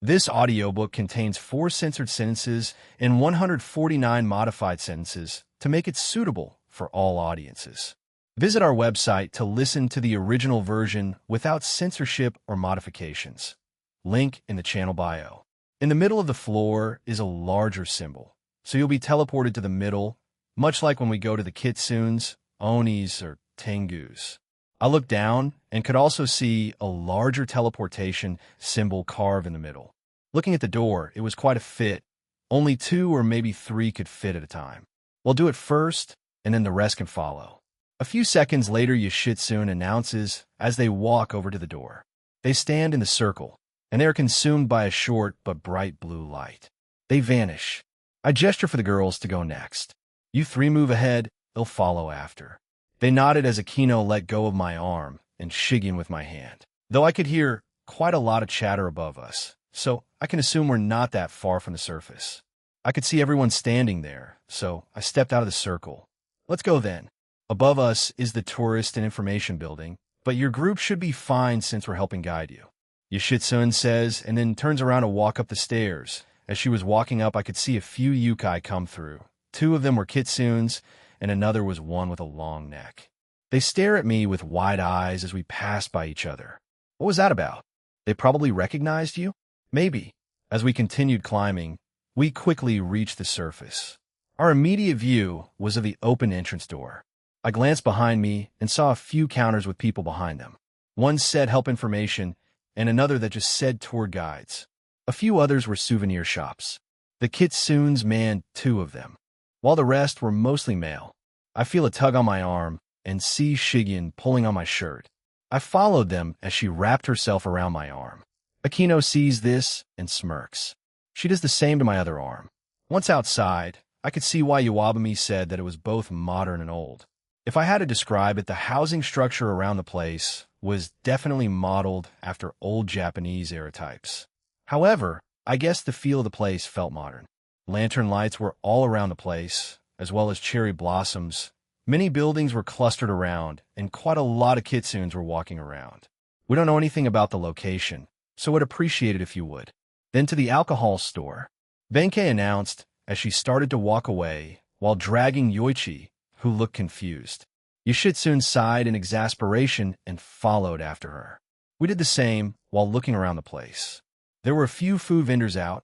This audiobook contains 4 censored sentences and 149 modified sentences to make it suitable for all audiences. Visit our website to listen to the original version without censorship or modifications. Link in the channel bio. In the middle of the floor is a larger symbol, so you'll be teleported to the middle, much like when we go to the kitsunes, onis, or tengus. I looked down and could also see a larger teleportation symbol carved in the middle. Looking at the door, it was quite a fit. Only 2 or maybe 3 could fit at a time. We'll do it first, and then the rest can follow. A few seconds later, Yoshitsune announces as they walk over to the door. They stand in the circle, and they are consumed by a short but bright blue light. They vanish. I gesture for the girls to go next. You 3 move ahead, they'll follow after. They nodded as Akino let go of my arm and Shigen with my hand. Though I could hear quite a lot of chatter above us, so I can assume we're not that far from the surface. I could see everyone standing there, so I stepped out of the circle. Let's go then. Above us is the tourist and information building, but your group should be fine since we're helping guide you. Yoshitsune says, and then turns around to walk up the stairs. As she was walking up, I could see a few yukai come through. 2 of them were kitsunes, and another was one with a long neck. They stare at me with wide eyes as we pass by each other. What was that about? They probably recognized you? Maybe. As we continued climbing, we quickly reached the surface. Our immediate view was of the open entrance door. I glanced behind me and saw a few counters with people behind them. One said help information, and another that just said tour guides. A few others were souvenir shops. The kitsunes manned 2 of them, while the rest were mostly male. I feel a tug on my arm and see Shigen pulling on my shirt. I followed them as she wrapped herself around my arm. Akino sees this and smirks. She does the same to my other arm. Once outside, I could see why Iwabumi said that it was both modern and old. If I had to describe it, the housing structure around the place was definitely modeled after old Japanese era types. However, I guess the feel of the place felt modern. Lantern lights were all around the place, as well as cherry blossoms. Many buildings were clustered around, and quite a lot of kitsunes were walking around. We don't know anything about the location, so would appreciate it if you would. Then to the alcohol store. Benkei announced as she started to walk away, while dragging Yoichi, who looked confused. Yoshitsune sighed in exasperation and followed after her. We did the same while looking around the place. There were a few food vendors out,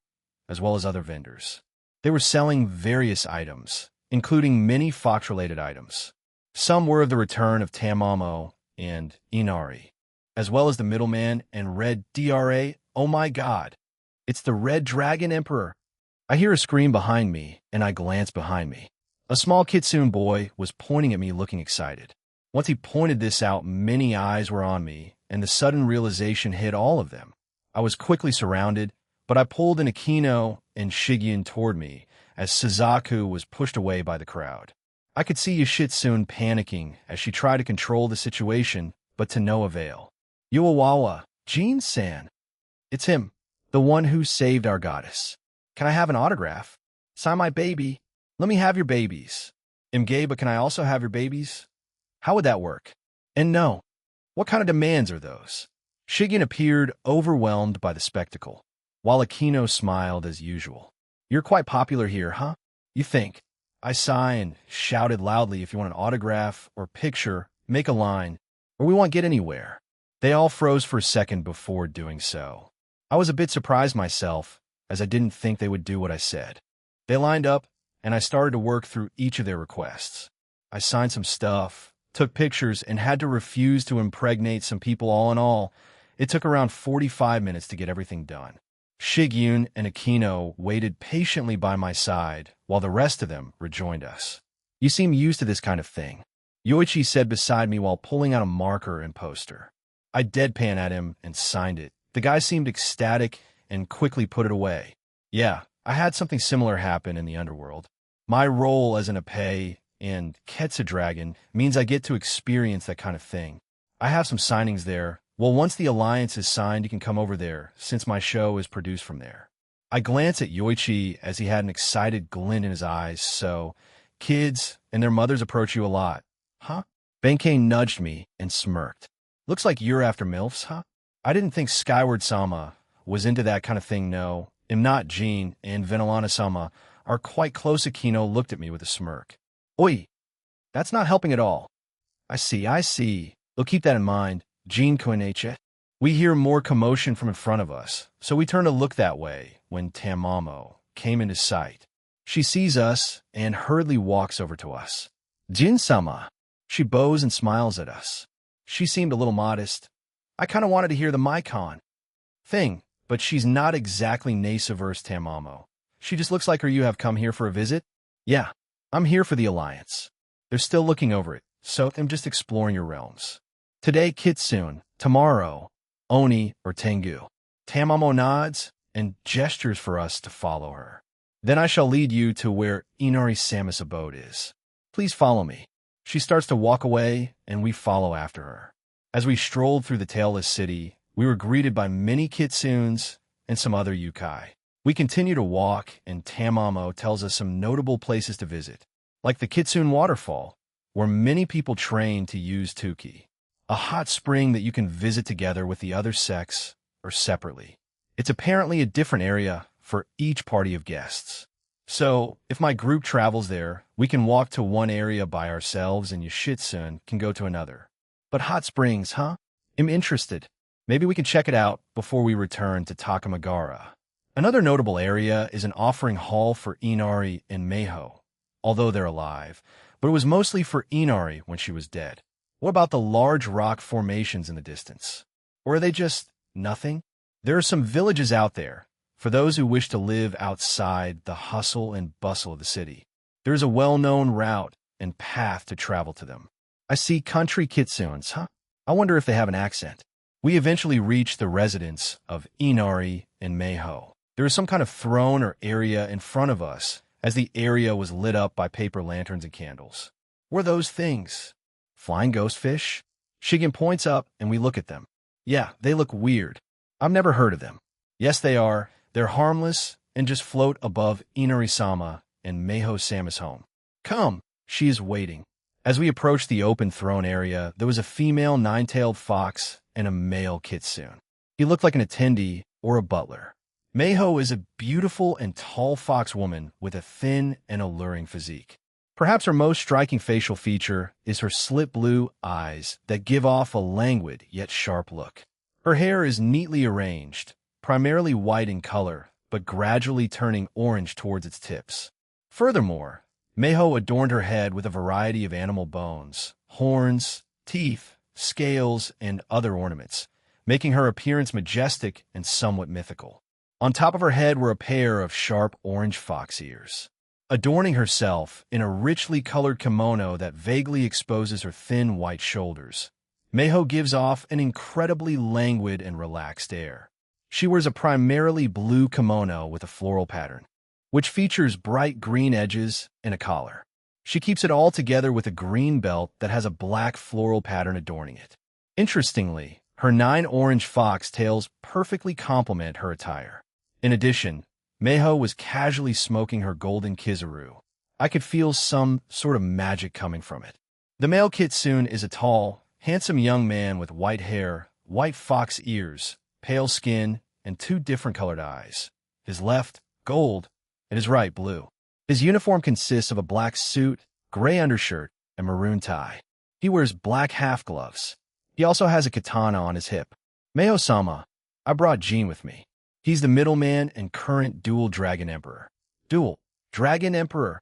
as well as other vendors. They were selling various items, including many fox-related items. Some were of the return of Tamamo and Inari, as well as the middleman and Red Dra. Oh my god! It's the Red Dragon Emperor! I hear a scream behind me, and I glance behind me. A small kitsune boy was pointing at me looking excited. Once he pointed this out, many eyes were on me, and the sudden realization hit all of them. I was quickly surrounded, but I pulled an Akino and Shigen toward me as Suzaku was pushed away by the crowd. I could see Yoshitsune panicking as she tried to control the situation, but to no avail. Yuawawa, Jin-san. It's him, the one who saved our goddess. Can I have an autograph? Sign my baby. Let me have your babies. I'm gay, but can I also have your babies? How would that work? And no. What kind of demands are those? Shigen appeared overwhelmed by the spectacle, while Akino smiled as usual. You're quite popular here, huh? You think? I sigh and shouted loudly, if you want an autograph or picture, make a line, or we won't get anywhere. They all froze for a second before doing so. I was a bit surprised myself, as I didn't think they would do what I said. They lined up, and I started to work through each of their requests. I signed some stuff, took pictures, and had to refuse to impregnate some people. All in all, it took around 45 minutes to get everything done. Shigyun and Akino waited patiently by my side, while the rest of them rejoined us. You seem used to this kind of thing, Yoichi said beside me while pulling out a marker and poster. I deadpan at him and signed it. The guy seemed ecstatic and quickly put it away. Yeah, I had something similar happen in the underworld. My role as an Ipei and Ketsa Dragon means I get to experience that kind of thing. I have some signings there. Well, once the alliance is signed, you can come over there, since my show is produced from there. I glance at Yoichi as he had an excited glint in his eyes. So, kids and their mothers approach you a lot, huh? Benkei nudged me and smirked. Looks like you're after MILFs, huh? I didn't think Skyward Sama was into that kind of thing, no. Am not Jean and Venelana-sama are quite close. Akino looked at me with a smirk. Oi, that's not helping at all. I see. We'll keep that in mind. Jean Koeneche. We hear more commotion from in front of us, so we turn to look that way when Tamamo came into sight. She sees us and hurriedly walks over to us. Jin-sama. She bows and smiles at us. She seemed a little modest. I kind of wanted to hear the Maikon thing, but she's not exactly nace-averse. Tamamo. She just looks like her. You have come here for a visit? Yeah, I'm here for the Alliance. They're still looking over it, so I'm just exploring your realms. Today, Kitsune. Tomorrow, Oni or Tengu. Tamamo nods and gestures for us to follow her. Then I shall lead you to where Inari-sama's abode is. Please follow me. She starts to walk away, and we follow after her. As we strolled through the tailless city, we were greeted by many kitsunes and some other yukai. We continue to walk, and Tamamo tells us some notable places to visit, like the Kitsune Waterfall, where many people train to use tuki, a hot spring that you can visit together with the other sex or separately. It's apparently a different area for each party of guests. So, if my group travels there, we can walk to one area by ourselves and Yoshitsune can go to another. But hot springs, huh? I'm interested. Maybe we can check it out before we return to Takamagara. Another notable area is an offering hall for Inari and Meiho, although they're alive, but it was mostly for Inari when she was dead. What about the large rock formations in the distance? Or are they just nothing? There are some villages out there for those who wish to live outside the hustle and bustle of the city. There is a well-known route and path to travel to them. I see country kitsunes, huh? I wonder if they have an accent. We eventually reach the residence of Inari and Meiho. There is some kind of throne or area in front of us as the area was lit up by paper lanterns and candles. What are those things? Flying ghost fish? Shigen points up and we look at them. Yeah, they look weird. I've never heard of them. Yes, they are. They're harmless and just float above Inari-sama and Meiho-sama's home. Come, she is waiting. As we approached the open throne area, there was a female nine-tailed fox and a male kitsune. He looked like an attendee or a butler. Meiho is a beautiful and tall fox woman with a thin and alluring physique. Perhaps her most striking facial feature is her slit blue eyes that give off a languid yet sharp look. Her hair is neatly arranged, primarily white in color, but gradually turning orange towards its tips. Furthermore, Meiho adorned her head with a variety of animal bones, horns, teeth, scales, and other ornaments, making her appearance majestic and somewhat mythical. On top of her head were a pair of sharp orange fox ears. Adorning herself in a richly colored kimono that vaguely exposes her thin white shoulders, Meiho gives off an incredibly languid and relaxed air. She wears a primarily blue kimono with a floral pattern, which features bright green edges and a collar. She keeps it all together with a green belt that has a black floral pattern adorning it. Interestingly, her 9 orange fox tails perfectly complement her attire. In addition, Meiho was casually smoking her golden kizaru. I could feel some sort of magic coming from it. The male kitsune is a tall, handsome young man with white hair, white fox ears, pale skin, and 2 different colored eyes. His left, gold, and his right, blue. His uniform consists of a black suit, gray undershirt, and maroon tie. He wears black half-gloves. He also has a katana on his hip. Meiho-sama, I brought Jean with me. He's the middleman and current dual Dragon Emperor. Dual Dragon Emperor.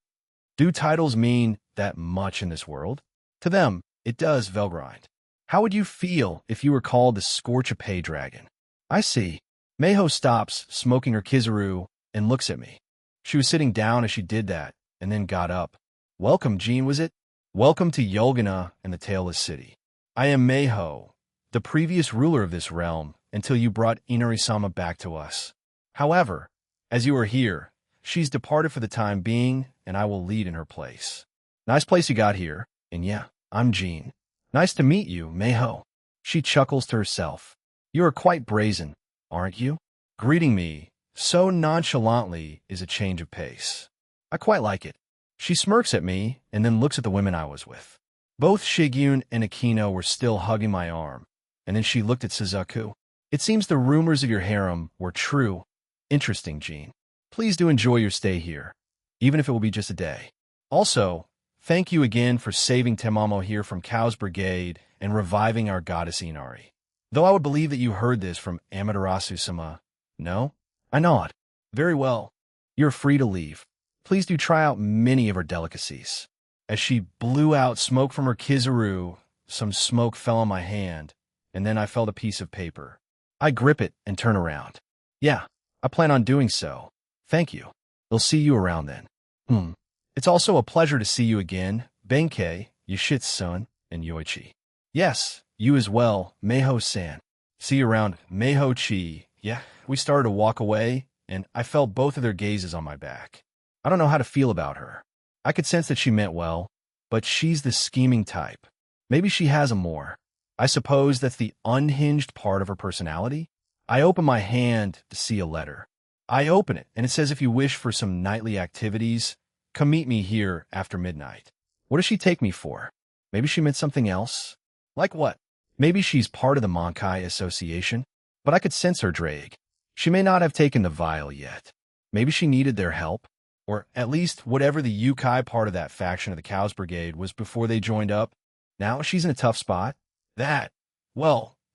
Do titles mean that much in this world? To them, it does, Velgrind. How would you feel if you were called the Scorch-a-Pay Dragon? I see. Meiho stops, smoking her kizaru, and looks at me. She was sitting down as she did that, and then got up. Welcome, Jean, was it? Welcome to Yolgana and the Tailless City. I am Meiho, the previous ruler of this realm, until you brought Inari-sama back to us. However, as you are here, she's departed for the time being, and I will lead in her place. Nice place you got here, and yeah, I'm Jean. Nice to meet you, Meiho. She chuckles to herself. You are quite brazen, aren't you? Greeting me so nonchalantly is a change of pace. I quite like it. She smirks at me and then looks at the women I was with. Both Shigyun and Akino were still hugging my arm, and then she looked at Suzaku. It seems the rumors of your harem were true. Interesting, Jean. Please do enjoy your stay here, even if it will be just a day. Also, thank you again for saving Temamo here from Cow's Brigade and reviving our goddess Inari. Though I would believe that you heard this from Amaterasu-sama. No? I nod. Very well. You're free to leave. Please do try out many of her delicacies. As she blew out smoke from her kizaru, some smoke fell on my hand, and then I felt a piece of paper. I grip it and turn around. Yeah, I plan on doing so. Thank you. They'll see you around then. It's also a pleasure to see you again, Benkei, Yoshitsu-san, and Yoichi. Yes, you as well, Meiho-san. See you around, Meiho-chi. Yeah, we started to walk away, and I felt both of their gazes on my back. I don't know how to feel about her. I could sense that she meant well, but she's the scheming type. Maybe she has a more. I suppose that's the unhinged part of her personality. I open my hand to see a letter. I open it, and it says if you wish for some nightly activities, come meet me here after midnight. What does she take me for? Maybe she meant something else? Like what? Maybe she's part of the Monkai Association? But I could sense her drag. She may not have taken the vial yet. Maybe she needed their help. Or at least whatever the Yukai part of that faction of the Cow's Brigade was before they joined up. Now she's in a tough spot. That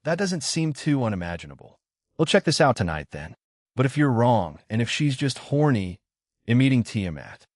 doesn't seem too unimaginable. We'll check this out tonight then. But if you're wrong, and if she's just horny in meeting Tiamat.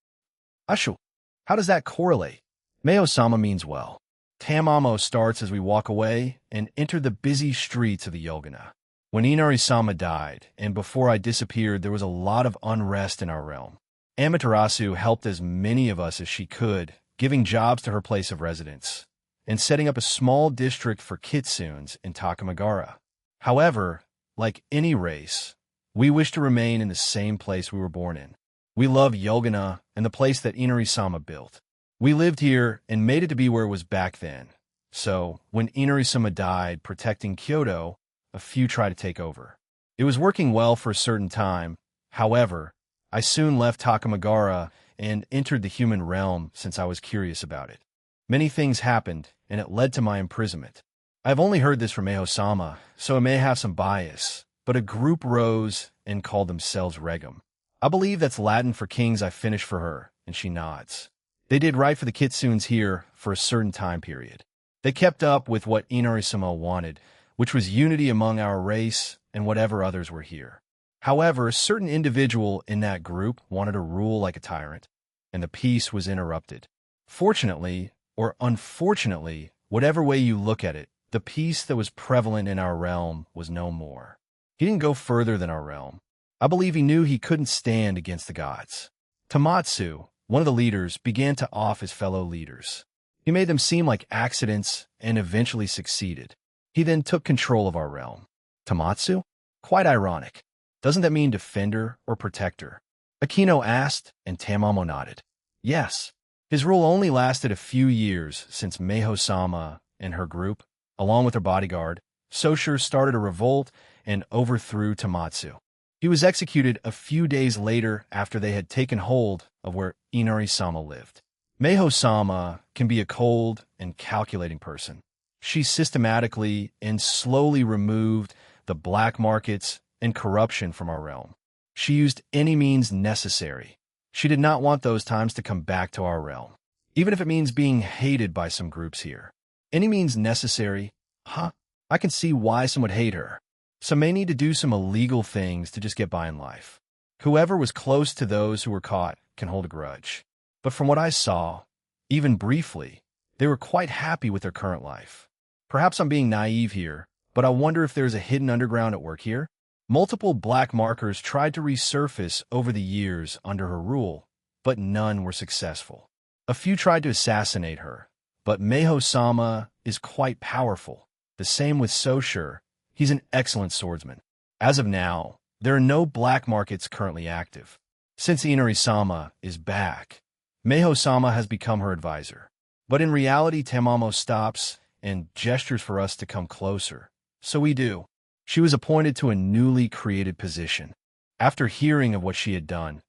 Ashu, how does that correlate? Meiho-sama means well. Tamamo starts as we walk away and enter the busy streets of the Yogana. When Inari-sama died, and before I disappeared, there was a lot of unrest in our realm. Amaterasu helped as many of us as she could, giving jobs to her place of residence, and setting up a small district for kitsunes in Takamagara. However, like any race, we wish to remain in the same place we were born in. We love Yogana and the place that Inari-sama built. We lived here and made it to be where it was back then. So, when Inari-sama died protecting Kyoto, a few tried to take over. It was working well for a certain time. However, I soon left Takamagara and entered the human realm since I was curious about it. Many things happened, and it led to my imprisonment. I've only heard this from Meiho-sama, so it may have some bias, but a group rose and called themselves Regum. I believe that's Latin for kings. I finished for her, and she nods. They did right for the kitsunes here for a certain time period. They kept up with what Inari-sama wanted, which was unity among our race and whatever others were here. However, a certain individual in that group wanted to rule like a tyrant, and the peace was interrupted. Fortunately, or unfortunately, whatever way you look at it, the peace that was prevalent in our realm was no more. He didn't go further than our realm. I believe he knew he couldn't stand against the gods. Tamatsu, one of the leaders, began to off his fellow leaders. He made them seem like accidents and eventually succeeded. He then took control of our realm. Tamatsu? Quite ironic. Doesn't that mean defender or protector? Akino asked, and Tamamo nodded. Yes. His rule only lasted a few years since Meiho-sama and her group, along with her bodyguard, Soshir, started a revolt and overthrew Tamatsu. He was executed a few days later after they had taken hold of where Inari-sama lived. Meiho-sama can be a cold and calculating person. She systematically and slowly removed the black markets and corruption from our realm. She used any means necessary. She did not want those times to come back to our realm, even if it means being hated by some groups here. Any means necessary? I can see why some would hate her. Some may need to do some illegal things to just get by in life. Whoever was close to those who were caught can hold a grudge. But from what I saw, even briefly, they were quite happy with their current life. Perhaps I'm being naive here, but I wonder if there's a hidden underground at work here. Multiple black markers tried to resurface over the years under her rule, but none were successful. A few tried to assassinate her, but Meiho-sama is quite powerful. The same with Soshir. He's an excellent swordsman. As of now, there are no black markets currently active. Since Inari-sama is back, Meiho-sama has become her advisor. But in reality, Tamamo stops and gestures for us to come closer. So we do. She was appointed to a newly created position. After hearing of what she had done,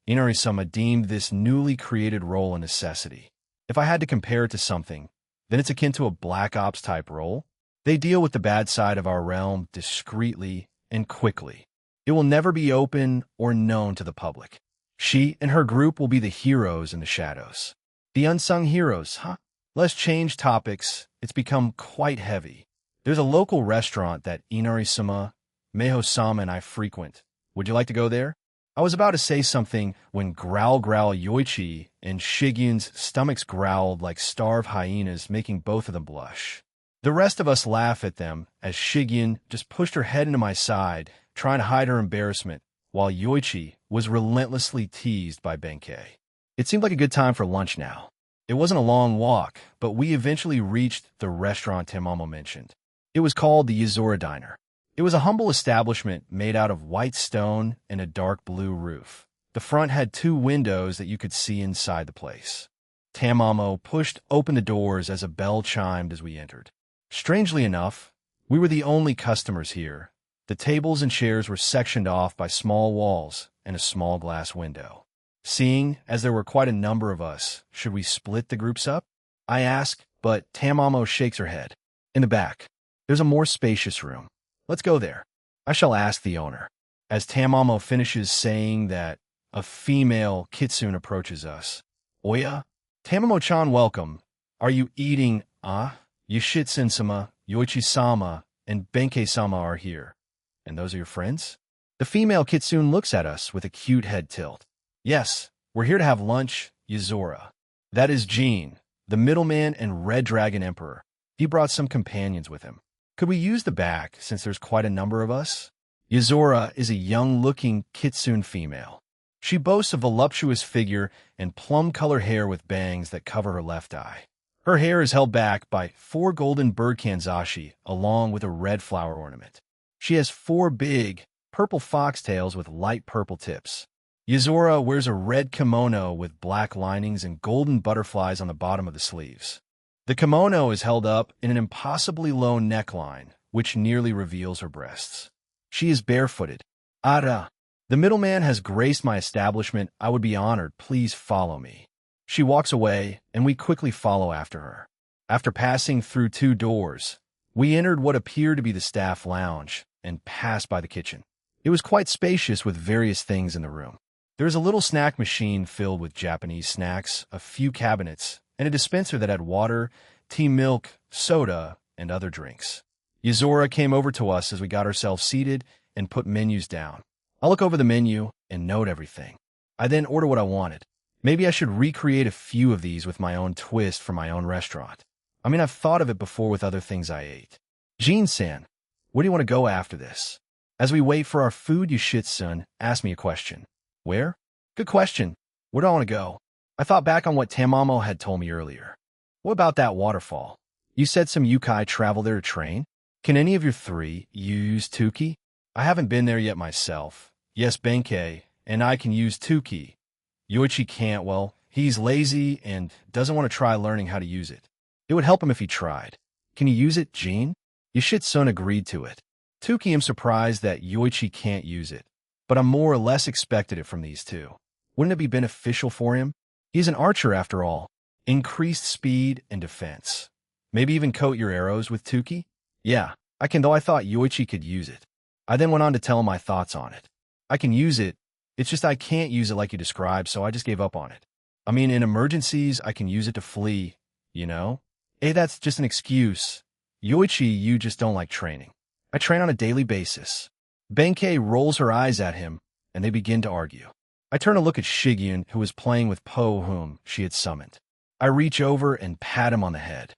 Inari-sama deemed this newly created role a necessity. If I had to compare it to something, then it's akin to a Black Ops type role. They deal with the bad side of our realm discreetly and quickly. It will never be open or known to the public. She and her group will be the heroes in the shadows. The unsung heroes, huh? Let's change topics. It's become quite heavy. There's a local restaurant that Inari-sama, Meho-sama, and I frequent. Would you like to go there? I was about to say something when growl Yoichi and Shigyun's stomachs growled like starved hyenas, making both of them blush. The rest of us laugh at them as Shigyun just pushed her head into my side, trying to hide her embarrassment, while Yoichi was relentlessly teased by Benkei. It seemed like a good time for lunch now. It wasn't a long walk, but we eventually reached the restaurant Tamamo mentioned. It was called the Yuzora Diner. It was a humble establishment made out of white stone and a dark blue roof. The front had 2 windows that you could see inside the place. Tamamo pushed open the doors as a bell chimed as we entered. Strangely enough, we were the only customers here. The tables and chairs were sectioned off by small walls and a small glass window. Seeing as there were quite a number of us, should we split the groups up? I ask, but Tamamo shakes her head. In the back, there's a more spacious room. Let's go there. I shall ask the owner. As Tamamo finishes saying that, a female kitsune approaches us. Oya? Tamamo-chan, welcome. Are you eating, Yoshitsun-sama, Yoichi-sama, and Benkei-sama are here. And those are your friends? The female kitsune looks at us with a cute head tilt. Yes, we're here to have lunch, Yuzora. That is Jean, the middleman and Red Dragon Emperor. He brought some companions with him. Could we use the back since there's quite a number of us? Yuzora is a young-looking kitsune female. She boasts a voluptuous figure and plum-colored hair with bangs that cover her left eye. Her hair is held back by 4 golden bird kanzashi along with a red flower ornament. She has 4 big, purple foxtails with light purple tips. Yuzora wears a red kimono with black linings and golden butterflies on the bottom of the sleeves. The kimono is held up in an impossibly low neckline, which nearly reveals her breasts. She is barefooted. Ara. The middleman has graced my establishment. I would be honored. Please follow me. She walks away, and we quickly follow after her. After passing through 2 doors, we entered what appeared to be the staff lounge and passed by the kitchen. It was quite spacious with various things in the room. There is a little snack machine filled with Japanese snacks, a few cabinets, and a dispenser that had water, tea, milk, soda, and other drinks. Yuzora came over to us as we got ourselves seated and put menus down. I look over the menu and note everything. I then order what I wanted. Maybe I should recreate a few of these with my own twist for my own restaurant. I mean, I've thought of it before with other things I ate. Jean-san, where do you want to go after this? As we wait for our food, Yoshitsun asked me a question. Where? Good question. Where do I want to go? I thought back on what Tamamo had told me earlier. What about that waterfall? You said some yukai travel there to train? Can any of your 3 use Tuki? I haven't been there yet myself. Yes, Benkei, and I can use Tuki. Yoichi can't, well, he's lazy and doesn't want to try learning how to use it. It would help him if he tried. Can you use it, Jean? Yoshitsun agreed to it. Tuki, I'm surprised that Yoichi can't use it, but I'm more or less expected it from these 2. Wouldn't it be beneficial for him? He's an archer after all. Increased speed and defense. Maybe even coat your arrows with Tuki? Yeah, I can, though I thought Yoichi could use it. I then went on to tell him my thoughts on it. I can use it, it's just I can't use it like you described, so I just gave up on it. I mean, in emergencies, I can use it to flee, you know? Hey, that's just an excuse. Yoichi, you just don't like training. I train on a daily basis. Benkei rolls her eyes at him, and they begin to argue. I turn to look at Shigyun, who was playing with Po, whom she had summoned. I reach over and pat him on the head.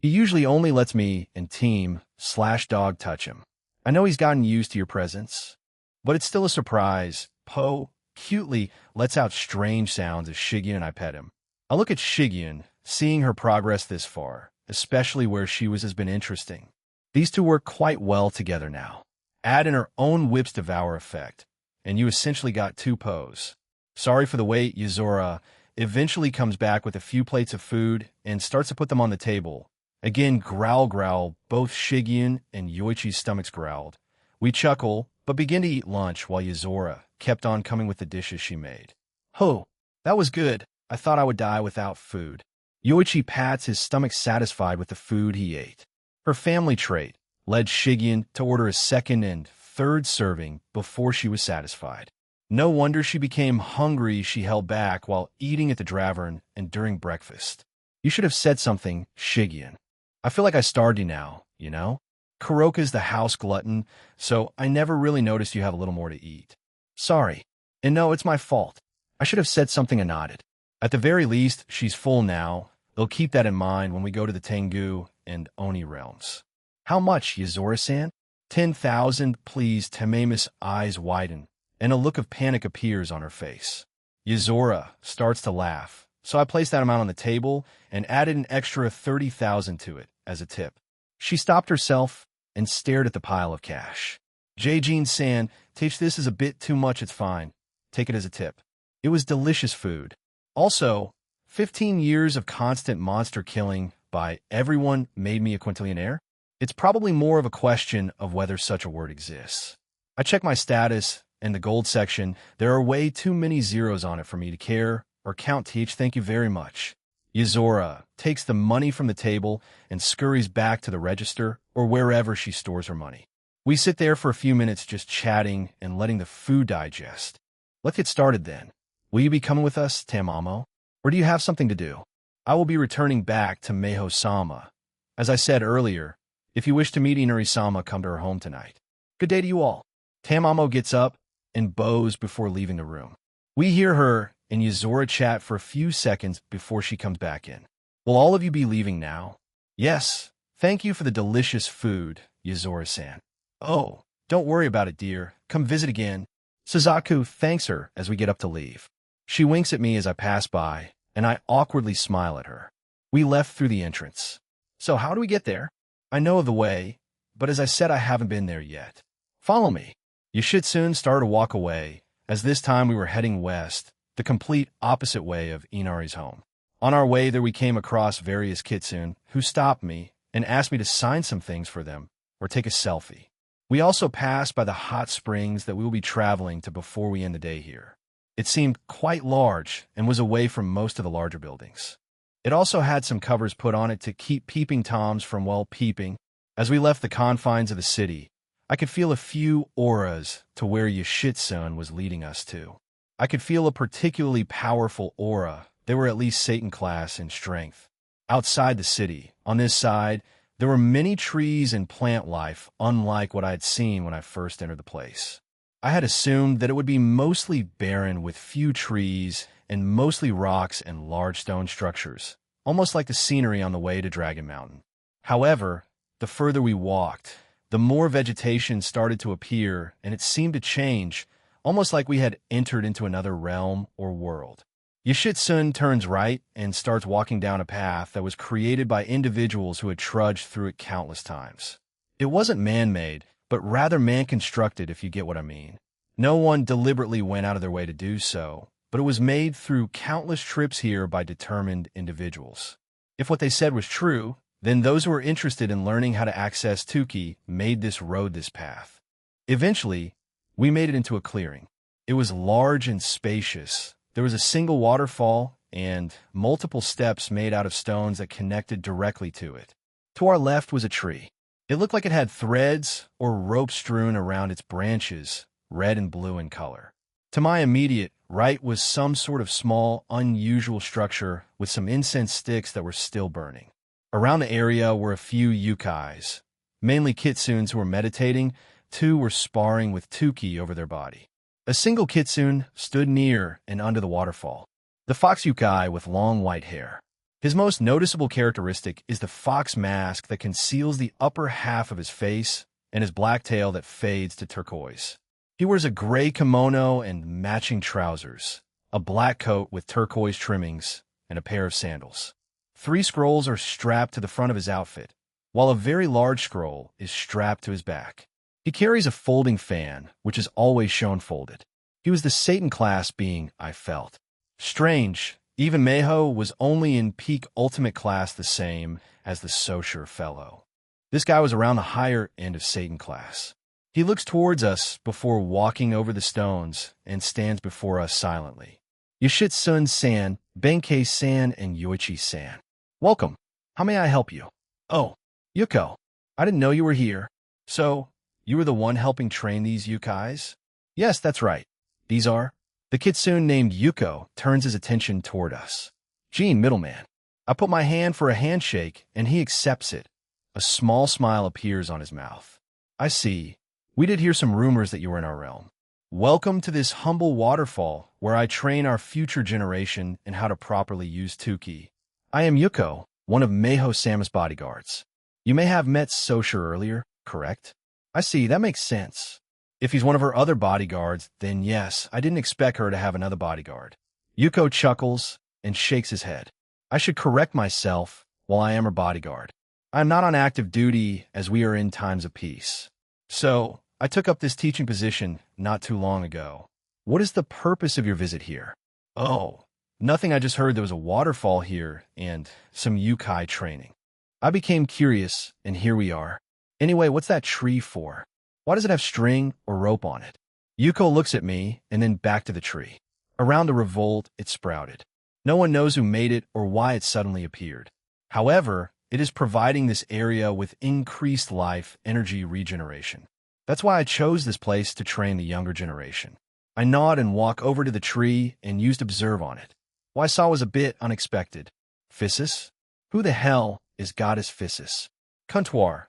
He usually only lets me and team/dog touch him. I know he's gotten used to your presence, but it's still a surprise. Po cutely lets out strange sounds as Shigyun and I pet him. I look at Shigyun, seeing her progress this far, especially where she was, has been interesting. These 2 work quite well together now. Add in her own whip's devour effect, and you essentially got 2 Pos. Sorry for the wait, Yuzora eventually comes back with a few plates of food and starts to put them on the table. Again, growl, both Shigyun and Yoichi's stomachs growled. We chuckle, but begin to eat lunch while Yuzora kept on coming with the dishes she made. Oh, that was good. I thought I would die without food. Yoichi pats his stomach satisfied with the food he ate. Her family trait led Shigeon to order a second and third serving before she was satisfied. No wonder she became hungry. She held back while eating at the tavern and during breakfast. You should have said something, Shigeon. I feel like I starved you now, you know? Kuroka's the house glutton, so I never really noticed you have a little more to eat. Sorry. And no, it's my fault. I should have said something and nodded. At the very least, she's full now. They'll keep that in mind when we go to the Tengu and Oni realms. How much, Yuzora-san? 10,000, please. Tamama's eyes widen, and a look of panic appears on her face. Yuzora starts to laugh, so I placed that amount on the table and added an extra 30,000 to it as a tip. She stopped herself and stared at the pile of cash. Jijin-san, teach this is a bit too much. It's fine. Take it as a tip. It was delicious food. Also, 15 years of constant monster killing by everyone made me a quintillionaire. It's probably more of a question of whether such a word exists. I check my status and the gold section. There are way too many zeros on it for me to care or count. Teach, thank you very much. Yuzora takes the money from the table and scurries back to the register or wherever she stores her money. We sit there for a few minutes just chatting and letting the food digest. Let's get started then. Will you be coming with us, Tamamo? Or do you have something to do? I will be returning back to Meho-sama. As I said earlier, if you wish to meet Inuri-sama, come to her home tonight. Good day to you all. Tamamo gets up and bows before leaving the room. We hear her and Yuzora chat for a few seconds before she comes back in. Will all of you be leaving now? Yes. Thank you for the delicious food, Yuzora-san. Oh, don't worry about it, dear. Come visit again. Suzaku thanks her as we get up to leave. She winks at me as I pass by, and I awkwardly smile at her. We left through the entrance. So how do we get there? I know of the way, but as I said, I haven't been there yet. Follow me. You should soon start to walk away, as this time we were heading west, the complete opposite way of Inari's home. On our way there we came across various kitsune who stopped me and asked me to sign some things for them or take a selfie. We also passed by the hot springs that we will be traveling to before we end the day here. It seemed quite large and was away from most of the larger buildings. It also had some covers put on it to keep peeping toms from, well, peeping. As we left the confines of the city, I could feel a few auras to where Yoshitsune was leading us to. I could feel a particularly powerful aura. They were at least Satan class in strength. Outside the city, on this side, there were many trees and plant life, unlike what I had seen when I first entered the place. I had assumed that it would be mostly barren with few trees and mostly rocks and large stone structures, almost like the scenery on the way to Dragon Mountain. However, the further we walked, the more vegetation started to appear, and it seemed to change, almost like we had entered into another realm or world. Yoshitsune turns right and starts walking down a path that was created by individuals who had trudged through it countless times. It wasn't man-made, but rather man-constructed, if you get what I mean. No one deliberately went out of their way to do so, but it was made through countless trips here by determined individuals. If what they said was true, then those who were interested in learning how to access 10k made this road this path. Eventually, we made it into a clearing. It was large and spacious. There was a single waterfall and multiple steps made out of stones that connected directly to it. To our left was a tree. It looked like it had threads or rope strewn around its branches, red and blue in color. To my immediate right was some sort of small, unusual structure with some incense sticks that were still burning. Around the area were a few yukais, mainly kitsunes who were meditating. Two were sparring with 10k over their body. A single kitsune stood near and under the waterfall, the fox yukai with long white hair. His most noticeable characteristic is the fox mask that conceals the upper half of his face and his black tail that fades to turquoise. He wears a gray kimono and matching trousers, a black coat with turquoise trimmings, and a pair of sandals. 3 scrolls are strapped to the front of his outfit, while a very large scroll is strapped to his back. He carries a folding fan, which is always shown folded. He was the Satan class being, I felt. Strange, even Meho was only in peak ultimate class, the same as the Soshir fellow. This guy was around the higher end of Satan class. He looks towards us before walking over the stones and stands before us silently. Yoshitsune-san, Benkei-san, and Yoichi-san. Welcome. How may I help you? Oh, Yuko. I didn't know you were here. So, you were the one helping train these yukais? Yes, that's right. These are? The kitsune named Yuko turns his attention toward us. Gene, middleman. I put my hand for a handshake, and he accepts it. A small smile appears on his mouth. I see. We did hear some rumors that you were in our realm. Welcome to this humble waterfall, where I train our future generation in how to properly use 10k. I am Yuko, one of Meiho-sama's bodyguards. You may have met Sosha earlier, correct? I see, that makes sense. If he's one of her other bodyguards, then yes, I didn't expect her to have another bodyguard. Yuko chuckles and shakes his head. I should correct myself while I am her bodyguard. I am not on active duty as we are in times of peace. So, I took up this teaching position not too long ago. What is the purpose of your visit here? Oh, nothing. I just heard there was a waterfall here and some yukai training. I became curious, and here we are. Anyway, what's that tree for? Why does it have string or rope on it? Yuko looks at me and then back to the tree. Around the revolt, it sprouted. No one knows who made it or why it suddenly appeared. However, it is providing this area with increased life energy regeneration. That's why I chose this place to train the younger generation. I nod and walk over to the tree and used observe on it. What I saw was a bit unexpected. Physis? Who the hell is Goddess Physis? Comptoir.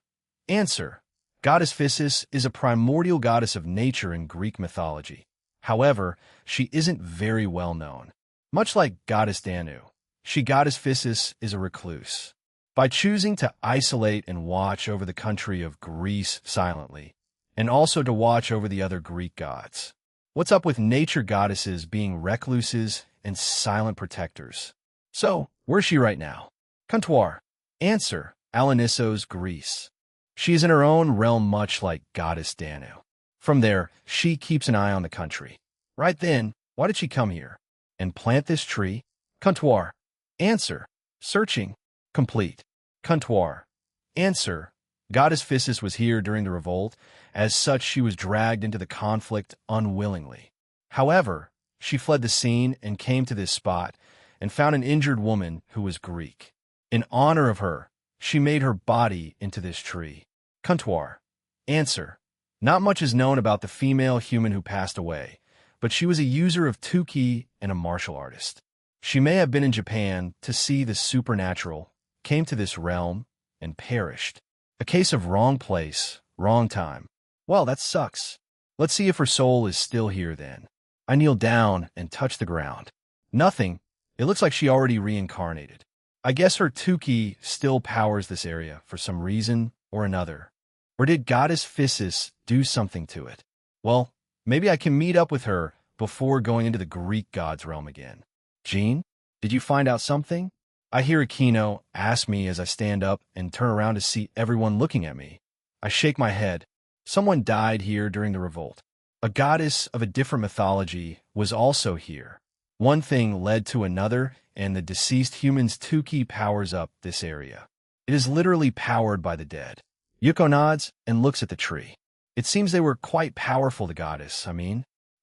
Answer. Goddess Physis is a primordial goddess of nature in Greek mythology. However, she isn't very well known. Much like Goddess Danu, Goddess Physis is a recluse. By choosing to isolate and watch over the country of Greece silently, and also to watch over the other Greek gods. What's up with nature goddesses being recluses and silent protectors? So, where's she right now? Comptoir. Answer. Alonissos, Greece. She is in her own realm much like Goddess Danu. From there, she keeps an eye on the country. Right then, why did she come here? And plant this tree? Comptoir. Answer. Searching. Complete. Comptoir. Answer. Goddess Physis was here during the revolt. As such, she was dragged into the conflict unwillingly. However, she fled the scene and came to this spot and found an injured woman who was Greek. In honor of her, she made her body into this tree. Comptoir. Answer. Not much is known about the female human who passed away, but she was a user of 10k and a martial artist. She may have been in Japan to see the supernatural, came to this realm, and perished. A case of wrong place, wrong time. Well, that sucks. Let's see if her soul is still here then. I kneel down and touch the ground. Nothing. It looks like she already reincarnated. I guess her 10k still powers this area for some reason or another. Or did Goddess Physis do something to it? Well, maybe I can meet up with her before going into the Greek god's realm again. Gene, did you find out something? I hear Aquino ask me as I stand up and turn around to see everyone looking at me. I shake my head. Someone died here during the revolt. A goddess of a different mythology was also here. One thing led to another, and the deceased human's 10k powers up this area. It is literally powered by the dead. Yuko nods and looks at the tree. It seems they were quite powerful, the goddess,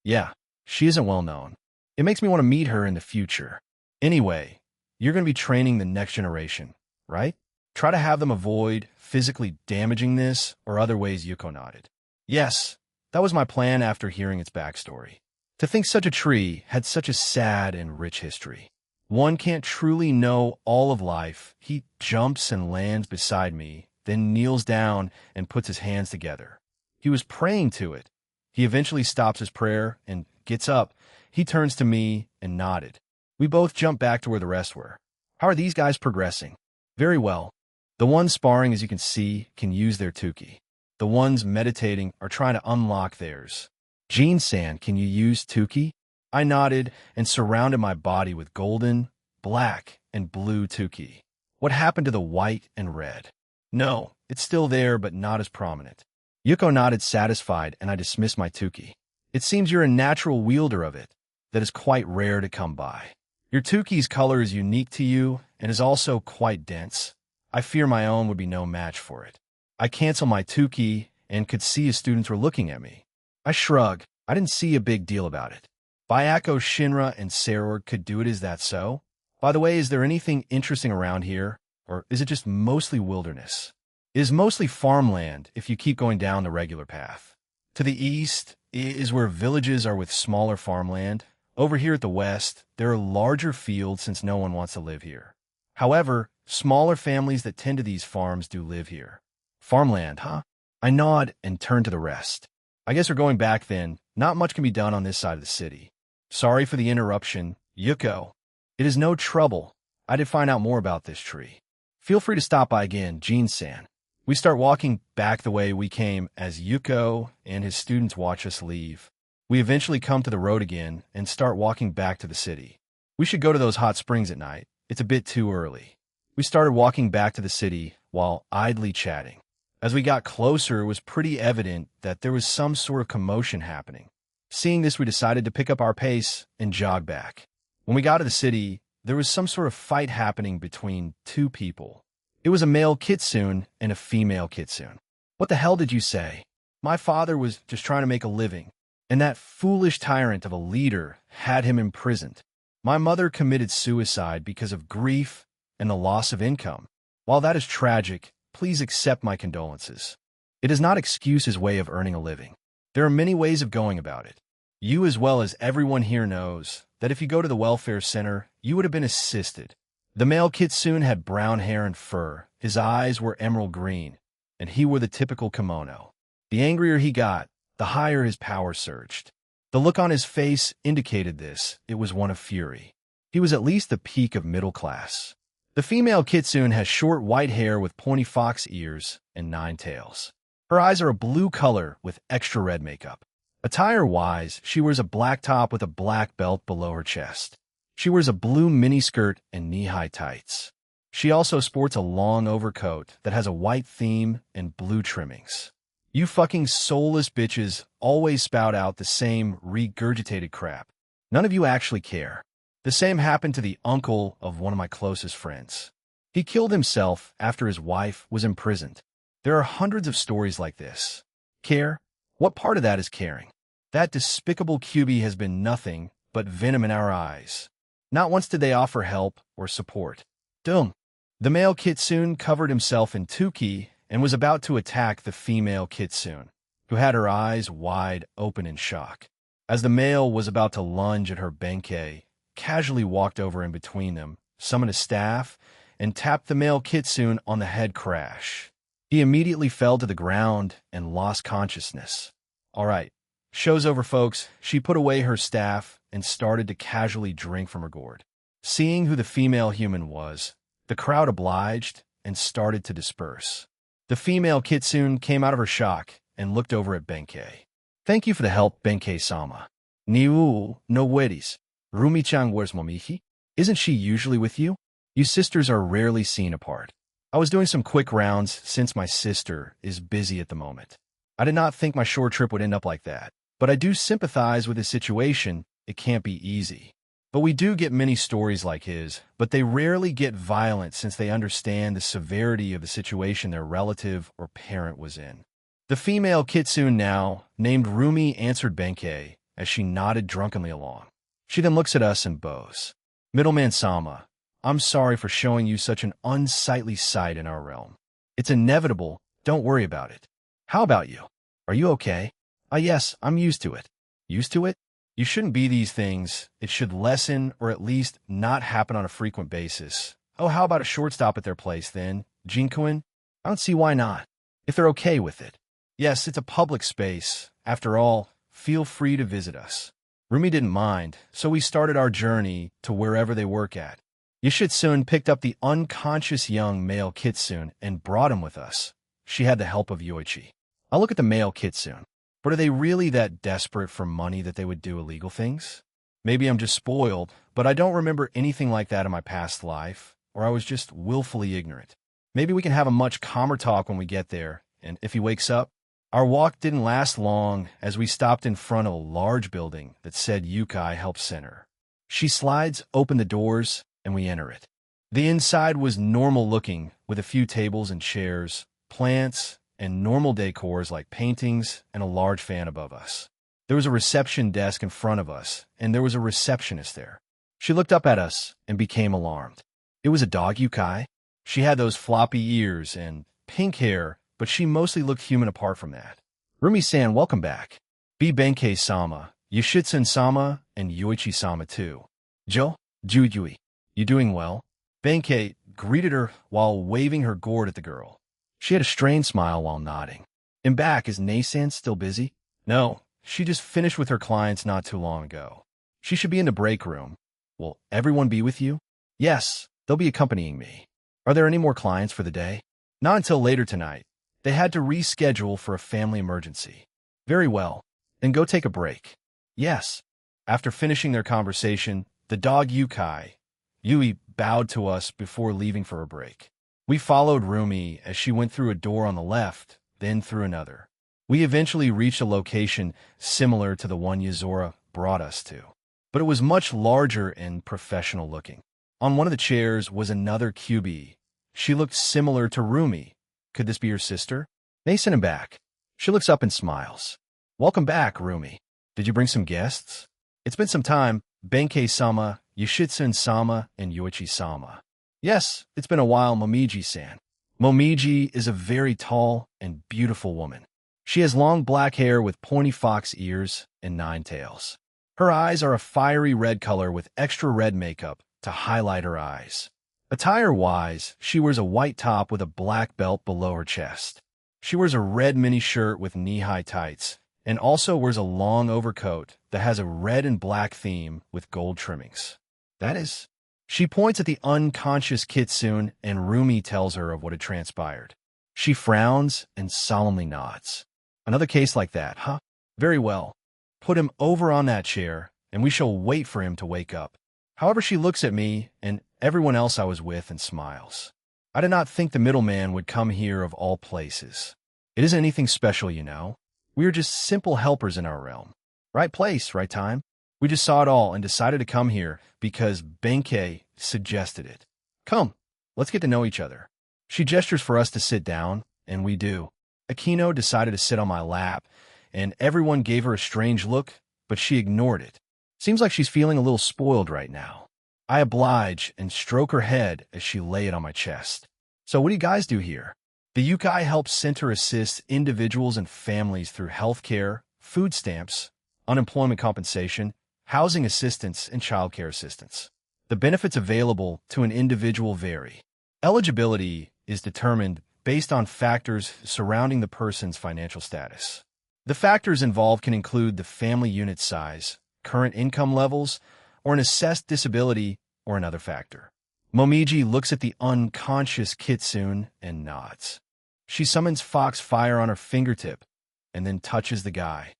Yeah, she isn't well known. It makes me want to meet her in the future. Anyway, you're going to be training the next generation, right? Try to have them avoid physically damaging this or other ways. Yuko nodded. Yes, that was my plan after hearing its backstory. To think such a tree had such a sad and rich history. One can't truly know all of life. He jumps and lands beside me, then kneels down and puts his hands together. He was praying to it. He eventually stops his prayer and gets up. He turns to me and nodded. We both jump back to where the rest were. How are these guys progressing? Very well. The ones sparring, as you can see, can use their 10k. The ones meditating are trying to unlock theirs. Gene-san, can you use 10k? I nodded and surrounded my body with golden, black, and blue 10k. What happened to the white and red? No, it's still there, but not as prominent. Yuko nodded satisfied, and I dismissed my 10k. It seems you're a natural wielder of it. That is quite rare to come by. Your 10k's color is unique to you and is also quite dense. I fear my own would be no match for it. I cancel my 10k and could see his students were looking at me. I shrug. I didn't see a big deal about it. Byako, Shinra, and Saror could do it. Is that so? By the way, is there anything interesting around here, or is it just mostly wilderness? It is mostly farmland if you keep going down the regular path. To the east is where villages are with smaller farmland. Over here at the west, there are larger fields since no one wants to live here. However, smaller families that tend to these farms do live here. Farmland, huh? I nod and turn to the rest. I guess we're going back then. Not much can be done on this side of the city. Sorry for the interruption, Yuko. It is no trouble. I did find out more about this tree. Feel free to stop by again, Jean-san. We start walking back the way we came as Yuko and his students watch us leave. We eventually come to the road again and start walking back to the city. We should go to those hot springs at night. It's a bit too early. We started walking back to the city while idly chatting. As we got closer, it was pretty evident that there was some sort of commotion happening. Seeing this, we decided to pick up our pace and jog back. When we got to the city, there was some sort of fight happening between two people. It was a male kitsune and a female kitsune. What the hell did you say? My father was just trying to make a living, and that foolish tyrant of a leader had him imprisoned. My mother committed suicide because of grief and the loss of income. While that is tragic, please accept my condolences. It does not excuse his way of earning a living. There are many ways of going about it. You as well as everyone here knows that if you go to the welfare center, you would have been assisted. The male kitsune had brown hair and fur, his eyes were emerald green, and he wore the typical kimono. The angrier he got, the higher his power surged. The look on his face indicated this. It was one of fury. He was at least the peak of middle class. The female kitsune has short white hair with pointy fox ears and 9 tails. Her eyes are a blue color with extra red makeup. Attire-wise, she wears a black top with a black belt below her chest. She wears a blue miniskirt and knee-high tights. She also sports a long overcoat that has a white theme and blue trimmings. You fucking soulless bitches always spout out the same regurgitated crap. None of you actually care. The same happened to the uncle of one of my closest friends. He killed himself after his wife was imprisoned. There are hundreds of stories like this. Care? What part of that is caring? That despicable QB has been nothing but venom in our eyes. Not once did they offer help or support. Dumb. The male kitsune covered himself in tuki and was about to attack the female kitsune, who had her eyes wide open in shock. As the male was about to lunge at her benkei, casually walked over in between them, summoned a staff, and tapped the male kitsune on the head crash. He immediately fell to the ground and lost consciousness. All right, show's over, folks. She put away her staff and started to casually drink from her gourd. Seeing who the female human was, the crowd obliged and started to disperse. The female kitsune came out of her shock and looked over at Benkei. Thank you for the help, Benkei-sama. Niu no weris. Rumi-chan, where's Momiji? Isn't she usually with you? You sisters are rarely seen apart. I was doing some quick rounds since my sister is busy at the moment. I did not think my short trip would end up like that, but I do sympathize with his situation. It can't be easy. But we do get many stories like his, but they rarely get violent since they understand the severity of the situation their relative or parent was in. The female kitsune now, named Rumi, answered Benkei as she nodded drunkenly along. She then looks at us and bows. Middleman-sama, I'm sorry for showing you such an unsightly sight in our realm. It's inevitable. Don't worry about it. How about you? Are you okay? Yes, I'm used to it. Used to it? You shouldn't be these things. It should lessen or at least not happen on a frequent basis. Oh, how about a short stop at their place then, Jinkuen? I don't see why not, if they're okay with it. Yes, it's a public space. After all, feel free to visit us. Rumi didn't mind, so we started our journey to wherever they work at. Yoshitsune picked up the unconscious young male kitsune and brought him with us. She had the help of Yoichi. I look at the male kitsune. But are they really that desperate for money that they would do illegal things? Maybe I'm just spoiled, but I don't remember anything like that in my past life, or I was just willfully ignorant. Maybe we can have a much calmer talk when we get there, and if he wakes up. Our walk didn't last long as we stopped in front of a large building that said Yukai Help Center. She slides open the doors, and we enter it. The inside was normal looking, with a few tables and chairs, plants, and normal decors like paintings and a large fan above us. There was a reception desk in front of us, and there was a receptionist there. She looked up at us and became alarmed. It was a dog Yukai. She had those floppy ears and pink hair, but she mostly looked human apart from that. Rumi-san, welcome back. Be Benkei-sama, Yoshitsun-sama, and Yoichi-sama too. Jo, Jujui, you doing well? Benkei greeted her while waving her gourd at the girl. She had a strained smile while nodding. In back, is Nei-san still busy? No, she just finished with her clients not too long ago. She should be in the break room. Will everyone be with you? Yes, they'll be accompanying me. Are there any more clients for the day? Not until later tonight. They had to reschedule for a family emergency. Very well. Then go take a break. Yes. After finishing their conversation, the dog Yui bowed to us before leaving for a break. We followed Rumi as she went through a door on the left, then through another. We eventually reached a location similar to the one Yuzora brought us to, but it was much larger and professional looking. On one of the chairs was another QB. She looked similar to Rumi. Could this be your sister? They sent him back. She looks up and smiles. Welcome back, Rumi. Did you bring some guests? It's been some time. Benkei-sama, Yoshitsun-sama, and Yoichi-sama. Yes, it's been a while, Momiji-san. Momiji is a very tall and beautiful woman. She has long black hair with pointy fox ears and 9 tails. Her eyes are a fiery red color with extra red makeup to highlight her eyes. Attire-wise, she wears a white top with a black belt below her chest. She wears a red mini shirt with knee-high tights, and also wears a long overcoat that has a red and black theme with gold trimmings. That is, she points at the unconscious Kitsune, and Rumi tells her of what had transpired. She frowns and solemnly nods. Another case like that, huh? Very well. Put him over on that chair, and we shall wait for him to wake up. However, she looks at me and everyone else I was with and smiles. I did not think the middleman would come here of all places. It isn't anything special, you know. We are just simple helpers in our realm. Right place, right time. We just saw it all and decided to come here because Benkei suggested it. Come, let's get to know each other. She gestures for us to sit down, and we do. Akino decided to sit on my lap, and everyone gave her a strange look, but she ignored it. Seems like she's feeling a little spoiled right now. I oblige and stroke her head as she lay it on my chest. So what do you guys do here? The Yukai helps center assist individuals and families through healthcare, food stamps, unemployment compensation, housing assistance, and childcare assistance. The benefits available to an individual vary. Eligibility is determined based on factors surrounding the person's financial status. The factors involved can include the family unit size, current income levels, or an assessed disability or another factor. Momiji looks at the unconscious Kitsune and nods. She summons Fox Fire on her fingertip and then touches the guy.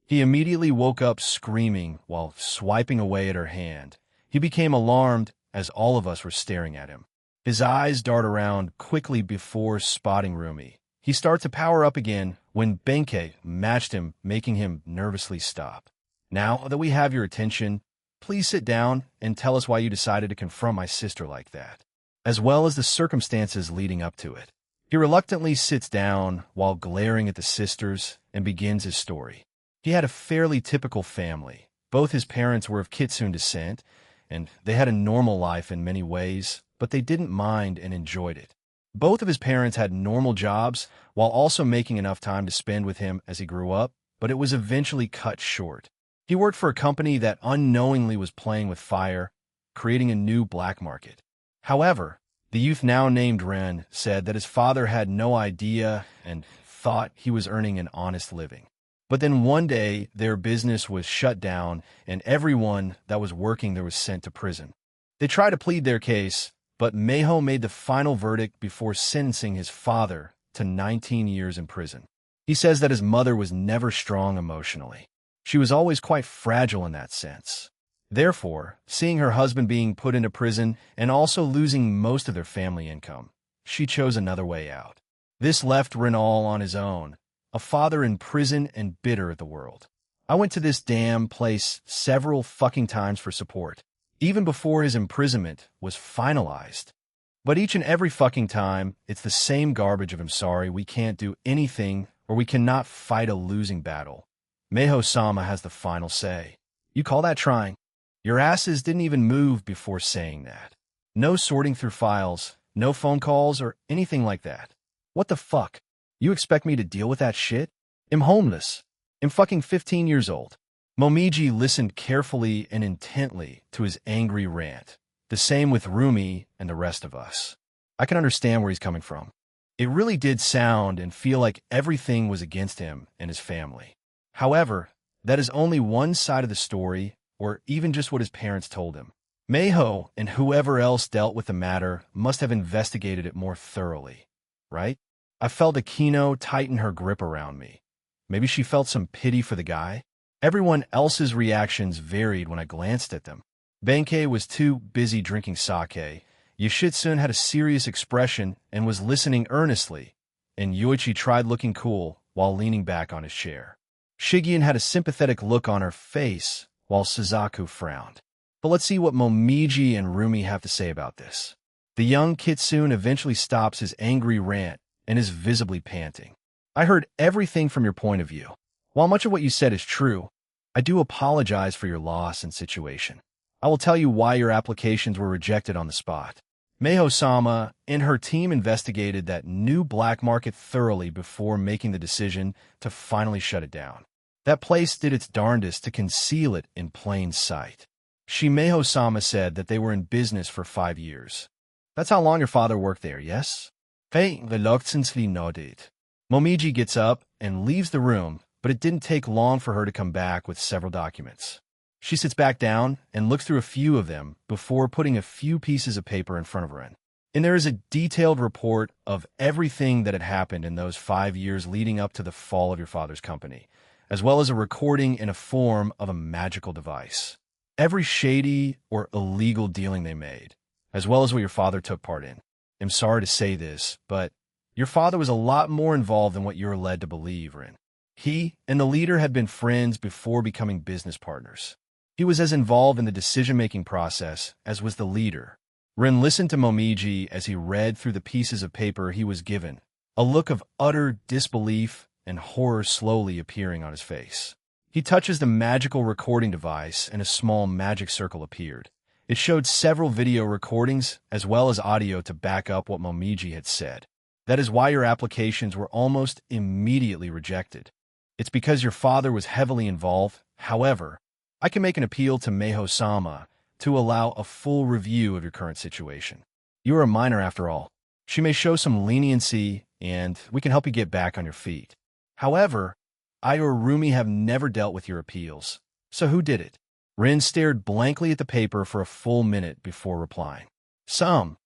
He immediately woke up screaming while swiping away at her hand. He became alarmed as all of us were staring at him. His eyes dart around quickly before spotting Rumi. He starts to power up again when Benkei matched him, making him nervously stop. Now that we have your attention, please sit down and tell us why you decided to confront my sister like that, as well as the circumstances leading up to it. He reluctantly sits down while glaring at the sisters and begins his story. He had a fairly typical family. Both his parents were of Kitsune descent, and they had a normal life in many ways, but they didn't mind and enjoyed it. Both of his parents had normal jobs while also making enough time to spend with him as he grew up, but it was eventually cut short. He worked for a company that unknowingly was playing with fire, creating a new black market. However, the youth now named Ren said that his father had no idea and thought he was earning an honest living. But then one day, their business was shut down, and everyone that was working there was sent to prison. They tried to plead their case, but Meiho made the final verdict before sentencing his father to 19 years in prison. He says that his mother was never strong emotionally. She was always quite fragile in that sense. Therefore, seeing her husband being put into prison and also losing most of their family income, she chose another way out. This left Renal on his own, a father in prison and bitter at the world. I went to this damn place several fucking times for support, even before his imprisonment was finalized. But each and every fucking time, it's the same garbage of "I'm sorry, we can't do anything," or "we cannot fight a losing battle." Meiho-sama has the final say. You call that trying? Your asses didn't even move before saying that. No sorting through files, no phone calls, or anything like that. What the fuck? You expect me to deal with that shit? I'm homeless. I'm fucking 15 years old. Momiji listened carefully and intently to his angry rant. The same with Rumi and the rest of us. I can understand where he's coming from. It really did sound and feel like everything was against him and his family. However, that is only one side of the story, or even just what his parents told him. Mayho and whoever else dealt with the matter must have investigated it more thoroughly, right? I felt Akino tighten her grip around me. Maybe she felt some pity for the guy? Everyone else's reactions varied when I glanced at them. Benkei was too busy drinking sake. Yoshitsune had a serious expression and was listening earnestly, and Yoichi tried looking cool while leaning back on his chair. Shigeon had a sympathetic look on her face, while Suzaku frowned. But let's see what Momiji and Rumi have to say about this. The young Kitsune eventually stops his angry rant and is visibly panting. I heard everything from your point of view. While much of what you said is true, I do apologize for your loss and situation. I will tell you why your applications were rejected on the spot. Meho-sama and her team investigated that new black market thoroughly before making the decision to finally shut it down. That place did its darndest to conceal it in plain sight. Shimeho-sama said that they were in business for 5 years. That's how long your father worked there, yes? Fei reluctantly nodded. Momiji gets up and leaves the room, but it didn't take long for her to come back with several documents. She sits back down and looks through a few of them before putting a few pieces of paper in front of her. And there is a detailed report of everything that had happened in those 5 years leading up to the fall of your father's company, as well as a recording in a form of a magical device. Every shady or illegal dealing they made, as well as what your father took part in. I'm sorry to say this, but your father was a lot more involved than what you're led to believe, Rin. He and the leader had been friends before becoming business partners. He was as involved in the decision-making process as was the leader. Rin listened to Momiji as he read through the pieces of paper he was given, a look of utter disbelief and horror slowly appearing on his face. He touches the magical recording device and a small magic circle appeared. It showed several video recordings as well as audio to back up what Momiji had said. That is why your applications were almost immediately rejected. It's because your father was heavily involved. However, I can make an appeal to Meho-sama to allow a full review of your current situation. You are a minor after all. She may show some leniency, and we can help you get back on your feet. However, I or Rumi have never dealt with your appeals. So who did it? Rin stared blankly at the paper for a full minute before replying. Some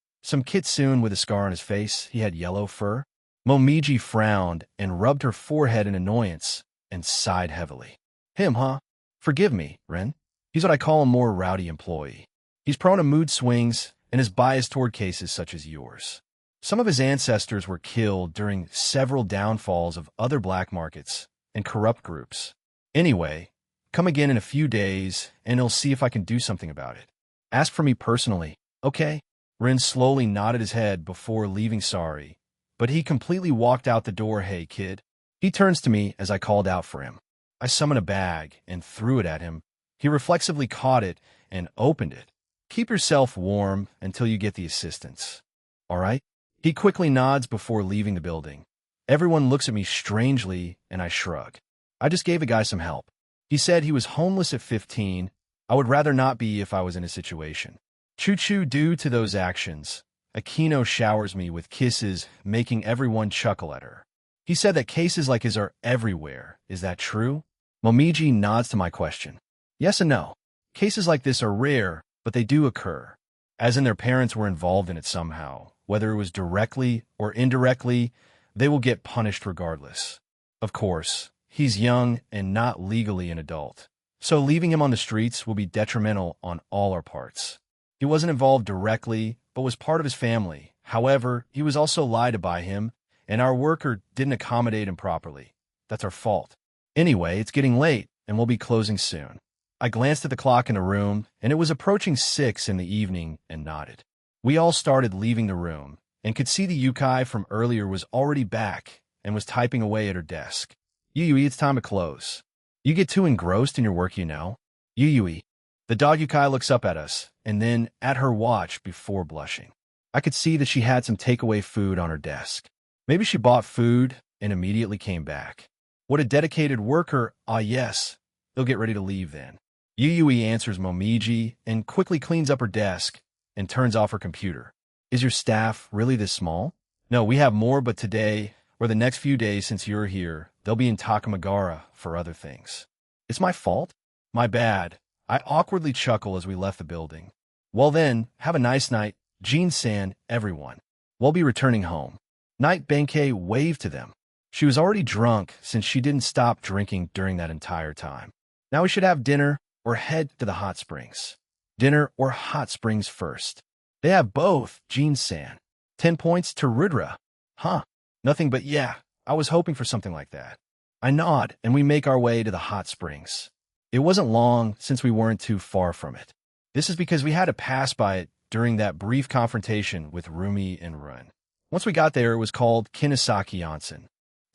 kitsune with a scar on his face. He had yellow fur. Momiji frowned and rubbed her forehead in annoyance and sighed heavily. Him, huh? Forgive me, Ren. He's what I call a more rowdy employee. He's prone to mood swings and is biased toward cases such as yours. Some of his ancestors were killed during several downfalls of other black markets and corrupt groups. Anyway, come again in a few days and I'll see if I can do something about it. Ask for me personally, okay? Ren slowly nodded his head before leaving sorry, but he completely walked out the door. Hey, kid. He turns to me as I called out for him. I summoned a bag and threw it at him. He reflexively caught it and opened it. Keep yourself warm until you get the assistance. All right? He quickly nods before leaving the building. Everyone looks at me strangely, and I shrug. I just gave a guy some help. He said he was homeless at 15. I would rather not be if I was in his situation. Choo-choo due to those actions. Akino showers me with kisses, making everyone chuckle at her. He said that cases like his are everywhere. Is that true? Momiji nods to my question. Yes and no. Cases like this are rare, but they do occur. As in their parents were involved in it somehow. Whether it was directly or indirectly, they will get punished regardless. Of course, he's young and not legally an adult. So leaving him on the streets will be detrimental on all our parts. He wasn't involved directly, but was part of his family. However, he was also lied to by him, and our worker didn't accommodate him properly. That's our fault. Anyway, it's getting late, and we'll be closing soon. I glanced at the clock in the room, and it was approaching 6 in the evening, and nodded. We all started leaving the room, and could see the Yukai from earlier was already back and was typing away at her desk. Yuyui, it's time to close. You get too engrossed in your work, you know. Yuyui. The dog Yukai looks up at us, and then at her watch before blushing. I could see that she had some takeaway food on her desk. Maybe she bought food and immediately came back. What a dedicated worker. Ah, yes. They'll get ready to leave then. Yuyui answers Momiji and quickly cleans up her desk and turns off her computer. Is your staff really this small? No, we have more, but today, or the next few days since you're here, they'll be in Takamagara for other things. It's my fault? My bad. I awkwardly chuckle as we left the building. Well then, have a nice night, Jean-san, everyone. We'll be returning home. Night. Benkei waved to them. She was already drunk since she didn't stop drinking during that entire time. Now we should have dinner or head to the hot springs. Dinner or hot springs first. They have both, Jean-san. 10 points to Rudra. Huh. Nothing but yeah, I was hoping for something like that. I nod and we make our way to the hot springs. It wasn't long since we weren't too far from it. This is because we had to pass by it during that brief confrontation with Rumi and Run. Once we got there, it was called Kinisaki Onsen.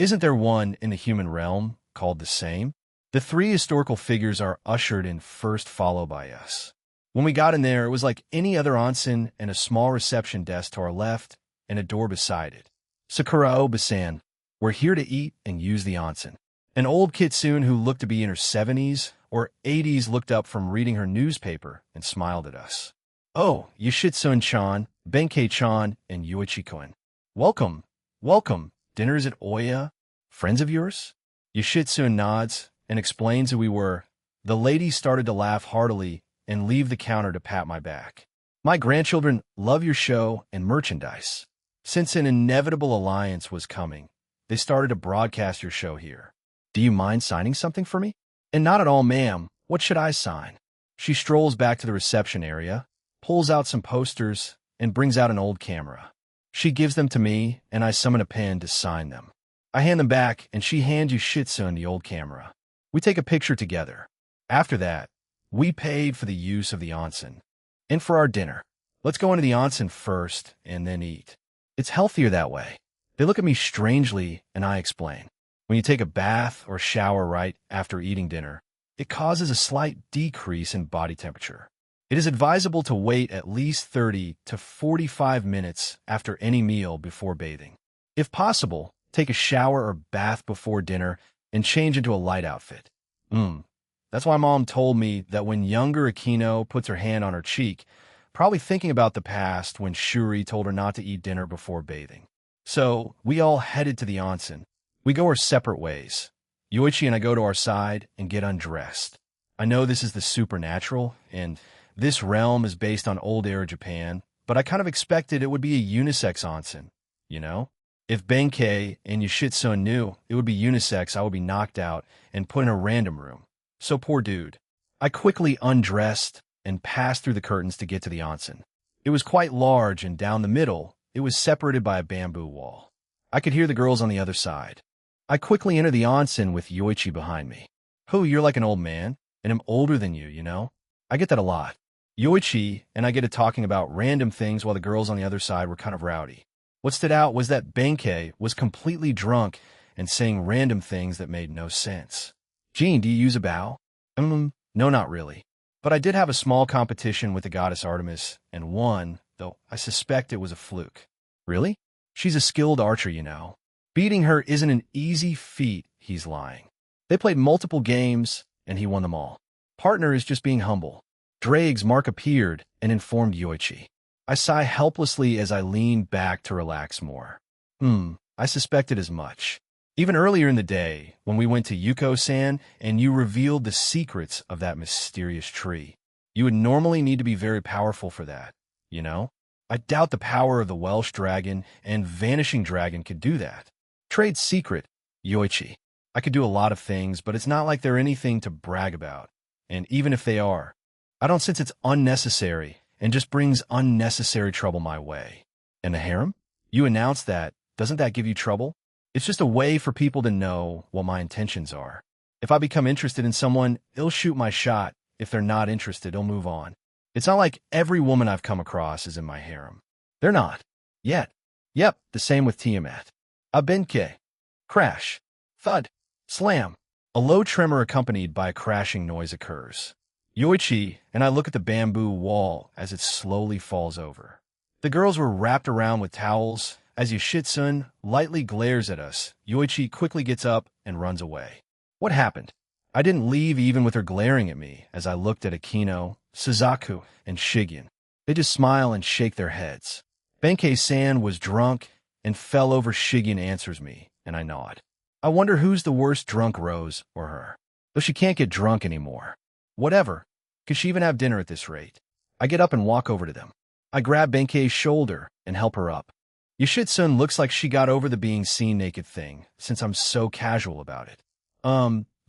Isn't there one in the human realm called the same? The three historical figures are ushered in first, followed by us. When we got in there, it was like any other onsen and a small reception desk to our left and a door beside it. Sakurao-san, we're here to eat and use the onsen. An old kitsune who looked to be in her 70s or 80s looked up from reading her newspaper and smiled at us. Oh, Yoshitsune-chan, Benkei-chan, and Yuichi-kun. Welcome, welcome. Dinner is at Oya. Friends of yours? Yoshitsune nods and explains who we were. The lady started to laugh heartily and leave the counter to pat my back. My grandchildren love your show and merchandise. Since an inevitable alliance was coming, they started to broadcast your show here. Do you mind signing something for me? And not at all, ma'am. What should I sign? She strolls back to the reception area, pulls out some posters, and brings out an old camera. She gives them to me, and I summon a pen to sign them. I hand them back, and she hands Yoshitsune the old camera. We take a picture together. After that, we paid for the use of the onsen. And for our dinner. Let's go into the onsen first, and then eat. It's healthier that way. They look at me strangely, and I explain. When you take a bath or shower right after eating dinner, it causes a slight decrease in body temperature. It is advisable to wait at least 30 to 45 minutes after any meal before bathing. If possible, take a shower or bath before dinner and change into a light outfit. That's why Mom told me that when younger Akino puts her hand on her cheek, probably thinking about the past when Shuri told her not to eat dinner before bathing. So, we all headed to the onsen. We go our separate ways. Yoichi and I go to our side and get undressed. I know this is the supernatural, and this realm is based on old-era Japan, but I kind of expected it would be a unisex onsen, you know? If Benkei and Yoshitsune knew it would be unisex, I would be knocked out and put in a random room. So poor dude. I quickly undressed and passed through the curtains to get to the onsen. It was quite large, and down the middle, it was separated by a bamboo wall. I could hear the girls on the other side. I quickly enter the onsen with Yoichi behind me. Oh, you're like an old man, and I'm older than you, you know? I get that a lot. Yoichi and I get to talking about random things while the girls on the other side were kind of rowdy. What stood out was that Benkei was completely drunk and saying random things that made no sense. Jean, do you use a bow? No, not really. But I did have a small competition with the goddess Artemis and won, though I suspect it was a fluke. Really? She's a skilled archer, you know. Beating her isn't an easy feat, he's lying. They played multiple games, and he won them all. Partner is just being humble. Drake's Mark appeared and informed Yoichi. I sigh helplessly as I lean back to relax more. I suspected as much. Even earlier in the day, when we went to Yuko-san and you revealed the secrets of that mysterious tree, you would normally need to be very powerful for that, you know? I doubt the power of the Welsh dragon and vanishing dragon could do that. Trade secret, Yoichi. I could do a lot of things, but it's not like they're anything to brag about. And even if they are, I don't sense it's unnecessary and just brings unnecessary trouble my way. And the harem? You announced that. Doesn't that give you trouble? It's just a way for people to know what my intentions are. If I become interested in someone, they'll shoot my shot. If they're not interested, they'll move on. It's not like every woman I've come across is in my harem. They're not. Yet. Yep, the same with Tiamat. Benkei. Crash. Thud. Slam. A low tremor accompanied by a crashing noise occurs. Yoichi and I look at the bamboo wall as it slowly falls over. The girls were wrapped around with towels, As Yoshitsun lightly glares at us, Yoichi quickly gets up and runs away. What happened? I didn't leave even with her glaring at me as I looked at Akino, Suzaku, and Shigin. They just smile and shake their heads. Benkei-san was drunk and fell over. Shigin answers me, and I nod. I wonder who's the worst drunk, Rose or her. Though she can't get drunk anymore. Whatever. Could she even have dinner at this rate? I get up and walk over to them. I grab Benkei's shoulder and help her up. Yoshitsun looks like she got over the being seen naked thing, since I'm so casual about it.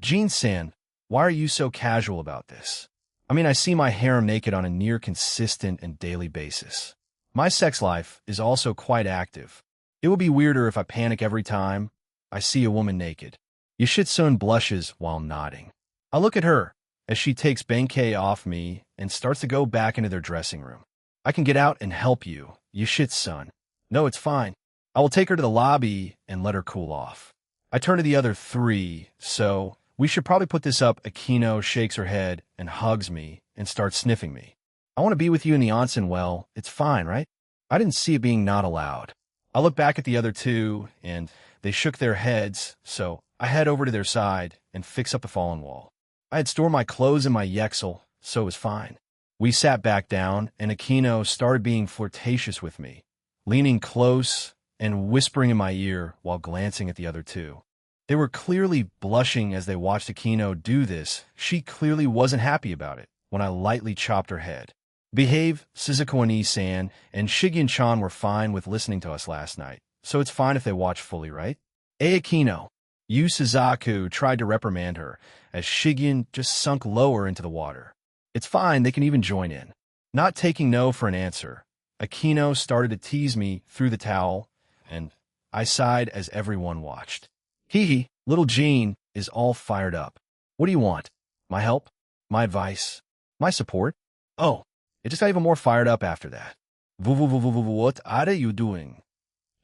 Jean-san, why are you so casual about this? I mean, I see my harem naked on a near consistent and daily basis. My sex life is also quite active. It would be weirder if I panic every time I see a woman naked. Yoshitsun blushes while nodding. I look at her as she takes Benkei off me and starts to go back into their dressing room. I can get out and help you, Yoshitsun. No, it's fine. I will take her to the lobby and let her cool off. I turn to the other three, so we should probably put this up. Akino shakes her head and hugs me and starts sniffing me. I want to be with you in the onsen. Well, it's fine, right? I didn't see it being not allowed. I look back at the other two, and they shook their heads, so I head over to their side and fix up the fallen wall. I had stored my clothes in my yexel, so it was fine. We sat back down, and Akino started being flirtatious with me, leaning close and whispering in my ear while glancing at the other two. They were clearly blushing as they watched Akino do this. She clearly wasn't happy about it when I lightly chopped her head. Behave, Suzuka-san and Shigin-chan were fine with listening to us last night, so it's fine if they watch fully, right? Akino. Yu Suzaku tried to reprimand her, as Shigin just sunk lower into the water. It's fine, they can even join in. Not taking no for an answer, Akino started to tease me through the towel, and I sighed as everyone watched. Hee, little Jean is all fired up. What do you want? My help? My advice? My support? Oh, it just got even more fired up after that. What are you doing?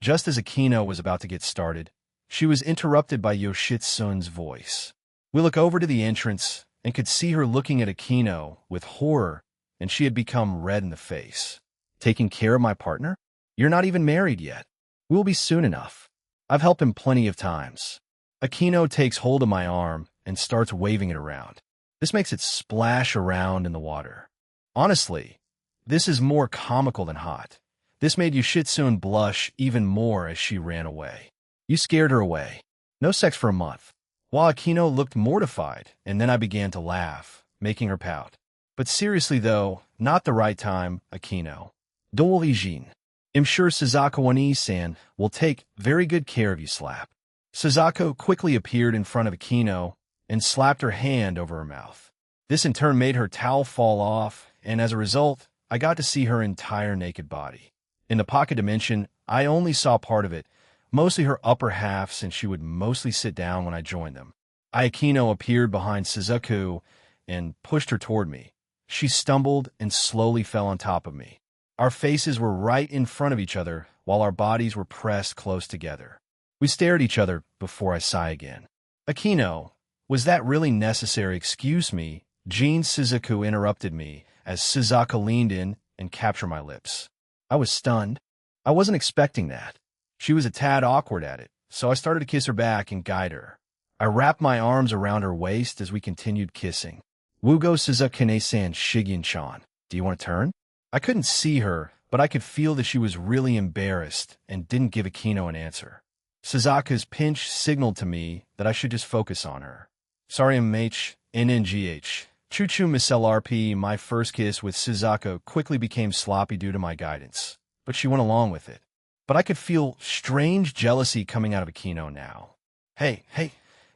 Just as Akino was about to get started, she was interrupted by Yoshitsun's voice. We look over to the entrance and could see her looking at Akino with horror, and she had become red in the face. Taking care of my partner? You're not even married yet. We'll be soon enough. I've helped him plenty of times. Akino takes hold of my arm and starts waving it around. This makes it splash around in the water. Honestly, this is more comical than hot. This made Yoshitsun blush even more as she ran away. You scared her away. No sex for a month. While Akino looked mortified, and then I began to laugh, making her pout. But seriously though, not the right time, Akino. Don't worry, Jean. I'm sure Suzaku-san will take very good care of you. Slap. Suzaku quickly appeared in front of Akino and slapped her hand over her mouth. This in turn made her towel fall off, and as a result, I got to see her entire naked body. In the pocket dimension, I only saw part of it, mostly her upper half since she would mostly sit down when I joined them. Akino appeared behind Suzaku and pushed her toward me. She stumbled and slowly fell on top of me. Our faces were right in front of each other while our bodies were pressed close together. We stared at each other before I sigh again. Akino, was that really necessary? Excuse me, Jean. Suzaku interrupted me as Suzaku leaned in and captured my lips. I was stunned. I wasn't expecting that. She was a tad awkward at it, so I started to kiss her back and guide her. I wrapped my arms around her waist as we continued kissing. Wugo Suzuka-san. Shigin-chan, do you want to turn? I couldn't see her, but I could feel that she was really embarrassed and didn't give Akino an answer. Suzaku's pinch signaled to me that I should just focus on her. Sorry, MH, NNGH. Choo-choo, Miss LRP. My first kiss with Suzaku quickly became sloppy due to my guidance, but she went along with it. But I could feel strange jealousy coming out of Akino now. Hey,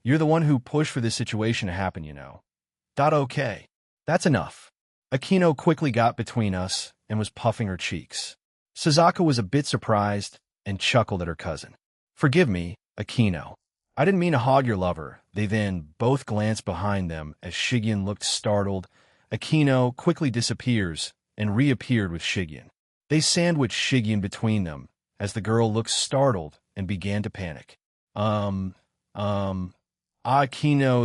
you're the one who pushed for this situation to happen, you know. Okay. That's enough. Akino quickly got between us and was puffing her cheeks. Suzaku was a bit surprised and chuckled at her cousin. Forgive me, Akino. I didn't mean to hog your lover. They then both glanced behind them as Shigin looked startled. Akino quickly disappears and reappeared with Shigin. They sandwiched Shigin between them as the girl looked startled and began to panic. Akino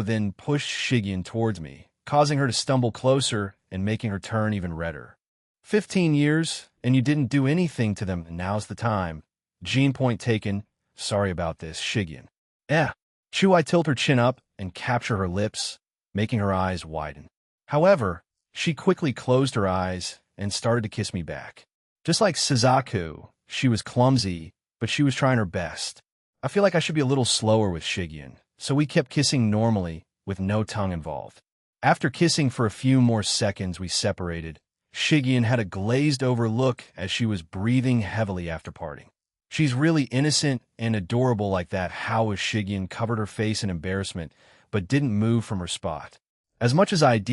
then pushed Shigin towards me, causing her to stumble closer and making her turn even redder. 15 years, and you didn't do anything to them, and now's the time. Jean point taken. Sorry about this, Shigen. Eh. Chu I tilt her chin up and capture her lips, making her eyes widen. However, she quickly closed her eyes and started to kiss me back. Just like Suzaku, she was clumsy, but she was trying her best. I feel like I should be a little slower with Shigen, so we kept kissing normally with no tongue involved. After kissing for a few more seconds, we separated. Shigen had a glazed-over look as she was breathing heavily after parting. She's really innocent and adorable like that. How as Shigen covered her face in embarrassment, but didn't move from her spot. As much as I'd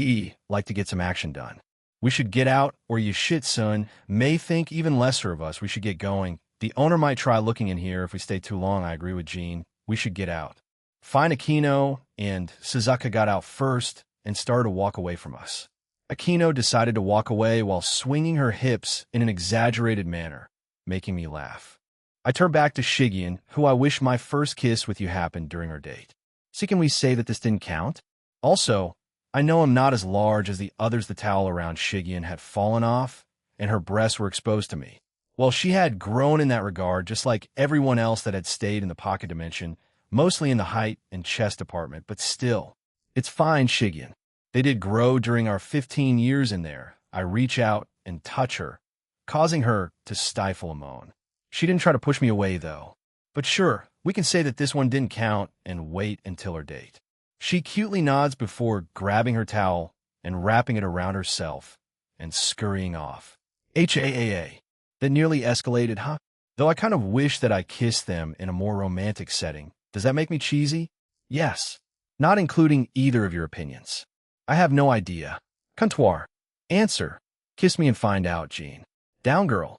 like to get some action done. We should get out, or you shit, son. May think even lesser of us. We should get going. The owner might try looking in here if we stay too long. I agree with Jean. We should get out. Fine. Akino and Suzuka got out first and started to walk away from us. Akino decided to walk away while swinging her hips in an exaggerated manner, making me laugh. I turned back to Shigen, who I wish my first kiss with you happened during our date. See, can we say that this didn't count? Also, I know I'm not as large as the others. The towel around Shigen had fallen off, and her breasts were exposed to me. Well, she had grown in that regard, just like everyone else that had stayed in the pocket dimension, mostly in the height and chest department, but still. It's fine, Shigen. They did grow during our 15 years in there. I reach out and touch her, causing her to stifle a moan. She didn't try to push me away, though. But sure, we can say that this one didn't count and wait until her date. She cutely nods before grabbing her towel and wrapping it around herself and scurrying off. HAAA. That nearly escalated, huh? Though I kind of wish that I kissed them in a more romantic setting. Does that make me cheesy? Yes. Not including either of your opinions. I have no idea. Comptoir. Answer. Kiss me and find out, Jean. Down, girl.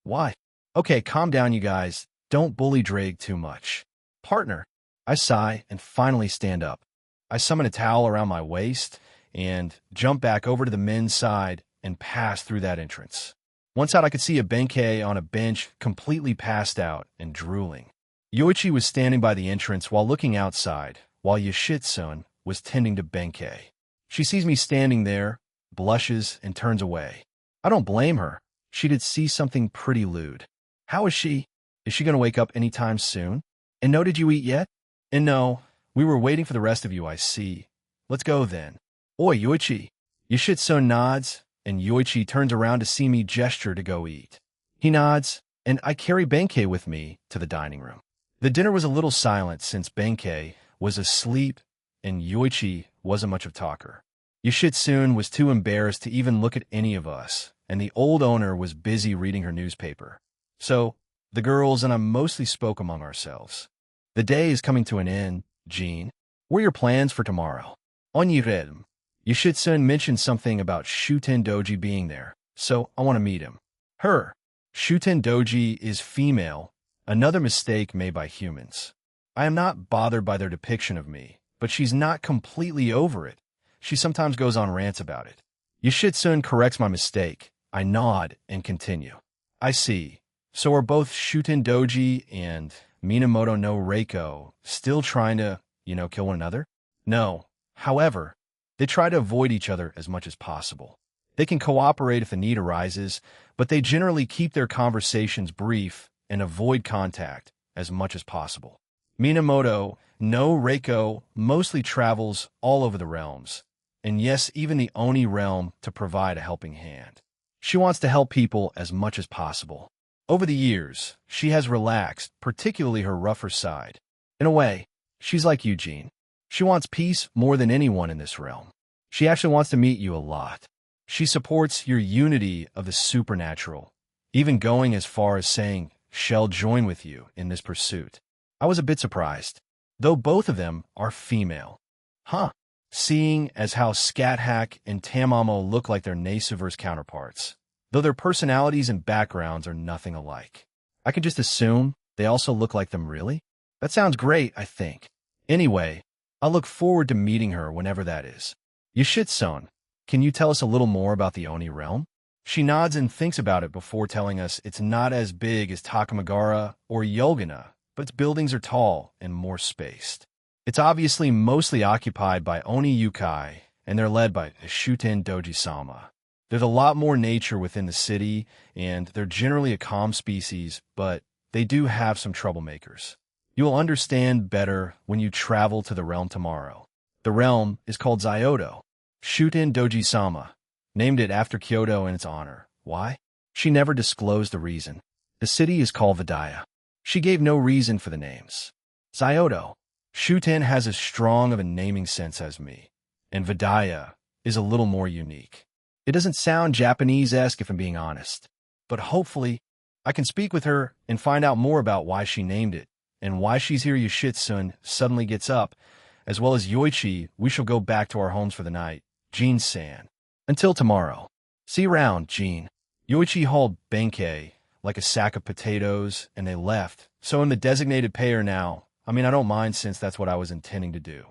Why? Okay, calm down, you guys. Don't bully Drake too much. Partner. I sigh and finally stand up. I summon a towel around my waist and jump back over to the men's side and pass through that entrance. Once out, I could see a Benkei on a bench, completely passed out and drooling. Yoichi was standing by the entrance while looking outside, while Yoshitsun was tending to Benkei. She sees me standing there, blushes, and turns away. I don't blame her. She did see something pretty lewd. How is she? Is she going to wake up anytime soon? And no, did you eat yet? And no, we were waiting for the rest of you, I see. Let's go then. Oi, Yoichi. Yoshitsun nods, and Yoichi turns around to see me gesture to go eat. He nods, and I carry Benkei with me to the dining room. The dinner was a little silent since Benkei was asleep and Yoichi wasn't much of a talker. Yoshitsun was too embarrassed to even look at any of us, and the old owner was busy reading her newspaper. So, the girls and I mostly spoke among ourselves. The day is coming to an end, Jean. What are your plans for tomorrow? Onyiredum. Yoshitsun mentioned something about Shuten Doji being there, so I want to meet him. Her. Shuten Doji is female, another mistake made by humans. I am not bothered by their depiction of me, but she's not completely over it. She sometimes goes on rants about it. Yoshitsun corrects my mistake. I nod and continue. I see. So are both Shuten Doji and Minamoto no Reiko still trying to, kill one another? No. However, they try to avoid each other as much as possible. They can cooperate if the need arises, but they generally keep their conversations brief and avoid contact as much as possible. Minamoto no Reiko mostly travels all over the realms, and yes, even the Oni realm to provide a helping hand. She wants to help people as much as possible. Over the years, she has relaxed, particularly her rougher side. In a way, she's like Eugene. She wants peace more than anyone in this realm. She actually wants to meet you a lot. She supports your unity of the supernatural, even going as far as saying she'll join with you in this pursuit. I was a bit surprised, though both of them are female. Seeing as how Scat Hack and Tamamo look like their Naceverse counterparts, though their personalities and backgrounds are nothing alike. I can just assume they also look like them, really? That sounds great, I think. Anyway, I look forward to meeting her whenever that is. Yoshitsun, can you tell us a little more about the Oni realm? She nods and thinks about it before telling us it's not as big as Takamagara or Yogana, but its buildings are tall and more spaced. It's obviously mostly occupied by Oni Yukai, and they're led by Shuten Doji-sama. There's a lot more nature within the city, and they're generally a calm species, but they do have some troublemakers. You will understand better when you travel to the realm tomorrow. The realm is called Zyoto. Shuten Doji-sama named it after Kyoto in its honor. Why? She never disclosed the reason. The city is called Vidaya. She gave no reason for the names. Zyoto. Shuten has as strong of a naming sense as me, and Vidaya is a little more unique. It doesn't sound Japanese-esque if I'm being honest, but hopefully I can speak with her and find out more about why she named it, and why she's here. Yoshitsun suddenly gets up, as well as Yoichi. We shall go back to our homes for the night. Jean-san. Until tomorrow. See you around, Jean. Yoichi hauled Benkei like a sack of potatoes, and they left. So I'm the designated payer now. I mean, I don't mind since that's what I was intending to do.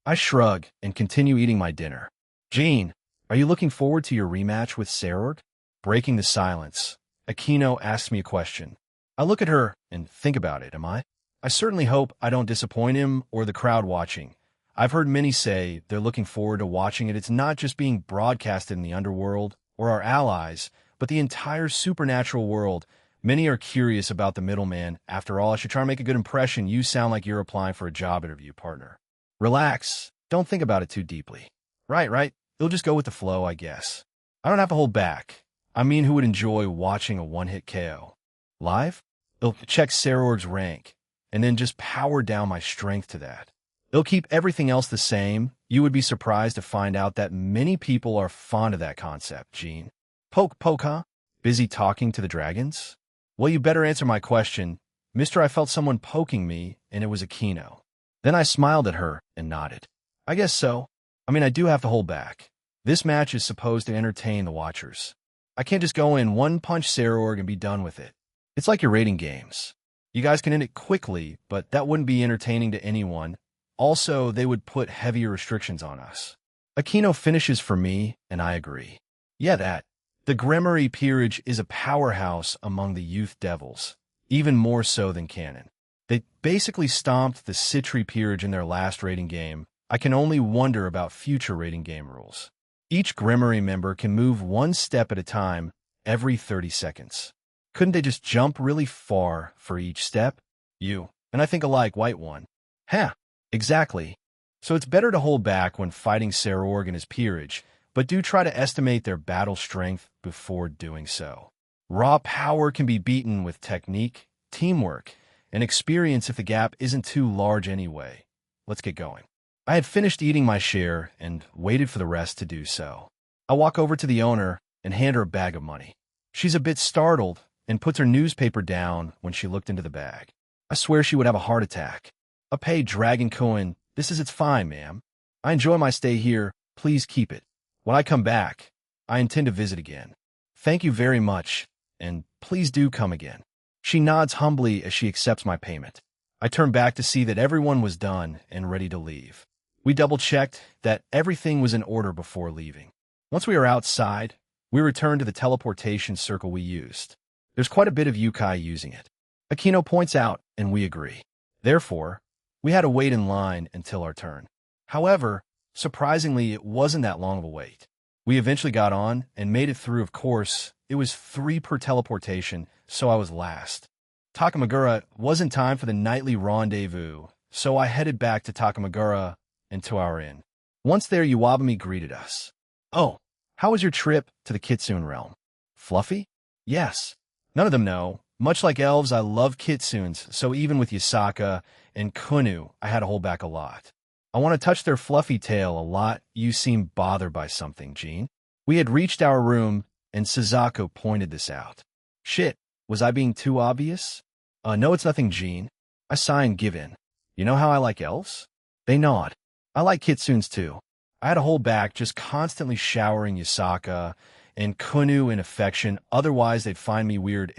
I shrug and continue eating my dinner. Jean, are you looking forward to your rematch with Serorg? Breaking the silence, Aquino asks me a question. I look at her and think about it, am I? I certainly hope I don't disappoint him or the crowd watching. I've heard many say they're looking forward to watching it. It's not just being broadcasted in the underworld or our allies, but the entire supernatural world. Many are curious about the middleman. After all, I should try to make a good impression. You sound like you're applying for a job interview, partner. Relax. Don't think about it too deeply. Right. It'll just go with the flow, I guess. I don't have to hold back. I mean, who would enjoy watching a one-hit KO? Live? It'll check Serorg's rank, and then just power down my strength to that. It'll keep everything else the same. You would be surprised to find out that many people are fond of that concept, Jean. Poke, huh? Busy talking to the dragons? Well, you better answer my question. Mister, I felt someone poking me, and it was Aquino. Then I smiled at her and nodded. I guess so. I mean, I do have to hold back. This match is supposed to entertain the watchers. I can't just go in one-punch Serorg and be done with it. It's like your rating games. You guys can end it quickly, but that wouldn't be entertaining to anyone. Also, they would put heavier restrictions on us. Aquino finishes for me, and I agree. Yeah, that. The Gremory Peerage is a powerhouse among the youth devils, even more so than Canon. They basically stomped the Citri Peerage in their last rating game. I can only wonder about future rating game rules. Each Gremory member can move one step at a time every 30 seconds. Couldn't they just jump really far for each step? You, and I think alike, White One. Huh, exactly. So it's better to hold back when fighting Serorg and his peerage, but do try to estimate their battle strength before doing so. Raw power can be beaten with technique, teamwork, and experience if the gap isn't too large anyway. Let's get going. I had finished eating my share and waited for the rest to do so. I walk over to the owner and hand her a bag of money. She's a bit startled and puts her newspaper down when she looked into the bag. I swear she would have a heart attack. A paid Dragon Coin. It's fine, ma'am. I enjoy my stay here. Please keep it. When I come back, I intend to visit again. Thank you very much, and please do come again. She nods humbly as she accepts my payment. I turn back to see that everyone was done and ready to leave. We double-checked that everything was in order before leaving. Once we are outside, we return to the teleportation circle we used. There's quite a bit of Yukai using it. Aquino points out, and we agree. Therefore, we had to wait in line until our turn. However, surprisingly, it wasn't that long of a wait. We eventually got on and made it through. Of course, it was 3 per teleportation, so I was last. Takamagura wasn't time for the nightly rendezvous, so I headed back to Takamagura and to our inn. Once there, Iwabumi greeted us. Oh, how was your trip to the Kitsune realm? Fluffy? Yes. None of them know. Much like elves, I love kitsunes, so even with Yasaka and Kunu, I had to hold back a lot. I want to touch their fluffy tail a lot. You seem bothered by something, Jean. We had reached our room, and Suzako pointed this out. Shit, was I being too obvious? No, it's nothing, Jean. I sigh and give in. You know how I like elves? They nod. I like kitsunes too. I had to hold back, just constantly showering Yasaka and Kunu in affection, otherwise they'd find me weird.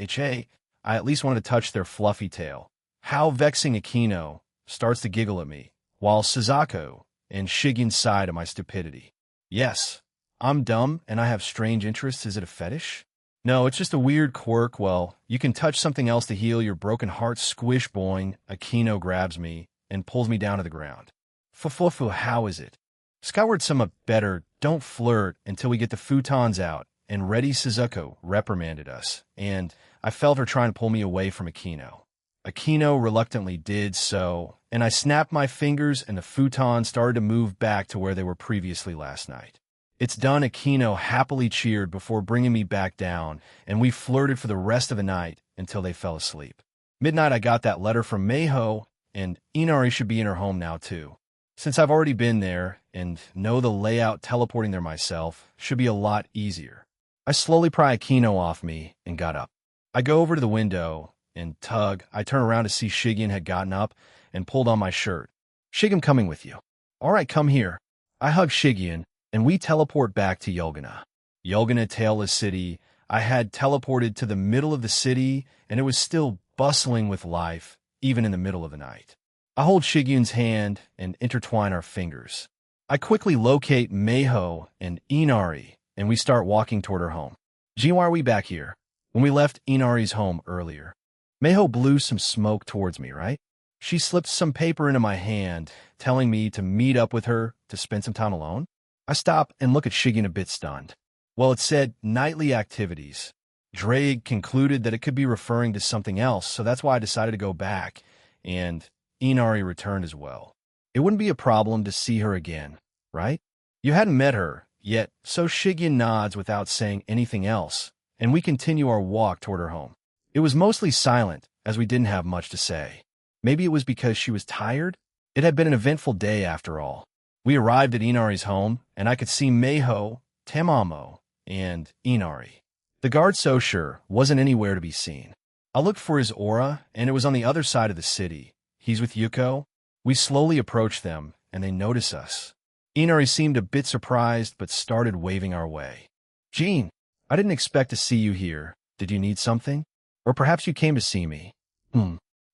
I at least wanted to touch their fluffy tail. How vexing Aquino starts to giggle at me, while Suzako and Shigen sighed at my stupidity. Yes, I'm dumb and I have strange interests. Is it a fetish? No, it's just a weird quirk. Well, you can touch something else to heal your broken heart. Squish boing. Aquino grabs me and pulls me down to the ground. Fufufu, how is it? Skyward Sama better, don't flirt until we get the futons out, and Ready Suzuko reprimanded us, and I felt her trying to pull me away from Aquino. Aquino reluctantly did so, and I snapped my fingers and the futon started to move back to where they were previously last night. "It's done," Aquino happily cheered before bringing me back down, and we flirted for the rest of the night until they fell asleep. Midnight, I got that letter from Mayho, and Inari should be in her home now too. Since I've already been there and know the layout, teleporting there myself should be a lot easier. I slowly pry Aquino off me and got up. I go over to the window and tug. I turn around to see Shigen had gotten up and pulled on my shirt. "Shig, I'm coming with you." "All right, come here." I hug Shigen, and we teleport back to Yolgana. Yolgana, Tailless City. I had teleported to the middle of the city, and it was still bustling with life, even in the middle of the night. I hold Shigen's hand and intertwine our fingers. I quickly locate Mayho and Inari, and we start walking toward her home. "Gee, why are we back here? When we left Inari's home earlier." Mayho blew some smoke towards me, right? She slipped some paper into my hand, telling me to meet up with her to spend some time alone. I stop and look at Shigen a bit stunned. Well, it said nightly activities. Drake concluded that it could be referring to something else, so that's why I decided to go back, and Inari returned as well. It wouldn't be a problem to see her again, right? You hadn't met her yet, so Shigen nods without saying anything else, and we continue our walk toward her home. It was mostly silent, as we didn't have much to say. Maybe it was because she was tired? It had been an eventful day after all. We arrived at Inari's home, and I could see Mayho, Tamamo, and Inari. The guard Soshir wasn't anywhere to be seen. I looked for his aura, and it was on the other side of the city. He's with Yuko. We slowly approached them, and they noticed us. Inari seemed a bit surprised, but started waving our way. "Jean, I didn't expect to see you here. Did you need something? Or perhaps you came to see me?"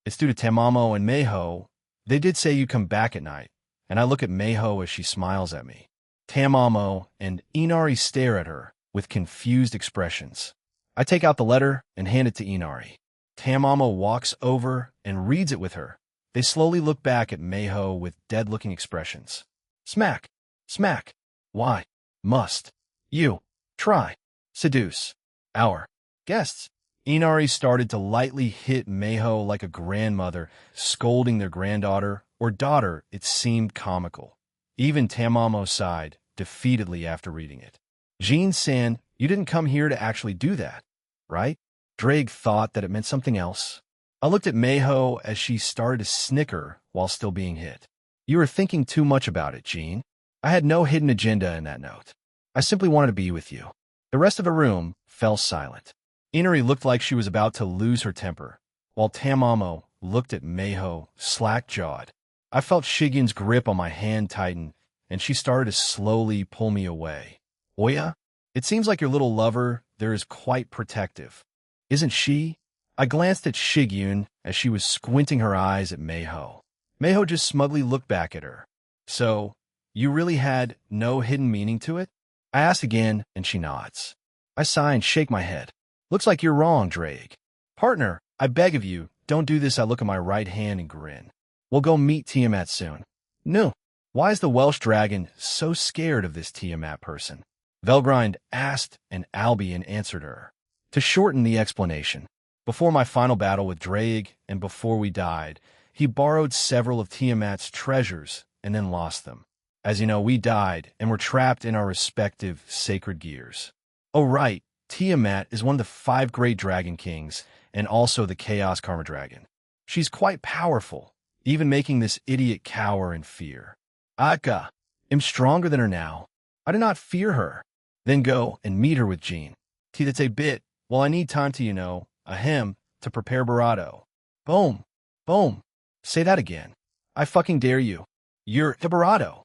It's due to Tamamo and Mayho. They did say you come back at night, and I look at Mayho as she smiles at me. Tamamo and Inari stare at her with confused expressions. I take out the letter and hand it to Inari. Tamamo walks over and reads it with her. They slowly look back at Mayho with dead-looking expressions. "Smack, smack. Why? Must you try seduce our guests?" Inari started to lightly hit Mayho like a grandmother, scolding their granddaughter or daughter. It seemed comical. Even Tamamo sighed defeatedly after reading it. "Jean-san, you didn't come here to actually do that, right?" Drake thought that it meant something else. I looked at Mayho as she started to snicker while still being hit. "You were thinking too much about it, Jean. I had no hidden agenda in that note. I simply wanted to be with you." The rest of the room fell silent. Inari looked like she was about to lose her temper, while Tamamo looked at Mayho, slack-jawed. I felt Shigen's grip on my hand tighten, and she started to slowly pull me away. "Oya, it seems like your little lover there is quite protective. Isn't she?" I glanced at Shigen as she was squinting her eyes at Mayho. Mayho just smugly looked back at her. "So, you really had no hidden meaning to it?" I asked again, and she nods. I sigh and shake my head. "Looks like you're wrong, Drake. Partner, I beg of you, don't do this." I look at my right hand and grin. "We'll go meet Tiamat soon." "No. Why is the Welsh dragon so scared of this Tiamat person?" Velgrind asked, and Albion answered her. To shorten the explanation, before my final battle with Drake and before we died, he borrowed several of Tiamat's treasures and then lost them. As you know, we died and were trapped in our respective sacred gears. Oh right, Tiamat is one of the 5 great dragon kings and also the Chaos Karma Dragon. She's quite powerful, even making this idiot cower in fear. "Aka, am stronger than her now. I do not fear her." "Then go and meet her with Jean." "That's a bit. Well, I need time to, ahem, to prepare Barato." "Boom, boom. Say that again. I fucking dare you. You're the Barato."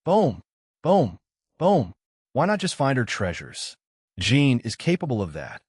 "Boom, boom, boom. Why not just find her treasures? Jean is capable of that.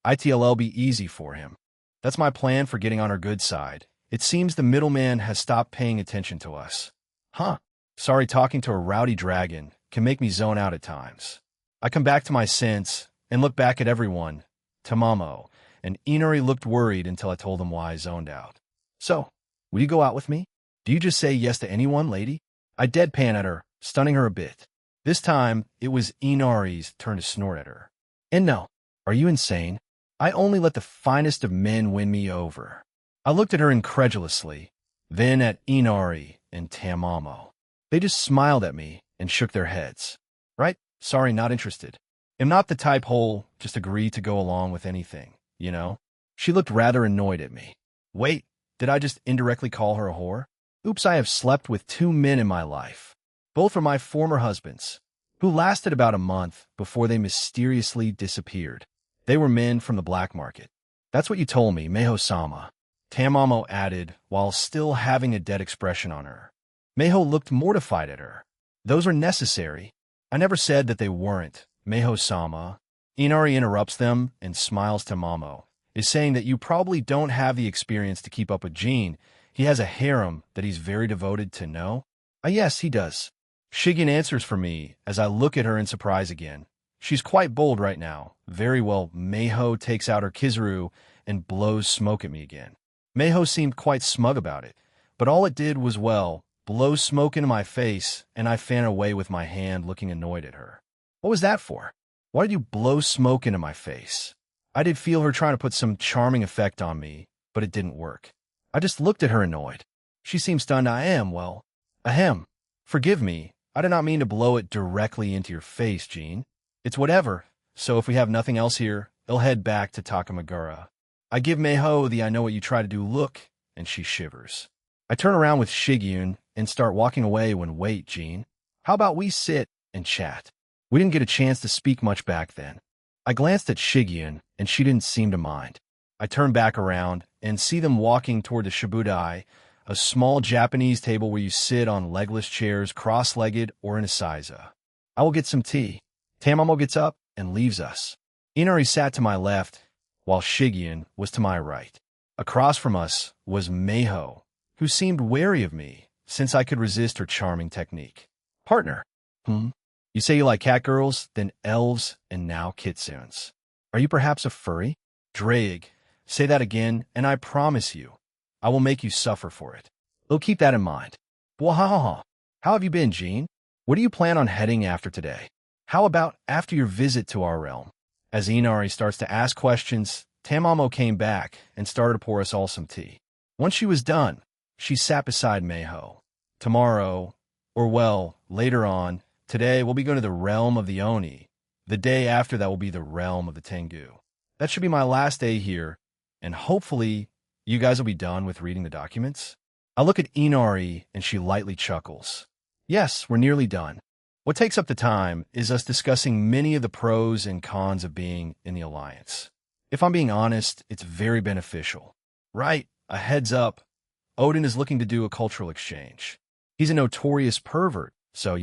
It'll be easy for him. That's my plan for getting on her good side. It seems the middleman has stopped paying attention to us." "Huh. Sorry, talking to a rowdy dragon can make me zone out at times." I come back to my sense and look back at everyone. Tamamo and Inari looked worried until I told them why I zoned out. "So, will you go out with me? Do you just say yes to anyone, lady?" I deadpan at her, stunning her a bit. This time, it was Inari's turn to snort at her. "And no, are you insane? I only let the finest of men win me over. I looked at her incredulously, then at Inari and Tamamo. They just smiled at me and shook their heads. Right? Sorry, not interested. Am not the type who'll just agree to go along with anything, you know? She looked rather annoyed at me. Wait, did I just indirectly call her a whore? Oops, I have slept with 2 men in my life. Both are my former husbands, who lasted about a month before they mysteriously disappeared. They were men from the black market. That's what you told me, Meho-sama. Tamamo added, while still having a dead expression on her. Meho looked mortified at her. Those were necessary. I never said that they weren't, Meho-sama. Inari interrupts them and smiles to Mamo, is saying that you probably don't have the experience to keep up with Gene. He has a harem that he's very devoted to, no? Yes, he does. Shigen answers for me as I look at her in surprise again. She's quite bold right now. Very well, Meho takes out her Kizaru and blows smoke at me again. Meho seemed quite smug about it, but all it did was, well, blow smoke into my face, and I fan away with my hand looking annoyed at her. What was that for? Why did you blow smoke into my face? I did feel her trying to put some charming effect on me, but it didn't work. I just looked at her annoyed. She seemed stunned. I am, well, ahem. Forgive me. I did not mean to blow it directly into your face, Gene. It's whatever, so if we have nothing else here, they'll head back to Takamagura. I give Meho the I know what you try to do look, and she shivers. I turn around with Shigyun and start walking away when, wait, Gene, how about we sit and chat? We didn't get a chance to speak much back then. I glanced at Shigyun, and she didn't seem to mind. I turn back around and see them walking toward the Shibudai, a small Japanese table where you sit on legless chairs, cross-legged or in a seiza. I will get some tea. Tamamo gets up and leaves us. Inari sat to my left, while Shigyun was to my right. Across from us was Meho, who seemed wary of me, since I could resist her charming technique. Partner. You say you like cat girls, then elves, and now kitsunes. Are you perhaps a furry? Drag. Say that again, and I promise you, I will make you suffer for it. We'll keep that in mind. Wahaha. How have you been, Gene? Where do you plan on heading after today? How about after your visit to our realm? As Inari starts to ask questions, Tamamo came back and started to pour us all some tea. Once she was done, she sat beside Meho. Tomorrow, or well, later on, today we'll be going to the realm of the Oni. The day after that will be the realm of the Tengu. That should be my last day here, and hopefully you guys will be done with reading the documents. I look at Inari and she lightly chuckles. Yes, we're nearly done. What takes up the time is us discussing many of the pros and cons of being in the Alliance. If I'm being honest, it's very beneficial. Right, a heads up, Odin is looking to do a cultural exchange. He's a notorious pervert, so,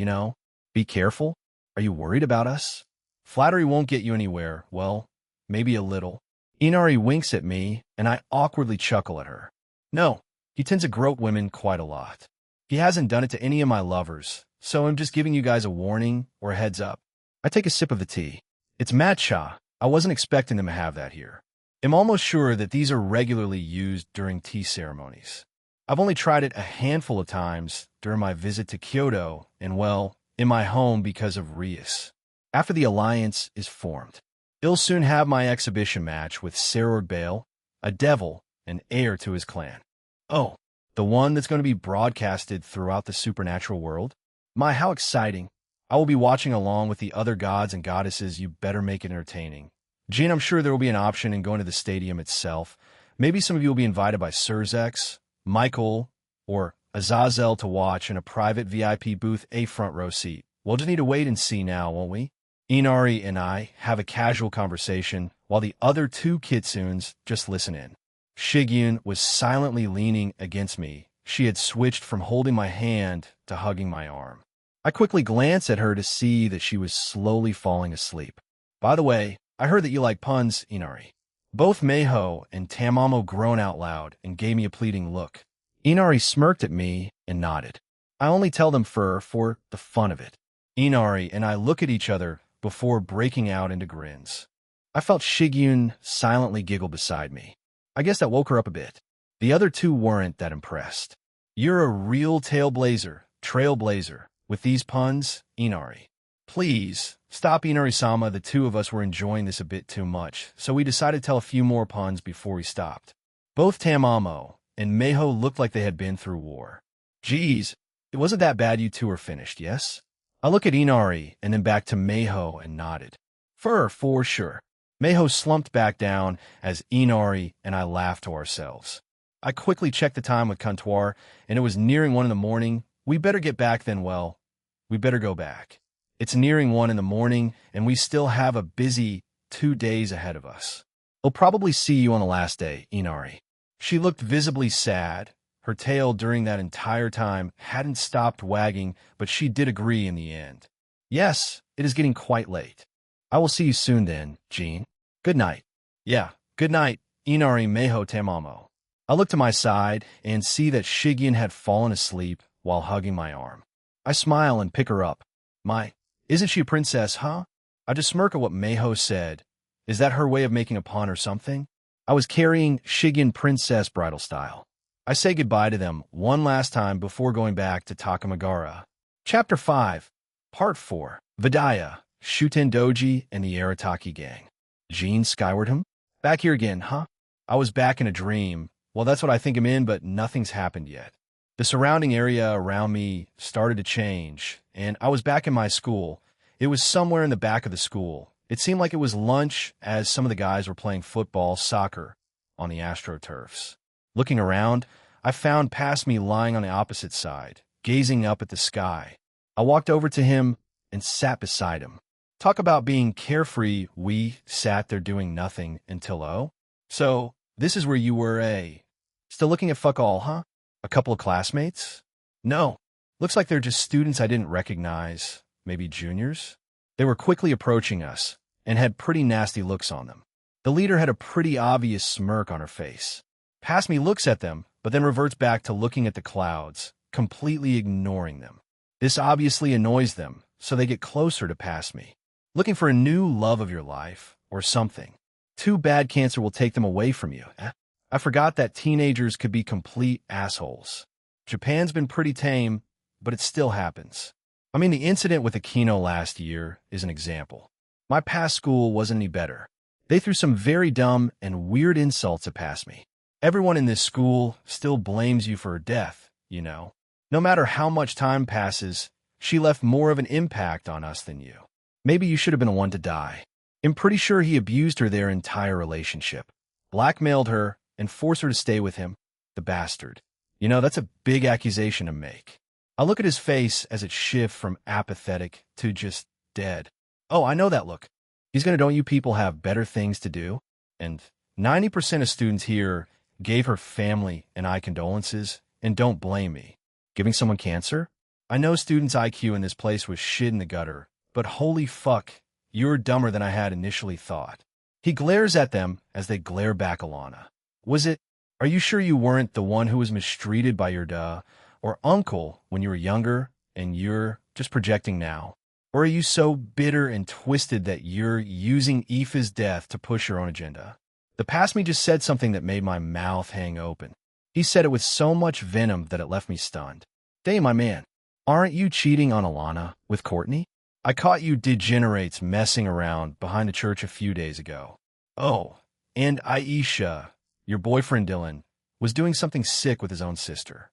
be careful. Are you worried about us? Flattery won't get you anywhere, well, maybe a little. Inari winks at me, and I awkwardly chuckle at her. No, he tends to grope women quite a lot. He hasn't done it to any of my lovers, so I'm just giving you guys a warning or a heads up. I take a sip of the tea. It's matcha. I wasn't expecting them to have that here. I'm almost sure that these are regularly used during tea ceremonies. I've only tried it a handful of times during my visit to Kyoto and, well, in my home because of Rias. After the alliance is formed, I'll soon have my exhibition match with Serord Bale, a devil, and heir to his clan. Oh, the one that's going to be broadcasted throughout the supernatural world? My, how exciting. I will be watching along with the other gods and goddesses. You better make it entertaining. Gene, I'm sure there will be an option in going to the stadium itself. Maybe some of you will be invited by Surzex, Michael, or Azazel to watch in a private VIP booth, a front row seat. We'll just need to wait and see now, won't we? Inari and I have a casual conversation while the other 2 kitsunes just listen in. Shigyun was silently leaning against me. She had switched from holding my hand to hugging my arm. I quickly glanced at her to see that she was slowly falling asleep. By the way, I heard that you like puns, Inari. Both Meho and Tamamo groaned out loud and gave me a pleading look. Inari smirked at me and nodded. I only tell them for the fun of it. Inari and I look at each other before breaking out into grins. I felt Shigyun silently giggle beside me. I guess that woke her up a bit. The other 2 weren't that impressed. You're a real trailblazer, with these puns, Inari. Please, stop, Inari-sama. The 2 of us were enjoying this a bit too much, so we decided to tell a few more puns before we stopped. Both Tamamo and Meho looked like they had been through war. Geez, it wasn't that bad. You two are finished, yes? I look at Inari and then back to Meho and nodded. For sure. Meho slumped back down as Inari and I laughed to ourselves. I quickly checked the time with Comptoir, and it was nearing 1 in the morning. We better get back then, well, we better go back. It's nearing 1 in the morning, and we still have a busy 2 days ahead of us. We'll probably see you on the last day, Inari. She looked visibly sad. Her tail during that entire time hadn't stopped wagging, but she did agree in the end. Yes, it is getting quite late. I will see you soon then, Jean. Good night. Yeah, good night, Inari Meho Tamamo. I look to my side and see that Shigen had fallen asleep while hugging my arm. I smile and pick her up. Isn't she a princess, huh? I just smirk at what Meho said. Is that her way of making a pun or something? I was carrying Shigen princess bridal style. I say goodbye to them one last time before going back to Takamagara. Chapter 5, Part 4, Vidaya, Shuten Doji, and the Arataki gang. Jean Skyward him? Back here again, huh? I was back in a dream. Well, that's what I think I'm in, but nothing's happened yet. The surrounding area around me started to change, and I was back in my school. It was somewhere in the back of the school. It seemed like it was lunch as some of the guys were playing football, soccer on the AstroTurfs. Looking around, I found past me lying on the opposite side, gazing up at the sky. I walked over to him and sat beside him. Talk about being carefree. We sat there doing nothing until So, this is where you were, Still looking at fuck all, huh? A couple of classmates? No. Looks like they're just students I didn't recognize. Maybe juniors? They were quickly approaching us and had pretty nasty looks on them. The leader had a pretty obvious smirk on her face. Past me looks at them, but then reverts back to looking at the clouds, completely ignoring them. This obviously annoys them, so they get closer to past me. Looking for a new love of your life, or something. Too bad cancer will take them away from you. I forgot that teenagers could be complete assholes. Japan's been pretty tame, but it still happens. I mean, the incident with Aquino last year is an example. My past school wasn't any better. They threw some very dumb and weird insults at past me. Everyone in this school still blames you for her death, you know. No matter how much time passes, she left more of an impact on us than you. Maybe you should have been the one to die. I'm pretty sure he abused her their entire relationship. Blackmailed her and forced her to stay with him. The bastard. You know, that's a big accusation to make. I look at his face as it shifts from apathetic to just dead. Oh, I know that look. He's gonna, don't you people have better things to do? And 90% of students here gave her family and I condolences, and don't blame me. Giving someone cancer? I know students' IQ in this place was shit in the gutter, but holy fuck, you're dumber than I had initially thought. He glares at them as they glare back Alana. Are you sure you weren't the one who was mistreated by your or uncle when you were younger, and you're just projecting now? Or are you so bitter and twisted that you're using Aoife's death to push your own agenda? The past me just said something that made my mouth hang open. He said it with so much venom that it left me stunned. Damn, my man, aren't you cheating on Alana with Courtney? I caught you degenerates messing around behind the church a few days ago. Oh, and Aisha, your boyfriend Dylan, was doing something sick with his own sister.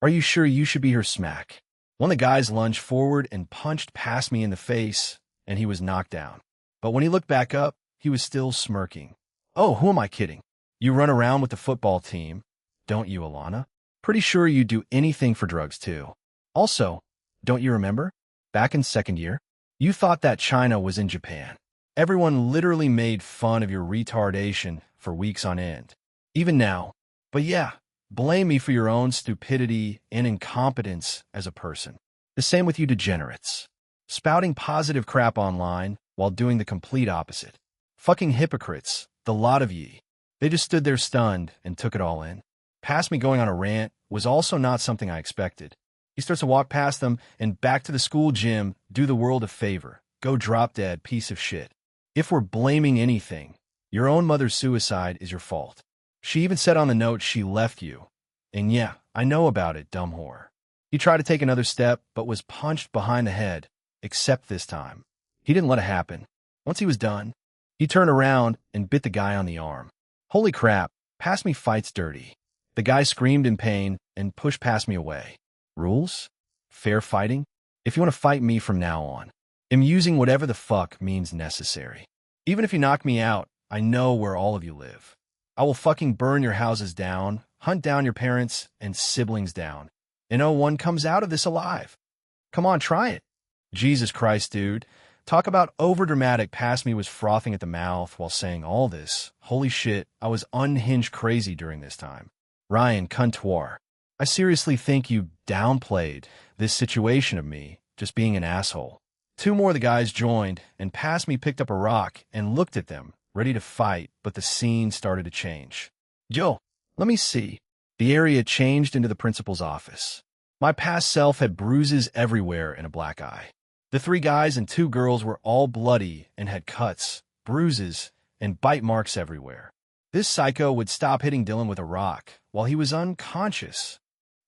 Are you sure you should be her smack? One of the guys lunged forward and punched past me in the face, and he was knocked down. But when he looked back up, he was still smirking. Oh, who am I kidding? You run around with the football team, don't you, Alana? Pretty sure you do anything for drugs, too. Also, don't you remember? Back in second year, you thought that China was in Japan. Everyone literally made fun of your retardation for weeks on end. Even now. But yeah, blame me for your own stupidity and incompetence as a person. The same with you degenerates. Spouting positive crap online while doing the complete opposite. Fucking hypocrites, the lot of ye. They just stood there stunned and took it all in. Past me going on a rant was also not something I expected. He starts to walk past them and back to the school gym, do the world a favor. Go drop dead, piece of shit. If we're blaming anything, your own mother's suicide is your fault. She even said on the note she left you. And yeah, I know about it, dumb whore. He tried to take another step, but was punched behind the head, except this time. He didn't let it happen. Once he was done, he turned around and bit the guy on the arm. Holy crap, Pass me fights dirty. The guy screamed in pain and pushed past me away. Rules? Fair fighting? If you want to fight me from now on, I'm using whatever the fuck means necessary. Even if you knock me out, I know where all of you live. I will fucking burn your houses down, hunt down your parents and siblings down, and no one comes out of this alive. Come on, try it. Jesus Christ, dude. Talk about overdramatic. Past me was frothing at the mouth while saying all this. Holy shit, I was unhinged crazy during this time. Ryan, cuntoir. I seriously think you downplayed this situation of me just being an asshole. Two more of the guys joined, and past me picked up a rock and looked at them, ready to fight, but the scene started to change. Yo, let me see. The area changed into the principal's office. My past self had bruises everywhere and a black eye. The three guys and two girls were all bloody and had cuts, bruises, and bite marks everywhere. This psycho would stop hitting Dylan with a rock while he was unconscious.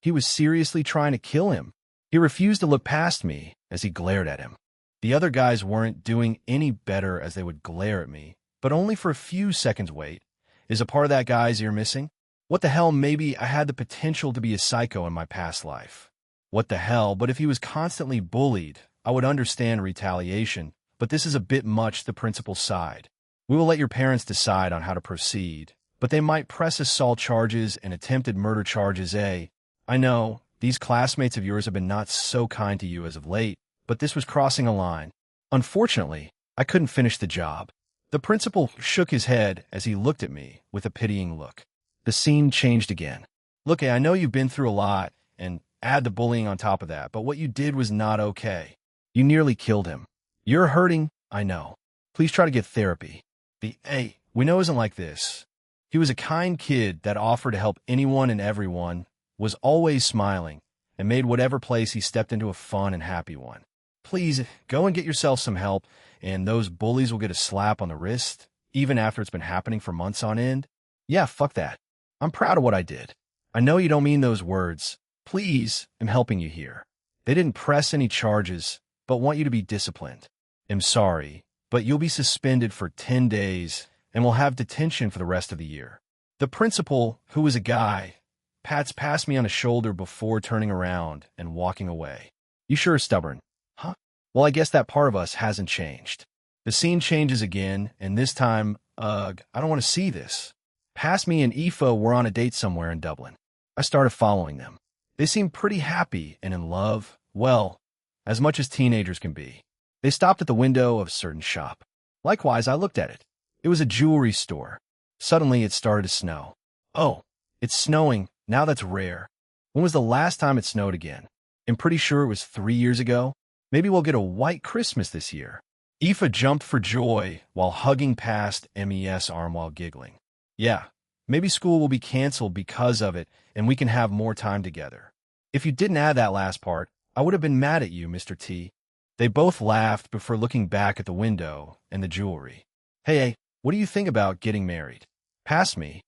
He was seriously trying to kill him. He refused to look past me as he glared at him. The other guys weren't doing any better as they would glare at me, but only for a few seconds. Wait, is a part of that guy's ear missing? What the hell, maybe I had the potential to be a psycho in my past life. What the hell, but if he was constantly bullied, I would understand retaliation, but this is a bit much the principal's side. We will let your parents decide on how to proceed, but they might press assault charges and attempted murder charges. I know, these classmates of yours have been not so kind to you as of late, but this was crossing a line. Unfortunately, I couldn't finish the job. The principal shook his head as he looked at me with a pitying look. The scene changed again. Look, I know you've been through a lot, and add the bullying on top of that, but what you did was not okay. You nearly killed him. You're hurting, I know. Please try to get therapy. We know isn't like this. He was a kind kid that offered to help anyone and everyone, was always smiling, and made whatever place he stepped into a fun and happy one. Please, go and get yourself some help, and those bullies will get a slap on the wrist, even after it's been happening for months on end. Yeah, fuck that. I'm proud of what I did. I know you don't mean those words. Please, I'm helping you here. They didn't press any charges, but want you to be disciplined. I'm sorry, but you'll be suspended for 10 days and will have detention for the rest of the year. The principal, who was a guy, pats past me on the shoulder before turning around and walking away. You sure are stubborn, huh? Well, I guess that part of us hasn't changed. The scene changes again, and this time, I don't want to see this. Past me and Aoife were on a date somewhere in Dublin. I started following them. They seemed pretty happy and in love, well, as much as teenagers can be. They stopped at the window of a certain shop. Likewise, I looked at it. It was a jewelry store. Suddenly, it started to snow. Oh, it's snowing. Now that's rare. When was the last time it snowed again? I'm pretty sure it was 3 years ago. Maybe we'll get a white Christmas this year. Aoife jumped for joy while hugging past MES arm while giggling. Yeah, maybe school will be canceled because of it, and we can have more time together. If you didn't add that last part, I would have been mad at you, Mr. T. They both laughed before looking back at the window and the jewelry. Hey, what do you think about getting married? Past me.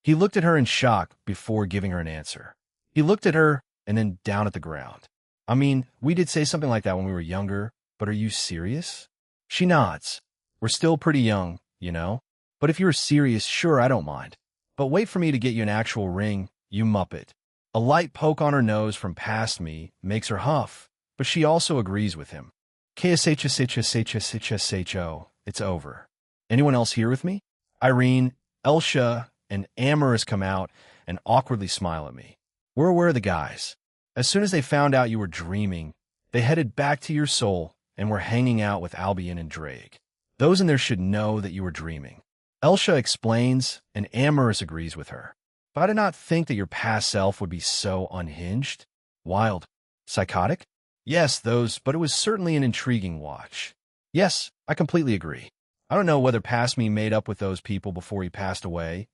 He looked at her in shock before giving her an answer. He looked at her and then down at the ground. I mean, we did say something like that when we were younger, but are you serious? She nods. We're still pretty young, you know? But if you're serious, sure, I don't mind. But wait for me to get you an actual ring, you muppet. A light poke on her nose from past me makes her huff, but she also agrees with him. KSHSHSHSHSHO, it's over. Anyone else here with me? Irene, Elsha, and Amorous come out and awkwardly smile at me. We're aware of the guys. As soon as they found out you were dreaming, they headed back to your soul and were hanging out with Albion and Drake. Those in there should know that you were dreaming. Elsha explains, and Amorous agrees with her. But I did not think that your past self would be so unhinged. Wild. Psychotic? Yes, but it was certainly an intriguing watch. Yes, I completely agree. I don't know whether past me made up with those people before he passed away,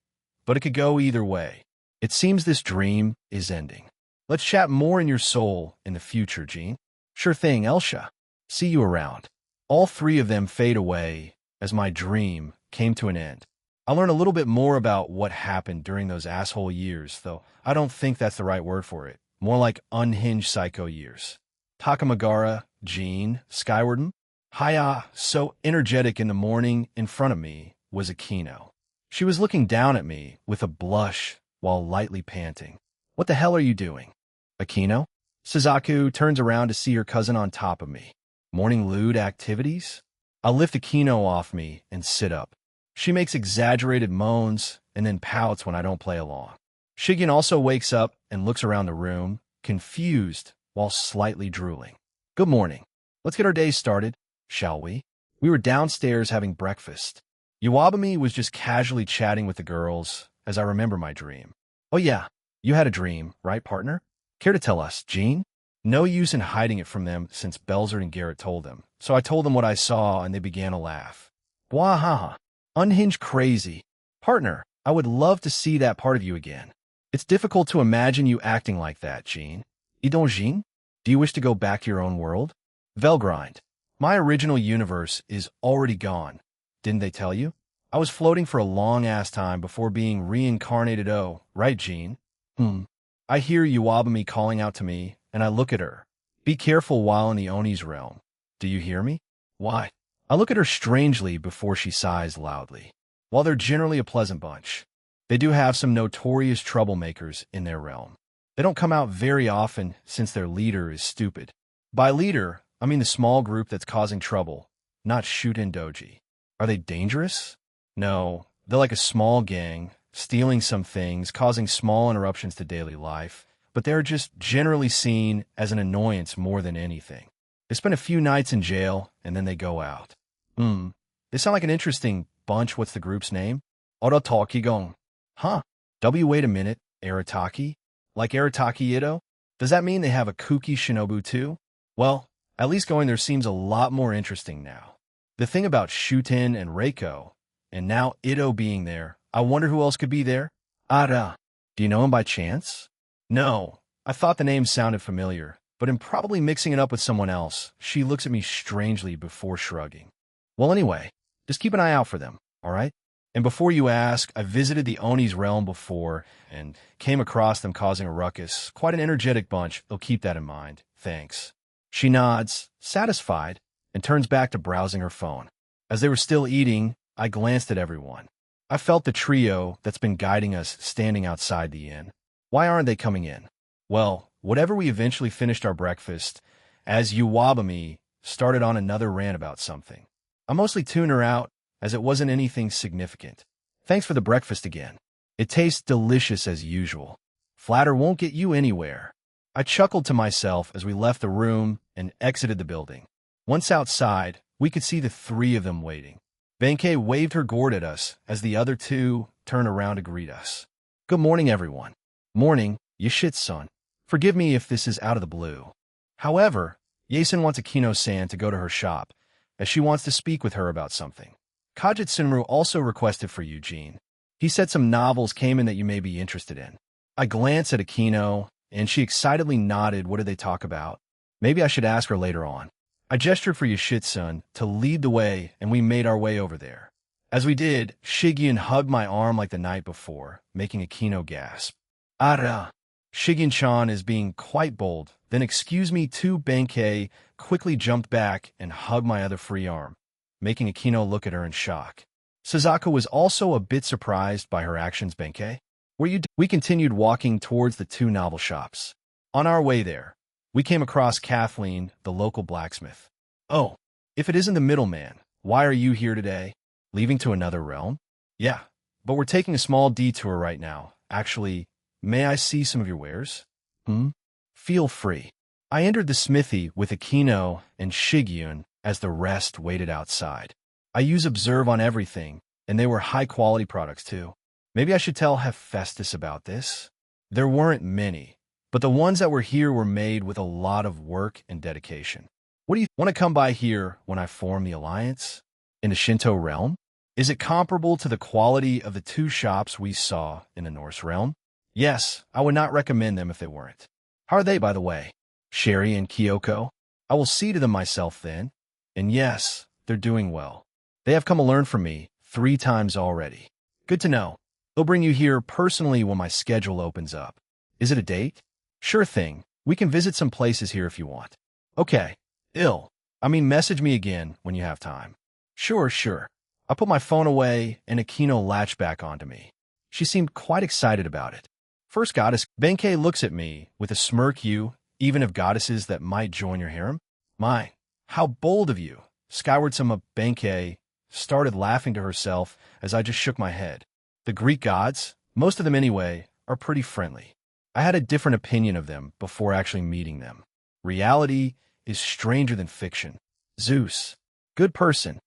but it could go either way. It seems this dream is ending. Let's chat more in your soul in the future, Jean. Sure thing, Elsha. See you around. All three of them fade away as my dream came to an end. I learned a little bit more about what happened during those asshole years, though I don't think that's the right word for it. More like unhinged psycho years. Takamagara, Jean, Skywarden. Hiya, so energetic in the morning in front of me was Aquino. She was looking down at me with a blush while lightly panting. What the hell are you doing? Akino? Suzaku turns around to see her cousin on top of me. Morning lewd activities? I lift Akino off me and sit up. She makes exaggerated moans and then pouts when I don't play along. Shigen also wakes up and looks around the room, confused while slightly drooling. Good morning. Let's get our day started, shall we? We were downstairs having breakfast. Iwabami was just casually chatting with the girls as I remember my dream. Oh yeah, you had a dream, right, partner? Care to tell us, Jean? No use in hiding it from them since Belzer and Garrett told them. So I told them what I saw and they began to laugh. Wahaha. Unhinged crazy. Partner, I would love to see that part of you again. It's difficult to imagine you acting like that, Jean. Idon Jean? Do you wish to go back to your own world? Velgrind. My original universe is already gone. Didn't they tell you? I was floating for a long-ass time before being reincarnated. Oh, right, Jean? I hear Iwabami calling out to me, and I look at her. Be careful while in the Oni's realm. Do you hear me? Why? I look at her strangely before she sighs loudly. While they're generally a pleasant bunch, they do have some notorious troublemakers in their realm. They don't come out very often since their leader is stupid. By leader, I mean the small group that's causing trouble, not Shuten Doji. Are they dangerous? No, they're like a small gang, stealing some things, causing small interruptions to daily life, but they're just generally seen as an annoyance more than anything. They spend a few nights in jail, and then they go out. They sound like an interesting bunch. What's the group's name? Orataki Gong. Huh. Wait a minute. Arataki? Like Arataki Ito? Does that mean they have a kooky shinobu too? Well, at least going there seems a lot more interesting now. The thing about Shuten and Reiko, and now Ito being there, I wonder who else could be there? Ara. Do you know him by chance? No. I thought the name sounded familiar, but I'm probably mixing it up with someone else. She looks at me strangely before shrugging. Well, anyway, just keep an eye out for them, all right? And before you ask, I visited the Oni's realm before and came across them causing a ruckus. Quite an energetic bunch. They'll keep that in mind. Thanks. She nods, satisfied, and turns back to browsing her phone. As they were still eating, I glanced at everyone. I felt the trio that's been guiding us standing outside the inn. Why aren't they coming in? Well, whatever we eventually finished our breakfast, as Iwabami started on another rant about something. I mostly tuned her out, as it wasn't anything significant. Thanks for the breakfast again. It tastes delicious as usual. Flatter won't get you anywhere. I chuckled to myself as we left the room and exited the building. Once outside, we could see the three of them waiting. Benkei waved her gourd at us as the other two turned around to greet us. Good morning, everyone. Morning, Yashit-san. Forgive me if this is out of the blue. However, Yasen wants Akino-san to go to her shop, as she wants to speak with her about something. Kajitsunru also requested for you, Jean. He said some novels came in that you may be interested in. I glanced at Akino, and she excitedly nodded. What did they talk about? Maybe I should ask her later on. I gestured for Yashit-san to lead the way, and we made our way over there. As we did, Shigen hugged my arm like the night before, making Akino gasp. Ara! Shigen-chan is being quite bold. Then excuse me too. Benkei quickly jumped back and hugged my other free arm, making Akino look at her in shock. Suzaku was also a bit surprised by her actions. Benkei, we continued walking towards the two novel shops. On our way there, we came across Kathleen, the local blacksmith. Oh, if it isn't the middleman, why are you here today? Leaving to another realm? Yeah, but we're taking a small detour right now. Actually, may I see some of your wares? Feel free. I entered the smithy with Akino and Shigyun as the rest waited outside. I use Observe on everything, and they were high-quality products too. Maybe I should tell Hephaestus about this? There weren't many, but the ones that were here were made with a lot of work and dedication. What do you want to come by here when I form the alliance? In the Shinto realm? Is it comparable to the quality of the two shops we saw in the Norse realm? Yes, I would not recommend them if they weren't. How are they, by the way? Sherry and Kyoko? I will see to them myself then. And yes, they're doing well. They have come to learn from me 3 times already. Good to know. They'll bring you here personally when my schedule opens up. Is it a date? Sure thing. We can visit some places here if you want. Okay. Message me again when you have time. Sure. I put my phone away, and Akino latched back onto me. She seemed quite excited about it. First goddess, Benkei looks at me with a smirk. You, even of goddesses that might join your harem? My, how bold of you. Skyward Sama Benkei started laughing to herself as I just shook my head. The Greek gods, most of them anyway, are pretty friendly. I had a different opinion of them before actually meeting them. Reality is stranger than fiction. Zeus, good person.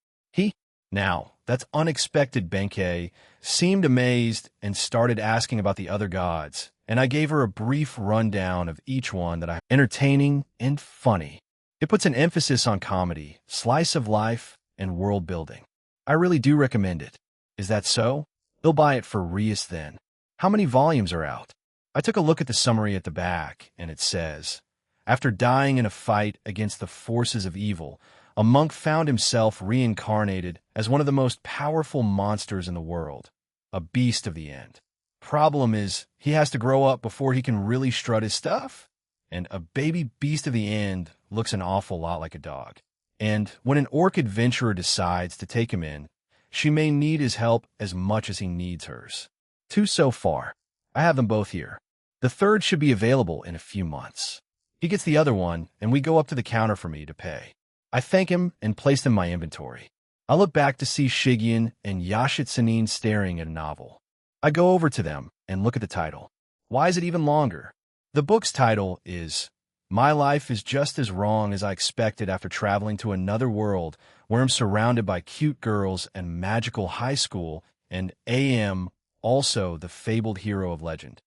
Now, that's unexpected. Benkei seemed amazed and started asking about the other gods, and I gave her a brief rundown of each one that I entertaining and funny. It puts an emphasis on comedy, slice of life, and world building. I really do recommend it. Is that so? They'll buy it for Rias then. How many volumes are out? I took a look at the summary at the back, and it says, after dying in a fight against the forces of evil, a monk found himself reincarnated as one of the most powerful monsters in the world, a beast of the end. Problem is, he has to grow up before he can really strut his stuff. And a baby beast of the end looks an awful lot like a dog. And when an orc adventurer decides to take him in, she may need his help as much as he needs hers. 2 so far. I have them both here. The third should be available in a few months. He gets the other one, and we go up to the counter for me to pay. I thank him and place them in my inventory. I look back to see Shigeon and Yashitsunin staring at a novel. I go over to them and look at the title. Why is it even longer? The book's title is, My Life is Just as Wrong as I Expected After Traveling to Another World Where I'm Surrounded by Cute Girls and Magical High School and AM, also the fabled hero of legend.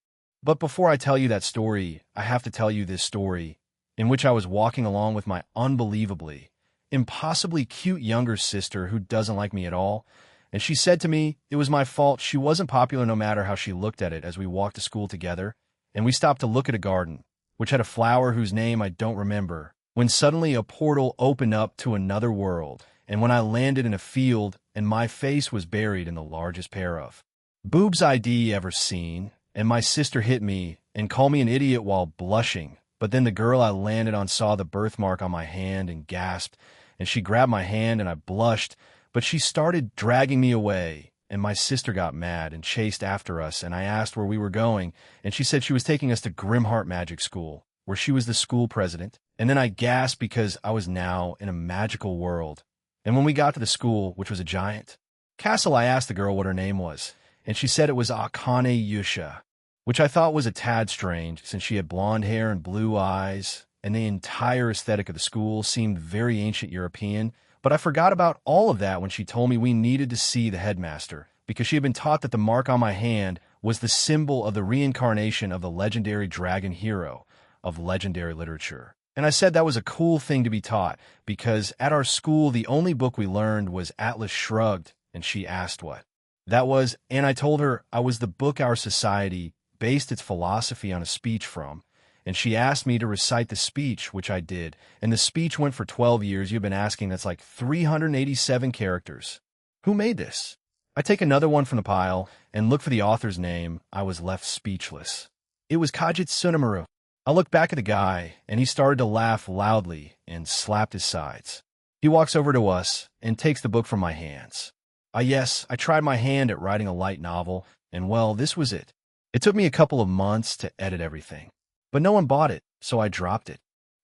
But before I tell you that story, I have to tell you this story, in which I was walking along with my unbelievably, impossibly cute younger sister who doesn't like me at all, and she said to me it was my fault she wasn't popular no matter how she looked at it as we walked to school together, and we stopped to look at a garden, which had a flower whose name I don't remember, when suddenly a portal opened up to another world, and when I landed in a field and my face was buried in the largest pair of boobs I'd ever seen, and my sister hit me and called me an idiot while blushing, but then the girl I landed on saw the birthmark on my hand and gasped, and she grabbed my hand and I blushed, but she started dragging me away, and my sister got mad and chased after us, and I asked where we were going, and she said she was taking us to Grimheart Magic School, where she was the school president, and then I gasped because I was now in a magical world. And when we got to the school, which was a giant castle, I asked the girl what her name was, and she said it was Akane Yusha, which I thought was a tad strange since she had blonde hair and blue eyes, and the entire aesthetic of the school seemed very ancient European, but I forgot about all of that when she told me we needed to see the headmaster, because she had been taught that the mark on my hand was the symbol of the reincarnation of the legendary dragon hero of legendary literature. And I said that was a cool thing to be taught, because at our school the only book we learned was Atlas Shrugged, and she asked what that was, and I told her I was the book our society based its philosophy on a speech from, and she asked me to recite the speech, which I did, and the speech went for 12 years. You've been asking, that's like 387 characters. Who made this? I take another one from the pile and look for the author's name. I was left speechless. It was Kajit Tsunemaru. I looked back at the guy, and he started to laugh loudly and slapped his sides. He walks over to us and takes the book from my hands. Yes, I tried my hand at writing a light novel, and well, this was it. It took me a couple of months to edit everything, but no one bought it, so I dropped it.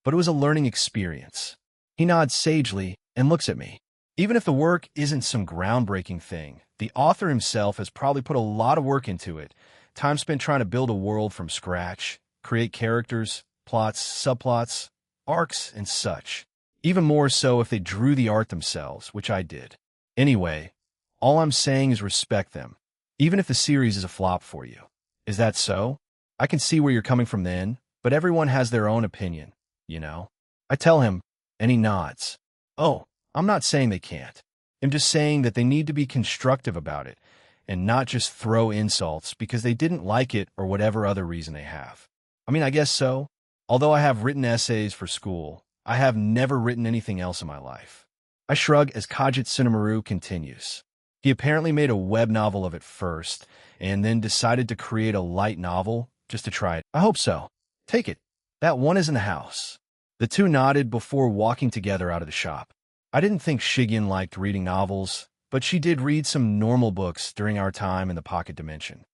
But it was a learning experience. He nods sagely and looks at me. Even if the work isn't some groundbreaking thing, the author himself has probably put a lot of work into it. Time spent trying to build a world from scratch, create characters, plots, subplots, arcs, and such. Even more so if they drew the art themselves, which I did. Anyway, all I'm saying is respect them, even if the series is a flop for you. Is that so? I can see where you're coming from then, but everyone has their own opinion, you know? I tell him, and he nods. Oh, I'm not saying they can't. I'm just saying that they need to be constructive about it, and not just throw insults because they didn't like it or whatever other reason they have. I mean, I guess so. Although I have written essays for school, I have never written anything else in my life. I shrug as Kajit Tsunemaru continues. He apparently made a web novel of it first, and then decided to create a light novel just to try it. I hope so. Take it. That one is in the house. The two nodded before walking together out of the shop. I didn't think Shigen liked reading novels, but she did read some normal books during our time in the pocket dimension.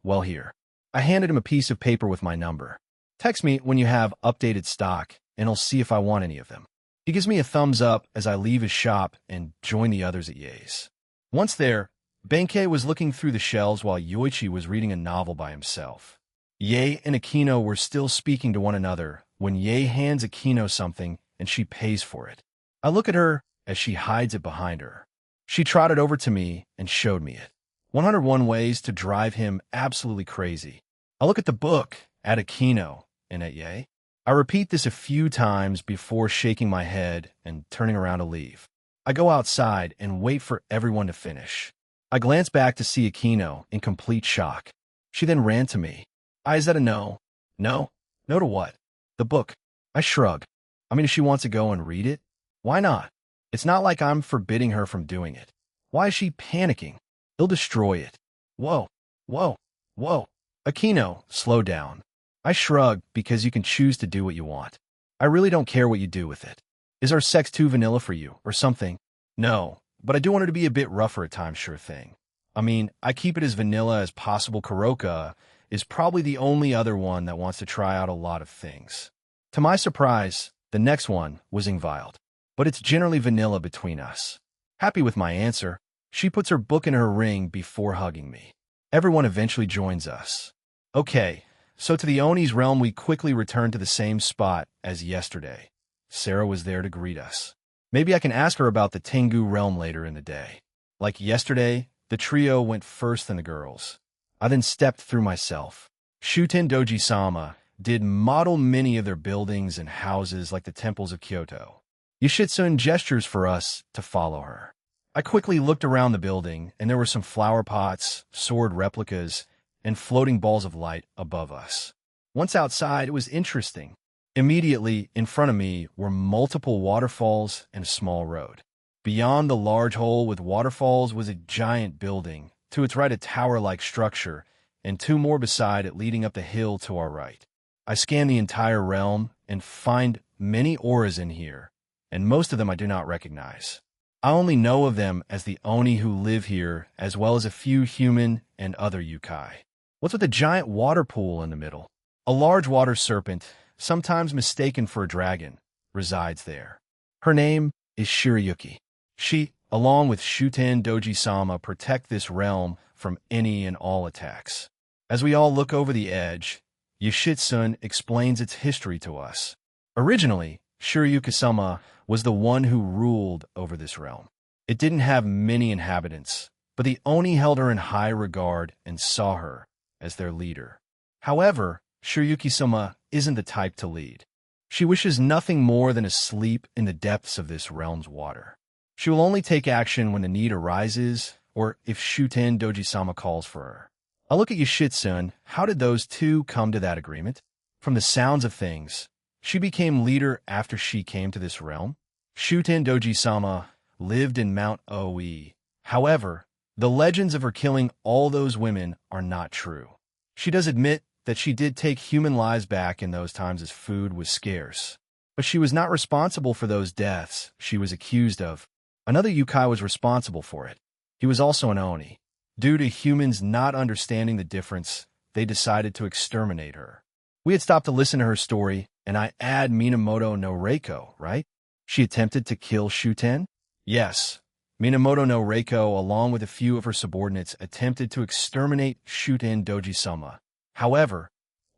Well, here. I handed him a piece of paper with my number. Text me when you have updated stock, and I'll see if I want any of them. He gives me a thumbs up as I leave his shop and join the others at Ye's. Once there, Benkei was looking through the shelves while Yoichi was reading a novel by himself. Ye and Akino were still speaking to one another when Ye hands Akino something and she pays for it. I look at her as she hides it behind her. She trotted over to me and showed me it. 101 Ways to Drive Him Absolutely Crazy. I look at the book, at Akino, and at Ye. I repeat this a few times before shaking my head and turning around to leave. I go outside and wait for everyone to finish. I glance back to see Akino in complete shock. She then ran to me. Is that a no? No? No to what? The book. I shrug. I mean, if she wants to go and read it, why not? It's not like I'm forbidding her from doing it. Why is she panicking? He'll destroy it. Whoa, whoa, whoa. Akino, slow down. I shrug because you can choose to do what you want. I really don't care what you do with it. Is our sex too vanilla for you, or something? No, but I do want her to be a bit rougher at times, sure thing. I mean, I keep it as vanilla as possible. Kuroka is probably the only other one that wants to try out a lot of things. To my surprise, the next one was Ingvild, but it's generally vanilla between us. Happy with my answer, she puts her book in her ring before hugging me. Everyone eventually joins us. Okay, so to the Oni's realm we quickly return to the same spot as yesterday. Sarah was there to greet us. Maybe I can ask her about the Tengu realm later in the day. Like yesterday, the trio went first than the girls. I then stepped through myself. Shuten Doji-sama did model many of their buildings and houses like the temples of Kyoto. Yoshitsune gestures for us to follow her. I quickly looked around the building, and there were some flower pots, sword replicas, and floating balls of light above us. Once outside, it was interesting. Immediately in front of me were multiple waterfalls and a small road. Beyond the large hole with waterfalls was a giant building, to its right a tower-like structure, and two more beside it leading up the hill to our right. I scan the entire realm and find many auras in here, and most of them I do not recognize. I only know of them as the Oni who live here, as well as a few human and other yokai. What's with the giant water pool in the middle? A large water serpent, sometimes mistaken for a dragon, resides there. Her name is Shirayuki. She, along with Shuten Doji-sama, protect this realm from any and all attacks. As we all look over the edge, Yoshitsune explains its history to us. Originally, Shirayuki-sama was the one who ruled over this realm. It didn't have many inhabitants, but the Oni held her in high regard and saw her as their leader. However, Shirayuki-sama isn't the type to lead. She wishes nothing more than to sleep in the depths of this realm's water. She will only take action when the need arises or if Shuten Doji-sama calls for her. I look at Yoshitsune. How did those two come to that agreement? From the sounds of things, she became leader after she came to this realm. Shuten Doji-sama lived in Mount Oi. However, the legends of her killing all those women are not true. She does admit that she did take human lives back in those times as food was scarce. But she was not responsible for those deaths she was accused of. Another yokai was responsible for it. He was also an Oni. Due to humans not understanding the difference, they decided to exterminate her. We had stopped to listen to her story, and I add Minamoto no Reiko, right? She attempted to kill Shuten? Yes. Minamoto no Reiko, along with a few of her subordinates, attempted to exterminate Shuten Doji-sama. However,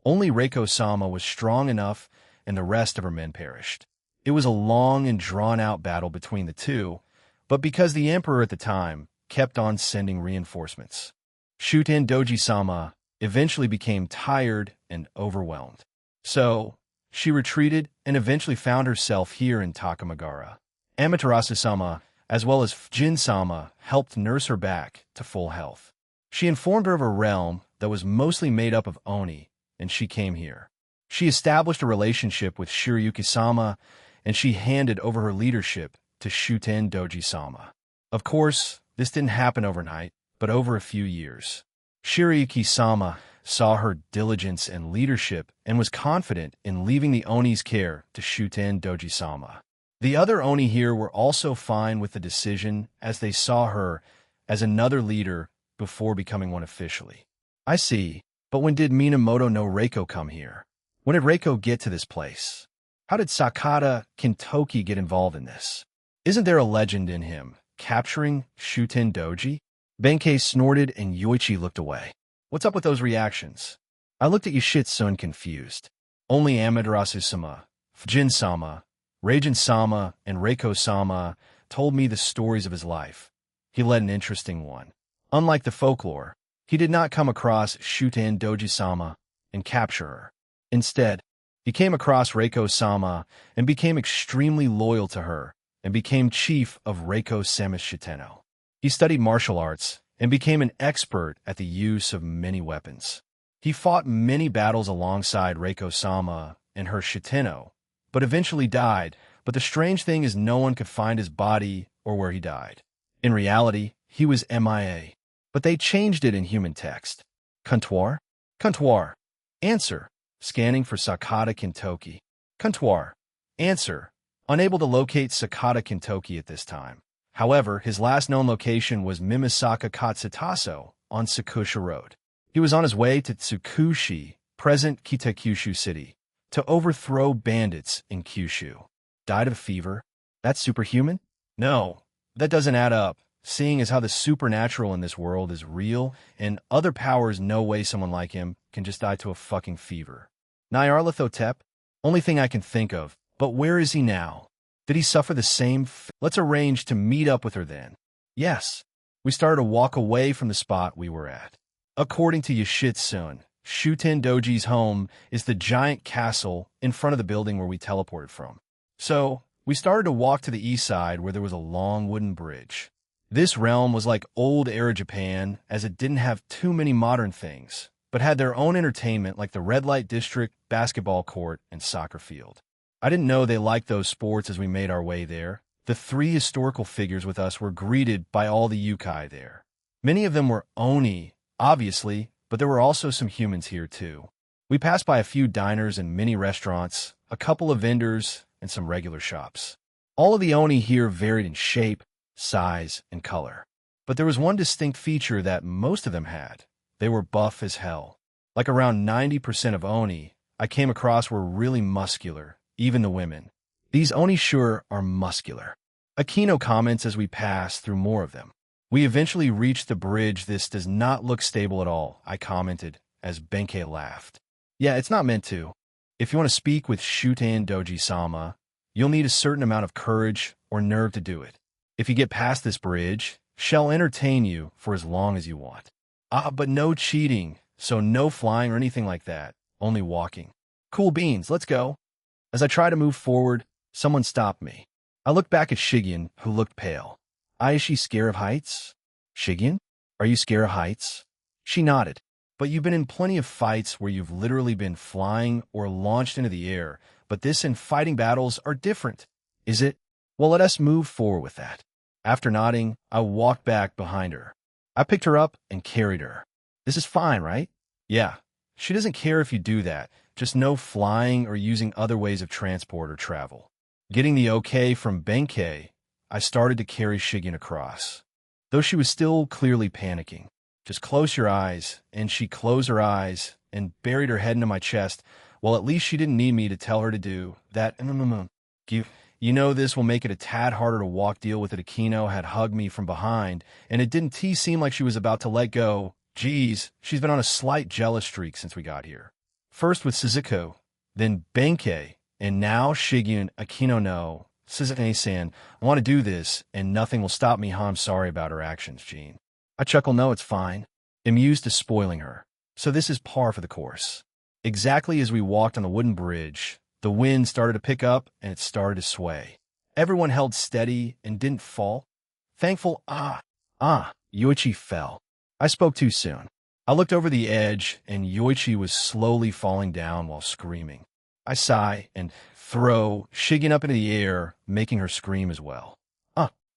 only Reiko-sama was strong enough, and the rest of her men perished. It was a long and drawn-out battle between the two, but because the emperor at the time kept on sending reinforcements, Shuten Doji-sama eventually became tired and overwhelmed. So, she retreated and eventually found herself here in Takamagara. Amaterasu-sama, as well as Jin-sama, helped nurse her back to full health. She informed her of a realm that was mostly made up of Oni, and she came here. She established a relationship with Shirayuki-sama, and she handed over her leadership to Shuten Doji-sama. Of course, this didn't happen overnight, but over a few years. Shirayuki-sama saw her diligence and leadership and was confident in leaving the Oni's care to Shuten Doji-sama. The other Oni here were also fine with the decision, as they saw her as another leader before becoming one officially. I see, but when did Minamoto no Reiko come here? When did Reiko get to this place? How did Sakata Kintoki get involved in this? Isn't there a legend in him capturing Shuten Doji? Benkei snorted and Yoichi looked away. What's up with those reactions? I looked at Yoshitsune confused. Only Amaterasu-sama, Fujin-sama, Reijin-sama, and Reiko-sama told me the stories of his life. He led an interesting one. Unlike the folklore, he did not come across Shuten Doji-sama and capture her. Instead, he came across Reiko-sama and became extremely loyal to her and became chief of Reiko-Semis Shiteno. He studied martial arts and became an expert at the use of many weapons. He fought many battles alongside Reiko-sama and her Shiteno, but eventually died. But the strange thing is no one could find his body or where he died. In reality, he was MIA, but they changed it in human text. Comptoir? Comptoir. Answer. Scanning for Sakata Kintoki. Comptoir. Answer. Unable to locate Sakata Kintoki at this time. However, his last known location was Mimisaka Katsutaso on Sakusha Road. He was on his way to Tsukushi, present Kitakyushu City, to overthrow bandits in Kyushu. Died of fever? That's superhuman? No, that doesn't add up, seeing as how the supernatural in this world is real, and other powers no way someone like him can just die to a fucking fever. Nyarlathotep? Only thing I can think of, but where is he now? Did he suffer the same Let's arrange to meet up with her then. Yes. We started to walk away from the spot we were at. According to Yoshitsune, Shuten Doji's home is the giant castle in front of the building where we teleported from. So, we started to walk to the east side where there was a long wooden bridge. This realm was like old-era Japan, as it didn't have too many modern things, but had their own entertainment like the red light district, basketball court, and soccer field. I didn't know they liked those sports as we made our way there. The 3 historical figures with us were greeted by all the yukai there. Many of them were Oni, obviously, but there were also some humans here too. We passed by a few diners and mini restaurants, a couple of vendors, and some regular shops. All of the Oni here varied in shape, size, and color. But there was one distinct feature that most of them had. They were buff as hell. Like around 90% of Oni I came across were really muscular, even the women. These Oni sure are muscular. Akino comments as we pass through more of them. We eventually reached the bridge. This does not look stable at all, I commented, as Benkei laughed. Yeah, it's not meant to. If you want to speak with Shuten Doji-sama, you'll need a certain amount of courage or nerve to do it. If you get past this bridge, she'll entertain you for as long as you want. But no cheating, so no flying or anything like that, only walking. Cool beans, let's go. As I try to move forward, someone stopped me. I looked back at Shigen, who looked pale. Is she scared of heights? Shigen, are you scared of heights? She nodded. But you've been in plenty of fights where you've literally been flying or launched into the air, but this and fighting battles are different. Is it? Well, let us move forward with that. After nodding, I walked back behind her. I picked her up and carried her. This is fine, right? Yeah. She doesn't care if you do that, just no flying or using other ways of transport or travel. Getting the okay from Benkei, I started to carry Shigen across. Though she was still clearly panicking. Just close your eyes, and she closed her eyes and buried her head into my chest. Well, at least she didn't need me to tell her to do that. You know this will make it a tad harder to walk. Deal with it. Akino had hugged me from behind, and it didn't seem like she was about to let go. Geez, she's been on a slight jealous streak since we got here. First with Suzuko, then Benkei, and now Shigen. Akino no. Suzuki-san, I want to do this, and nothing will stop me. I'm sorry about her actions, Jean. I chuckle. No, it's fine. I'm used to spoiling her. So this is par for the course. Exactly as we walked on the wooden bridge, the wind started to pick up and it started to sway. Everyone held steady and didn't fall. Thankful. Yoichi fell. I spoke too soon. I looked over the edge and Yoichi was slowly falling down while screaming. I sigh and throw Shigen up into the air, making her scream as well.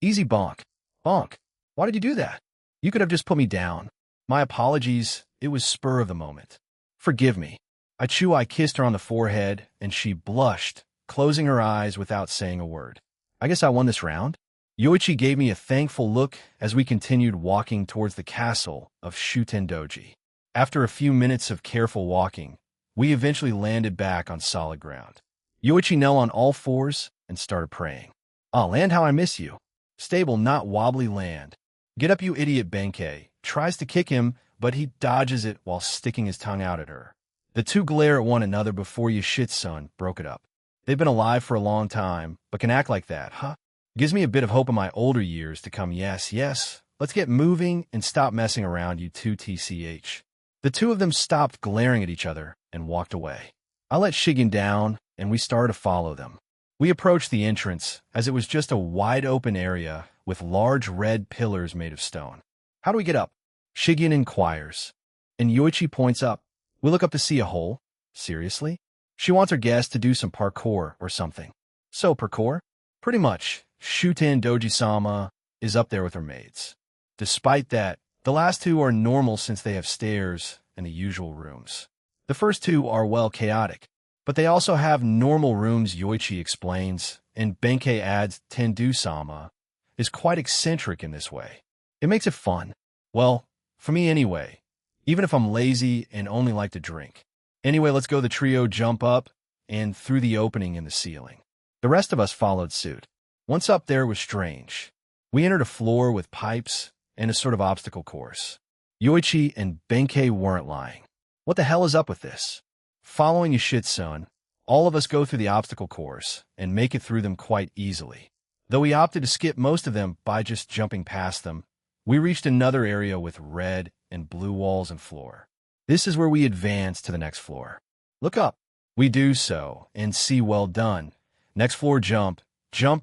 Easy bonk. Bonk. Why did you do that? You could have just put me down. My apologies. It was spur of the moment. Forgive me. I kissed her on the forehead, and she blushed, closing her eyes without saying a word. I guess I won this round? Yoichi gave me a thankful look as we continued walking towards the castle of Shuten Doji. After a few minutes of careful walking, we eventually landed back on solid ground. Yoichi knelt on all fours and started praying. "Ah, land how I miss you. Stable, not wobbly land. Get up, you idiot." Benkei tries to kick him, but he dodges it while sticking his tongue out at her. The two glare at one another before Yoshitsu broke it up. They've been alive for a long time, but can act like that, huh? Gives me a bit of hope in my older years to come. Yes, let's get moving and stop messing around, you two TCH. The two of them stopped glaring at each other and walked away. I let Shigen down, and we started to follow them. We approached the entrance, as it was just a wide-open area with large red pillars made of stone. "How do we get up?" Shigen inquires, and Yoichi points up. We look up to see a hole. Seriously? She wants her guests to do some parkour or something. So, parkour? Pretty much. Shuten Doji-sama is up there with her maids. Despite that, the last two are normal since they have stairs and the usual rooms. The first two are, well, chaotic, but they also have normal rooms, Yoichi explains, and Benkei adds Tendu-sama is quite eccentric in this way. It makes it fun. Well, for me anyway, even if I'm lazy and only like to drink. Anyway, let's go. The trio jump up and through the opening in the ceiling. The rest of us followed suit. Once up there was strange. We entered a floor with pipes and a sort of obstacle course. Yoichi and Benkei weren't lying. What the hell is up with this? Following Yoshitsu, all of us go through the obstacle course and make it through them quite easily. Though we opted to skip most of them by just jumping past them, we reached another area with red and blue walls and floor. This is where we advance to the next floor. Look up. We do so and see well done. Next floor jump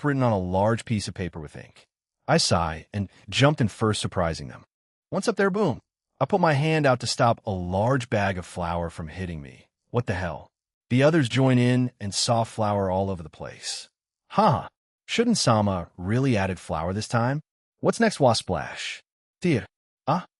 written on a large piece of paper with ink. I sigh and jumped in first, surprising them. Once up there, boom. I put my hand out to stop a large bag of flour from hitting me. What the hell? The others join in and saw flour all over the place. Huh. Shouldn't Sama really added flour this time? What's next? Was splash. Dear.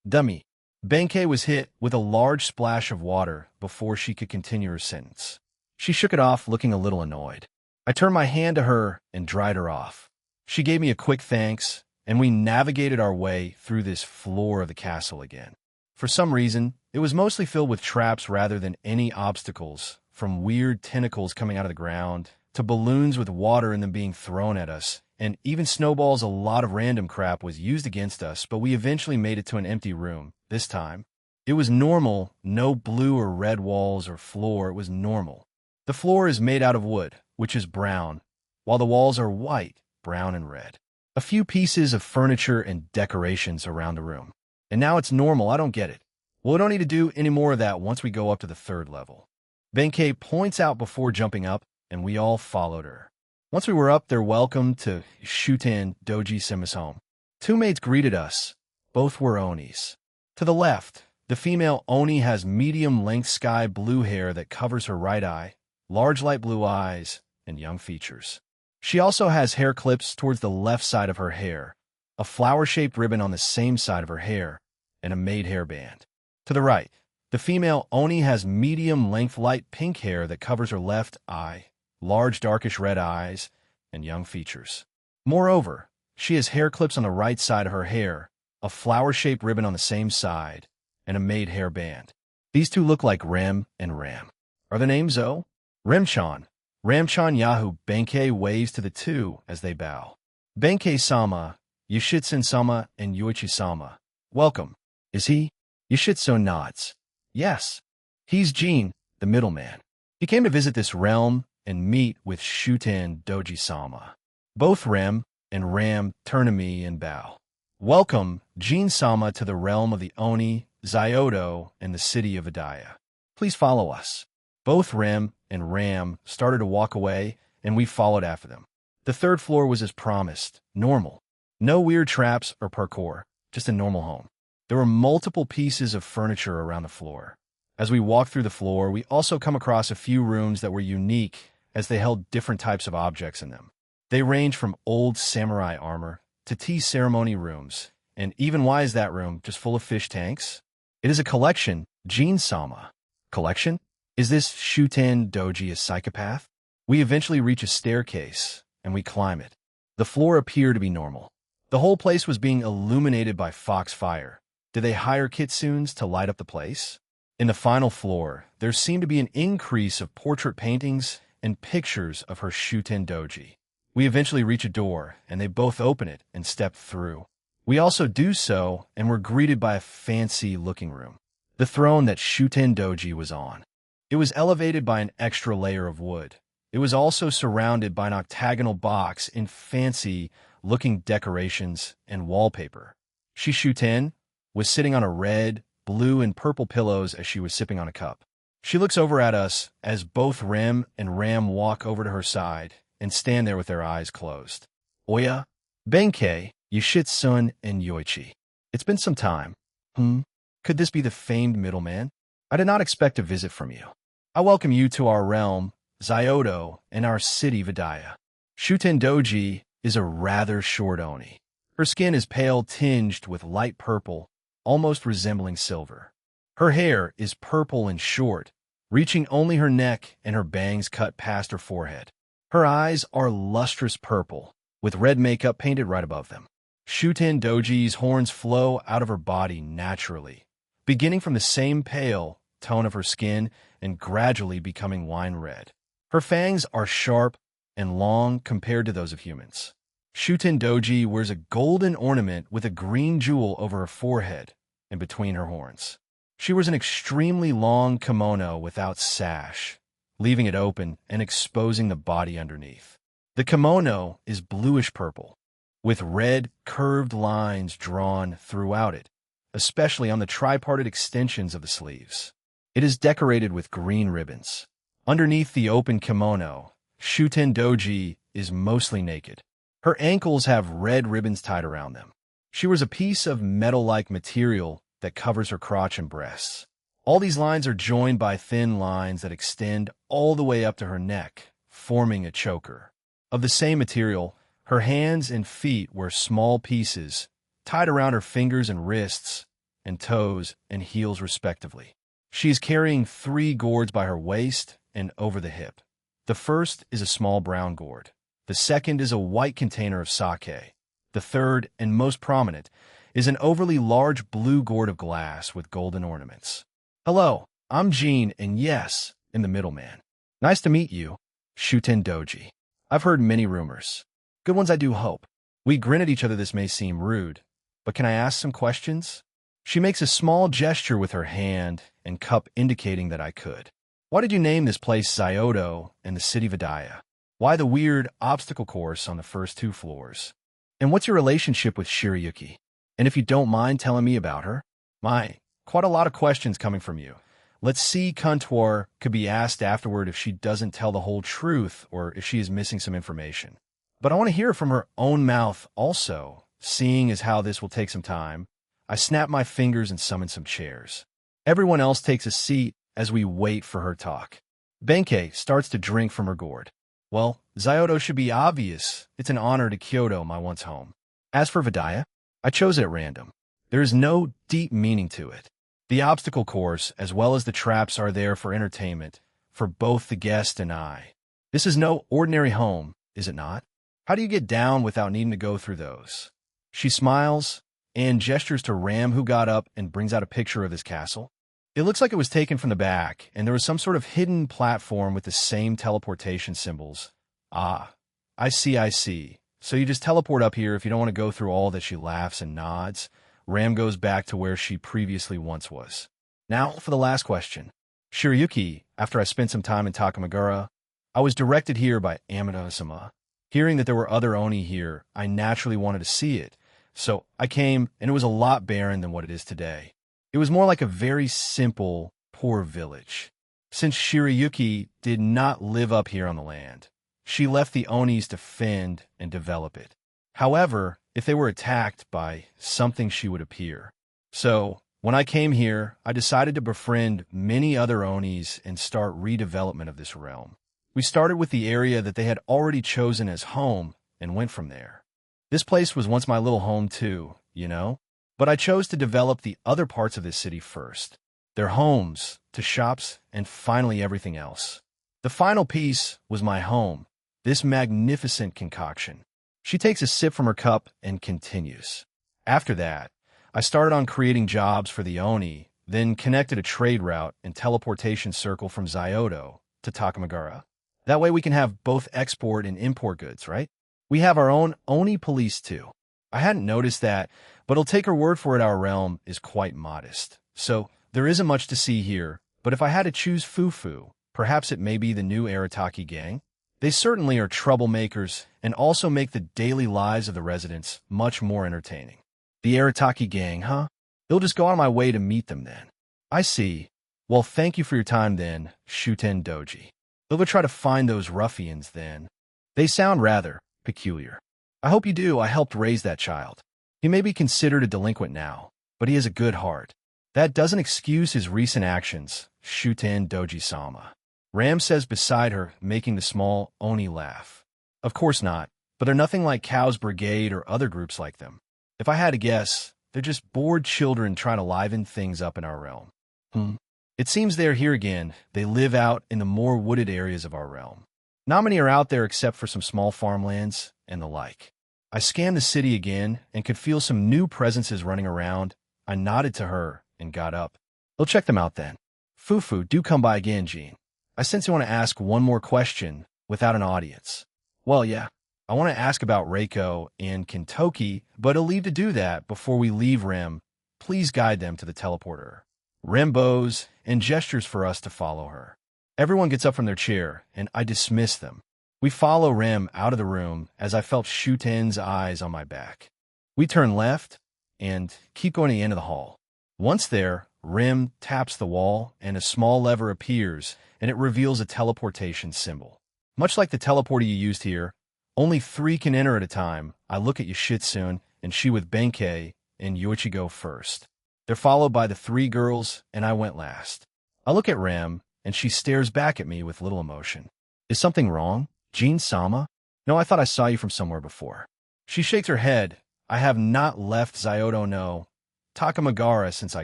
Dummy. Benkei was hit with a large splash of water before she could continue her sentence. She shook it off, looking a little annoyed. I turned my hand to her and dried her off. She gave me a quick thanks, and we navigated our way through this floor of the castle again. For some reason, it was mostly filled with traps rather than any obstacles, from weird tentacles coming out of the ground, to balloons with water in them being thrown at us, and even snowballs. A lot of random crap was used against us, but we eventually made it to an empty room. This time, it was normal, no blue or red walls or floor. It was normal. The floor is made out of wood, which is brown, while the walls are white, brown, and red. A few pieces of furniture and decorations around the room. And now it's normal. I don't get it. Well, we don't need to do any more of that once we go up to the third level. Benkei points out before jumping up, and we all followed her. Once we were up, they're welcome to Shuten Doji-sama's home. Two maids greeted us. Both were Onis. To the left, the female Oni has medium-length sky blue hair that covers her right eye, large light blue eyes, and young features. She also has hair clips towards the left side of her hair, a flower-shaped ribbon on the same side of her hair, and a maid hairband. To the right, the female Oni has medium-length light pink hair that covers her left eye, large darkish red eyes, and young features. Moreover, she has hair clips on the right side of her hair, a flower-shaped ribbon on the same side, and a maid hairband. These two look like Rem and Ram. Are their names O? Remchan. Ramchan Yahoo. Benkei waves to the two as they bow. Benkei-sama, Yoshitsu-sama, and Yoichi-sama. Welcome. Is he? Yoshitsu nods. Yes. He's Jin, the middleman. He came to visit this realm and meet with Shuten Doji-sama. Both Rem and Ram turn to me and bow. Welcome, Jin-sama, to the realm of the Oni, Zyodo, and the city of Adaya. Please follow us. Both Rem and Ram started to walk away, and we followed after them. The third floor was as promised, normal. No weird traps or parkour, just a normal home. There were multiple pieces of furniture around the floor. As we walked through the floor, we also come across a few rooms that were unique as they held different types of objects in them. They range from old samurai armor to tea ceremony rooms, and even why is that room just full of fish tanks? It is a collection, Jin-sama. Collection? Is this Shuten Doji a psychopath? We eventually reach a staircase, and we climb it. The floor appeared to be normal. The whole place was being illuminated by foxfire. Did they hire kitsunes to light up the place? In the final floor, there seemed to be an increase of portrait paintings and pictures of her Shuten doji. We eventually reach a door, and they both open it and step through. We also do so, and were greeted by a fancy-looking room. The throne that Shuten doji was on. It was elevated by an extra layer of wood. It was also surrounded by an octagonal box in fancy-looking decorations and wallpaper. Shuten was sitting on a red, blue, and purple pillows as she was sipping on a cup. She looks over at us as both Rem and Ram walk over to her side and stand there with their eyes closed. Oya, Benkei, Yashitsun, and Yoichi. It's been some time. Could this be the famed middleman? I did not expect a visit from you. I welcome you to our realm, Zyodo, and our city, Vidaya. Shuten doji is a rather short oni. Her skin is pale tinged with light purple, almost resembling silver. Her hair is purple and short, reaching only her neck, and her bangs cut past her forehead. Her eyes are lustrous purple, with red makeup painted right above them. Shuten doji's horns flow out of her body naturally, beginning from the same pale tone of her skin and gradually becoming wine red. Her fangs are sharp and long compared to those of humans. Shuten doji wears a golden ornament with a green jewel over her forehead and between her horns. She wears an extremely long kimono without sash, leaving it open and exposing the body underneath. The kimono is bluish-purple, with red, curved lines drawn throughout it, especially on the tripartite extensions of the sleeves. It is decorated with green ribbons. Underneath the open kimono, Shuten doji is mostly naked. Her ankles have red ribbons tied around them. She wears a piece of metal-like material that covers her crotch and breasts. All these lines are joined by thin lines that extend all the way up to her neck, forming a choker. Of the same material, her hands and feet wear small pieces tied around her fingers and wrists and toes and heels respectively. She is carrying 3 gourds by her waist and over the hip. The first is a small brown gourd. The second is a white container of sake. The third, and most prominent, is an overly large blue gourd of glass with golden ornaments. Hello, I'm Jean, and yes, in the middleman. Nice to meet you, Shuten doji. I've heard many rumors. Good ones, I do hope. We grin at each other. This may seem rude, but can I ask some questions? She makes a small gesture with her hand and cup indicating that I could. Why did you name this place Zyodo and the city Vidaya? Why the weird obstacle course on the first 2 floors? And what's your relationship with Shirayuki? And if you don't mind telling me about her? Quite a lot of questions coming from you. Let's see, Kuntor could be asked afterward if she doesn't tell the whole truth or if she is missing some information. But I want to hear from her own mouth also, seeing as how this will take some time. I snap my fingers and summon some chairs. Everyone else takes a seat as we wait for her talk. Benkei starts to drink from her gourd. Well, Zyodo should be obvious. It's an honor to Kyoto, my once home. As for Vidaya, I chose it at random. There is no deep meaning to it. The obstacle course, as well as the traps, are there for entertainment, for both the guest and I. This is no ordinary home, is it not? How do you get down without needing to go through those? She smiles and gestures to Ram, who got up and brings out a picture of his castle. It looks like it was taken from the back, and there was some sort of hidden platform with the same teleportation symbols. Ah, I see. So you just teleport up here if you don't want to go through all that. She laughs and nods. Ram goes back to where she previously once was. Now for the last question. Shirayuki, after I spent some time in Takamagura, I was directed here by Amada-sama. Hearing that there were other Oni here, I naturally wanted to see it. So I came, and it was a lot barren than what it is today. It was more like a very simple, poor village. Since Shirayuki did not live up here on the land, she left the Onis to fend and develop it. However, if they were attacked by something, she would appear. So, when I came here, I decided to befriend many other Onis and start redevelopment of this realm. We started with the area that they had already chosen as home and went from there. This place was once my little home too, you know? But I chose to develop the other parts of this city first. Their homes, to shops, and finally everything else. The final piece was my home, this magnificent concoction. She takes a sip from her cup and continues. After that, I started on creating jobs for the Oni, then connected a trade route and teleportation circle from Zyoto to Takamagara. That way we can have both export and import goods, right? We have our own Oni police too. I hadn't noticed that, but I'll take her word for it our realm is quite modest. So there isn't much to see here, but if I had to choose Fufu, perhaps it may be the new Arataki gang. They certainly are troublemakers and also make the daily lives of the residents much more entertaining. The Arataki gang, huh? They'll just go on my way to meet them then. I see. Well, thank you for your time then, Shuten Doji. They'll go try to find those ruffians then. They sound rather peculiar. I hope you do. I helped raise that child. He may be considered a delinquent now, but he has a good heart. That doesn't excuse his recent actions, Shuten Doji-sama. Ram says beside her, making the small Oni laugh. Of course not, but they're nothing like Cow's Brigade or other groups like them. If I had to guess, they're just bored children trying to liven things up in our realm. It seems they're here again. They live out in the more wooded areas of our realm. Not many are out there except for some small farmlands and the like. I scanned the city again and could feel some new presences running around. I nodded to her and got up. We'll check them out then. Fufu, do come by again, Jean. I sense you want to ask one more question without an audience. Well, yeah. I want to ask about Reiko and Kintoki, but I'll leave to do that before we leave Rem. Please guide them to the teleporter. Rem bows and gestures for us to follow her. Everyone gets up from their chair, and I dismiss them. We follow Rem out of the room as I felt Shuten's eyes on my back. We turn left and keep going to the end of the hall. Once there, Rem taps the wall, and a small lever appears, and it reveals a teleportation symbol. Much like the teleporter you used here, only 3 can enter at a time. I look at Yoshitsune, and she with Benkei, and Yoichi first. They're followed by the 3 girls, and I went last. I look at Rem, and she stares back at me with little emotion. Is something wrong? Jean-sama? No, I thought I saw you from somewhere before. She shakes her head. I have not left Zyoto no Takamagara since I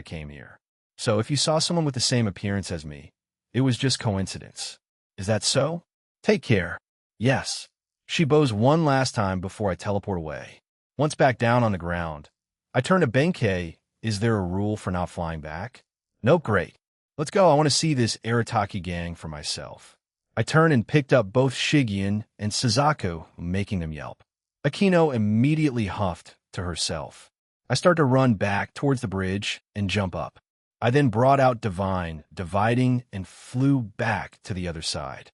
came here. So if you saw someone with the same appearance as me, it was just coincidence. Is that so? Take care. Yes. She bows one last time before I teleport away. Once back down on the ground, I turn to Benkei. Is there a rule for not flying back? Nope, great. Let's go. I want to see this Arataki gang for myself. I turned and picked up both Shigeon and Suzaku, making them yelp. Akino immediately huffed to herself. I start to run back towards the bridge and jump up. I then brought out Divine, dividing, and flew back to the other side.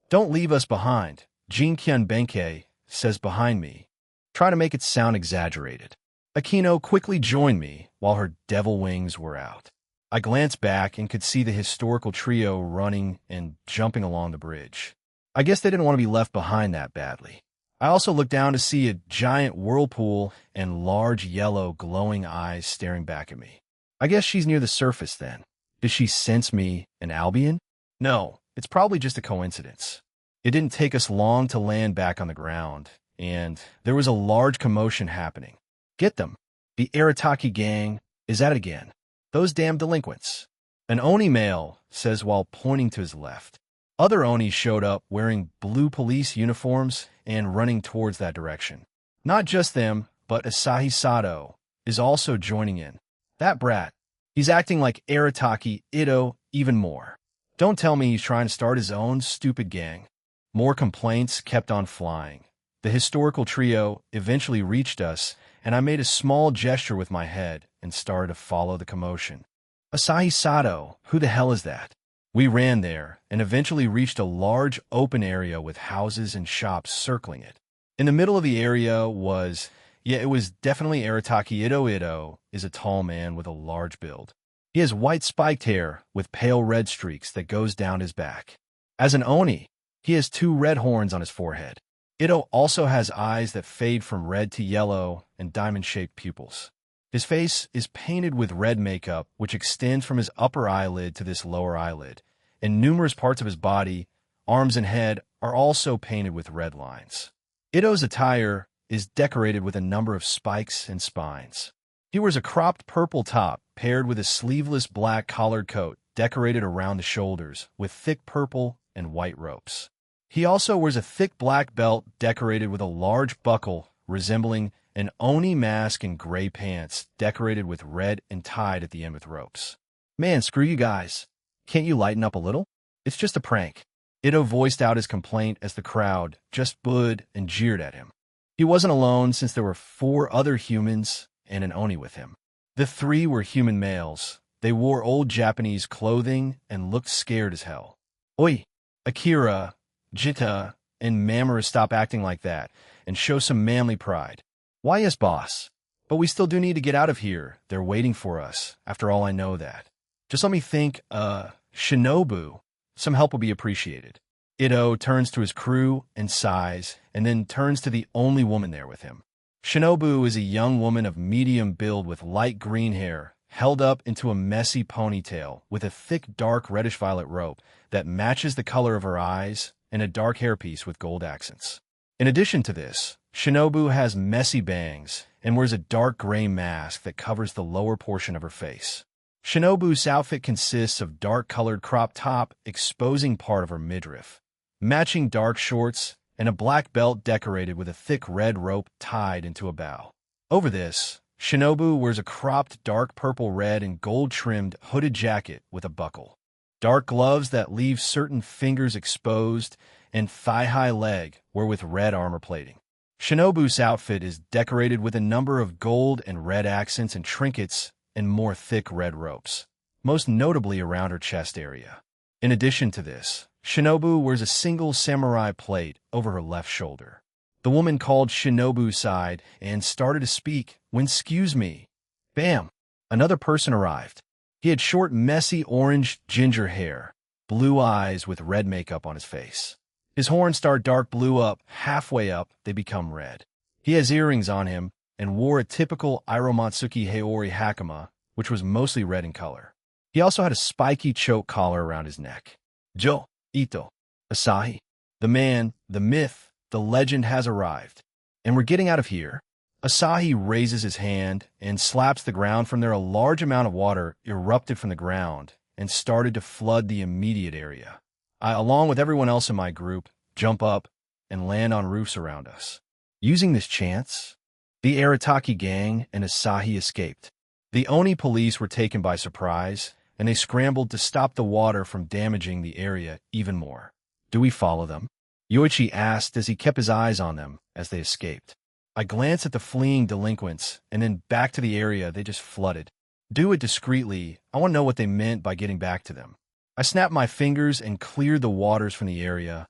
Don't leave us behind, Jinkyun Benkei says behind me, trying to make it sound exaggerated. Akino quickly joined me while her devil wings were out. I glanced back and could see the historical trio running and jumping along the bridge. I guess they didn't want to be left behind that badly. I also looked down to see a giant whirlpool and large yellow glowing eyes staring back at me. I guess she's near the surface then. Does she sense me an Albion? No, it's probably just a coincidence. It didn't take us long to land back on the ground, and there was a large commotion happening. Get them. The Arataki gang is at it again. Those damn delinquents. An Oni male says while pointing to his left. Other Onis showed up wearing blue police uniforms and running towards that direction. Not just them, but Asahi Sato is also joining in. That brat. He's acting like Arataki Ito even more. Don't tell me he's trying to start his own stupid gang. More complaints kept on flying. The historical trio eventually reached us, and I made a small gesture with my head and started to follow the commotion. Asahi Sato, who the hell is that? We ran there and eventually reached a large open area with houses and shops circling it. In the middle of the area was, it was definitely Arataki Ito. Ito is a tall man with a large build. He has white spiked hair with pale red streaks that goes down his back. As an Oni, he has 2 red horns on his forehead. Ito also has eyes that fade from red to yellow and diamond-shaped pupils. His face is painted with red makeup, which extends from his upper eyelid to this lower eyelid, and numerous parts of his body, arms and head, are also painted with red lines. Ito's attire is decorated with a number of spikes and spines. He wears a cropped purple top paired with a sleeveless black collared coat decorated around the shoulders with thick purple and white ropes. He also wears a thick black belt decorated with a large buckle resembling an Oni mask and gray pants decorated with red and tied at the end with ropes. Man, screw you guys. Can't you lighten up a little? It's just a prank. Ito voiced out his complaint as the crowd just booed and jeered at him. He wasn't alone since there were 4 other humans and an Oni with him. The 3 were human males. They wore old Japanese clothing and looked scared as hell. Oi, Akira, Jita, and Mamoru, stop acting like that and show some manly pride. Why, yes, boss. But we still do need to get out of here. They're waiting for us. After all, I know that. Just let me think, Shinobu. Some help will be appreciated. Ito turns to his crew and sighs, and then turns to the only woman there with him. Shinobu is a young woman of medium build with light green hair, held up into a messy ponytail with a thick dark reddish-violet rope that matches the color of her eyes and a dark hairpiece with gold accents. In addition to this, Shinobu has messy bangs and wears a dark gray mask that covers the lower portion of her face. Shinobu's outfit consists of dark-colored crop top exposing part of her midriff, matching dark shorts, and a black belt decorated with a thick red rope tied into a bow. Over this, Shinobu wears a cropped dark purple red and gold-trimmed hooded jacket with a buckle, dark gloves that leave certain fingers exposed, and thigh-high leg wear with red armor plating. Shinobu's outfit is decorated with a number of gold and red accents and trinkets and more thick red ropes, most notably around her chest area. In addition to this, Shinobu wears a single samurai plate over her left shoulder. The woman called Shinobu's side and started to speak when, "Excuse me." Bam! Another person arrived. He had short, messy orange ginger hair, blue eyes with red makeup on his face. His horns start dark blue up, halfway up, they become red. He has earrings on him and wore a typical Iromatsuki Heiori hakama, which was mostly red in color. He also had a spiky choke collar around his neck. Jo, Ito, Asahi. The man, the myth, the legend has arrived. And we're getting out of here. Asahi raises his hand and slaps the ground. From there, a large amount of water erupted from the ground and started to flood the immediate area. I, along with everyone else in my group, jump up and land on roofs around us. Using this chance, the Arataki gang and Asahi escaped. The Oni police were taken by surprise, and they scrambled to stop the water from damaging the area even more. Do we follow them? Yoichi asked as he kept his eyes on them as they escaped. I glanced at the fleeing delinquents and then back to the area they just flooded. Do it discreetly. I want to know what they meant by getting back to them. I snapped my fingers and cleared the waters from the area.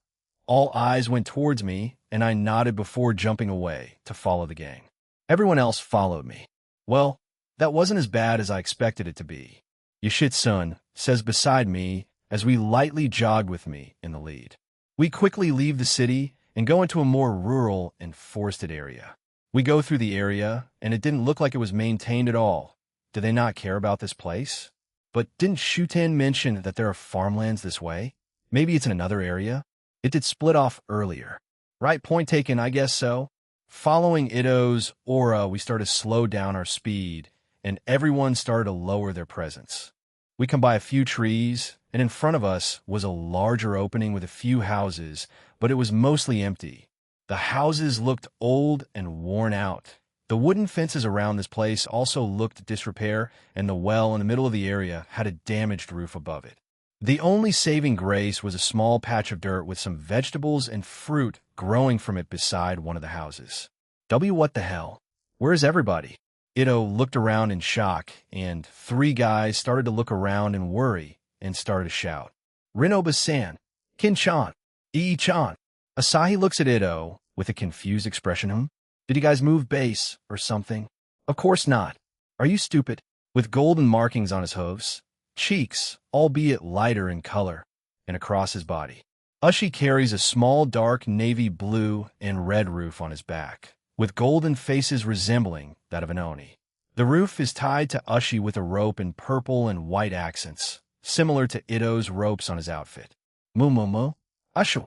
All eyes went towards me, and I nodded before jumping away to follow the gang. Everyone else followed me. Well, that wasn't as bad as I expected it to be. Yoshitsun says beside me as we lightly jogged with me in the lead. We quickly leave the city and go into a more rural and forested area. We go through the area, and it didn't look like it was maintained at all. Do they not care about this place? But didn't Shuten mention that there are farmlands this way? Maybe it's in another area? It did split off earlier. Right, point taken, I guess so. Following Ito's aura, we started to slow down our speed, and everyone started to lower their presence. We come by a few trees, and in front of us was a larger opening with a few houses, but it was mostly empty. The houses looked old and worn out. The wooden fences around this place also looked disrepair, and the well in the middle of the area had a damaged roof above it. The only saving grace was a small patch of dirt with some vegetables and fruit growing from it beside one of the houses. What the hell? Where is everybody? Ito looked around in shock, and 3 guys started to look around in worry and started to shout. Rinobu-san, Kin-chan, Ii-chan. Asahi looks at Ito with a confused expression. Did you guys move base or something? Of course not. Are you stupid? With golden markings on his hooves, cheeks, albeit lighter in color, and across his body. Ushi carries a small dark navy blue and red roof on his back, with golden faces resembling that of an Oni. The roof is tied to Ushi with a rope in purple and white accents, similar to Ito's ropes on his outfit. Mu, Ashu.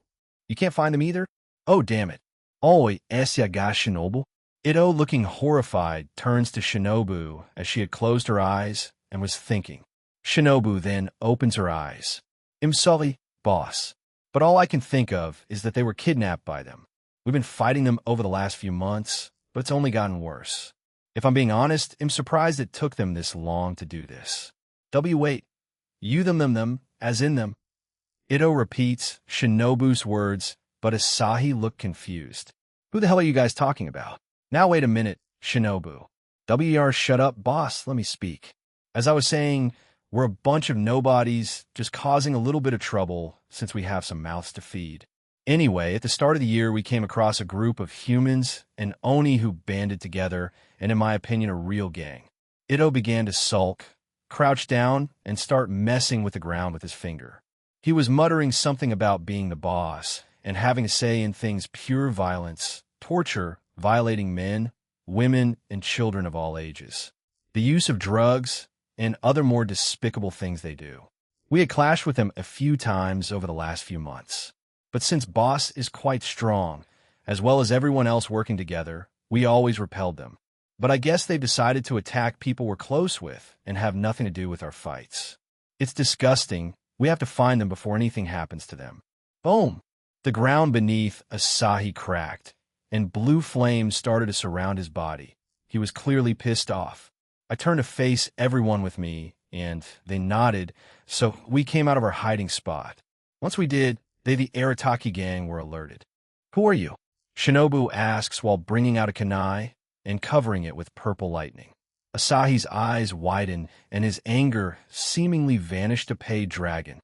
You can't find them either? Oh, damn it. Oi, esya ga Shinobu? Ito, looking horrified, turns to Shinobu as she had closed her eyes and was thinking. Shinobu then opens her eyes. I'm sorry, boss. But all I can think of is that they were kidnapped by them. We've been fighting them over the last few months, but it's only gotten worse. If I'm being honest, I'm surprised it took them this long to do this. Wait, you them, as in them. Ito repeats Shinobu's words, but Asahi looked confused. Who the hell are you guys talking about? Now wait a minute, Shinobu. Shut up, boss, let me speak. As I was saying, we're a bunch of nobodies just causing a little bit of trouble since we have some mouths to feed. Anyway, at the start of the year, we came across a group of humans and Oni who banded together, and in my opinion, a real gang. Ito began to sulk, crouch down, and start messing with the ground with his finger. He was muttering something about being the boss and having a say in things pure violence, torture, violating men, women, and children of all ages, the use of drugs, and other more despicable things they do. We had clashed with him a few times over the last few months. But since Boss is quite strong, as well as everyone else working together, we always repelled them. But I guess they've decided to attack people we're close with and have nothing to do with our fights. It's disgusting. We have to find them before anything happens to them. Boom! The ground beneath Asahi cracked, and blue flames started to surround his body. He was clearly pissed off. I turned to face everyone with me, and they nodded, so we came out of our hiding spot. Once we did, the Arataki gang were alerted. Who are you? Shinobu asks while bringing out a kunai and covering it with purple lightning. Asahi's eyes widen, and his anger seemingly vanished to pay dragon.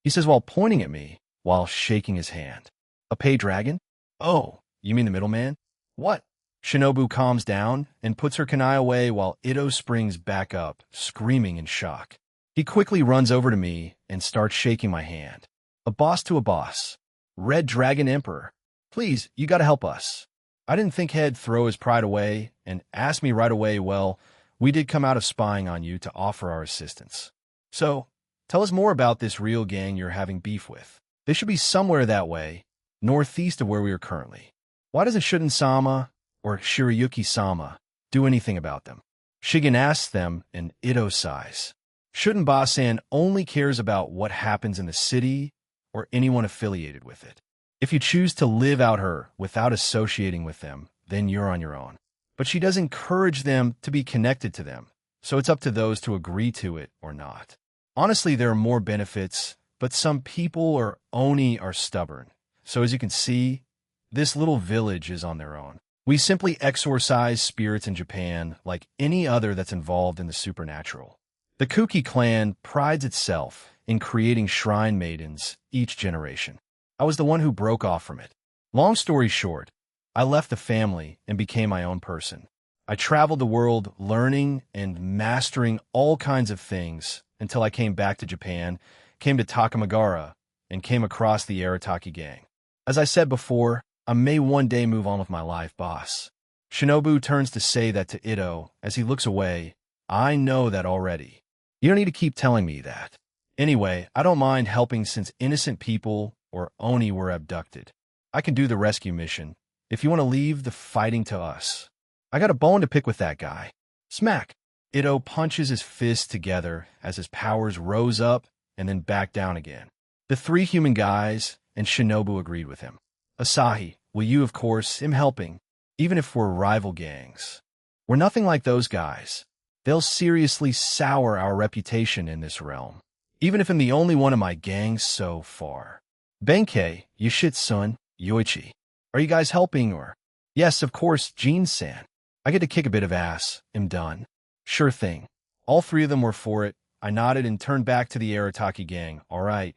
He says while pointing at me, while shaking his hand. A pay dragon? Oh, you mean the middleman? What? Shinobu calms down and puts her kunai away while Ito springs back up, screaming in shock. He quickly runs over to me and starts shaking my hand. A boss to a boss. Red Dragon Emperor. Please, you gotta help us. I didn't think he'd throw his pride away and ask me right away, well, we did come out of spying on you to offer our assistance. So, tell us more about this real gang you're having beef with. They should be somewhere that way, northeast of where we are currently. Why doesn't Shuden-sama or Shirayuki-sama do anything about them? Shigen asks them, and Ito sighs. Shuden-ba-san only cares about what happens in the city or anyone affiliated with it. If you choose to live out her without associating with them, then you're on your own. But she does encourage them to be connected to them, so it's up to those to agree to it or not. Honestly, there are more benefits, but some people or Oni are stubborn. So as you can see, this little village is on their own. We simply exorcise spirits in Japan like any other that's involved in the supernatural. The Kuki clan prides itself in creating shrine maidens each generation. I was the one who broke off from it. Long story short, I left the family and became my own person. I traveled the world learning and mastering all kinds of things until I came back to Japan, came to Takamagara, and came across the Arataki gang. As I said before, I may one day move on with my life, boss. Shinobu turns to say that to Ito as he looks away. I know that already. You don't need to keep telling me that. Anyway, I don't mind helping since innocent people or Oni were abducted. I can do the rescue mission. If you want to leave the fighting to us. I got a bone to pick with that guy. Smack! Ito punches his fists together as his powers rose up and then back down again. The three human guys and Shinobu agreed with him. Asahi, will you, of course, am helping, even if we're rival gangs. We're nothing like those guys. They'll seriously sour our reputation in this realm, even if I'm the only one of my gang so far. Benkei, Yoshitsun, Yoichi. Are you guys helping or? Yes, of course, Jin-san. I get to kick a bit of ass. I'm done. Sure thing. All three of them were for it. I nodded and turned back to the Arataki gang. All right,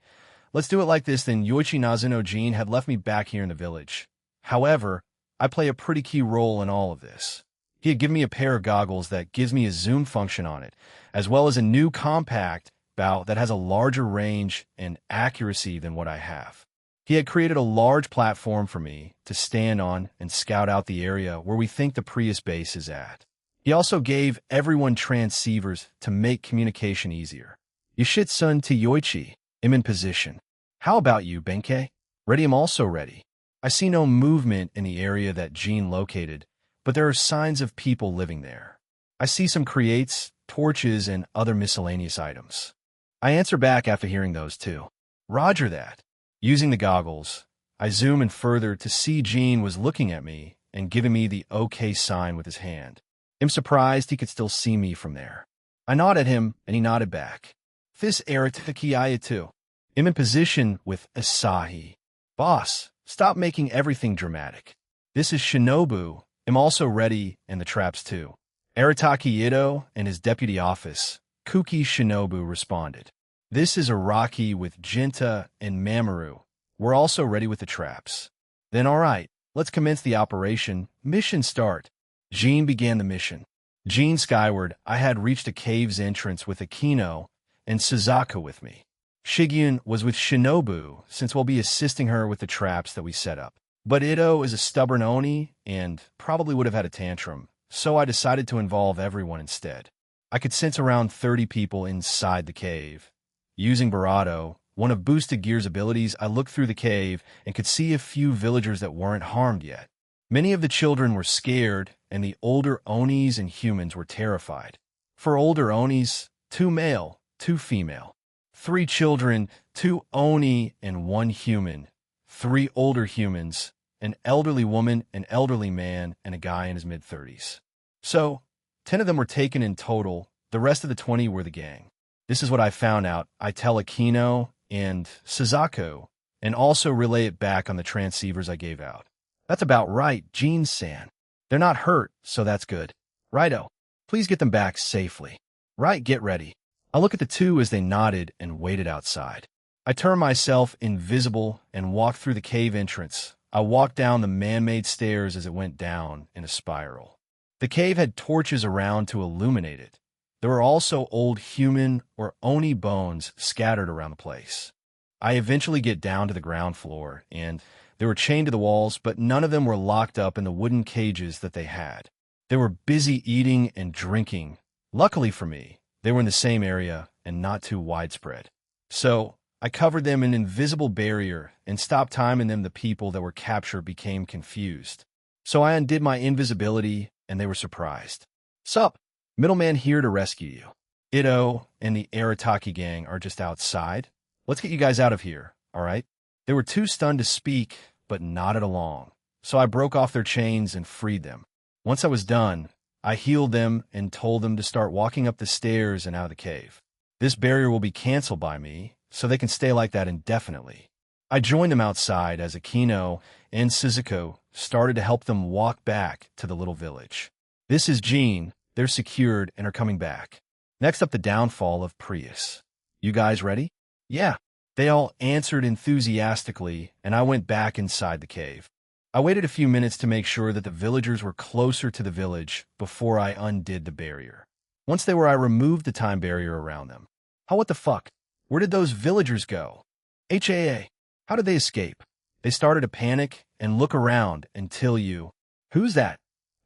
let's do it like this then. Yoichi Nazuno Jin had left me back here in the village. However, I play a pretty key role in all of this. He had given me a pair of goggles that gives me a zoom function on it, as well as a new compact bow that has a larger range and accuracy than what I have. He had created a large platform for me to stand on and scout out the area where we think the Prius base is at. He also gave everyone transceivers to make communication easier. Yoshitsun to Yoichi, I'm in position. How about you, Benkei? Ready, I'm also ready. I see no movement in the area that Jean located, but there are signs of people living there. I see some creates, torches, and other miscellaneous items. I answer back after hearing those too. Roger that. Using the goggles, I zoom in further to see Gene was looking at me and giving me the OK sign with his hand. I'm surprised he could still see me from there. I nod at him, and he nodded back. This Arataki too. I'm in position with Asahi. Boss, stop making everything dramatic. This is Shinobu. I'm also ready, and the traps too. Arataki Ito and his deputy office, Kuki Shinobu, responded. This is Araki with Jinta and Mamoru. We're also ready with the traps. Then all right, let's commence the operation. Mission start. Gene began the mission. Gene skyward, I had reached a cave's entrance with Akino and Suzaku with me. Shigyun was with Shinobu, since we'll be assisting her with the traps that we set up. But Ito is a stubborn Oni and probably would have had a tantrum, so I decided to involve everyone instead. I could sense around 30 people inside the cave. Using Barato, one of Boosted Gear's abilities, I looked through the cave and could see a few villagers that weren't harmed yet. Many of the children were scared, and the older Onis and humans were terrified. For older Onis, 2 male, 2 female. 3 children, 2 Oni and 1 human. 3 older humans, an elderly woman, an elderly man, and a guy in his mid-30s. So, 10 of them were taken in total. The rest of the 20 were the gang. This is what I found out. I tell Akino and Suzaku, and also relay it back on the transceivers I gave out. That's about right, Gene-san. They're not hurt, so that's good. Righto. Please get them back safely. Right, get ready. I look at the 2 as they nodded and waited outside. I turned myself invisible and walked through the cave entrance. I walked down the man-made stairs as it went down in a spiral. The cave had torches around to illuminate it. There were also old human or Oni bones scattered around the place. I eventually get down to the ground floor, and they were chained to the walls, but none of them were locked up in the wooden cages that they had. They were busy eating and drinking. Luckily for me, they were in the same area and not too widespread. So, I covered them in an invisible barrier and stopped timing them. The people that were captured became confused. So I undid my invisibility, and they were surprised. Sup? Middleman here to rescue you. Ito and the Arataki gang are just outside. Let's get you guys out of here, all right? They were too stunned to speak, but nodded along. So I broke off their chains and freed them. Once I was done, I healed them and told them to start walking up the stairs and out of the cave. This barrier will be canceled by me, so they can stay like that indefinitely. I joined them outside as Akino and Suzaku started to help them walk back to the little village. This is Gene. They're secured and are coming back. Next up, the downfall of Prius. You guys ready? Yeah. They all answered enthusiastically, and I went back inside the cave. I waited a few minutes to make sure that the villagers were closer to the village before I undid the barrier. Once they were, I removed the time barrier around them. What the fuck? Where did those villagers go? HAA. How did they escape? They started to panic and look around until you... Who's that?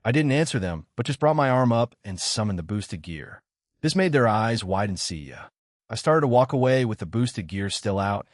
I didn't answer them, but just brought my arm up and summoned the boosted gear. This made their eyes wide and see ya. I started to walk away with the boosted gear still out.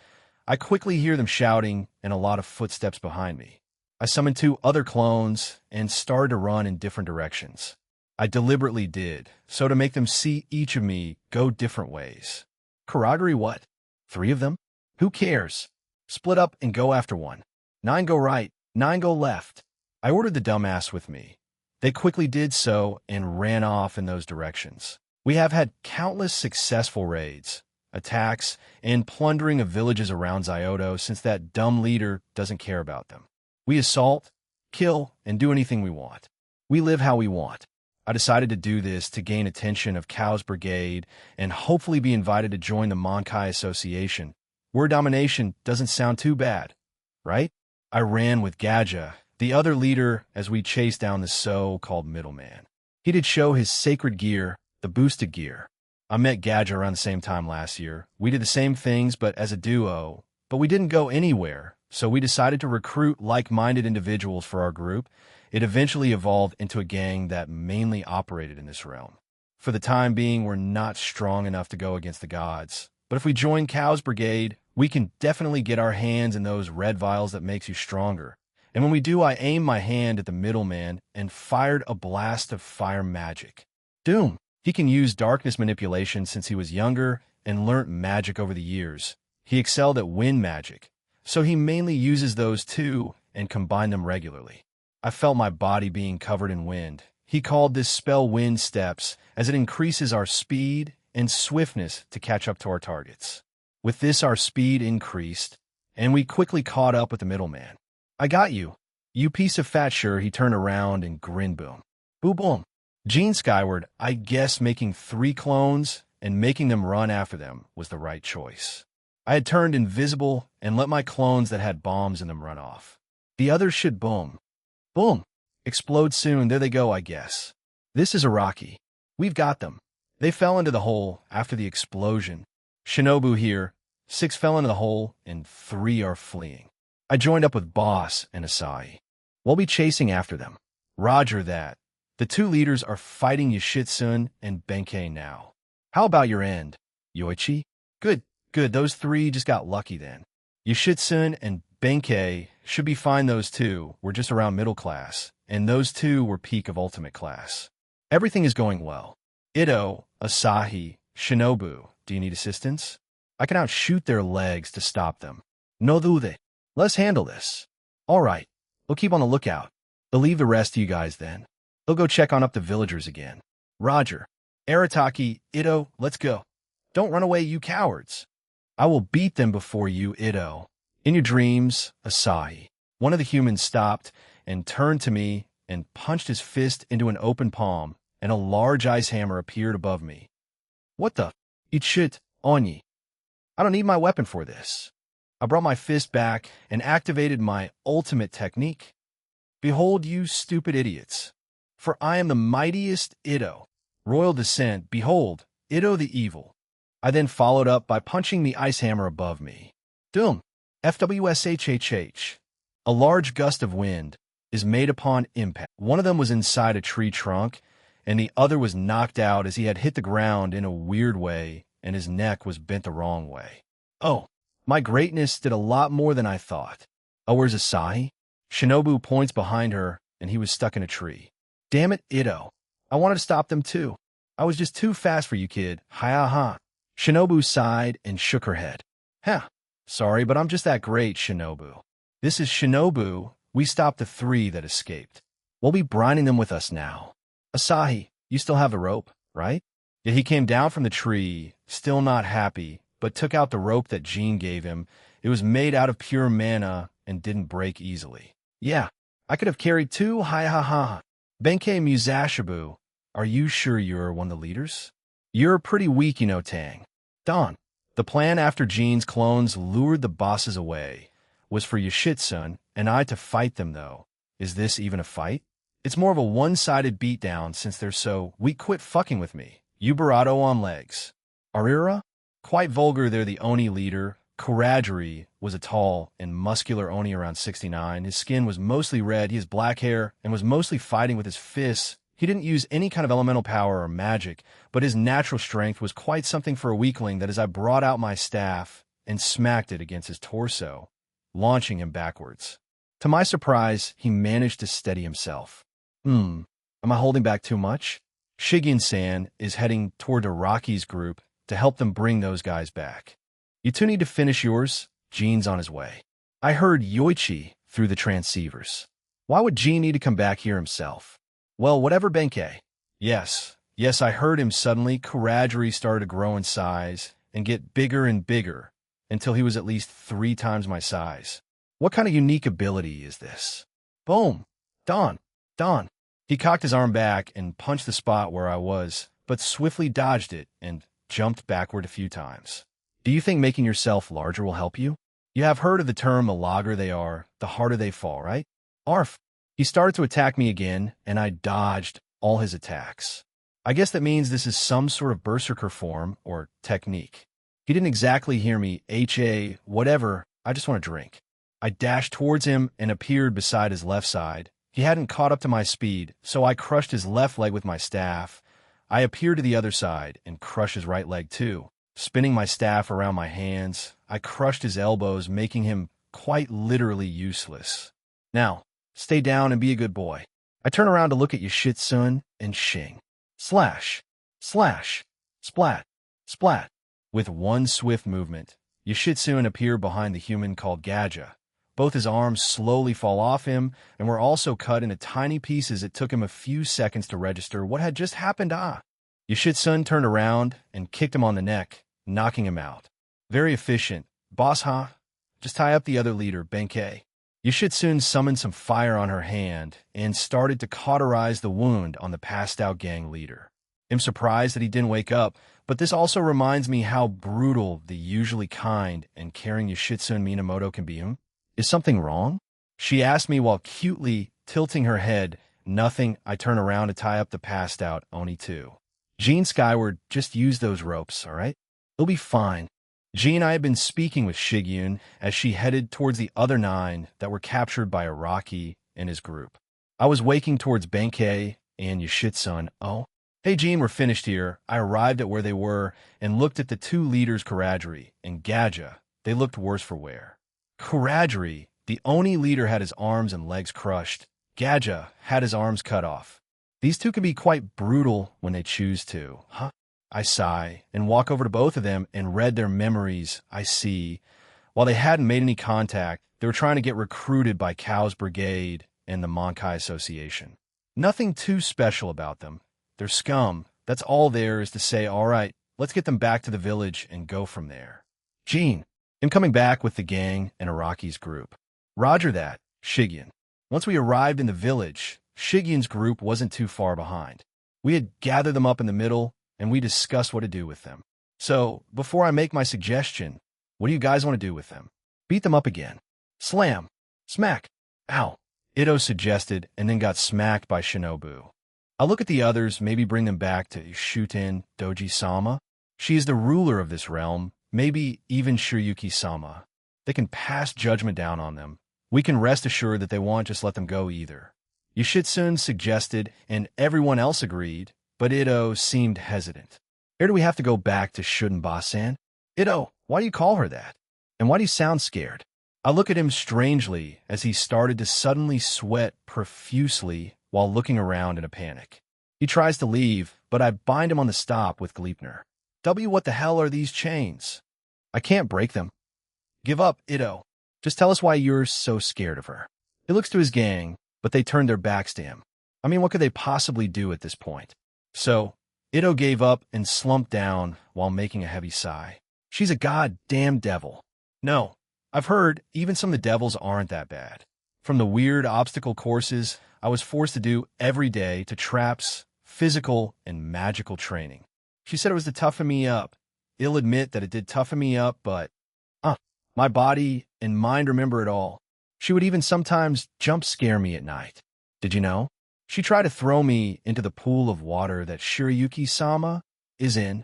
I quickly hear them shouting and a lot of footsteps behind me. I summoned 2 other clones and started to run in different directions. I deliberately did, so to make them see each of me go different ways. Karagari what? 3 of them? Who cares? Split up and go after one. 9 go right, 9 go left. I ordered the dumbass with me. They quickly did so and ran off in those directions. We have had countless successful raids, attacks, and plundering of villages around Zyoto since that dumb leader doesn't care about them. We assault, kill, and do anything we want. We live how we want. I decided to do this to gain attention of Kao's brigade and hopefully be invited to join the Monkai Association. Word domination doesn't sound too bad, right? I ran with Gaja, the other leader, as we chased down the so-called middleman. He did show his sacred gear, the boosted gear. I met Gaja around the same time last year. We did the same things, but as a duo. But we didn't go anywhere, so we decided to recruit like-minded individuals for our group. It eventually evolved into a gang that mainly operated in this realm. For the time being, we're not strong enough to go against the gods. But if we join Kao's brigade, we can definitely get our hands in those red vials that makes you stronger. And when we do, I aimed my hand at the middleman and fired a blast of fire magic. Doom. He can use darkness manipulation since he was younger and learnt magic over the years. He excelled at wind magic, so he mainly uses those two and combine them regularly. I felt my body being covered in wind. He called this spell wind steps, as it increases our speed and swiftness to catch up to our targets. With this, our speed increased, and we quickly caught up with the middleman. I got you. You piece of fat. Sure, he turned around and grinned. Boom. Boom, boom. Gene skyward. I guess making 3 clones and making them run after them was the right choice. I had turned invisible and let my clones that had bombs in them run off. The others should boom. Boom. Explode soon. There they go, I guess. This is Iraqi. We've got them. They fell into the hole after the explosion. Shinobu here. 6 fell into the hole and 3 are fleeing. I joined up with Boss and Asahi. We'll be chasing after them. Roger that. The 2 leaders are fighting Yoshitsune and Benkei now. How about your end, Yoichi? Good, good. Those 3 just got lucky then. Yoshitsune and Benkei should be fine. Those 2 were just around middle class, and those 2 were peak of ultimate class. Everything is going well. Ito, Asahi, Shinobu, do you need assistance? I can outshoot their legs to stop them. No dude. Let's handle this. All right, we'll keep on the lookout. I'll leave the rest to you guys then. They'll go check on up the villagers again. Roger. Arataki, Ito, let's go. Don't run away, you cowards. I will beat them before you, Ito. In your dreams, Asahi. One of the humans stopped and turned to me and punched his fist into an open palm, and a large ice hammer appeared above me. What the? Eat shit, Oni. I don't need my weapon for this. I brought my fist back and activated my ultimate technique. Behold, you stupid idiots. For I am the mightiest Ito. Royal descent, behold, Ito the evil. I then followed up by punching the ice hammer above me. Doom. FWSHHH. A large gust of wind is made upon impact. One of them was inside a tree trunk, and the other was knocked out as he had hit the ground in a weird way, and his neck was bent the wrong way. Oh, my greatness did a lot more than I thought. Oh, where's Asahi? Shinobu points behind her, and he was stuck in a tree. Damn it, Ito. I wanted to stop them too. I was just too fast for you, kid. Ha-ha-ha. Shinobu sighed and shook her head. Huh. Sorry, but I'm just that great, Shinobu. This is Shinobu. We stopped the 3 that escaped. We'll be brining them with us now. Asahi, you still have the rope, right? Yet he came down from the tree, still not happy, but took out the rope that Jean gave him. It was made out of pure mana and didn't break easily. Yeah, I could have carried 2. Ha-ha-ha. Benkei Musashibu, are you sure you're one of the leaders? You're pretty weak, you know, Tang. Don. The plan after Jean's clones lured the bosses away was for Yoshitsune and I to fight them, though. Is this even a fight? It's more of a one-sided beatdown since they're so weak. Quit fucking with me. Ubarato on legs. Arira? Quite vulgar. They're the Oni leader. Kurajiri was a tall and muscular Oni around 69. His skin was mostly red. He has black hair and was mostly fighting with his fists. He didn't use any kind of elemental power or magic, but his natural strength was quite something for a weakling that as I brought out my staff and smacked it against his torso, launching him backwards. To my surprise, he managed to steady himself. Am I holding back too much? Shigen-san is heading toward Araki's group to help them bring those guys back. You 2 need to finish yours. Jean's on his way. I heard Yoichi through the transceivers. Why would Jean need to come back here himself? Well, whatever, Benkei. Yes, I heard him suddenly. Kurajiri started to grow in size and get bigger and bigger until he was at least 3 times my size. What kind of unique ability is this? Boom. Don. He cocked his arm back and punched the spot where I was, but swiftly dodged it and jumped backward a few times. Do you think making yourself larger will help you? You have heard of the term the larger they are, the harder they fall, right? Arf. He started to attack me again, and I dodged all his attacks. I guess that means this is some sort of berserker form or technique. He didn't exactly hear me. H.A. whatever, I just want to drink. I dashed towards him and appeared beside his left side. He hadn't caught up to my speed, so I crushed his left leg with my staff. I appeared to the other side and crushed his right leg too. Spinning my staff around my hands, I crushed his elbows, making him quite literally useless. Now, stay down and be a good boy. I turn around to look at Yoshitsune and Shing. Slash, slash, splat, splat. With one swift movement, Yoshitsune appeared behind the human called Gaja. Both his arms slowly fall off him and were also cut into tiny pieces. It took him a few seconds to register what had just happened. Yoshitsune turned around and kicked him on the neck, knocking him out. Very efficient. Boss, huh? Just tie up the other leader, Benkei. Yoshitsune summoned some fire on her hand and started to cauterize the wound on the passed-out gang leader. I'm surprised that he didn't wake up, but this also reminds me how brutal the usually kind and caring Yoshitsune Minamoto can be. Is something wrong? She asked me while cutely tilting her head. Nothing. I turn around to tie up the passed-out Oni too. Jean Skyward, just use those ropes, all right? It'll be fine. Jean and I had been speaking with Shigyun as she headed towards the other 9 that were captured by Araki and his group. I was waking towards Benkei and Yoshitsune. Oh, hey Jean, we're finished here. I arrived at where they were and looked at the 2 leaders, Kurajiri and Gaja. They looked worse for wear. Kurajiri, the Oni leader, had his arms and legs crushed. Gaja had his arms cut off. These 2 can be quite brutal when they choose to, huh? I sigh and walk over to both of them and read their memories. I see. While they hadn't made any contact, they were trying to get recruited by Cow's Brigade and the Monkai Association. Nothing too special about them. They're scum. That's all there is to say. All right, let's get them back to the village and go from there. Jean, I'm coming back with the gang and Araki's group. Roger that, Shigyun. Once we arrived in the village, Shigyun's group wasn't too far behind. We had gathered them up in the middle, and we discussed what to do with them. So, before I make my suggestion, what do you guys want to do with them? Beat them up again. Slam. Smack. Ow. Ito suggested, and then got smacked by Shinobu. I'll look at the others, maybe bring them back to Shuten Doji-sama. She is the ruler of this realm, maybe even Shiryuki-sama. They can pass judgment down on them. We can rest assured that they won't just let them go either. Yoshitsune suggested, and everyone else agreed, but Ito seemed hesitant. Or do we have to go back to Shunba-san? Ito, why do you call her that? And why do you sound scared? I look at him strangely as he started to suddenly sweat profusely while looking around in a panic. He tries to leave, but I bind him on the stop with Gleipnir. What the hell are these chains? I can't break them. Give up, Ito. Just tell us why you're so scared of her. He looks to his gang, but they turned their backs to him. I mean, what could they possibly do at this point? So, Ito gave up and slumped down while making a heavy sigh. She's a goddamn devil. No, I've heard even some of the devils aren't that bad. From the weird obstacle courses I was forced to do every day to traps, physical, and magical training. She said it was to toughen me up. I'll admit that it did toughen me up, but my body and mind remember it all. She would even sometimes jump scare me at night. Did you know? She tried to throw me into the pool of water that Shiryuki-sama is in.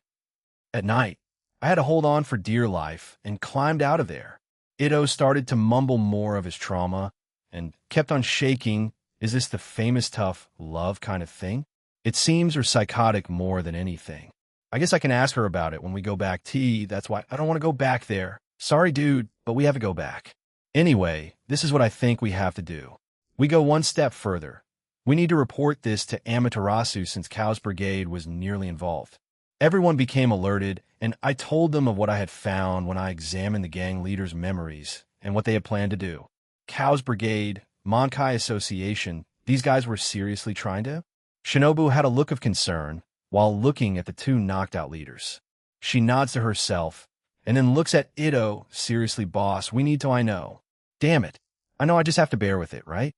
At night, I had to hold on for dear life and climbed out of there. Ito started to mumble more of his trauma and kept on shaking. Is this the famous tough love kind of thing? It seems or psychotic more than anything. I guess I can ask her about it when we go back. That's why I don't want to go back there. Sorry, dude, but we have to go back. Anyway, this is what I think we have to do. We go one step further. We need to report this to Amaterasu since Cow's Brigade was nearly involved. Everyone became alerted, and I told them of what I had found when I examined the gang leaders' memories and what they had planned to do. Cow's Brigade, Monkai Association, these guys were seriously trying to? Shinobu had a look of concern while looking at the 2 knocked-out leaders. She nods to herself and then looks at Ito. Seriously, boss, we need to, I know. Damn it. I know I just have to bear with it, right?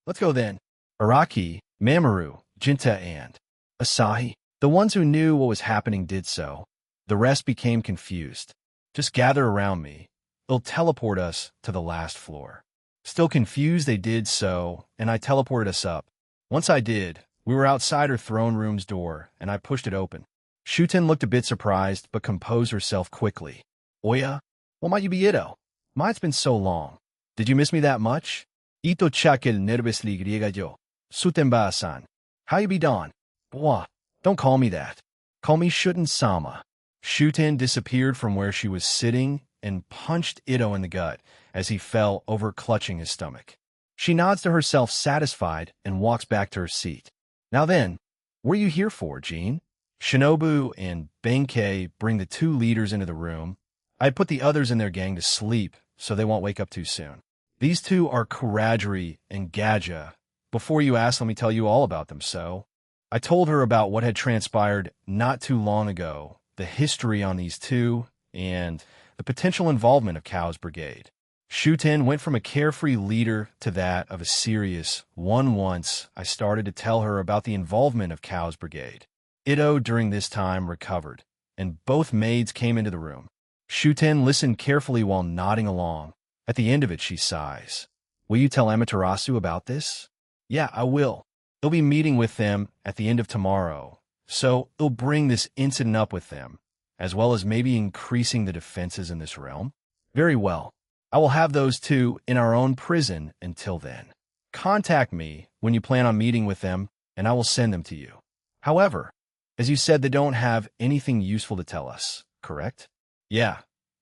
Let's go then. Araki, Mamoru, Jinta, and Asahi. The ones who knew what was happening did so. The rest became confused. Just gather around me. It'll teleport us to the last floor. Still confused, they did so, and I teleported us up. Once I did, we were outside her throne room's door, and I pushed it open. Shuten looked a bit surprised, but composed herself quickly. Oya? What might you be, Ito? Mine's been so long. Did you miss me that much? Ito chakel nervously griega yo. Sutenba-san. How you be don? Boah, don't call me that. Call me Shuten-sama. Shuten disappeared from where she was sitting and punched Ito in the gut as he fell over, clutching his stomach. She nods to herself, satisfied, and walks back to her seat. Now then, what are you here for, Jean? Shinobu and Benkei bring the 2 leaders into the room. I put the others in their gang to sleep so they won't wake up too soon. These two are Kurajiri and Gaja. Before you ask, let me tell you all about them. So, I told her about what had transpired not too long ago, the history on these two, and the potential involvement of Cow's brigade. Shuten went from a carefree leader to that of a serious one once I started to tell her about the involvement of Cow's brigade. Ito during this time recovered, and both maids came into the room. Shuten listened carefully while nodding along. At the end of it, she sighs. Will you tell Amaterasu about this? Yeah, I will. They'll be meeting with them at the end of tomorrow, so they'll bring this incident up with them, as well as maybe increasing the defenses in this realm. Very well. I will have those two in our own prison until then. Contact me when you plan on meeting with them, and I will send them to you. However, as you said, they don't have anything useful to tell us, correct? Yeah,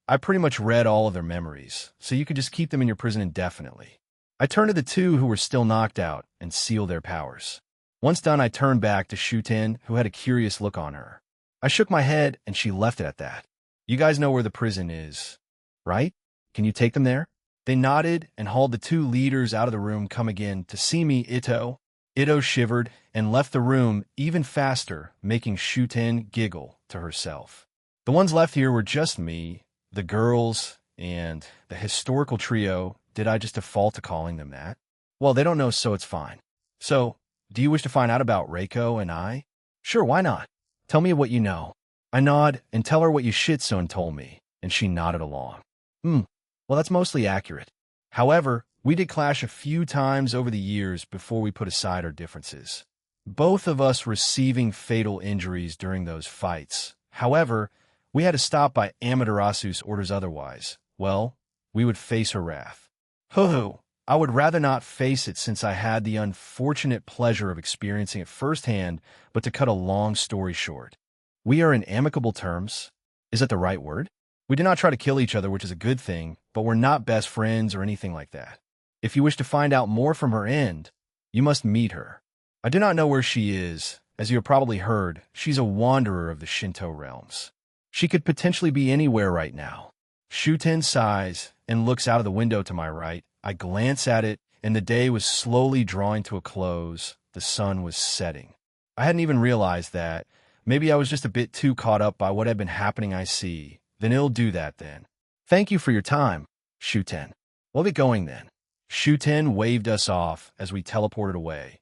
I pretty much read all of their memories, so you could just keep them in your prison indefinitely. I turned to the two who were still knocked out and sealed their powers. Once done, I turned back to Shuten, who had a curious look on her. I shook my head, and she left it at that. You guys know where the prison is, right? Can you take them there? They nodded and hauled the two leaders out of the room. Come again to see me, Ito. Ito shivered and left the room even faster, making Shuten giggle to herself. The ones left here were just me, the girls, and the historical trio. Did I just default to calling them that? Well, they don't know, so it's fine. So, do you wish to find out about Reiko and I? Sure, why not? Tell me what you know. I nod and tell her what Yoshitsune told me, and she nodded along. Well, that's mostly accurate. However, we did clash a few times over the years before we put aside our differences. Both of us receiving fatal injuries during those fights. However, we had to stop by Amaterasu's orders, otherwise, well, we would face her wrath. Hoo-hoo, I would rather not face it since I had the unfortunate pleasure of experiencing it firsthand, but to cut a long story short. We are in amicable terms. Is that the right word? We did not try to kill each other, which is a good thing, but we're not best friends or anything like that. If you wish to find out more from her end, you must meet her. I do not know where she is. As you have probably heard, she's a wanderer of the Shinto realms. She could potentially be anywhere right now. Shuten sighs and looks out of the window to my right. I glance at it, and the day was slowly drawing to a close. The sun was setting. I hadn't even realized that. Maybe I was just a bit too caught up by what had been happening. I see. Then it'll do that then. Thank you for your time, Shuten. We'll get going then. Shuten waved us off as we teleported away.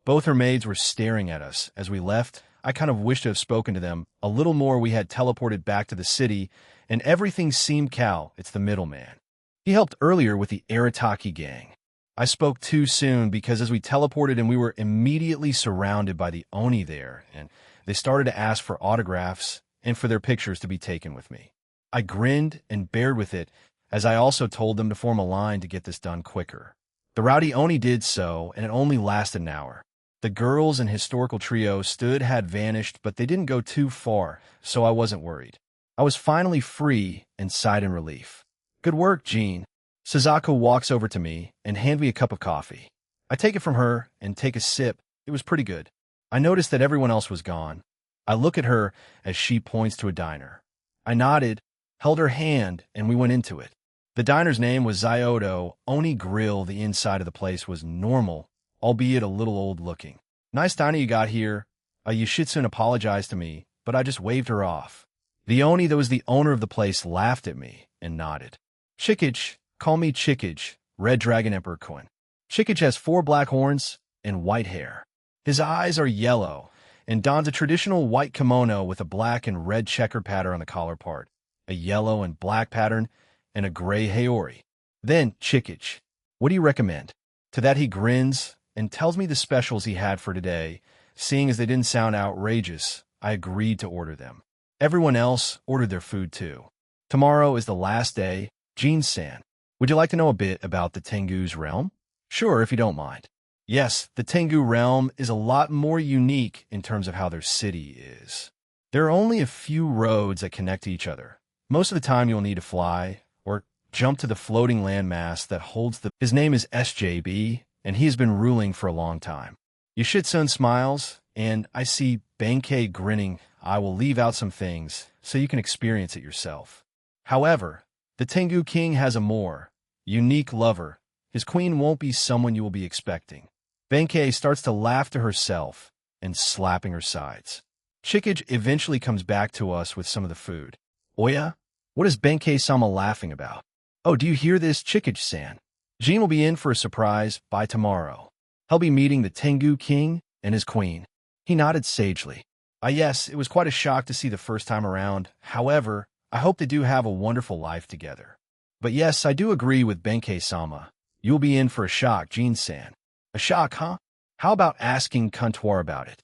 Both her maids were staring at us as we left. I kind of wished to have spoken to them a little more. We had teleported back to the city, and everything seemed Cal. It's the middleman. He helped earlier with the Arataki gang. I spoke too soon because as we teleported and we were immediately surrounded by the Oni there, and they started to ask for autographs and for their pictures to be taken with me. I grinned and bared with it, as I also told them to form a line to get this done quicker. The rowdy Oni did so, and it only lasted an hour. The girls and historical trio had vanished, but they didn't go too far, so I wasn't worried. I was finally free and sighed in relief. Good work, Jean. Suzaku walks over to me and hands me a cup of coffee. I take it from her and take a sip. It was pretty good. I noticed that everyone else was gone. I look at her as she points to a diner. I nodded, held her hand, and we went into it. The diner's name was Zyodo Oni Grill. The inside of the place was normal, albeit a little old-looking. Nice diner you got here. Yoshitsune apologized to me, but I just waved her off. The Oni that was the owner of the place laughed at me and nodded. Chikage, call me Chikage, Red Dragon Emperor Quinn. Chikage has 4 black horns and white hair. His eyes are yellow, and dons a traditional white kimono with a black and red checker pattern on the collar part, a yellow and black pattern, and a gray haori. Then, Chikage, what do you recommend? To that he grins and tells me the specials he had for today. Seeing as they didn't sound outrageous, I agreed to order them. Everyone else ordered their food too. Tomorrow is the last day. Jean-san, would you like to know a bit about the Tengu's realm? Sure, if you don't mind. Yes, the Tengu realm is a lot more unique in terms of how their city is. There are only a few roads that connect to each other. Most of the time you'll need to fly or jump to the floating landmass that holds the... His name is SJB, and he has been ruling for a long time. Yoshitsune smiles, and I see Benkei grinning. I will leave out some things so you can experience it yourself. However, the Tengu king has a more unique lover. His queen won't be someone you will be expecting. Benkei starts to laugh to herself and slapping her sides. Chickage eventually comes back to us with some of the food. Oya? What is Benkei-sama laughing about? Oh, do you hear this, Chickage-san? Jin will be in for a surprise by tomorrow. He'll be meeting the Tengu king and his queen. He nodded sagely. Yes, it was quite a shock to see the first time around. However, I hope they do have a wonderful life together. But yes, I do agree with Benkei-sama. You'll be in for a shock, Jin-san. A shock, huh? How about asking Comptoir about it?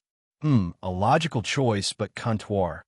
A logical choice, but Comptoir.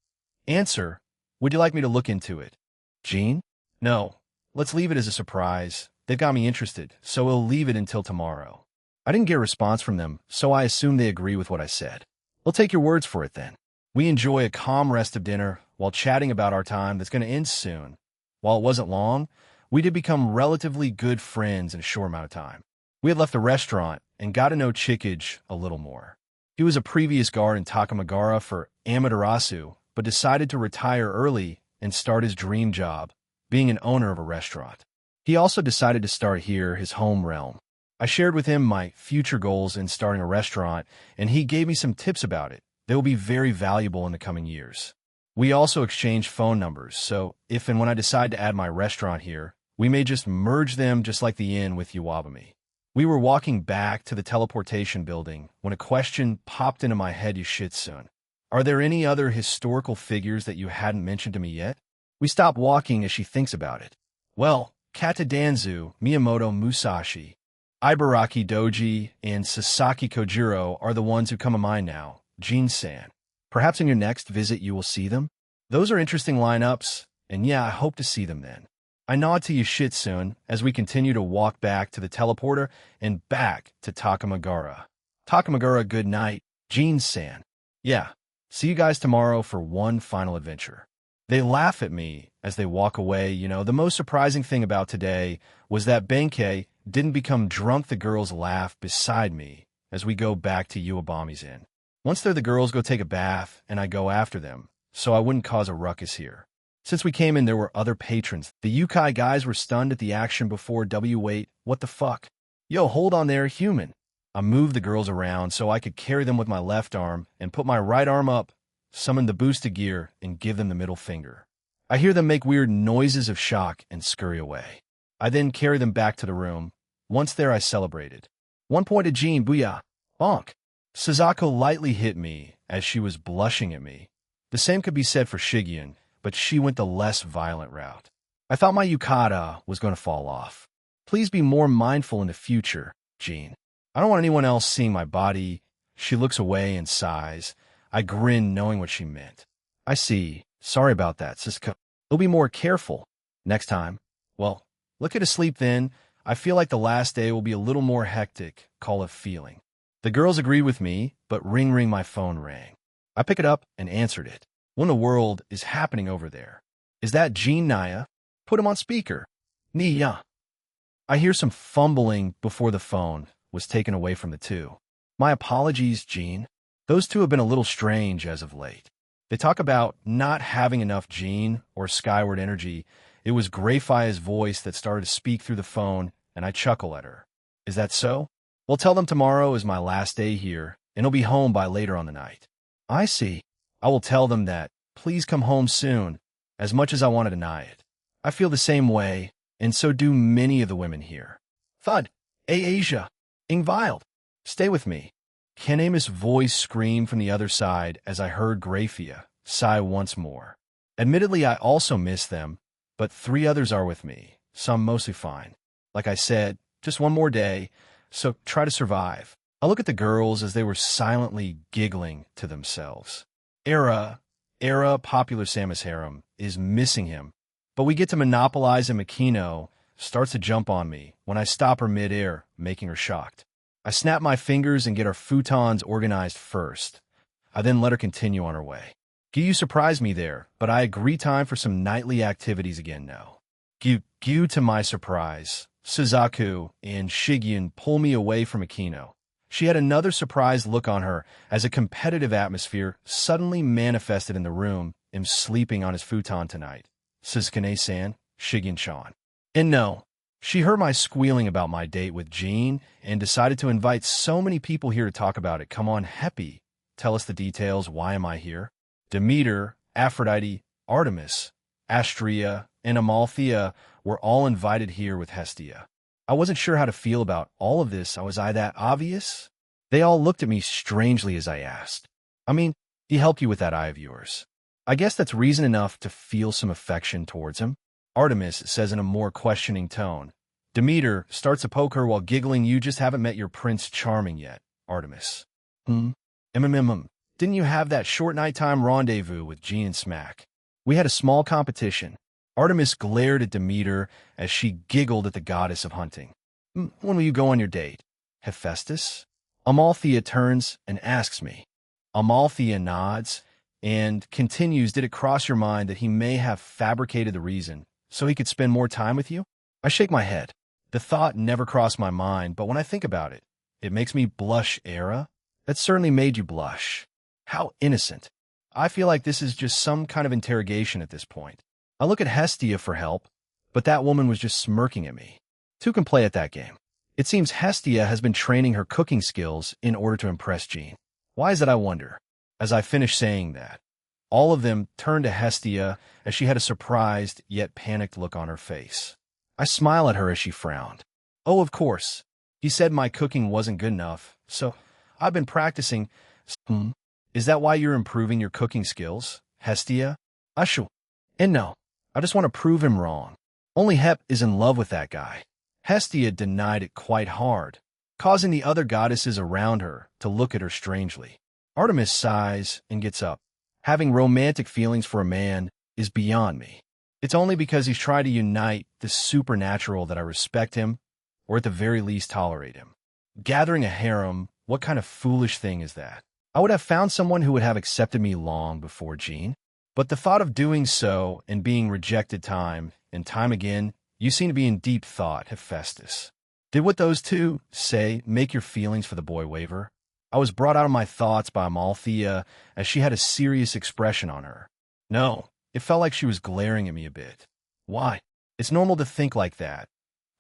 Answer, would you like me to look into it? Jean? No. Let's leave it as a surprise. They've got me interested, so we'll leave it until tomorrow. I didn't get a response from them, so I assume they agree with what I said. We'll take your words for it then. We enjoy a calm rest of dinner while chatting about our time that's going to end soon. While it wasn't long, we did become relatively good friends in a short amount of time. We had left the restaurant and got to know Chickage a little more. He was a previous guard in Takamagara for Amaterasu, but decided to retire early and start his dream job, being an owner of a restaurant. He also decided to start here, his home realm. I shared with him my future goals in starting a restaurant, and he gave me some tips about it. They will be very valuable in the coming years. We also exchanged phone numbers, so if and when I decide to add my restaurant here, we may just merge them just like the inn with Iwabami. We were walking back to the teleportation building when a question popped into my head, Yoshitsune. Are there any other historical figures that you hadn't mentioned to me yet? We stop walking as she thinks about it. Well, Kata Danzu, Miyamoto Musashi, Ibaraki Doji, and Sasaki Kojiro are the ones who come to mind now, Jin-san. Perhaps in your next visit you will see them? Those are interesting lineups, and yeah, I hope to see them then. I nod to Yoshitsune as we continue to walk back to the teleporter and back to Takamagara. Takamagara, good night, Jin-san. Yeah, see you guys tomorrow for one final adventure. They laugh at me as they walk away. The most surprising thing about today was that Benkei didn't become drunk. The girls laugh beside me as we go back to Iwabami's inn. Once there, the girls go take a bath, and I go after them, so I wouldn't cause a ruckus here. Since we came in, there were other patrons. The Yukai guys were stunned at the action before wait, what the fuck? Yo, hold on there, human. I moved the girls around so I could carry them with my left arm and put my right arm up, summon the boosted gear, and give them the middle finger. I hear them make weird noises of shock and scurry away. I then carry them back to the room. Once there, I celebrated. 1 point to Jean, booyah, bonk. Sazako lightly hit me as she was blushing at me. The same could be said for Shigeon, but she went the less violent route. I thought my yukata was going to fall off. Please be more mindful in the future, Jean. I don't want anyone else seeing my body. She looks away and sighs. I grin, knowing what she meant. I see. Sorry about that, Sisko. We'll be more careful next time. Well, look at asleep then. I feel like the last day will be a little more hectic, call it feeling. The girls agreed with me, but ring, my phone rang. I pick it up and answered it. What in the world is happening over there? Is that Jean Naya? Put him on speaker. Nia. I hear some fumbling before the phone was taken away from the two. My apologies, Jean. Those two have been a little strange as of late. They talk about not having enough Jean or skyward energy. It was Greyfire's voice that started to speak through the phone, and I chuckle at her. Is that so? Well, tell them tomorrow is my last day here, and I'll be home by later on the night. I see. I will tell them that. Please come home soon, as much as I want to deny it. I feel the same way, and so do many of the women here. Thud. Asia. Ingvild. Stay with me. Kanema's voice screamed from the other side as I heard Grayfia sigh once more. Admittedly, I also miss them, but 3 others are with me, so I'm mostly fine. Like I said, just one more day, so try to survive. I look at the girls as they were silently giggling to themselves. Era, popular Samus harem, is missing him, but we get to monopolize and Makino starts to jump on me when I stop her mid-air, making her shocked. I snap my fingers and get our futons organized first. I then let her continue on her way. Gyu surprised me there, but I agree time for some nightly activities again now. Gyu, to my surprise, Suzaku and Shigeon pull me away from Akino. She had another surprised look on her as a competitive atmosphere suddenly manifested in the room. Am sleeping on his futon tonight. says Kane-san, Shigen-chan. And no, she heard my squealing about my date with Jean and decided to invite so many people here to talk about it. Come on, Happy. Tell us the details. Why am I here? Demeter, Aphrodite, Artemis, Astrea, and Amalthea were all invited here with Hestia. I wasn't sure how to feel about all of this. Was I that obvious? They all looked at me strangely as I asked. I mean, he helped you with that eye of yours. I guess that's reason enough to feel some affection towards him. Artemis says in a more questioning tone. Demeter starts to poke her while giggling. You just haven't met your Prince Charming yet, Artemis. Didn't you have that short nighttime rendezvous with Jean and Smack? We had a small competition. Artemis glared at Demeter as she giggled at the goddess of hunting. When will you go on your date? Hephaestus? Amalthea turns and asks me. Amalthea nods and continues, did it cross your mind that he may have fabricated the reason so he could spend more time with you? I shake my head. The thought never crossed my mind, but when I think about it, it makes me blush, Era. That certainly made you blush. How innocent. I feel like this is just some kind of interrogation at this point. I look at Hestia for help, but that woman was just smirking at me. Two can play at that game. It seems Hestia has been training her cooking skills in order to impress Jean. Why is that, I wonder? As I finish saying that, all of them turned to Hestia as she had a surprised yet panicked look on her face. I smile at her as she frowned. Oh, of course. He said my cooking wasn't good enough, so I've been practicing. Is that why you're improving your cooking skills, Hestia? Ushu. And no, I just want to prove him wrong. Only Hep is in love with that guy. Hestia denied it quite hard, causing the other goddesses around her to look at her strangely. Artemis sighs and gets up. Having romantic feelings for a man is beyond me. It's only because he's tried to unite the supernatural that I respect him, or at the very least tolerate him. Gathering a harem, what kind of foolish thing is that? I would have found someone who would have accepted me long before Jean. But the thought of doing so and being rejected time and time again, you seem to be in deep thought, Hephaestus. Did what those two say make your feelings for the boy waver? I was brought out of my thoughts by Amalthea as she had a serious expression on her. No, it felt like she was glaring at me a bit. Why? It's normal to think like that.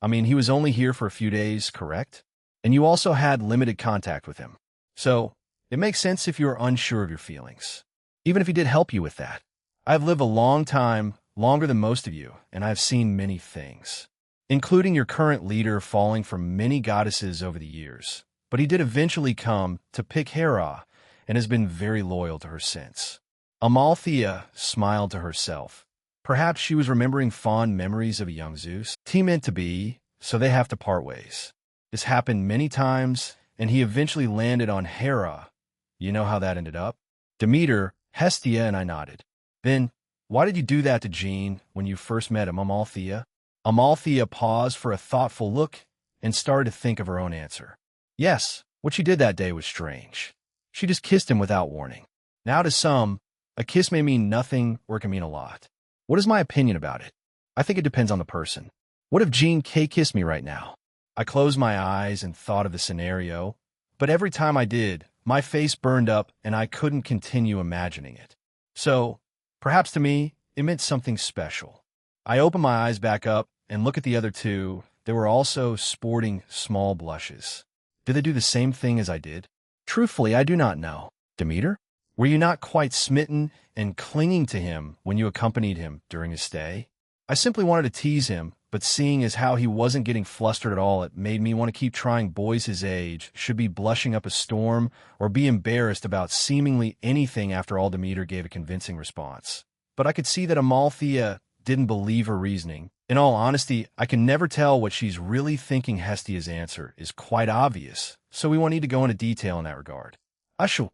I mean, he was only here for a few days, correct? And you also had limited contact with him. So, it makes sense if you are unsure of your feelings. Even if he did help you with that. I've lived a long time, longer than most of you, and I've seen many things, including your current leader falling for many goddesses over the years. But he did eventually come to pick Hera and has been very loyal to her since. Amalthea smiled to herself. Perhaps she was remembering fond memories of a young Zeus. He meant to be, so they have to part ways. This happened many times, and he eventually landed on Hera. You know how that ended up? Demeter, Hestia, and I nodded. Then, why did you do that to Jean when you first met him, Amalthea? Amalthea paused for a thoughtful look and started to think of her own answer. Yes, what she did that day was strange. She just kissed him without warning. Now to some, a kiss may mean nothing or it can mean a lot. What is my opinion about it? I think it depends on the person. What if Jean K kissed me right now? I closed my eyes and thought of the scenario, but every time I did, my face burned up and I couldn't continue imagining it. So, perhaps to me, it meant something special. I opened my eyes back up and looked at the other two. They were also sporting small blushes. Did they do the same thing as I did? Truthfully, I do not know. Demeter? Were you not quite smitten and clinging to him when you accompanied him during his stay? I simply wanted to tease him, but seeing as how he wasn't getting flustered at all, it made me want to keep trying. Boys his age should be blushing up a storm or be embarrassed about seemingly anything. After all, Demeter gave a convincing response. But I could see that Amalthea didn't believe her reasoning. In all honesty, I can never tell what she's really thinking. Hestia's answer is quite obvious, so we won't need to go into detail in that regard. Ushu.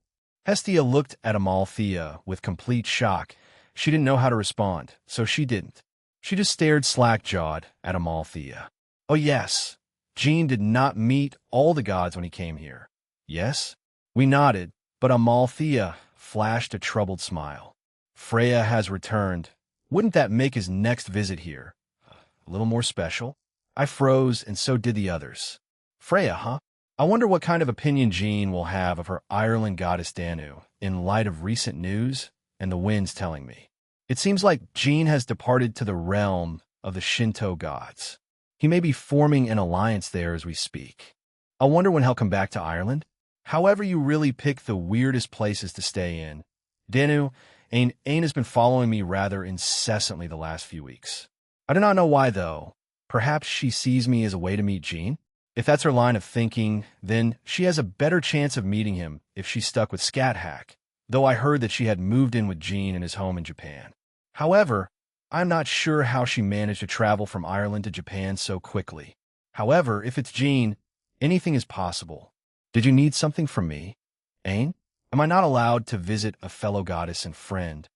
Hestia looked at Amalthea with complete shock. She didn't know how to respond, so she didn't. She just stared slack-jawed at Amalthea. Oh yes, Jean did not meet all the gods when he came here. Yes? We nodded, but Amalthea flashed a troubled smile. Freya has returned. Wouldn't that make his next visit here a little more special? I froze, and so did the others. Freya, huh? I wonder what kind of opinion Jean will have of her Ireland goddess Danu in light of recent news and the winds telling me. It seems like Jean has departed to the realm of the Shinto gods. He may be forming an alliance there as we speak. I wonder when he'll come back to Ireland. However, you really pick the weirdest places to stay in. Danu, Ain has been following me rather incessantly the last few weeks. I do not know why, though. Perhaps she sees me as a way to meet Jean? If that's her line of thinking, then she has a better chance of meeting him if she's stuck with Scat Hack, though I heard that she had moved in with Jean in his home in Japan. However, I'm not sure how she managed to travel from Ireland to Japan so quickly. However, if it's Jean, anything is possible. Did you need something from me, Ain? Am I not allowed to visit a fellow goddess and friend?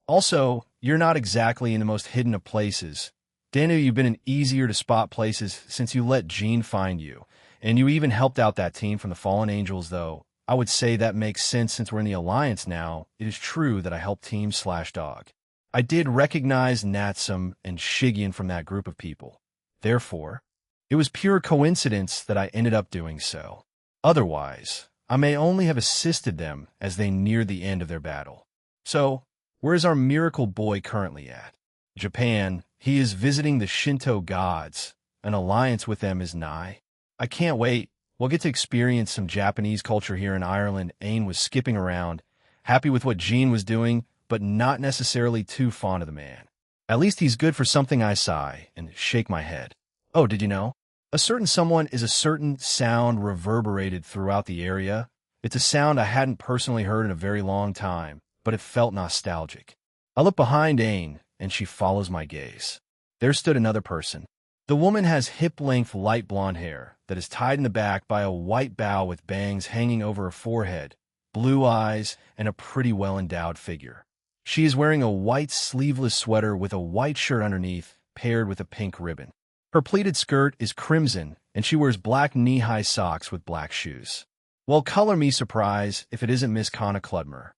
Also, you're not exactly in the most hidden of places. Danu, you've been in easier to spot places since you let Jean find you, and you even helped out that team from the Fallen Angels, though. I would say that makes sense since we're in the Alliance now. It is true that I helped Team Dog. I did recognize Natsum and Shigian from that group of people. Therefore, it was pure coincidence that I ended up doing so. Otherwise, I may only have assisted them as they neared the end of their battle. So, where is our miracle boy currently at? Japan. He is visiting the Shinto gods. An alliance with them is nigh. I can't wait. We'll get to experience some Japanese culture here in Ireland. Ain was skipping around, happy with what Jean was doing, but not necessarily too fond of the man. At least he's good for something, I sigh and shake my head. Oh, did you know? A certain someone is a certain sound reverberated throughout the area. It's a sound I hadn't personally heard in a very long time, but it felt nostalgic. I look behind Ain, and she follows my gaze. There stood another person. The woman has hip-length light blonde hair that is tied in the back by a white bow with bangs hanging over her forehead, blue eyes, and a pretty well-endowed figure. She is wearing a white sleeveless sweater with a white shirt underneath, paired with a pink ribbon. Her pleated skirt is crimson, and she wears black knee-high socks with black shoes. Well, color me surprise if it isn't Miss Kana Kludmer.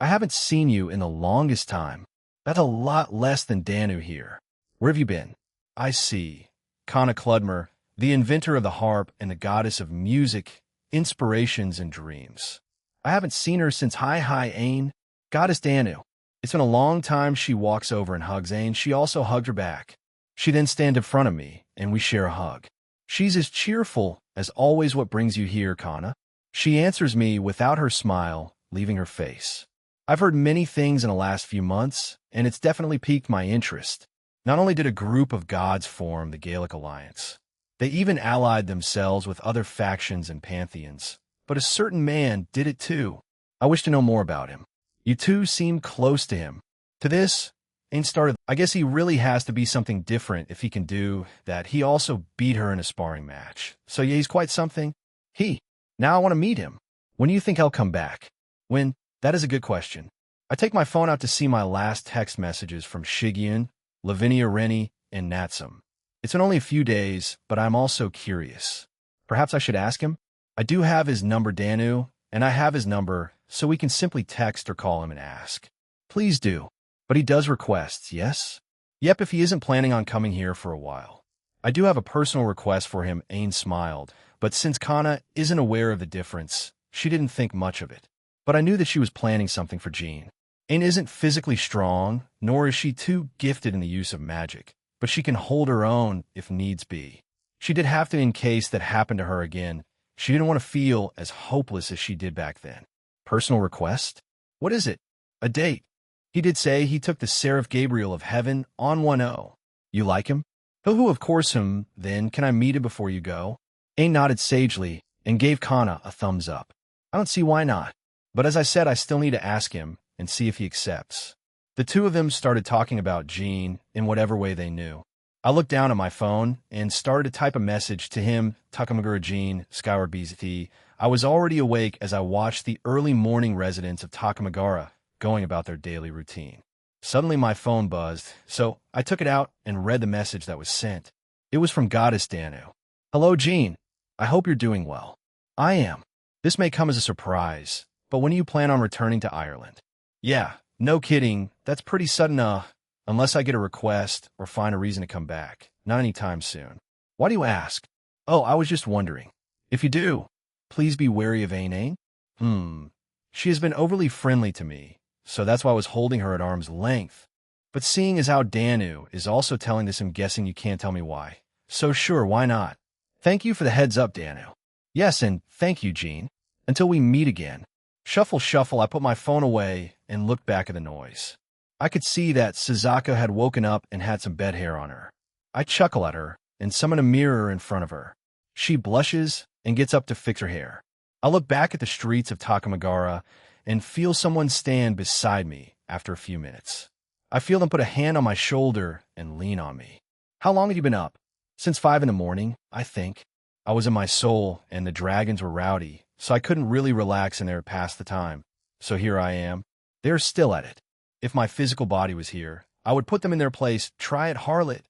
I haven't seen you in the longest time. That's a lot less than Danu here. Where have you been? I see. Kana Kludmer, the inventor of the harp and the goddess of music, inspirations, and dreams. I haven't seen her since Hi Ain. Goddess Danu. It's been a long time. She walks over and hugs Ain. She also hugged her back. She then stands in front of me, and we share a hug. She's as cheerful as always. What brings you here, Kana? She answers me without her smile, leaving her face. I've heard many things in the last few months, and it's definitely piqued my interest. Not only did a group of gods form the Gaelic Alliance, they even allied themselves with other factions and pantheons, but a certain man did it too. I wish to know more about him. You two seem close to him. To this, Ain started, I guess he really has to be something different if he can do that. He also beat her in a sparring match. So yeah, he's quite something. Now I want to meet him. When do you think he'll come back? When? That is a good question. I take my phone out to see my last text messages from Shigian, Lavinia Rennie, and Natsum. It's been only a few days, but I'm also curious. Perhaps I should ask him? I do have his number, Danu, and I have his number, so we can simply text or call him and ask. Please do. But he does requests, yes? Yep, if he isn't planning on coming here for a while. I do have a personal request for him. Ain smiled, but since Kana isn't aware of the difference, she didn't think much of it. But I knew that she was planning something for Jean. Ain isn't physically strong, nor is she too gifted in the use of magic, but she can hold her own if needs be. She did have to in case that happened to her again. She didn't want to feel as hopeless as she did back then. Personal request? What is it? A date. He did say he took the Seraph Gabriel of Heaven on 1-0. You like him? Who, of course him, then. Can I meet him before you go? Ain nodded sagely and gave Kana a thumbs up. I don't see why not. But as I said, I still need to ask him and see if he accepts. The two of them started talking about Jean in whatever way they knew. I looked down at my phone and started to type a message to him, Takamagura Jean, Skyward BZT. I was already awake as I watched the early morning residents of Takamagara going about their daily routine. Suddenly my phone buzzed, so I took it out and read the message that was sent. It was from Goddess Danu. Hello, Jean. I hope you're doing well. I am. This may come as a surprise, but when do you plan on returning to Ireland? Yeah, no kidding. That's pretty sudden, unless I get a request or find a reason to come back. Not anytime soon. Why do you ask? Oh, I was just wondering. If you do, please be wary of Ain. She has been overly friendly to me, so that's why I was holding her at arm's length. But seeing as how Danu is also telling this, I'm guessing you can't tell me why. So sure, why not? Thank you for the heads up, Danu. Yes, and thank you, Jean. Until we meet again. Shuffle, shuffle, I put my phone away and looked back at the noise. I could see that Suzaku had woken up and had some bed hair on her. I chuckle at her and summon a mirror in front of her. She blushes and gets up to fix her hair. I look back at the streets of Takamagara and feel someone stand beside me after a few minutes. I feel them put a hand on my shoulder and lean on me. How long have you been up? Since 5 in the morning, I think. I was in my soul and the dragons were rowdy, so I couldn't really relax in there past the time. So here I am. They're still at it. If my physical body was here, I would put them in their place. Try it, harlot.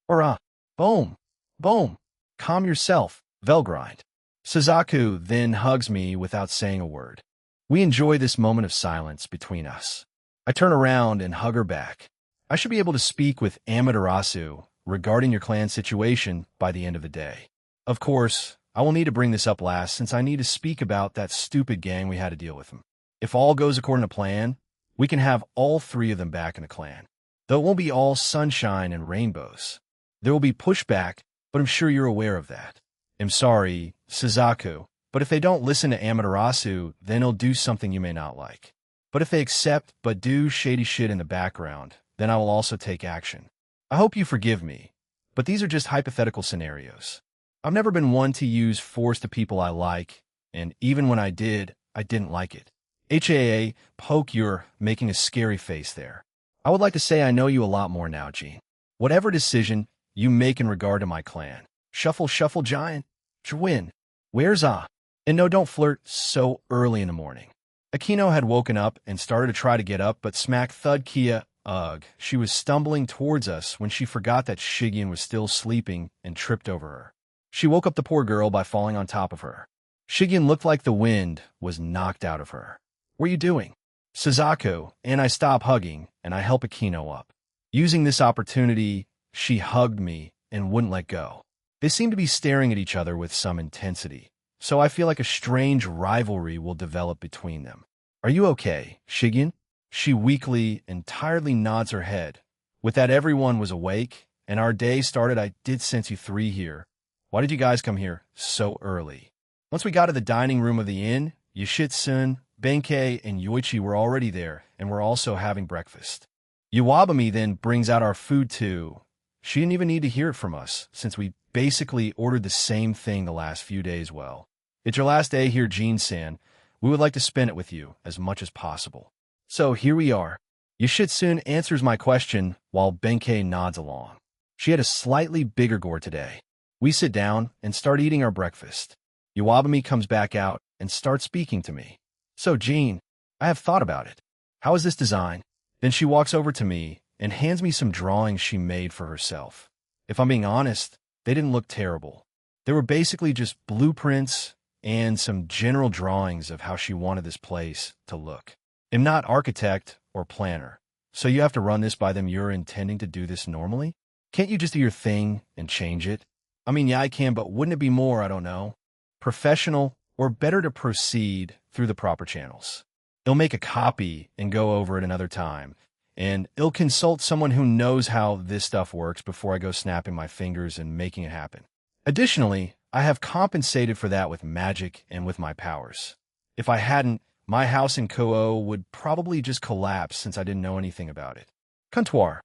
Or boom, boom. Calm yourself, Velgrind. Suzaku then hugs me without saying a word. We enjoy this moment of silence between us. I turn around and hug her back. I should be able to speak with Amaterasu regarding your clan situation by the end of the day. Of course, I will need to bring this up last since I need to speak about that stupid gang we had to deal with them. If all goes according to plan, we can have all 3 of them back in the clan. Though it won't be all sunshine and rainbows. There will be pushback, but I'm sure you're aware of that. I'm sorry, Suzaku, but if they don't listen to Amaterasu, then he'll do something you may not like. But if they accept but do shady shit in the background, then I will also take action. I hope you forgive me, but these are just hypothetical scenarios. I've never been one to use force to people I like, and even when I did, I didn't like it. HAA, poke, you're making a scary face there. I would like to say I know you a lot more now, Jean. Whatever decision you make in regard to my clan. Shuffle, shuffle, giant. Jwin. Where's And no, don't flirt so early in the morning. Akino had woken up and started to try to get up, but smack thud Kia, ugh. She was stumbling towards us when she forgot that Shigen was still sleeping and tripped over her. She woke up the poor girl by falling on top of her. Shigen looked like the wind was knocked out of her. What are you doing? Suzaku, and I stop hugging, and I help Akino up. Using this opportunity, she hugged me and wouldn't let go. They seem to be staring at each other with some intensity, so I feel like a strange rivalry will develop between them. Are you okay, Shigen? She weakly and tiredly nods her head. With that, everyone was awake, and our day started. I did sense you 3 here. Why did you guys come here so early? Once we got to the dining room of the inn, Yoshitsun, Benkei, and Yoichi were already there, and were also having breakfast. Iwabami then brings out our food too. She didn't even need to hear it from us, since we basically ordered the same thing the last few days. Well, it's your last day here, Jean-san. We would like to spend it with you as much as possible. So here we are. Yoshitsun answers my question while Benkei nods along. She had a slightly bigger gourd today. We sit down and start eating our breakfast. Iwabami comes back out and starts speaking to me. So, Jean, I have thought about it. How is this design? Then she walks over to me and hands me some drawings she made for herself. If I'm being honest, they didn't look terrible. They were basically just blueprints and some general drawings of how she wanted this place to look. I'm not architect or planner, so you have to run this by them. You're intending to do this normally? Can't you just do your thing and change it? I mean, yeah, I can, but wouldn't it be more, I don't know, professional, or better to proceed through the proper channels? It'll make a copy and go over it another time, and it'll consult someone who knows how this stuff works before I go snapping my fingers and making it happen. Additionally, I have compensated for that with magic and with my powers. If I hadn't, my house in Koo would probably just collapse since I didn't know anything about it. Comptoir.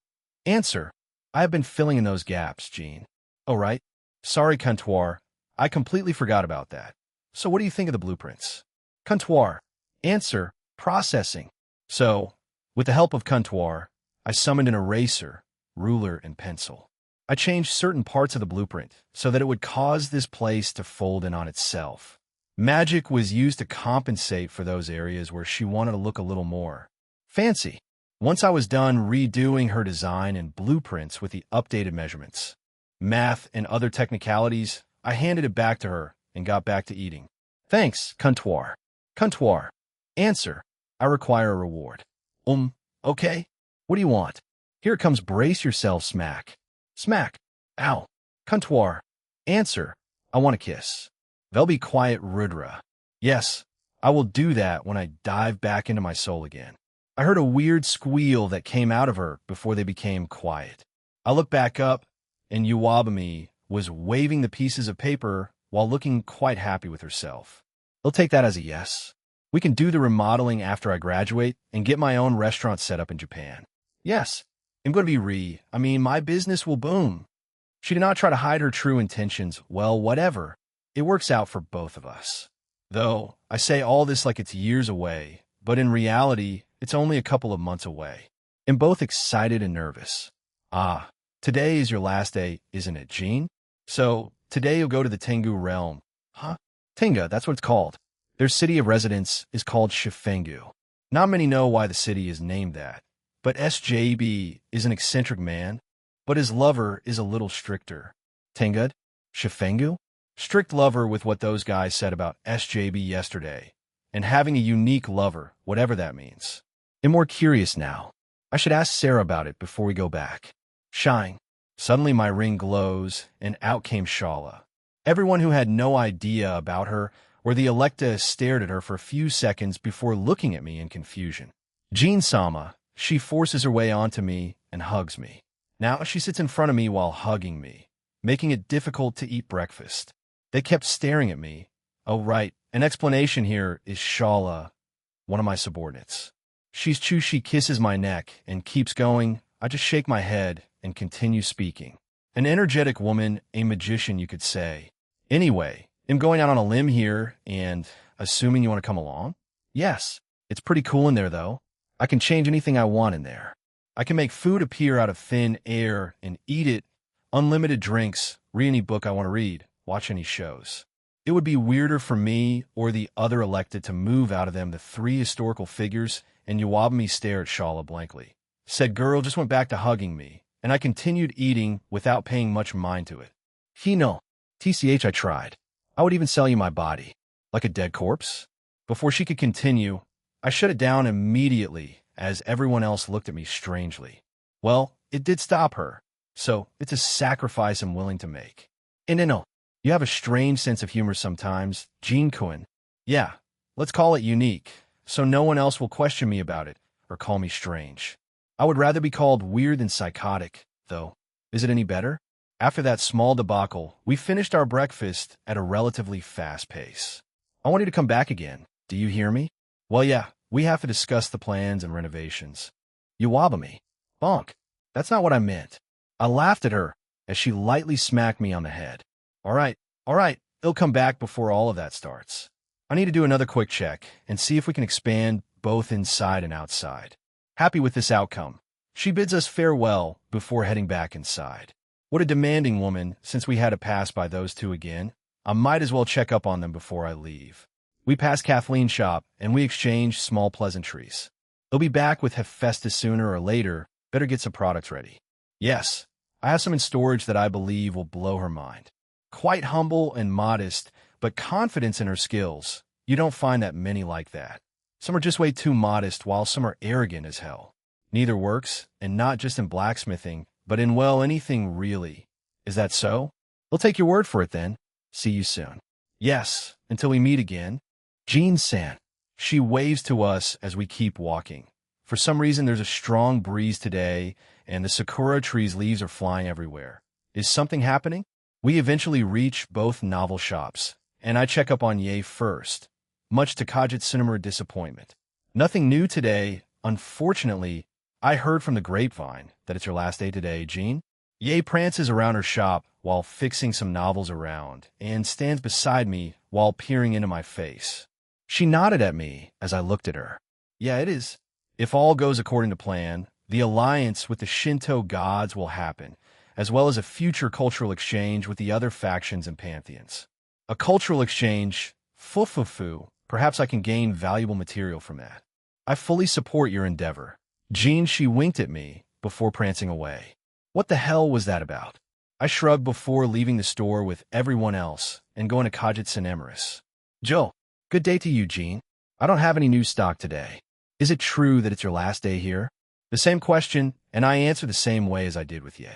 Answer. I have been filling in those gaps, Jean. Oh, right. Sorry, Comptoir. I completely forgot about that. So what do you think of the blueprints? Comptoir. Answer. Processing. So, with the help of Comptoir, I summoned an eraser, ruler, and pencil. I changed certain parts of the blueprint so that it would cause this place to fold in on itself. Magic was used to compensate for those areas where she wanted to look a little more fancy. Once I was done redoing her design and blueprints with the updated measurements, math, and other technicalities, I handed it back to her and got back to eating. Thanks, Comptoir. Comptoir. Answer. I require a reward. Okay. What do you want? Here it comes. Brace yourself, smack. Smack. Ow. Comptoir. Answer. I want a kiss. They'll be quiet, Rudra. Yes, I will do that when I dive back into my soul again. I heard a weird squeal that came out of her before they became quiet. I looked back up, and Uwabami was waving the pieces of paper while looking quite happy with herself. I'll take that as a yes. We can do the remodeling after I graduate and get my own restaurant set up in Japan. Yes, I'm going to be my business will boom. She did not try to hide her true intentions. Well, whatever. It works out for both of us. Though, I say all this like it's years away, but in reality, it's only a couple of months away. I'm both excited and nervous. Ah, today is your last day, isn't it, Jean? So, today you'll go to the Tengu realm. Huh? Tenga, that's what it's called. Their city of residence is called Shifengu. Not many know why the city is named that, but SJB is an eccentric man, but his lover is a little stricter. Tenga? Shifengu? Strict lover with what those guys said about SJB yesterday, and having a unique lover, whatever that means. I'm more curious now. I should ask Sarah about it before we go back. Shine. Suddenly my ring glows, and out came Shala. Everyone who had no idea about her or the Electa stared at her for a few seconds before looking at me in confusion. Jean-sama, she forces her way onto me and hugs me. Now she sits in front of me while hugging me, making it difficult to eat breakfast. They kept staring at me. Oh, right, an explanation here is Shala, one of my subordinates. She kisses my neck and keeps going. I just shake my head and continue speaking. An energetic woman, a magician, you could say. Anyway, I'm going out on a limb here, and assuming you want to come along? Yes. It's pretty cool in there, though. I can change anything I want in there. I can make food appear out of thin air and eat it, unlimited drinks, read any book I want to read, watch any shows. It would be weirder for me or the other elected to move out of them the three historical figures, and Uwabami stared at Shala blankly. Said girl just went back to hugging me, and I continued eating without paying much mind to it. Hino. TCH I tried. I would even sell you my body. Like a dead corpse? Before she could continue, I shut it down immediately as everyone else looked at me strangely. Well, it did stop her, so it's a sacrifice I'm willing to make. Inino, you have a strange sense of humor sometimes, Jean-kun. Yeah, let's call it unique, so no one else will question me about it or call me strange. I would rather be called weird than psychotic, though. Is it any better? After that small debacle, we finished our breakfast at a relatively fast pace. I want you to come back again. Do you hear me? Well, yeah, we have to discuss the plans and renovations. Uwabami. Bonk. That's not what I meant. I laughed at her as she lightly smacked me on the head. All right, it'll come back before all of that starts. I need to do another quick check and see if we can expand both inside and outside. Happy with this outcome. She bids us farewell before heading back inside. What a demanding woman, since we had to pass by those two again. I might as well check up on them before I leave. We pass Kathleen's shop, and we exchange small pleasantries. They'll be back with Hephaestus sooner or later. Better get some products ready. Yes, I have some in storage that I believe will blow her mind. Quite humble and modest, but confidence in her skills. You don't find that many like that. Some are just way too modest, while some are arrogant as hell. Neither works, and not just in blacksmithing, but in, well, anything really. Is that so? We'll take your word for it then. See you soon. Yes, until we meet again. Jean-san. She waves to us as we keep walking. For some reason, there's a strong breeze today, and the sakura trees' leaves are flying everywhere. Is something happening? We eventually reach both novel shops, and I check up on Ye first, much to Kajitsune's disappointment. Nothing new today. Unfortunately, I heard from the grapevine that it's your last day today, Jean. Ye prances around her shop while fixing some novels around and stands beside me while peering into my face. She nodded at me as I looked at her. Yeah, it is. If all goes according to plan, the alliance with the Shinto gods will happen, as well as a future cultural exchange with the other factions and pantheons. A cultural exchange, fufufu, perhaps I can gain valuable material from that. I fully support your endeavor. Jean, she winked at me before prancing away. What the hell was that about? I shrugged before leaving the store with everyone else and going to Kajitsune's. Joe, good day to you, Jean. I don't have any new stock today. Is it true that it's your last day here? The same question, and I answer the same way as I did with Ye.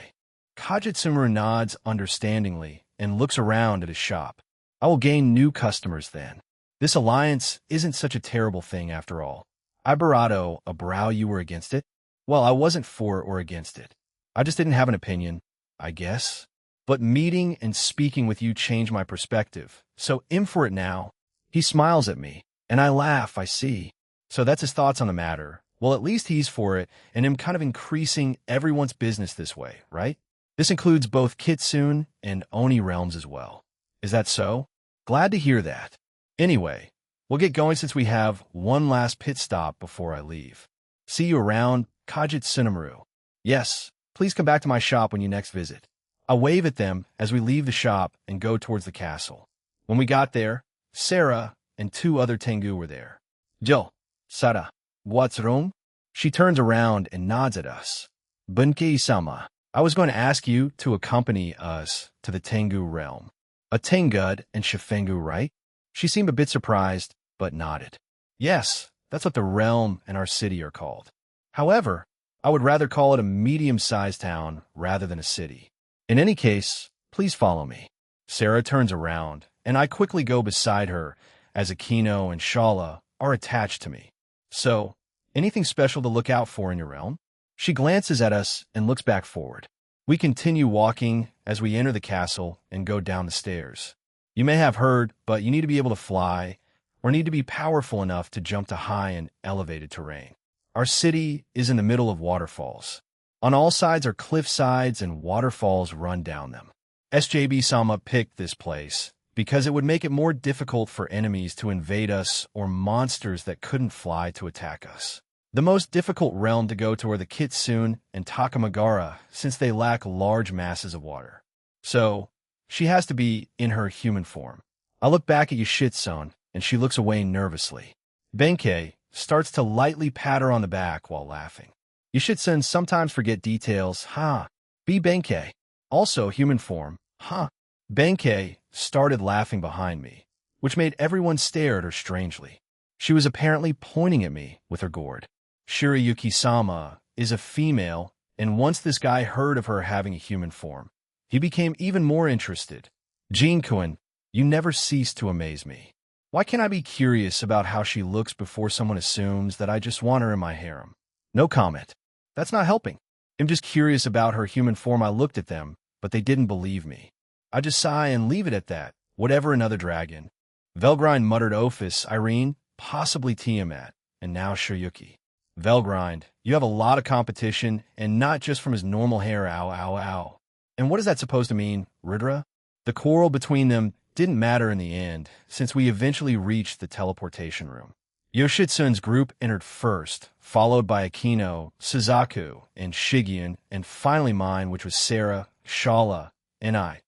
Kajitsune nods understandingly and looks around at his shop. I will gain new customers then. This alliance isn't such a terrible thing after all. Ibarato, a brow you were against it? Well, I wasn't for or against it. I just didn't have an opinion, I guess. But meeting and speaking with you changed my perspective, so I'm for it now. He smiles at me, and I laugh, I see. So that's his thoughts on the matter. Well, at least he's for it, and I'm kind of increasing everyone's business this way, right? This includes both Kitsune and Oni realms as well. Is that so? Glad to hear that. Anyway, we'll get going since we have one last pit stop before I leave. See you around, Kajit Tsunemaru. Yes, please come back to my shop when you next visit. I wave at them as we leave the shop and go towards the castle. When we got there, Sarah and two other Tengu were there. Jill, Sara, what's wrong? She turns around and nods at us. Bunki-sama, I was going to ask you to accompany us to the Tengu realm. A Tengud and Shifengu, right? She seemed a bit surprised, but nodded. Yes, that's what the realm and our city are called. However, I would rather call it a medium-sized town rather than a city. In any case, please follow me. Sarah turns around, and I quickly go beside her as Akino and Shala are attached to me. So, anything special to look out for in your realm? She glances at us and looks back forward. We continue walking as we enter the castle and go down the stairs. You may have heard, but you need to be able to fly or need to be powerful enough to jump to high and elevated terrain. Our city is in the middle of waterfalls. On all sides are cliff sides and waterfalls run down them. SJB-sama picked this place because it would make it more difficult for enemies to invade us or monsters that couldn't fly to attack us. The most difficult realm to go to are the Kitsune and Takamagara since they lack large masses of water. So, she has to be in her human form. I look back at Yoshitsune and she looks away nervously. Benkei starts to lightly pat her on the back while laughing. Yoshitsune sometimes forget details, huh? Be Benkei. Also human form, huh? Benkei started laughing behind me, which made everyone stare at her strangely. She was apparently pointing at me with her gourd. Shirayuki-sama is a female, and once this guy heard of her having a human form, he became even more interested. Jinkun, you never cease to amaze me. Why can't I be curious about how she looks before someone assumes that I just want her in my harem? No comment. That's not helping. I'm just curious about her human form. I looked at them, but they didn't believe me. I just sigh and leave it at that. Whatever, another dragon. Velgrind muttered Ophis, Irene, possibly Tiamat, and now Shiryuki. Velgrind, you have a lot of competition, and not just from his normal hair, ow, ow, ow. And what is that supposed to mean, Rudra? The quarrel between them didn't matter in the end, since we eventually reached the teleportation room. Yoshitsune's group entered first, followed by Akino, Suzaku, and Shigeon, and finally mine, which was Sarah, Shala, and I.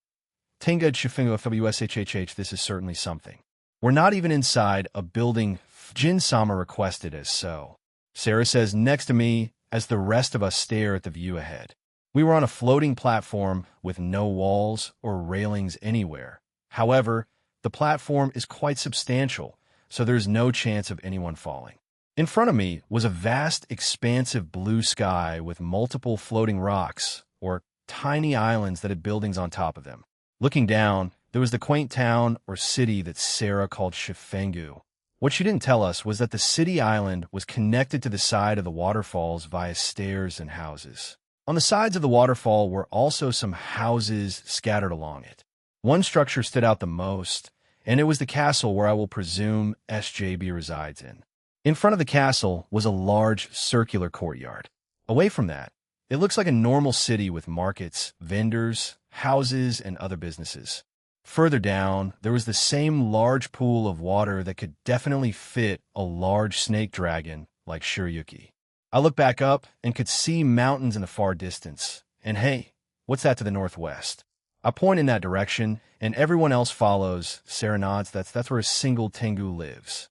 Tenga Chifingo FWSHHH, this is certainly something. We're not even inside a building Jin-sama requested as so. Sarah says next to me as the rest of us stare at the view ahead. We were on a floating platform with no walls or railings anywhere. However, the platform is quite substantial, so there's no chance of anyone falling. In front of me was a vast, expansive blue sky with multiple floating rocks, or tiny islands that had buildings on top of them. Looking down, there was the quaint town or city that Sarah called Shifengu. What she didn't tell us was that the city island was connected to the side of the waterfalls via stairs and houses. On the sides of the waterfall were also some houses scattered along it. One structure stood out the most, and it was the castle where I will presume SJB resides in. In front of the castle was a large circular courtyard. Away from that, it looks like a normal city with markets, vendors, houses, and other businesses. Further down, there was the same large pool of water that could definitely fit a large snake dragon like Shiryuki. I looked back up and could see mountains in the far distance. And hey, what's that to the northwest? I point in that direction, and everyone else follows. Sarah nods. That's where a single Tengu lives.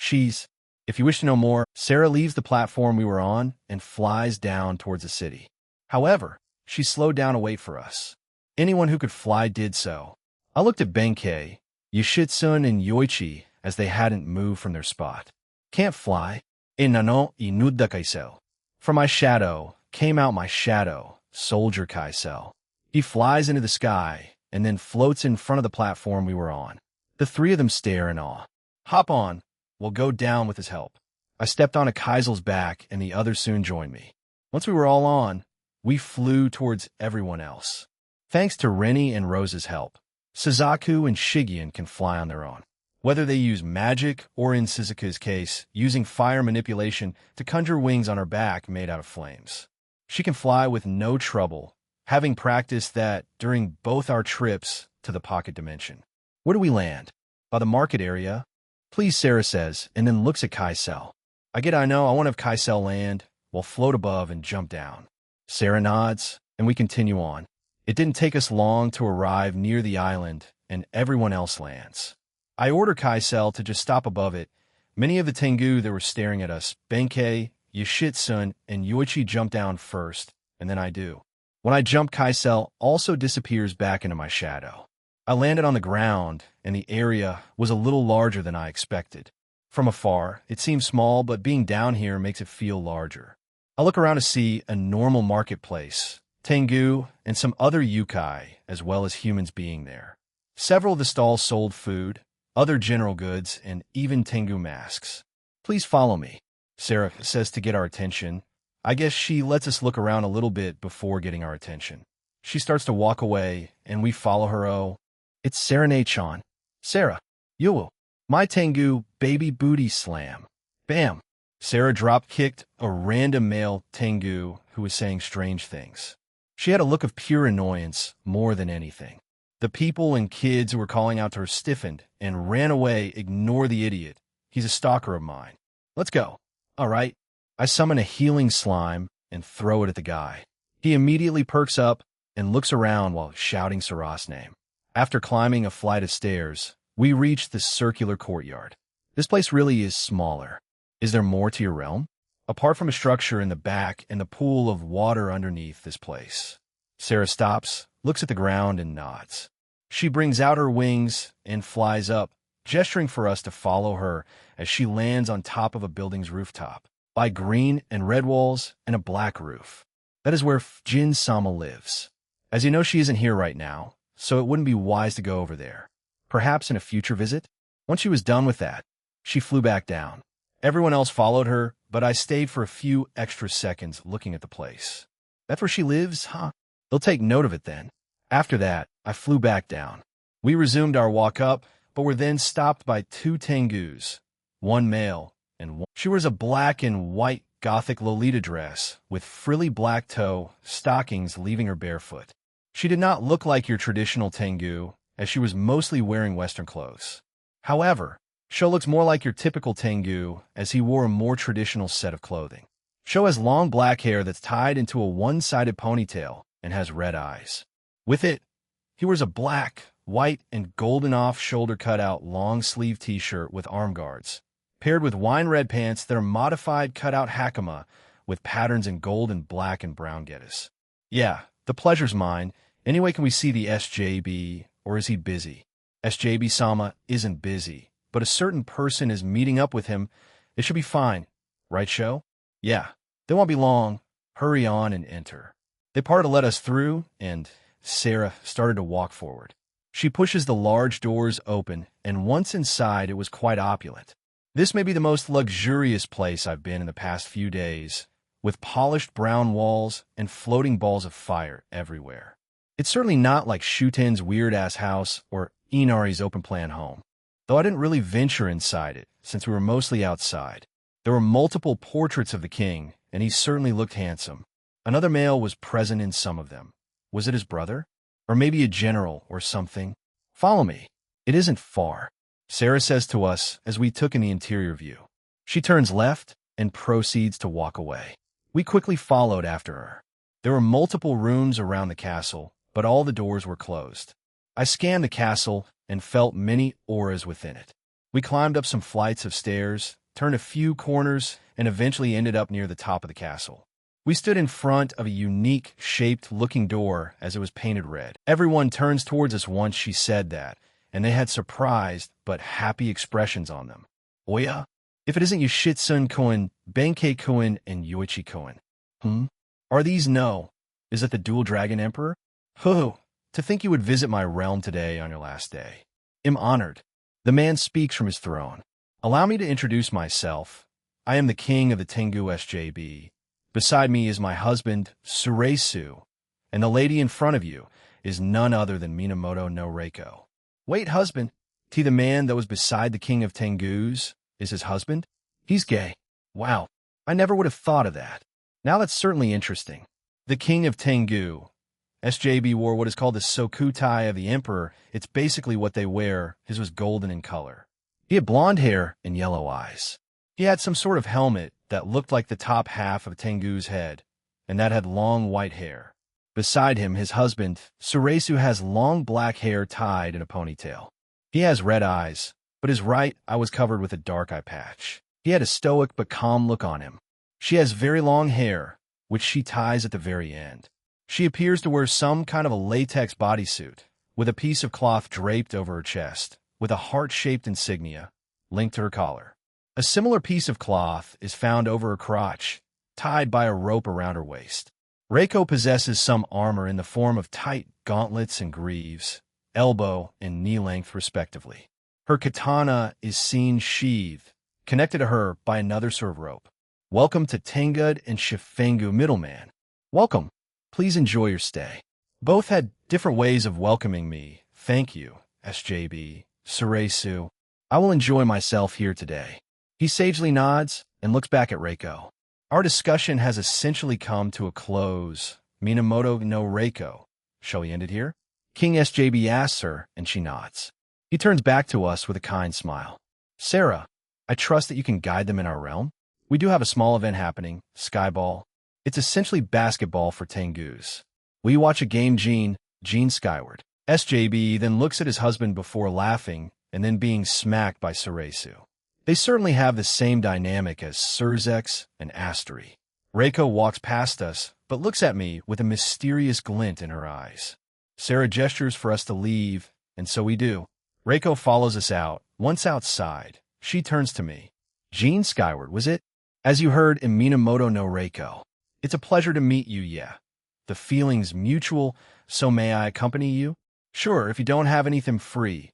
If you wish to know more, Sarah leaves the platform we were on and flies down towards the city. However, she slowed down to wait for us. Anyone who could fly did so. I looked at Benkei, Yoshitsune, and Yoichi as they hadn't moved from their spot. Can't fly. Nano inudda kaisel. From my shadow came out my shadow, Soldier Kaisel. He flies into the sky and then floats in front of the platform we were on. The three of them stare in awe. Hop on. We'll go down with his help. I stepped on a Kaisel's back, and the others soon joined me. Once we were all on, we flew towards everyone else. Thanks to Rennie and Rose's help, Suzaku and Shigeon can fly on their own. Whether they use magic or, in Suzuka's case, using fire manipulation to conjure wings on her back made out of flames. She can fly with no trouble, having practiced that during both our trips to the pocket dimension. Where do we land? By the market area? Please, Sarah says, and then looks at Kaisel. I know, I want to have Kaisel land, while float above and jump down. Sarah nods, and we continue on. It didn't take us long to arrive near the island, and everyone else lands. I order Kaisel to just stop above it. Many of the Tengu that were staring at us, Benkei, Yoshitsun, and Yoichi jump down first, and then I do. When I jump, Kaisel also disappears back into my shadow. I landed on the ground, and the area was a little larger than I expected. From afar, it seems small, but being down here makes it feel larger. I look around to see a normal marketplace, Tengu, and some other yukai, as well as humans being there. Several of the stalls sold food, other general goods, and even Tengu masks. Please follow me, Sarah says to get our attention. I guess she lets us look around a little bit before getting our attention. She starts to walk away, and we follow her. Oh, it's Serenade-chan. Sarah, Yoo, my Tengu baby booty slam. Bam! Sarah drop-kicked a random male Tengu who was saying strange things. She had a look of pure annoyance more than anything. The people and kids who were calling out to her stiffened and ran away. Ignore the idiot. He's a stalker of mine. Let's go. All right. I summon a healing slime and throw it at the guy. He immediately perks up and looks around while shouting Sarah's name. After climbing a flight of stairs, we reach the circular courtyard. This place really is smaller. Is there more to your realm? Apart from a structure in the back and the pool of water underneath this place. Sarah stops, looks at the ground, and nods. She brings out her wings and flies up, gesturing for us to follow her as she lands on top of a building's rooftop, by green and red walls and a black roof. That is where Jin-sama lives. As you know, she isn't here right now, so it wouldn't be wise to go over there. Perhaps in a future visit? Once she was done with that, she flew back down. Everyone else followed her, but I stayed for a few extra seconds looking at the place. That's where she lives, huh? They'll take note of it then. After that, I flew back down. We resumed our walk up, but were then stopped by two Tengus, one male and one. She wears a black and white gothic Lolita dress with frilly black toe stockings leaving her barefoot. She did not look like your traditional Tengu, as she was mostly wearing Western clothes. However, Sho looks more like your typical Tengu, as he wore a more traditional set of clothing. Sho has long black hair that's tied into a one-sided ponytail and has red eyes. With it, he wears a black, white, and golden off-shoulder cutout long-sleeve t-shirt with arm guards, paired with wine-red pants that are modified cutout hakama with patterns in gold and black and brown getters. Yeah, the pleasure's mine. Anyway, can we see the SJB, or is he busy? SJB-sama isn't busy, but a certain person is meeting up with him. It should be fine. Right, Sho? Yeah, they won't be long. Hurry on and enter. They parted to let us through, and Sarah started to walk forward. She pushes the large doors open, and once inside, it was quite opulent. This may be the most luxurious place I've been in the past few days, with polished brown walls and floating balls of fire everywhere. It's certainly not like Shuten's weird-ass house or Inari's open-plan home, though I didn't really venture inside it, since we were mostly outside. There were multiple portraits of the king, and he certainly looked handsome. Another male was present in some of them. Was it his brother? Or maybe a general or something? Follow me. It isn't far, Sarah says to us as we took in the interior view. She turns left and proceeds to walk away. We quickly followed after her. There were multiple rooms around the castle, but all the doors were closed. I scanned the castle and felt many auras within it. We climbed up some flights of stairs, turned a few corners, and eventually ended up near the top of the castle. We stood in front of a unique shaped-looking door as it was painted red. Everyone turns towards us once she said that, and they had surprised but happy expressions on them. Oya? If it isn't Yoshitsun-kun, Benkei-kun, and Yoichi-kun. Are these no? Is it the Dual Dragon Emperor? To think you would visit my realm today on your last day. Am honored. The man speaks from his throne. Allow me to introduce myself. I am the king of the Tengu SJB. Beside me is my husband, Suresu, and the lady in front of you is none other than Minamoto no Reiko. Wait, husband? The man that was beside the king of Tengus is his husband? He's gay. Wow, I never would have thought of that. Now that's certainly interesting. The king of Tengu. SJB wore what is called the sokutai of the emperor. It's basically what they wear. His was golden in color. He had blonde hair and yellow eyes. He had some sort of helmet that looked like the top half of Tengu's head, and that had long white hair. Beside him, his husband, Suresu, has long black hair tied in a ponytail. He has red eyes, but his right eye was covered with a dark eye patch. He had a stoic but calm look on him. She has very long hair, which she ties at the very end. She appears to wear some kind of a latex bodysuit, with a piece of cloth draped over her chest, with a heart-shaped insignia linked to her collar. A similar piece of cloth is found over her crotch, tied by a rope around her waist. Reiko possesses some armor in the form of tight gauntlets and greaves, elbow and knee length respectively. Her katana is seen sheathed, connected to her by another sort of rope. Welcome to Tenggud and Shifengu, middleman. Welcome. Please enjoy your stay. Both had different ways of welcoming me. Thank you, SJB, Suresu. I will enjoy myself here today. He sagely nods and looks back at Reiko. Our discussion has essentially come to a close. Minamoto no Reiko. Shall we end it here? King SJB asks her, and she nods. He turns back to us with a kind smile. Sarah, I trust that you can guide them in our realm. We do have a small event happening, Skyball. It's essentially basketball for Tengus. Will you watch a game, Jean Skyward? SJB then looks at his husband before laughing and then being smacked by Suresu. They certainly have the same dynamic as Surzex and Astery. Reiko walks past us, but looks at me with a mysterious glint in her eyes. Sarah gestures for us to leave, and so we do. Reiko follows us out. Once outside, she turns to me. Jean Skyward, was it? As you heard in Minamoto no Reiko. It's a pleasure to meet you, yeah. The feeling's mutual, so may I accompany you? Sure, if you don't have anything free.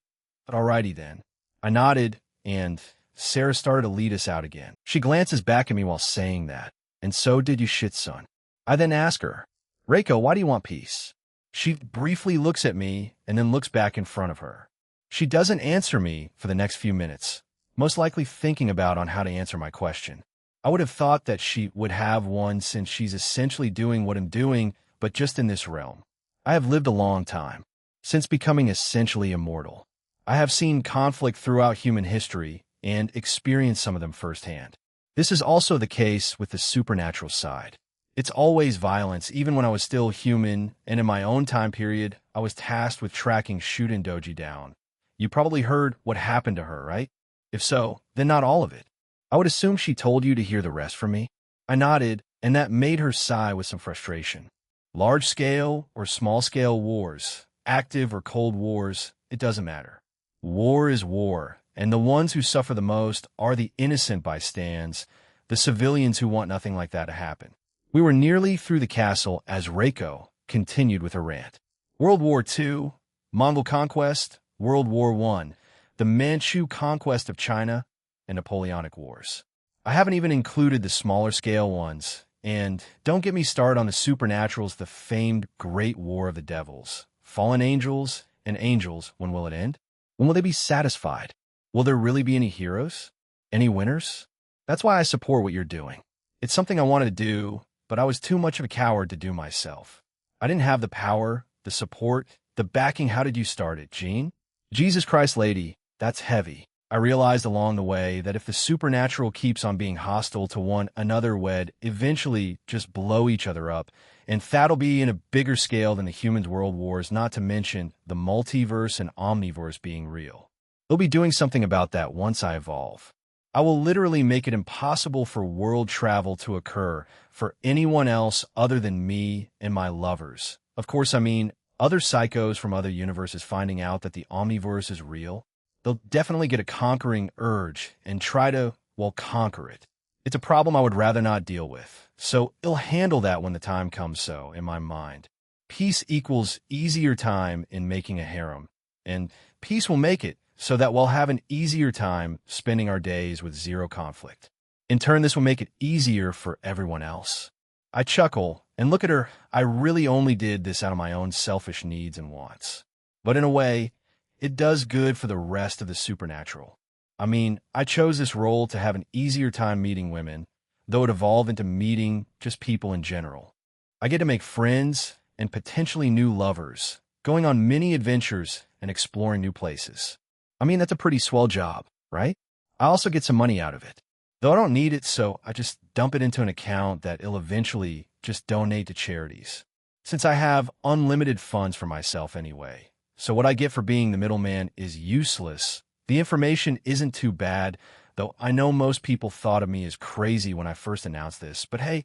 But alrighty then. I nodded, and Sarah started to lead us out again. She glances back at me while saying that. And so did you, shit-son. I then ask her, Reiko, why do you want peace? She briefly looks at me and then looks back in front of her. She doesn't answer me for the next few minutes, most likely thinking about on how to answer my question. I would have thought that she would have one since she's essentially doing what I'm doing, but just in this realm. I have lived a long time, since becoming essentially immortal. I have seen conflict throughout human history and experienced some of them firsthand. This is also the case with the supernatural side. It's always violence, even when I was still human, and in my own time period, I was tasked with tracking Shuden Doji down. You probably heard what happened to her, right? If so, then not all of it. I would assume she told you to hear the rest from me. I nodded, and that made her sigh with some frustration. Large-scale or small-scale wars, active or cold wars, it doesn't matter. War is war, and the ones who suffer the most are the innocent bystanders, the civilians who want nothing like that to happen. We were nearly through the castle as Reiko continued with her rant. World War II, Mongol conquest, World War I, the Manchu conquest of China, and Napoleonic Wars. I haven't even included the smaller scale ones, and don't get me started on the supernaturals, the famed Great War of the Devils. Fallen angels and angels, when will it end? When will they be satisfied? Will there really be any heroes? Any winners? That's why I support what you're doing. It's something I wanted to do, but I was too much of a coward to do myself. I didn't have the power, the support, the backing. How did you start it, Jean? Jesus Christ, lady, that's heavy. I realized along the way that if the supernatural keeps on being hostile to one another, would eventually just blow each other up, and that'll be in a bigger scale than the humans' world wars, not to mention the multiverse and omniverse being real. They'll be doing something about that once I evolve. I will literally make it impossible for world travel to occur for anyone else other than me and my lovers. Of course, I mean other psychos from other universes finding out that the omniverse is real. They'll definitely get a conquering urge and try to, well, conquer it. It's a problem I would rather not deal with, so I'll handle that when the time comes. So, in my mind, peace equals easier time in making a harem, and peace will make it so that we'll have an easier time spending our days with zero conflict. In turn, this will make it easier for everyone else. I chuckle and look at her. I really only did this out of my own selfish needs and wants. But in a way, it does good for the rest of the supernatural. I mean, I chose this role to have an easier time meeting women, though it evolved into meeting just people in general. I get to make friends and potentially new lovers, going on many adventures and exploring new places. I mean, that's a pretty swell job, right? I also get some money out of it. Though I don't need it, so I just dump it into an account that I'll eventually just donate to charities. Since I have unlimited funds for myself anyway. So what I get for being the middleman is useless. The information isn't too bad, though I know most people thought of me as crazy when I first announced this. But hey,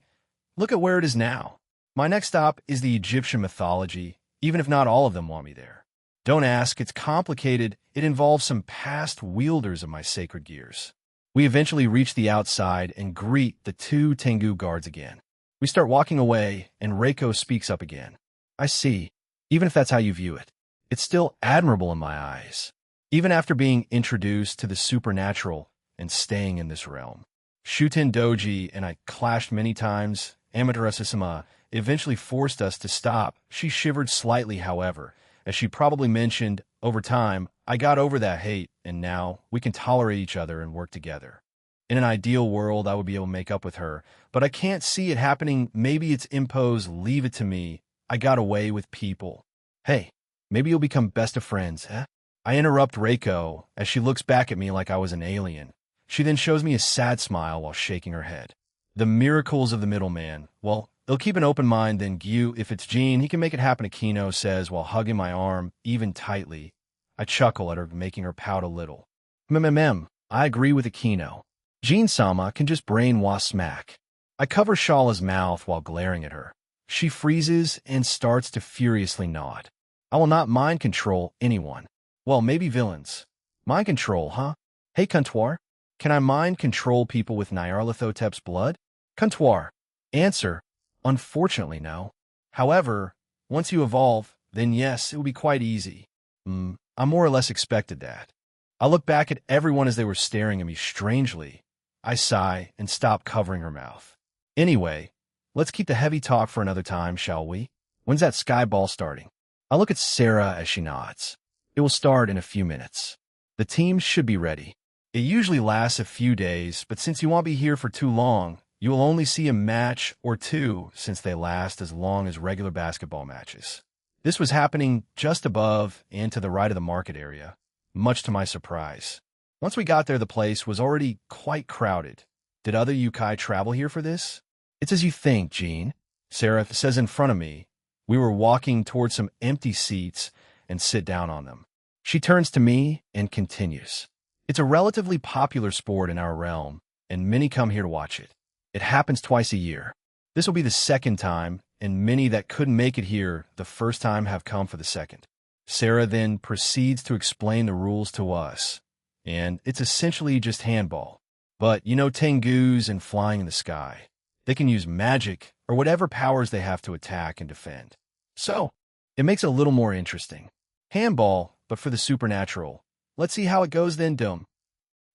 look at where it is now. My next stop is the Egyptian mythology, even if not all of them want me there. Don't ask, it's complicated. It involves some past wielders of my sacred gears. We eventually reach the outside and greet the two Tengu guards again. We start walking away, and Reiko speaks up again. I see, even if that's how you view it. It's still admirable in my eyes, even after being introduced to the supernatural and staying in this realm. Shuten Doji and I clashed many times. Amaterasu-sama eventually forced us to stop. She shivered slightly, however. As she probably mentioned, over time, I got over that hate, and now we can tolerate each other and work together. In an ideal world, I would be able to make up with her, but I can't see it happening. Maybe it's imposed. Leave it to me. I got away with people. Hey, maybe you'll become best of friends, huh? I interrupt Reiko as she looks back at me like I was an alien. She then shows me a sad smile while shaking her head. The miracles of the middleman. Well, they'll keep an open mind, then Gyu, if it's Jean, he can make it happen, Akino says while hugging my arm even tightly. I chuckle at her, making her pout a little. I agree with Akino. Jean-sama can just brainwash smack. I cover Shala's mouth while glaring at her. She freezes and starts to furiously nod. I will not mind control anyone. Well, maybe villains. Mind control, huh? Hey, Comptoir. Can I mind control people with Nyarlathotep's blood? Comptoir. Answer. Unfortunately, no. However, once you evolve, then yes, it will be quite easy. I more or less expected that. I look back at everyone as they were staring at me strangely. I sigh and stop covering her mouth. Anyway, let's keep the heavy talk for another time, shall we? When's that sky ball starting? I look at Sarah as she nods. It will start in a few minutes. The teams should be ready. It usually lasts a few days, but since you won't be here for too long, you will only see a match or two since they last as long as regular basketball matches. This was happening just above and to the right of the market area, much to my surprise. Once we got there, the place was already quite crowded. Did other Yukai travel here for this? It's as you think, Jean. Sarah says in front of me. We were walking towards some empty seats and sit down on them. She turns to me and continues. It's a relatively popular sport in our realm, and many come here to watch it. It happens twice a year. This will be the second time, and many that couldn't make it here the first time have come for the second. Sarah then proceeds to explain the rules to us, and it's essentially just handball. But you know Tengus and flying in the sky. They can use magic or whatever powers they have to attack and defend. So, it makes it a little more interesting. Handball, but for the supernatural. Let's see how it goes then,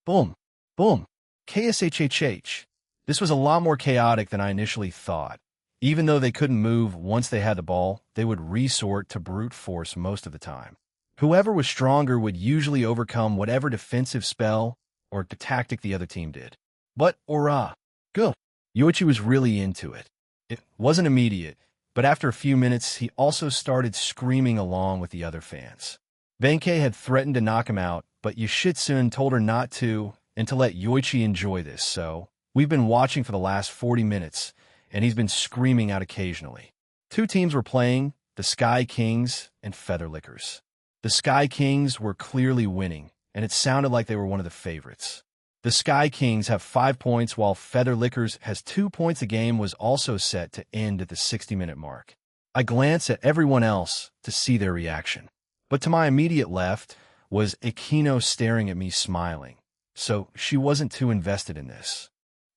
Boom. Boom. KSHHH. This was a lot more chaotic than I initially thought. Even though they couldn't move once they had the ball, they would resort to brute force most of the time. Whoever was stronger would usually overcome whatever defensive spell or tactic the other team did. But, good. Yoichi was really into it. It wasn't immediate, but after a few minutes, he also started screaming along with the other fans. Benkei had threatened to knock him out, but Yoshitsune told her not to and to let Yoichi enjoy this, so we've been watching for the last 40 minutes, and he's been screaming out occasionally. Two teams were playing, the Sky Kings and Feather Lickers. The Sky Kings were clearly winning, and it sounded like they were one of the favorites. The Sky Kings have 5 points, while Feather Lickers has 2 points. The game was also set to end at the 60-minute mark. I glance at everyone else to see their reaction. But to my immediate left was Akino staring at me smiling, so she wasn't too invested in this.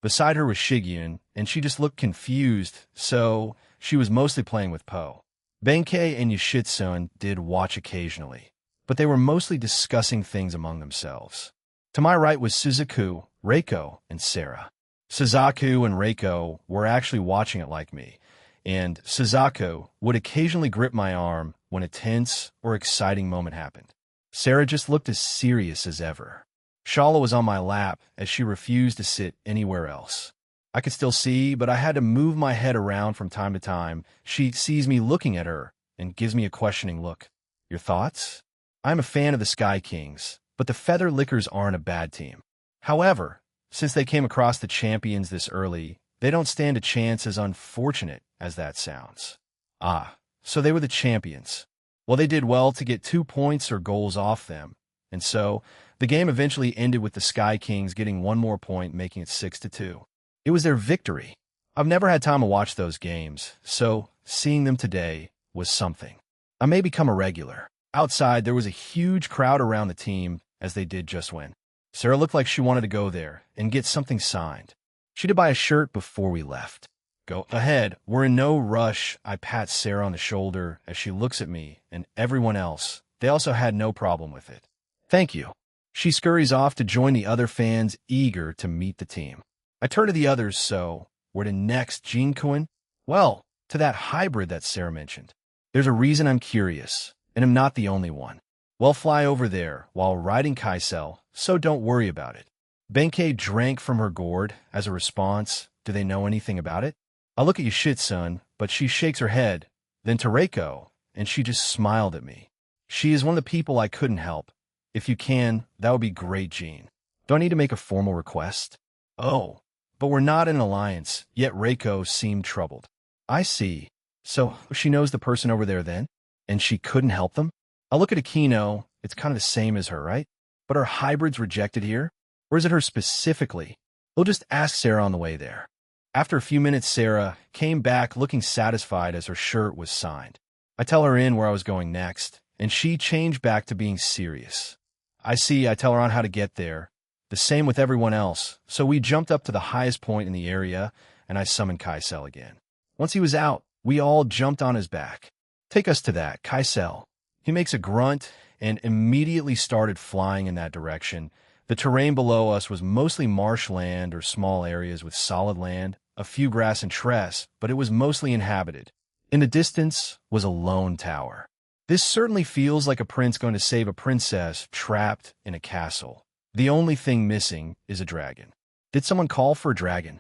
Beside her was Shigyun, and she just looked confused, so she was mostly playing with Po. Benkei and Yoshitsune did watch occasionally, but they were mostly discussing things among themselves. To my right was Suzuku, Reiko, and Sarah. Suzaku and Reiko were actually watching it like me, and Suzaku would occasionally grip my arm when a tense or exciting moment happened. Sarah just looked as serious as ever. Shala was on my lap as she refused to sit anywhere else. I could still see, but I had to move my head around from time to time. She sees me looking at her and gives me a questioning look. Your thoughts? I'm a fan of the Sky Kings, but the Feather Lickers aren't a bad team. However, since they came across the champions this early, they don't stand a chance, as unfortunate as that sounds. Ah, so they were the champions. Well, they did well to get 2 points or goals off them, and so the game eventually ended with the Sky Kings getting one more point, making it 6-2. It was their victory. I've never had time to watch those games, so seeing them today was something. I may become a regular. Outside, there was a huge crowd around the team as they did just win. Sarah looked like she wanted to go there and get something signed. She did buy a shirt before we left. Go ahead. We're in no rush. I pat Sarah on the shoulder as she looks at me and everyone else. They also had no problem with it. Thank you. She scurries off to join the other fans eager to meet the team. I turn to the others, so where to next, Jinkuin? Well, to that hybrid that Sarah mentioned. There's a reason I'm curious, and I'm not the only one. We'll fly over there while riding Kaisel, so don't worry about it. Benkei drank from her gourd as a response. Do they know anything about it? I look at you, Shitsun, but she shakes her head. Then to Reiko, and she just smiled at me. She is one of the people I couldn't help. If you can, that would be great, Jean. Do I need to make a formal request? Oh, but we're not in an alliance, yet Reiko seemed troubled. I see. So she knows the person over there then? And she couldn't help them? I look at Aquino. It's kind of the same as her, right? But are hybrids rejected here? Or is it her specifically? We'll just ask Sarah on the way there. After a few minutes, Sarah came back looking satisfied as her shirt was signed. I tell her in where I was going next, and she changed back to being serious. I tell her on how to get there. The same with everyone else, so we jumped up to the highest point in the area, and I summoned Kaisel again. Once he was out, we all jumped on his back. Take us to that, Kaisel. He makes a grunt and immediately started flying in that direction. The terrain below us was mostly marshland or small areas with solid land, a few grass and tress, but it was mostly inhabited. In the distance was a lone tower. This certainly feels like a prince going to save a princess trapped in a castle. The only thing missing is a dragon. Did someone call for a dragon?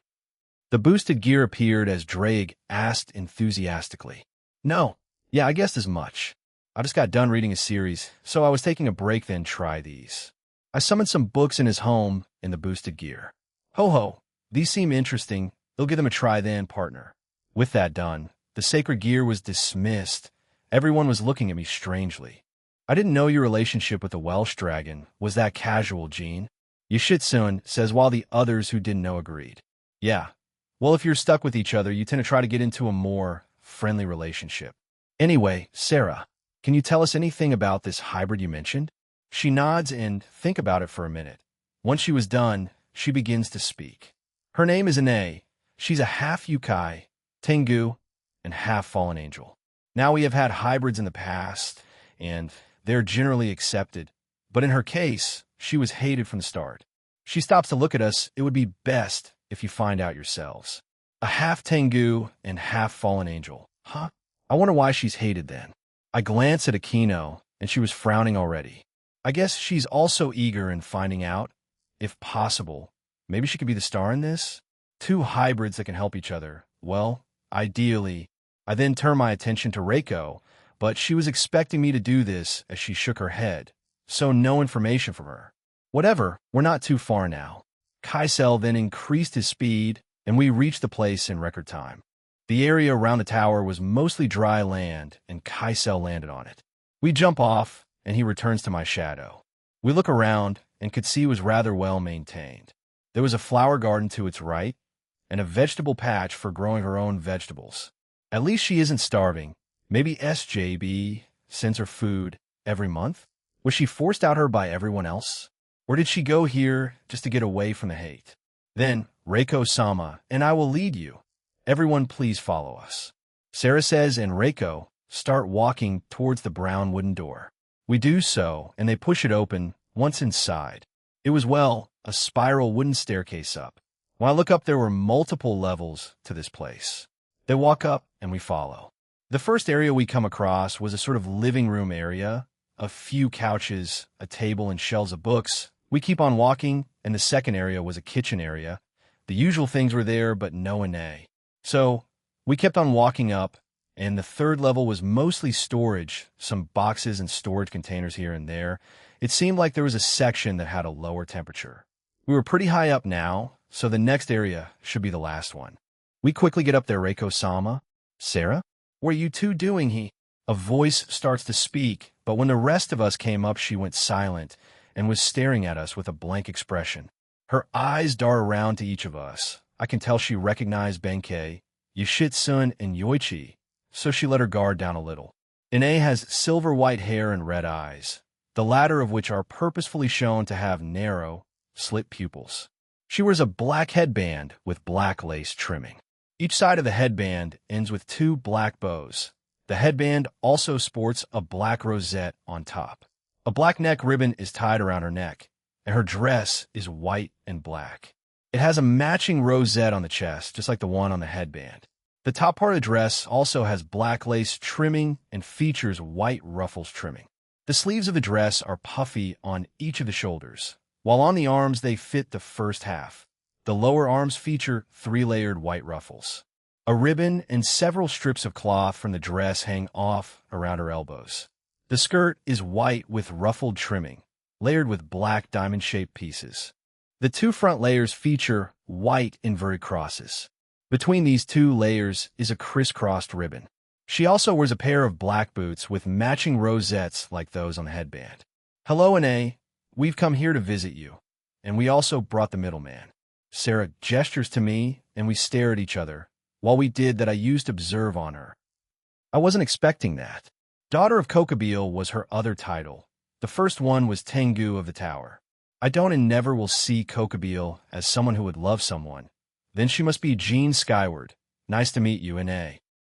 The boosted gear appeared as Drake asked enthusiastically. No. Yeah, I guessed as much. I just got done reading a series, so I was taking a break, then try these. I summoned some books in his home in the boosted gear. Ho, these seem interesting. They'll give them a try then, partner. With that done, the sacred gear was dismissed. Everyone was looking at me strangely. I didn't know your relationship with the Welsh dragon was that casual, Jean. Yoshitsun says while the others who didn't know agreed. Yeah. Well, if you're stuck with each other, you tend to try to get into a more friendly relationship. Anyway, Sarah, can you tell us anything about this hybrid you mentioned? She nods and think about it for a minute. Once she was done, she begins to speak. Her name is Ine. She's a half Yukai, Tengu, and half fallen angel. Now we have had hybrids in the past, and they're generally accepted. But in her case, she was hated from the start. She stops to look at us. It would be best if you find out yourselves. A half Tengu and half fallen angel. Huh? I wonder why she's hated then. I glance at Aquino, and she was frowning already. I guess she's also eager in finding out. If possible, maybe she could be the star in this? Two hybrids that can help each other. Well, ideally. I then turned my attention to Reiko, but she was expecting me to do this as she shook her head, so no information from her. Whatever, we're not too far now. Kaisel then increased his speed, and we reached the place in record time. The area around the tower was mostly dry land, and Kaisel landed on it. We jump off, and he returns to my shadow. We look around, and could see it was rather well maintained. There was a flower garden to its right, and a vegetable patch for growing her own vegetables. At least she isn't starving. Maybe SJB sends her food every month? Was she forced out her by everyone else? Or did she go here just to get away from the hate? Then, Reiko-sama, and I will lead you. Everyone please follow us. Sarah says, and Reiko start walking towards the brown wooden door. We do so, and they push it open. Once inside, it was, well, a spiral wooden staircase up. When I look up, there were multiple levels to this place. They walk up, and we follow. The first area we come across was a sort of living room area, a few couches, a table, and shelves of books. We keep on walking, and the second area was a kitchen area. The usual things were there, but no Ine. So we kept on walking up, and the third level was mostly storage, some boxes and storage containers here and there. It seemed like there was a section that had a lower temperature. We were pretty high up now, so the next area should be the last one. We quickly get up there, Reiko-sama. Sarah? What are you two doing? A voice starts to speak, but when the rest of us came up, she went silent and was staring at us with a blank expression. Her eyes dart around to each of us. I can tell she recognized Benkei, Yoshitsun, and Yoichi, so she let her guard down a little. Ine has silver-white hair and red eyes, the latter of which are purposefully shown to have narrow, slit pupils. She wears a black headband with black lace trimming. Each side of the headband ends with 2 black bows. The headband also sports a black rosette on top. A black neck ribbon is tied around her neck, and her dress is white and black. It has a matching rosette on the chest, just like the one on the headband. The top part of the dress also has black lace trimming and features white ruffles trimming. The sleeves of the dress are puffy on each of the shoulders, while on the arms they fit the first half. The lower arms feature 3-layered white ruffles. A ribbon and several strips of cloth from the dress hang off around her elbows. The skirt is white with ruffled trimming, layered with black diamond-shaped pieces. The 2 front layers feature white inverted crosses. Between these 2 layers is a crisscrossed ribbon. She also wears a pair of black boots with matching rosettes like those on the headband. Hello, Ine. We've come here to visit you, and we also brought the middleman. Sarah gestures to me, and we stare at each other, while we did that I used observe on her. I wasn't expecting that. Daughter of Kokubile was her other title. The first one was Tengu of the Tower. I don't and never will see Kokubile as someone who would love someone. Then she must be Jean Skyward. Nice to meet you, Ine.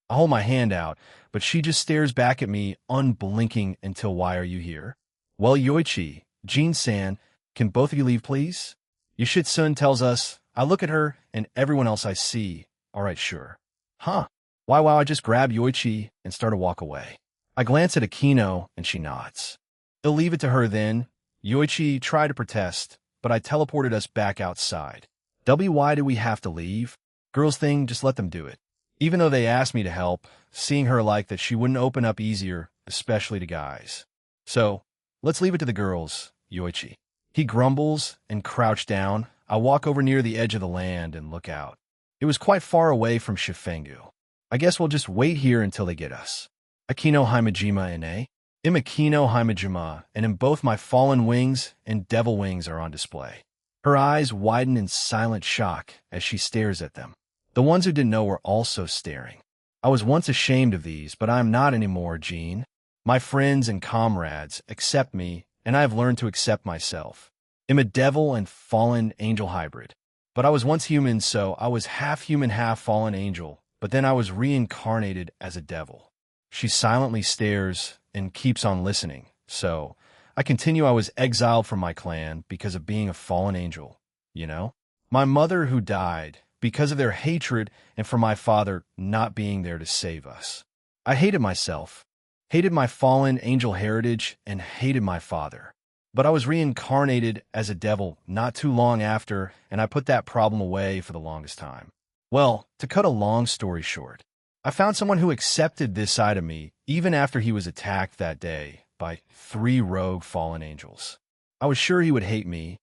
I hold my hand out, but she just stares back at me, unblinking until why are you here? Well, Yoichi, Jean-san, can both of you leave, please? Yoshitsun tells us. I look at her and everyone else I see. All right, sure. Huh. Why, wow, I just grab Yoichi and start to walk away. I glance at Akino and she nods. They'll leave it to her then. Yoichi tried to protest, but I teleported us back outside. Why do we have to leave? Girls thing, just let them do it. Even though they asked me to help, seeing her like that she wouldn't open up easier, especially to guys. So, let's leave it to the girls, Yoichi. He grumbles and crouched down. I walk over near the edge of the land and look out. It was quite far away from Shifengu. I guess we'll just wait here until they get us. Akino Himejima Ine. I'm Akino Himejima, and in both my fallen wings and devil wings are on display. Her eyes widen in silent shock as she stares at them. The ones who didn't know were also staring. I was once ashamed of these, but I am not anymore, Jean. My friends and comrades accept me, and I have learned to accept myself. I'm a devil and fallen angel hybrid. But I was once human, so I was half human, half fallen angel, but then I was reincarnated as a devil. She silently stares and keeps on listening, so I continue. I was exiled from my clan because of being a fallen angel, you know? My mother who died because of their hatred and for my father not being there to save us. I hated myself, hated my fallen angel heritage, and hated my father. But I was reincarnated as a devil not too long after, and I put that problem away for the longest time. Well, to cut a long story short, I found someone who accepted this side of me even after he was attacked that day by 3 rogue fallen angels. I was sure he would hate me,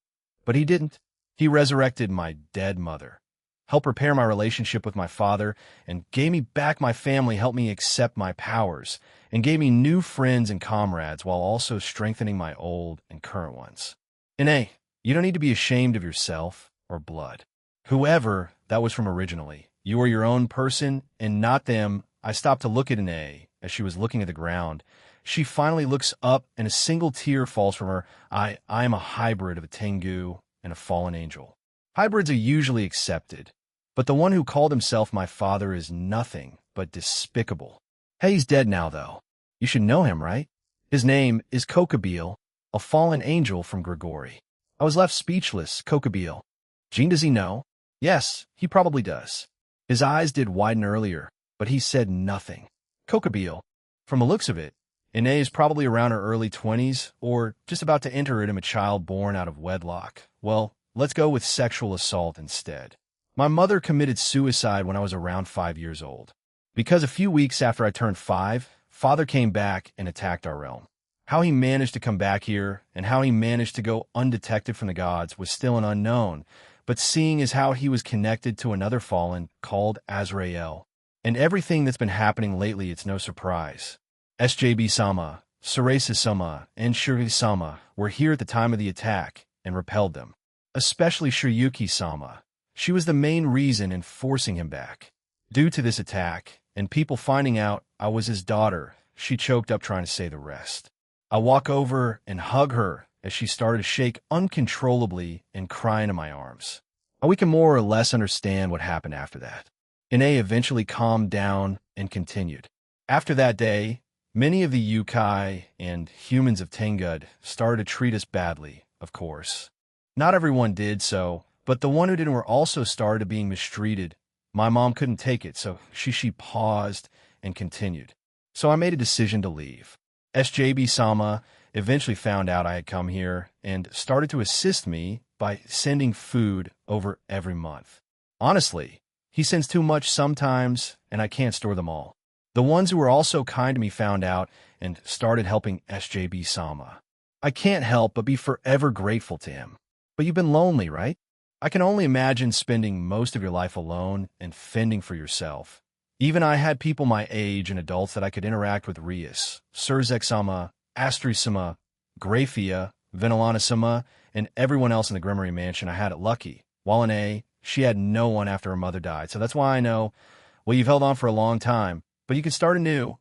but he didn't. He resurrected my dead mother, helped repair my relationship with my father, and gave me back my family, helped me accept my powers, and gave me new friends and comrades while also strengthening my old and current ones. Ine, you don't need to be ashamed of yourself or blood. Whoever that was from originally, you are your own person and not them. I stopped to look at Ine as she was looking at the ground. She finally looks up and a single tear falls from her. I am a hybrid of a Tengu and a fallen angel. Hybrids are usually accepted, but the one who called himself my father is nothing but despicable. Hey, he's dead now, though. You should know him, right? His name is Kokubile, a fallen angel from Grigori. I was left speechless. Kokubile. Jean, does he know? Yes, he probably does. His eyes did widen earlier, but he said nothing. Kokabeel. From the looks of it, Ine is probably around her early 20s, or just about to enter it in a child born out of wedlock. Well, let's go with sexual assault instead. My mother committed suicide when I was around 5 years old. Because a few weeks after I turned 5, father came back and attacked our realm. How he managed to come back here, and how he managed to go undetected from the gods was still an unknown, but seeing as how he was connected to another fallen called Azrael. And everything that's been happening lately, it's no surprise. SJB-sama, Sarasa-sama, and Shuri-sama were here at the time of the attack and repelled them. Especially Shiryuki-sama. She was the main reason in forcing him back. Due to this attack, and people finding out I was his daughter, she choked up trying to say the rest. I walk over and hug her as she started to shake uncontrollably and cry into my arms. We can more or less understand what happened after that. Ine eventually calmed down and continued. After that day, many of the yokai and humans of Tenggud started to treat us badly, of course. Not everyone did so, but the one who didn't were also started being mistreated. My mom couldn't take it, so she paused and continued. So I made a decision to leave. SJB-sama eventually found out I had come here and started to assist me by sending food over every month. Honestly, he sends too much sometimes, and I can't store them all. The ones who were also kind to me found out and started helping SJB-sama. I can't help but be forever grateful to him. But you've been lonely, right? I can only imagine spending most of your life alone and fending for yourself. Even I had people my age and adults that I could interact with: Rias, Surzek-sama, Astri-sama, Grafia, Vinalana-sama, and everyone else in the Grimory Mansion. I had it lucky. While Ine, she had no one after her mother died, so that's why I know, well, you've held on for a long time, but you can start anew.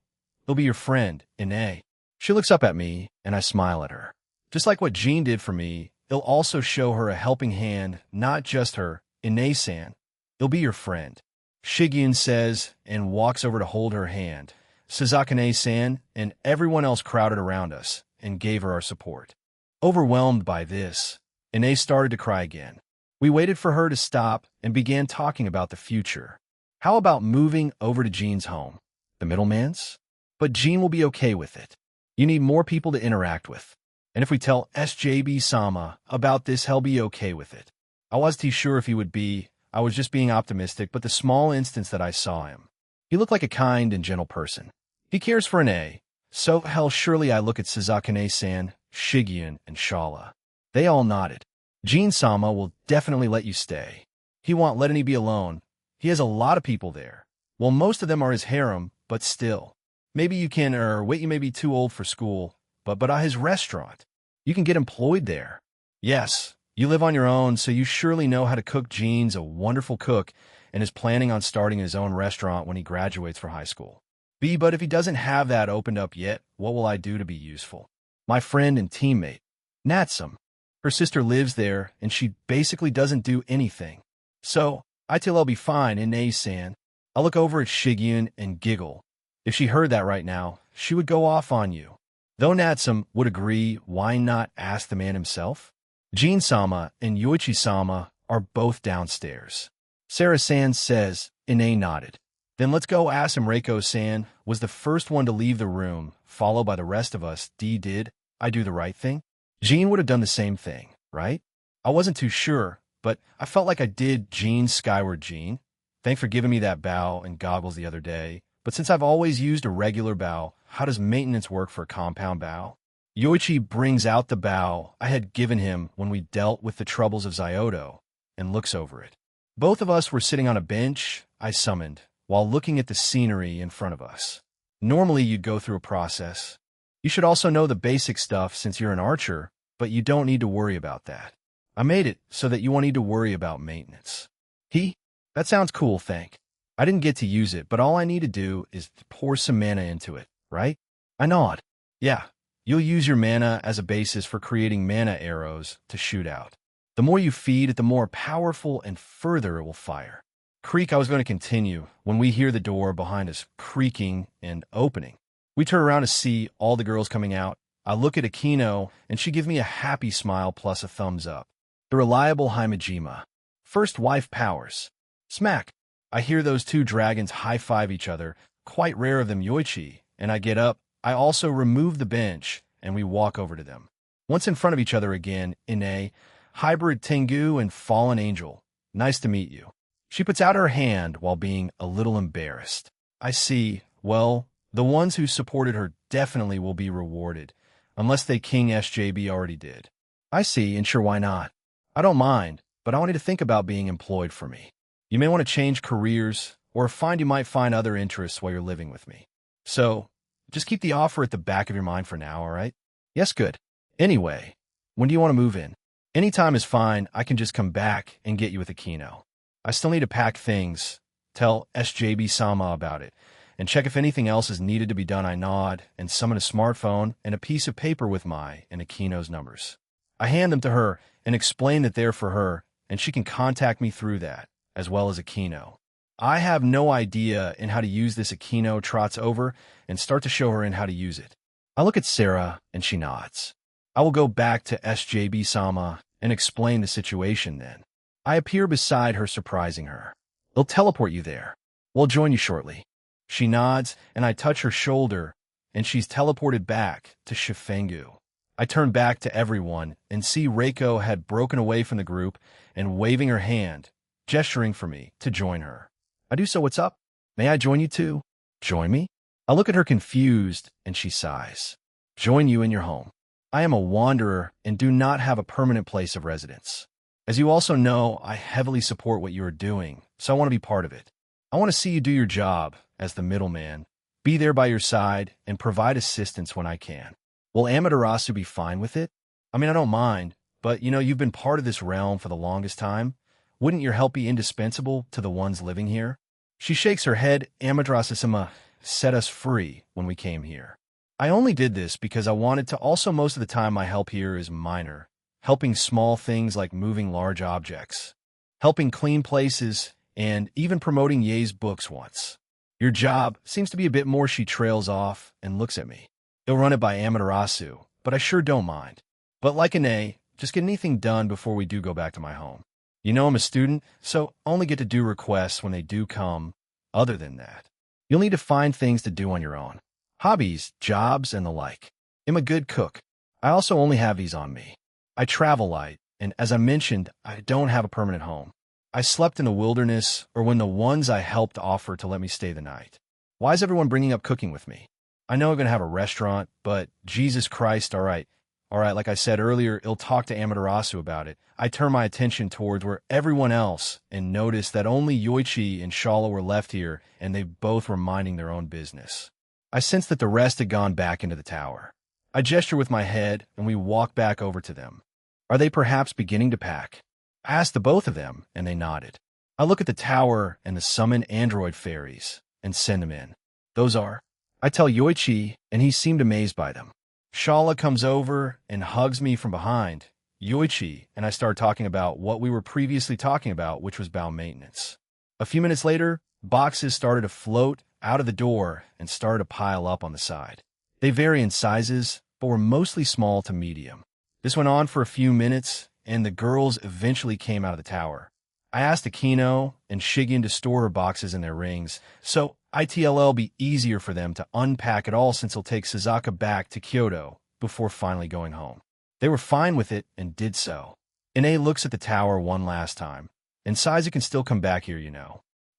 He'll be your friend, Ine. She looks up at me, and I smile at her. Just like what Jean did for me, it'll also show her a helping hand, not just her, Ine-san. He'll be your friend. Shigyun says, and walks over to hold her hand. Suzakane-san and everyone else crowded around us and gave her our support. Overwhelmed by this, Ine started to cry again. We waited for her to stop and began talking about the future. How about moving over to Jean's home? The middleman's? But Jean will be okay with it. You need more people to interact with. And if we tell SJB-sama about this, he'll be okay with it. I wasn't too sure if he would be. I was just being optimistic, but the small instance that I saw him, he looked like a kind and gentle person. He cares for Ine. So hell, surely I look at Suzakane-san, Shigyun, and Shala. They all nodded. Jean-sama will definitely let you stay. He won't let any be alone. He has a lot of people there. Well, most of them are his harem, but still. Maybe you can, wait, you may be too old for school, but his restaurant. You can get employed there. Yes, you live on your own, so you surely know how to cook. Jean's a wonderful cook and is planning on starting his own restaurant when he graduates from high school. But if he doesn't have that opened up yet, what will I do to be useful? My friend and teammate, Natsum. Her sister lives there, and she basically doesn't do anything. So, I tell I'll be fine, Ine-san. I'll look over at Shigyun and giggle. If she heard that right now, she would go off on you. Though Natsum would agree, why not ask the man himself? Jean-sama and Yoichi-sama are both downstairs. Sarah-san says. Ine nodded. Then let's go ask him. Reiko-san was the first one to leave the room, followed by the rest of us. Did I do the right thing? Jean would have done the same thing, right? I wasn't too sure, but I felt like I did. Jean skyward. Jean, thanks for giving me that bow and goggles the other day. But since I've always used a regular bow, how does maintenance work for a compound bow? Yoichi brings out the bow I had given him when we dealt with the troubles of Zyodo and looks over it. Both of us were sitting on a bench I summoned while looking at the scenery in front of us. Normally you'd go through a process. You should also know the basic stuff since you're an archer, but you don't need to worry about that. I made it so that you won't need to worry about maintenance. That sounds cool, thank. I didn't get to use it, but all I need to do is pour some mana into it, right? I nod. Yeah, you'll use your mana as a basis for creating mana arrows to shoot out. The more you feed it, the more powerful and further it will fire. Creak, I was going to continue when we hear the door behind us creaking and opening. We turn around to see all the girls coming out. I look at Akino, and she gives me a happy smile plus a thumbs up. The reliable Himejima. First wife powers. Smack. I hear those two dragons high-five each other, quite rare of them Yoichi, and I get up. I also remove the bench, and we walk over to them. Once in front of each other again, Ine, hybrid Tengu and fallen angel. Nice to meet you. She puts out her hand while being a little embarrassed. I see, well, the ones who supported her definitely will be rewarded, unless they King SJB already did. I see, and sure, why not? I don't mind, but I want you to think about being employed for me. You may want to change careers, or you might find other interests while you're living with me. So, just keep the offer at the back of your mind for now, all right? Yes, good. Anyway, when do you want to move in? Any time is fine. I can just come back and get you with a keno. I still need to pack things. Tell SJB-sama about it, and check if anything else is needed to be done. I nod and summon a smartphone and a piece of paper with my and Akino's numbers. I hand them to her and explain that they're for her, and she can contact me through that, as well as Akino. I have no idea in how to use this. Akino trots over and start to show her in how to use it. I look at Sarah, and she nods. I will go back to SJB-sama and explain the situation then. I appear beside her, surprising her. They'll teleport you there. We'll join you shortly. She nods, and I touch her shoulder, and she's teleported back to Shifengu. I turn back to everyone and see Reiko had broken away from the group and waving her hand, gesturing for me to join her. I do so. What's up? May I join you too? Join me? I look at her confused, and she sighs. Join you in your home. I am a wanderer and do not have a permanent place of residence. As you also know, I heavily support what you are doing, so I want to be part of it. I want to see you do your job as the middleman, be there by your side, and provide assistance when I can. Will Amaterasu be fine with it? I mean, I don't mind, but you've been part of this realm for the longest time. Wouldn't your help be indispensable to the ones living here? She shakes her head. Amaterasu-sama set us free when we came here. I only did this because I wanted to. Also, most of the time my help here is minor, helping small things like moving large objects, helping clean places, and even promoting Ye's books once. Your job seems to be a bit more. She trails off and looks at me. He'll run it by Amaterasu, but I sure don't mind. But like an A, just get anything done before we do go back to my home. I'm a student, so I only get to do requests when they do come. Other than that, you'll need to find things to do on your own. Hobbies, jobs, and the like. I'm a good cook. I also only have these on me. I travel light, and as I mentioned, I don't have a permanent home. I slept in the wilderness or when the ones I helped offer to let me stay the night. Why is everyone bringing up cooking with me? I know I'm going to have a restaurant, but Jesus Christ, all right, like I said earlier, I'll talk to Amaterasu about it. I turn my attention towards where everyone else and notice that only Yoichi and Shala were left here, and they both were minding their own business. I sense that the rest had gone back into the tower. I gesture with my head, and we walk back over to them. Are they perhaps beginning to pack? I asked the both of them, and they nodded. I look at the tower and the summoned android fairies and send them in. Those are. I tell Yoichi, and he seemed amazed by them. Shala comes over and hugs me from behind. Yoichi and I start talking about what we were previously talking about, which was bow maintenance. A few minutes later, boxes started to float out of the door and started to pile up on the side. They vary in sizes, but were mostly small to medium. This went on for a few minutes, and the girls eventually came out of the tower. I asked Akino and Shigen to store her boxes in their rings, so it'll be easier for them to unpack it all since it'll take Suzaka back to Kyoto before finally going home. They were fine with it and did so. Ine looks at the tower one last time, and sighs it can still come back here,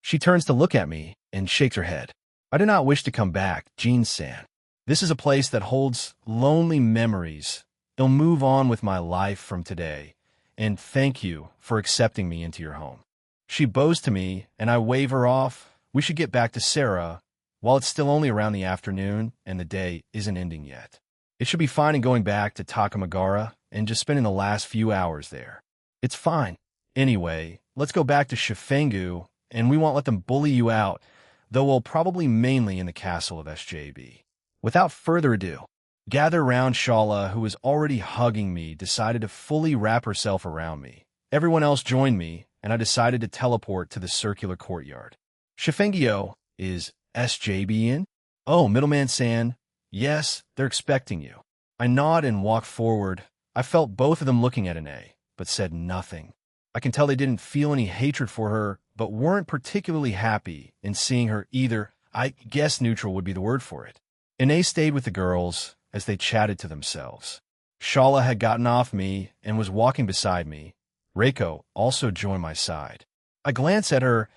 She turns to look at me and shakes her head. I do not wish to come back, Jean-san. This is a place that holds lonely memories. I'll move on with my life from today, and thank you for accepting me into your home. She bows to me, and I wave her off. We should get back to Sarah while it's still only around the afternoon and the day isn't ending yet. It should be fine in going back to Takamagara and just spending the last few hours there. It's fine. Anyway, let's go back to Shifengu, and we won't let them bully you out, though we'll probably mainly in the castle of SJB. Without further ado, gather around. Shala, who was already hugging me, decided to fully wrap herself around me. Everyone else joined me, and I decided to teleport to the circular courtyard. Shifengyo, is SJB in? Oh, Middleman-san. Yes, they're expecting you. I nod and walk forward. I felt both of them looking at Ine, but said nothing. I can tell they didn't feel any hatred for her, but weren't particularly happy in seeing her either. I guess neutral would be the word for it. Ine stayed with the girls as they chatted to themselves. Shala had gotten off me and was walking beside me. Reiko also joined my side. I glance at her.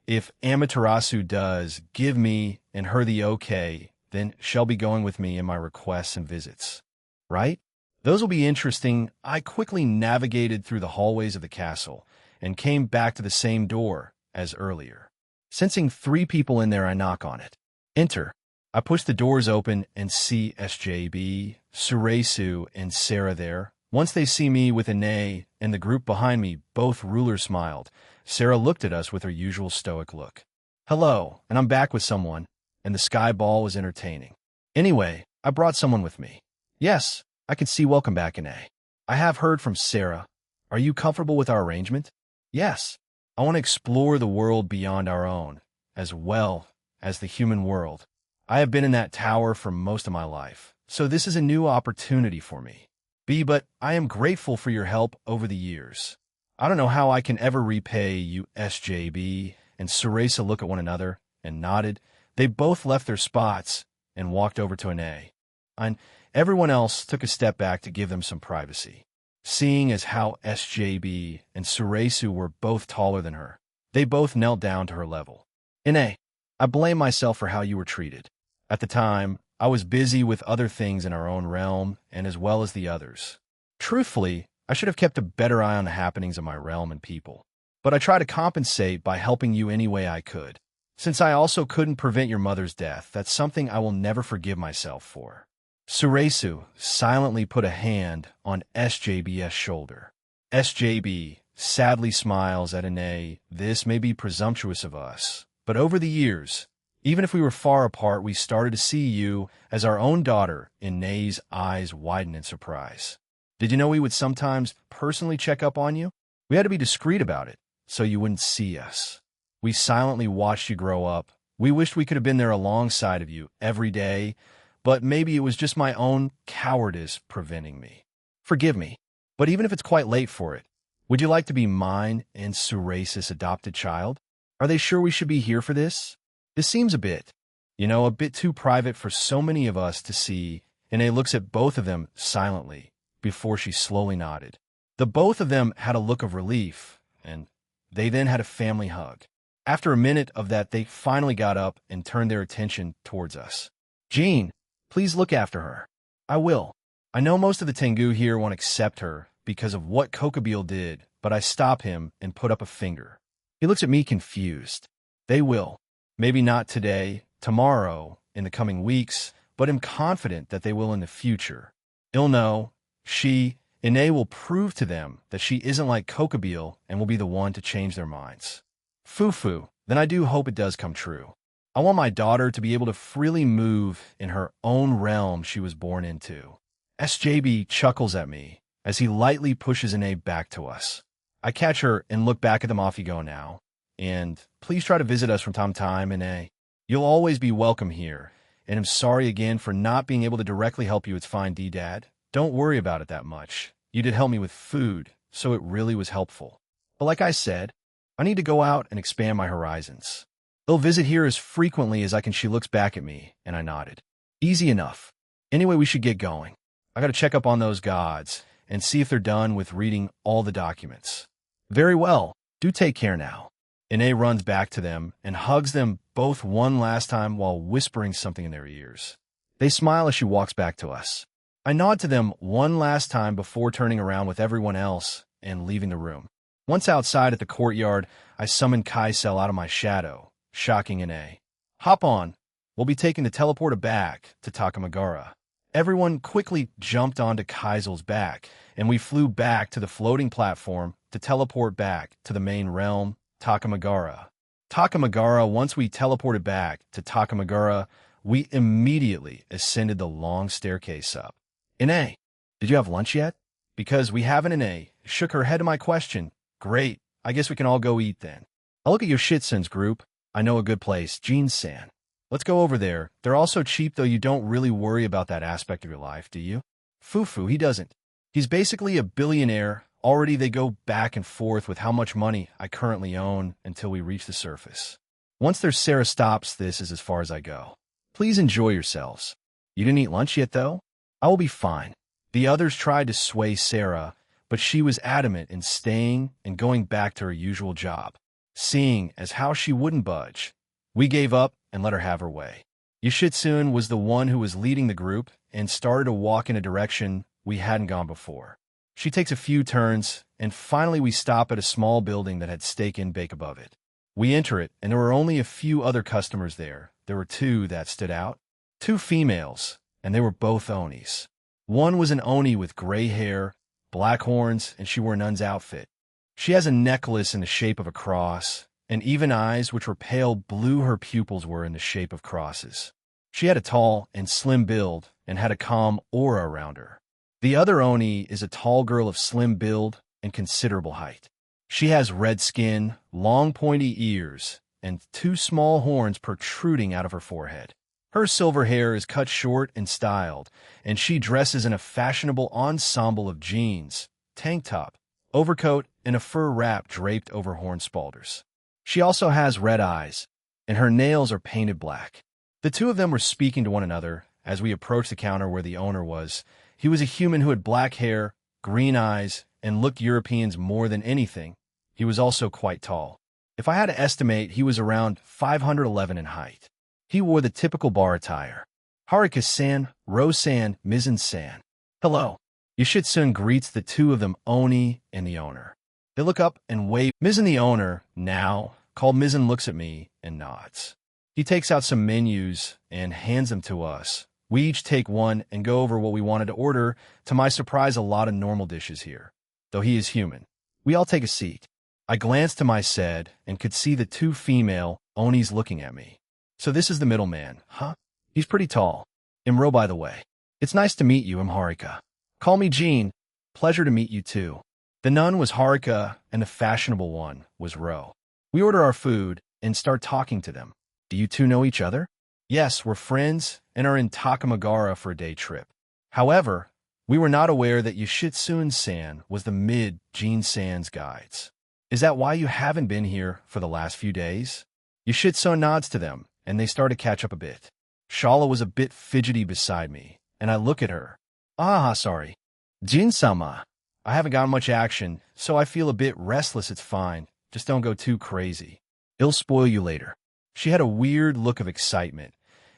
If Amaterasu does give me and her the okay, then she'll be going with me in my requests and visits. Right? Those will be interesting. I quickly navigated through the hallways of the castle and came back to the same door as earlier. Sensing 3 people in there, I knock on it. Enter. I push the doors open and see SJB, Suresu, and Sarah there. Once they see me with Ine and the group behind me, both rulers smiled. Sarah looked at us with her usual stoic look. Hello, and I'm back with someone, and the sky ball was entertaining. Anyway, I brought someone with me. Yes, I can see welcome back, Ine. I have heard from Sarah. Are you comfortable with our arrangement? Yes. I want to explore the world beyond our own, as well as the human world. I have been in that tower for most of my life, so this is a new opportunity for me. But I am grateful for your help over the years. I don't know how I can ever repay you, SJB, and Suresa looked at one another and nodded. They both left their spots and walked over to Ine. And everyone else took a step back to give them some privacy. Seeing as how SJB and Suresu were both taller than her, they both knelt down to her level. Ine, I blame myself for how you were treated. At the time, I was busy with other things in our own realm and as well as the others. Truthfully, I should have kept a better eye on the happenings of my realm and people. But I try to compensate by helping you any way I could. Since I also couldn't prevent your mother's death, that's something I will never forgive myself for. Suresu silently put a hand on SJB's shoulder. SJB sadly smiles at Ine. This may be presumptuous of us, but over the years, even if we were far apart, we started to see you as our own daughter. Ine's eyes widen in surprise. Did you know we would sometimes personally check up on you? We had to be discreet about it, so you wouldn't see us. We silently watched you grow up. We wished we could have been there alongside of you every day, but maybe it was just my own cowardice preventing me. Forgive me, but even if it's quite late for it, would you like to be mine and Suresa's adopted child? Are they sure we should be here for this? This seems a bit too private for so many of us to see. Ine looks at both of them silently before she slowly nodded. The both of them had a look of relief, and they then had a family hug. After a minute of that, they finally got up and turned their attention towards us. Jean, please look after her. I will. I know most of the Tengu here won't accept her because of what Kokobile did, but I stop him and put up a finger. He looks at me confused. They will. Maybe not today, tomorrow, in the coming weeks, but am confident that they will in the future. You'll know. Ine will prove to them that she isn't like Kokobile and will be the one to change their minds. Fufu, then I do hope it does come true. I want my daughter to be able to freely move in her own realm she was born into. SJB chuckles at me as he lightly pushes Ine back to us. I catch her and look back at them. Off you go now. And please try to visit us from time to time, Ine. You'll always be welcome here, and I'm sorry again for not being able to directly help you. It's fine, D-Dad. Don't worry about it that much. You did help me with food, so it really was helpful. But like I said, I need to go out and expand my horizons. They'll visit here as frequently as I can. She looks back at me, and I nodded. Easy enough. Anyway, we should get going. I gotta check up on those gods and see if they're done with reading all the documents. Very well. Do take care now. Ine runs back to them and hugs them both one last time while whispering something in their ears. They smile as she walks back to us. I nod to them one last time before turning around with everyone else and leaving the room. Once outside at the courtyard, I summon Kaisel out of my shadow, shocking Ine. Hop on. We'll be taking the teleporter back to Takamagara. Everyone quickly jumped onto Kaisel's back, and we flew back to the floating platform to teleport back to the main realm, Takamagara. Once we teleported back to Takamagara, we immediately ascended the long staircase up. Ine, did you have lunch yet? Because we haven't. Ine shook her head to my question. Great, I guess we can all go eat then. I'll look at your Shitsons group. I know a good place, Jean-san. Let's go over there. They're also cheap, though. You don't really worry about that aspect of your life, do you? Fufu, he doesn't. He's basically a billionaire Already they go back and forth with how much money I currently own until we reach the surface. Once there's Sarah stops, this is as far as I go. Please enjoy yourselves. You didn't eat lunch yet, though? I will be fine. The others tried to sway Sarah, but she was adamant in staying and going back to her usual job. Seeing as how she wouldn't budge, we gave up and let her have her way. Yoshitsune was the one who was leading the group and started to walk in a direction we hadn't gone before. She takes a few turns, and finally we stop at a small building that had steak and bake above it. We enter it, and there were only a few other customers there. There were two that stood out. Two females, and they were both Onis. One was an Oni with gray hair, black horns, and she wore a nun's outfit. She has a necklace in the shape of a cross, and even eyes which were pale blue her pupils were in the shape of crosses. She had a tall and slim build and had a calm aura around her. The other Oni is a tall girl of slim build and considerable height. She has red skin, long pointy ears, and two small horns protruding out of her forehead. Her silver hair is cut short and styled, and she dresses in a fashionable ensemble of jeans, tank top, overcoat, and a fur wrap draped over horn spalders. She also has red eyes, and her nails are painted black. The two of them were speaking to one another as we approached the counter where the owner was. He was a human who had black hair, green eyes, and looked Europeans more than anything. He was also quite tall. If I had to estimate, he was around 5'11" in height. He wore the typical bar attire. Haruka-san, Rose-san, Mizun-san. Hello. Yoshitsune greets the two of them, Oni and the owner. They look up and wave. Mizun, the owner, now, called Mizun, looks at me and nods. He takes out some menus and hands them to us. We each take one and go over what we wanted to order. To my surprise, a lot of normal dishes here. Though he is human. We all take a seat. I glanced to my side and could see the two female Onis looking at me. So this is the middleman, huh? He's pretty tall. Imro, by the way. It's nice to meet you, Haruka. Call me Jean. Pleasure to meet you, too. The nun was Haruka, and the fashionable one was Ro. We order our food and start talking to them. Do you two know each other? Yes, we're friends and are in Takamagara for a day trip. However, we were not aware that Yoshitsune-san was the mid-Jean-san's guides. Is that why you haven't been here for the last few days? Yoshitsune nods to them, and they start to catch up a bit. Shala was a bit fidgety beside me, and I look at her. Sorry. Jin-sama. I haven't gotten much action, so I feel a bit restless. It's fine. Just don't go too crazy. It'll spoil you later. She had a weird look of excitement,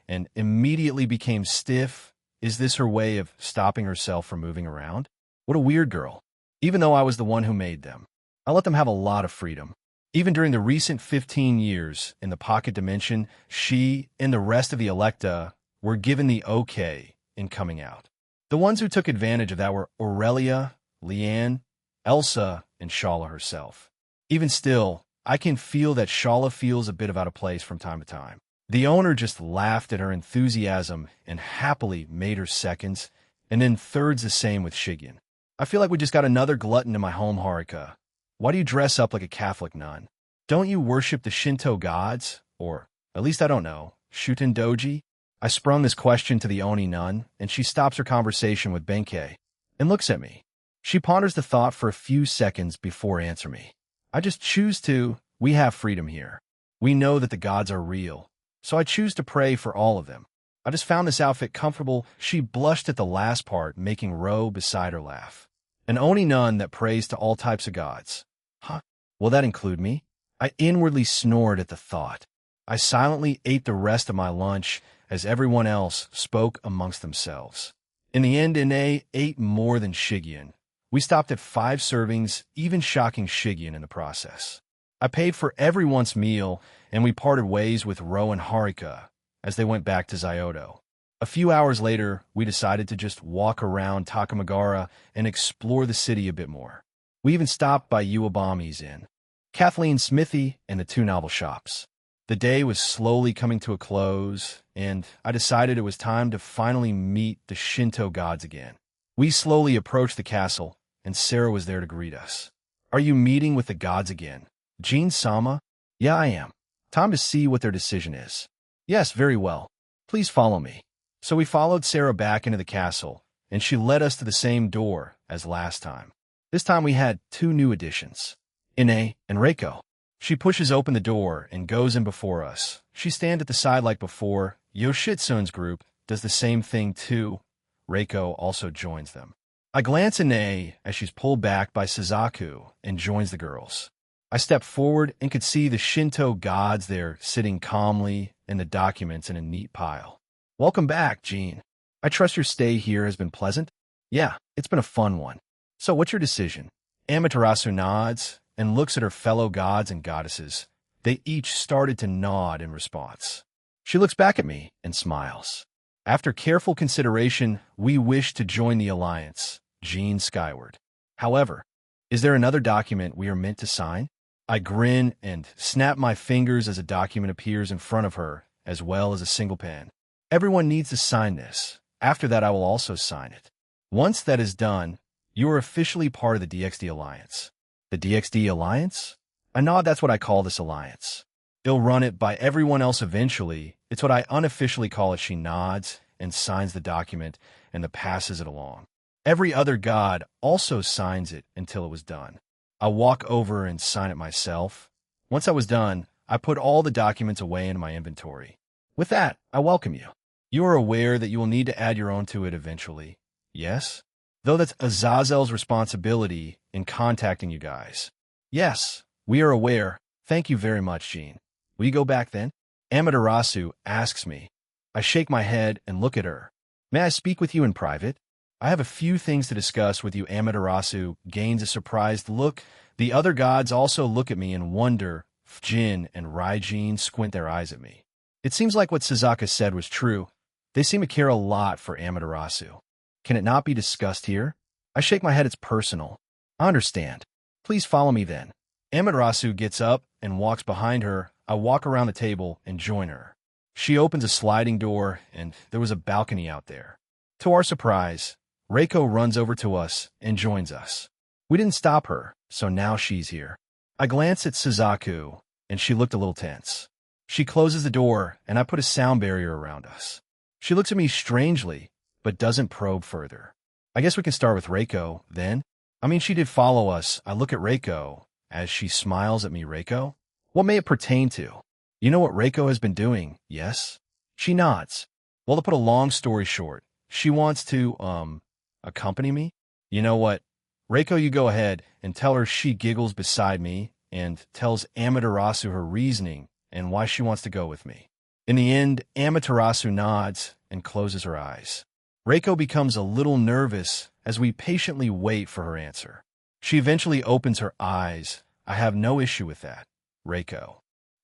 and immediately became stiff. Is this her way of stopping herself from moving around? What a weird girl. Even though I was the one who made them, I let them have a lot of freedom. Even during the recent 15 years in the pocket dimension, she and the rest of the Electa were given the okay in coming out. The ones who took advantage of that were Aurelia, Leanne, Elsa, and Shala herself. Even still, I can feel that Shala feels a bit out of place from time to time. The owner just laughed at her enthusiasm and happily made her seconds, and then thirds the same with Shigen. I feel like we just got another glutton in my home, Haruka. Why do you dress up like a Catholic nun? Don't you worship the Shinto gods? Or, at least I don't know, Shuten Doji? I sprung this question to the Oni nun, and she stops her conversation with Benkei and looks at me. She ponders the thought for a few seconds before answering me. I just choose to. We have freedom here. We know that the gods are real, so I choose to pray for all of them. I just found this outfit comfortable. She blushed at the last part, making Ro beside her laugh. An Oni nun that prays to all types of gods. Huh? Will that include me? I inwardly snored at the thought. I silently ate the rest of my lunch as everyone else spoke amongst themselves. In the end, Ine ate more than Shigen. We stopped at 5 servings, even shocking Shigen in the process. I paid for everyone's meal, and we parted ways with Ro and Haruka as they went back to Zyodo. A few hours later, we decided to just walk around Takamagara and explore the city a bit more. We even stopped by Uebami's Inn, Kathleen's Smithy, and the 2 novel shops. The day was slowly coming to a close, and I decided it was time to finally meet the Shinto gods again. We slowly approached the castle, and Sarah was there to greet us. Are you meeting with the gods again? Jean-sama? Yeah, I am. Time to see what their decision is. Yes, very well. Please follow me. So we followed Sarah back into the castle, and she led us to the same door as last time. This time we had two new additions, Ine and Reiko. She pushes open the door and goes in before us. She stands at the side like before. Yoshitsune's group does the same thing too. Reiko also joins them. I glance at Ine as she's pulled back by Suzaku and joins the girls. I step forward and could see the Shinto gods there sitting calmly and the documents in a neat pile. Welcome back, Jean. I trust your stay here has been pleasant? Yeah, it's been a fun one. So what's your decision? Amaterasu nods and looks at her fellow gods and goddesses. They each started to nod in response. She looks back at me and smiles. After careful consideration, we wish to join the alliance, Jean skyward. However, is there another document we are meant to sign? I grin and snap my fingers as a document appears in front of her, as well as a single pen. Everyone needs to sign this. After that, I will also sign it. Once that is done, you are officially part of the DXD Alliance. The DXD Alliance? I nod, that's what I call this alliance. It'll run it by everyone else eventually. It's what I unofficially call it. She nods and signs the document and then passes it along. Every other god also signs it until it was done. I walk over and sign it myself. Once I was done, I put all the documents away in my inventory. With that, I welcome you. You are aware that you will need to add your own to it eventually. Yes? Though that's Azazel's responsibility in contacting you guys. Yes, we are aware. Thank you very much, Jean. Will you go back then? Amaterasu asks me. I shake my head and look at her. May I speak with you in private? I have a few things to discuss with you. Amaterasu gains a surprised look. The other gods also look at me in wonder. Jin and Raijin squint their eyes at me. It seems like what Suzaku said was true. They seem to care a lot for Amaterasu. Can it not be discussed here? I shake my head. It's personal. I understand. Please follow me then. Amaterasu gets up and walks behind her. I walk around the table and join her. She opens a sliding door, and there was a balcony out there. To our surprise, Reiko runs over to us and joins us. We didn't stop her, so now she's here. I glance at Suzaku, and she looked a little tense. She closes the door, and I put a sound barrier around us. She looks at me strangely, but doesn't probe further. I guess we can start with Reiko, then. I mean, she did follow us. I look at Reiko as she smiles at me. Reiko? What may it pertain to? You know what Reiko has been doing, yes? She nods. Well, to put a long story short, she wants to, accompany me? You know what? Reiko, you go ahead and tell her. She giggles beside me and tells Amaterasu her reasoning and why she wants to go with me. In the end, Amaterasu nods and closes her eyes. Reiko becomes a little nervous as we patiently wait for her answer. She eventually opens her eyes. I have no issue with that. Reiko.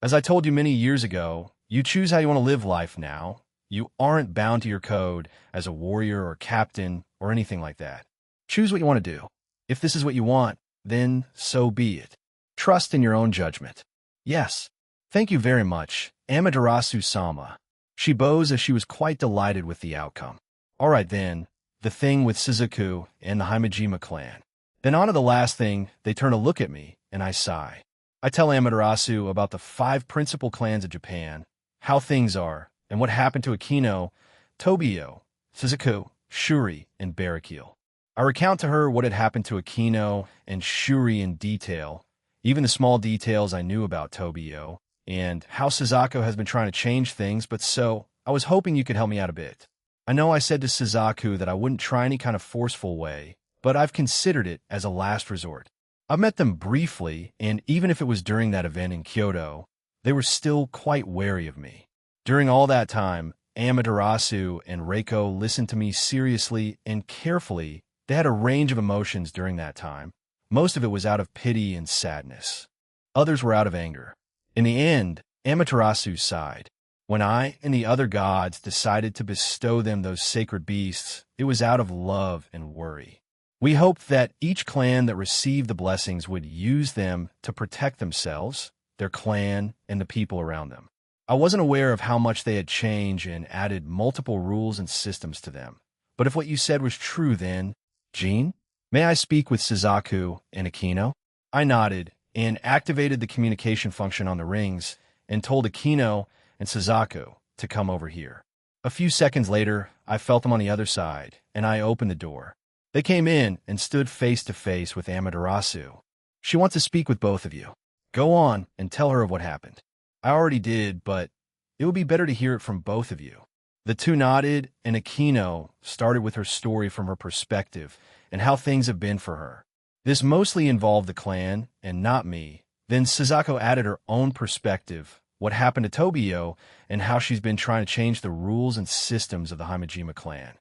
As I told you many years ago, you choose how you want to live life now. You aren't bound to your code as a warrior or captain or anything like that. Choose what you want to do. If this is what you want, then so be it. Trust in your own judgment. Yes. Thank you very much, Amaterasu-sama. She bows as she was quite delighted with the outcome. All right then, the thing with Suzaku and the Himejima clan. Then on to the last thing. They turn to look at me, and I sigh. I tell Amaterasu about the 5 principal clans of Japan, how things are, and what happened to Akino, Tobio, Suzaku, Shuri, and Barakil. I recount to her what had happened to Akino and Shuri in detail, even the small details I knew about Tobio, and how Suzaku has been trying to change things, but so, I was hoping you could help me out a bit. I know I said to Suzaku that I wouldn't try any kind of forceful way, but I've considered it as a last resort. I've met them briefly, and even if it was during that event in Kyoto, they were still quite wary of me. During all that time, Amaterasu and Reiko listened to me seriously and carefully. They had a range of emotions during that time. Most of it was out of pity and sadness. Others were out of anger. In the end, Amaterasu sighed. When I and the other gods decided to bestow them those sacred beasts, it was out of love and worry. We hoped that each clan that received the blessings would use them to protect themselves, their clan, and the people around them. I wasn't aware of how much they had changed and added multiple rules and systems to them. But if what you said was true, then, Jean, may I speak with Suzaku and Akino? I nodded and activated the communication function on the rings and told Akino and Suzaku to come over here. A few seconds later, I felt them on the other side, and I opened the door. They came in and stood face to face with Amaterasu. She wants to speak with both of you. Go on and tell her of what happened. I already did, but it would be better to hear it from both of you. The two nodded, and Akino started with her story from her perspective and how things have been for her. This mostly involved the clan and not me. Then Suzuko added her own perspective, what happened to Tobio, and how she's been trying to change the rules and systems of the Himejima clan.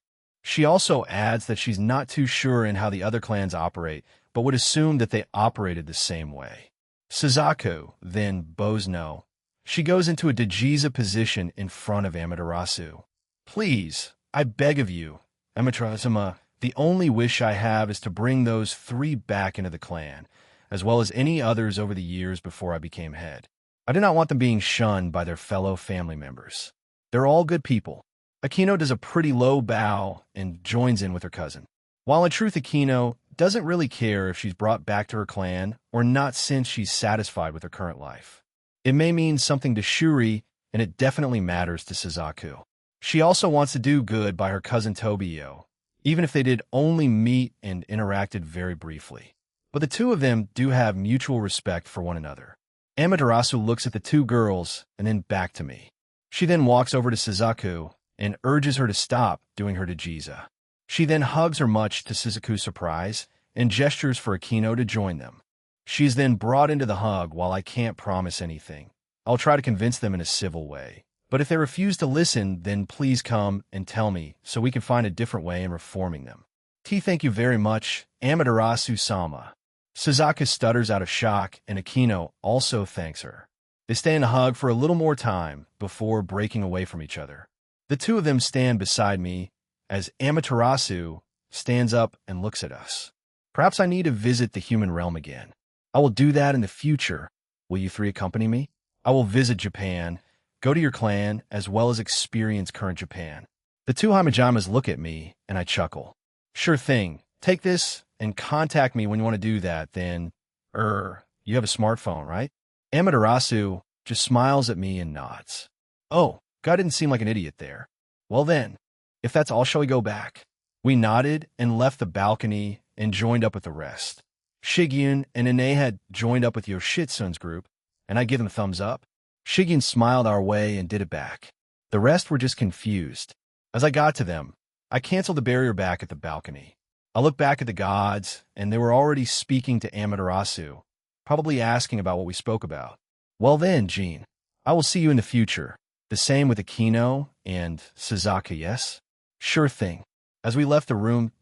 She also adds that she's not too sure in how the other clans operate, but would assume that they operated the same way. Suzuko then bows no. She goes into a Dajiza position in front of Amaterasu. Please, I beg of you, Amaterasu, the only wish I have is to bring those three back into the clan, as well as any others over the years before I became head. I do not want them being shunned by their fellow family members. They're all good people. Akino does a pretty low bow and joins in with her cousin. While in truth Akino doesn't really care if she's brought back to her clan or not since she's satisfied with her current life. It may mean something to Shuri, and it definitely matters to Suzaku. She also wants to do good by her cousin Tobio, even if they did only meet and interacted very briefly. But the two of them do have mutual respect for one another. Amaterasu looks at the two girls and then back to me. She then walks over to Suzaku and urges her to stop doing her Dajiza. She then hugs her much to Suzaku's surprise and gestures for Akino to join them. She is then brought into the hug while I can't promise anything. I'll try to convince them in a civil way. But if they refuse to listen, then please come and tell me so we can find a different way in reforming them. Thank you very much, Amaterasu-sama. Suzaku stutters out of shock, and Akino also thanks her. They stay in a hug for a little more time before breaking away from each other. The two of them stand beside me as Amaterasu stands up and looks at us. Perhaps I need to visit the human realm again. I will do that in the future. Will you three accompany me? I will visit Japan, go to your clan, as well as experience current Japan. The two Himejimas look at me, and I chuckle. Sure thing. Take this and contact me when you want to do that, then, you have a smartphone, right? Amaterasu just smiles at me and nods. Oh, God didn't seem like an idiot there. Well then, if that's all, shall we go back? We nodded and left the balcony and joined up with the rest. Shigyun and Ine had joined up with Yoshitsun's group, and I give them a thumbs up. Shigyun smiled our way and did it back. The rest were just confused. As I got to them, I canceled the barrier back at the balcony. I looked back at the gods, and they were already speaking to Amaterasu, probably asking about what we spoke about. Well then, Jean, I will see you in the future. The same with Akino and Suzaku, yes? Sure thing. As we left the room,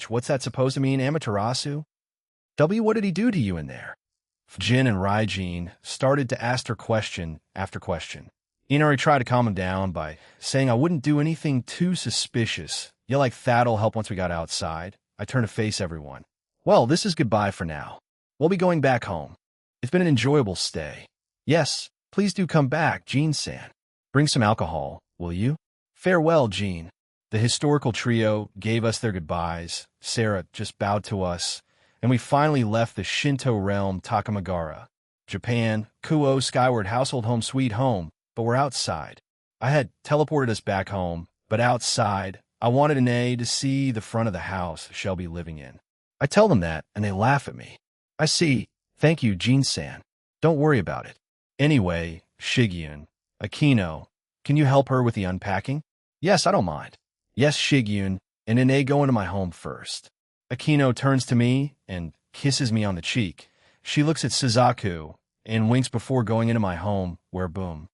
what's that supposed to mean, Amaterasu? What did he do to you in there? Jin and Raijin started to ask her question after question. Inari tried to calm him down by saying I wouldn't do anything too suspicious. Yeah, like that'll help once we got outside. I turned to face everyone. Well, this is goodbye for now. We'll be going back home. It's been an enjoyable stay. Yes, please do come back, Jean-san. Bring some alcohol, will you? Farewell, Jean. The historical trio gave us their goodbyes. Sarah just bowed to us, and we finally left the Shinto realm Takamagara. Japan, Kuo, skyward household home sweet home, but we're outside. I had teleported us back home, but outside, I wanted Ine to see the front of the house she'll be living in. I tell them that, and they laugh at me. I see. Thank you, Jean-san. Don't worry about it. Anyway, Shigyun, Akino, can you help her with the unpacking? Yes, I don't mind. Yes, Shigyun, and Ine go into my home first. Akino turns to me and kisses me on the cheek. She looks at Suzaku and winks before going into my home, where boom,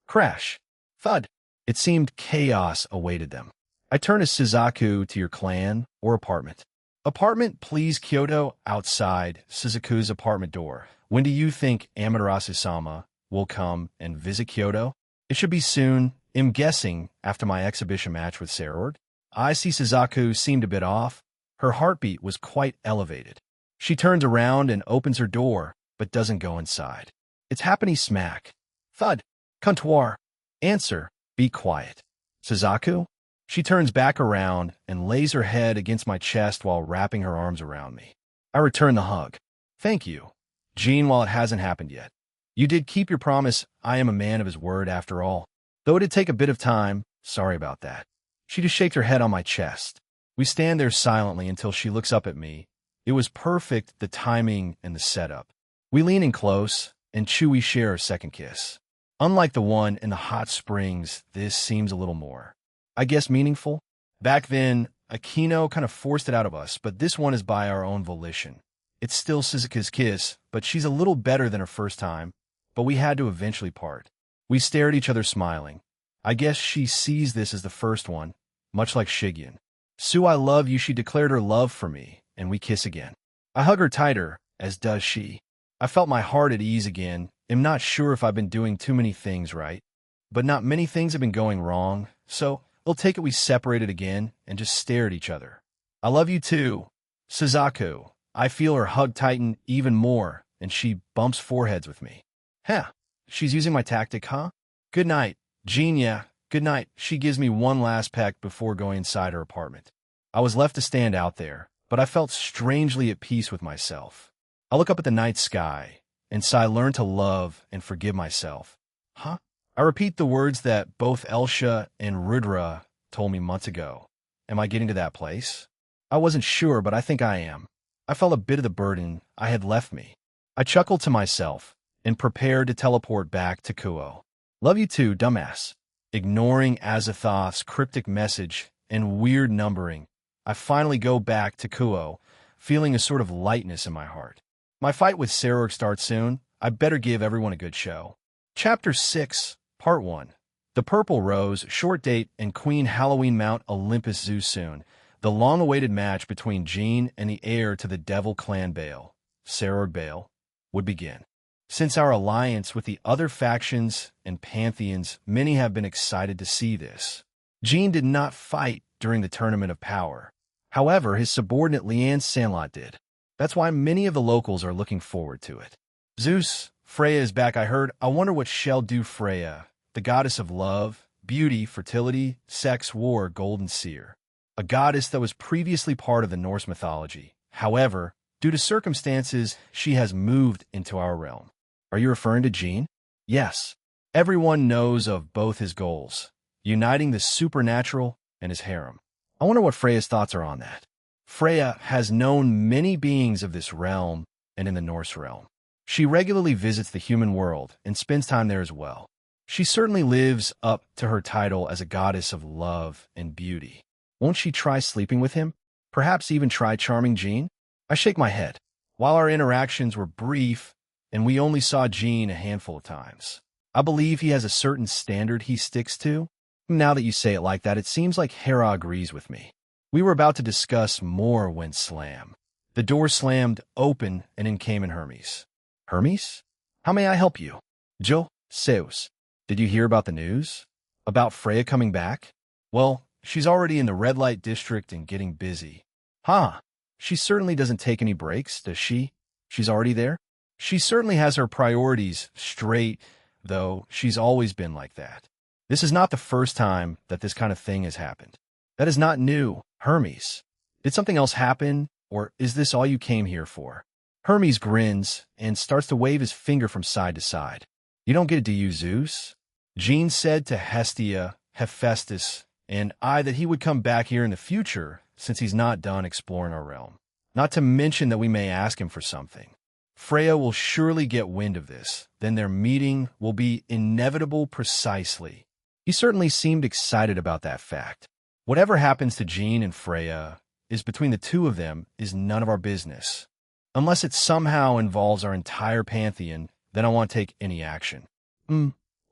crash, thud. It seemed chaos awaited them. I turn to Suzaku, to your clan or apartment. Apartment, please, Kyoto. Outside Suzaku's apartment door. When do you think Amaterasu-sama will come and visit Kyoto? It should be soon. I'm guessing after my exhibition match with Sarord. I see Suzaku seemed a bit off. Her heartbeat was quite elevated. She turns around and opens her door, but doesn't go inside. It's happening smack. Thud. Comptoir. Answer. Be quiet. Suzaku? She turns back around and lays her head against my chest while wrapping her arms around me. I return the hug. Thank you. Jean, while it hasn't happened yet. You did keep your promise. I am a man of his word after all. Though it did take a bit of time, sorry about that. She just shakes her head on my chest. We stand there silently until she looks up at me. It was perfect, the timing and the setup. We lean in close, and we share a second kiss. Unlike the one in the hot springs, this seems a little more, I guess, meaningful. Back then, Akino kind of forced it out of us, but this one is by our own volition. It's still Suzuka's kiss, but she's a little better than her first time, but we had to eventually part. We stare at each other smiling. I guess she sees this as the first one, much like Shigyon. "Sue, I love you," she declared her love for me, and we kiss again. I hug her tighter, as does she. I felt my heart at ease again. I'm not sure if I've been doing too many things right, but not many things have been going wrong, so we'll take it we separated again and just stare at each other. "I love you too, Suzaku." I feel her hug tighten even more, and she bumps foreheads with me. "Huh, she's using my tactic, huh? Good night, Jean. Yeah, good night." She gives me one last peck before going inside her apartment. I was left to stand out there, but I felt strangely at peace with myself. I look up at the night sky, and so I learn to love and forgive myself. Huh? I repeat the words that both Elsha and Rudra told me months ago. Am I getting to that place? I wasn't sure, but I think I am. I felt a bit of the burden I had left me. I chuckled to myself and prepared to teleport back to Kuo. "Love you too, dumbass." Ignoring Azathoth's cryptic message and weird numbering, I finally go back to Kuo, feeling a sort of lightness in my heart. My fight with Sarok starts soon. I better give everyone a good show. Chapter 6, Part 1. The Purple Rose, Short Date, and Queen Halloween Mount Olympus Zoo soon. The long-awaited match between Jean and the heir to the Devil Clan Bale, Sarok Bale, would begin. Since our alliance with the other factions and pantheons, many have been excited to see this. Jean did not fight during the Tournament of Power. However, his subordinate Leanne Sandlot did. That's why many of the locals are looking forward to it. Zeus, Freya is back, I heard. I wonder what she'll do. Freya, the goddess of love, beauty, fertility, sex, war, golden seer. A goddess that was previously part of the Norse mythology. However, due to circumstances, she has moved into our realm. Are you referring to Jean? Yes. Everyone knows of both his goals, uniting the supernatural and his harem. I wonder what Freya's thoughts are on that. Freya has known many beings of this realm and in the Norse realm. She regularly visits the human world and spends time there as well. She certainly lives up to her title as a goddess of love and beauty. Won't she try sleeping with him? Perhaps even try charming Jean? I shake my head. While our interactions were brief, and we only saw Jean a handful of times, I believe he has a certain standard he sticks to. Now that you say it like that, it seems like Hera agrees with me. We were about to discuss more when slam. The door slammed open, and in came Hermes. Hermes? How may I help you? Jo, Zeus. Did you hear about the news? About Freya coming back? Well, she's already in the red light district and getting busy. Huh. She certainly doesn't take any breaks, does she? She's already there? She certainly has her priorities straight, though she's always been like that. This is not the first time that this kind of thing has happened. That is not new. Hermes, did something else happen, or is this all you came here for? Hermes grins and starts to wave his finger from side to side. You don't get it, do you, Zeus? Jean said to Hestia, Hephaestus, and I that he would come back here in the future since he's not done exploring our realm. Not to mention that we may ask him for something. Freya will surely get wind of this. Then their meeting will be inevitable precisely. He certainly seemed excited about that fact. Whatever happens to Jean and Freya is between the two of them is none of our business. Unless it somehow involves our entire pantheon, then I won't take any action.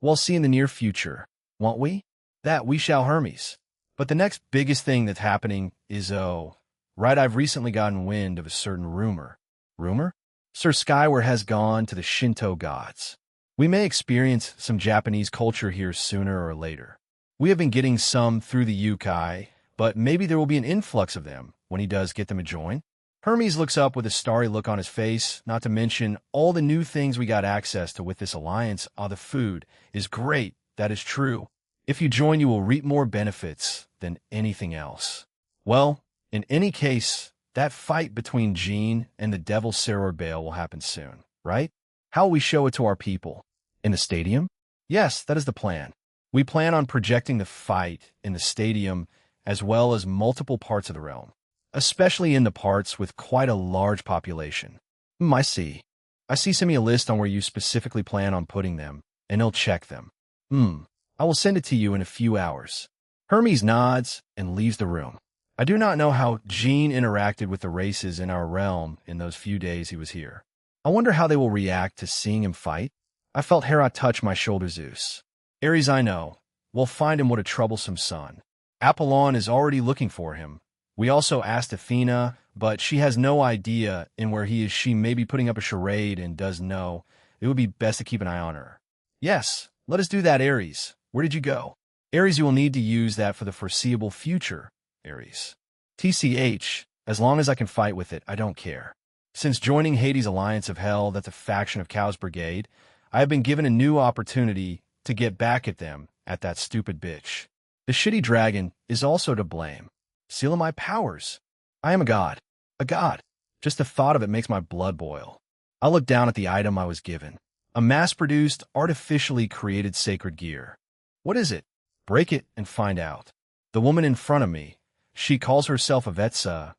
We'll see in the near future, won't we? That we shall, Hermes. But the next biggest thing that's happening is, right, I've recently gotten wind of a certain rumor. Rumor? Sir Skyward has gone to the Shinto gods. We may experience some Japanese culture here sooner or later. We have been getting some through the Yukai, but maybe there will be an influx of them when he does get them a join. Hermes looks up with a starry look on his face, not to mention all the new things we got access to with this alliance. The food is great, that is true. If you join, you will reap more benefits than anything else. Well, in any case, that fight between Jean and the Devil Saror Bale will happen soon, right? How will we show it to our people? In the stadium? Yes, that is the plan. We plan on projecting the fight in the stadium as well as multiple parts of the realm, especially in the parts with quite a large population. I see. I see. Send me a list on where you specifically plan on putting them, and I'll check them. I will send it to you in a few hours. Hermes nods and leaves the room. I do not know how Jean interacted with the races in our realm in those few days he was here. I wonder how they will react to seeing him fight. I felt Hera touch my shoulder. Zeus. Ares, I know. We'll find him. What a troublesome son. Apollon is already looking for him. We also asked Athena, but she has no idea in where he is. She may be putting up a charade and does know. It would be best to keep an eye on her. Yes, let us do that, Ares. Where did you go? Ares, you will need to use that for the foreseeable future, Ares. TCH, as long as I can fight with it, I don't care. Since joining Hades' Alliance of Hell, that's a faction of Chaos Brigade, I have been given a new opportunity to get back at them, at that stupid bitch. The shitty dragon is also to blame. Seal of my powers. I am a god. A god. Just the thought of it makes my blood boil. I look down at the item I was given. A mass-produced, artificially created sacred gear. What is it? Break it and find out. The woman in front of me, she calls herself Avetsa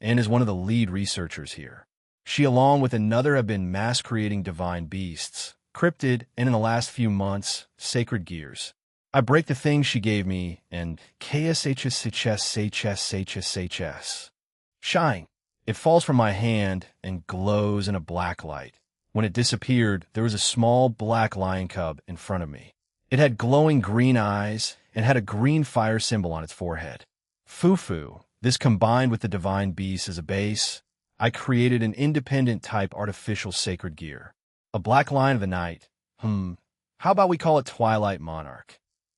and is one of the lead researchers here. She, along with another, have been mass-creating divine beasts, cryptid, and in the last few months, sacred gears. I break the thing she gave me, and KSHSHSHSHSHS. Shine. It falls from my hand and glows in a black light. When it disappeared, there was a small black lion cub in front of me. It had glowing green eyes and had a green fire symbol on its forehead. Fufu. This combined with the divine beast as a base, I created an independent type artificial sacred gear. A black lion of the night. How about we call it Twilight Monarch?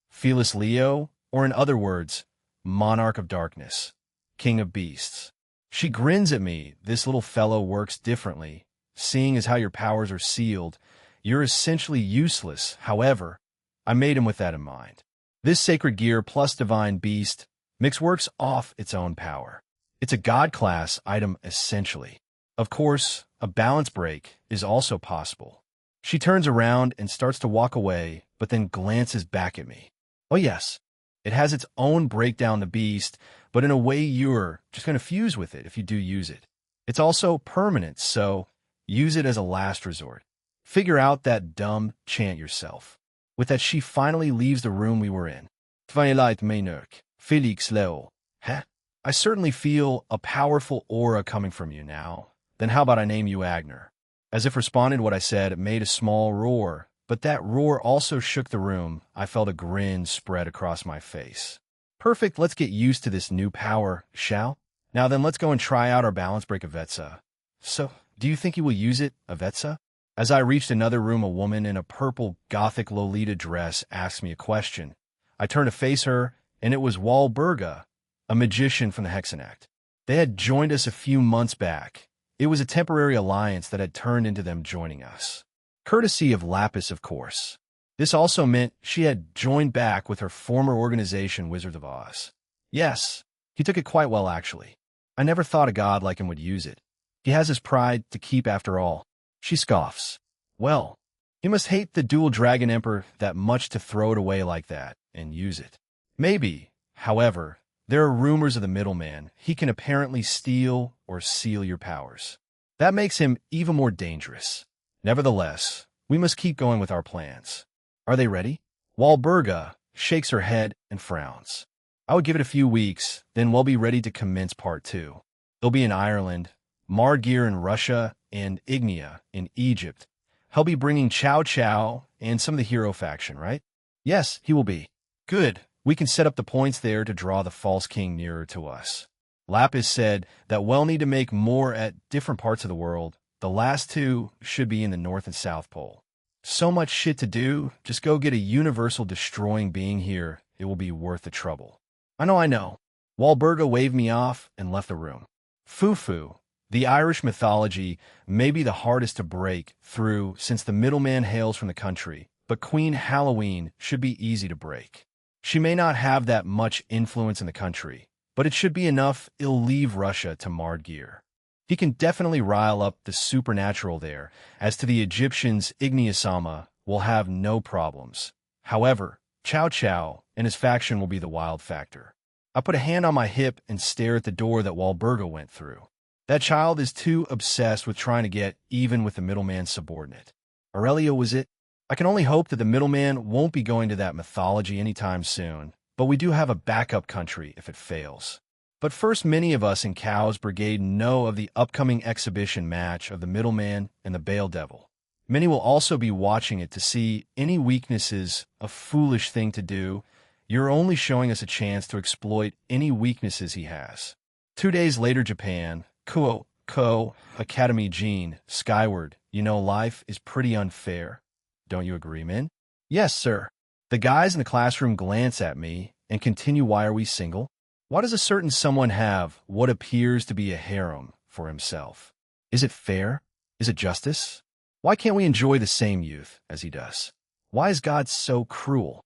Felis Leo, or in other words, Monarch of Darkness, King of Beasts. She grins at me. This little fellow works differently. Seeing as how your powers are sealed, you're essentially useless. However, I made him with that in mind. This sacred gear plus divine beast mix works off its own power. It's a god class item essentially. Of course, a balance break is also possible. She turns around and starts to walk away, but then glances back at me. Oh yes, it has its own breakdown, the beast, but in a way you're just going to fuse with it if you do use it. It's also permanent, so use it as a last resort. Figure out that dumb chant yourself. With that, she finally leaves the room we were in. Twilight Monarch, Felix Leo. Huh? I certainly feel a powerful aura coming from you now. Then how about I name you Agner? As if responding to what I said, it made a small roar, but that roar also shook the room. I felt a grin spread across my face. Perfect, let's get used to this new power, shall? Now then, let's go and try out our balance break, Avetsa. So, do you think you will use it, Avetsa? As I reached another room, a woman in a purple gothic Lolita dress asked me a question. I turned to face her, and it was Walburga, a magician from the Hexenact. They had joined us a few months back. It was a temporary alliance that had turned into them joining us. Courtesy of Lapis, of course. This also meant she had joined back with her former organization, Wizard of Oz. Yes, he took it quite well, actually. I never thought a god like him would use it. He has his pride to keep after all. She scoffs. Well, he must hate the dual dragon emperor that much to throw it away like that and use it. Maybe, however, there are rumors of the middleman. He can apparently steal or seal your powers. That makes him even more dangerous. Nevertheless, we must keep going with our plans. Are they ready? Walburga shakes her head and frowns. I would give it a few weeks, then we'll be ready to commence part 2. They'll be in Ireland, Margir in Russia, and Ignia in Egypt. He'll be bringing Chow Chow and some of the hero faction, right? Yes, he will be. Good. We can set up the points there to draw the false king nearer to us. Lapis said that we'll need to make more at different parts of the world. The last 2 should be in the North and South Pole. So much shit to do. Just go get a universal destroying being here. It will be worth the trouble. I know. Walburga waved me off and left the room. Fufu. The Irish mythology may be the hardest to break through since the middleman hails from the country, but Queen Halloween should be easy to break. She may not have that much influence in the country, but it should be enough it'll leave Russia to Margir. He can definitely rile up the supernatural there. As to the Egyptians, Ignia-sama will have no problems. However, Chow Chow and his faction will be the wild factor. I put a hand on my hip and stare at the door that Wahlberga went through. That child is too obsessed with trying to get even with the middleman's subordinate. Aurelio was it? I can only hope that the middleman won't be going to that mythology anytime soon, but we do have a backup country if it fails. But first, many of us in Cow's Brigade know of the upcoming exhibition match of the middleman and the Bale Devil. Many will also be watching it to see any weaknesses, a foolish thing to do. You're only showing us a chance to exploit any weaknesses he has. 2 days later, Japan, Academy Gene, Skyward, life is pretty unfair. Don't you agree, Min? Yes, sir. The guys in the classroom glance at me and continue, why are we single? Why does a certain someone have what appears to be a harem for himself? Is it fair? Is it justice? Why can't we enjoy the same youth as he does? Why is God so cruel?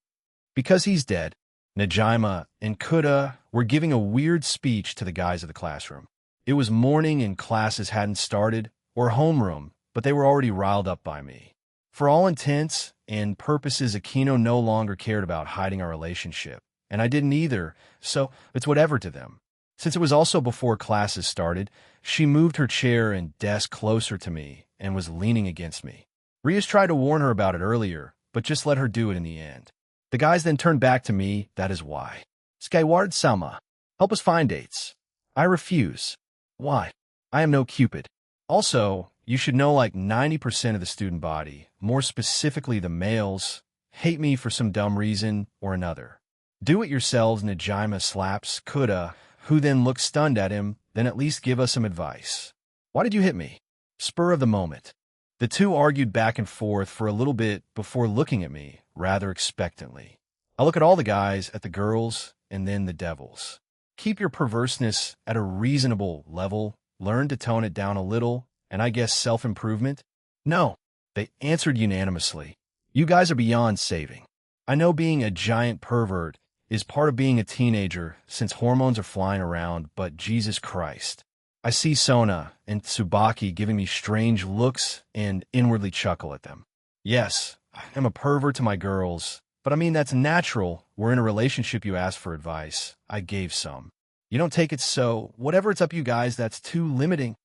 Because he's dead. Najima and Kuda were giving a weird speech to the guys of the classroom. It was morning and classes hadn't started, or homeroom, but they were already riled up by me. For all intents and purposes, Aquino no longer cared about hiding our relationship, and I didn't either, so it's whatever to them. Since it was also before classes started, she moved her chair and desk closer to me and was leaning against me. Rias tried to warn her about it earlier, but just let her do it in the end. The guys then turned back to me, that is why. Skyward-sama, help us find dates. I refuse. Why? I am no Cupid. Also, you should know like 90% of the student body, more specifically the males, hate me for some dumb reason or another. Do it yourselves, Najima slaps Kuda, who then looks stunned at him, then at least give us some advice. Why did you hit me? Spur of the moment. The two argued back and forth for a little bit before looking at me, rather expectantly. I look at all the guys, at the girls, and then the devils. Keep your perverseness at a reasonable level, learn to tone it down a little, and I guess self-improvement? No, they answered unanimously. You guys are beyond saving. I know being a giant pervert is part of being a teenager since hormones are flying around, but Jesus Christ. I see Sona and Tsubaki giving me strange looks and inwardly chuckle at them. Yes, I'm a pervert to my girls, but I mean that's natural. We're in a relationship, you asked for advice. I gave some. You don't take it so, whatever, it's up you guys, that's too limiting.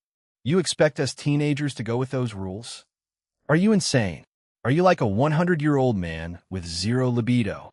You expect us teenagers to go with those rules? Are you insane? Are you like a 100-year-old man with zero libido?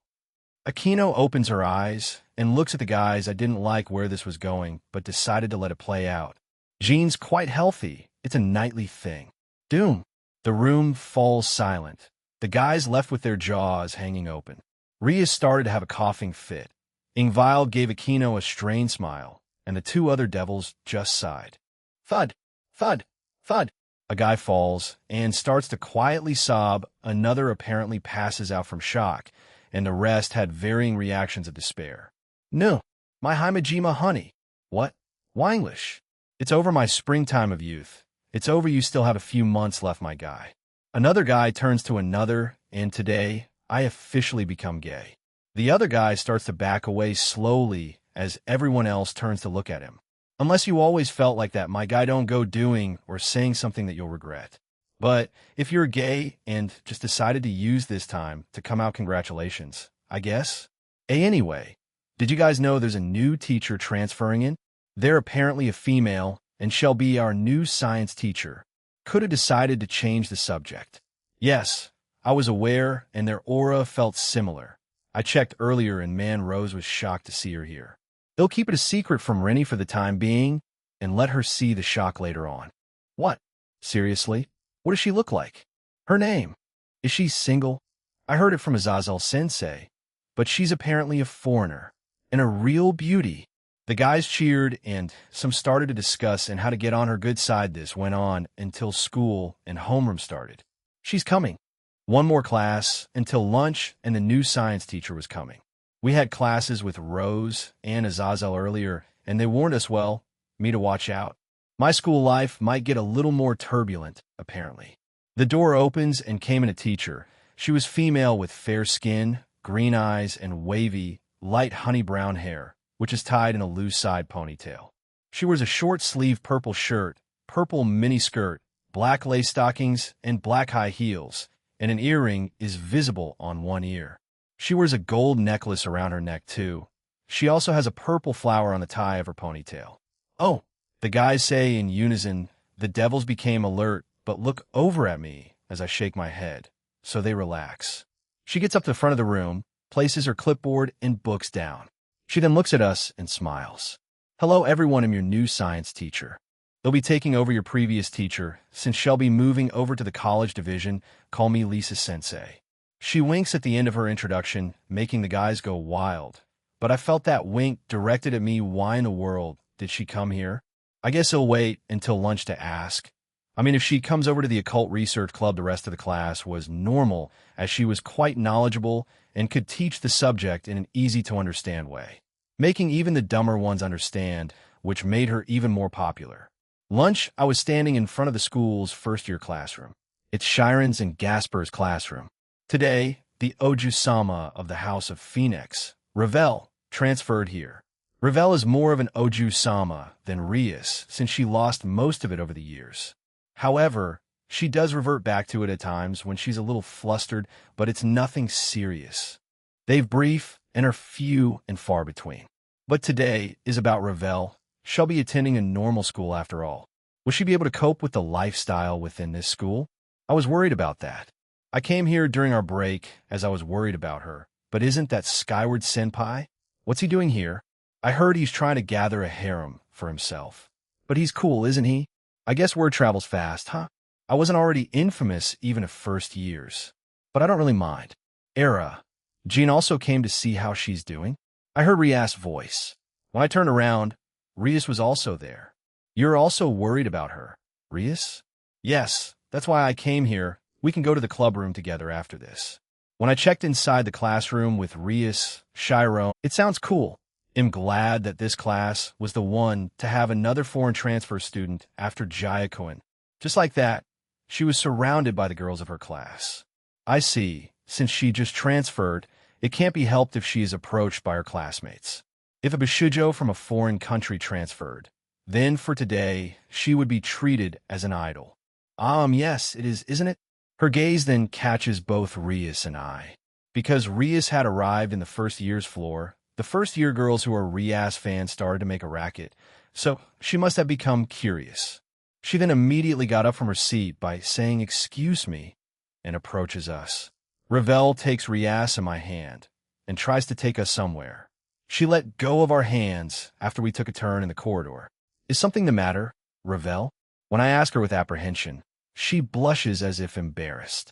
Aquino opens her eyes and looks at the guys. I didn't like where this was going, but decided to let it play out. Jean's quite healthy. It's a nightly thing. Doom. The room falls silent. The guys left with their jaws hanging open. Rias started to have a coughing fit. Ingvild gave Aquino a strained smile, and the two other devils just sighed. Thud, thud, thud. A guy falls and starts to quietly sob. Another apparently passes out from shock, and the rest had varying reactions of despair. No, my Himajima honey. What? Why English? It's over my springtime of youth. It's over, you still have a few months left, my guy. Another guy turns to another, and today, I officially become gay. The other guy starts to back away slowly as everyone else turns to look at him. Unless you always felt like that, my guy, don't go doing or saying something that you'll regret. But if you're gay and just decided to use this time to come out, congratulations, I guess. Anyway, did you guys know there's a new teacher transferring in? They're apparently a female and shall be our new science teacher. Could have decided to change the subject. Yes, I was aware, and their aura felt similar. I checked earlier, and man, Rose was shocked to see her here. They'll keep it a secret from Rennie for the time being and let her see the shock later on. What? Seriously? What does she look like? Her name? Is she single? I heard it from Azazel Sensei, but she's apparently a foreigner and a real beauty. The guys cheered, and some started to discuss and how to get on her good side. This went on until school and homeroom started. She's coming. One more class until lunch, and the new science teacher was coming. We had classes with Rose and Azazel earlier, and they warned us, well, me to watch out. My school life might get a little more turbulent, apparently. The door opens and came in a teacher. She was female with fair skin, green eyes, and wavy, light honey brown hair, which is tied in a loose side ponytail. She wears a short-sleeved purple shirt, purple miniskirt, black lace stockings, and black high heels, and an earring is visible on one ear. She wears a gold necklace around her neck, too. She also has a purple flower on the tie of her ponytail. Oh, the guys say in unison, the devils became alert, but look over at me as I shake my head, so they relax. She gets up to the front of the room, places her clipboard and books down. She then looks at us and smiles. Hello everyone, I'm your new science teacher. They'll be taking over your previous teacher, since she'll be moving over to the college division. Call me Lisa Sensei. She winks at the end of her introduction, making the guys go wild. But I felt that wink directed at me. Why in the world did she come here? I guess he'll wait until lunch to ask. I mean, if she comes over to the occult research club, the rest of the class was normal, as she was quite knowledgeable and could teach the subject in an easy-to-understand way, making even the dumber ones understand, which made her even more popular. Lunch, I was standing in front of the school's first-year classroom. It's Shiren's and Gasper's classroom. Today, the Oju-sama of the House of Phoenix, Ravel, transferred here. Ravel is more of an Oju-sama than Rias, since she lost most of it over the years. However, she does revert back to it at times when she's a little flustered, but it's nothing serious. They've brief and are few and far between. But today is about Ravel. She'll be attending a normal school after all. Will she be able to cope with the lifestyle within this school? I was worried about that. I came here during our break as I was worried about her. But isn't that Skyward Senpai? What's he doing here? I heard he's trying to gather a harem for himself. But he's cool, isn't he? I guess word travels fast, huh? I wasn't already infamous even at first years. But I don't really mind. Era. Jean also came to see how she's doing. I heard Rias' voice. When I turned around, Rias was also there. You're also worried about her, Rias? Yes, that's why I came here. We can go to the club room together after this. When I checked inside the classroom with Rias, Chiron, it sounds cool. I'm glad that this class was the one to have another foreign transfer student after Jayakoen. Just like that, she was surrounded by the girls of her class. I see. Since she just transferred, it can't be helped if she is approached by her classmates. If a Bishujo from a foreign country transferred, then for today, she would be treated as an idol. Yes, it is, isn't it? Her gaze then catches both Rias and I. Because Rias had arrived in the first year's floor, the first-year girls who are Rias fans started to make a racket, so she must have become curious. She then immediately got up from her seat by saying, "Excuse me," and approaches us. Ravel takes Rias in my hand and tries to take us somewhere. She let go of our hands after we took a turn in the corridor. Is something the matter, Ravel? When I ask her with apprehension, she blushes as if embarrassed.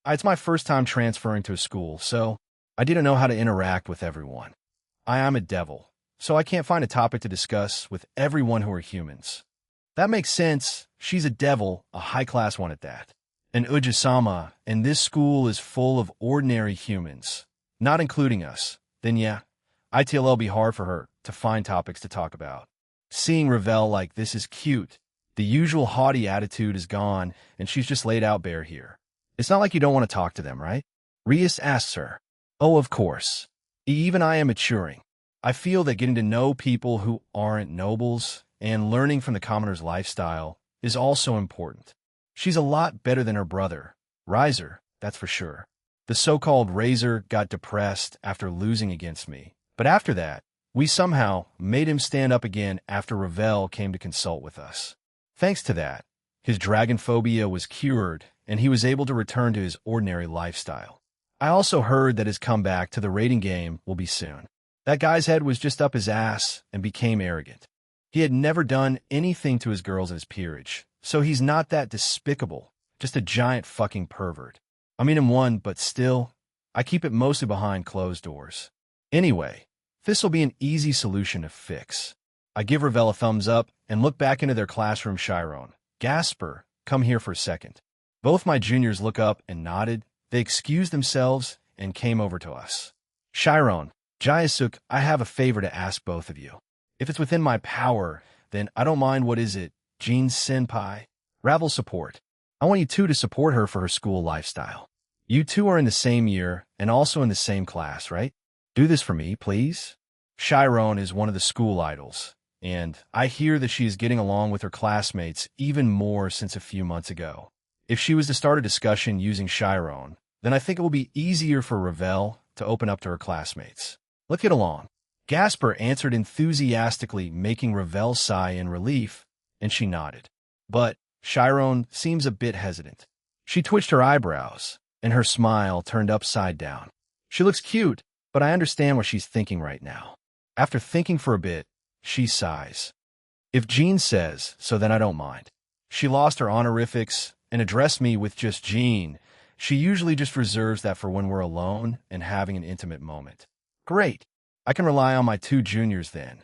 It's my first time transferring to a school, so I didn't know how to interact with everyone. I am a devil, so I can't find a topic to discuss with everyone who are humans. That makes sense. She's a devil, a high-class one at that. An Ujisama, and this school is full of ordinary humans, not including us. Then yeah, ITLL be hard for her to find topics to talk about. Seeing Ravel like this is cute. The usual haughty attitude is gone, and she's just laid out bare here. It's not like you don't want to talk to them, right? Rias asks her. Oh, of course. Even I am maturing. I feel that getting to know people who aren't nobles and learning from the commoner's lifestyle is also important. She's a lot better than her brother, Riser, that's for sure. The so-called Razor got depressed after losing against me, but after that, we somehow made him stand up again after Ravel came to consult with us. Thanks to that, his dragon phobia was cured, and he was able to return to his ordinary lifestyle. I also heard that his comeback to the raiding game will be soon. That guy's head was just up his ass and became arrogant. He had never done anything to his girls in his peerage, so he's not that despicable, just a giant fucking pervert. I mean, I'm one, but still, I keep it mostly behind closed doors. Anyway, this'll be an easy solution to fix. I give Ravel a thumbs up and look back into their classroom. Chiron, Gasper, come here for a second. Both my juniors look up and nodded. They excused themselves and came over to us. Chiron, Jayasuk, I have a favor to ask both of you. If it's within my power, then I don't mind. What is it? Jean Senpai? Ravel support. I want you two to support her for her school lifestyle. You two are in the same year and also in the same class, right? Do this for me, please. Chiron is one of the school idols, and I hear that she is getting along with her classmates even more since a few months ago. If she was to start a discussion using Chiron, then I think it will be easier for Ravel to open up to her classmates. Let's get along. Gasper answered enthusiastically, making Ravel sigh in relief, and she nodded. But Chiron seems a bit hesitant. She twitched her eyebrows, and her smile turned upside down. She looks cute, but I understand what she's thinking right now. After thinking for a bit, she sighs. If Jean says so, then I don't mind. She lost her honorifics and addressed me with just Jean. She usually just reserves that for when we're alone and having an intimate moment. Great. I can rely on my two juniors then.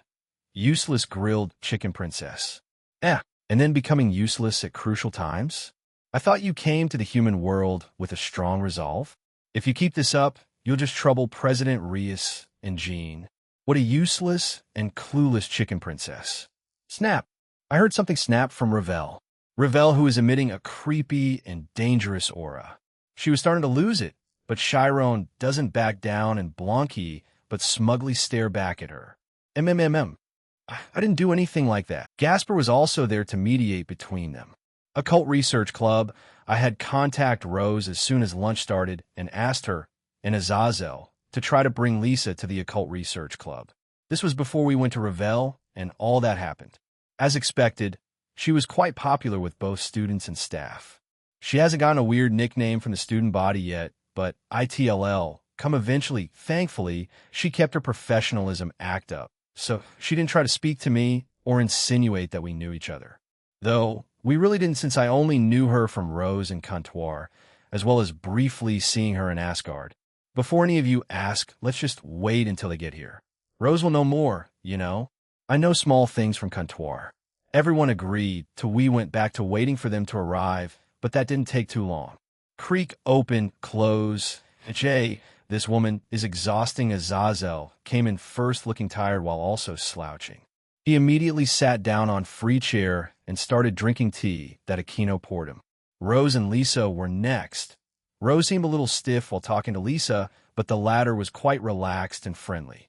Useless grilled chicken princess. And then becoming useless at crucial times? I thought you came to the human world with a strong resolve. If you keep this up, you'll just trouble President Rias and Jean. What a useless and clueless chicken princess. Snap. I heard something snap from Ravel. Ravel, who is emitting a creepy and dangerous aura. She was starting to lose it, but Chiron doesn't back down and Blanqui but smugly stare back at her. I didn't do anything like that. Gasper was also there to mediate between them. Occult Research Club, I had contact Rose as soon as lunch started and asked her, and Azazel, to try to bring Lisa to the Occult Research Club. This was before we went to Ravel, and all that happened. As expected, she was quite popular with both students and staff. She hasn't gotten a weird nickname from the student body yet, but ITLL, come eventually, thankfully, she kept her professionalism act up. So she didn't try to speak to me or insinuate that we knew each other. Though, we really didn't, since I only knew her from Rose and Comptoir, as well as briefly seeing her in Asgard. Before any of you ask, let's just wait until they get here. Rose will know more, you know. I know small things from Comptoir. Everyone agreed till we went back to waiting for them to arrive, but that didn't take too long. Creek open, close. Jay, this woman is exhausting. Azazel came in first, looking tired while also slouching. He immediately sat down on free chair and started drinking tea that Aquino poured him. Rose and Lisa were next. Rose seemed a little stiff while talking to Lisa, but the latter was quite relaxed and friendly.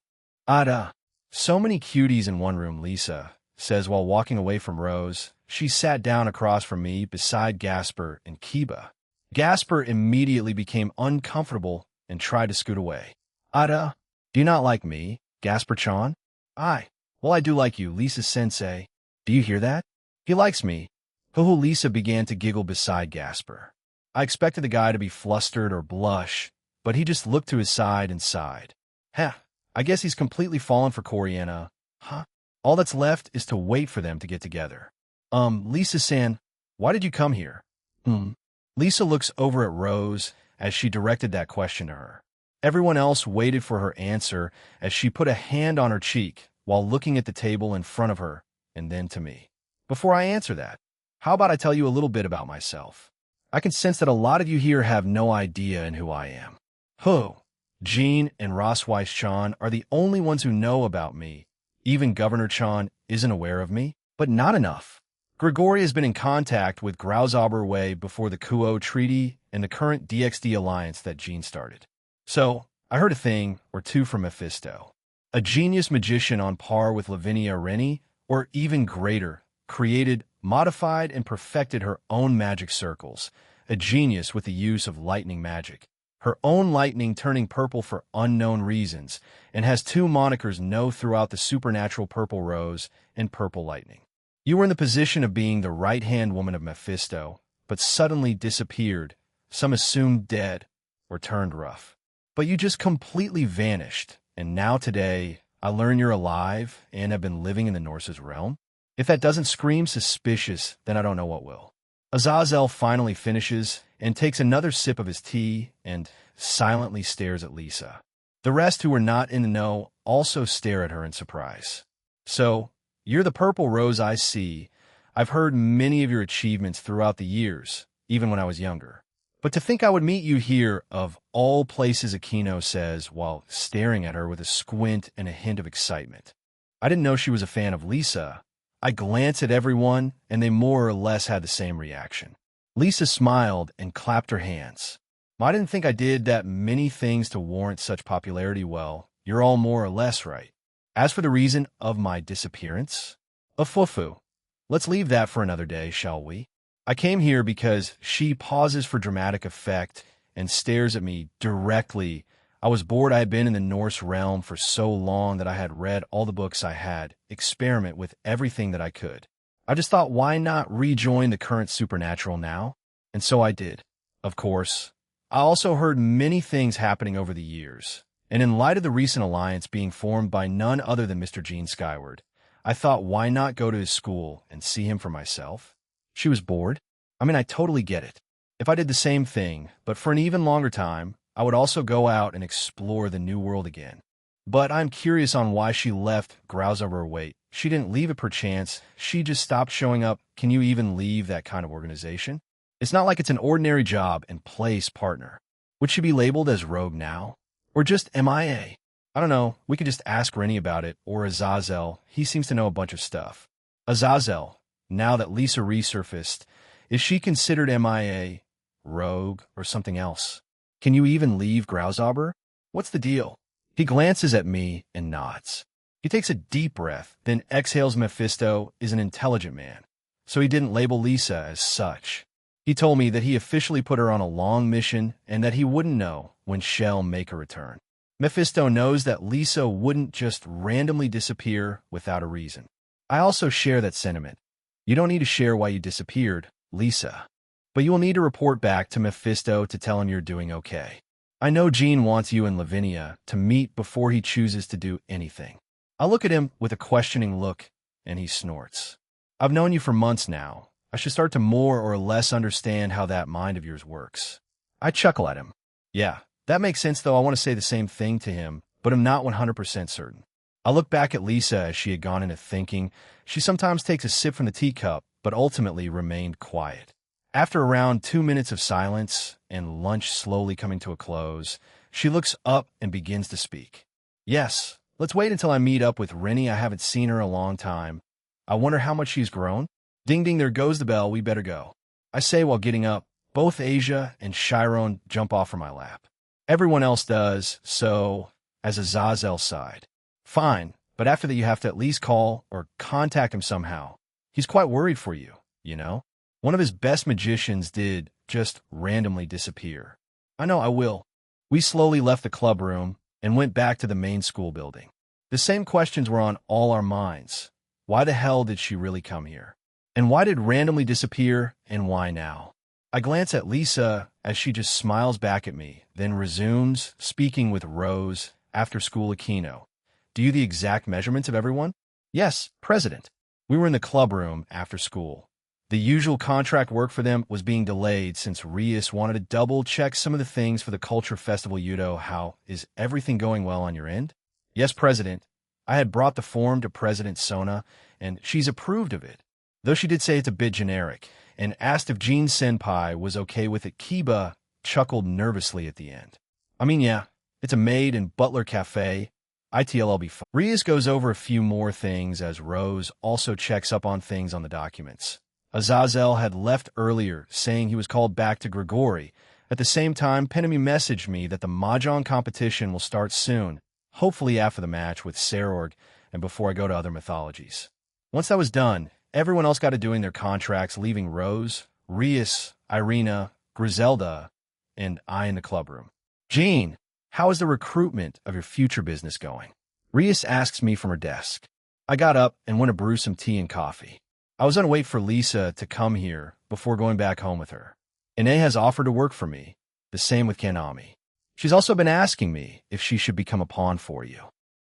Ada, so many cuties in one room, Lisa says while walking away from Rose. She sat down across from me beside Gasper and Kiba. Gasper immediately became uncomfortable and tried to scoot away. Ada, do you not like me, Gasper-chan? Well, I do like you, Lisa-sensei. Do you hear that? He likes me. Lisa began to giggle beside Gasper. I expected the guy to be flustered or blush, but he just looked to his side and sighed. I guess he's completely fallen for Coriana. All that's left is to wait for them to get together. Lisa-san, why did you come here? Lisa looks over at Rose as she directed that question to her. Everyone else waited for her answer as she put a hand on her cheek while looking at the table in front of her and then to me. Before I answer that, how about I tell you a little bit about myself? I can sense that a lot of you here have no idea in who I am. Jean and Rossweiss-chan are the only ones who know about me. Even Governor-chan isn't aware of me, but not enough. Grigori has been in contact with Grauzauber way before the Kuo Treaty and the current DXD alliance that Jean started. So, I heard a thing or two from Mephisto. A genius magician on par with Lavinia Rennie, or even greater, created, modified, and perfected her own magic circles, a genius with the use of lightning magic. Her own lightning turning purple for unknown reasons, and has two monikers known throughout the supernatural Purple Rose and Purple Lightning. You were in the position of being the right-hand woman of Mephisto, but suddenly disappeared, some assumed dead or turned rough. But you just completely vanished, and now today, I learn you're alive and have been living in the Norse's realm. If that doesn't scream suspicious, then I don't know what will. Azazel finally finishes and takes another sip of his tea and silently stares at Lisa. The rest who are not in the know also stare at her in surprise. So, you're the Purple Rose I see. I've heard many of your achievements throughout the years, even when I was younger. But to think I would meet you here, of all places, Aquino says, while staring at her with a squint and a hint of excitement. I didn't know she was a fan of Lisa. I glanced at everyone, and they more or less had the same reaction. Lisa smiled and clapped her hands. I didn't think I did that many things to warrant such popularity. Well, you're all more or less right. As for the reason of my disappearance, a fufu. Let's leave that for another day, shall we? I came here because she pauses for dramatic effect and stares at me directly. I was bored. I had been in the Norse realm for so long that I had read all the books I had, experiment with everything that I could. I just thought, why not rejoin the current supernatural now? And so I did. Of course, I also heard many things happening over the years, and in light of the recent alliance being formed by none other than Mr. Gene Skyward, I thought, why not go to his school and see him for myself? She was bored. I mean, I totally get it. If I did the same thing, but for an even longer time, I would also go out and explore the new world again. But I'm curious on why she left Grauzober. Wait, she didn't leave it perchance. She just stopped showing up. Can you even leave that kind of organization? It's not like it's an ordinary job and place partner. Would she be labeled as rogue now? Or just MIA? I don't know. We could just ask Rennie about it, or Azazel. He seems to know a bunch of stuff. Azazel, now that Lisa resurfaced, is she considered MIA, rogue, or something else? Can you even leave Grauzober? What's the deal? He glances at me and nods. He takes a deep breath, then exhales. Mephisto is an intelligent man, so he didn't label Lisa as such. He told me that he officially put her on a long mission and that he wouldn't know when she'll make a return. Mephisto knows that Lisa wouldn't just randomly disappear without a reason. I also share that sentiment. You don't need to share why you disappeared, Lisa. But you will need to report back to Mephisto to tell him you're doing okay. I know Gene wants you and Lavinia to meet before he chooses to do anything. I look at him with a questioning look, and he snorts. I've known you for months now. I should start to more or less understand how that mind of yours works. I chuckle at him. Yeah, that makes sense, though. I want to say the same thing to him, but I'm not 100% certain. I look back at Lisa as she had gone into thinking. She sometimes takes a sip from the teacup, but ultimately remained quiet. After around 2 minutes of silence and lunch slowly coming to a close, she looks up and begins to speak. Yes, let's wait until I meet up with Rennie. I haven't seen her in a long time. I wonder how much she's grown. Ding ding, there goes the bell. We better go. I say while getting up. Both Asia and Chiron jump off from my lap. Everyone else does, so, as Azazel sighed. Fine, but after that you have to at least call or contact him somehow. He's quite worried for you, you know? One of his best magicians did just randomly disappear. I know, I will. We slowly left the club room and went back to the main school building. The same questions were on all our minds. Why the hell did she really come here? And why did randomly disappear, and why now? I glance at Lisa as she just smiles back at me, then resumes, speaking with Rose, after school Aquino. Do you the exact measurements of everyone? Yes, President. We were in the club room after school. The usual contract work for them was being delayed since Rias wanted to double-check some of the things for the Culture Festival. Yudo, how is everything going well on your end? Yes, President. I had brought the form to President Sona, and she's approved of it. Though she did say it's a bit generic, and asked if Gene Senpai was okay with it. Kiba chuckled nervously at the end. I mean, yeah, it's a maid and butler cafe. ITL'll be fine. Rias goes over a few more things as Rose also checks up on things on the documents. Azazel had left earlier, saying he was called back to Grigori. At the same time, Penemy messaged me that the Mahjong competition will start soon, hopefully after the match with Sarorg and before I go to other mythologies. Once that was done, everyone else got to doing their contracts, leaving Rose, Rias, Irina, Griselda, and I in the club room. Gene, how is the recruitment of your future business going? Rias asks me from her desk. I got up and went to brew some tea and coffee. I was going to wait for Lisa to come here before going back home with her. Ine has offered to work for me, the same with Kanami. She's also been asking me if she should become a pawn for you.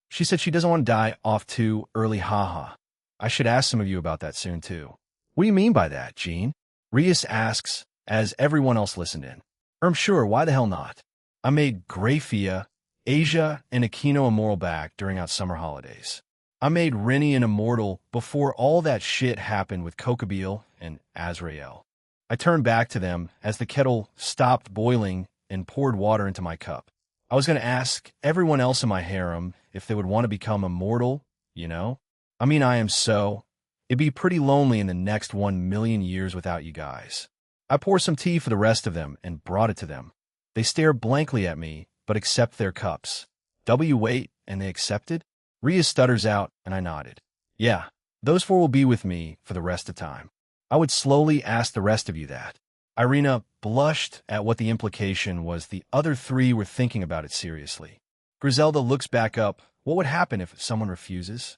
She said she doesn't want to die off too early, haha. I should ask some of you about that soon, too. What do you mean by that, Gene? Rias asks, as everyone else listened in. I'm sure, why the hell not? I made Grafia, Asia, and Aquino immoral back during our summer holidays. I made Rennie an immortal before all that shit happened with Kokabeel and Azrael. I turned back to them as the kettle stopped boiling and poured water into my cup. I was going to ask everyone else in my harem if they would want to become immortal, you know? I mean, it'd be pretty lonely in the next 1,000,000 years without you guys. I poured some tea for the rest of them and brought it to them. They stare blankly at me, but accept their cups. Wait, and they accepted? Rhea stutters out, and I nodded. Yeah, those four will be with me for the rest of time. I would slowly ask the rest of you that. Irina, blushed at what the implication was the other three were thinking about it seriously. Griselda looks back up. What would happen if someone refuses?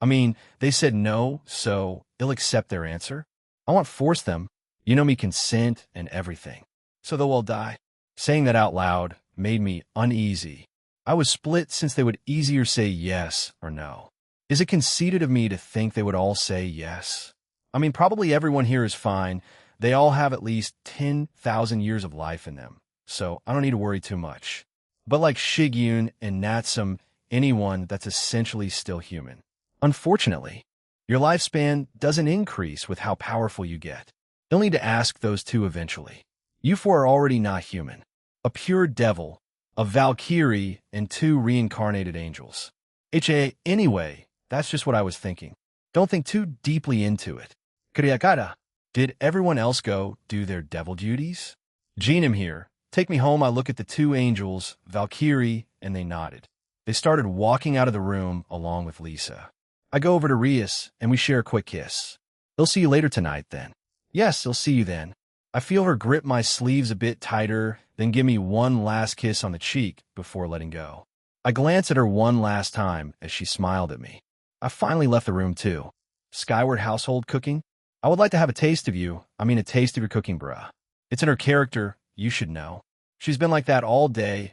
I mean, they said no, so they'll accept their answer. I won't force them. You know me, consent and everything. So they'll all die. Saying that out loud made me uneasy. I was split since they would easier say yes or no. Is it conceited of me to think they would all say yes? I mean, probably everyone here is fine. They all have at least 10,000 years of life in them, so I don't need to worry too much. But like Shigyun and Natsum, anyone that's essentially still human. Unfortunately, your lifespan doesn't increase with how powerful you get. You'll need to ask those two eventually. You four are already not human. A pure devil, a Valkyrie, and two reincarnated angels. Anyway, that's just what I was thinking. Don't think too deeply into it. Kuriakara. Did everyone else go do their devil duties? Jeanam here. Take me home. I look at the two angels, Valkyrie, and they nodded. They started walking out of the room along with Lisa. I go over to Rias, and we share a quick kiss. They'll see you later tonight, then. Yes, they'll see you then. I feel her grip my sleeves a bit tighter, then give me one last kiss on the cheek before letting go. I glance at her one last time as she smiled at me. I finally left the room, too. Skyward household cooking? I would like to have a taste of you. I mean, a taste of your cooking, bruh. It's in her character, you should know. She's been like that all day,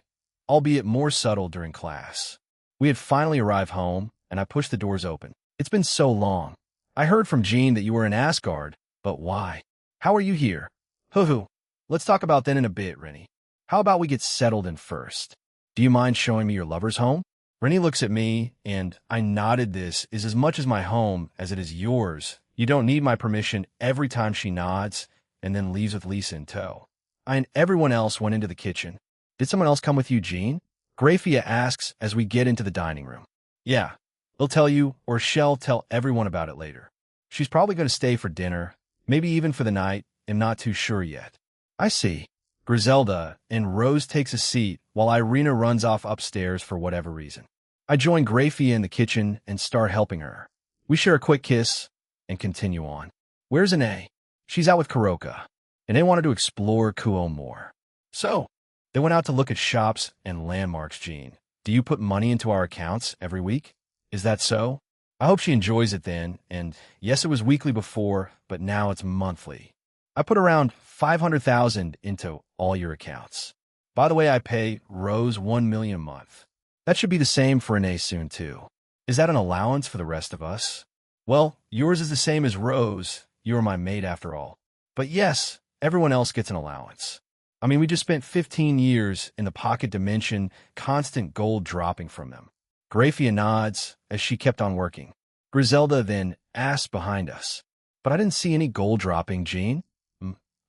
albeit more subtle during class. We had finally arrived home, and I pushed the doors open. It's been so long. I heard from Jean that you were in Asgard, but why? How are you here? Hoo-hoo. Let's talk about that in a bit, Rennie. How about we get settled in first? Do you mind showing me your lover's home? Rennie looks at me, and I nodded. This is as much as my home as it is yours. You don't need my permission every time she nods and then leaves with Lisa in tow. I and everyone else went into the kitchen. Did someone else come with you, Jean? Grafia asks as we get into the dining room. Yeah, they'll tell you, or shall tell everyone about it later. She's probably going to stay for dinner, maybe even for the night. I'm not too sure yet. I see. Griselda, and Rose takes a seat while Irina runs off upstairs for whatever reason. I join Grafia in the kitchen and start helping her. We share a quick kiss and continue on. Where's Ine? She's out with Kuroka, and they wanted to explore Kuo more. So, they went out to look at shops and landmarks, Jean. Do you put money into our accounts every week? Is that so? I hope she enjoys it then, and yes, it was weekly before, but now it's monthly. I put around 500,000 into all your accounts. By the way, I pay Rose 1 million a month. That should be the same for Ine soon, too. Is that an allowance for the rest of us? Well, yours is the same as Rose. You are my maid after all. But yes, everyone else gets an allowance. I mean, we just spent 15 years in the pocket dimension, constant gold dropping from them. Grafia nods as she kept on working. Griselda then asked behind us. But I didn't see any gold dropping, Jean.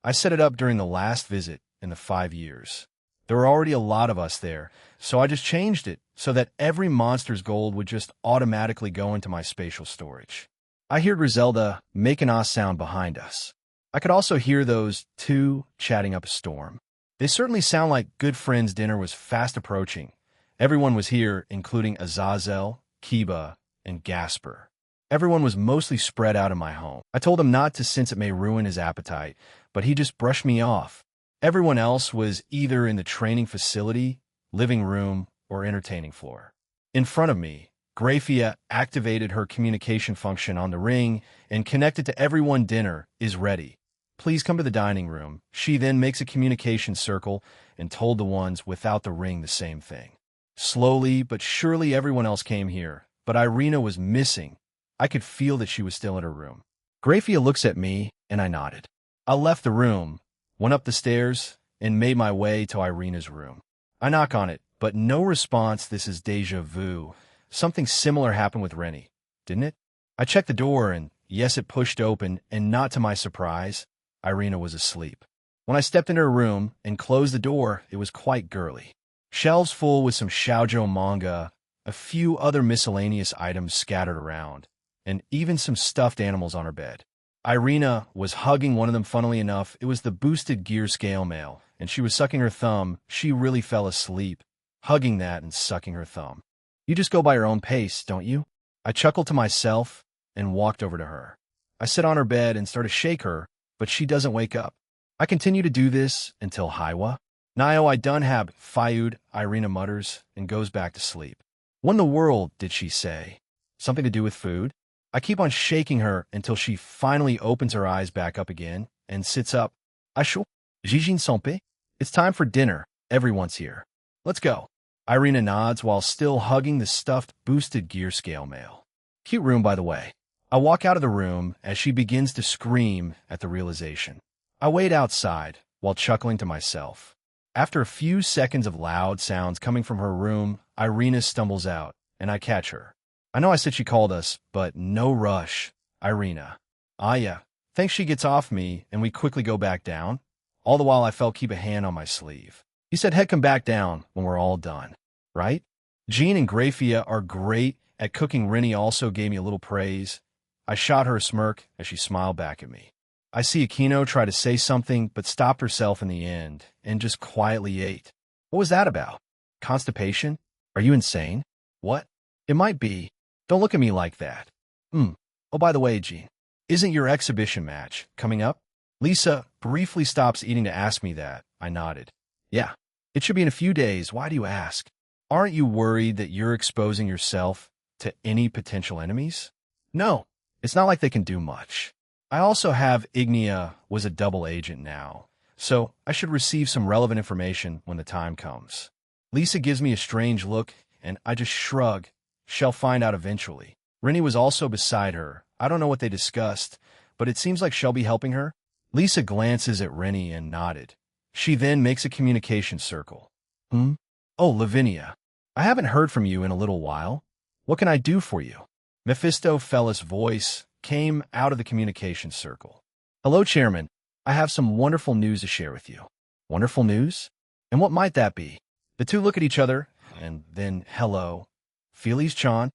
I set it up during the last visit in the 5 years. There were already a lot of us there, so I just changed it so that every monster's gold would just automatically go into my spatial storage. I hear Griselda make an sound behind us. I could also hear those two chatting up a storm. They certainly sound like good friends. Dinner was fast approaching. Everyone was here, including Azazel, Kiba, and Gasper. Everyone was mostly spread out in my home. I told him not to since it may ruin his appetite, but he just brushed me off. Everyone else was either in the training facility, living room, or entertaining floor. In front of me, Grafia activated her communication function on the ring and connected to everyone. Dinner is ready. Please come to the dining room. She then makes a communication circle and told the ones without the ring the same thing. Slowly but surely everyone else came here, but Irina was missing. I could feel that she was still in her room. Grafia looks at me, and I nodded. I left the room, went up the stairs, and made my way to Irina's room. I knock on it, but no response. This is deja vu. Something similar happened with Rennie, didn't it? I checked the door, and yes, it pushed open, and not to my surprise, Irina was asleep. When I stepped into her room and closed the door, it was quite girly. Shelves full with some shoujo manga, a few other miscellaneous items scattered around, and even some stuffed animals on her bed. Irina was hugging one of them. Funnily enough, it was the boosted gear scale male, and she was sucking her thumb. She really fell asleep, hugging that and sucking her thumb. You just go by your own pace, don't you? I chuckled to myself and walked over to her. I sit on her bed and start to shake her, but she doesn't wake up. I continue to do this until Hiwa. Nio I done have Fiud, Irina mutters, and goes back to sleep. What in the world did she say? Something to do with food? I keep on shaking her until she finally opens her eyes back up again and sits up. Ashul, Jijin Sompe? It's time for dinner. Everyone's here. Let's go. Irina nods while still hugging the stuffed boosted gear scale mail. Cute room, by the way. I walk out of the room as she begins to scream at the realization. I wait outside while chuckling to myself. After a few seconds of loud sounds coming from her room, Irina stumbles out, and I catch her. I know I said she called us, but no rush. Irina. Ah, yeah. Thanks she gets off me, and we quickly go back down. All the while I felt keep a hand on my sleeve. He said head come back down when we're all done. Right? Jean and Grafia are great at cooking. Rennie also gave me a little praise. I shot her a smirk as she smiled back at me. I see Aquino try to say something, but stopped herself in the end, and just quietly ate. What was that about? Constipation? Are you insane? What? It might be. Don't look at me like that. Oh, by the way, Jean, isn't your exhibition match coming up? Lisa briefly stops eating to ask me that. I nodded. Yeah, it should be in a few days. Why do you ask? Aren't you worried that you're exposing yourself to any potential enemies? No, it's not like they can do much. I also have Ignia was a double agent now, so I should receive some relevant information when the time comes. Lisa gives me a strange look, and I just shrug. She'll find out eventually. Rennie was also beside her. I don't know what they discussed, but it seems like she'll be helping her. Lisa glances at Rennie and nodded. She then makes a communication circle. Oh, Lavinia. I haven't heard from you in a little while. What can I do for you? Mephistopheles' voice came out of the communication circle. Hello, Chairman. I have some wonderful news to share with you. Wonderful news? And what might that be? The two look at each other, and then hello. Feliz Chan.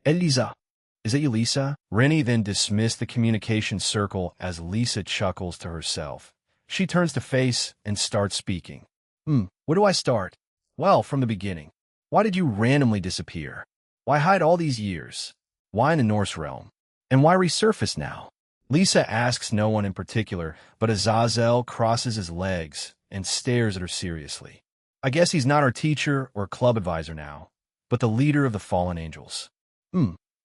Elisa. Is it you, Lisa? Rennie then dismissed the communication circle as Lisa chuckles to herself. She turns to face and starts speaking. Where do I start? Well, from the beginning. Why did you randomly disappear? Why hide all these years? Why in the Norse realm? And why resurface now? Lisa asks no one in particular, but Azazel crosses his legs and stares at her seriously. I guess he's not our teacher or club advisor now, but the leader of the fallen angels.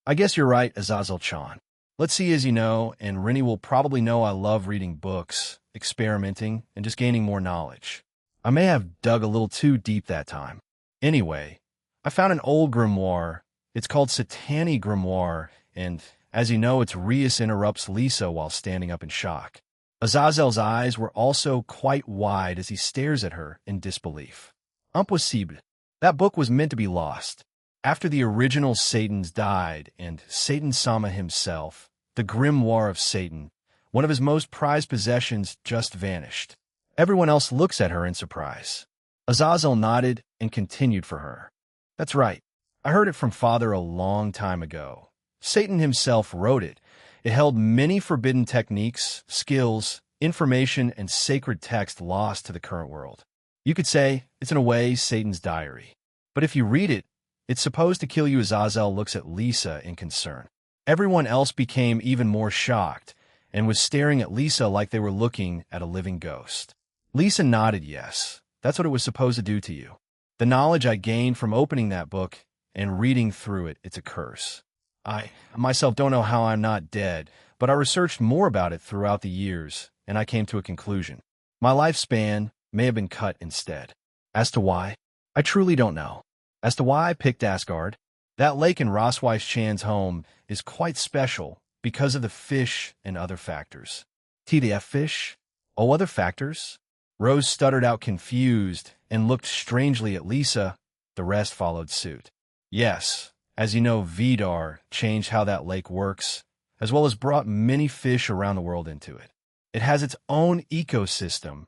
I guess you're right, Azazel-chan. Let's see, as you know, and Rennie will probably know I love reading books, experimenting, and just gaining more knowledge. I may have dug a little too deep that time. Anyway, I found an old grimoire. It's called Satani Grimoire, and as you know, its Rias interrupts Lisa while standing up in shock. Azazel's eyes were also quite wide as he stares at her in disbelief. Impossible. That book was meant to be lost. After the original Satans died and Satan Sama himself, the grimoire of Satan, one of his most prized possessions, just vanished. Everyone else looks at her in surprise. Azazel nodded and continued for her. That's right. I heard it from Father a long time ago. Satan himself wrote it. It held many forbidden techniques, skills, information, and sacred text lost to the current world. You could say it's in a way Satan's diary. But if you read it, it's supposed to kill you. Azazel looks at Lisa in concern. Everyone else became even more shocked and was staring at Lisa like they were looking at a living ghost. Lisa nodded yes. That's what it was supposed to do to you. The knowledge I gained from opening that book and reading through it, it's a curse. I myself don't know how I'm not dead, but I researched more about it throughout the years, and I came to a conclusion. My lifespan may have been cut instead. As to why, I truly don't know. As to why I picked Asgard, that lake in Rosweiss Chan's home is quite special because of the fish and other factors. TDF fish? Oh, other factors? Rose stuttered out confused and looked strangely at Lisa. The rest followed suit. Yes, as you know, Vidar changed how that lake works, as well as brought many fish around the world into it. It has its own ecosystem,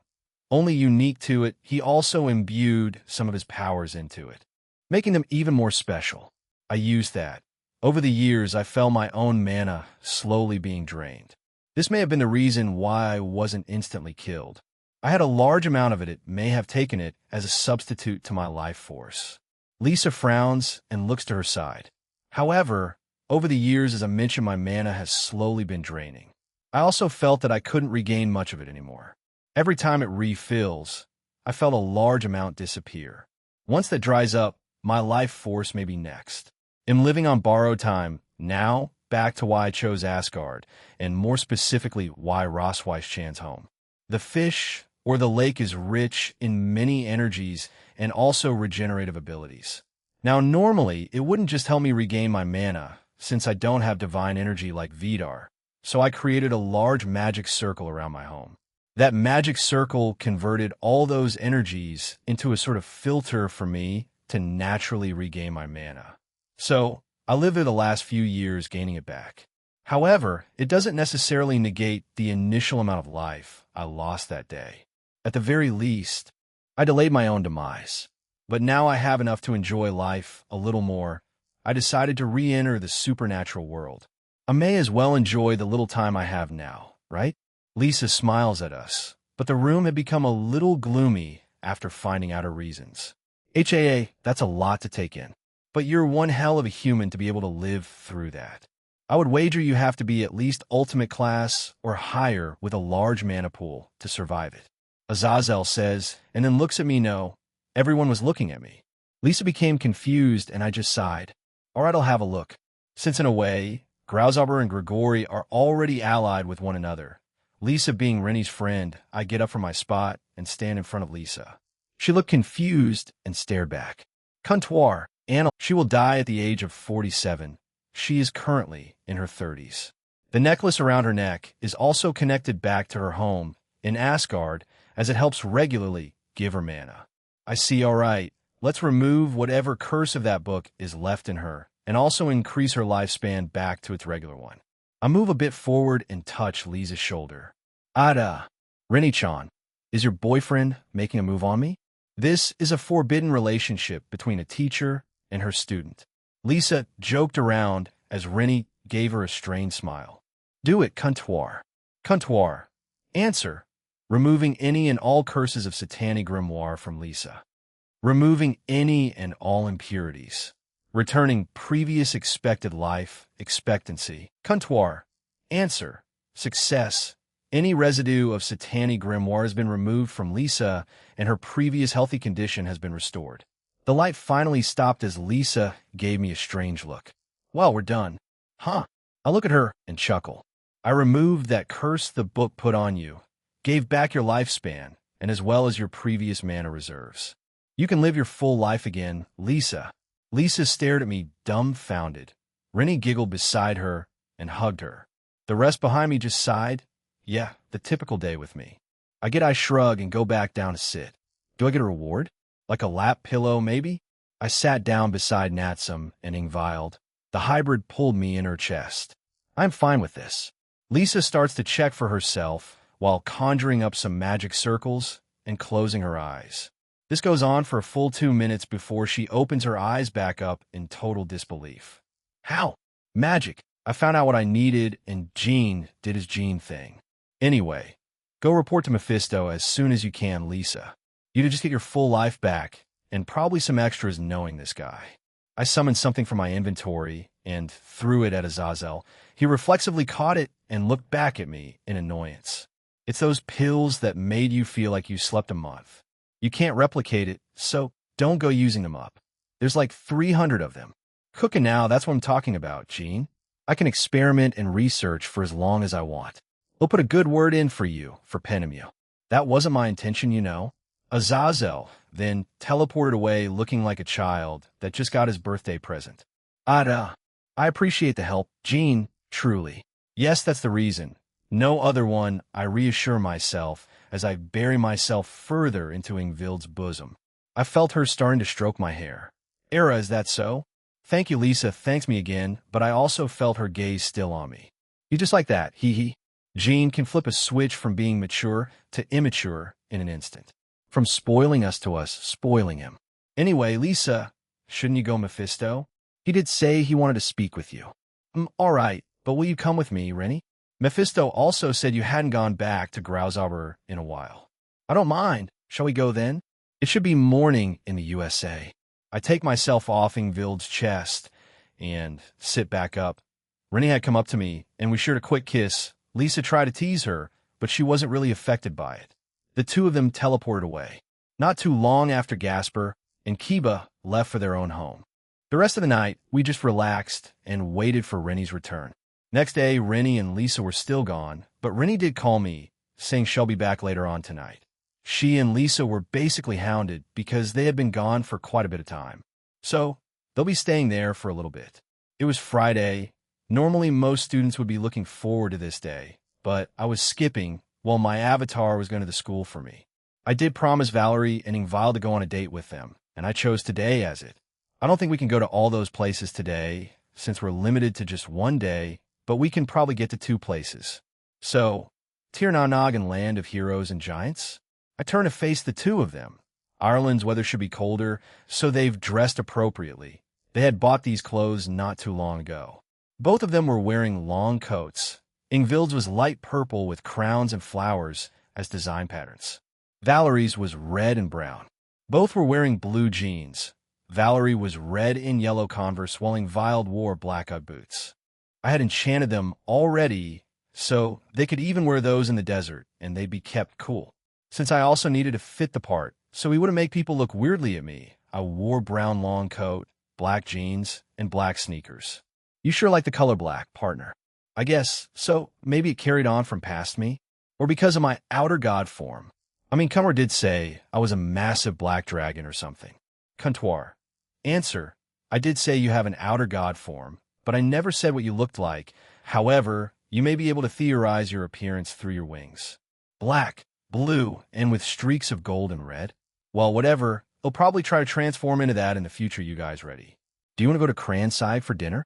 only unique to it. He also imbued some of his powers into it, making them even more special. I used that. Over the years, I felt my own mana slowly being drained. This may have been the reason why I wasn't instantly killed. I had a large amount of it. It may have taken it as a substitute to my life force. Lisa frowns and looks to her side. However, over the years, as I mentioned, my mana has slowly been draining. I also felt that I couldn't regain much of it anymore. Every time it refills, I felt a large amount disappear. Once that dries up, my life force may be next. I'm living on borrowed time. Now, back to why I chose Asgard, and more specifically, why Rosweiss-Chan's home. The fish, or the lake, is rich in many energies and also regenerative abilities. Now, normally, it wouldn't just help me regain my mana, since I don't have divine energy like Vidar, so I created a large magic circle around my home. That magic circle converted all those energies into a sort of filter for me to naturally regain my mana. So, I lived there the last few years gaining it back. However, it doesn't necessarily negate the initial amount of life I lost that day. At the very least, I delayed my own demise. But now I have enough to enjoy life a little more. I decided to re-enter the supernatural world. I may as well enjoy the little time I have now, right? Lisa smiles at us, but the room had become a little gloomy after finding out her reasons. That's a lot to take in. But you're one hell of a human to be able to live through that. I would wager you have to be at least ultimate class or higher with a large mana pool to survive it. Azazel says, and then looks at me. No. Everyone was looking at me. Lisa became confused, and I just sighed. All right, I'll have a look. Since in a way, Grauzober and Grigori are already allied with one another. Lisa being Rennie's friend, I get up from my spot and stand in front of Lisa. She looked confused and stared back. Comptoir, Anna, she will die at the age of 47. She is currently in her 30s. The necklace around her neck is also connected back to her home in Asgard, as it helps regularly give her mana. I see. All right, let's remove whatever curse of that book is left in her, and also increase her lifespan back to its regular one. I move a bit forward and touch Lisa's shoulder. Ada, Rennie-chan, is your boyfriend making a move on me? This is a forbidden relationship between a teacher and her student. Lisa joked around as Rennie gave her a strained smile. Do it, Comptoir. Comptoir. Answer. Removing any and all curses of Satanic Grimoire from Lisa. Removing any and all impurities. Returning previous expected life expectancy. Comptoir. Answer. Success. Any residue of Satanic Grimoire has been removed from Lisa, and her previous healthy condition has been restored. The light finally stopped as Lisa gave me a strange look. Well, we're done. Huh. I look at her and chuckle. I removed that curse the book put on you, gave back your lifespan, and as well as your previous mana reserves. You can live your full life again, Lisa. Lisa stared at me, dumbfounded. Rennie giggled beside her and hugged her. The rest behind me just sighed. Yeah, the typical day with me. I shrug and go back down to sit. Do I get a reward? Like a lap pillow, maybe? I sat down beside Natsum and Ingvild. The hybrid pulled me in her chest. I'm fine with this. Lisa starts to check for herself while conjuring up some magic circles and closing her eyes. This goes on for a full 2 minutes before she opens her eyes back up in total disbelief. How? Magic. I found out what I needed, and Gene did his Gene thing. Anyway, go report to Mephisto as soon as you can, Lisa. You just get your full life back, and probably some extras knowing this guy. I summoned something from my inventory and threw it at Azazel. He reflexively caught it and looked back at me in annoyance. It's those pills that made you feel like you slept a month. You can't replicate it, so don't go using them up. There's like 300 of them. Cooking now, that's what I'm talking about, Gene. I can experiment and research for as long as I want. We'll put a good word in for you, for Penemu. That wasn't my intention, you know. Azazel then teleported away looking like a child that just got his birthday present. Ada, I appreciate the help, Gene, truly. Yes, that's the reason. No other one, I reassure myself as I bury myself further into Ingvild's bosom. I felt her starting to stroke my hair. Era, is that so? Thank you, Lisa thanks me again, but I also felt her gaze still on me. You just like that, hee. Gene can flip a switch from being mature to immature in an instant. From spoiling us to us spoiling him. Anyway, Lisa, shouldn't you go, Mephisto? He did say he wanted to speak with you. All right, but will you come with me, Rennie? Mephisto also said you hadn't gone back to Grauzober in a while. I don't mind. Shall we go then? It should be morning in the USA. I take myself off Ingvild's chest and sit back up. Rennie had come up to me, and we shared a quick kiss. Lisa tried to tease her, but she wasn't really affected by it. The two of them teleported away. Not too long after Gasper and Kiba left for their own home. The rest of the night, we just relaxed and waited for Rennie's return. Next day, Rennie and Lisa were still gone, but Rennie did call me, saying she'll be back later on tonight. She and Lisa were basically hounded because they had been gone for quite a bit of time. So, they'll be staying there for a little bit. It was Friday. Normally, most students would be looking forward to this day, but I was skipping while my avatar was going to the school for me. I did promise Valerie and Ingvile to go on a date with them, and I chose today as it. I don't think we can go to all those places today, since we're limited to just one day, but we can probably get to 2 places. So, Tir na Nog and Land of Heroes and Giants? I turn to face the 2 of them. Ireland's weather should be colder, so they've dressed appropriately. They had bought these clothes not too long ago. Both of them were wearing long coats. Ingvild's was light purple with crowns and flowers as design patterns. Valerie's was red and brown. Both were wearing blue jeans. Valerie was red and yellow Converse, while Ingvile wore black Ugg boots. I had enchanted them already, so they could even wear those in the desert, and they'd be kept cool. Since I also needed to fit the part, so we wouldn't make people look weirdly at me, I wore brown long coat, black jeans, and black sneakers. You sure like the color black, partner. I guess, so maybe it carried on from past me, or because of my outer god form. I mean, Cummer did say I was a massive black dragon or something. Comptoir. Answer. I did say you have an outer god form, but I never said what you looked like. However, you may be able to theorize your appearance through your wings. Black, blue, and with streaks of gold and red. Well, whatever, I'll probably try to transform into that in the future. You guys ready? Do you want to go to Cranside for dinner?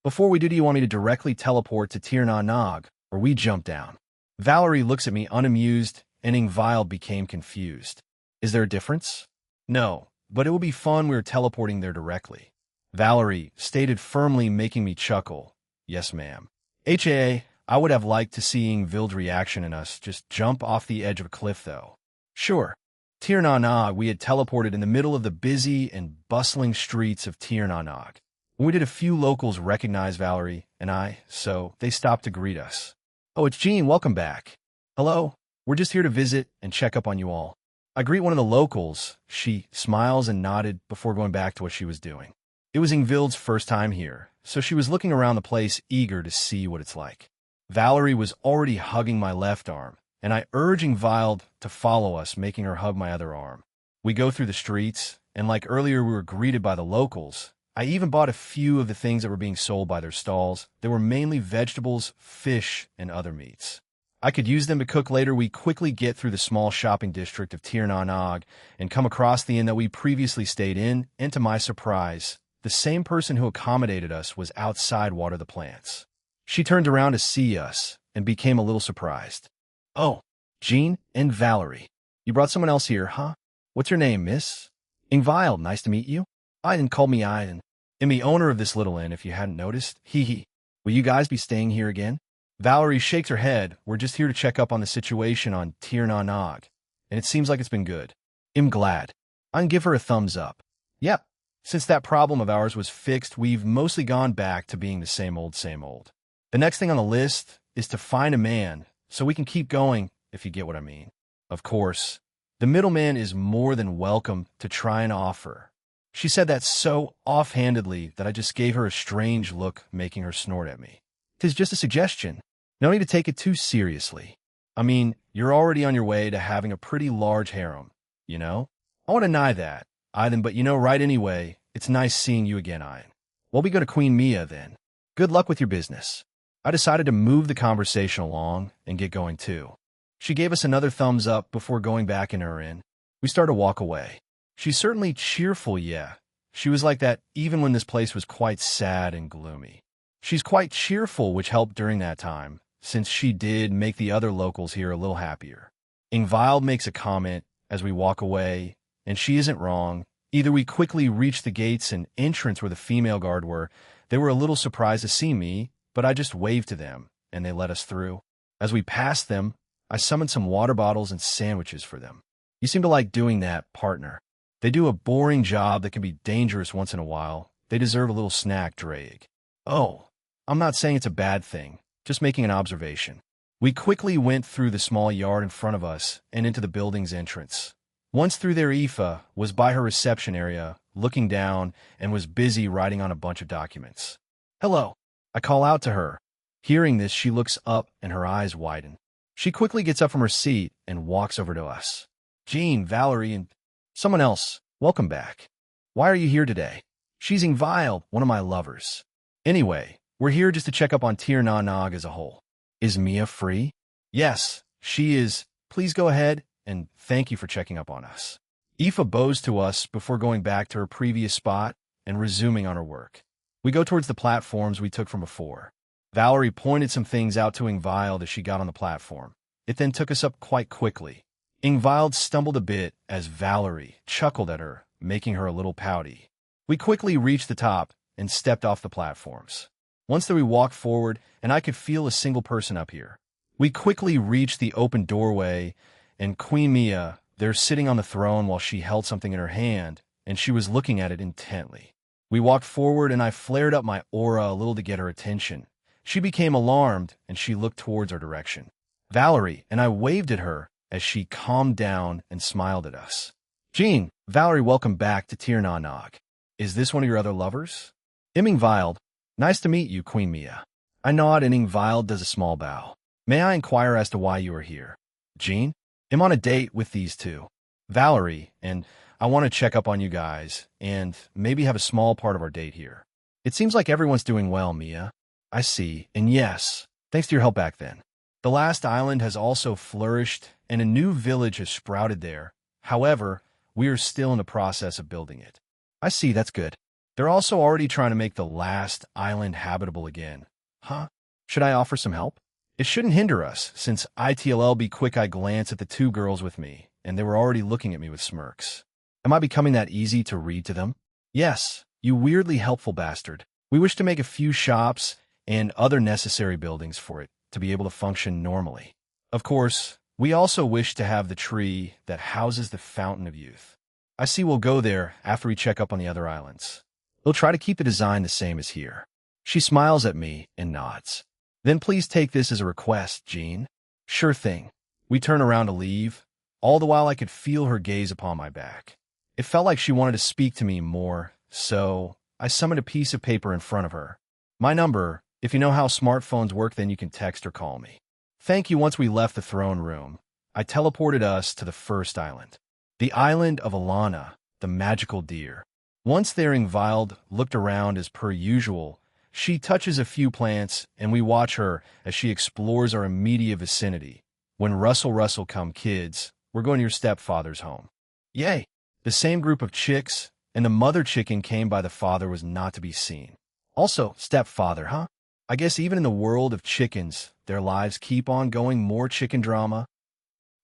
Before we do you want me to directly teleport to Tir na Nog, or we jump down? Valerie looks at me unamused, and Ingvile became confused. Is there a difference? No, but it will be fun. We're teleporting there directly. Valerie stated firmly, making me chuckle. Yes, ma'am. I would have liked to see Ingvild's reaction and us just jump off the edge of a cliff, though. Sure. Tir na Nog, we had teleported in the middle of the busy and bustling streets of Tir na Nog. We did a few locals recognize Valerie and I, so they stopped to greet us. Oh, it's Jean, welcome back. Hello, we're just here to visit and check up on you all. I greet one of the locals. She smiles and nodded before going back to what she was doing. It was Ingvild's first time here, so she was looking around the place, eager to see what it's like. Valerie was already hugging my left arm, and I urged Ingvile to follow us, making her hug my other arm. We go through the streets, and like earlier we were greeted by the locals. I even bought a few of the things that were being sold by their stalls. They were mainly vegetables, fish, and other meats. I could use them to cook later. We quickly get through the small shopping district of Tir na Nog and come across the inn that we previously stayed in, and to my surprise, the same person who accommodated us was outside water the plants. She turned around to see us and became a little surprised. Oh, Jean and Valerie. You brought someone else here, huh? What's your name, miss? Ingvile, nice to meet you. Aiden called me Aiden. I'm the owner of this little inn, if you hadn't noticed. Hee. Will you guys be staying here again? Valerie shakes her head. We're just here to check up on the situation on Tir na Nog, and it seems like it's been good. I'm glad. I'd give her a thumbs up. Yep. Since that problem of ours was fixed, we've mostly gone back to being the same old, same old. The next thing on the list is to find a man, so we can keep going, if you get what I mean. Of course, the middleman is more than welcome to try and offer. She said that so offhandedly that I just gave her a strange look, making her snort at me. 'Tis just a suggestion. No need to take it too seriously. I mean, you're already on your way to having a pretty large harem, you know? I won't deny that, Aiden, but you know, right anyway, it's nice seeing you again, Aiden. Well, we go to Queen Mia, then. Good luck with your business. I decided to move the conversation along and get going, too. She gave us another thumbs up before going back in her inn. We started to walk away. She's certainly cheerful, yeah. She was like that even when this place was quite sad and gloomy. She's quite cheerful, which helped during that time, since she did make the other locals here a little happier. Ingvile makes a comment as we walk away, and she isn't wrong. Either we quickly reach the gates and entrance where the female guard were. They were a little surprised to see me, but I just waved to them, and they let us through. As we passed them, I summoned some water bottles and sandwiches for them. You seem to like doing that, partner. They do a boring job that can be dangerous once in a while. They deserve a little snack, Drake. Oh, I'm not saying it's a bad thing, just making an observation. We quickly went through the small yard in front of us and into the building's entrance. Once through there, Aoife was by her reception area, looking down, and was busy writing on a bunch of documents. "Hello." I call out to her. Hearing this, she looks up and her eyes widen. She quickly gets up from her seat and walks over to us. "Jean, Valerie, and someone else, welcome back. Why are you here today?" "She's Ingvild, one of my lovers. Anyway, we're here just to check up on Tir na Nog as a whole." "Is Mia free?" "Yes, she is. Please go ahead, and thank you for checking up on us." Aoife bows to us before going back to her previous spot and resuming on her work. We go towards the platforms we took from before. Valerie pointed some things out to Ingvild as she got on the platform. It then took us up quite quickly. Ingvild stumbled a bit as Valerie chuckled at her, making her a little pouty. We quickly reached the top and stepped off the platforms. Once there we walked forward, and I could feel a single person up here. We quickly reached the open doorway, and Queen Mia, there sitting on the throne while she held something in her hand, and she was looking at it intently. We walked forward, and I flared up my aura a little to get her attention. She became alarmed, and she looked towards our direction. "Valerie," and I waved at her as she calmed down and smiled at us. "Jean, Valerie, welcome back to Tir na Nog. Is this one of your other lovers?" "Ingvild. Nice to meet you, Queen Mia." I nod, and Ingvild does a small bow. "May I inquire as to why you are here?" "Jean, I'm on a date with these two." "Valerie, and I want to check up on you guys, and maybe have a small part of our date here." "It seems like everyone's doing well, Mia." "I see, and yes, thanks to your help back then. The last island has also flourished, and a new village has sprouted there. However, we are still in the process of building it." "I see, that's good. They're also already trying to make the last island habitable again." "Huh? Should I offer some help?" "It shouldn't hinder us, since ITLLB quick I glance at the two girls with me, and they were already looking at me with smirks. Am I becoming that easy to read to them?" "Yes, you weirdly helpful bastard. We wish to make a few shops and other necessary buildings for it to be able to function normally. Of course, we also wish to have the tree that houses the Fountain of Youth. I see we'll go there after we check up on the other islands. We'll try to keep the design the same as here." She smiles at me and nods. "Then please take this as a request, Jean." "Sure thing." We turn around to leave. All the while I could feel her gaze upon my back. It felt like she wanted to speak to me more, so I summoned a piece of paper in front of her. "My number. If you know how smartphones work, then you can text or call me." "Thank you." Once we left the throne room, I teleported us to the first island. The island of Alana, the magical deer. Once there, Ingvild looked around as per usual. She touches a few plants, and we watch her as she explores our immediate vicinity. When Russell come, kids, we're going to your stepfather's home. Yay! The same group of chicks, and the mother chicken came by the father was not to be seen. Also, stepfather, huh? I guess even in the world of chickens, their lives keep on going. More chicken drama.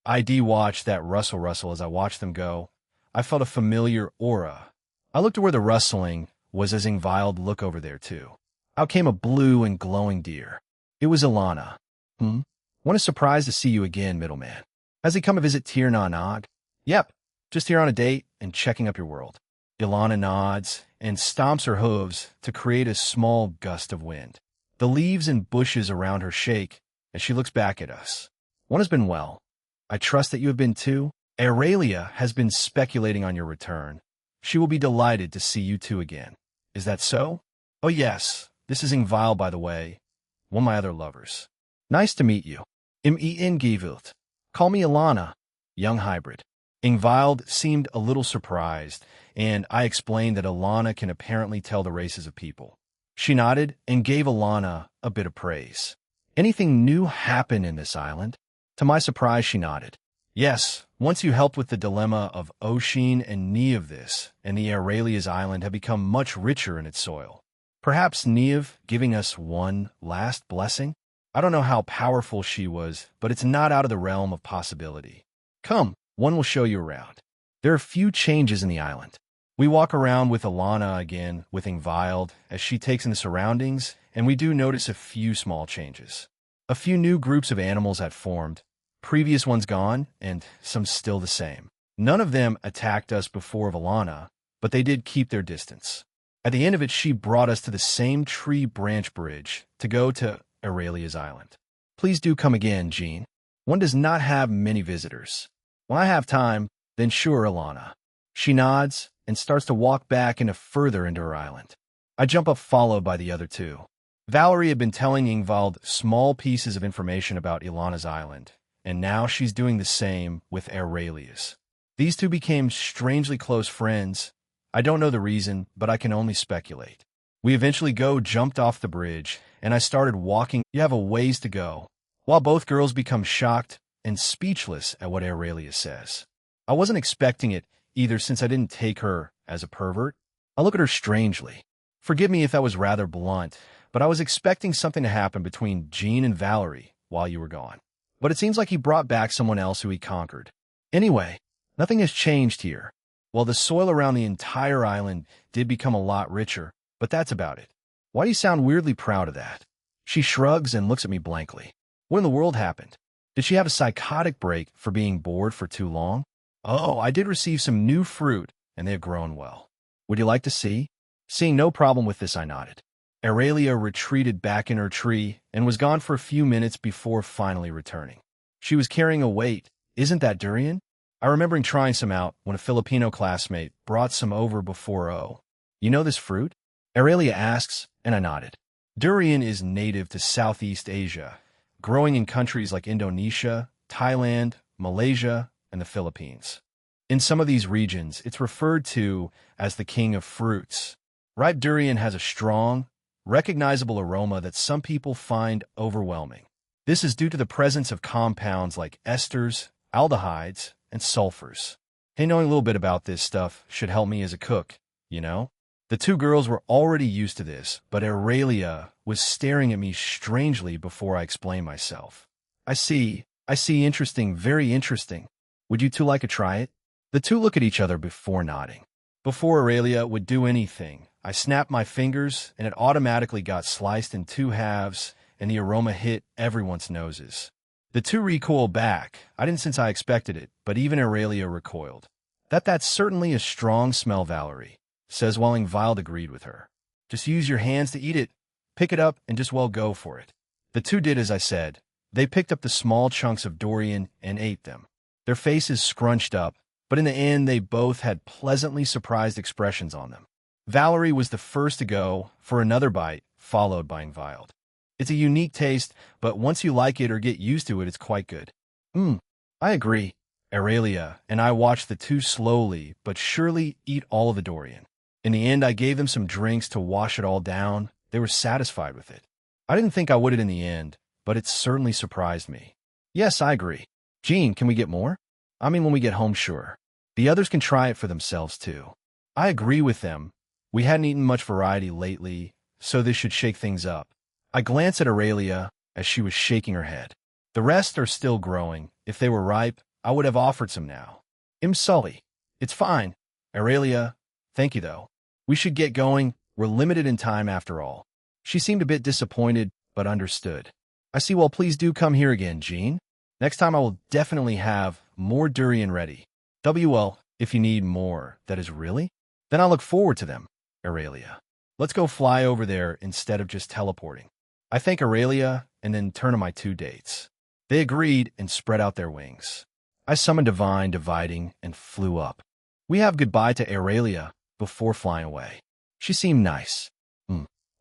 I watched that Russell as I watched them go. I felt a familiar aura. I looked to where the rustling was as Ingvild looked over there too. Out came a blue and glowing deer. It was Alana. "What a surprise to see you again, middleman. Has he come to visit Tir na Nog?" "Yep, just here on a date and checking up your world." Ilana nods and stomps her hooves to create a small gust of wind. The leaves and bushes around her shake as she looks back at us. "One has been well. I trust that you have been too. Aurelia has been speculating on your return. She will be delighted to see you two again. Is that so?" "Oh yes, this is Ingvild, by the way, one of my other lovers." "Nice to meet you. Ingvild. Call me Ilana, young hybrid." Ingvild seemed a little surprised, and I explained that Ilana can apparently tell the races of people. She nodded and gave Ilana a bit of praise. "Anything new happen in this island?" To my surprise, she nodded. "Yes, once you helped with the dilemma of Oisin and Niamh, and the Aurelia's island have become much richer in its soil. Perhaps Niamh giving us one last blessing? I don't know how powerful she was, but it's not out of the realm of possibility. Come, one will show you around." There are few changes in the island. We walk around with Ilana again with Ingvild as she takes in the surroundings, and we do notice a few small changes. A few new groups of animals had formed, previous ones gone, and some still the same. None of them attacked us before Ilana, but they did keep their distance. At the end of it, she brought us to the same tree branch bridge to go to Aurelia's island. Please do come again, Jean. One does not have many visitors. When I have time, then sure, Ilana. She nods and starts to walk back further into her island. I jump up followed by the other two. Valerie had been telling Ingvald small pieces of information about Ilana's island, and now she's doing the same with Aurelius. These two became strangely close friends. I don't know the reason, but I can only speculate. We eventually jumped off the bridge, and I started walking. You have a ways to go, while both girls become shocked and speechless at what Aurelius says. I wasn't expecting it either since I didn't take her as a pervert. I look at her strangely. Forgive me if that was rather blunt, but I was expecting something to happen between Jean and Valerie while you were gone. But it seems like he brought back someone else who he conquered. Anyway, nothing has changed here. Well, the soil around the entire island did become a lot richer, but that's about it. Why do you sound weirdly proud of that? She shrugs and looks at me blankly. What in the world happened? Did she have a psychotic break for being bored for too long? Oh, I did receive some new fruit, and they have grown well. Would you like to see? Seeing no problem with this, I nodded. Aurelia retreated back in her tree and was gone for a few minutes before finally returning. She was carrying a weight. Isn't that durian? I remember trying some out when a Filipino classmate brought some over before. Oh, you know this fruit? Aurelia asks, and I nodded. Durian is native to Southeast Asia, growing in countries like Indonesia, Thailand, Malaysia, and the Philippines. In some of these regions, it's referred to as the king of fruits. Ripe durian has a strong, recognizable aroma that some people find overwhelming. This is due to the presence of compounds like esters, aldehydes, and sulfurs. Hey, knowing a little bit about this stuff should help me as a cook, you know? The two girls were already used to this, but Aurelia was staring at me strangely before I explained myself. I see, interesting, very interesting. Would you two like to try it? The two look at each other before nodding. Before Aurelia would do anything, I snapped my fingers, and it automatically got sliced in two halves, and the aroma hit everyone's noses. The two recoiled back. I didn't since I expected it, but even Aurelia recoiled. That's certainly a strong smell, Valerie, says while Ingvald agreed with her. Just use your hands to eat it. Pick it up and just go for it. The two did as I said. They picked up the small chunks of durian and ate them. Their faces scrunched up, but in the end they both had pleasantly surprised expressions on them. Valerie was the first to go for another bite, followed by Ingvald. It's a unique taste, but once you like it or get used to it, it's quite good. I agree. Aurelia and I watched the two slowly but surely eat all of the durian. In the end, I gave them some drinks to wash it all down. They were satisfied with it. I didn't think I would in the end, but it certainly surprised me. Yes, I agree. Jean, can we get more? I mean, when we get home, sure. The others can try it for themselves, too. I agree with them. We hadn't eaten much variety lately, so this should shake things up. I glanced at Aurelia as she was shaking her head. The rest are still growing. If they were ripe, I would have offered some now. Sully. It's fine. Aurelia, thank you, though. We should get going. We're limited in time after all. She seemed a bit disappointed, but understood. I see. Well, please do come here again, Jean. Next time I will definitely have more durian ready. Well, if you need more, that is really? Then I look forward to them, Aurelia. Let's go fly over there instead of just teleporting. I thank Aurelia and then turn to my two dates. They agreed and spread out their wings. I summoned Divine Dividing and flew up. We have goodbye to Aurelia before flying away. She seemed nice.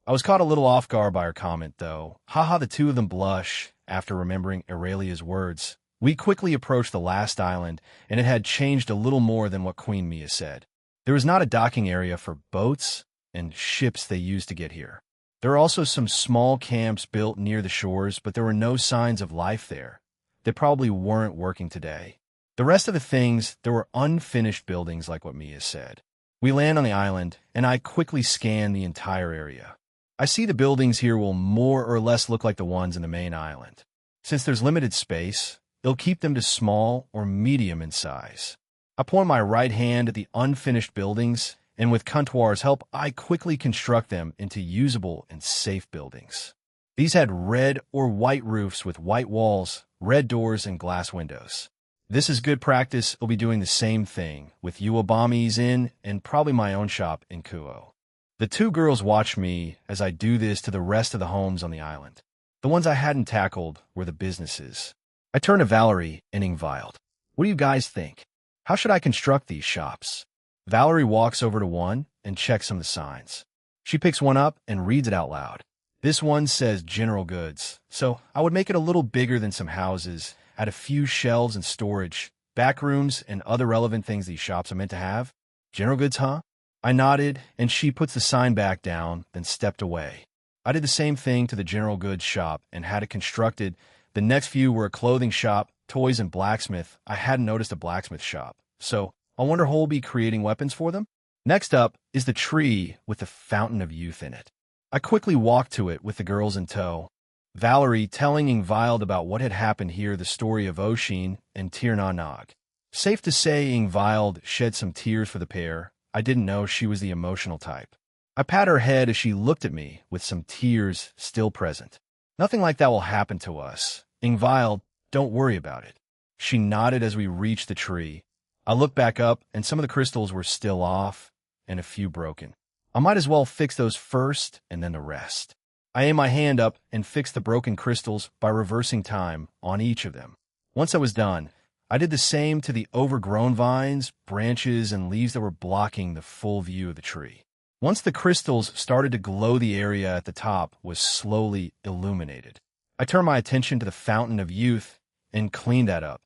I was caught a little off guard by her comment, though. Haha, the two of them blush after remembering Aurelia's words. We quickly approached the last island, and it had changed a little more than what Queen Mia said. There was not a docking area for boats and ships they used to get here. There were also some small camps built near the shores, but there were no signs of life there. They probably weren't working today. The rest of the things, there were unfinished buildings like what Mia said. We land on the island, and I quickly scan the entire area. I see the buildings here will more or less look like the ones in the main island. Since there's limited space, it'll keep them to small or medium in size. I point my right hand at the unfinished buildings, and with Kuntuar's help, I quickly construct them into usable and safe buildings. These had red or white roofs with white walls, red doors, and glass windows. This is good practice. I'll be doing the same thing with Uwabami's Inn and probably my own shop in Kuo. The two girls watch me as I do this to the rest of the homes on the island. The ones I hadn't tackled were the businesses. I turned to Valerie and Ingvild. What do you guys think? How should I construct these shops? Valerie walks over to one and checks some of the signs. She picks one up and reads it out loud. This one says general goods, so I would make it a little bigger than some houses, add a few shelves and storage, back rooms, and other relevant things these shops are meant to have. General goods, huh? I nodded, and she puts the sign back down, then stepped away. I did the same thing to the general goods shop and had it constructed. The next few were a clothing shop, toys, and blacksmith. I hadn't noticed a blacksmith shop, so I wonder who'll be creating weapons for them. Next up is the tree with the fountain of youth in it. I quickly walked to it with the girls in tow. Valerie telling Ingvild about what had happened here, the story of Oshin and Tir na Nog. Safe to say Ingvild shed some tears for the pair. I didn't know she was the emotional type. I pat her head as she looked at me with some tears still present. Nothing like that will happen to us. Ingvild, don't worry about it. She nodded as we reached the tree. I looked back up, and some of the crystals were still off, and a few broken. I might as well fix those first, and then the rest. I aimed my hand up and fixed the broken crystals by reversing time on each of them. Once I was done, I did the same to the overgrown vines, branches, and leaves that were blocking the full view of the tree. Once the crystals started to glow, the area at the top was slowly illuminated. I turned my attention to the fountain of youth and cleaned that up.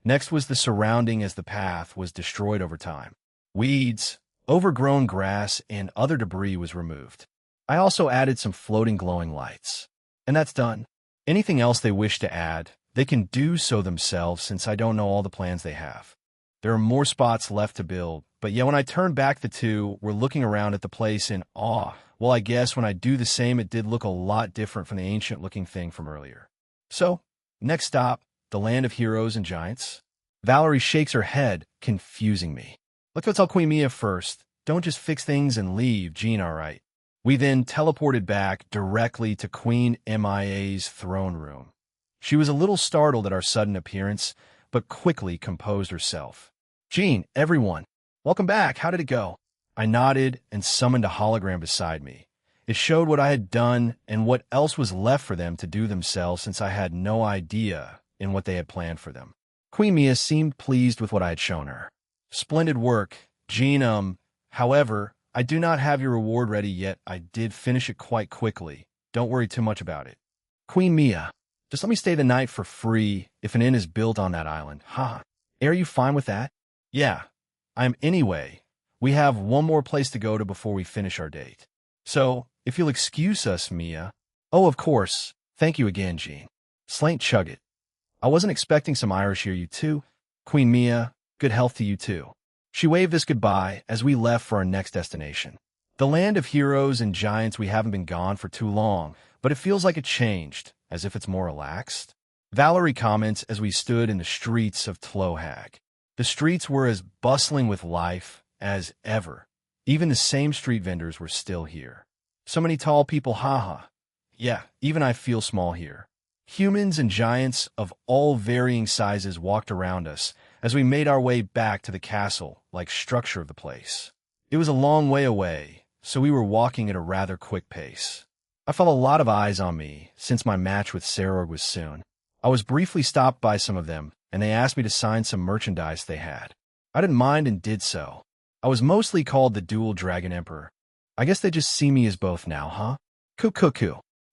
Next was the surrounding as the path was destroyed over time. Weeds, overgrown grass, and other debris was removed. I also added some floating glowing lights. And that's done. Anything else they wish to add, they can do so themselves since I don't know all the plans they have. There are more spots left to build, but yeah, when I turned back, the two were looking around at the place in awe. Well, I guess when I do the same, it did look a lot different from the ancient-looking thing from earlier. So, next stop, the land of heroes and giants. Valerie shakes her head, confusing me. Let's go tell Queen Mia first. Don't just fix things and leave, Jean, all right. We then teleported back directly to Queen Mia's throne room. She was a little startled at our sudden appearance, but quickly composed herself. Jean, everyone, welcome back. How did it go? I nodded and summoned a hologram beside me. It showed what I had done and what else was left for them to do themselves since I had no idea in what they had planned for them. Queen Mia seemed pleased with what I had shown her. Splendid work, Jean. However, I do not have your reward ready yet. I did finish it quite quickly. Don't worry too much about it. Queen Mia, just let me stay the night for free if an inn is built on that island. Ha! Are you fine with that? Yeah, I'm anyway. We have one more place to go to before we finish our date. So, if you'll excuse us, Mia. Oh, of course. Thank you again, Jean. Slaint Chugget. I wasn't expecting some Irish here, you two. Queen Mia, good health to you too. She waved us goodbye as we left for our next destination. The land of heroes and giants, we haven't been gone for too long, but it feels like it changed, as if it's more relaxed. Valerie comments as we stood in the streets of Tlohag. The streets were as bustling with life as ever. Even the same street vendors were still here. So many tall people, haha. Yeah, even I feel small here. Humans and giants of all varying sizes walked around us as we made our way back to the castle-like structure of the place. It was a long way away, so we were walking at a rather quick pace. I felt a lot of eyes on me since my match with Sarorg was soon. I was briefly stopped by some of them, and they asked me to sign some merchandise they had. I didn't mind and did so. I was mostly called the Dual Dragon Emperor. I guess they just see me as both now, huh? Coo.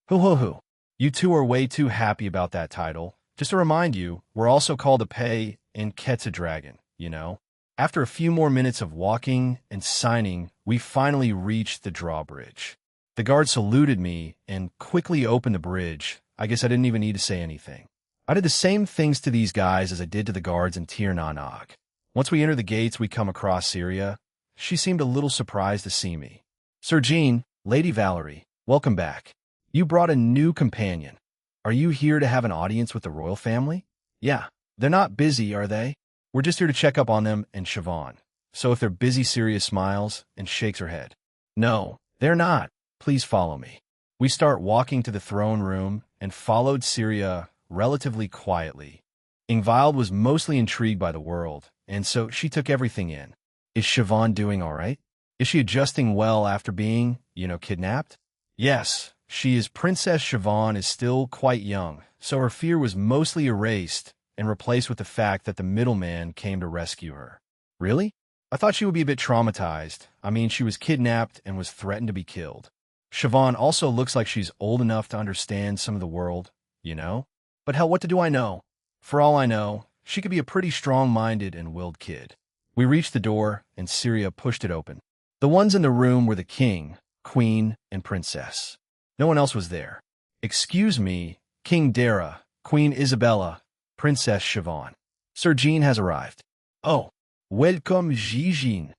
Hoo. You two are way too happy about that title. Just to remind you, we're also called a Pei and Ketsa Dragon, you know? After a few more minutes of walking and signing, we finally reached the drawbridge. The guard saluted me and quickly opened the bridge. I guess I didn't even need to say anything. I did the same things to these guys as I did to the guards in Tir na Nog. Once we enter the gates, we come across Syria. She seemed a little surprised to see me. Sir Jean, Lady Valerie, welcome back. You brought a new companion. Are you here to have an audience with the royal family? Yeah. They're not busy, are they? We're just here to check up on them and Siobhan. So if they're busy, Syria smiles and shakes her head. No, they're not. Please follow me. We start walking to the throne room and followed Syria relatively quietly. Ingvild was mostly intrigued by the world, and so she took everything in. Is Siobhan doing all right? Is she adjusting well after being, kidnapped? Yes, She is Princess Siobhan is still quite young, so her fear was mostly erased and replaced with the fact that the middleman came to rescue her. Really? I thought she would be a bit traumatized. I mean, she was kidnapped and was threatened to be killed. Siobhan also looks like she's old enough to understand some of the world, you know? But hell, what do I know? For all I know, she could be a pretty strong-minded and willed kid. We reached the door, and Syria pushed it open. The ones in the room were the king, queen, and princess. No one else was there. Excuse me, King Dara, Queen Isabella, Princess Siobhan. Sir Jean has arrived. Oh, welcome, Jean.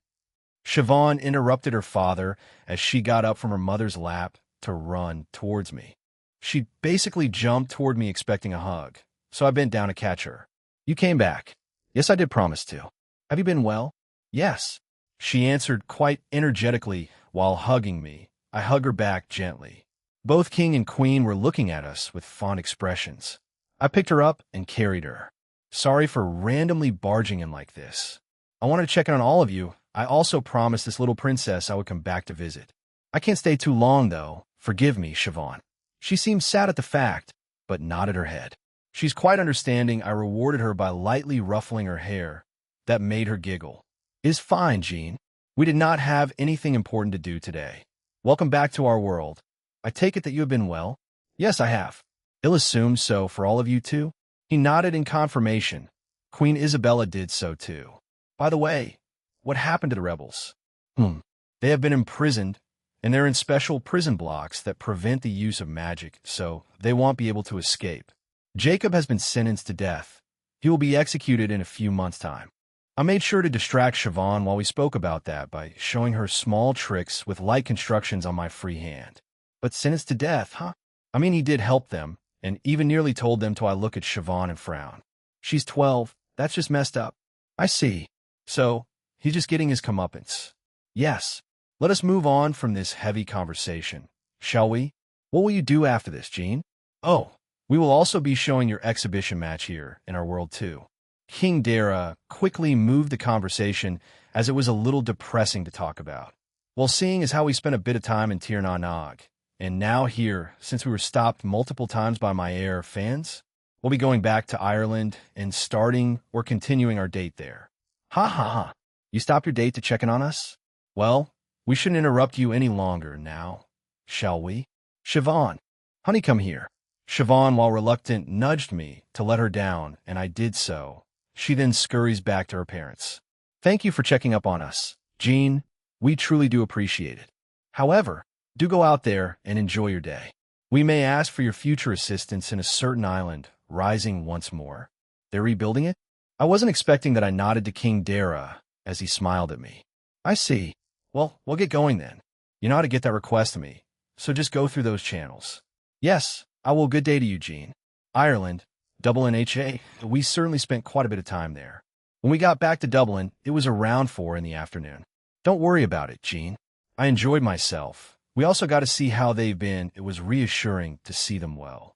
Siobhan interrupted her father as she got up from her mother's lap to run towards me. She basically jumped toward me expecting a hug, so I bent down to catch her. You came back. Yes, I did promise to. Have you been well? Yes. She answered quite energetically while hugging me. I hugged her back gently. Both king and queen were looking at us with fond expressions. I picked her up and carried her. Sorry for randomly barging in like this. I wanted to check in on all of you. I also promised this little princess I would come back to visit. I can't stay too long, though. Forgive me, Siobhan. She seemed sad at the fact, but nodded her head. She's quite understanding. I rewarded her by lightly ruffling her hair. That made her giggle. Is fine, Jean. We did not have anything important to do today. Welcome back to our world. I take it that you have been well? Yes, I have. I'll assume so for all of you too. He nodded in confirmation. Queen Isabella did so too. By the way, what happened to the rebels? They have been imprisoned, and they're in special prison blocks that prevent the use of magic, so they won't be able to escape. Jacob has been sentenced to death. He will be executed in a few months' time. I made sure to distract Siobhan while we spoke about that by showing her small tricks with light constructions on my free hand. But sentenced to death, huh? I mean, he did help them, and even nearly told them to I look at Siobhan and frown. She's 12. That's just messed up. I see. So, he's just getting his comeuppance. Yes. Let us move on from this heavy conversation, shall we? What will you do after this, Jean? Oh, we will also be showing your exhibition match here in our world too. King Dara quickly moved the conversation as it was a little depressing to talk about. Well, seeing as how we spent a bit of time in Tir na Nog, and now here, since we were stopped multiple times by my air fans, we'll be going back to Ireland and starting or continuing our date there. Ha ha ha. You stopped your date to check in on us? Well, we shouldn't interrupt you any longer now, shall we? Siobhan, honey, come here. Siobhan, while reluctant, nudged me to let her down, and I did so. She then scurries back to her parents. Thank you for checking up on us, Jean. We truly do appreciate it. However, do go out there and enjoy your day. We may ask for your future assistance in a certain island, rising once more. They're rebuilding it? I wasn't expecting that. I nodded to King Dara as he smiled at me. I see. Well, we'll get going then. You know how to get that request of me, so just go through those channels. Yes, I will. Good day to you, Jean. Ireland, Dublin HA. We certainly spent quite a bit of time there. When we got back to Dublin, it was around 4 in the afternoon. Don't worry about it, Jean. I enjoyed myself. We also got to see how they've been. It was reassuring to see them well.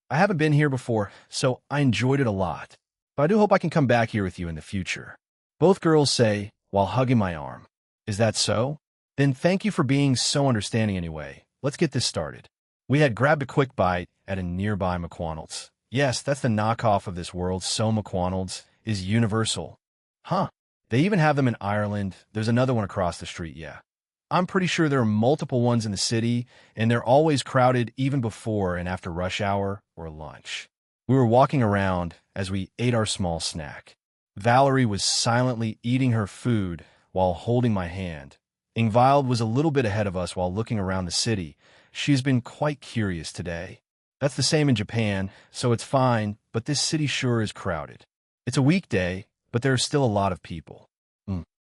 I haven't been here before, so I enjoyed it a lot. But I do hope I can come back here with you in the future. Both girls say, while hugging my arm. Is that so? Then thank you for being so understanding anyway. Let's get this started. We had grabbed a quick bite at a nearby McDonald's. Yes, that's the knockoff of this world, so McDonald's is universal. Huh. They even have them in Ireland. There's another one across the street, yeah. I'm pretty sure there are multiple ones in the city, and they're always crowded even before and after rush hour or lunch. We were walking around as we ate our small snack. Valerie was silently eating her food while holding my hand. Ingvild was a little bit ahead of us while looking around the city. She's been quite curious today. That's the same in Japan, so it's fine, but this city sure is crowded. It's a weekday, but there are still a lot of people.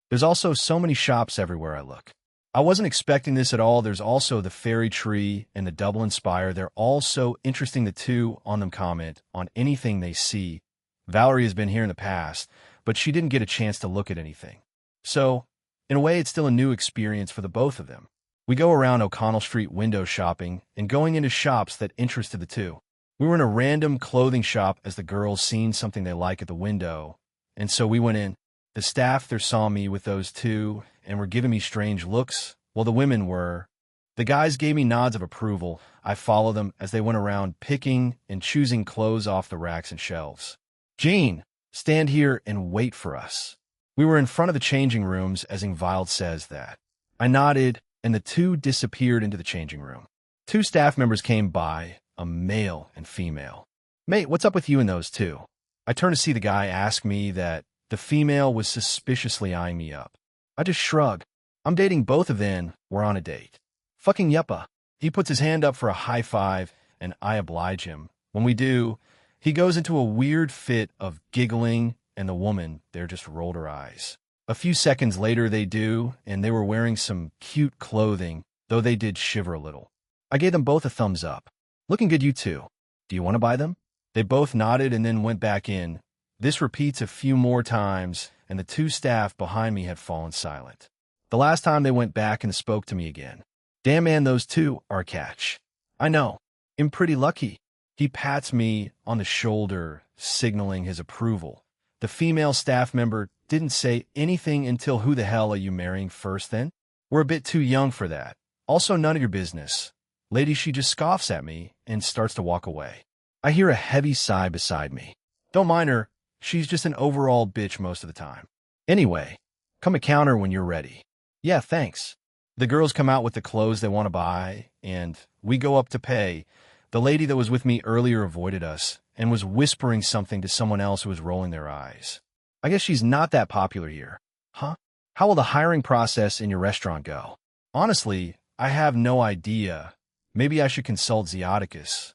There's also so many shops everywhere I look. I wasn't expecting this at all. There's also the fairy tree and the Dublin Spire. They're all so interesting. The two on them comment on anything they see. Valerie has been here in the past, but she didn't get a chance to look at anything. So, in a way, it's still a new experience for the both of them. We go around O'Connell Street window shopping and going into shops that interested the two. We were in a random clothing shop as the girls seen something they like at the window, and so we went in. The staff there saw me with those two and were giving me strange looks, while the women were, The guys gave me nods of approval. I followed them as they went around picking and choosing clothes off the racks and shelves. Jean, stand here and wait for us. We were in front of the changing rooms as Ingvild says that. I nodded, and the two disappeared into the changing room. Two staff members came by, a male and female. Mate, what's up with you and those two? I turned to see the guy ask me that. The female was suspiciously eyeing me up. I just shrugged. I'm dating both of them. We're on a date. Fucking yuppa. He puts his hand up for a high five, and I oblige him. When we do, he goes into a weird fit of giggling, and the woman there just rolled her eyes. A few seconds later they do, and they were wearing some cute clothing, though they did shiver a little. I gave them both a thumbs up. Looking good, you two. Do you want to buy them? They both nodded and then went back in. This repeats a few more times, and the two staff behind me had fallen silent. The last time they went back and spoke to me again. Damn man, those two are a catch. I know. I'm pretty lucky. He pats me on the shoulder, signaling his approval. The female staff member didn't say anything until who the hell are you marrying first then? We're a bit too young for that. Also none of your business. Lady, she just scoffs at me and starts to walk away. I hear a heavy sigh beside me. Don't mind her. She's just an overall bitch most of the time. Anyway, come and count her when you're ready. Yeah, thanks. The girls come out with the clothes they want to buy, and we go up to pay. The lady that was with me earlier avoided us and was whispering something to someone else who was rolling their eyes. I guess she's not that popular here. Huh? How will the hiring process in your restaurant go? Honestly, I have no idea. Maybe I should consult Zioticus,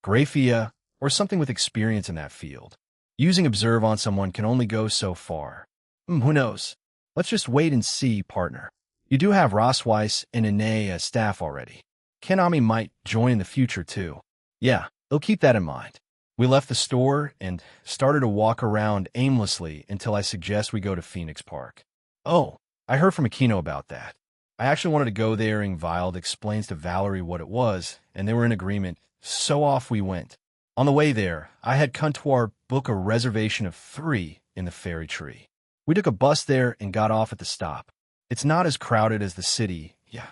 Graphia, or something with experience in that field. Using Observe on someone can only go so far. Who knows? Let's just wait and see, partner. You do have Rosweiss and Ine as staff already. Kenami might join in the future, too. Yeah, they'll keep that in mind. We left the store and started to walk around aimlessly until I suggest we go to Phoenix Park. Oh, I heard from Aquino about that. I actually wanted to go there. Ingvild explains to Valerie what it was, and they were in agreement, so off we went. On the way there, I had Kuntuar book a reservation of 3 in the Fairy Tree. We took a bus there and got off at the stop. It's not as crowded as the city. Yeah,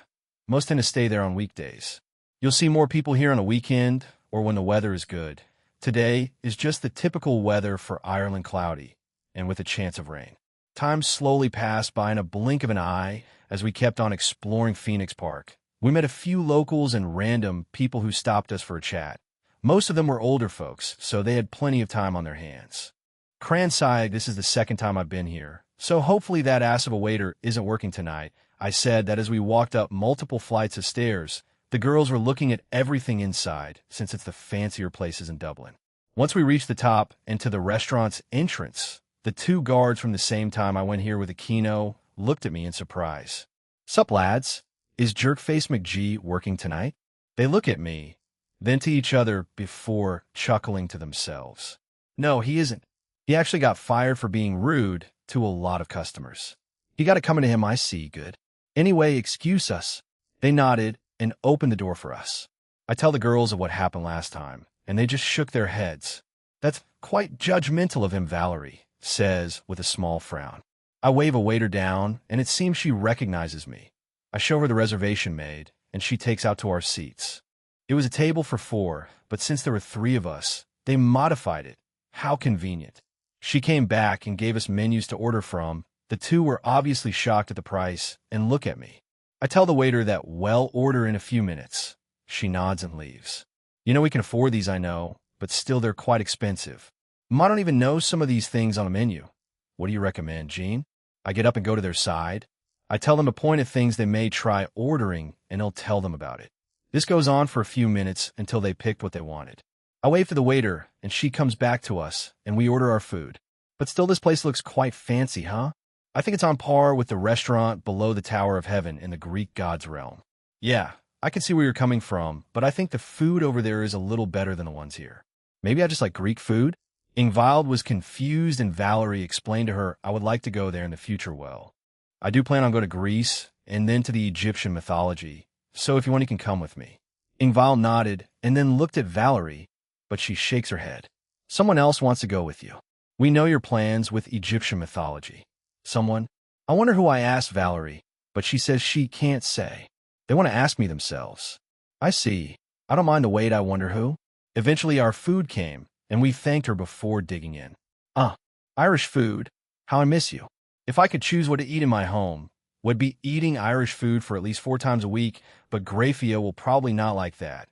most tend to stay there on weekdays. You'll see more people here on a weekend or when the weather is good. Today is just the typical weather for Ireland, cloudy and with a chance of rain. Time slowly passed by in a blink of an eye as we kept on exploring Phoenix Park. We met a few locals and random people who stopped us for a chat. Most of them were older folks, so they had plenty of time on their hands. Cranside, this is the second time I've been here, so hopefully that ass of a waiter isn't working tonight. I said that as we walked up multiple flights of stairs. The girls were looking at everything inside, since it's the fancier places in Dublin. Once we reached the top and to the restaurant's entrance, the 2 guards from the same time I went here with Aquino looked at me in surprise. Sup, lads? Is Jerkface McGee working tonight? They look at me, then to each other before chuckling to themselves. No, he isn't. He actually got fired for being rude to a lot of customers. You got it coming to him, I see, good. Anyway, excuse us. They nodded and opened the door for us. I tell the girls of what happened last time, and they just shook their heads. That's quite judgmental of him, Valerie says with a small frown. I wave a waiter down, and it seems she recognizes me. I show her the reservation made, and she takes out to our seats. It was a table for 4, but since there were 3 of us, they modified it. How convenient. She came back and gave us menus to order from. The 2 were obviously shocked at the price and look at me. I tell the waiter that we'll order in a few minutes. She nods and leaves. You know, we can afford these, I know, but still they're quite expensive. I don't even know some of these things on a menu. What do you recommend, Jean? I get up and go to their side. I tell them a point of things they may try ordering, and I'll tell them about it. This goes on for a few minutes until they picked what they wanted. I wait for the waiter, and she comes back to us, and we order our food. But still, this place looks quite fancy, huh? I think it's on par with the restaurant below the Tower of Heaven in the Greek god's realm. Yeah, I can see where you're coming from, but I think the food over there is a little better than the ones here. Maybe I just like Greek food? Ingvild was confused, and Valerie explained to her I would like to go there in the future. Well, I do plan on going to Greece and then to the Egyptian mythology, so if you want, you can come with me. Ingvild nodded and then looked at Valerie, but she shakes her head. Someone else wants to go with you. We know your plans with Egyptian mythology. Someone? I wonder who. I asked Valerie, but she says she can't say. They want to ask me themselves. I see. I don't mind the wait, I wonder who. Eventually our food came, and we thanked her before digging in. Irish food. How I miss you. If I could choose what to eat in my home, would be eating Irish food for at least 4 times a week, but Grafia will probably not like that.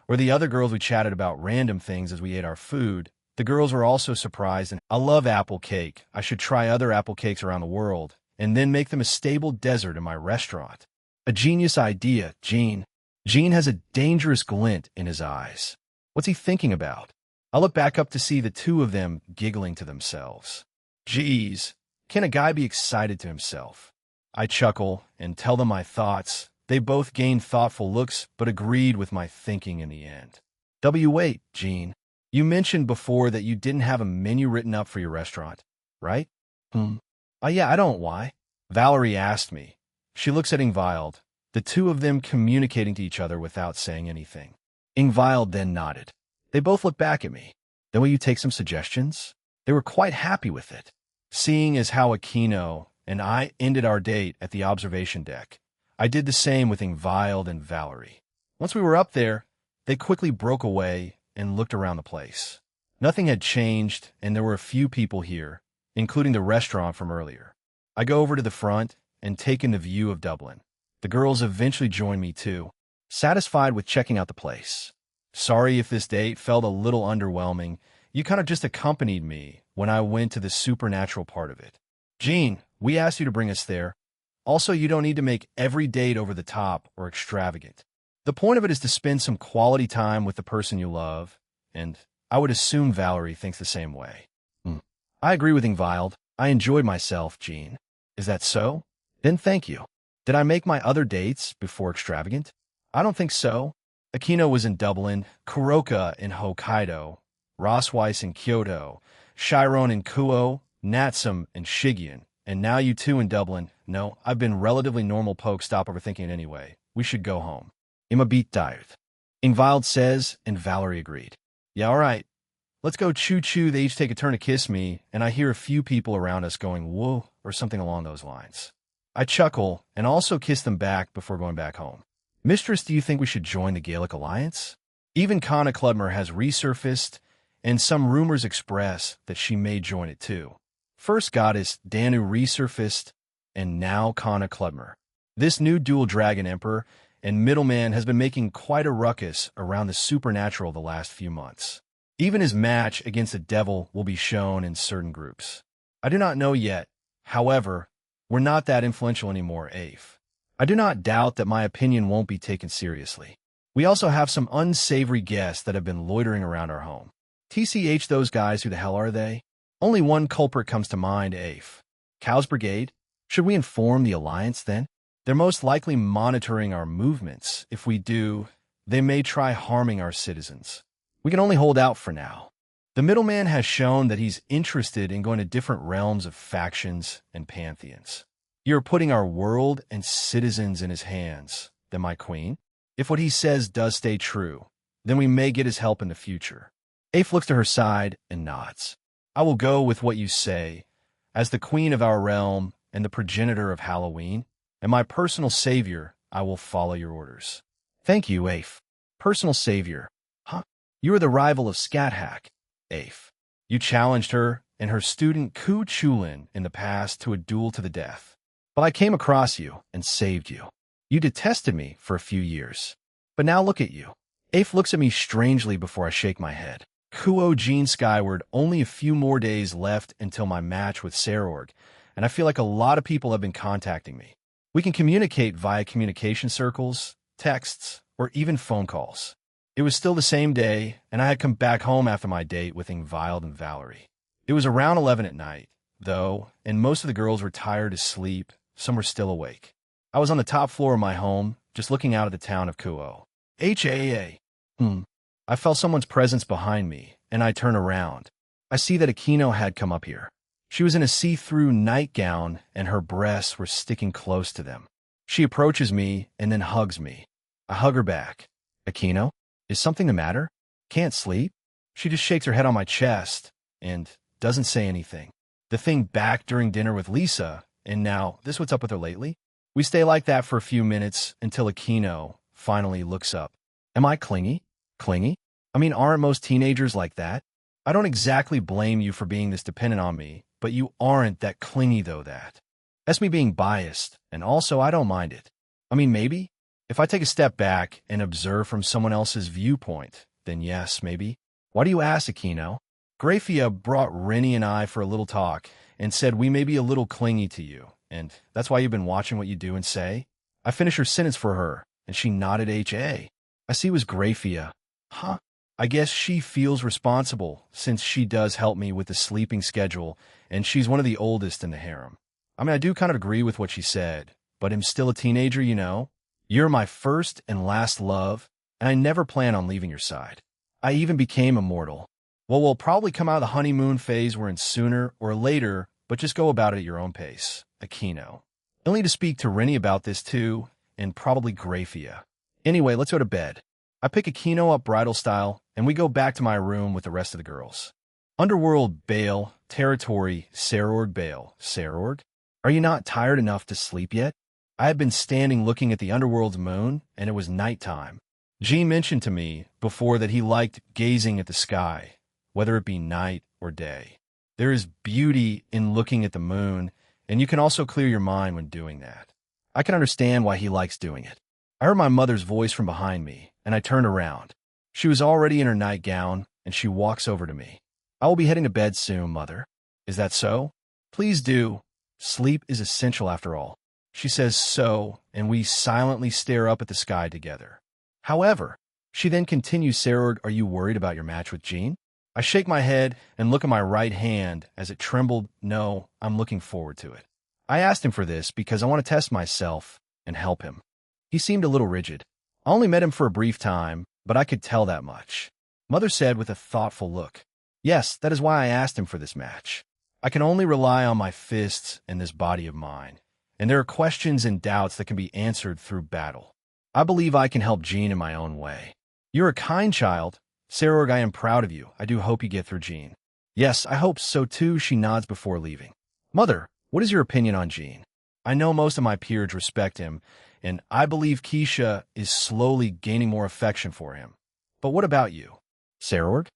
Or the other girls we chatted about random things as we ate our food. The girls were also surprised, and I love apple cake. I should try other apple cakes around the world, and then make them a stable dessert in my restaurant. A genius idea, Gene. Gene has a dangerous glint in his eyes. What's he thinking about? I look back up to see the two of them giggling to themselves. Geez, can a guy be excited to himself? I chuckle and tell them my thoughts. They both gained thoughtful looks, but agreed with my thinking in the end. Wait, Gene. You mentioned before that you didn't have a menu written up for your restaurant, right? Yeah, I don't. Why? Valerie asked me. She looks at Ingvild, the two of them communicating to each other without saying anything. Ingvild then nodded. They both looked back at me. Then will you take some suggestions? They were quite happy with it. Seeing as how Aquino and I ended our date at the observation deck, I did the same with Ingvild and Valerie. Once we were up there, they quickly broke away and looked around the place. Nothing had changed, and there were a few people here, including the restaurant from earlier. I go over to the front and take in the view of Dublin. The girls eventually join me too, satisfied with checking out the place. Sorry if this date felt a little underwhelming. You kind of just accompanied me when I went to the supernatural part of it. Gene, we asked you to bring us there. Also, you don't need to make every date over the top or extravagant. The point of it is to spend some quality time with the person you love, and I would assume Valerie thinks the same way. I agree with Ingvild. I enjoyed myself, Gene. Is that so? Then thank you. Did I make my other dates before extravagant? I don't think so. Aquino was in Dublin, Kuroka in Hokkaido, Rossweiss in Kyoto, Chiron in Kuo, Natsum in Shigeon, and now you two in Dublin. No, I've been relatively normal poke, stop overthinking it anyway. We should go home. I'm a bit tired. Ingvild says, and Valerie agreed. Yeah, all right. Let's go choo-choo. They each take a turn to kiss me, and I hear a few people around us going, whoa, or something along those lines. I chuckle and also kiss them back before going back home. Mistress, do you think we should join the Gaelic Alliance? Even Kana Kludmer has resurfaced, and some rumors express that she may join it too. First goddess Danu resurfaced, and now Kana Kludmer. This new dual dragon emperor and middleman has been making quite a ruckus around the supernatural the last few months. Even his match against the devil will be shown in certain groups. I do not know yet. However, we're not that influential anymore, Afe. I do not doubt that my opinion won't be taken seriously. We also have some unsavory guests that have been loitering around our home. TCH, those guys, who the hell are they? Only one culprit comes to mind, Afe. Cow's Brigade? Should we inform the Alliance then? They're most likely monitoring our movements. If we do, they may try harming our citizens. We can only hold out for now. The middleman has shown that he's interested in going to different realms of factions and pantheons. You're putting our world and citizens in his hands, then my queen. If what he says does stay true, then we may get his help in the future. Afe looks to her side and nods. I will go with what you say. As the queen of our realm and the progenitor of Halloween, and my personal savior, I will follow your orders. Thank you, Afe. Personal savior. Huh? You are the rival of Scathack, Afe. You challenged her and her student Ku Chulin in the past to a duel to the death. But I came across you and saved you. You detested me for a few years. But now look at you. Afe looks at me strangely before I shake my head. Kuo Gene skyward, only a few more days left until my match with Sarorg, and I feel like a lot of people have been contacting me. We can communicate via communication circles, texts, or even phone calls. It was still the same day, and I had come back home after my date with Ingvild and Valerie. It was around 11 at night, though, and most of the girls were tired to sleep. Some were still awake. I was on the top floor of my home, just looking out at the town of Kuo. HAA. I felt someone's presence behind me, and I turn around. I see that Aquino had come up here. She was in a see-through nightgown, and her breasts were sticking close to them. She approaches me and then hugs me. I hug her back. Aquino, is something the matter? Can't sleep? She just shakes her head on my chest and doesn't say anything. The thing back during dinner with Lisa, and now this what's up with her lately? We stay like that for a few minutes until Aquino finally looks up. Am I clingy? Clingy? I mean, aren't most teenagers like that? I don't exactly blame you for being this dependent on me, but you aren't that clingy though that. That's me being biased, and also I don't mind it. I mean, maybe? If I take a step back and observe from someone else's viewpoint, then yes, maybe. Why do you ask, Aquino? Grafia brought Rennie and I for a little talk and said we may be a little clingy to you, and that's why you've been watching what you do and say? I finished her sentence for her, and she nodded H.A. I see it was Grafia. Huh? I guess she feels responsible, since she does help me with the sleeping schedule, and she's one of the oldest in the harem. I mean, I do kind of agree with what she said, but I'm still a teenager, you know? You're my first and last love, and I never plan on leaving your side. I even became immortal. Well, we'll probably come out of the honeymoon phase we're in sooner or later, but just go about it at your own pace. Aquino. You'll need to speak to Rennie about this too, and probably Grafia. Anyway, let's go to bed. I pick Aquino up bridal style, and we go back to my room with the rest of the girls. Underworld Bale, Territory, Sarorg Bale. Sarorg? Are you not tired enough to sleep yet? I had been standing looking at the underworld's moon, and it was nighttime. Jean mentioned to me before that he liked gazing at the sky, whether it be night or day. There is beauty in looking at the moon, and you can also clear your mind when doing that. I can understand why he likes doing it. I heard my mother's voice from behind me, and I turned around. She was already in her nightgown, and she walks over to me. I will be heading to bed soon, Mother. Is that so? Please do. Sleep is essential after all. She says so, and we silently stare up at the sky together. However, she then continues, Sarorg, are you worried about your match with Jean? I shake my head and look at my right hand as it trembled. No, I'm looking forward to it. I asked him for this because I want to test myself and help him. He seemed a little rigid. I only met him for a brief time, but I could tell that much. Mother said with a thoughtful look, yes, that is why I asked him for this match. I can only rely on my fists and this body of mine, and there are questions and doubts that can be answered through battle. I believe I can help Jean in my own way. You're a kind child. Sarorg, I am proud of you. I do hope you get through Jean. Yes, I hope so too, she nods before leaving. Mother, what is your opinion on Jean? I know most of my peers respect him, and I believe Keisha is slowly gaining more affection for him. But what about you? Sarorg?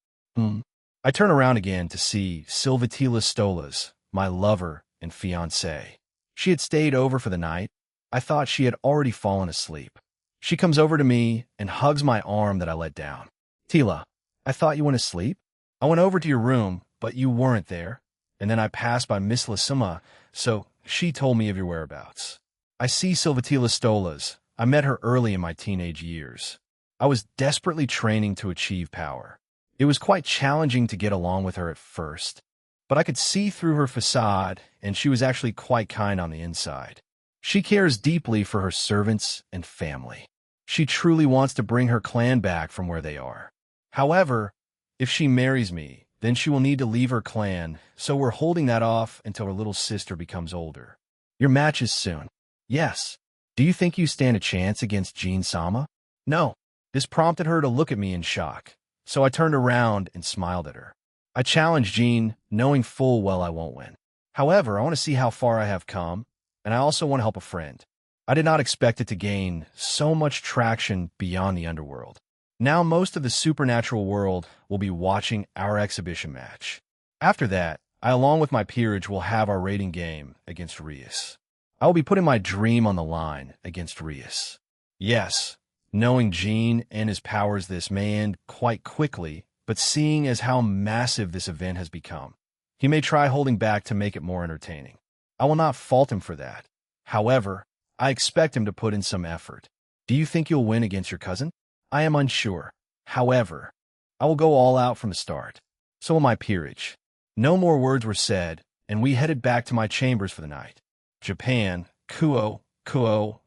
I turn around again to see Silvatila Stolas, my lover and fiancée. She had stayed over for the night. I thought she had already fallen asleep. She comes over to me and hugs my arm that I let down. Tila, I thought you went to sleep? I went over to your room, but you weren't there. And then I passed by Miss Lasima, so she told me of your whereabouts. I see Silvatila Stolas. I met her early in my teenage years. I was desperately training to achieve power. It was quite challenging to get along with her at first, but I could see through her facade, and she was actually quite kind on the inside. She cares deeply for her servants and family. She truly wants to bring her clan back from where they are. However, if she marries me, then she will need to leave her clan, so we're holding that off until her little sister becomes older. Your match is soon. Yes. Do you think you stand a chance against Jean Sama? No. This prompted her to look at me in shock, so I turned around and smiled at her. I challenged Jean, knowing full well I won't win. However, I want to see how far I have come, and I also want to help a friend. I did not expect it to gain so much traction beyond the underworld. Now most of the supernatural world will be watching our exhibition match. After that, I, along with my peerage, will have our rating game against Rias. I will be putting my dream on the line against Rias. Yes, knowing Jean and his powers, this may end quite quickly, but seeing as how massive this event has become, he may try holding back to make it more entertaining. I will not fault him for that. However, I expect him to put in some effort. Do you think you'll win against your cousin? I am unsure. However, I will go all out from the start. So will my peerage. No more words were said, and we headed back to my chambers for the night. Japan, Kuo,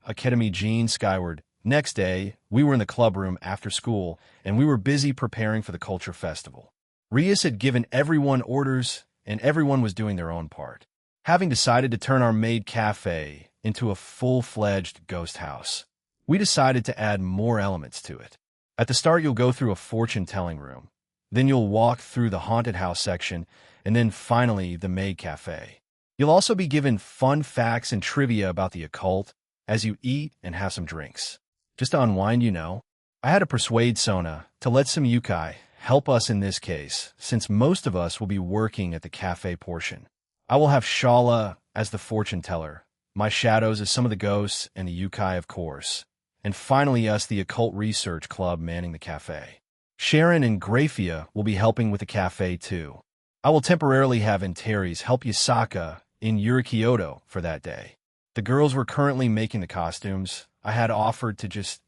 Academy Jean Skyward. Next day, we were in the club room after school, and we were busy preparing for the culture festival. Rias had given everyone orders, and everyone was doing their own part. Having decided to turn our maid cafe into a full-fledged ghost house, we decided to add more elements to it. At the start, you'll go through a fortune-telling room. Then you'll walk through the haunted house section, and then finally the maid cafe. You'll also be given fun facts and trivia about the occult, as you eat and have some drinks. Just to unwind, I had to persuade Sona to let some yukai help us in this case, since most of us will be working at the cafe portion. I will have Shala as the fortune teller, my shadows as some of the ghosts, and the yukai, of course. And finally us, the occult research club, manning the cafe. Sharon and Graphia will be helping with the cafe too. I will temporarily have Antares help Yasaka in Yurikyoto for that day. The girls were currently making the costumes. I had offered to just,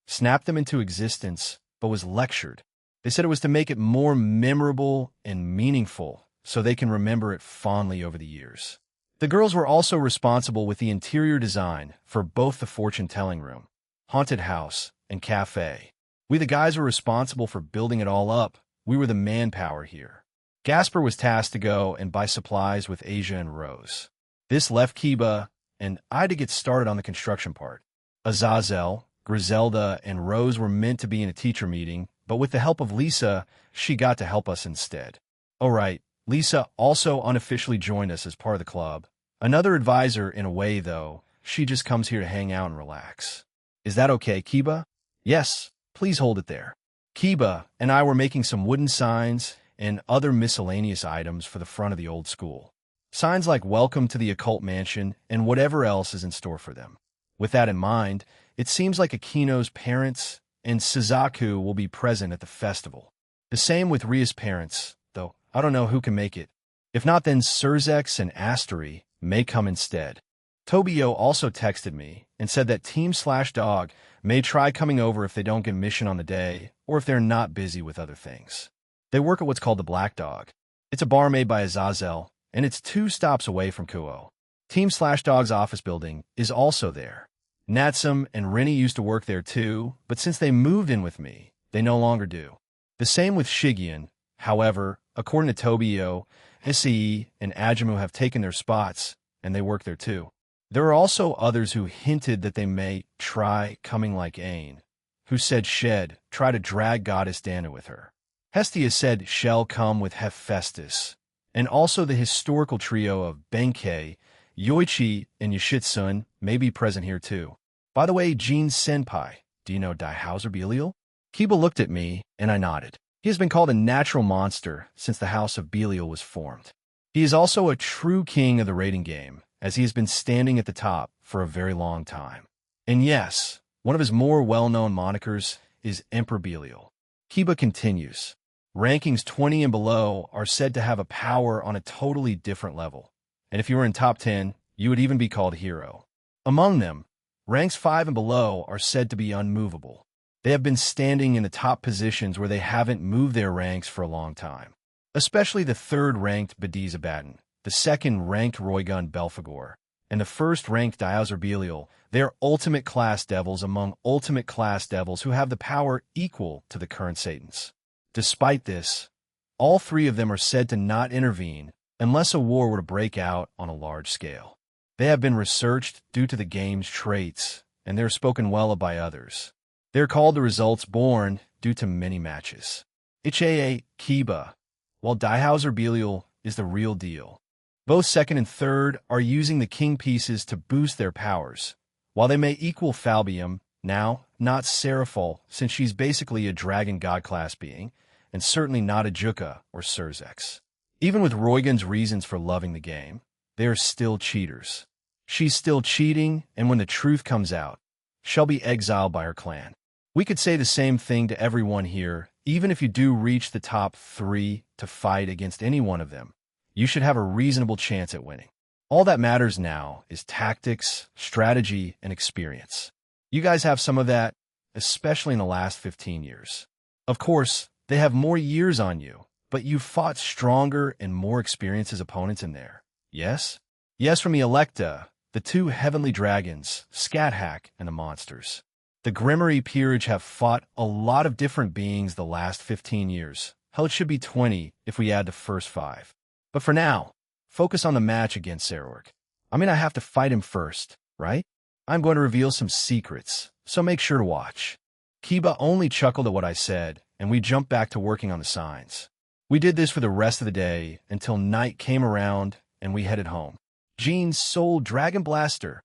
snap them into existence, but was lectured. They said it was to make it more memorable and meaningful so they can remember it fondly over the years. The girls were also responsible with the interior design for both the fortune-telling room, haunted house, and cafe. We the guys were responsible for building it all up. We were the manpower here. Gasper was tasked to go and buy supplies with Asia and Rose. This left Kiba and I to get started on the construction part. Azazel, Griselda, and Rose were meant to be in a teacher meeting, but with the help of Lisa, she got to help us instead. Oh right, Lisa also unofficially joined us as part of the club. Another advisor in a way, though. She just comes here to hang out and relax. Is that okay, Kiba? Yes, please hold it there. Kiba and I were making some wooden signs and other miscellaneous items for the front of the old school. Signs like "Welcome to the Occult Mansion" and whatever else is in store for them. With that in mind, it seems like Akino's parents and Suzaku will be present at the festival. The same with Ria's parents, though I don't know who can make it. If not, then Surzex and Astery may come instead. Tobio also texted me and said that Team/Dog may try coming over if they don't get mission on the day or if they're not busy with other things. They work at what's called the Black Dog. It's a bar made by Azazel, and it's 2 stops away from Kuo. Team/Dog's office building is also there. Natsum and Rennie used to work there too, but since they moved in with me, they no longer do. The same with Shigeon. However, according to Tobio, SE and Ajamu have taken their spots, and they work there too. There are also others who hinted that they may try coming, like Ain, who said Shed try to drag Goddess Dana with her. Hestia said shall come with Hephaestus, and also the historical trio of Benkei, Yoichi, and Yoshitsun may be present here too. By the way, Jean Senpai, do you know Daihauser Belial? Kiba looked at me, and I nodded. He has been called a natural monster since the House of Belial was formed. He is also a true king of the raiding game, as he has been standing at the top for a very long time. And yes, one of his more well-known monikers is Emperor Belial. Kiba continues. Rankings 20 and below are said to have a power on a totally different level, and if you were in top 10, you would even be called hero. Among them, ranks 5 and below are said to be unmovable. They have been standing in the top positions where they haven't moved their ranks for a long time, especially the 3rd-ranked Bediza Batten, the 2nd-ranked Roygun Belphegor, and the 1st-ranked Diauser Belial. They are ultimate-class devils among ultimate-class devils who have the power equal to the current Satans. Despite this, all 3 of them are said to not intervene unless a war were to break out on a large scale. They have been researched due to the game's traits, and they are spoken well of by others. They are called the results born due to many matches. HAA Kiba, while Diehauser Belial is the real deal. Both 2nd and 3rd are using the king pieces to boost their powers, while they may equal Falbium, now not Seraphol, since she's basically a dragon god class being, and certainly not a Juka or Surzex. Even with Roygan's reasons for loving the game, they are still cheaters. She's still cheating, and when the truth comes out, she'll be exiled by her clan. We could say the same thing to everyone here. Even if you do reach the top 3 to fight against any one of them, you should have a reasonable chance at winning. All that matters now is tactics, strategy, and experience. You guys have some of that, especially in the last 15 years. Of course, they have more years on you, but you've fought stronger and more experienced as opponents in there. Yes? Yes, from the Electa, the 2 heavenly dragons, Scat-Hack, and the monsters. The Grimmery Peerage have fought a lot of different beings the last 15 years. Hell, it should be 20 if we add the first 5. But for now, focus on the match against Sarork. I have to fight him first, right? I'm going to reveal some secrets, so make sure to watch. Kiba only chuckled at what I said, and we jumped back to working on the signs. We did this for the rest of the day until night came around and we headed home. Jean's Soul Dragon Blaster.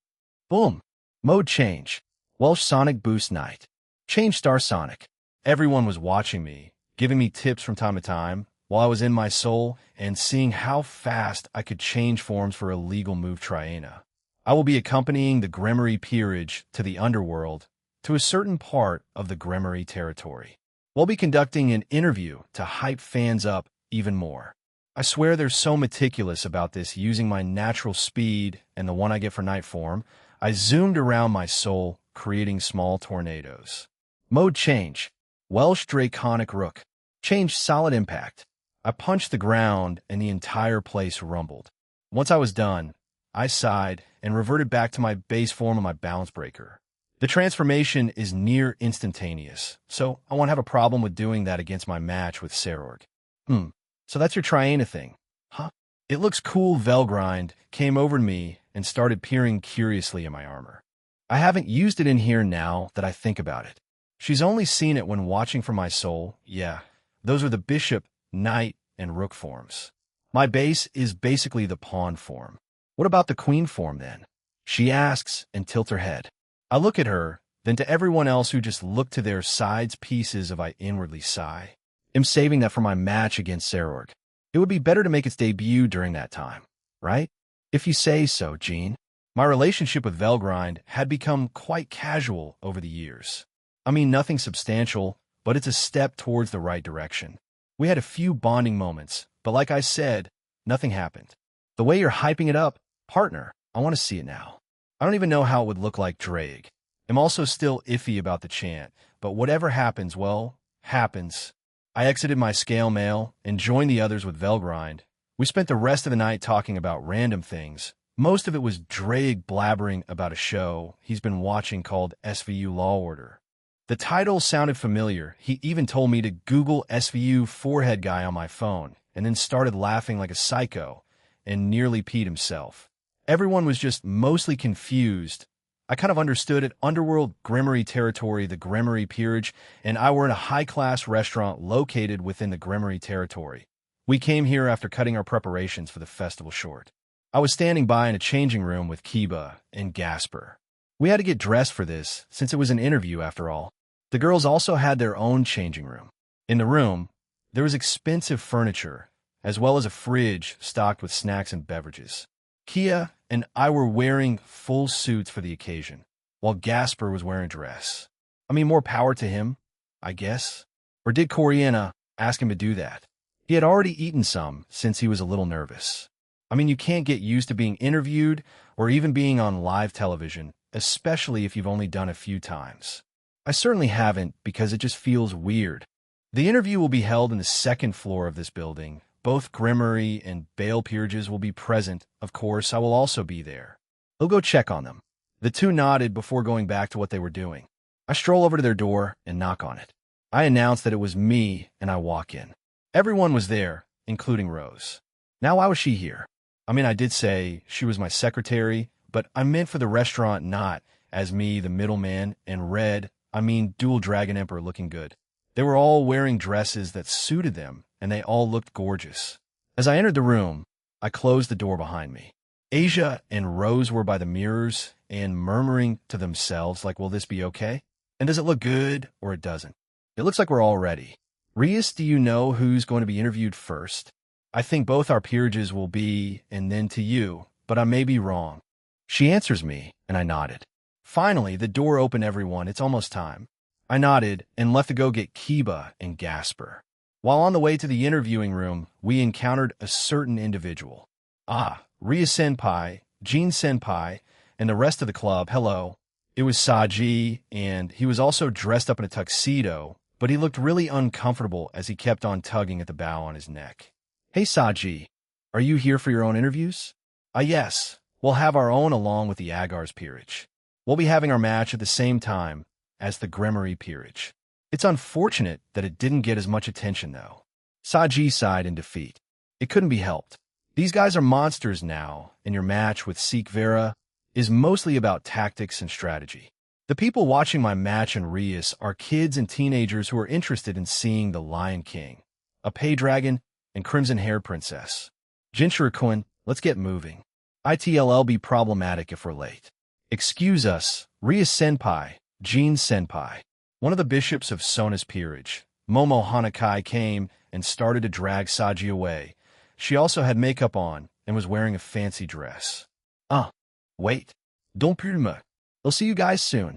Boom! Mode change. Welsh Sonic Boost Night. Change Star Sonic. Everyone was watching me, giving me tips from time to time, while I was in my soul and seeing how fast I could change forms for a legal move Triana. I will be accompanying the Gremory peerage to the underworld, to a certain part of the Gremory territory. We'll be conducting an interview to hype fans up even more. I swear they're so meticulous about this. Using my natural speed and the one I get for night form, I zoomed around my soul, creating small tornadoes. Mode change. Welsh Draconic Rook. Change Solid Impact. I punched the ground and the entire place rumbled. Once I was done, I sighed and reverted back to my base form of my balance breaker. The transformation is near instantaneous, so I won't have a problem with doing that against my match with Serorg. So that's your Triana thing, huh? It looks cool. Velgrind came over to me and started peering curiously at my armor. I haven't used it in here now that I think about it. She's only seen it when watching for my soul. Yeah, those are the bishop, knight, and rook forms. My base is basically the pawn form. What about the queen form then? She asks and tilts her head. I look at her, then to everyone else who just look to their sides pieces of I inwardly sigh. I'm saving that for my match against Serorg. It would be better to make its debut during that time, right? If you say so, Jean. My relationship with Velgrind had become quite casual over the years. I mean, nothing substantial, but it's a step towards the right direction. We had a few bonding moments, but like I said, nothing happened. The way you're hyping it up, partner, I want to see it now. I don't even know how it would look like Drake. I'm also still iffy about the chant, but whatever happens, well, happens. I exited my scale mail and joined the others with Velgrind. We spent the rest of the night talking about random things. Most of it was Drake blabbering about a show he's been watching called SVU Law Order. The title sounded familiar. He even told me to Google SVU forehead guy on my phone, and then started laughing like a psycho and nearly peed himself. Everyone was just mostly confused. I kind of understood it. Underworld Gremory territory, the Gremory peerage, and I were in a high-class restaurant located within the Gremory territory. We came here after cutting our preparations for the festival short. I was standing by in a changing room with Kiba and Gasper. We had to get dressed for this, since it was an interview after all. The girls also had their own changing room. In the room, there was expensive furniture, as well as a fridge stocked with snacks and beverages. Kia and I were wearing full suits for the occasion, while Gasper was wearing a dress. I mean, more power to him, I guess. Or did Coriana ask him to do that? He had already eaten some, since he was a little nervous. I mean, you can't get used to being interviewed or even being on live television, especially if you've only done a few times. I certainly haven't, because it just feels weird. The interview will be held in the second floor of this building. Both Gremory and Bale peerages will be present. Of course, I will also be there. I'll go check on them. The two nodded before going back to what they were doing. I stroll over to their door and knock on it. I announce that it was me, and I walk in. Everyone was there, including Rose. Now, why was she here? I mean, I did say she was my secretary, but I meant for the restaurant, not as me, the middleman, and Red, I mean Dual Dragon Emperor, looking good. They were all wearing dresses that suited them, and they all looked gorgeous. As I entered the room, I closed the door behind me. Asia and Rose were by the mirrors and murmuring to themselves like, will this be okay? And does it look good or it doesn't? It looks like we're all ready. Rias, do you know who's going to be interviewed first? I think both our peerages will be, and then to you, but I may be wrong. She answers me, and I nodded. Finally, the door opened. Everyone, it's almost time. I nodded and left to go get Kiba and Gasper. While on the way to the interviewing room, we encountered a certain individual. Ria Senpai, Jean Senpai, and the rest of the club. Hello. It was Saji, and he was also dressed up in a tuxedo, but he looked really uncomfortable as he kept on tugging at the bow on his neck. Hey Saji, are you here for your own interviews? Yes. We'll have our own along with the Agar's peerage. We'll be having our match at the same time as the Gremory peerage. It's unfortunate that it didn't get as much attention, though. Saji sighed in defeat. It couldn't be helped. These guys are monsters now, and your match with Seek Vera is mostly about tactics and strategy. The people watching my match in Rias are kids and teenagers who are interested in seeing the Lion King, a Pay Dragon, and Crimson-Haired Princess. Jinchurikun, let's get moving. It'll be problematic if we're late. Excuse us, Ria Senpai, Jean Senpai. One of the bishops of Sona's peerage, Momo Hanakai, came and started to drag Saji away. She also had makeup on and was wearing a fancy dress. Wait. Don't plume. I'll see you guys soon.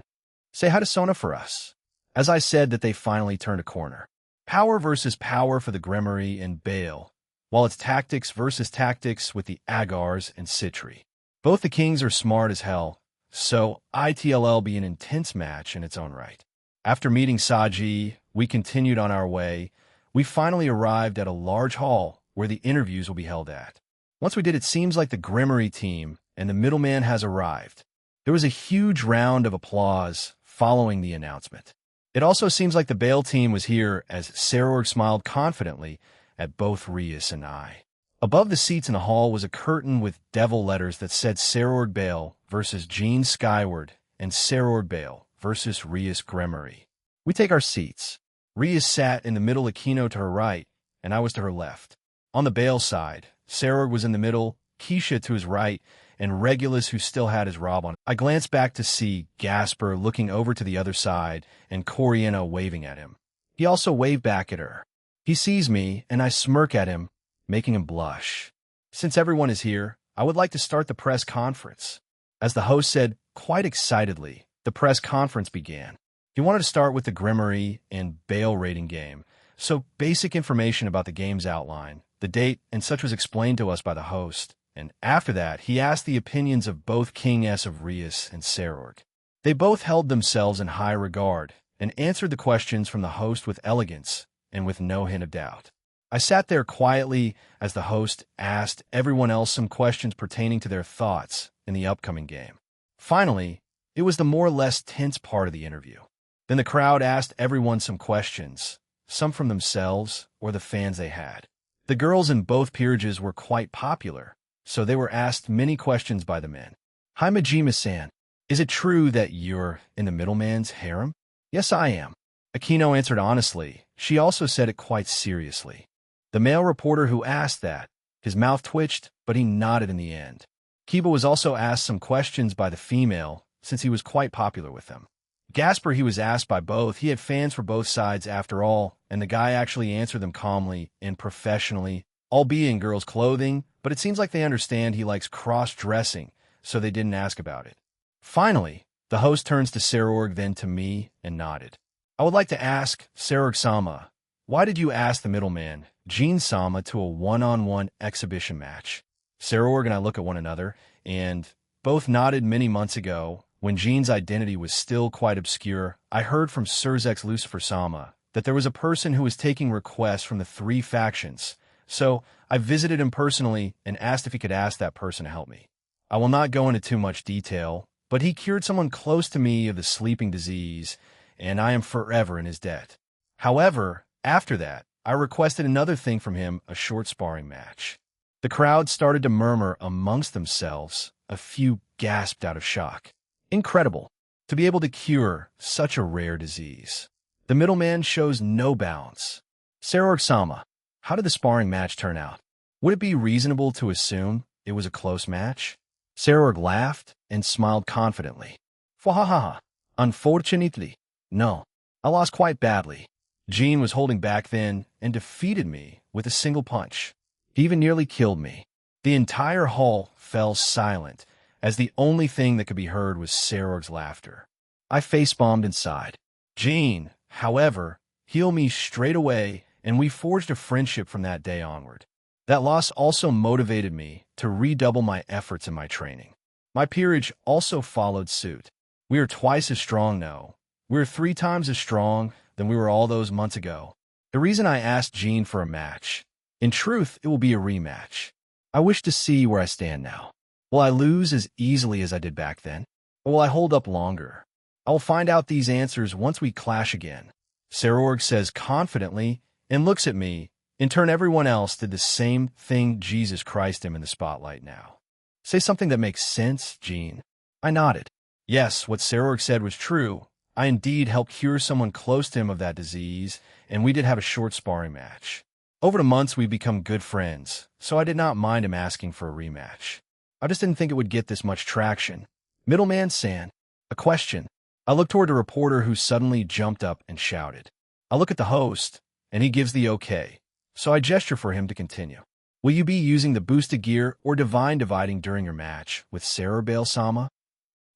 Say hi to Sona for us. As I said that they finally turned a corner. Power versus power for the Gremory and Bale, while it's tactics versus tactics with the Agars and Citri. Both the kings are smart as hell, so it'll be an intense match in its own right. After meeting Saji, we continued on our way. We finally arrived at a large hall where the interviews will be held at. Once we did, it seems like the Gremory team and the middleman has arrived. There was a huge round of applause following the announcement. It also seems like the Bale team was here as Sarorg smiled confidently at both Rias and I. Above the seats in the hall was a curtain with devil letters that said Sarorg Bale versus Jean Skyward and Sarorg Bale versus Rias Gremory. We take our seats. Rias sat in the middle, Aquino to her right, and I was to her left. On the Bale side, Sarorg was in the middle, Keisha to his right, and Regulus, who still had his robe on. I glanced back to see Gasper looking over to the other side and Coriana waving at him. He also waved back at her. He sees me, and I smirk at him, making him blush. Since everyone is here, I would like to start the press conference. As the host said quite excitedly, the press conference began. He wanted to start with the Gremory and Bale rating game, so basic information about the game's outline, the date, and such was explained to us by the host. And after that, he asked the opinions of both King S of Rias and Sarorg. They both held themselves in high regard and answered the questions from the host with elegance and with no hint of doubt. I sat there quietly as the host asked everyone else some questions pertaining to their thoughts in the upcoming game. Finally, it was the more or less tense part of the interview. Then the crowd asked everyone some questions, some from themselves or the fans they had. The girls in both peerages were quite popular, so they were asked many questions by the men. Hi, Majima-san. Is it true that you're in the middleman's harem? Yes, I am. Aquino answered honestly. She also said it quite seriously. The male reporter who asked that, his mouth twitched, but he nodded in the end. Kiba was also asked some questions by the female, since he was quite popular with them. Gasper, he was asked by both. He had fans for both sides after all, and the guy actually answered them calmly and professionally, albeit in girls' clothing, but it seems like they understand he likes cross-dressing, so they didn't ask about it. Finally, the host turns to Sarorg, then to me, and nodded. I would like to ask Sarorg-sama, why did you ask the middleman, Jean-sama, to a one-on-one exhibition match? Sarorg and I look at one another, and both nodded. Many months ago, when Jean's identity was still quite obscure, I heard from Surzex Lucifer-sama that there was a person who was taking requests from the three factions, so I visited him personally and asked if he could ask that person to help me. I will not go into too much detail, but he cured someone close to me of the sleeping disease, and I am forever in his debt. However, after that, I requested another thing from him, a short sparring match. The crowd started to murmur amongst themselves. A few gasped out of shock. Incredible, to be able to cure such a rare disease. The middleman shows no bounds. Sarorg-sama, how did the sparring match turn out? Would it be reasonable to assume it was a close match? Sarorg laughed and smiled confidently. Fwahaha. Unfortunately, no. I lost quite badly. Jean was holding back then and defeated me with a single punch. He even nearly killed me. The entire hall fell silent, as the only thing that could be heard was Sarorg's laughter. I face-bombed inside. Jean, however, healed me straight away, and we forged a friendship from that day onward. That loss also motivated me to redouble my efforts in my training. My peerage also followed suit. We are twice as strong now. We are 3 times as strong than we were all those months ago. The reason I asked Jean for a match, in truth, it will be a rematch. I wish to see where I stand now. Will I lose as easily as I did back then? Or will I hold up longer? I will find out these answers once we clash again. Sarorg says confidently and looks at me. In turn, everyone else did the same thing. Jesus Christ, I'm in the spotlight now. Say something that makes sense, Jean. I nodded. Yes, what Sarorg said was true. I indeed helped cure someone close to him of that disease, and we did have a short sparring match. Over the months, we've become good friends, so I did not mind him asking for a rematch. I just didn't think it would get this much traction. Middleman San. A question. I look toward the reporter who suddenly jumped up and shouted. I look at the host, and he gives the okay, so I gesture for him to continue. Will you be using the boosted gear or divine dividing during your match with Sarah Bale-sama?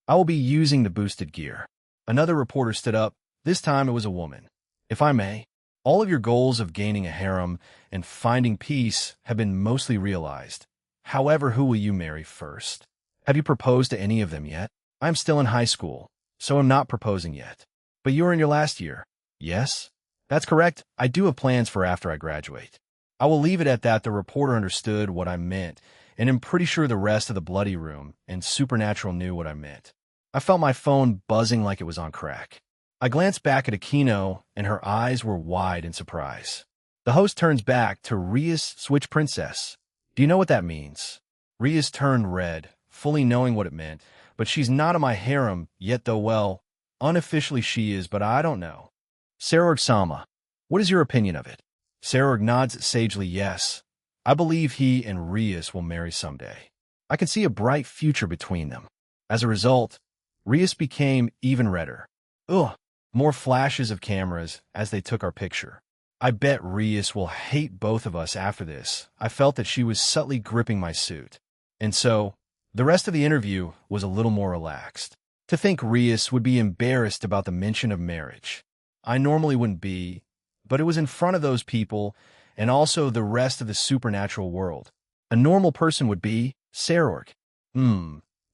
I will be using the boosted gear. Another reporter stood up. This time it was a woman. If I may, all of your goals of gaining a harem and finding peace have been mostly realized. However, who will you marry first? Have you proposed to any of them yet? I'm still in high school, so I'm not proposing yet. But you are in your last year. Yes? That's correct. I do have plans for after I graduate. I will leave it at that. The reporter understood what I meant, and I'm pretty sure the rest of the bloody room and Supernatural knew what I meant. I felt my phone buzzing like it was on crack. I glanced back at Akino, and her eyes were wide in surprise. The host turns back to Rias Switch Princess. Do you know what that means? Rias turned red, fully knowing what it meant, but she's not in my harem yet, though. Well, unofficially she is, but I don't know. Sarorg-sama, what is your opinion of it? Sarorg nods sagely yes. I believe he and Rias will marry someday. I can see a bright future between them. As a result, Rias became even redder. Ugh, more flashes of cameras as they took our picture. I bet Rias will hate both of us after this. I felt that she was subtly gripping my suit. And so, the rest of the interview was a little more relaxed. To think Rias would be embarrassed about the mention of marriage. I normally wouldn't be, but it was in front of those people and also the rest of the supernatural world. A normal person would be Sarorg.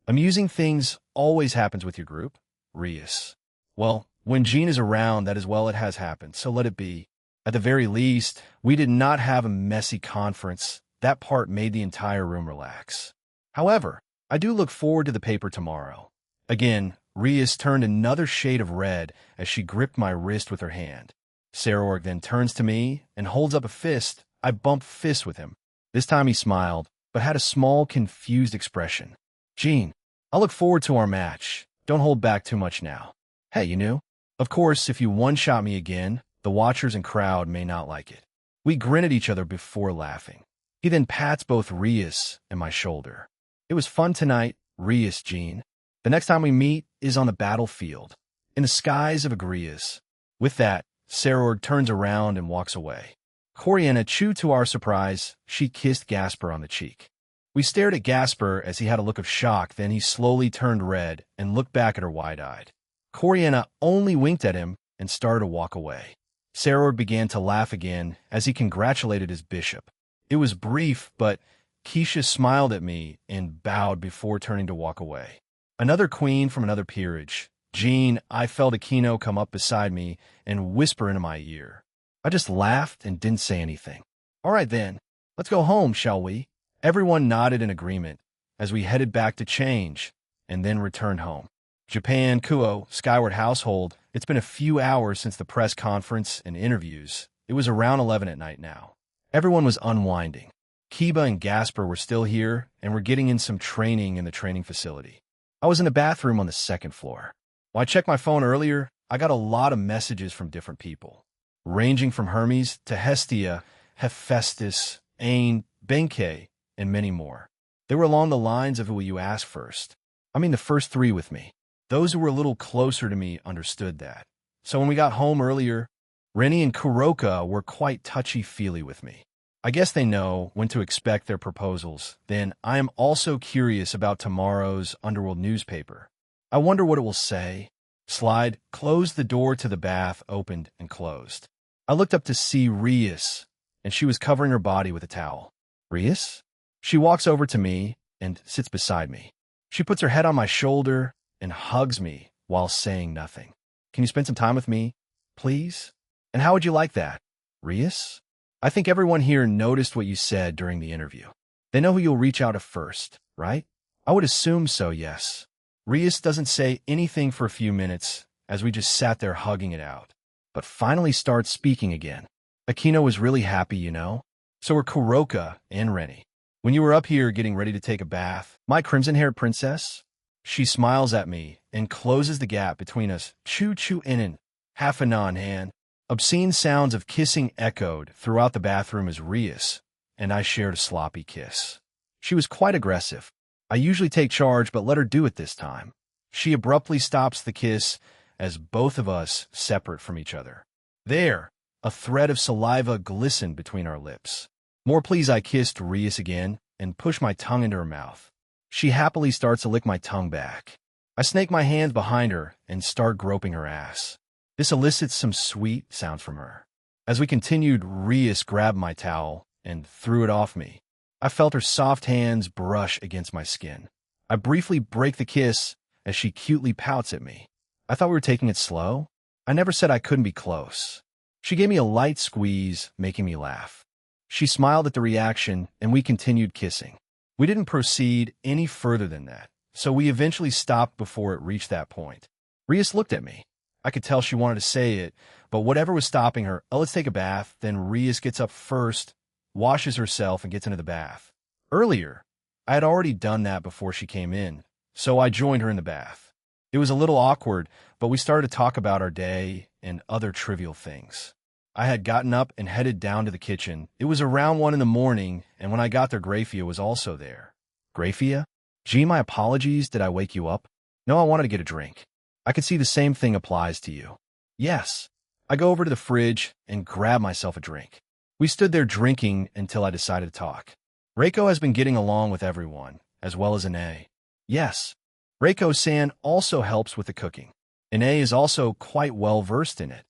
Amusing things always happens with your group, Rias. Well, when Jean is around, that is well it has happened, so let it be. At the very least, we did not have a messy conference. That part made the entire room relax. However, I do look forward to the paper tomorrow. Again, Rias turned another shade of red as she gripped my wrist with her hand. Sarorg then turns to me and holds up a fist. I bumped fists with him. This time he smiled, but had a small, confused expression. Jean, I look forward to our match. Don't hold back too much now. Hey, you knew? Of course, if you one-shot me again, the watchers and crowd may not like it. We grin at each other before laughing. He then pats both Rias and my shoulder. It was fun tonight, Rias, Jean. The next time we meet is on the battlefield, in the skies of Agrias. With that, Sarorg turns around and walks away. Corianna chewed to our surprise. She kissed Gasper on the cheek. We stared at Gasper as he had a look of shock, then he slowly turned red and looked back at her wide-eyed. Corianna only winked at him and started to walk away. Sarorg began to laugh again as he congratulated his bishop. It was brief, but Keisha smiled at me and bowed before turning to walk away. Another queen from another peerage. Jean, I felt Akino come up beside me and whisper into my ear. I just laughed and didn't say anything. All right then, let's go home, shall we? Everyone nodded in agreement as we headed back to change and then returned home. Japan, Kuo, Skyward Household. It's been a few hours since the press conference and interviews. It was around 11 at night now. Everyone was unwinding. Kiba and Gasper were still here and were getting in some training in the training facility. I was in the bathroom on the second floor. When I checked my phone earlier, I got a lot of messages from different people, ranging from Hermes to Hestia, Hephaestus, Ain, Benkei, and many more. They were along the lines of who you asked first. I mean the first three with me. Those who were a little closer to me understood that. So when we got home earlier, Rennie and Kuroka were quite touchy-feely with me. I guess they know when to expect their proposals. Then I am also curious about tomorrow's Underworld newspaper. I wonder what it will say. Slide closed the door to the bath, opened and closed. I looked up to see Rias, and she was covering her body with a towel. Rias? She walks over to me and sits beside me. She puts her head on my shoulder and hugs me while saying nothing. Can you spend some time with me, please? And how would you like that, Rias? I think everyone here noticed what you said during the interview. They know who you'll reach out to first, right? I would assume so, yes. Rias doesn't say anything for a few minutes as we just sat there hugging it out, but finally starts speaking again. Akino was really happy, you know? So were Kuroka and Rennie. When you were up here getting ready to take a bath, my crimson-haired princess, she smiles at me and closes the gap between us. Choo-choo inin, half a non-hand. Obscene sounds of kissing echoed throughout the bathroom as Rias and I shared a sloppy kiss. She was quite aggressive. I usually take charge, but let her do it this time. She abruptly stops the kiss as both of us separate from each other. There, a thread of saliva glistened between our lips. More please, I kissed Rias again and pushed my tongue into her mouth. She happily starts to lick my tongue back. I snake my hands behind her and start groping her ass. This elicits some sweet sounds from her. As we continued, Rias grabbed my towel and threw it off me. I felt her soft hands brush against my skin. I briefly break the kiss as she cutely pouts at me. I thought we were taking it slow. I never said I couldn't be close. She gave me a light squeeze, making me laugh. She smiled at the reaction, and we continued kissing. We didn't proceed any further than that, so we eventually stopped before it reached that point. Rias looked at me. I could tell she wanted to say it, but whatever was stopping her, let's take a bath. Then Rias gets up first, washes herself, and gets into the bath. Earlier, I had already done that before she came in, so I joined her in the bath. It was a little awkward, but we started to talk about our day and other trivial things. I had gotten up and headed down to the kitchen. It was around 1 a.m, and when I got there, Grafia was also there. Grafia? Gee, my apologies, did I wake you up? No, I wanted to get a drink. I could see the same thing applies to you. Yes. I go over to the fridge and grab myself a drink. We stood there drinking until I decided to talk. Reiko has been getting along with everyone, as well as Ine. Yes. Reiko-san also helps with the cooking. Ine is also quite well versed in it,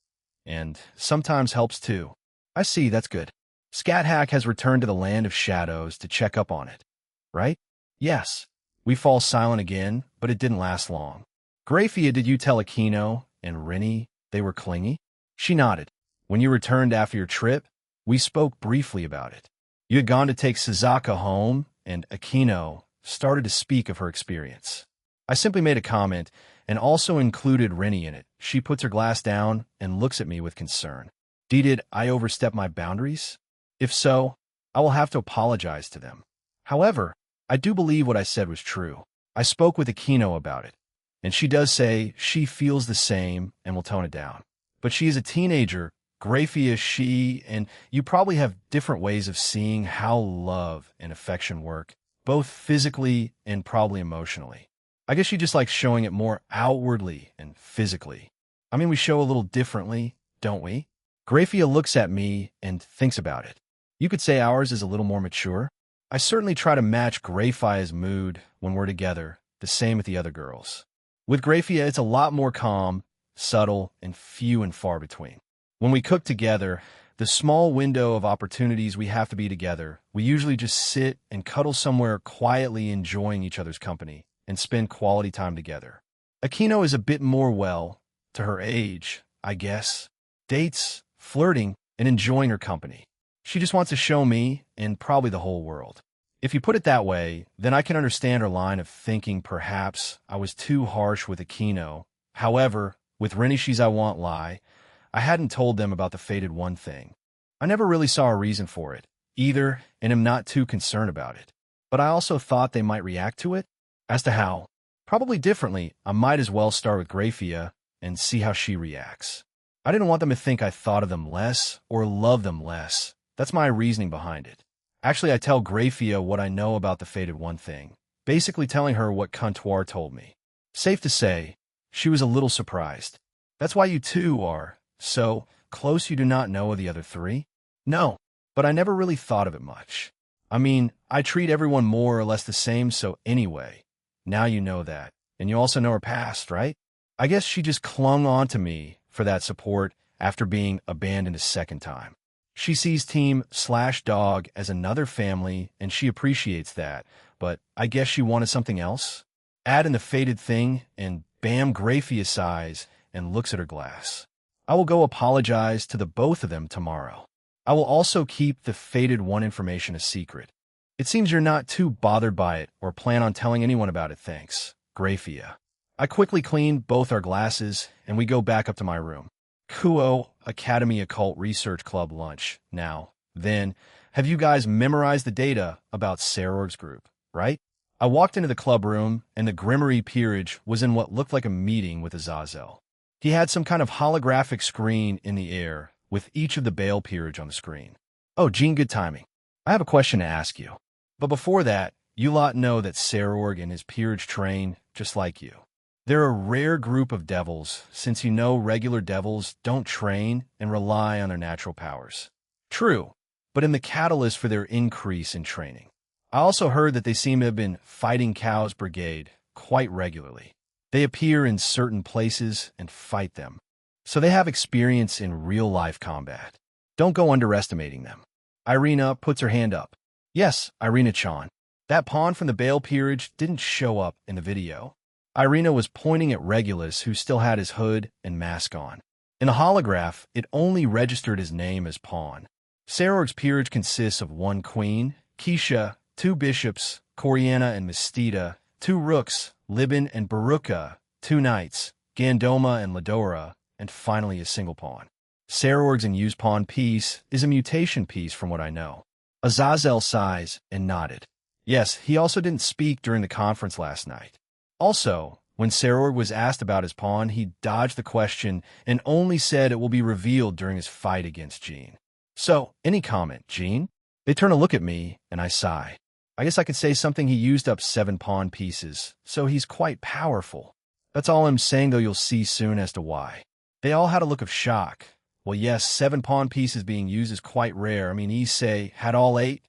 and sometimes helps too. I see, that's good. Scat Hack has returned to the land of shadows to check up on it. Right? Yes. We fall silent again, but it didn't last long. Grafia, did you tell Aquino and Rennie they were clingy? She nodded. When you returned after your trip, we spoke briefly about it. You had gone to take Suzaka home, and Aquino started to speak of her experience. I simply made a comment, and also included Rennie in it. She puts her glass down and looks at me with concern. Did I overstep my boundaries? If so, I will have to apologize to them. However, I do believe what I said was true. I spoke with Aquino about it, and she does say she feels the same and will tone it down. But she is a teenager. Grafia, and you probably have different ways of seeing how love and affection work, both physically and probably emotionally. I guess she just likes showing it more outwardly and physically. I mean, we show a little differently, don't we? Grafia looks at me and thinks about it. You could say ours is a little more mature. I certainly try to match Grafia's mood when we're together, the same with the other girls. With Grafia, it's a lot more calm, subtle, and few and far between. When we cook together, the small window of opportunities we have to be together, we usually just sit and cuddle somewhere quietly enjoying each other's company and spend quality time together. Aquino is a bit more, well, to her age, I guess. Dates, flirting, and enjoying her company. She just wants to show me, and probably the whole world. If you put it that way, then I can understand her line of thinking perhaps I was too harsh with Aquino. However, with Renishis I won't lie, I hadn't told them about the fated one thing. I never really saw a reason for it, either, and am not too concerned about it. But I also thought they might react to it. As to how, probably differently, I might as well start with Grafia and see how she reacts. I didn't want them to think I thought of them less or loved them less. That's my reasoning behind it. Actually, I tell Grafia what I know about the fated one thing, basically telling her what Comptoir told me. Safe to say, she was a little surprised. That's why you two are so close. You do not know of the other three? No, but I never really thought of it much. I mean, I treat everyone more or less the same, so anyway. Now you know that, and you also know her past, right? I guess she just clung on to me for that support after being abandoned a second time. She sees Team/Dog as another family, and she appreciates that, but I guess she wanted something else? Add in the fated thing, and bam, Grafia sighs and looks at her glass. I will go apologize to the both of them tomorrow. I will also keep the fated one information a secret. It seems you're not too bothered by it or plan on telling anyone about it, thanks, Grafia. I quickly clean both our glasses, and we go back up to my room. Kuo Academy Occult Research Club lunch. Now, then, have you guys memorized the data about Sarorg's group, right? I walked into the club room, and the Grimmery Peerage was in what looked like a meeting with Azazel. He had some kind of holographic screen in the air, with each of the Bale Peerage on the screen. Oh, Gene, good timing. I have a question to ask you. But before that, you lot know that Sarorg and his peerage train just like you. They're a rare group of devils, since regular devils don't train and rely on their natural powers. True, but in the catalyst for their increase in training. I also heard that they seem to have been fighting Chaos Brigade quite regularly. They appear in certain places and fight them. So they have experience in real-life combat. Don't go underestimating them. Irina puts her hand up. Yes, Irina-chan. That pawn from the Bale Peerage didn't show up in the video. Irina was pointing at Regulus, who still had his hood and mask on. In the holograph, it only registered his name as pawn. Sarorg's peerage consists of 1 queen, Keisha, 2 bishops, Coriana and Mistita, 2 rooks, Libin and Baruka, 2 knights, Gandoma and Ladora, and finally a single pawn. Sarorg's unused pawn piece is a mutation piece from what I know. Azazel sighs and nodded. Yes, he also didn't speak during the conference last night. Also, when Sarorg was asked about his pawn, he dodged the question and only said it will be revealed during his fight against Jean. So, any comment, Jean? They turn to look at me, and I sigh. I guess I could say something he used up 7 pawn pieces, so he's quite powerful. That's all I'm saying, though you'll see soon as to why. They all had a look of shock. Well, yes, 7 pawn pieces being used is quite rare. Issei had all 8.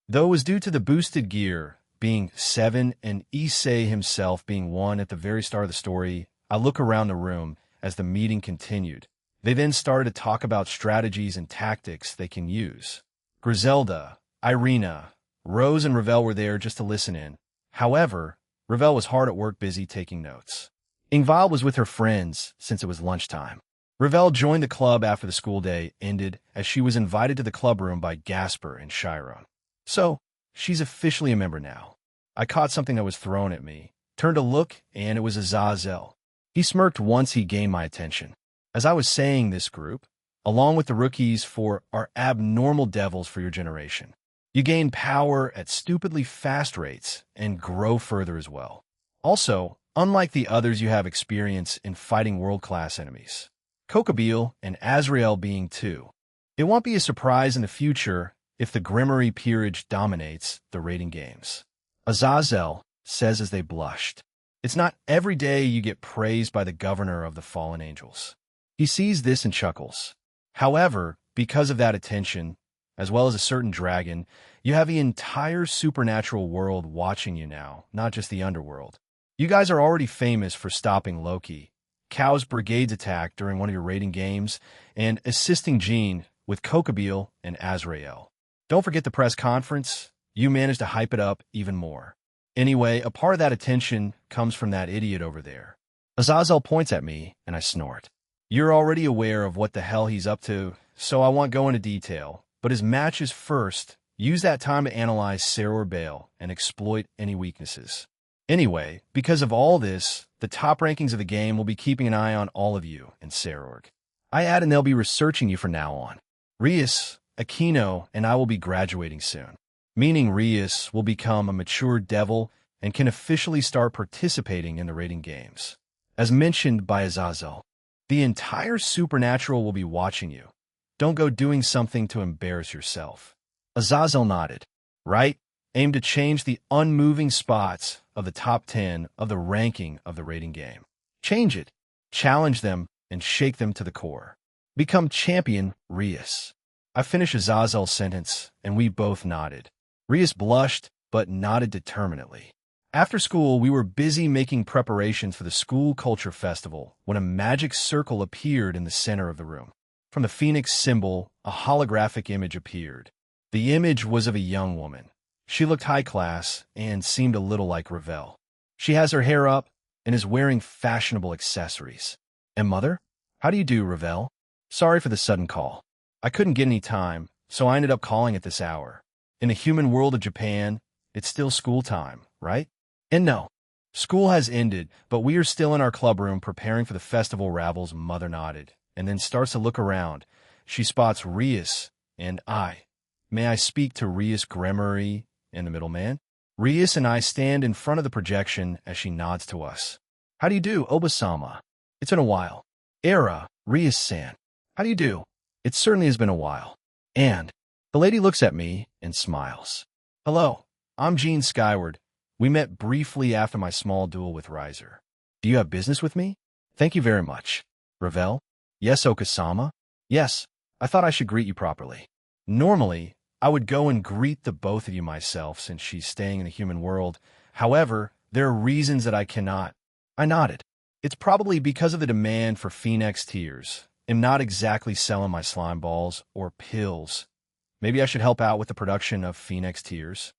Though it was due to the boosted gear being 7 and Issei himself being 1 at the very start of the story, I look around the room as the meeting continued. They then started to talk about strategies and tactics they can use. Griselda, Irina, Rose and Ravel were there just to listen in. However, Ravel was hard at work busy taking notes. Ingval was with her friends since it was lunchtime. Ravel joined the club after the school day ended as she was invited to the club room by Gasper and Chiron. So, she's officially a member now. I caught something that was thrown at me, turned to look, and it was Azazel. He smirked once he gained my attention. As I was saying, this group, along with the rookies are abnormal devils for your generation. You gain power at stupidly fast rates and grow further as well. Also, unlike the others, you have experience in fighting world-class enemies. Kokabeel and Azrael being 2. It won't be a surprise in the future if the Grimory Peerage dominates the rating games. Azazel says as they blushed. It's not every day you get praised by the governor of the fallen angels. He sees this and chuckles. However, because of that attention, as well as a certain dragon, you have the entire supernatural world watching you now, not just the underworld. You guys are already famous for stopping Loki, Chaos Brigade's attack during one of your rating games, and assisting Jean with Kokabeel and Azrael. Don't forget the press conference. You managed to hype it up even more. Anyway, a part of that attention comes from that idiot over there. Azazel points at me, and I snort. You're already aware of what the hell he's up to, so I won't go into detail. But his matches first, use that time to analyze Saror Bale and exploit any weaknesses. Anyway, because of all this, the top rankings of the game will be keeping an eye on all of you in Sarorg. I add and they'll be researching you from now on. Rias, Aquino, and I will be graduating soon, meaning Rias will become a mature devil and can officially start participating in the rating games. As mentioned by Azazel, the entire supernatural will be watching you. Don't go doing something to embarrass yourself. Azazel nodded. Right? Aim to change the unmoving spots of the top 10 of the ranking of the rating game. Change it. Challenge them and shake them to the core. Become champion, Rias. I finished Azazel's sentence, and we both nodded. Rias blushed, but nodded determinedly. After school, we were busy making preparations for the school culture festival when a magic circle appeared in the center of the room. From the phoenix symbol, a holographic image appeared. The image was of a young woman. She looked high class and seemed a little like Ravel. She has her hair up and is wearing fashionable accessories. And mother? How do you do, Ravel? Sorry for the sudden call. I couldn't get any time, so I ended up calling at this hour. In the human world of Japan, it's still school time, right? And no, school has ended, but we are still in our club room preparing for the festival. Ravel's mother nodded, and then starts to look around. She spots Rias and I. May I speak to Rias Grimory and the middleman? Rias and I stand in front of the projection as she nods to us. How do you do, Obasama? It's been a while. Era, Rias-san. How do you do? It certainly has been a while. And the lady looks at me and smiles. Hello, I'm Gene Skyward. We met briefly after my small duel with Riser. Do you have business with me? Thank you very much. Ravel? Yes, Okasama? Yes, I thought I should greet you properly. Normally, I would go and greet the both of you myself since she's staying in the human world. However, there are reasons that I cannot. I nodded. It's probably because of the demand for Phoenix tears. I'm not exactly selling my slime balls or pills. Maybe I should help out with the production of Phoenix tears.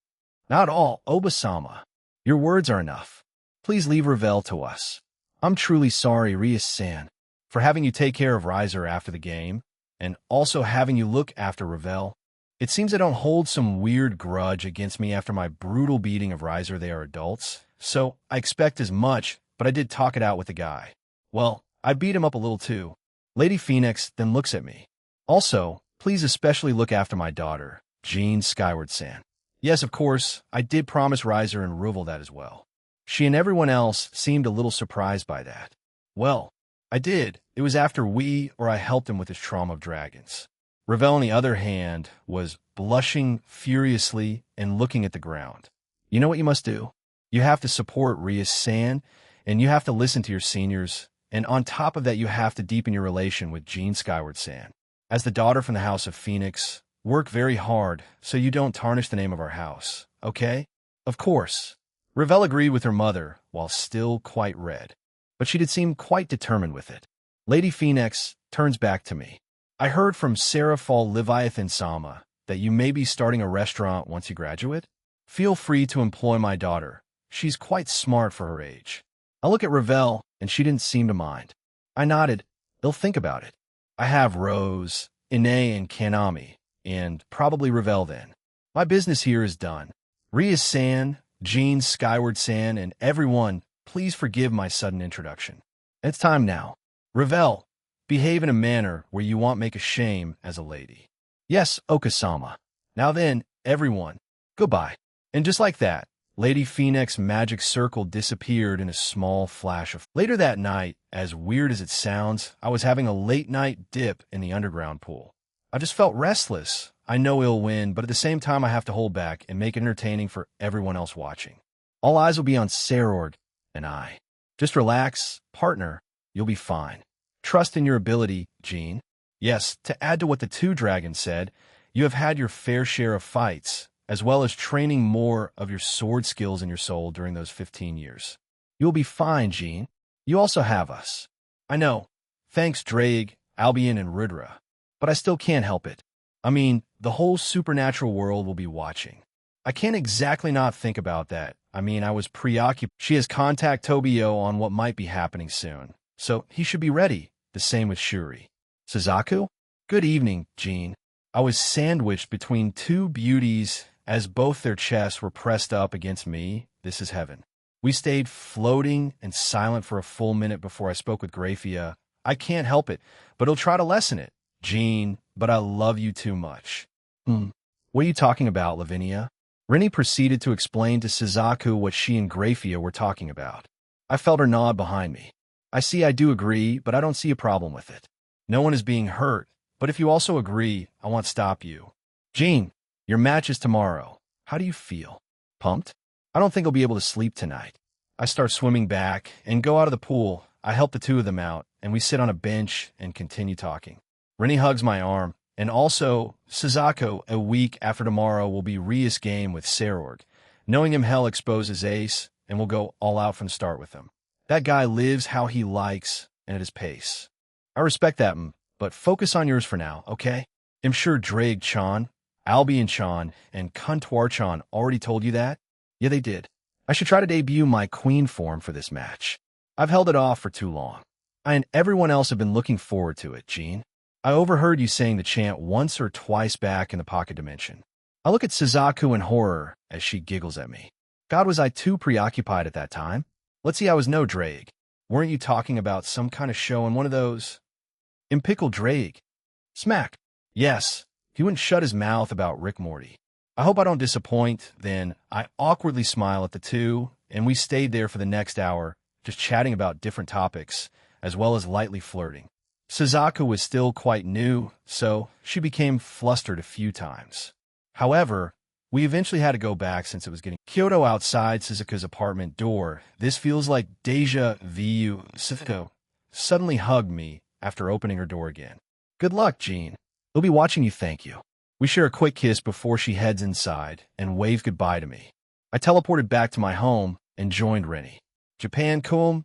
Not all, Obasama. Your words are enough. Please leave Ravel to us. I'm truly sorry, Rias-san, for having you take care of Riser after the game, and also having you look after Ravel. It seems I don't hold some weird grudge against me after my brutal beating of Riser. They are adults, so I expect as much, but I did talk it out with the guy. Well, I beat him up a little too. Lady Phoenix then looks at me. Also, please especially look after my daughter, Jean Skyward-san. Yes, of course, I did promise Riser and Ruvel that as well. She and everyone else seemed a little surprised by that. Well, I did. It was after I helped him with his trauma of dragons. Ravel, on the other hand, was blushing furiously and looking at the ground. You know what you must do? You have to support Rias-san, and you have to listen to your seniors, and on top of that, you have to deepen your relation with Jean Skyward-san. As the daughter from the House of Phoenix, work very hard so you don't tarnish the name of our house, okay? Of course. Ravel agreed with her mother, while still quite red. But she did seem quite determined with it. Lady Phoenix turns back to me. I heard from Seraphal Leviathan-sama that you may be starting a restaurant once you graduate. Feel free to employ my daughter. She's quite smart for her age. I look at Ravel, and she didn't seem to mind. I nodded. They'll think about it. I have Rose, Ine, and Kanami, and probably Ravel then. My business here is done. Rias-san, Jean Skyward-san, and everyone, please forgive my sudden introduction. It's time now. Ravel, behave in a manner where you won't make a shame as a lady. Yes, Okasama. Now then, everyone, goodbye. And just like that, Lady Phoenix's magic circle disappeared in a small flash of... Later that night, as weird as it sounds, I was having a late-night dip in the underground pool. I just felt restless. I know it'll win, but at the same time I have to hold back and make it entertaining for everyone else watching. All eyes will be on Sarorg and I. Just relax, partner. You'll be fine. Trust in your ability, Jean. Yes, to add to what the two dragons said, you have had your fair share of fights, as well as training more of your sword skills in your soul during those 15 years. You'll be fine, Jean. You also have us. I know. Thanks, Drake, Albion, and Rudra. But I still can't help it. I mean, the whole supernatural world will be watching. I can't exactly not think about that. I mean, I was preoccupied. She has contact Tobio on what might be happening soon, so he should be ready. The same with Shuri. Suzaku? Good evening, Jean. I was sandwiched between two beauties as both their chests were pressed up against me. This is heaven. We stayed floating and silent for a full minute before I spoke with Graphia. I can't help it, but he'll try to lessen it. Jean, but I love you too much. What are you talking about, Lavinia? Rennie proceeded to explain to Suzaku what she and Graphia were talking about. I felt her nod behind me. I see I do agree, but I don't see a problem with it. No one is being hurt, but if you also agree, I won't stop you. Jean, your match is tomorrow. How do you feel? Pumped? I don't think I'll be able to sleep tonight. I start swimming back and go out of the pool. I help the two of them out, and we sit on a bench and continue talking. Rennie hugs my arm, and also, Suzaku, a week after tomorrow, will be Rias' game with Sarorg. Knowing him, hell exposes Ace, and we'll go all out from the start with him. That guy lives how he likes and at his pace. I respect that, but focus on yours for now, okay? I'm sure Drake-chan, Albion-chan, and Kuntuar-chan already told you that? Yeah, they did. I should try to debut my queen form for this match. I've held it off for too long. I and everyone else have been looking forward to it, Jean. I overheard you saying the chant once or twice back in the pocket dimension. I look at Suzaku in horror as she giggles at me. God, was I too preoccupied at that time? Let's see, I was no Drake. Weren't you talking about some kind of show in one of those? Impickle Drake. Smack. Yes, he wouldn't shut his mouth about Rick Morty. I hope I don't disappoint. Then I awkwardly smile at the two, and we stayed there for the next hour, just chatting about different topics, as well as lightly flirting. Suzaku was still quite new, so she became flustered a few times. However, We eventually had to go back since it was getting Kyoto outside Suzuka's apartment door. This feels like deja vu. Suzuka suddenly hugged me after opening her door again. Good luck, Jean. We'll be watching you, thank you. We share a quick kiss before she heads inside and wave goodbye to me. I teleported back to my home and joined Rennie. Japan, cool?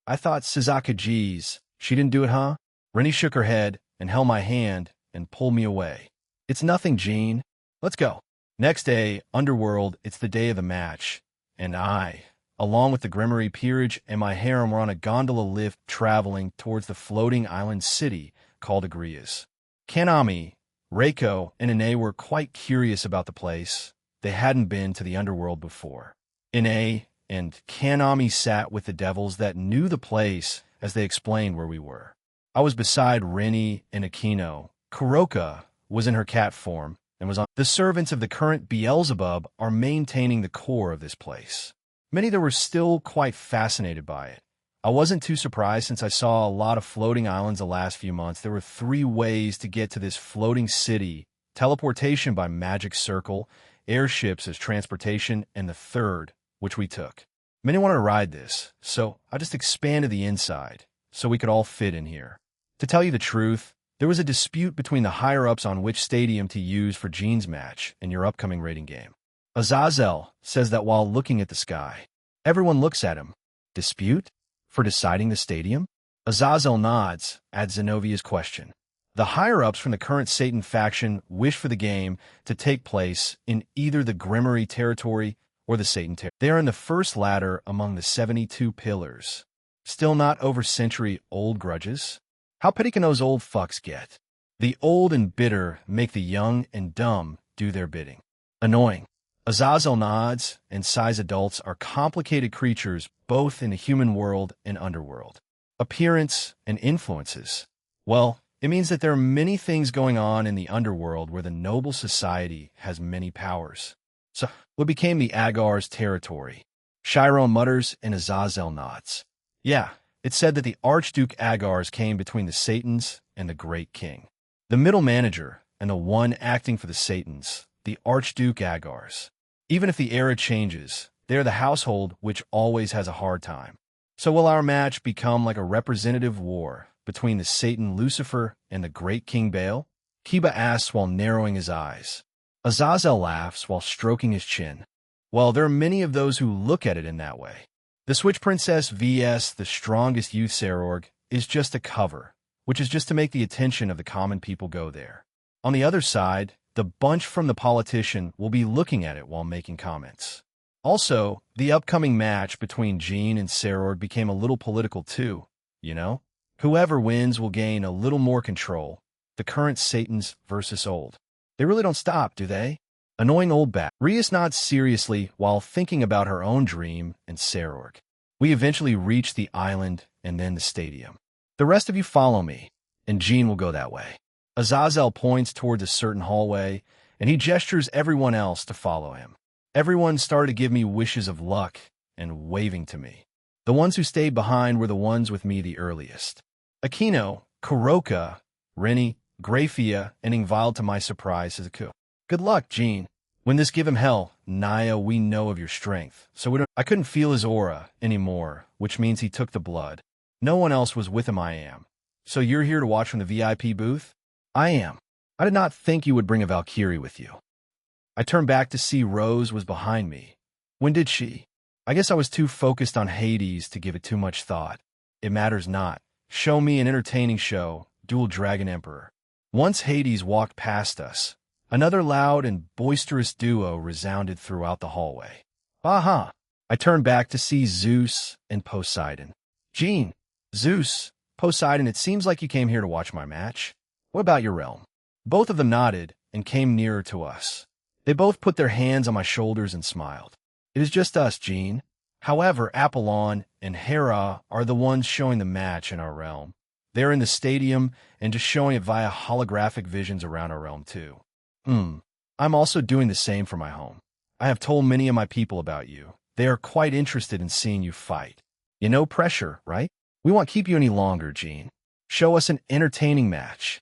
I thought Suzuka, geez. She didn't do it, huh? Rennie shook her head and held my hand and pulled me away. It's nothing, Jean. Let's go. Next day, Underworld, it's the day of the match, and I, along with the Grimmery Peerage and my harem, were on a gondola lift traveling towards the floating island city called Agrias. Kanami, Reiko, and Ine were quite curious about the place. They hadn't been to the Underworld before. Ine and Kanami sat with the devils that knew the place as they explained where we were. I was beside Rennie and Akino. Kuroka was in her cat form and was on. The servants of the current Beelzebub are maintaining the core of this place. Many there were still quite fascinated by it. I wasn't too surprised since I saw a lot of floating islands the last few months. There were 3 ways to get to this floating city: teleportation by magic circle, airships as transportation, and the third, which we took. Many wanted to ride this, so I just expanded the inside so we could all fit in here. To tell you the truth, there was a dispute between the higher-ups on which stadium to use for Jean's match in your upcoming rating game. Azazel says that while looking at the sky, everyone looks at him. Dispute? For deciding the stadium? Azazel nods at Zenovia's question. The higher-ups from the current Satan faction wish for the game to take place in either the Grimmery territory or the Satan territory. They are in the first ladder among the 72 pillars. Still not over century-old grudges? How petty can those old fucks get? The old and bitter make the young and dumb do their bidding. Annoying. Azazel nods and sighs. Adults are complicated creatures both in the human world and underworld. Appearance and influences. Well, it means that there are many things going on in the underworld where the noble society has many powers. So, what became the Agar's territory? Shiro mutters and Azazel nods. Yeah. It said that the Archduke Agars came between the Satans and the Great King. The middle manager and the one acting for the Satans, the Archduke Agars. Even if the era changes, they are the household which always has a hard time. So will our match become like a representative war between the Satan Lucifer and the Great King Baal? Kiba asks while narrowing his eyes. Azazel laughs while stroking his chin. Well, there are many of those who look at it in that way. The Switch Princess vs. the Strongest Youth Serorg is just a cover, which is just to make the attention of the common people go there. On the other side, the bunch from the politician will be looking at it while making comments. Also, the upcoming match between Jean and Serorg became a little political too, you know? Whoever wins will gain a little more control. The current Satans versus old. They really don't stop, do they? Annoying old bat. Rias nods seriously while thinking about her own dream and Serorg. We eventually reach the island and then the stadium. The rest of you follow me, and Jean will go that way. Azazel points towards a certain hallway, and he gestures everyone else to follow him. Everyone started to give me wishes of luck and waving to me. The ones who stayed behind were the ones with me the earliest. Akino, Kuroka, Rennie, Grafia, and Ingvald, to my surprise, says a coup. Good luck, Jean. When this give him hell, Naya, we know of your strength. So I couldn't feel his aura anymore, which means he took the blood. No one else was with him. I am. So you're here to watch from the VIP booth? I am. I did not think you would bring a Valkyrie with you. I turned back to see Rose was behind me. When did she? I guess I was too focused on Hades to give it too much thought. It matters not. Show me an entertaining show, Dual Dragon Emperor. Once Hades walked past us, another loud and boisterous duo resounded throughout the hallway. Aha! I turned back to see Zeus and Poseidon. Jean, Zeus, Poseidon, it seems like you came here to watch my match. What about your realm? Both of them nodded and came nearer to us. They both put their hands on my shoulders and smiled. It is just us, Jean. However, Apollon and Hera are the ones showing the match in our realm. They're in the stadium and just showing it via holographic visions around our realm too. I'm also doing the same for my home. I have told many of my people about you. They are quite interested in seeing you fight. No pressure, right? We won't keep you any longer, Jean. Show us an entertaining match.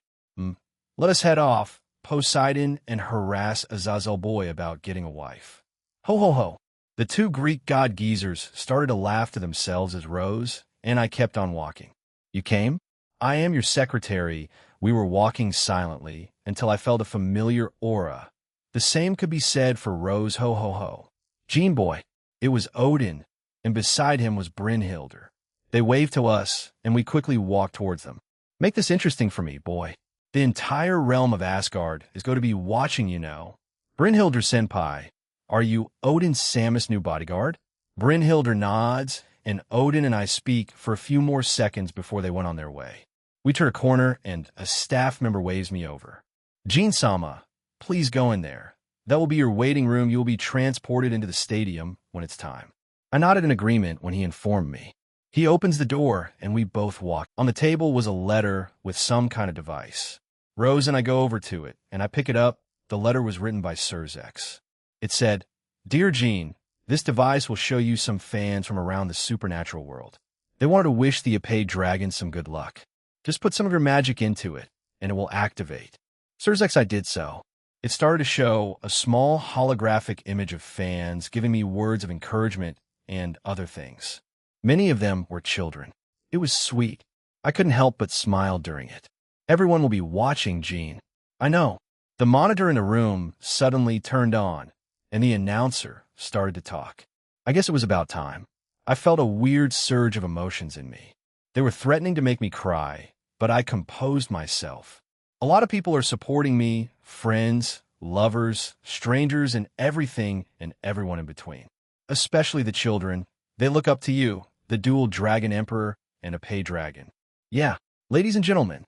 Let us head off. Poseidon and harass Azazel boy about getting a wife. Ho ho ho. The two Greek god geezers started to laugh to themselves as Rose and I kept on walking. You came? I am your secretary. We were walking silently until I felt a familiar aura. The same could be said for Rose ho ho ho. Jean boy. It was Odin, and beside him was Brynhildr. They waved to us, and we quickly walked towards them. Make this interesting for me, boy. The entire realm of Asgard is going to be watching, you know. Brynhildr senpai, are you Odin Samus' new bodyguard? Brynhildr nods, and Odin and I speak for a few more seconds before they went on their way. We turn a corner, and a staff member waves me over. Jean-sama, please go in there. That will be your waiting room. You will be transported into the stadium when it's time. I nodded in agreement when he informed me. He opens the door, and we both walk. On the table was a letter with some kind of device. Rose and I go over to it, and I pick it up. The letter was written by Surzex. It said, Dear Jean, this device will show you some fans from around the supernatural world. They wanted to wish the Apay Dragon some good luck. Just put some of your magic into it, and it will activate. Surzex, I did so. It started to show a small holographic image of fans giving me words of encouragement and other things. Many of them were children. It was sweet. I couldn't help but smile during it. Everyone will be watching, Jean. I know. The monitor in the room suddenly turned on, and the announcer started to talk. I guess it was about time. I felt a weird surge of emotions in me. They were threatening to make me cry, but I composed myself. A lot of people are supporting me, friends, lovers, strangers, and everything and everyone in between. Especially the children. They look up to you, the dual dragon emperor and Apay dragon. Yeah, ladies and gentlemen,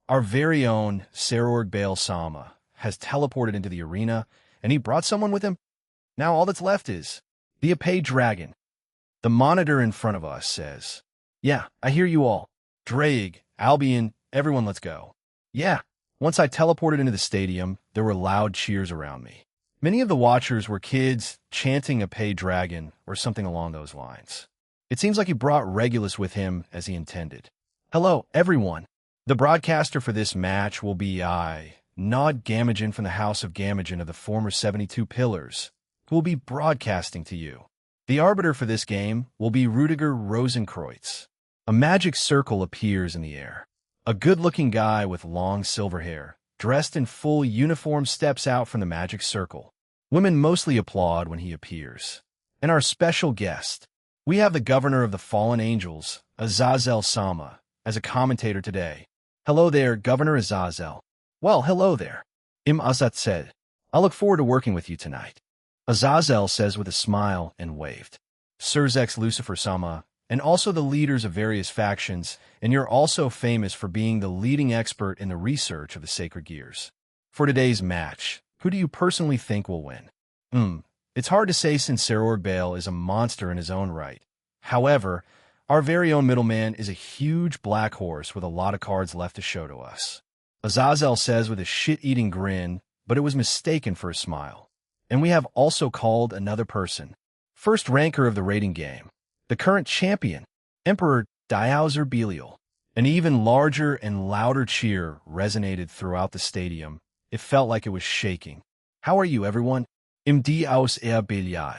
our very own Serorg Bale Sama has teleported into the arena, and he brought someone with him. Now all that's left is the Apay dragon. The monitor in front of us says, Yeah, I hear you all. Drake, Albion, everyone let's go. Yeah. Once I teleported into the stadium, there were loud cheers around me. Many of the watchers were kids chanting Apay Dragon or something along those lines. It seems like he brought Regulus with him as he intended. Hello, everyone. The broadcaster for this match will be Nod Gamagen from the House of Gamagen of the former 72 Pillars, who will be broadcasting to you. The arbiter for this game will be Rudiger Rosenkreutz. A magic circle appears in the air. A good-looking guy with long silver hair, dressed in full uniform, steps out from the magic circle. Women mostly applaud when he appears. And our special guest, we have the governor of the fallen angels, Azazel Sama, as a commentator today. Hello there, Governor Azazel. Well, hello there. Azat said, I look forward to working with you tonight. Azazel says with a smile and waved. Surzex Lucifer Sama, and also the leaders of various factions, and you're also famous for being the leading expert in the research of the sacred gears. For today's match, who do you personally think will win? It's hard to say since Serorg Bale is a monster in his own right. However, our very own middleman is a huge black horse with a lot of cards left to show to us. Azazel says with a shit-eating grin, but it was mistaken for a smile. And we have also called another person. First ranker of the rating game. The current champion, Emperor Diauzer Belial. An even larger and louder cheer resonated throughout the stadium. It felt like it was shaking. How are you, everyone? Imdi aus Belial.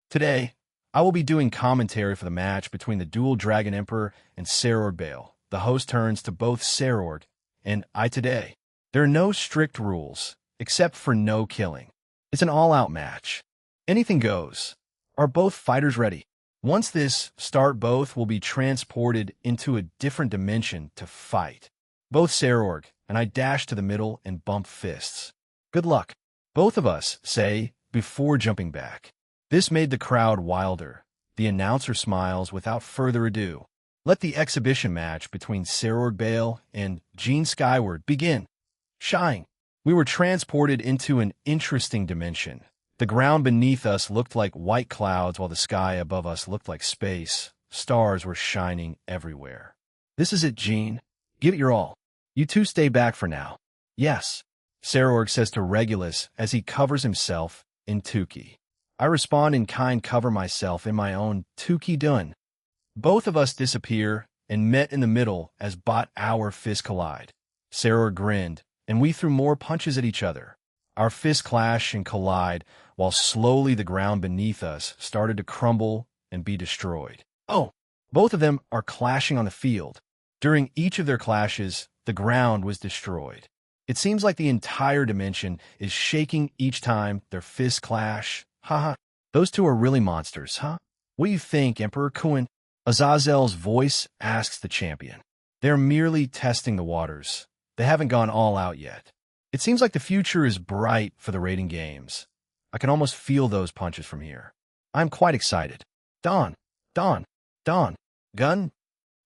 Today, I will be doing commentary for the match between the dual Dragon Emperor and Serorg Bale. The host turns to both Serorg and I today. There are no strict rules, except for no killing. It's an all-out match. Anything goes. Are both fighters ready? Once this start, both will be transported into a different dimension to fight. Both Serorg and I dash to the middle and bump fists. Good luck. Both of us say before jumping back. This made the crowd wilder. The announcer smiles without further ado. Let the exhibition match between Serorg Bale and Jean Skyward begin. Shine. We were transported into an interesting dimension. The ground beneath us looked like white clouds while the sky above us looked like space. Stars were shining everywhere. This is it, Jean. Give it your all. You two stay back for now. Yes, Serorg says to Regulus as he covers himself in Tuki. I respond in kind, cover myself in my own Tuki dun. Both of us disappear and met in the middle as our fists collide. Serorg grinned, and we threw more punches at each other. Our fists clash and collide, while slowly the ground beneath us started to crumble and be destroyed. Oh, both of them are clashing on the field. During each of their clashes, the ground was destroyed. It seems like the entire dimension is shaking each time their fists clash. Haha, those two are really monsters, huh? What do you think, Emperor Kuan? Azazel's voice asks the champion. They're merely testing the waters. They haven't gone all out yet. It seems like the future is bright for the raiding games. I can almost feel those punches from here. I'm quite excited. Dawn, dawn, dawn, gun.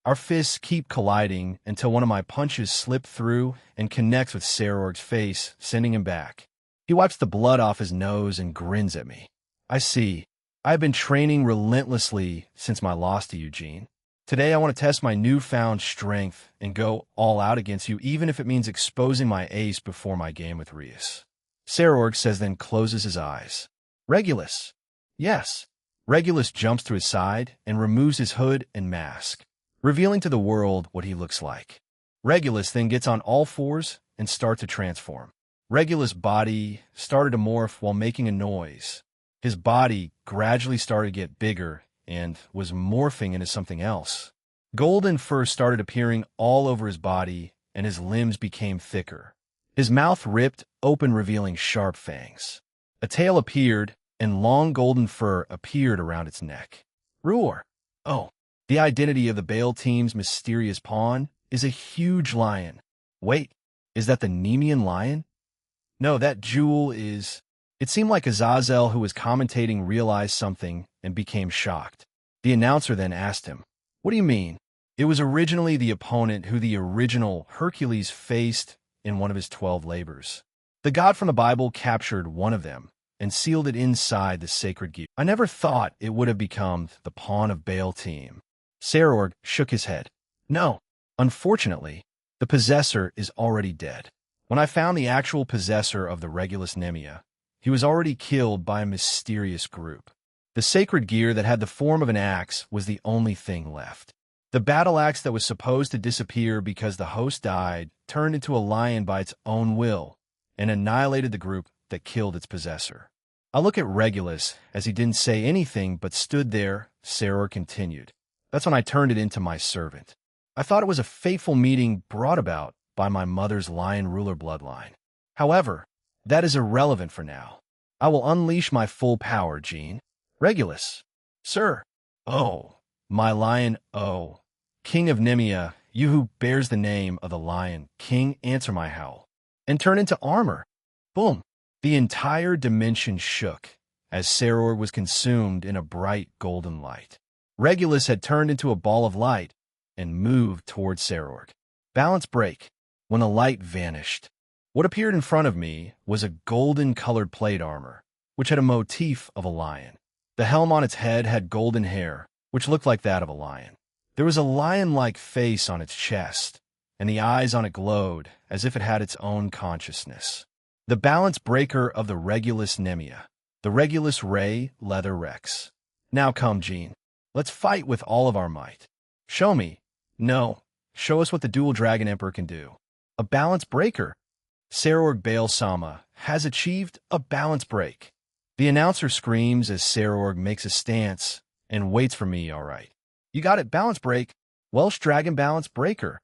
Our fists keep colliding until one of my punches slip through and connects with Sarorg's face, sending him back. He wipes the blood off his nose and grins at me. I see. I've been training relentlessly since my loss to Eugene. Today I want to test my newfound strength and go all out against you, even if it means exposing my ace before my game with Rias. Sarorg says, then closes his eyes. Regulus. Yes. Regulus jumps to his side and removes his hood and mask, revealing to the world what he looks like. Regulus then gets on all fours and starts to transform. Regulus' body started to morph while making a noise. His body gradually started to get bigger and was morphing into something else. Golden fur started appearing all over his body, and his limbs became thicker. His mouth ripped open, revealing sharp fangs. A tail appeared, and long golden fur appeared around its neck. Roar! Oh, the identity of the Bale team's mysterious pawn is a huge lion. Wait, is that the Nemean lion? No, that jewel is... It seemed like Azazel, who was commentating, realized something and became shocked. The announcer then asked him, "What do you mean?" It was originally the opponent who the original Hercules faced in one of his 12 labors. The god from the Bible captured one of them and sealed it inside the sacred gear. I never thought it would have become the pawn of Bale team. Sarorg shook his head. No, unfortunately, the possessor is already dead. When I found the actual possessor of the Regulus Nemea, he was already killed by a mysterious group. The sacred gear that had the form of an axe was the only thing left. The battle axe that was supposed to disappear because the host died turned into a lion by its own will and annihilated the group that killed its possessor. I look at Regulus as he didn't say anything but stood there. Saror continued. That's when I turned it into my servant. I thought it was a fateful meeting brought about by my mother's lion ruler bloodline. However, that is irrelevant for now. I will unleash my full power, Gene. Regulus. Sir. Oh, my lion, oh. King of Nemea, you who bears the name of the lion, king, answer my howl. And turn into armor. Boom. The entire dimension shook as Saror was consumed in a bright golden light. Regulus had turned into a ball of light and moved towards Sarorg. Balance break. When the light vanished, what appeared in front of me was a golden-colored plate armor, which had a motif of a lion. The helm on its head had golden hair, which looked like that of a lion. There was a lion-like face on its chest, and the eyes on it glowed as if it had its own consciousness. The balance breaker of the Regulus Nemea, the Regulus Ray Leather Rex. Now come, Gene. Let's fight with all of our might. Show me. No. Show us what the Dual Dragon Emperor can do. A balance breaker. Sarorg Bale Sama has achieved a balance break. The announcer screams as Sarorg makes a stance and waits for me, all right. You got it, balance break. Welsh Dragon Balance Breaker.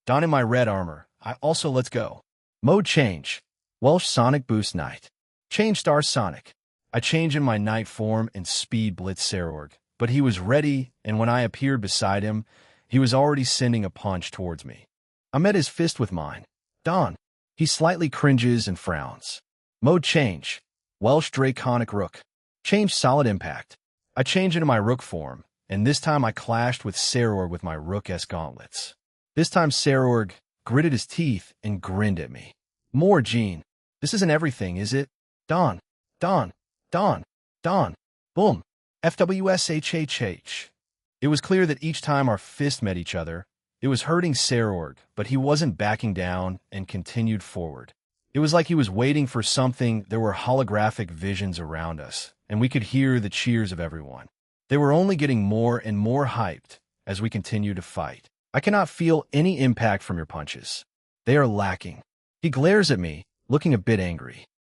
Donning my red armor. Let's go. Mode change. Welsh Sonic Boost Knight. Change Star Sonic. I change in my knight form and speed blitz Sarorg, but he was ready, and when I appeared beside him, he was already sending a punch towards me. I met his fist with mine. Dawn. He slightly cringes and frowns. Mode change. Welsh Draconic Rook. Change Solid Impact. I change into my rook form, and this time I clashed with Sarorg with my rook-esque gauntlets. This time Sarorg gritted his teeth and grinned at me. More, Gene. This isn't everything, is it? Dawn. Dawn. Dawn. Dawn. Boom. FWSHHH. It was clear that each time our fists met each other, it was hurting Sarorg, but he wasn't backing down and continued forward. It was like he was waiting for something. There were holographic visions around us, and we could hear the cheers of everyone. They were only getting more and more hyped as we continued to fight. I cannot feel any impact from your punches. They are lacking. He glares at me, looking a bit angry.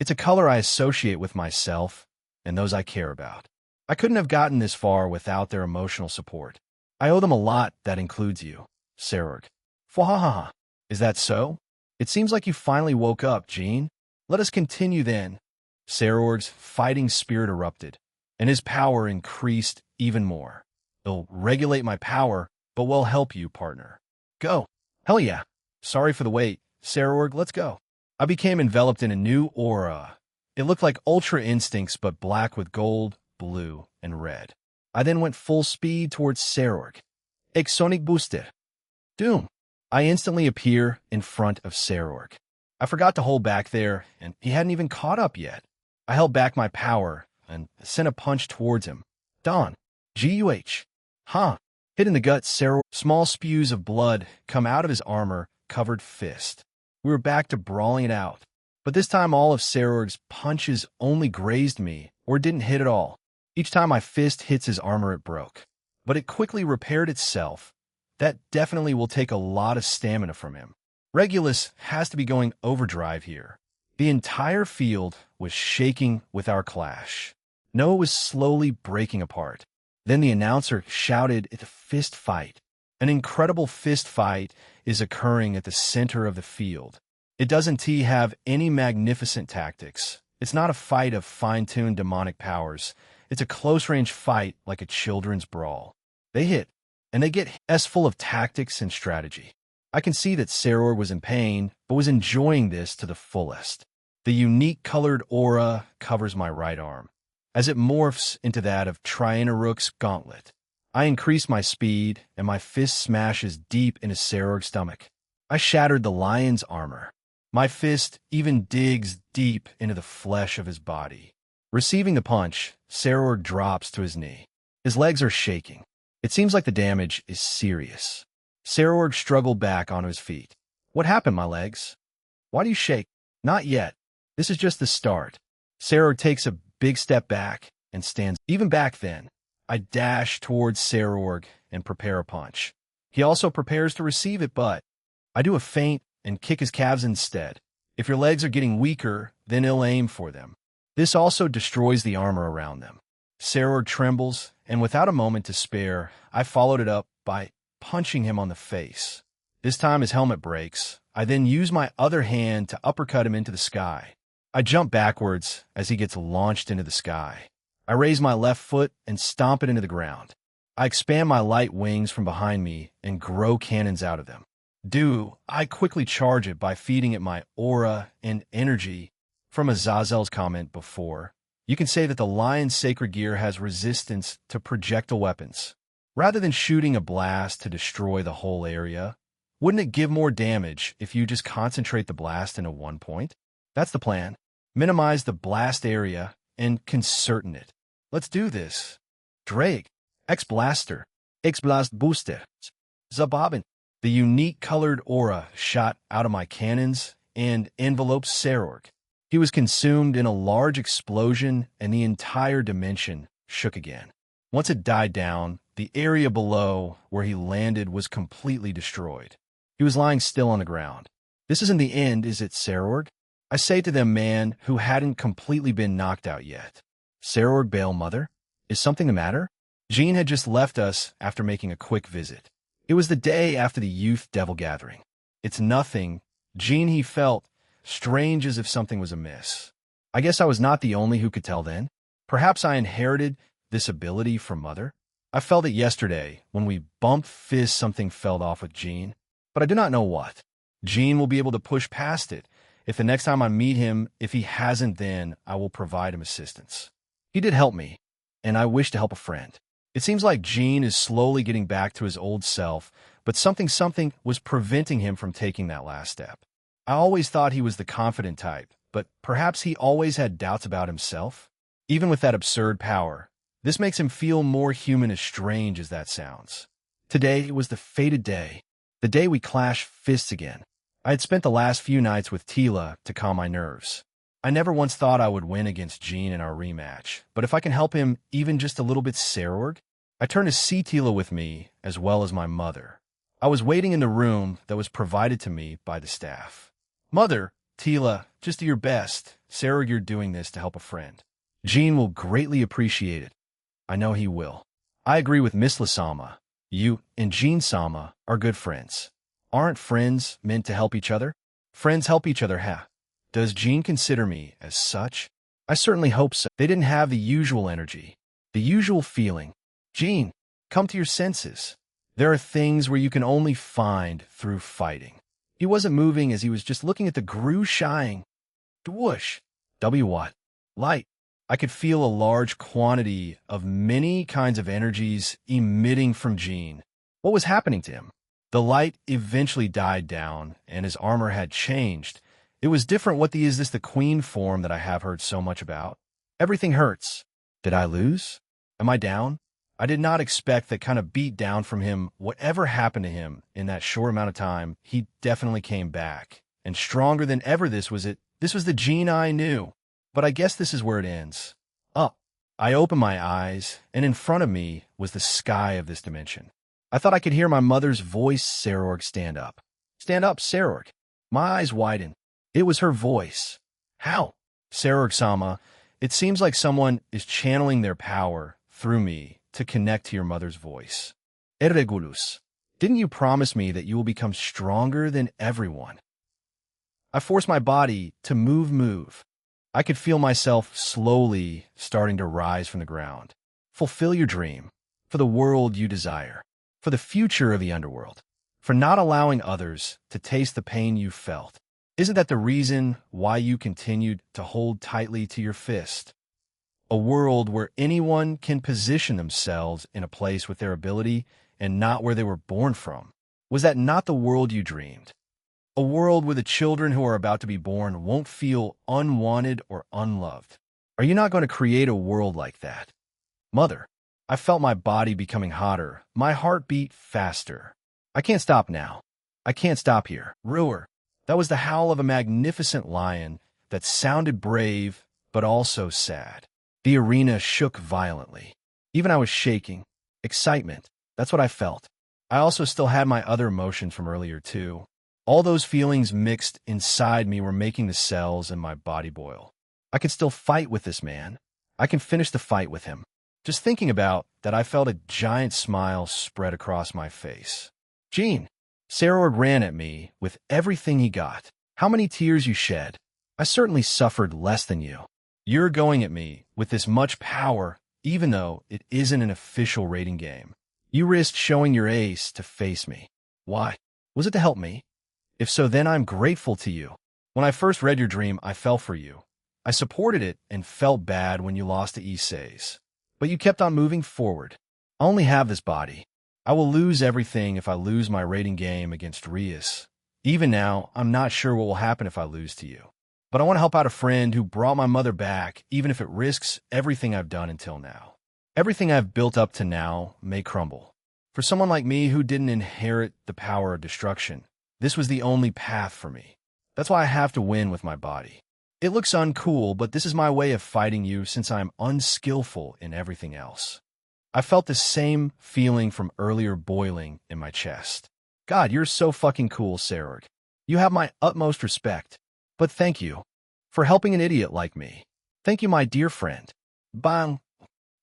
It's a color I associate with myself and those I care about. I couldn't have gotten this far without their emotional support. I owe them a lot. That includes you, Sarorg. Fwahaha. Is that so? It seems like you finally woke up, Jean. Let us continue then. Sarorg's fighting spirit erupted, and his power increased even more. It'll regulate my power, but will help you, partner. Go. Hell yeah. Sorry for the wait. Sarorg, let's go. I became enveloped in a new aura. It looked like Ultra Instincts, but black with gold, blue, and red. I then went full speed towards Sarorg. Sonic Booster. Doom. I instantly appear in front of Sarorg. I forgot to hold back there, and he hadn't even caught up yet. I held back my power and sent a punch towards him. Dawn. Guh. Huh. Hit in the gut, Sarorg. Small spews of blood come out of his armor-covered fist. We were back to brawling it out. But this time all of Sarorg's punches only grazed me, or didn't hit at all. Each time my fist hits his armor, it broke. But it quickly repaired itself. That definitely will take a lot of stamina from him. Regulus has to be going overdrive here. The entire field was shaking with our clash. Noah was slowly breaking apart. Then the announcer shouted, "It's a fist fight." An incredible fist fight is occurring at the center of the field. It doesn't have any magnificent tactics. It's not a fight of fine-tuned demonic powers. It's a close-range fight like a children's brawl. They hit, and they get full of tactics and strategy. I can see that Sarorg was in pain, but was enjoying this to the fullest. The unique colored aura covers my right arm, as it morphs into that of Trianaruk's gauntlet. I increase my speed, and my fist smashes deep into Sarorg's stomach. I shattered the lion's armor. My fist even digs deep into the flesh of his body. Receiving the punch, Sarorg drops to his knee. His legs are shaking. It seems like the damage is serious. Sarorg struggled back onto his feet. What happened, my legs? Why do you shake? Not yet. This is just the start. Sarorg takes a big step back and stands. Even back then, I dash towards Sarorg and prepare a punch. He also prepares to receive it, but I do a feint and kick his calves instead. If your legs are getting weaker, then he'll aim for them. This also destroys the armor around them. Sarorg trembles, and without a moment to spare, I followed it up by punching him on the face. This time his helmet breaks. I then use my other hand to uppercut him into the sky. I jump backwards as he gets launched into the sky. I raise my left foot and stomp it into the ground. I expand my light wings from behind me and grow cannons out of them. I quickly charge it by feeding it my aura and energy. From Azazel's comment before, you can say that the lion's sacred gear has resistance to projectile weapons. Rather than shooting a blast to destroy the whole area, wouldn't it give more damage if you just concentrate the blast into one point? That's the plan. Minimize the blast area and concertain it. Let's do this. Drake, X-Blaster, X-Blast Booster, Zabobin. The unique colored aura shot out of my cannons and enveloped Sarorg. He was consumed in a large explosion, and the entire dimension shook again. Once it died down, the area below where he landed was completely destroyed. He was lying still on the ground. This isn't the end, is it, Sarorg? I say to the man who hadn't completely been knocked out yet. Sarorg Bale Mother? Is something the matter? Jean had just left us after making a quick visit. It was the day after the youth devil gathering. It's nothing. Jean, he felt strange, as if something was amiss. I guess I was not the only who could tell then. Perhaps I inherited this ability from Mother. I felt it yesterday when we bumped fists. Something fell off with Jean, but I do not know what. Jean will be able to push past it. If the next time I meet him, if he hasn't, then I will provide him assistance. He did help me, and I wish to help a friend. It seems like Jean is slowly getting back to his old self, but something was preventing him from taking that last step. I always thought he was the confident type, but perhaps he always had doubts about himself. Even with that absurd power, this makes him feel more human, as strange as that sounds. Today was the fated day, the day we clashed fists again. I had spent the last few nights with Tila to calm my nerves. I never once thought I would win against Jean in our rematch, but if I can help him even just a little bit, Sarorg, I turned to see Tila with me, as well as my mother. I was waiting in the room that was provided to me by the staff. Mother, Tila, just do your best. Sarah, you're doing this to help a friend. Jean will greatly appreciate it. I know he will. I agree with Miss Lasama. You and Jean-sama are good friends. Aren't friends meant to help each other? Friends help each other, huh? Does Jean consider me as such? I certainly hope so. They didn't have the usual energy, the usual feeling. Jean, come to your senses. There are things where you can only find through fighting. He wasn't moving as he was just looking at the grue shining. Whoosh. What? Light. I could feel a large quantity of many kinds of energies emitting from Jean. What was happening to him? The light eventually died down, and his armor had changed. It was different. What the is this the queen form that I have heard so much about? Everything hurts. Did I lose? Am I down? I did not expect that kind of beat down from him. Whatever happened to him in that short amount of time, he definitely came back. And stronger than ever. This was it. This was the Jean I knew. But I guess this is where it ends. Up. I opened my eyes, and in front of me was the sky of this dimension. I thought I could hear my mother's voice. Sarorg, stand up. Stand up, Sarorg. My eyes widened. It was her voice. How? Sarorg-sama, it seems like someone is channeling their power through me to connect to your mother's voice. Erregulus, didn't you promise me that you will become stronger than everyone? I forced my body to move. I could feel myself slowly starting to rise from the ground. Fulfill your dream, for the world you desire, for the future of the underworld, for not allowing others to taste the pain you felt. Isn't that the reason why you continued to hold tightly to your fist? A world where anyone can position themselves in a place with their ability and not where they were born from. Was that not the world you dreamed? A world where the children who are about to be born won't feel unwanted or unloved. Are you not going to create a world like that? Mother, I felt my body becoming hotter, my heart beat faster. I can't stop now. I can't stop here. Roar. That was the howl of a magnificent lion that sounded brave but also sad. The arena shook violently. Even I was shaking. Excitement. That's what I felt. I also still had my other emotions from earlier too. All those feelings mixed inside me were making the cells in my body boil. I can still fight with this man. I can finish the fight with him. Just thinking about that, I felt a giant smile spread across my face. Jean, Sarorg ran at me with everything he got. How many tears you shed. I certainly suffered less than you. You're going at me with this much power, even though it isn't an official rating game. You risked showing your ace to face me. Why? Was it to help me? If so, then I'm grateful to you. When I first read your dream, I fell for you. I supported it and felt bad when you lost to Issei's. But you kept on moving forward. I only have this body. I will lose everything if I lose my rating game against Rias. Even now, I'm not sure what will happen if I lose to you. But I want to help out a friend who brought my mother back, even if it risks everything I've done until now. Everything I've built up to now may crumble. For someone like me who didn't inherit the power of destruction, this was the only path for me. That's why I have to win with my body. It looks uncool, but this is my way of fighting you since I'm unskillful in everything else. I felt the same feeling from earlier boiling in my chest. God, you're so fucking cool, Sarorg. You have my utmost respect. But thank you for helping an idiot like me. Thank you, my dear friend. Bang!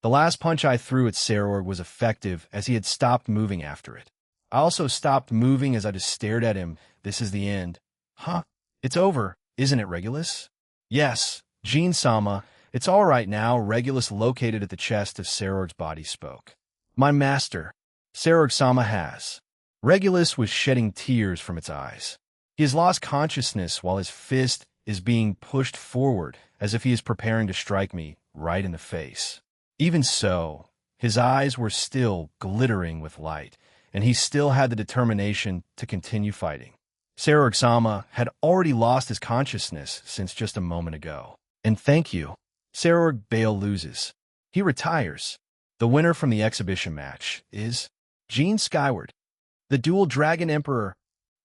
The last punch I threw at Sarorg was effective as he had stopped moving after it. I also stopped moving as I just stared at him. This is the end. Huh? It's over, isn't it, Regulus? Yes, Jean-sama, it's all right now. Regulus, located at the chest of Sarorg's body, spoke. My master, Sarorg-sama has. Regulus was shedding tears from its eyes. He has lost consciousness while his fist is being pushed forward as if he is preparing to strike me right in the face. Even so, his eyes were still glittering with light, and he still had the determination to continue fighting. Sarorg-sama had already lost his consciousness since just a moment ago. And thank you. Sarorg Bale loses. He retires. The winner from the exhibition match is Jean Skyward, the Dual Dragon Emperor.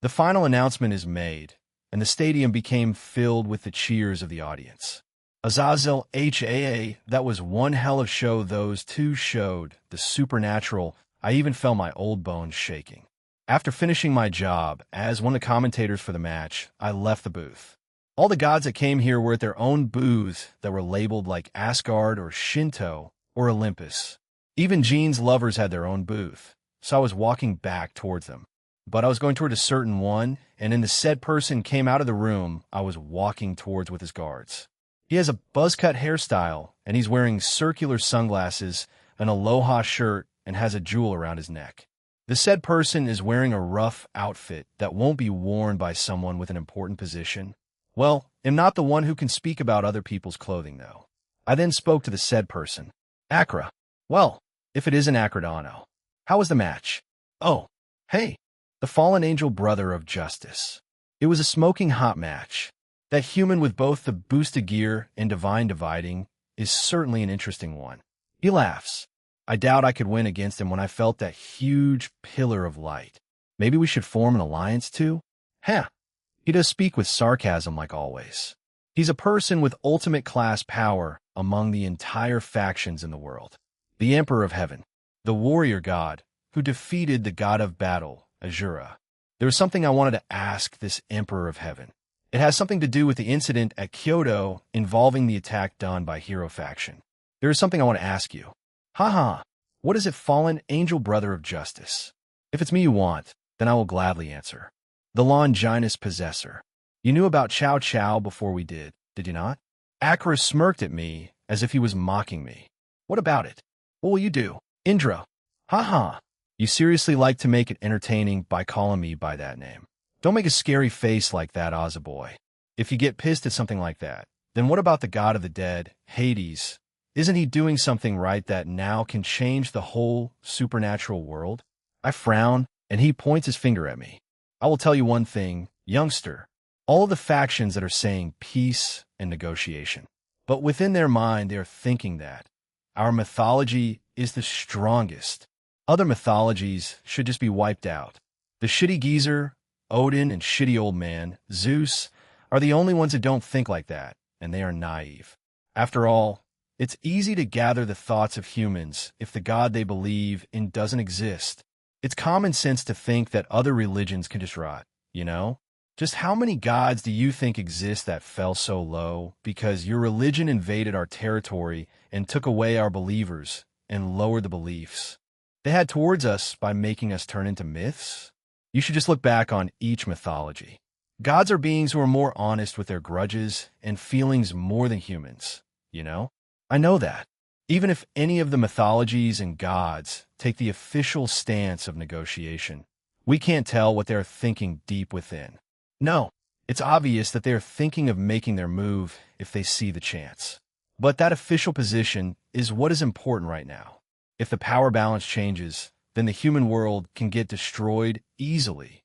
The final announcement is made, and the stadium became filled with the cheers of the audience. Azazel HAA, that was one hell of a show. Those two showed the supernatural. I even felt my old bones shaking. After finishing my job as one of the commentators for the match, I left the booth. All the gods that came here were at their own booths that were labeled like Asgard or Shinto or Olympus. Even Jean's lovers had their own booth, so I was walking back towards them. But I was going toward a certain one, and then the said person came out of the room I was walking towards with his guards. He has a buzz-cut hairstyle, and he's wearing circular sunglasses, an aloha shirt, and has a jewel around his neck. The said person is wearing a rough outfit that won't be worn by someone with an important position. Well, I'm not the one who can speak about other people's clothing, though. I then spoke to the said person. Akra. Well, if it isn't Akradano. How was the match? Oh, hey, the fallen angel brother of justice. It was a smoking hot match. That human with both the boosted gear and divine dividing is certainly an interesting one. He laughs. I doubt I could win against him when I felt that huge pillar of light. Maybe we should form an alliance too? Huh. He does speak with sarcasm like always. He's a person with ultimate class power among the entire factions in the world. The Emperor of Heaven, the warrior god, who defeated the god of battle, Azura. There was something I wanted to ask this Emperor of Heaven. It has something to do with the incident at Kyoto involving the attack done by Hero Faction. There is something I want to ask you. Haha, what is it, fallen angel brother of justice? If it's me you want, then I will gladly answer. The Longinus possessor. You knew about Chow Chow before we did you not? Akra smirked at me as if he was mocking me. What about it? What will you do? Indra. Haha. You seriously like to make it entertaining by calling me by that name. Don't make a scary face like that, Ozaboy. If you get pissed at something like that, then what about the god of the dead, Hades? Isn't he doing something right that now can change the whole supernatural world? I frown, and he points his finger at me. I will tell you one thing, youngster. All of the factions that are saying peace and negotiation. But within their mind, they are thinking that our mythology is the strongest. Other mythologies should just be wiped out. The shitty geezer, Odin, and shitty old man, Zeus, are the only ones that don't think like that, and they are naive. After all, it's easy to gather the thoughts of humans if the god they believe in doesn't exist. It's common sense to think that other religions can just rot, you know? Just how many gods do you think exist that fell so low because your religion invaded our territory and took away our believers and lowered the beliefs they had towards us by making us turn into myths? You should just look back on each mythology. Gods are beings who are more honest with their grudges and feelings more than humans, you know? I know that. Even if any of the mythologies and gods take the official stance of negotiation, we can't tell what they're thinking deep within. No, it's obvious that they're thinking of making their move if they see the chance. But that official position is what is important right now. If the power balance changes, then the human world can get destroyed easily.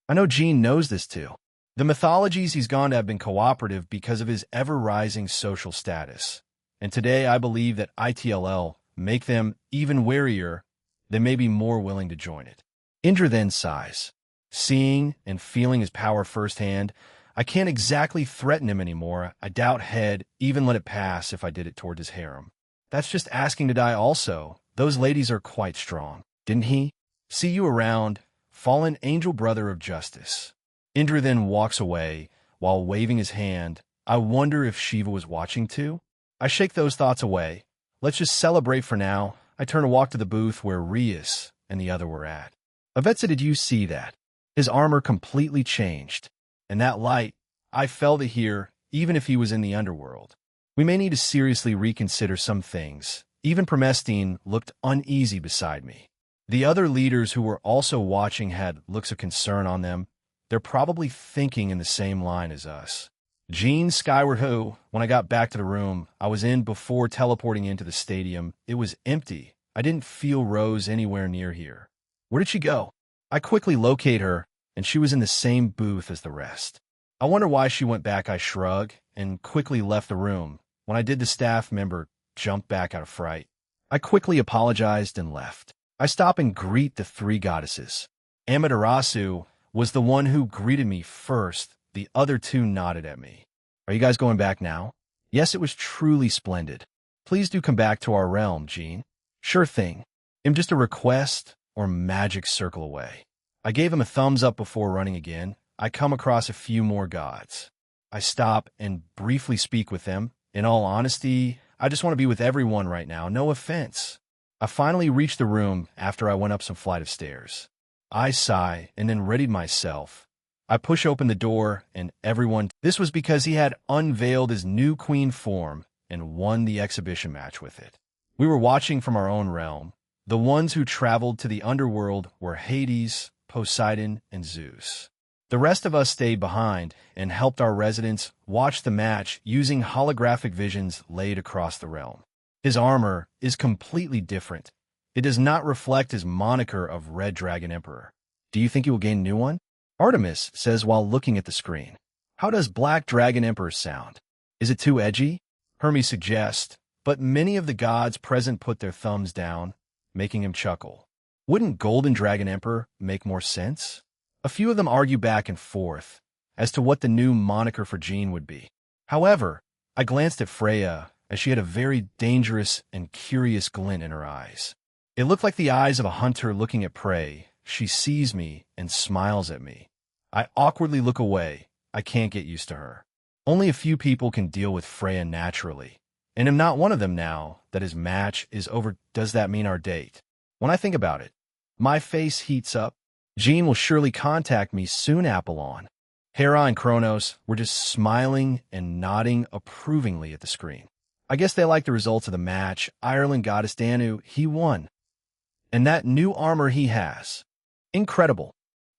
I know Gene knows this too. The mythologies he's gone to have been cooperative because of his ever-rising social status. And today I believe that ITLL make them even warier. They may be more willing to join it. Indra then sighs. Seeing and feeling his power firsthand, I can't exactly threaten him anymore. I doubt Head even let it pass if I did it toward his harem. That's just asking to die also. Those ladies are quite strong. Didn't he? See you around, fallen angel brother of justice. Indra then walks away while waving his hand. I wonder if Shiva was watching too? I shake those thoughts away. Let's just celebrate for now. I turn to walk to the booth where Rias and the other were at. Avetsa, did you see that? His armor completely changed. And that light, I felt it here, even if he was in the underworld. We may need to seriously reconsider some things. Even Promestine looked uneasy beside me. The other leaders who were also watching had looks of concern on them. They're probably thinking in the same line as us. Jean Skyward Ho, when I got back to the room I was in before teleporting into the stadium, it was empty. I didn't feel Rose anywhere near here. Where did she go? I quickly locate her, and she was in the same booth as the rest. I wonder why she went back. I shrug, and quickly left the room. When I did, the staff member jumped back out of fright. I quickly apologized and left. I stop and greet the three goddesses. Amaterasu was the one who greeted me first. The other two nodded at me. Are you guys going back now? Yes, it was truly splendid. Please do come back to our realm, Jean. Sure thing. I'm just a request or magic circle away. I gave him a thumbs up before running again. I come across a few more gods. I stop and briefly speak with them. In all honesty, I just want to be with everyone right now, no offense. I finally reached the room after I went up some flight of stairs. I sigh and then readied myself. I push open the door and everyone. This was because he had unveiled his new queen form and won the exhibition match with it. We were watching from our own realm. The ones who traveled to the underworld were Hades, Poseidon, and Zeus. The rest of us stayed behind and helped our residents watch the match using holographic visions laid across the realm. His armor is completely different. It does not reflect his moniker of Red Dragon Emperor. Do you think he will gain a new one? Artemis says while looking at the screen. How does Black Dragon Emperor sound? Is it too edgy? Hermes suggests, but many of the gods present put their thumbs down, making him chuckle. Wouldn't Golden Dragon Emperor make more sense? A few of them argue back and forth as to what the new moniker for Jean would be. However, I glanced at Freya as she had a very dangerous and curious glint in her eyes. It looked like the eyes of a hunter looking at prey. She sees me and smiles at me. I awkwardly look away. I can't get used to her. Only a few people can deal with Freya naturally, and I'm not one of them now that his match is over. Does that mean our date? When I think about it, my face heats up. Jean will surely contact me soon, Apollon. Hera and Kronos were just smiling and nodding approvingly at the screen. I guess they liked the results of the match. Ireland goddess Danu, he won. And that new armor he has. Incredible.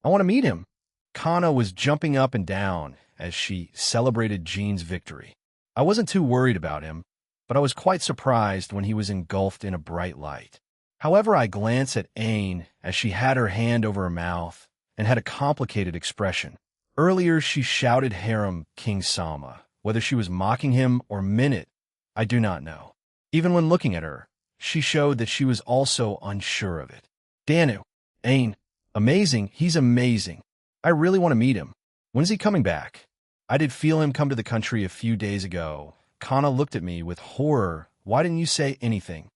I want to meet him. Kana was jumping up and down as she celebrated Jean's victory. I wasn't too worried about him, but I was quite surprised when he was engulfed in a bright light. However, I glanced at Aine as she had her hand over her mouth and had a complicated expression. Earlier, she shouted Harem King Sama. Whether she was mocking him or meant it, I do not know. Even when looking at her, she showed that she was also unsure of it. Danu, Aine, amazing, he's amazing. I really want to meet him. When's he coming back? I did feel him come to the country a few days ago. Kana looked at me with horror. Why didn't you say anything?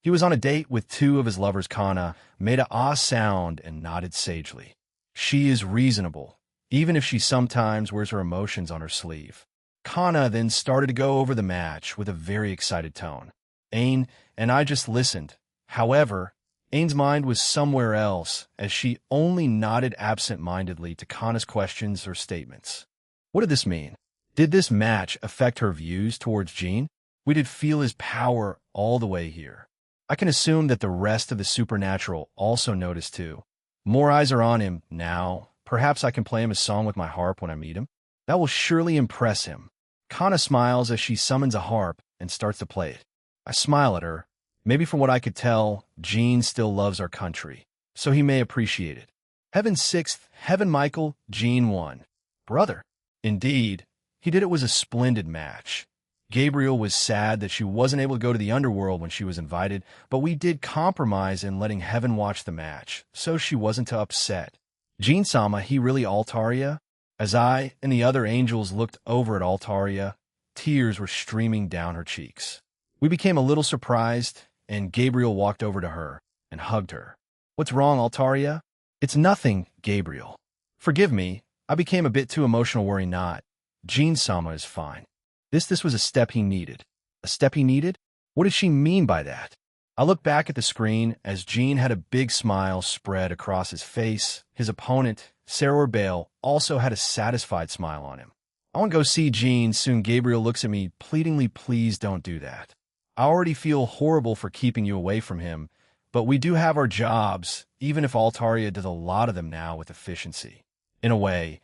He was on a date with two of his lovers. Kana made a ah sound and nodded sagely. She is reasonable, even if she sometimes wears her emotions on her sleeve. Kana then started to go over the match with a very excited tone. Aine and I just listened. However, Aine's mind was somewhere else as she only nodded absent-mindedly to Kana's questions or statements. What did this mean? Did this match affect her views towards Jean? We did feel his power all the way here. I can assume that the rest of the supernatural also noticed too. More eyes are on him now. Perhaps I can play him a song with my harp when I meet him. That will surely impress him. Kana smiles as she summons a harp and starts to play it. I smile at her. Maybe from what I could tell, Jean still loves our country, so he may appreciate it. Heaven sixth, Heaven Michael, Jean won. Brother. Indeed, he did. It was a splendid match. Gabriel was sad that she wasn't able to go to the underworld when she was invited, but we did compromise in letting Heaven watch the match, so she wasn't too upset. Jean Sama, he really Altaria? As I and the other angels looked over at Altaria, tears were streaming down her cheeks. We became a little surprised, and Gabriel walked over to her and hugged her. What's wrong, Altaria? It's nothing, Gabriel. Forgive me, I became a bit too emotional. Worry not. Jean Sama is fine. This was a step he needed. A step he needed? What does she mean by that? I looked back at the screen as Jean had a big smile spread across his face. His opponent, Sarah Bale, also had a satisfied smile on him. I want to go see Jean soon. Gabriel looks at me pleadingly. Please don't do that. I already feel horrible for keeping you away from him, but we do have our jobs, even if Altaria does a lot of them now with efficiency. In a way.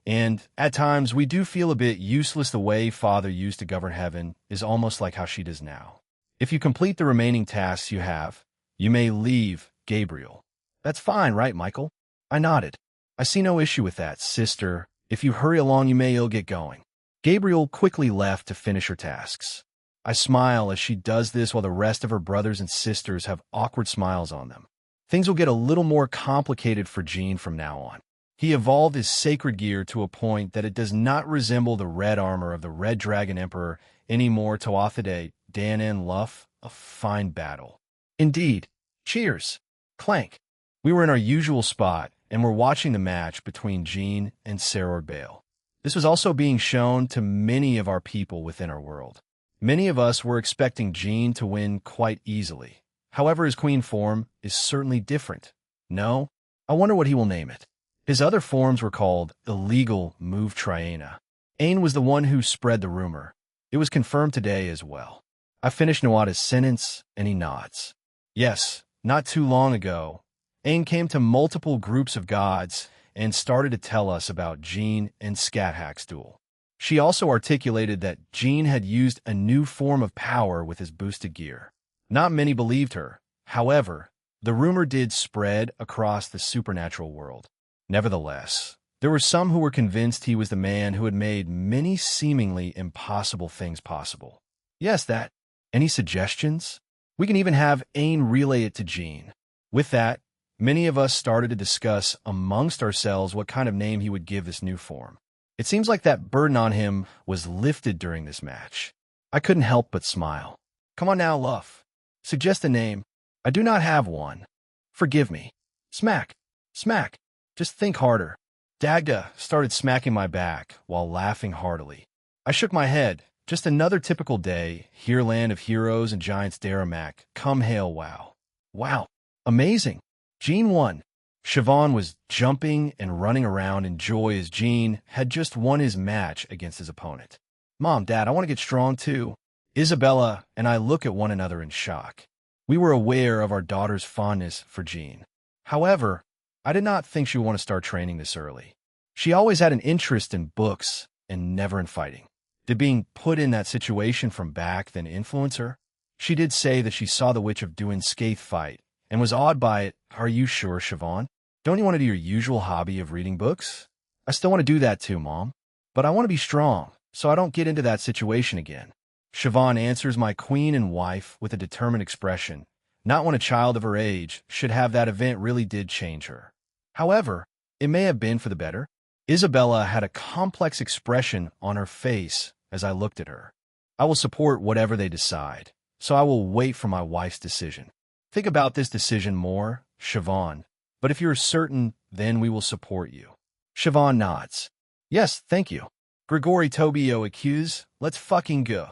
And at times, we do feel a bit useless. The way Father used to govern heaven is almost like how she does now. If you complete the remaining tasks you have, you may leave, Gabriel. That's fine, right, Michael? I nodded. I see no issue with that, sister. If you hurry along, you may ill get going. Gabriel quickly left to finish her tasks. I smile as she does this while the rest of her brothers and sisters have awkward smiles on them. Things will get a little more complicated for Jean from now on. He evolved his sacred gear to a point that it does not resemble the red armor of the Red Dragon Emperor anymore. Toathide, Dan and Luff, a fine battle. Indeed. Cheers. Clank. We were in our usual spot and were watching the match between Jean and Sarah Bale. This was also being shown to many of our people within our world. Many of us were expecting Jean to win quite easily. However, his queen form is certainly different. No? I wonder what he will name it. His other forms were called illegal move Triana. Ain was the one who spread the rumor. It was confirmed today as well. I finished Nawada's sentence, and he nods. Yes, not too long ago, Ain came to multiple groups of gods and started to tell us about Jean and Scathack's duel. She also articulated that Jean had used a new form of power with his boosted gear. Not many believed her. However, the rumor did spread across the supernatural world. Nevertheless, there were some who were convinced he was the man who had made many seemingly impossible things possible. Yes, that. Any suggestions? We can even have Ain relay it to Jean. With that, many of us started to discuss amongst ourselves what kind of name he would give this new form. It seems like that burden on him was lifted during this match. I couldn't help but smile. Come on now, Luff. Suggest a name. I do not have one. Forgive me. Smack. Smack. Just think harder. Dagda started smacking my back while laughing heartily. I shook my head. Just another typical day, here land of heroes and giants Daramak. Come hail wow. Wow. Amazing. Jean won. Siobhan was jumping and running around in joy as Jean had just won his match against his opponent. Mom, Dad, I want to get strong too. Isabella and I look at one another in shock. We were aware of our daughter's fondness for Jean. However, I did not think she would want to start training this early. She always had an interest in books and never in fighting. Did being put in that situation from back then influence her? She did say that she saw the Witch of Duin Skaith fight and was awed by it. Are you sure, Siobhan? Don't you want to do your usual hobby of reading books? I still want to do that too, Mom. But I want to be strong, so I don't get into that situation again. Siobhan answers my queen and wife with a determined expression. Not when a child of her age should have that event really did change her. However, it may have been for the better. Isabella had a complex expression on her face as I looked at her. I will support whatever they decide, so I will wait for my wife's decision. Think about this decision more, Siobhan, but if you're certain, then we will support you. Siobhan nods. Yes, thank you. Grigori Tobio accuse, let's fucking go.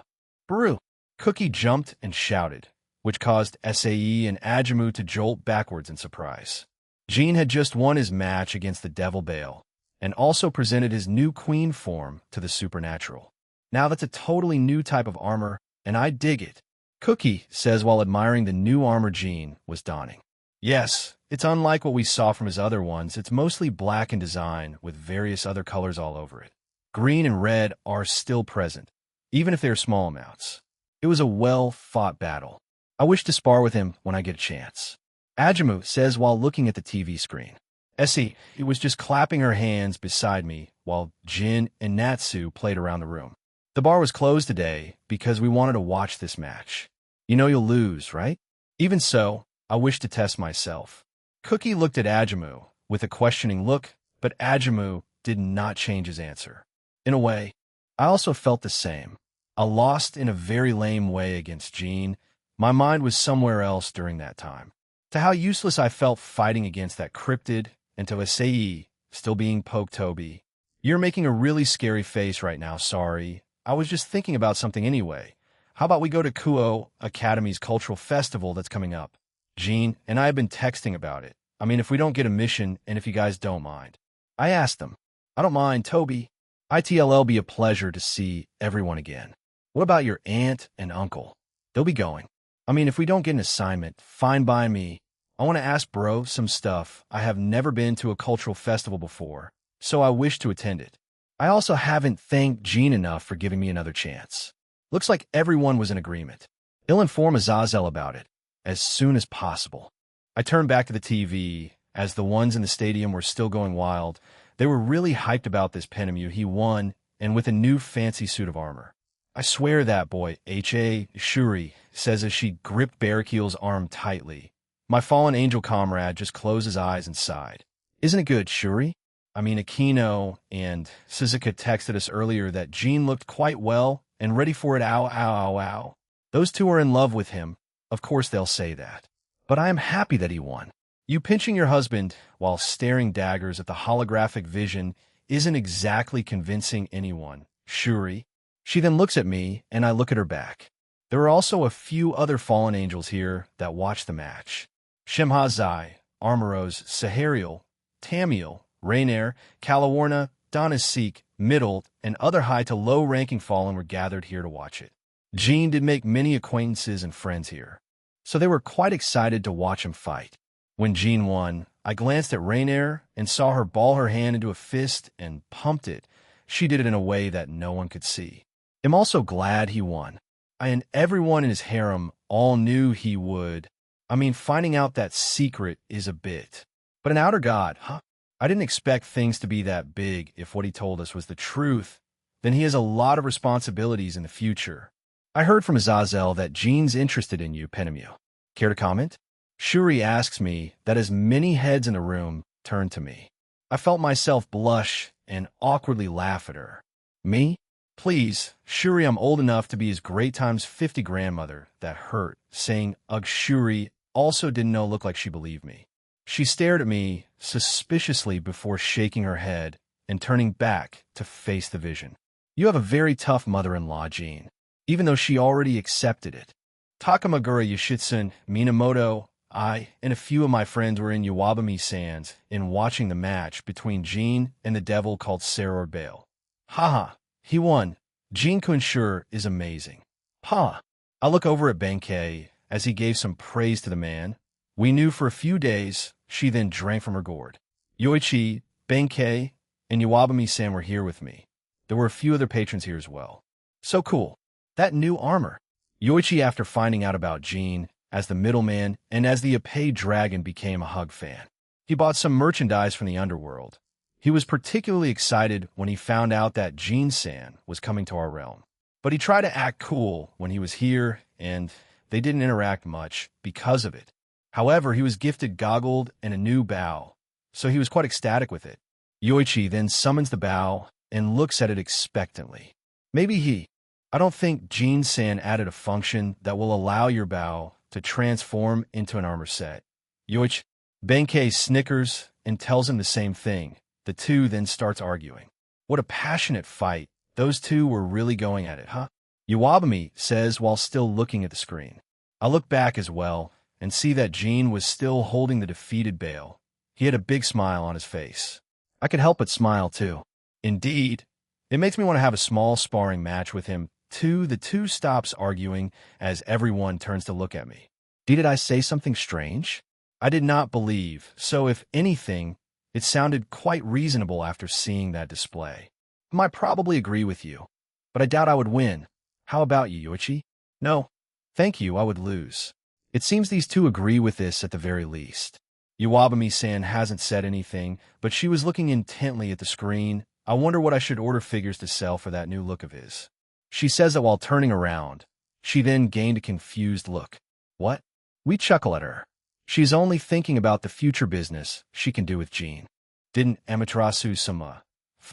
Baru. Cookie jumped and shouted, which caused Sae and Ajamu to jolt backwards in surprise. Jean had just won his match against the Devil Bale, and also presented his new queen form to the supernatural. Now that's a totally new type of armor, and I dig it. Cookie says while admiring the new armor Jean was donning. Yes, it's unlike what we saw from his other ones. It's mostly black in design with various other colors all over it. Green and red are still present, even if they are small amounts. It was a well-fought battle. I wish to spar with him when I get a chance. Ajamu says while looking at the TV screen. Essie was just clapping her hands beside me while Jin and Natsu played around the room. The bar was closed today because we wanted to watch this match. You know you'll lose, right? Even so, I wish to test myself. Cookie looked at Ajamu with a questioning look, but Ajamu did not change his answer. In a way, I also felt the same. I lost in a very lame way against Jean. My mind was somewhere else during that time. To how useless I felt fighting against that cryptid, and to Asai still being poked Toby. You're making a really scary face right now, sorry. I was just thinking about something anyway. How about we go to Kuo Academy's cultural festival that's coming up? Jean and I have been texting about it. I mean, if we don't get a mission and if you guys don't mind. I asked them. I don't mind, Toby. ITLL be a pleasure to see everyone again. What about your aunt and uncle? They'll be going. I mean, if we don't get an assignment, fine by me. I want to ask bro some stuff. I have never been to a cultural festival before, so I wish to attend it. I also haven't thanked Jean enough for giving me another chance. Looks like everyone was in agreement. He'll inform Azazel about it as soon as possible. I turned back to the TV as the ones in the stadium were still going wild. They were really hyped about this Penemu he won and with a new fancy suit of armor. I swear that boy, H.A. Shuri, says as she gripped Barakiel's arm tightly. My fallen angel comrade just closed his eyes and sighed. Isn't it good, Shuri? I mean, Aquino and Suzuka texted us earlier that Jean looked quite well and ready for it. Ow, ow, ow, ow. Those two are in love with him. Of course they'll say that. But I am happy that he won. You pinching your husband while staring daggers at the holographic vision isn't exactly convincing anyone, Shuri." She then looks at me, and I look at her back. There are also a few other fallen angels here that watch the match. Shemhazai, Armoros, Sahariel, Tamiel, Rainier, Calawarna, Donasik, Middle, and other high to low-ranking fallen were gathered here to watch it. Jean did make many acquaintances and friends here, so they were quite excited to watch him fight. When Jean won, I glanced at Rainier and saw her ball her hand into a fist and pumped it. She did it in a way that no one could see. I'm also glad he won. And everyone in his harem all knew he would. I mean, finding out that secret is a bit. But an outer god, huh? I didn't expect things to be that big. If what he told us was the truth, then he has a lot of responsibilities in the future. I heard from Azazel that Jean's interested in you, Penemu. Care to comment? Shuri asks me that as many heads in the room turned to me. I felt myself blush and awkwardly laugh at her. Me? Please, Shuri, I'm old enough to be his great times 50 grandmother. That hurt. Saying, ugh, Shuri also didn't know look like she believed me. She stared at me suspiciously before shaking her head and turning back to face the vision. You have a very tough mother-in-law, Jean, even though she already accepted it. Takamagura Yoshitsun, Minamoto, I, and a few of my friends were in Iwabami Sands in watching the match between Jean and the devil called Saror Bale. Haha, he won. Jean Kunshur is amazing. Ha! I look over at Benkei as he gave some praise to the man. We knew for a few days. She then drank from her gourd. Yoichi, Benkei, and Iwabami-san were here with me. There were a few other patrons here as well. So cool. That new armor. Yoichi, after finding out about Jean as the middleman and as the Ippei Dragon, became a Hug fan. He bought some merchandise from the underworld. He was particularly excited when he found out that Jean-san was coming to our realm. But he tried to act cool when he was here, and they didn't interact much because of it. However, he was gifted goggled and a new bow, so he was quite ecstatic with it. Yoichi then summons the bow and looks at it expectantly. I don't think Jean-san added a function that will allow your bow to transform into an armor set. Yoichi, Benkei snickers and tells him the same thing. The two then starts arguing. What a passionate fight. Those two were really going at it, huh? Iwabami says while still looking at the screen. I look back as well and see that Jean was still holding the defeated Bale. He had a big smile on his face. I could help but smile too. Indeed, it makes me want to have a small sparring match with him too. The two stops arguing as everyone turns to look at me. Did I say something strange? I did not believe, so if anything, it sounded quite reasonable after seeing that display. I might probably agree with you, but I doubt I would win. How about you, Yoichi? No, thank you, I would lose. It seems these two agree with this at the very least. Iwabami-san hasn't said anything, but she was looking intently at the screen. I wonder what I should order figures to sell for that new look of his. She says that while turning around. She then gained a confused look. What? We chuckle at her. She's only thinking about the future business she can do with Jean. Didn't Amaterasu-sama,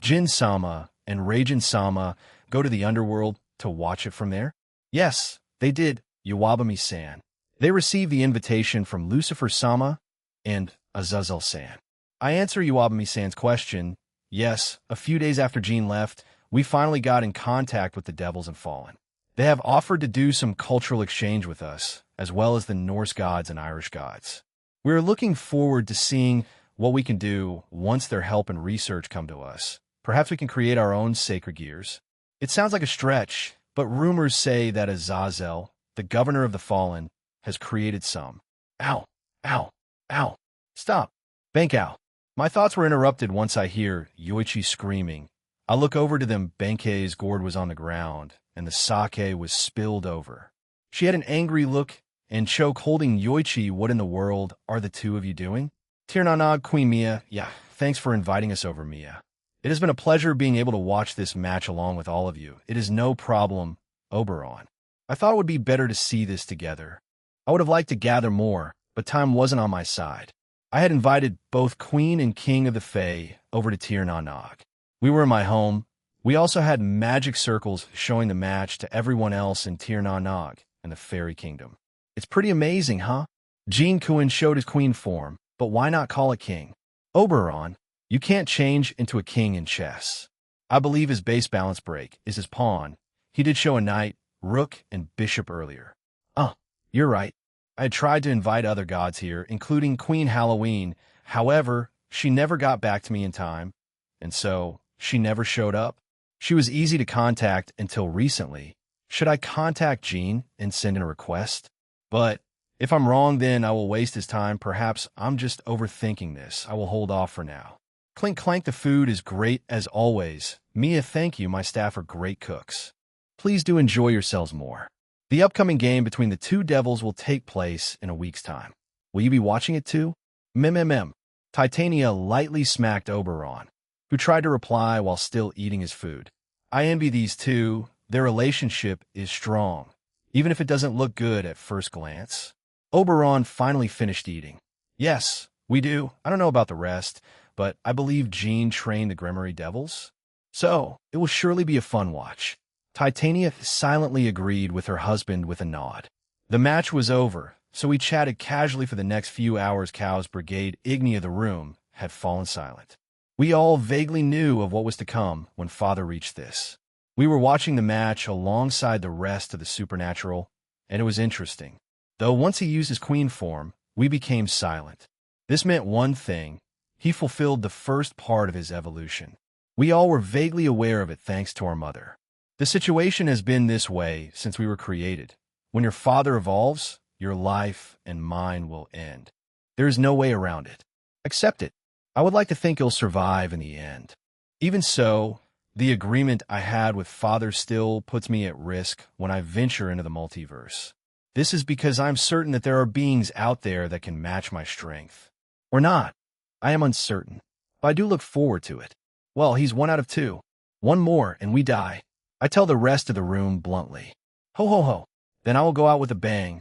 Jin-sama, and Reijin-sama go to the underworld to watch it from there? Yes, they did, Iwabami-san. They received the invitation from Lucifer-sama and Azazel-san. I answer Iwabami-san's question. Yes, a few days after Jean left, we finally got in contact with the Devils and Fallen. They have offered to do some cultural exchange with us, as well as the Norse gods and Irish gods. We are looking forward to seeing what we can do once their help and research come to us. Perhaps we can create our own sacred gears. It sounds like a stretch, but rumors say that Azazel, the governor of the Fallen, has created some. Ow, ow, ow. Stop. Benkei. My thoughts were interrupted once I hear Yoichi screaming. I look over to them. Benkei's gourd was on the ground, and the sake was spilled over. She had an angry look and choke holding Yoichi. What in the world are the two of you doing? Tirnanog, Queen Mia. Yeah, thanks for inviting us over, Mia. It has been a pleasure being able to watch this match along with all of you. It is no problem, Oberon. I thought it would be better to see this together. I would have liked to gather more, but time wasn't on my side. I had invited both Queen and King of the Fae over to Tirnanog. We were in my home. We also had magic circles showing the match to everyone else in Tirnanog and the Fairy Kingdom. It's pretty amazing, huh? Jean Kuin showed his queen form, but why not call it king? Oberon, You can't change into a king in chess. I believe his base balance break is his pawn. He did show a knight, rook, and bishop earlier. Oh, you're right. I had tried to invite other gods here, including Queen Halloween. However, she never got back to me in time, and so she never showed up. She was easy to contact until recently. Should I contact Jean and send in a request? But if I'm wrong, then I will waste his time. Perhaps I'm just overthinking this. I will hold off for now. Clink clank, the food is great as always. Mia, thank you. My staff are great cooks. Please do enjoy yourselves more. The upcoming game between the two devils will take place in a week's time. Will you be watching it too? Mmm. Titania lightly smacked Oberon, who tried to reply while still eating his food. I envy these two. Their relationship is strong, even if it doesn't look good at first glance. Oberon finally finished eating. Yes, we do. I don't know about the rest, but I believe Jean trained the Grimoire Devils. So, it will surely be a fun watch. Titania silently agreed with her husband with a nod. The match was over, so we chatted casually for the next few hours. Cow's brigade, Ignia the room, had fallen silent. We all vaguely knew of what was to come when Father reached this. We were watching the match alongside the rest of the supernatural, and it was interesting. Though once he used his queen form, we became silent. This meant one thing. He fulfilled the first part of his evolution. We all were vaguely aware of it thanks to our mother. The situation has been this way since we were created. When your father evolves, your life and mine will end. There is no way around it. Accept it. I would like to think he'll survive in the end. Even so, the agreement I had with Father still puts me at risk when I venture into the multiverse. This is because I'm certain that there are beings out there that can match my strength. Or not. I am uncertain, but I do look forward to it. Well, he's 1 out of 2. One more, and we die. I tell the rest of the room bluntly. Ho ho ho. Then I will go out with a bang.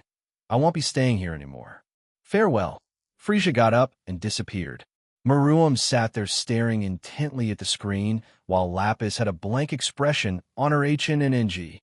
I won't be staying here anymore. Farewell. Frisia got up and disappeared. Maruam sat there staring intently at the screen, while Lapis had a blank expression on her HN and NG.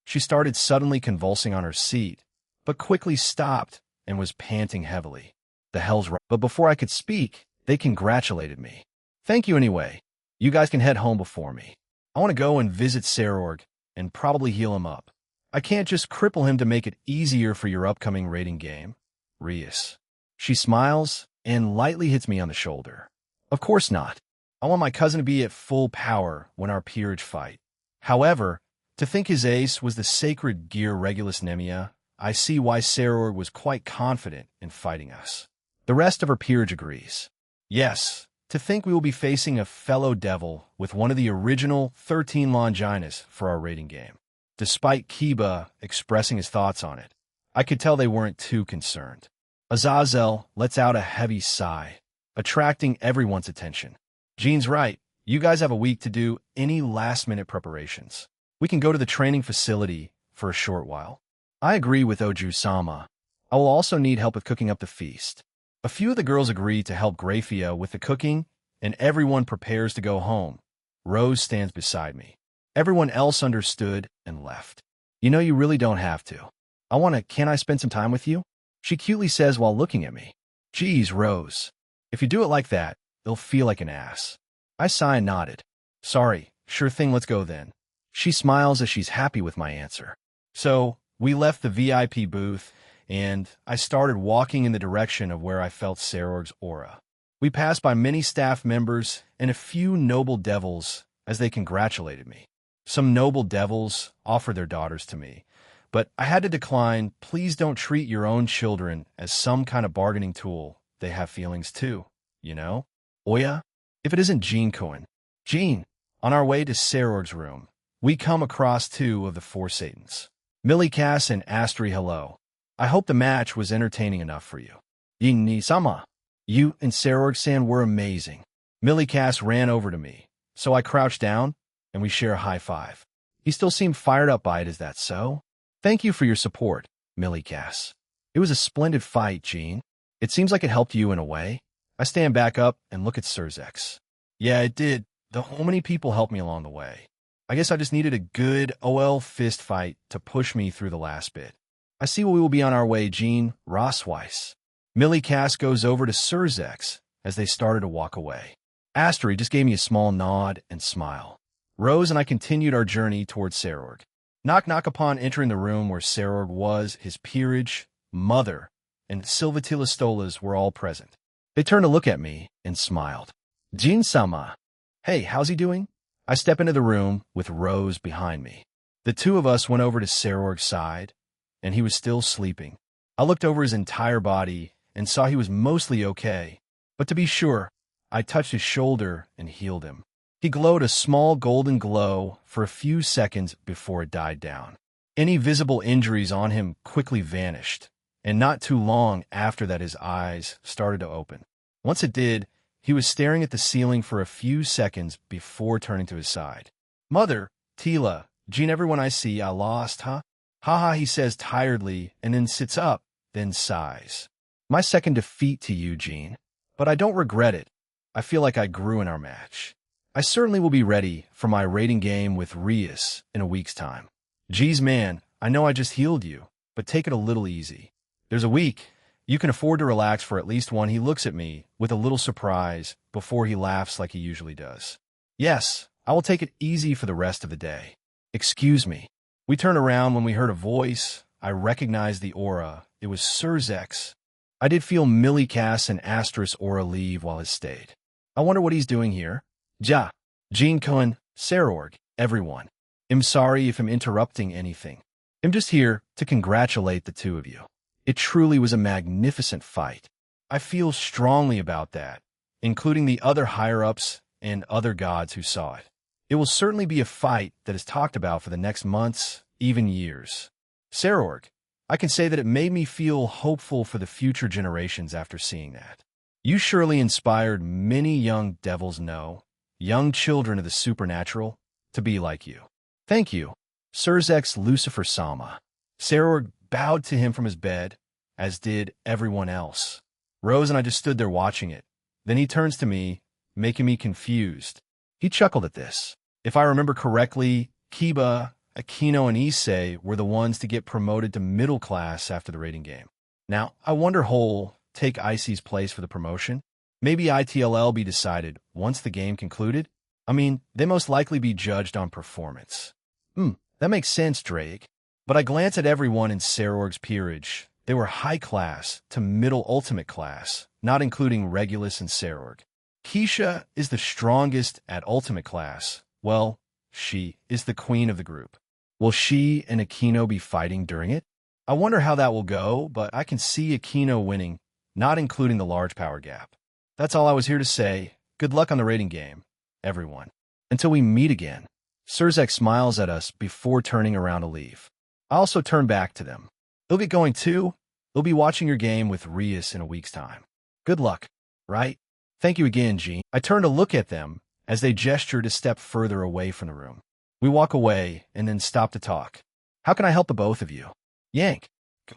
She started suddenly convulsing on her seat, but quickly stopped and was panting heavily. The hell's right? But before I could speak, they congratulated me. Thank you anyway. You guys can head home before me. I want to go and visit Sarorg and probably heal him up. I can't just cripple him to make it easier for your upcoming raiding game. Rias. She smiles and lightly hits me on the shoulder. Of course not. I want my cousin to be at full power when our peerage fight. However, to think his ace was the sacred gear Regulus Nemia, I see why Sarorg was quite confident in fighting us. The rest of her peerage agrees. Yes, to think we will be facing a fellow devil with one of the original 13 Longinus for our raiding game. Despite Kiba expressing his thoughts on it, I could tell they weren't too concerned. Azazel lets out a heavy sigh, attracting everyone's attention. Jean's right. You guys have a week to do any last-minute preparations. We can go to the training facility for a short while. I agree with Oju-sama. I will also need help with cooking up the feast. A few of the girls agree to help Graphia with the cooking, and everyone prepares to go home. Rose stands beside me. Everyone else understood and left. You know, you really don't have to. Can I spend some time with you? She cutely says while looking at me. Geez, Rose. If you do it like that, it'll feel like an ass. I sigh and nodded. Sorry, sure thing, let's go then. She smiles as she's happy with my answer. So, we left the VIP booth, and I started walking in the direction of where I felt Sarorg's aura. We passed by many staff members and a few noble devils as they congratulated me. Some noble devils offered their daughters to me, but I had to decline. Please don't treat your own children as some kind of bargaining tool. They have feelings too, you know? Oya? If it isn't Jean Cohen. Jean, on our way to Sarorg's room, we come across 2 of the 4 Satans. Millie Cass and Astri, hello. I hope the match was entertaining enough for you. Yin-ni-sama. You and Sarorg-san were amazing. Millie Cass ran over to me, so I crouched down, and we share a high five. He still seemed fired up by it, is that so? Thank you for your support, Millie Cass. It was a splendid fight, Jean. It seems like it helped you in a way. I stand back up and look at Surzex. Yeah, it did. Though how many people helped me along the way. I guess I just needed a good OL fist fight to push me through the last bit. I see we will be on our way, Jean. Rossweiss. Millie Cass goes over to Surzex as they started to walk away. Astery just gave me a small nod and smile. Rose and I continued our journey towards Sarorg. Knock knock. Upon entering the room where Sarorg was, his peerage, mother, and Silvatila Stolas were all present. They turned to look at me and smiled. Jin-sama. Hey, how's he doing? I step into the room with Rose behind me. The two of us went over to Sarorg's side, and he was still sleeping. I looked over his entire body and saw he was mostly okay. But to be sure, I touched his shoulder and healed him. He glowed a small golden glow for a few seconds before it died down. Any visible injuries on him quickly vanished, and not too long after that his eyes started to open. Once it did, he was staring at the ceiling for a few seconds before turning to his side. Mother, Tila, Jean, everyone I see, I lost, huh? Haha, he says tiredly, and then sits up, then sighs. My second defeat to you, Jean, but I don't regret it. I feel like I grew in our match. I certainly will be ready for my rating game with Rias in a week's time. Geez, man, I know I just healed you, but take it a little easy. There's a week. You can afford to relax for at least one. He looks at me with a little surprise before he laughs like he usually does. Yes, I will take it easy for the rest of the day. Excuse me. We turned around when we heard a voice. I recognized the aura. It was Surzex. I did feel Millie Cass and Aster's aura leave while it stayed. I wonder what he's doing here. Ja, Jean Cohen, Sarorg, everyone. I'm sorry if I'm interrupting anything. I'm just here to congratulate the two of you. It truly was a magnificent fight. I feel strongly about that, including the other higher-ups and other gods who saw it. It will certainly be a fight that is talked about for the next months, even years. Sarorg, I can say that it made me feel hopeful for the future generations after seeing that. You surely inspired many young devils, young children of the supernatural, to be like you. Thank you, Surzex Lucifer Sama. Sarorg bowed to him from his bed, as did everyone else. Rose and I just stood there watching it. Then he turns to me, making me confused. He chuckled at this. If I remember correctly, Kiba, Aquino, and Issei were the ones to get promoted to middle class after the rating game. Now, I wonder who'll take Icy's place for the promotion. Maybe ITLL be decided once the game concluded? I mean, they most likely be judged on performance. That makes sense, Drake. But I glance at everyone in Sarorg's peerage. They were high class to middle ultimate class, not including Regulus and Sarorg. Keisha is the strongest at ultimate class. Well, she is the queen of the group. Will she and Aquino be fighting during it? I wonder how that will go, but I can see Aquino winning, not including the large power gap. That's all I was here to say. Good luck on the rating game, everyone. Until we meet again. Surzex smiles at us before turning around to leave. I also turn back to them. They'll get going too. They'll be watching your game with Rias in a week's time. Good luck, right? Thank you again, Jean. I turn to look at them as they gesture to step further away from the room. We walk away and then stop to talk. How can I help the both of you? Yank.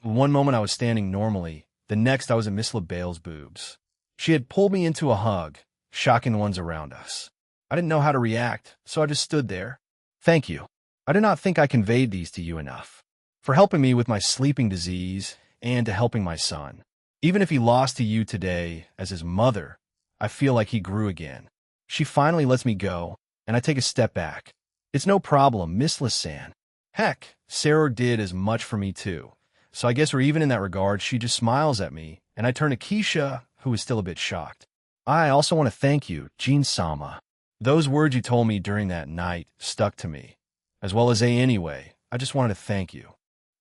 One moment I was standing normally. The next I was in Miss LaBelle's boobs. She had pulled me into a hug, shocking the ones around us. I didn't know how to react, so I just stood there. Thank you. I do not think I conveyed these to you enough. For helping me with my sleeping disease and to helping my son. Even if he lost to you today as his mother, I feel like he grew again. She finally lets me go, and I take a step back. It's no problem, Miss Lissan. Heck, Sarah did as much for me too. So I guess we're even in that regard. She just smiles at me, and I turn to Keisha, who is still a bit shocked. I also want to thank you, Jean-sama. Those words you told me during that night stuck to me. As well as A anyway, I just wanted to thank you.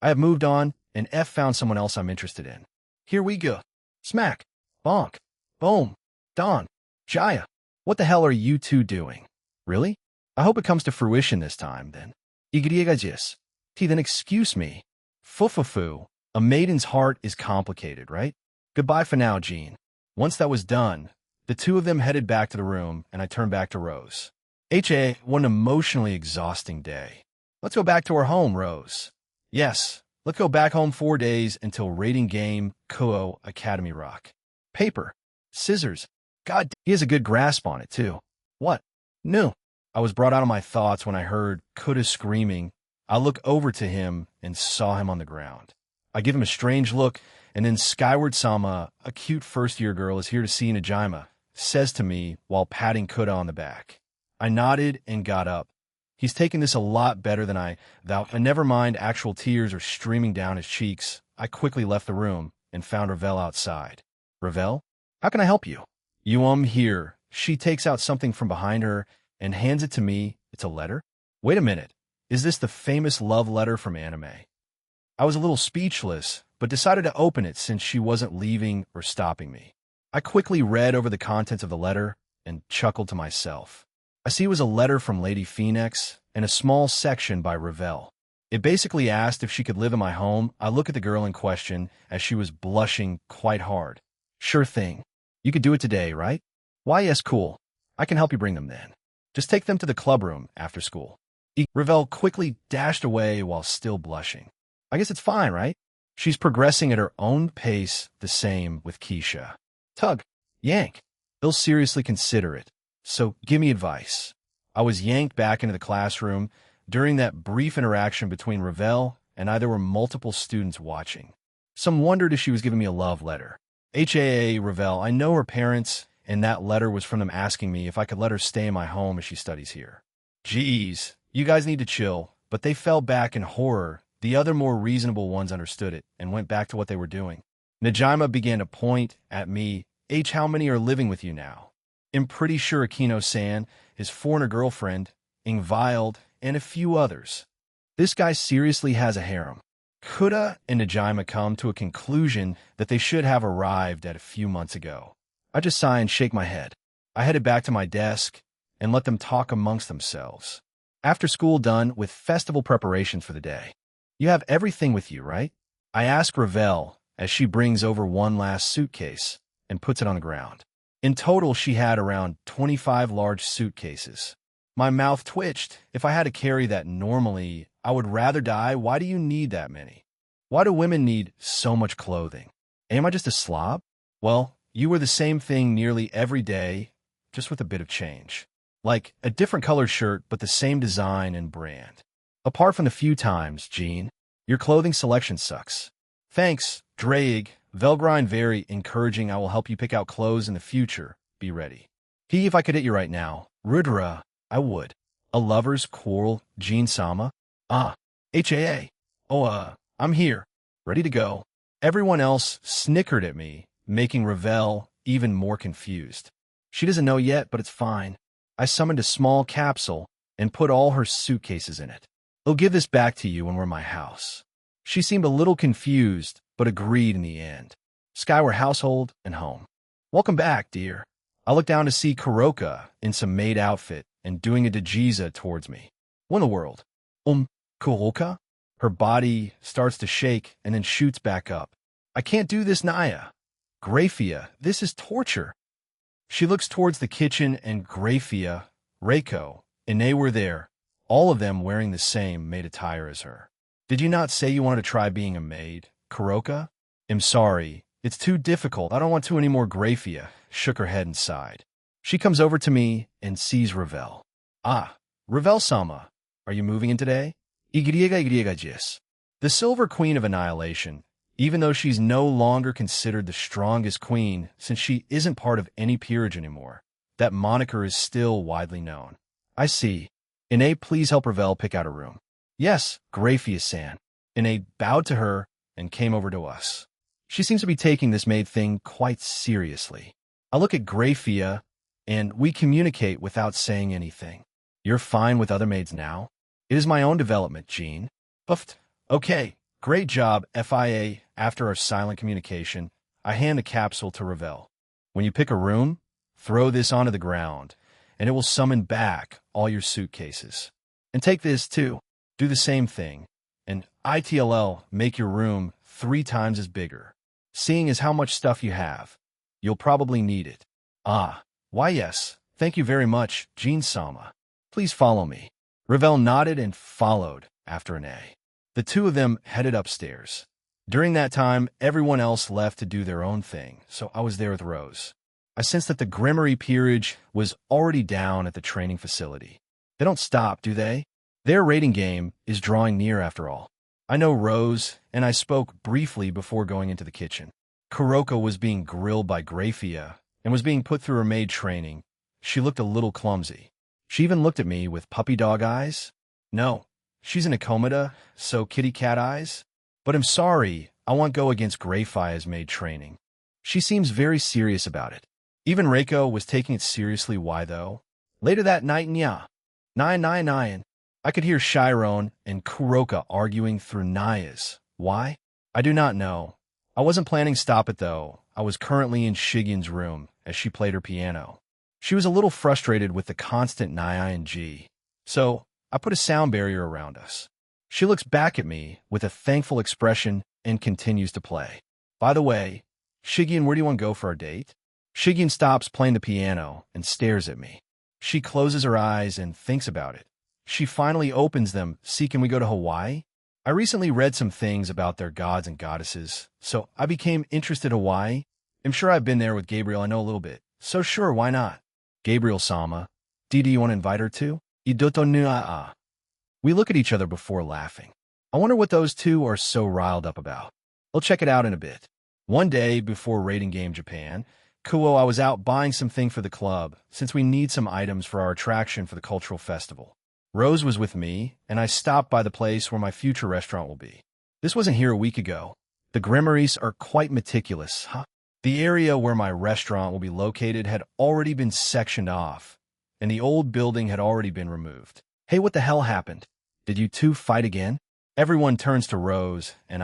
I have moved on, and F found someone else I'm interested in. Here we go. Smack. Bonk. Boom. Don. Jaya. What the hell are you two doing? Really? I hope it comes to fruition this time, then. Igriegajis. Then excuse me. Fufufu. A maiden's heart is complicated, right? Goodbye for now, Jean. Once that was done, the two of them headed back to the room, and I turned back to Rose. What an emotionally exhausting day. Let's go back to our home, Rose. Yes, let's go back home 4 days until rating game Kuo Academy Rock. Paper. Scissors. God, he has a good grasp on it, too. What? No. I was brought out of my thoughts when I heard Kuda screaming. I look over to him and saw him on the ground. I give him a strange look, and then Skyward Sama, a cute first-year girl, is here to see Najima. says to me while patting Kuda on the back. I nodded and got up. He's taking this a lot better than I thought, and never mind actual tears are streaming down his cheeks. I quickly left the room and found Ravel outside. Ravel? How can I help you? Here. She takes out something from behind her and hands it to me. It's a letter? Wait a minute. Is this the famous love letter from anime? I was a little speechless, but decided to open it since she wasn't leaving or stopping me. I quickly read over the contents of the letter and chuckled to myself. I see it was a letter from Lady Phoenix and a small section by Ravel. It basically asked if she could live in my home. I look at the girl in question as she was blushing quite hard. Sure thing. You could do it today, right? Why, yes, cool. I can help you bring them then. Just take them to the club room after school. Ravel quickly dashed away while still blushing. I guess it's fine, right? She's progressing at her own pace, the same with Keisha. Tug, yank. They'll seriously consider it. So give me advice. I was yanked back into the classroom. During that brief interaction between Ravel and I, there were multiple students watching. Some wondered if she was giving me a love letter. Ravel, I know her parents, and that letter was from them asking me if I could let her stay in my home as she studies here. Geez, you guys need to chill. But they fell back in horror. The other more reasonable ones understood it and went back to what they were doing. Najima began to point at me. How many are living with you now? I'm pretty sure Akino-san, his foreigner girlfriend, Ingvild, and a few others. This guy seriously has a harem. Kuda and Najima come to a conclusion that they should have arrived at a few months ago. I just sigh and shake my head. I headed back to my desk and let them talk amongst themselves. After school done with festival preparations for the day. You have everything with you, right? I ask Ravel as she brings over one last suitcase and puts it on the ground. In total, she had around 25 large suitcases. My mouth twitched. If I had to carry that normally, I would rather die. Why do you need that many? Why do women need so much clothing? Am I just a slob? Well, you wear the same thing nearly every day, just with a bit of change. Like a different colored shirt, but the same design and brand. Apart from the few times, Jean, your clothing selection sucks. Thanks, Draig. Velgrind very encouraging. I will help you pick out clothes in the future. Be ready. If I could hit you right now, Rudra, I would. A lover's quarrel, Jean-sama? HAA. I'm here. Ready to go. Everyone else snickered at me, making Ravel even more confused. She doesn't know yet, but it's fine. I summoned a small capsule and put all her suitcases in it. I'll give this back to you when we're in my house. She seemed a little confused, but agreed in the end. Skyward household and home. Welcome back, dear. I looked down to see Kuroka in some maid outfit and doing a Dajiza towards me. What in the world? Kuroka? Her body starts to shake and then shoots back up. I can't do this, Naya. Grafia, this is torture. She looks towards the kitchen and Grafia, Reiko, and they were there, all of them wearing the same maid attire as her. Did you not say you wanted to try being a maid, Kuroka? I'm sorry. It's too difficult. I don't want to anymore. Grafia shook her head and sighed. She comes over to me and sees Ravel. Ravel-sama, are you moving in today? The Silver Queen of Annihilation, even though she's no longer considered the strongest queen since she isn't part of any peerage anymore, that moniker is still widely known. I see. Ine, please help Ravel pick out a room. Yes, Grafia-san. Ine bowed to her and came over to us. She seems to be taking this maid thing quite seriously. I look at Grafia, and we communicate without saying anything. You're fine with other maids now? It is my own development, Jean. Buffed. Okay, great job, FIA. After our silent communication, I hand the capsule to Ravel. When you pick a room, throw this onto the ground, and it will summon back all your suitcases. And take this, too. Do the same thing. And ITLL, make your room 3 times as bigger. Seeing as how much stuff you have, you'll probably need it. Why yes, thank you very much, Jean-sama. Please follow me. Ravel nodded and followed after an A. The two of them headed upstairs. During that time, everyone else left to do their own thing, so I was there with Rose. I sensed that the Grimmery peerage was already down at the training facility. They don't stop, do they? Their rating game is drawing near after all. I know Rose, and I spoke briefly before going into the kitchen. Kuroka was being grilled by Grafia, and was being put through her maid training. She looked a little clumsy. She even looked at me with puppy dog eyes. No, she's an Akomada, so kitty cat eyes. But I'm sorry, I won't go against Greyfire's maid training. She seems very serious about it. Even Reiko was taking it seriously. Why, though? Later that night, Nine, I could hear Chiron and Kuroka arguing through Naya's. Why? I do not know. I wasn't planning to stop it, though. I was currently in Shigen's room as she played her piano. She was a little frustrated with the constant Naya and G. So, I put a sound barrier around us. She looks back at me with a thankful expression and continues to play. By the way, Shigen, where do you want to go for our date? Shigen stops playing the piano and stares at me. She closes her eyes and thinks about it. She finally opens them. See, can we go to Hawaii? I recently read some things about their gods and goddesses, so I became interested in Hawaii. I'm sure I've been there with Gabriel. I know a little bit. So sure, why not? Gabriel-sama, do you want to invite her to? Idoto nua. We look at each other before laughing. I wonder what those two are so riled up about. We'll check it out in a bit. One day before Raiding Game Japan, Kuo, I was out buying something for the club, since we need some items for our attraction for the cultural festival. Rose was with me, and I stopped by the place where my future restaurant will be. This wasn't here a week ago. The Grimoires are quite meticulous, huh? The area where my restaurant will be located had already been sectioned off, and the old building had already been removed. Hey, what the hell happened? Did you two fight again? Everyone turns to Rose, and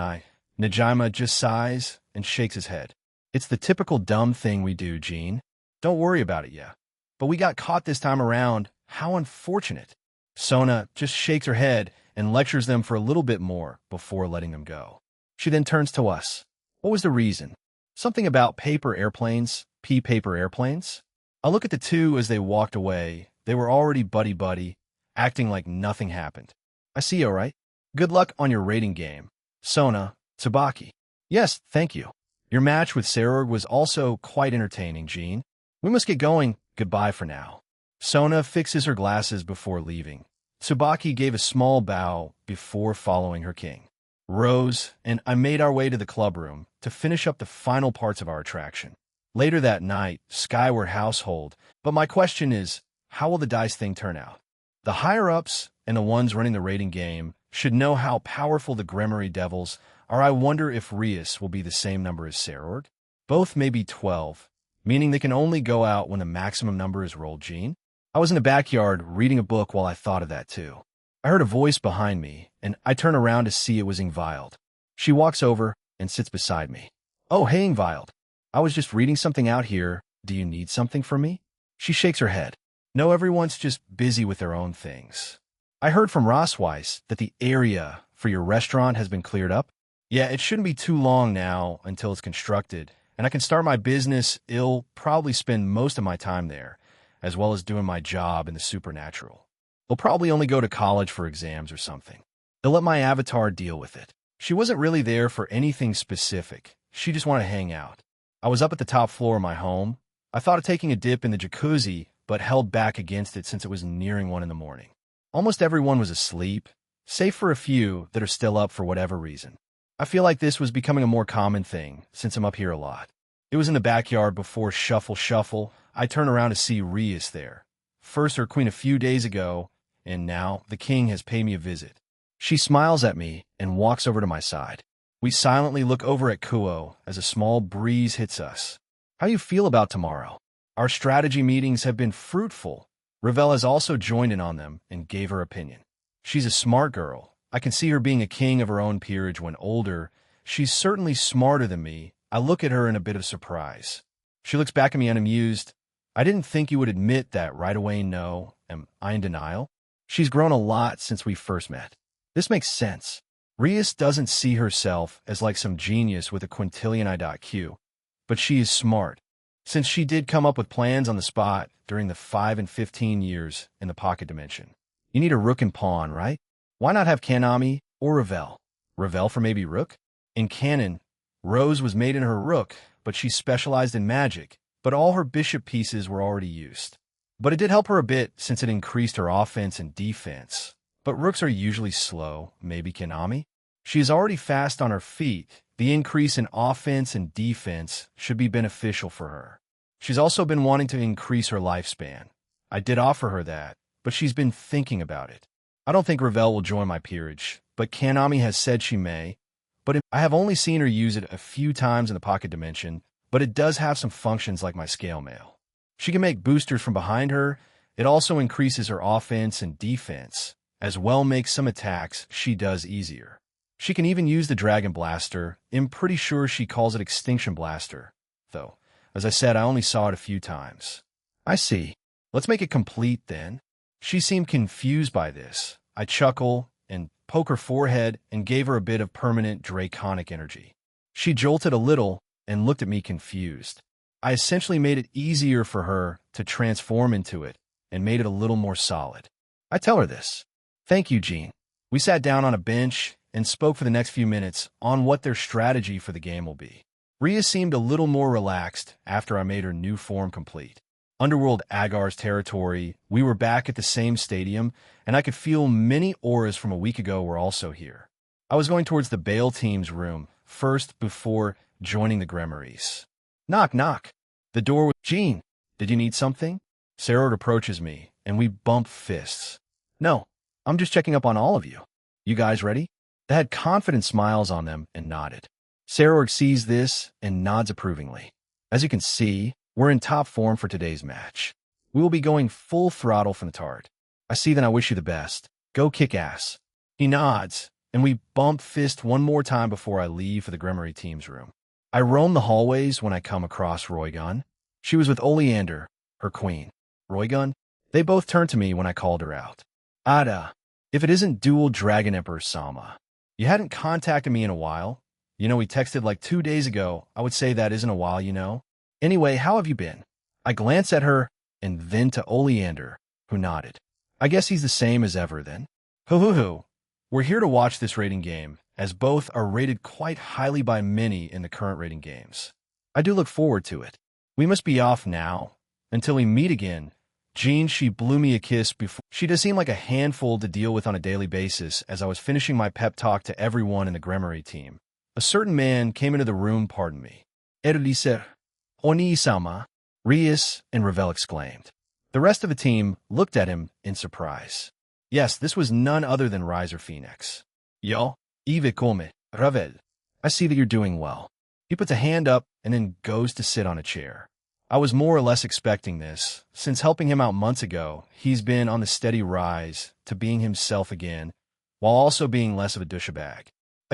Najima just sighs and shakes his head. It's the typical dumb thing we do, Jean. Don't worry about it yet. But we got caught this time around. How unfortunate. Sona just shakes her head and lectures them for a little bit more before letting them go. She then turns to us. What was the reason? Something about paper airplanes, paper airplanes? I look at the two as they walked away. They were already buddy-buddy, acting like nothing happened. I see you, all right? Good luck on your rating game. Sona, Tsubaki. Yes, thank you. Your match with Serorg was also quite entertaining, Jean. We must get going. Goodbye for now. Sona fixes her glasses before leaving. Tsubaki gave a small bow before following her king. Rose and I made our way to the club room to finish up the final parts of our attraction. Later that night, Skyward household, but my question is, how will the dice thing turn out? The higher-ups and the ones running the rating game should know how powerful the Grimoire Devils are. I wonder if Rias will be the same number as Serorg. Both may be 12, meaning they can only go out when the maximum number is rolled, Jean. I was in the backyard reading a book while I thought of that too. I heard a voice behind me, and I turn around to see it was Ingvild. She walks over and sits beside me. Oh, hey, Ingvild. I was just reading something out here. Do you need something from me? She shakes her head. No, everyone's just busy with their own things. I heard from Rossweiss that the area for your restaurant has been cleared up. Yeah, it shouldn't be too long now until it's constructed, and I can start my business. I'll probably spend most of my time there, as well as doing my job in the supernatural. I'll probably only go to college for exams or something. They'll let my avatar deal with it. She wasn't really there for anything specific. She just wanted to hang out. I was up at the top floor of my home. I thought of taking a dip in the jacuzzi, but held back against it since it was nearing 1 in the morning. Almost everyone was asleep, save for a few that are still up for whatever reason. I feel like this was becoming a more common thing since I'm up here a lot. It was in the backyard before Shuffle. I turn around to see Rias there. First her queen a few days ago, and now the king has paid me a visit. She smiles at me and walks over to my side. We silently look over at Kuo as a small breeze hits us. How you feel about tomorrow? Our strategy meetings have been fruitful. Ravel has also joined in on them and gave her opinion. She's a smart girl. I can see her being a king of her own peerage when older. She's certainly smarter than me. I look at her in a bit of surprise. She looks back at me unamused. I didn't think you would admit that right away, no. Am I in denial? She's grown a lot since we first met. This makes sense. Rias doesn't see herself as like some genius with a quintillion IQ, but she is smart, since she did come up with plans on the spot during the 5 and 15 years in the pocket dimension. You need a rook and pawn, right? Why not have Kanami or Ravel? Ravel for maybe rook? In canon, Rose was made in her rook, but she specialized in magic, but all her bishop pieces were already used. But it did help her a bit since it increased her offense and defense. But rooks are usually slow, maybe Kanami? She is already fast on her feet. The increase in offense and defense should be beneficial for her. She's also been wanting to increase her lifespan. I did offer her that, but she's been thinking about it. I don't think Ravel will join my peerage, but Kanami has said she may. I have only seen her use it a few times in the pocket dimension, but it does have some functions like my scale mail. She can make boosters from behind her. It also increases her offense and defense, as well makes some attacks she does easier. She can even use the Dragon Blaster. I'm pretty sure she calls it Extinction Blaster, though. As I said, I only saw it a few times. I see. Let's make it complete then. She seemed confused by this. I chuckle and poke her forehead and gave her a bit of permanent draconic energy. She jolted a little and looked at me confused. I essentially made it easier for her to transform into it and made it a little more solid. I tell her this. Thank you, Jean. We sat down on a bench and spoke for the next few minutes on what their strategy for the game will be. Rhea seemed a little more relaxed after I made her new form complete. Underworld Agar's territory, we were back at the same stadium, and I could feel many auras from a week ago were also here. I was going towards the Bale team's room, first before joining the Gremmaries. Knock, knock. The door was... Jean, did you need something? Sarah approaches me, and we bump fists. No, I'm just checking up on all of you. You guys ready? They had confident smiles on them and nodded. Sarah sees this and nods approvingly. As you can see, we're in top form for today's match. We will be going full throttle from the start. I see that. I wish you the best. Go kick ass. He nods, and we bump fist one more time before I leave for the Gremmery team's room. I roam the hallways when I come across Roygun. She was with Oleander, her queen. Roygun? They both turned to me when I called her out. Ada, if it isn't Dual Dragon Emperor Sama. You hadn't contacted me in a while. You know, we texted like 2 days ago. I would say that isn't a while, you know. Anyway, how have you been? I glance at her and then to Oleander, who nodded. I guess he's the same as ever then. Hoo-hoo-hoo. We're here to watch this rating game, as both are rated quite highly by many in the current rating games. I do look forward to it. We must be off now. Until we meet again. Jean, she blew me a kiss before. She does seem like a handful to deal with on a daily basis as I was finishing my pep talk to everyone in the Gremmery team. A certain man came into the room, pardon me. Erudise, Oni-sama, Rias and Ravel exclaimed. The rest of the team looked at him in surprise. Yes, this was none other than Riser Phoenix. Yo, Eve come, Ravel. I see that you're doing well. He puts a hand up and then goes to sit on a chair. I was more or less expecting this. Since helping him out months ago, he's been on the steady rise to being himself again, while also being less of a douchebag.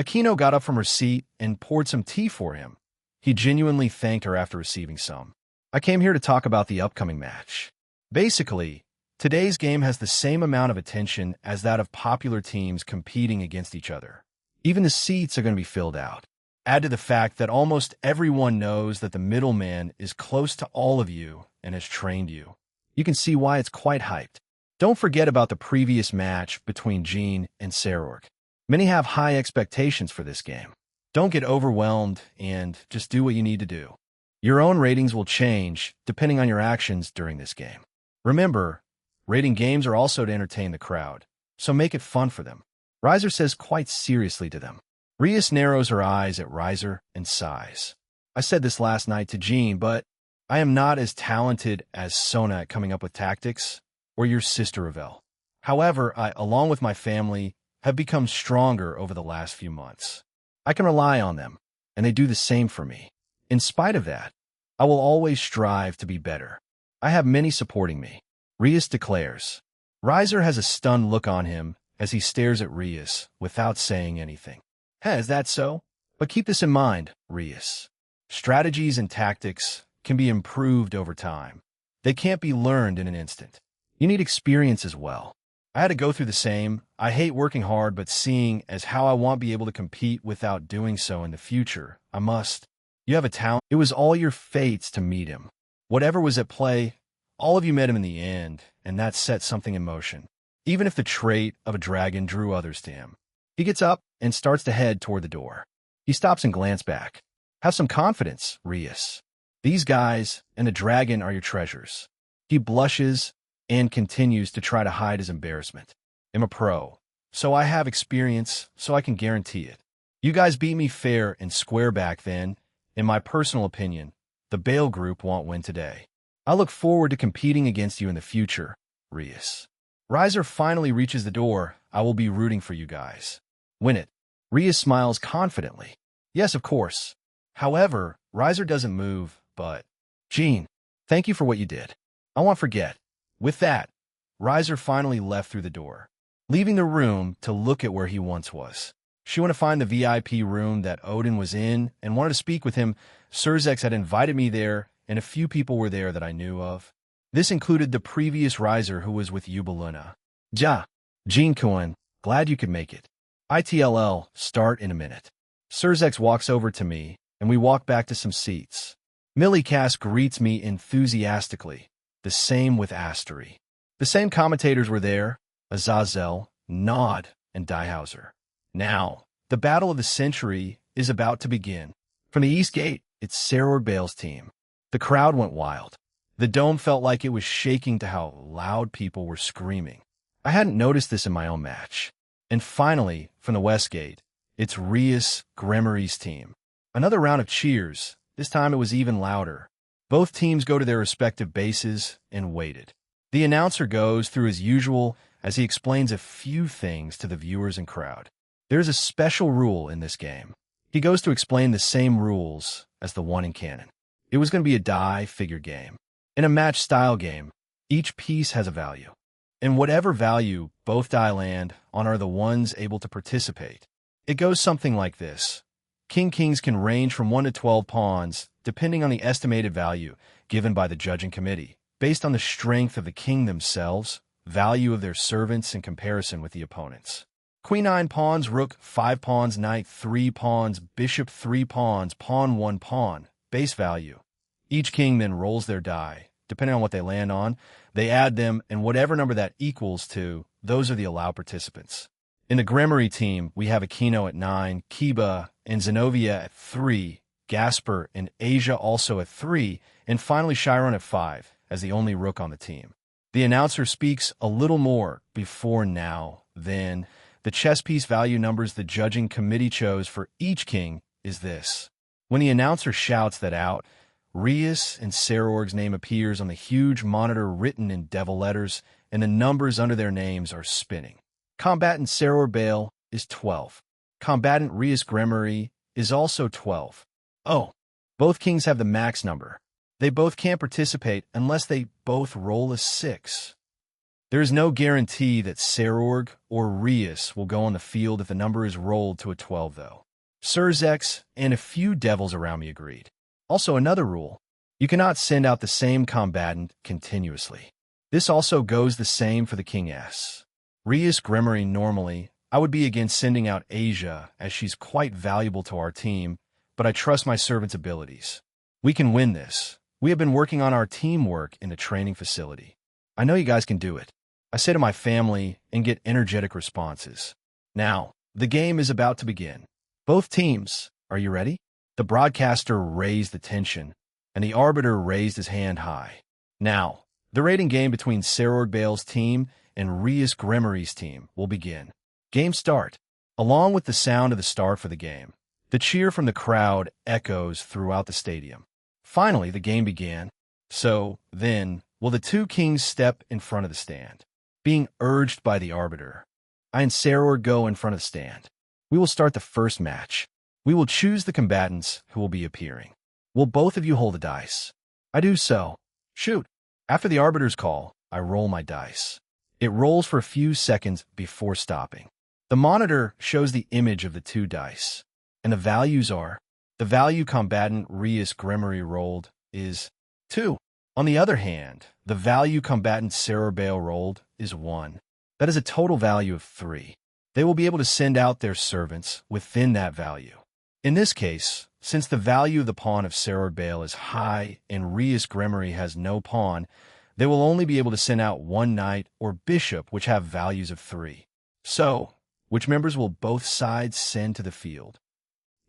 Aquino got up from her seat and poured some tea for him. He genuinely thanked her after receiving some. I came here to talk about the upcoming match. Basically, today's game has the same amount of attention as that of popular teams competing against each other. Even the seats are going to be filled out. Add to the fact that almost everyone knows that the middleman is close to all of you and has trained you. You can see why it's quite hyped. Don't forget about the previous match between Jean and Sarorg. Many have high expectations for this game. Don't get overwhelmed and just do what you need to do. Your own ratings will change depending on your actions during this game. Remember, rating games are also to entertain the crowd, so make it fun for them. Riser says quite seriously to them. Rias narrows her eyes at Riser and sighs. I said this last night to Jean, but I am not as talented as Sona at coming up with tactics, or your sister Ravel. However, I, along with my family, have become stronger over the last few months. I can rely on them, and they do the same for me. In spite of that, I will always strive to be better. I have many supporting me, Rias declares. Riser has a stunned look on him as he stares at Rias without saying anything. Hey, is that so? But keep this in mind, Rias. Strategies and tactics can be improved over time. They can't be learned in an instant. You need experience as well. I had to go through the same. I hate working hard, but seeing as how I won't be able to compete without doing so in the future, I must. You have a talent. It was all your fates to meet him. Whatever was at play, all of you met him in the end, and that set something in motion. Even if the trait of a dragon drew others to him. He gets up and starts to head toward the door. He stops and glances back. Have some confidence, Rias. These guys and the dragon are your treasures. He blushes and continues to try to hide his embarrassment. I'm a pro, so I have experience, so I can guarantee it. You guys beat me fair and square back then. In my personal opinion, The Bale group won't win today. I look forward to competing against you in the future, Rias. Riser finally reaches the door. I will be rooting for you guys. Win it. Rias smiles confidently. Yes, of course. However, Riser doesn't move, but... Jean, thank you for what you did. I won't forget. With that, Riser finally left through the door, leaving the room to look at where he once was. She went to find the VIP room that Odin was in and wanted to speak with him. Surzex had invited me there, and a few people were there that I knew of. This included the previous Riser who was with Yubaluna. Ja, Jean Cohen, glad you could make it. ITLL, start in a minute. Surzex walks over to me, and we walk back to some seats. Millie Cass greets me enthusiastically. The same with Astery. The same commentators were there, Azazel, Nod, and Diehauser. Now, the battle of the century is about to begin. From the East Gate, it's Saror Bale's team. The crowd went wild. The dome felt like it was shaking to how loud people were screaming. I hadn't noticed this in my own match. And finally, from the West Gate, it's Rias Gremory's team. Another round of cheers. This time it was even louder. Both teams go to their respective bases and waited. The announcer goes through as usual as he explains a few things to the viewers and crowd. There's a special rule in this game. He goes to explain the same rules as the one in canon. It was going to be a die-figure game. In a match-style game, each piece has a value. And whatever value both die land on are the ones able to participate. It goes something like this. Kings can range from 1 to 12 pawns, depending on the estimated value given by the judging committee, based on the strength of the king themselves, value of their servants in comparison with the opponents. Queen 9 pawns, rook 5 pawns, knight 3 pawns, bishop 3 pawns, pawn 1 pawn, base value. Each king then rolls their die. Depending on what they land on, they add them, and whatever number that equals to, those are the allowed participants. In the Gremory team, we have Aquino at 9, Kiba and Zenobia at 3, Gasper and Asia also at 3, and finally Chiron at 5, as the only rook on the team. The announcer speaks a little more before now, then. The chess piece value numbers the judging committee chose for each king is this. When the announcer shouts that out, Rias and Sarorg's name appears on the huge monitor written in devil letters, and the numbers under their names are spinning. Combatant Saror Bale is 12. Combatant Rias Gremory is also 12. Oh, both kings have the max number. They both can't participate unless they both roll a 6. There is no guarantee that Sarorg or Rias will go on the field if the number is rolled to a 12, though. Surzex and a few devils around me agreed. Also, another rule. You cannot send out the same combatant continuously. This also goes the same for the King S. Rias Gremory normally, I would be against sending out Asia, as she's quite valuable to our team, but I trust my servant's abilities. We can win this. We have been working on our teamwork in the training facility. I know you guys can do it. I say to my family and get energetic responses. Now, the game is about to begin. Both teams, are you ready? The broadcaster raised the tension, and the arbiter raised his hand high. Now, the rating game between Saror Bale's team and Rias Gremory's team will begin. Game start. Along with the sound of the start for the game, the cheer from the crowd echoes throughout the stadium. Finally, the game began. So, then, will the two kings step in front of the stand? Being urged by the arbiter, I and Saror go in front of the stand. We will start the first match. We will choose the combatants who will be appearing. Will both of you hold the dice? I do so. Shoot. After the arbiter's call, I roll my dice. It rolls for a few seconds before stopping. The monitor shows the image of the two dice, and the values are, the value combatant Rias Gremory rolled is 2. On the other hand, the value combatant Saror Bale rolled is 1. That is a total value of 3. They will be able to send out their servants within that value. In this case, since the value of the pawn of Saror Bale is high and Rias Gremory has no pawn, they will only be able to send out 1 knight or bishop which have values of 3. So, which members will both sides send to the field?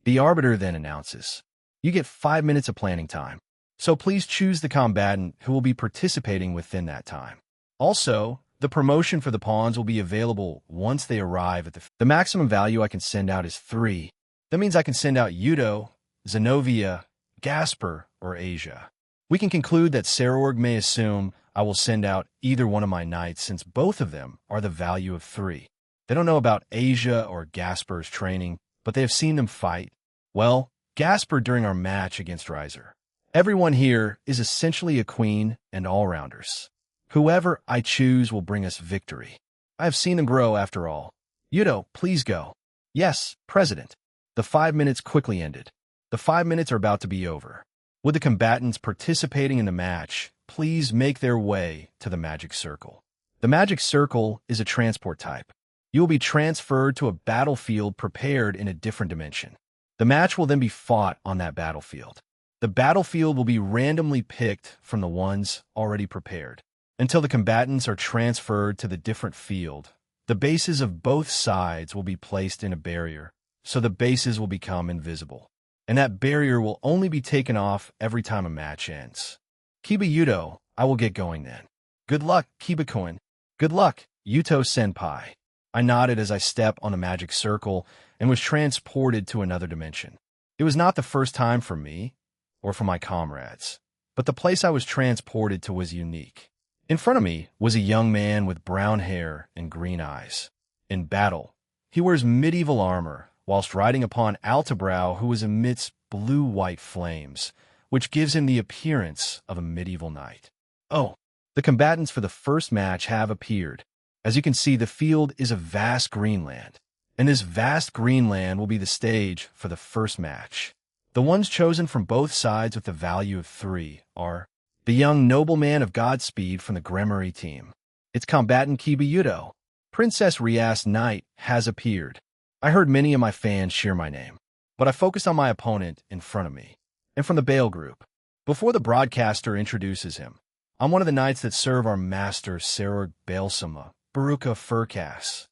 The arbiter then announces, you get 5 minutes of planning time, so please choose the combatant who will be participating within that time. Also, the promotion for the pawns will be available once they arrive at the maximum value I can send out is 3. That means I can send out Udo, Zenobia, Gasper, or Asia. We can conclude that Sarorg may assume I will send out either one of my knights since both of them are the value of 3. They don't know about Asia or Gasper's training, but they have seen them fight. Well, Gasper during our match against Riser. Everyone here is essentially a queen and all-rounders. Whoever I choose will bring us victory. I have seen them grow after all. Yudo, please go. Yes, President. The 5 minutes quickly ended. The 5 minutes are about to be over. Would the combatants participating in the match please make their way to the Magic Circle? The Magic Circle is a transport type. You will be transferred to a battlefield prepared in a different dimension. The match will then be fought on that battlefield. The battlefield will be randomly picked from the ones already prepared. Until the combatants are transferred to the different field, the bases of both sides will be placed in a barrier, so the bases will become invisible. And that barrier will only be taken off every time a match ends. Kiba Yudo, I will get going then. Good luck, Kiba-kun. Good luck, Yuto-senpai. I nodded as I stepped on the magic circle and was transported to another dimension. It was not the first time for me, or for my comrades, but the place I was transported to was unique. In front of me was a young man with brown hair and green eyes. In battle, he wears medieval armor, whilst riding upon Altabrow, who is amidst blue-white flames, which gives him the appearance of a medieval knight. Oh, the combatants for the first match have appeared. As you can see, the field is a vast green land, and this vast green land will be the stage for the first match. The ones chosen from both sides with the value of 3 are the young nobleman of Godspeed from the Gremory team. Its combatant Kiba Yudo. Princess Rias Knight has appeared. I heard many of my fans cheer my name, but I focused on my opponent in front of me, and from the Bale group. Before the broadcaster introduces him, I'm one of the knights that serve our master Sarorg Balesama, Baruka Furkas.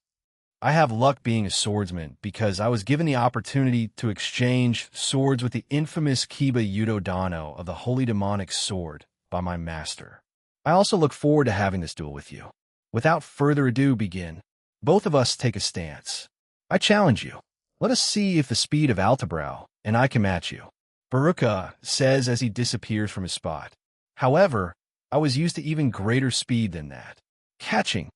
I have luck being a swordsman because I was given the opportunity to exchange swords with the infamous Kiba Yudo Dano of the Holy Demonic Sword by my master. I also look forward to having this duel with you. Without further ado, begin. Both of us take a stance. I challenge you. Let us see if the speed of Altabrow and I can match you. Baruka says as he disappears from his spot. However, I was used to even greater speed than that. Catching.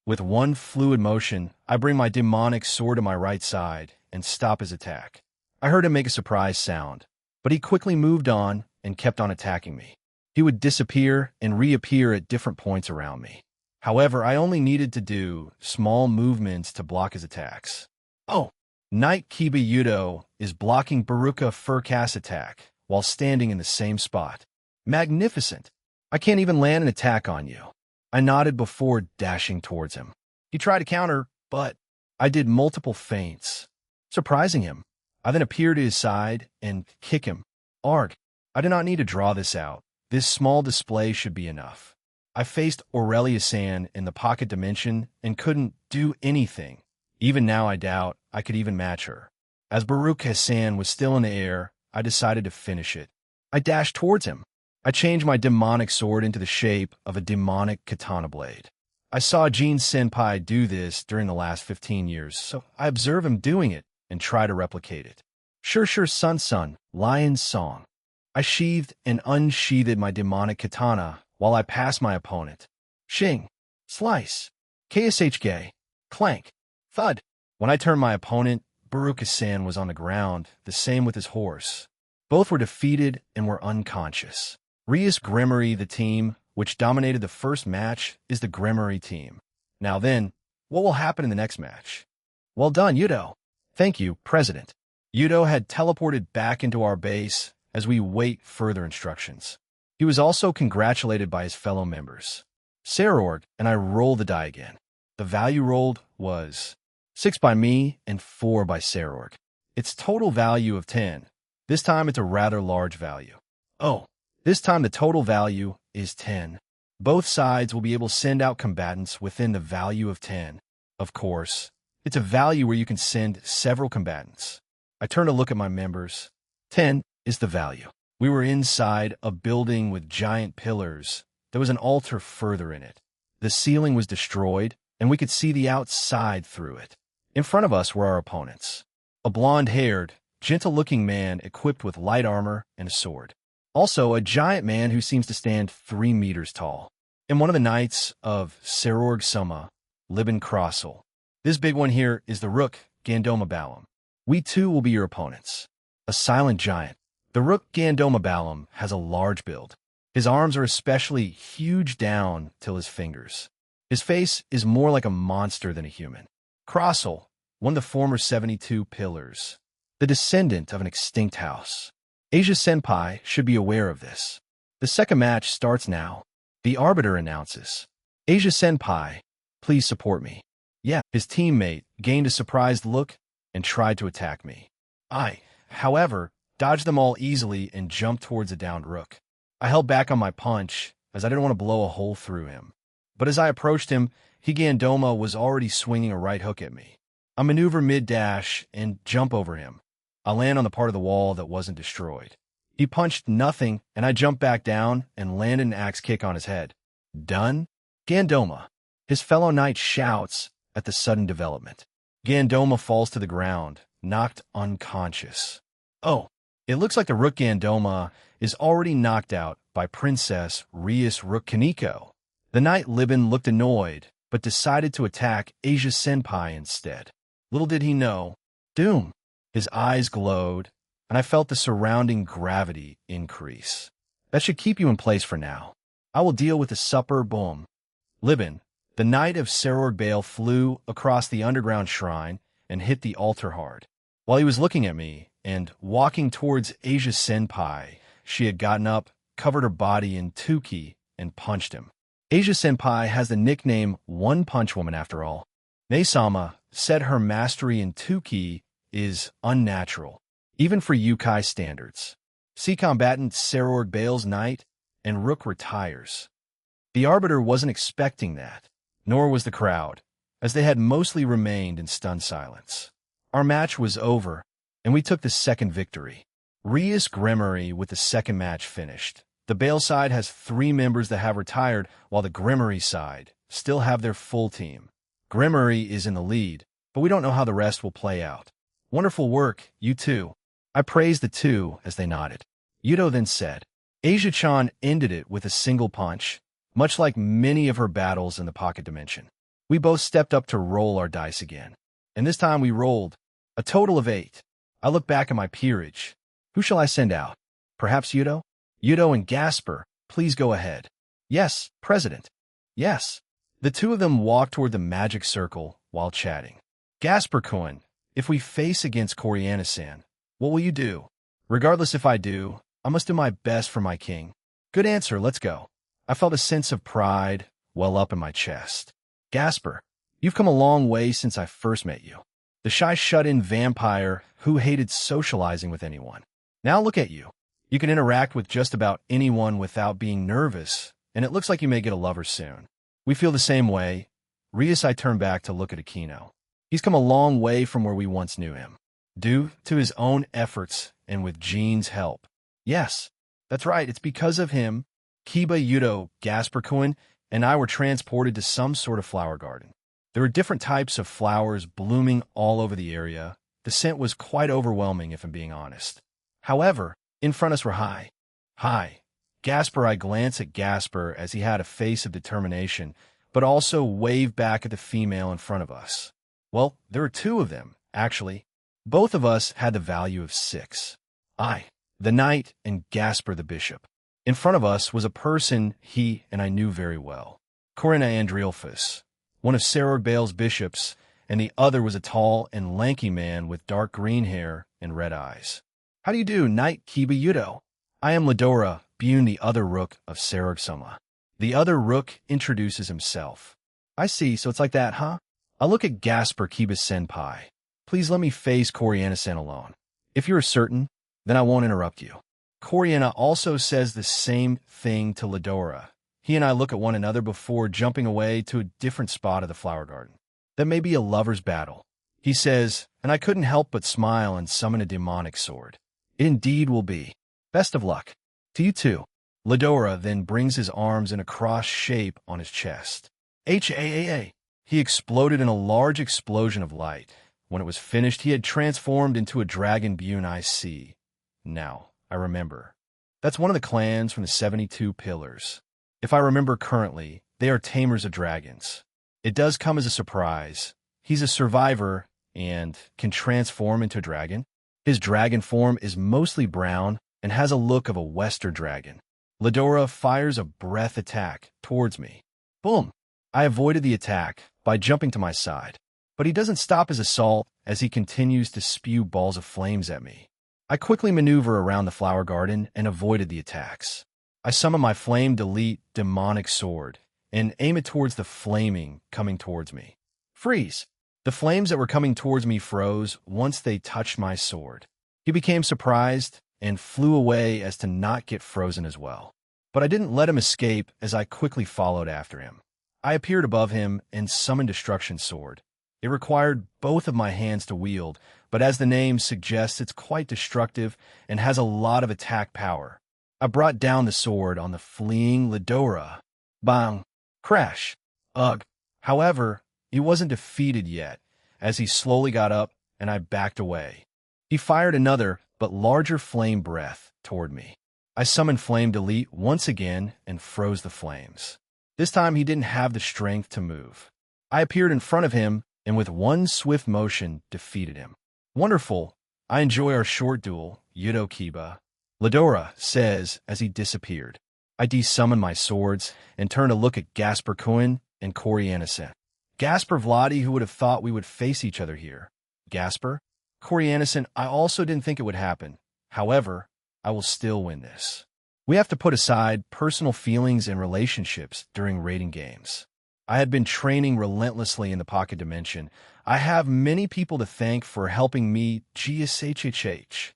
With one fluid motion, I bring my demonic sword to my right side and stop his attack. I heard him make a surprise sound, but he quickly moved on and kept on attacking me. He would disappear and reappear at different points around me. However, I only needed to do small movements to block his attacks. Oh, Knight Kiba Yudo is blocking Baruka Furkas' attack while standing in the same spot. Magnificent! I can't even land an attack on you. I nodded before dashing towards him. He tried to counter, but I did multiple feints, surprising him. I then appeared to his side and kick him. Arg! I did not need to draw this out. This small display should be enough. I faced Aurelia-san in the pocket dimension and couldn't do anything. Even now I doubt I could even match her. As Baruka-san was still in the air, I decided to finish it. I dashed towards him. I changed my demonic sword into the shape of a demonic katana blade. I saw Jin-senpai do this during the last 15 years, so I observe him doing it and try to replicate it. Sure, Sun, Lion's Song. I sheathed and unsheathed my demonic katana while I passed my opponent. Shing, slice, KSHK, clank, thud. When I turned my opponent, Baruka-san was on the ground, the same with his horse. Both were defeated and were unconscious. Rias Gremory, the team, which dominated the first match, is the Gremory team. Now then, what will happen in the next match? Well done, Yudo. Thank you, President. Yudo had teleported back into our base as we wait further instructions. He was also congratulated by his fellow members. Sarorg and I rolled the die again. The value rolled was 6 by me and 4 by Sarorg. Its total value of 10. This time it's a rather large value. Oh, this time the total value is 10. Both sides will be able to send out combatants within the value of 10. Of course, it's a value where you can send several combatants. I turn to look at my members. 10 is the value. We were inside a building with giant pillars. There was an altar further in it. The ceiling was destroyed, and we could see the outside through it. In front of us were our opponents. A blonde-haired, gentle-looking man equipped with light armor and a sword. Also, a giant man who seems to stand 3 meters tall. And one of the knights of Serorg Summa, Libin Crossel. This big one here is the Rook Gandoma Balam. We too will be your opponents. A silent giant. The Rook Gandoma Balam has a large build. His arms are especially huge down till his fingers. His face is more like a monster than a human. Crossel, one of the former 72 pillars, the descendant of an extinct house. Asia Senpai should be aware of this. The second match starts now. The arbiter announces, Asia Senpai, please support me. Yeah, his teammate gained a surprised look and tried to attack me. I, however, dodged them all easily and jumped towards a downed rook. I held back on my punch as I didn't want to blow a hole through him. But as I approached him, Higandoma was already swinging a right hook at me. I maneuver mid-dash and jump over him. I land on the part of the wall that wasn't destroyed. He punched nothing, and I jumped back down and landed an axe kick on his head. Done? Gandoma. His fellow knight shouts at the sudden development. Gandoma falls to the ground, knocked unconscious. Oh, it looks like the Rook Gandoma is already knocked out by Princess Rias Rook Kaneko. The knight Libin looked annoyed, but decided to attack Asia Senpai instead. Little did he know, doom. His eyes glowed, and I felt the surrounding gravity increase. That should keep you in place for now. I will deal with the supper boom. Libin, the knight of Serorg Bale, flew across the underground shrine and hit the altar hard. While he was looking at me and walking towards Asia Senpai, she had gotten up, covered her body in Tuki, and punched him. Asia Senpai has the nickname One Punch Woman after all. Naisama said her mastery in Tuki is unnatural, even for Yukai standards. See combatant Serorg Bale's knight, and Rook retires. The arbiter wasn't expecting that, nor was the crowd, as they had mostly remained in stunned silence. Our match was over, and we took the second victory. Rias Gremory with the second match finished. The Bale side has 3 members that have retired, while the Gremory side still have their full team. Gremory is in the lead, but we don't know how the rest will play out. Wonderful work, you two. I praised the two as they nodded. Yudo then said, Asia-chan ended it with a single punch, much like many of her battles in the pocket dimension. We both stepped up to roll our dice again, and this time we rolled a total of 8. I look back at my peerage. Who shall I send out? Perhaps Yudo? Yudo and Gasper, please go ahead. Yes, President. Yes. The two of them walked toward the magic circle while chatting. Gasper-kun, if we face against Coriana-san, what will you do? Regardless if I do, I must do my best for my king. Good answer, let's go. I felt a sense of pride well up in my chest. Gasper, you've come a long way since I first met you. The shy shut-in vampire who hated socializing with anyone. Now look at you. You can interact with just about anyone without being nervous, and it looks like you may get a lover soon. We feel the same way. Rias, I turn back to look at Aquino. He's come a long way from where we once knew him, due to his own efforts and with Jean's help. Yes, that's right, it's because of him. Kiba, Yudo, Gasper-kun, and I were transported to some sort of flower garden. There were different types of flowers blooming all over the area. The scent was quite overwhelming, if I'm being honest. However, in front of us were Hi. Gasper, I glance at Gasper as he had a face of determination, but also waved back at the female in front of us. Well, there were 2 of them, actually. Both of us had the value of 6. I, the knight, and Gasper, the bishop. In front of us was a person he and I knew very well. Corina Andriolphus, one of Serorg Bale's bishops, and the other was a tall and lanky man with dark green hair and red eyes. How do you do, Knight Kiba Yudo? I am Ladora, Bune, the other Rook of Serorg Summa. The other Rook introduces himself. I see, so it's like that, huh? I look at Gasper Kiba Senpai. Please let me face Coriana-san alone. If you're certain, then I won't interrupt you. Coriana also says the same thing to Ladora. He and I look at one another before jumping away to a different spot of the flower garden. That may be a lover's battle. He says, and I couldn't help but smile and summon a demonic sword. It indeed will be. Best of luck. To you too. Ladora then brings his arms in a cross shape on his chest. H-A-A-A. He exploded in a large explosion of light. When it was finished, he had transformed into a dragon Bune I see. Now, I remember. That's one of the clans from the 72 Pillars. If I remember currently, they are tamers of dragons. It does come as a surprise. He's a survivor and can transform into a dragon. His dragon form is mostly brown and has a look of a Western dragon. Ledora fires a breath attack towards me. Boom! I avoided the attack by jumping to my side. But he doesn't stop his assault as he continues to spew balls of flames at me. I quickly maneuver around the flower garden and avoided the attacks. I summon my Flame Delete demonic sword and aim it towards the flaming coming towards me. Freeze! The flames that were coming towards me froze once they touched my sword. He became surprised and flew away as to not get frozen as well. But I didn't let him escape as I quickly followed after him. I appeared above him and summoned Destruction Sword. It required both of my hands to wield, but as the name suggests, it's quite destructive and has a lot of attack power. I brought down the sword on the fleeing Ledora. Bang! Crash! Ugh! However, he wasn't defeated yet, as he slowly got up and I backed away. He fired another, but larger flame breath toward me. I summoned Flame Delete once again and froze the flames. This time he didn't have the strength to move. I appeared in front of him and with one swift motion defeated him. Wonderful! I enjoy our short duel, Yudo Kiba. Ledora says as he disappeared. I desummoned my swords and turned to look at Gasper Cohen and Corianison. Gasper Vladi, who would have thought we would face each other here? Gasper? Corianison, I also didn't think it would happen. However, I will still win this. We have to put aside personal feelings and relationships during raiding games. I had been training relentlessly in the Pocket Dimension. I have many people to thank for helping me GSHHH.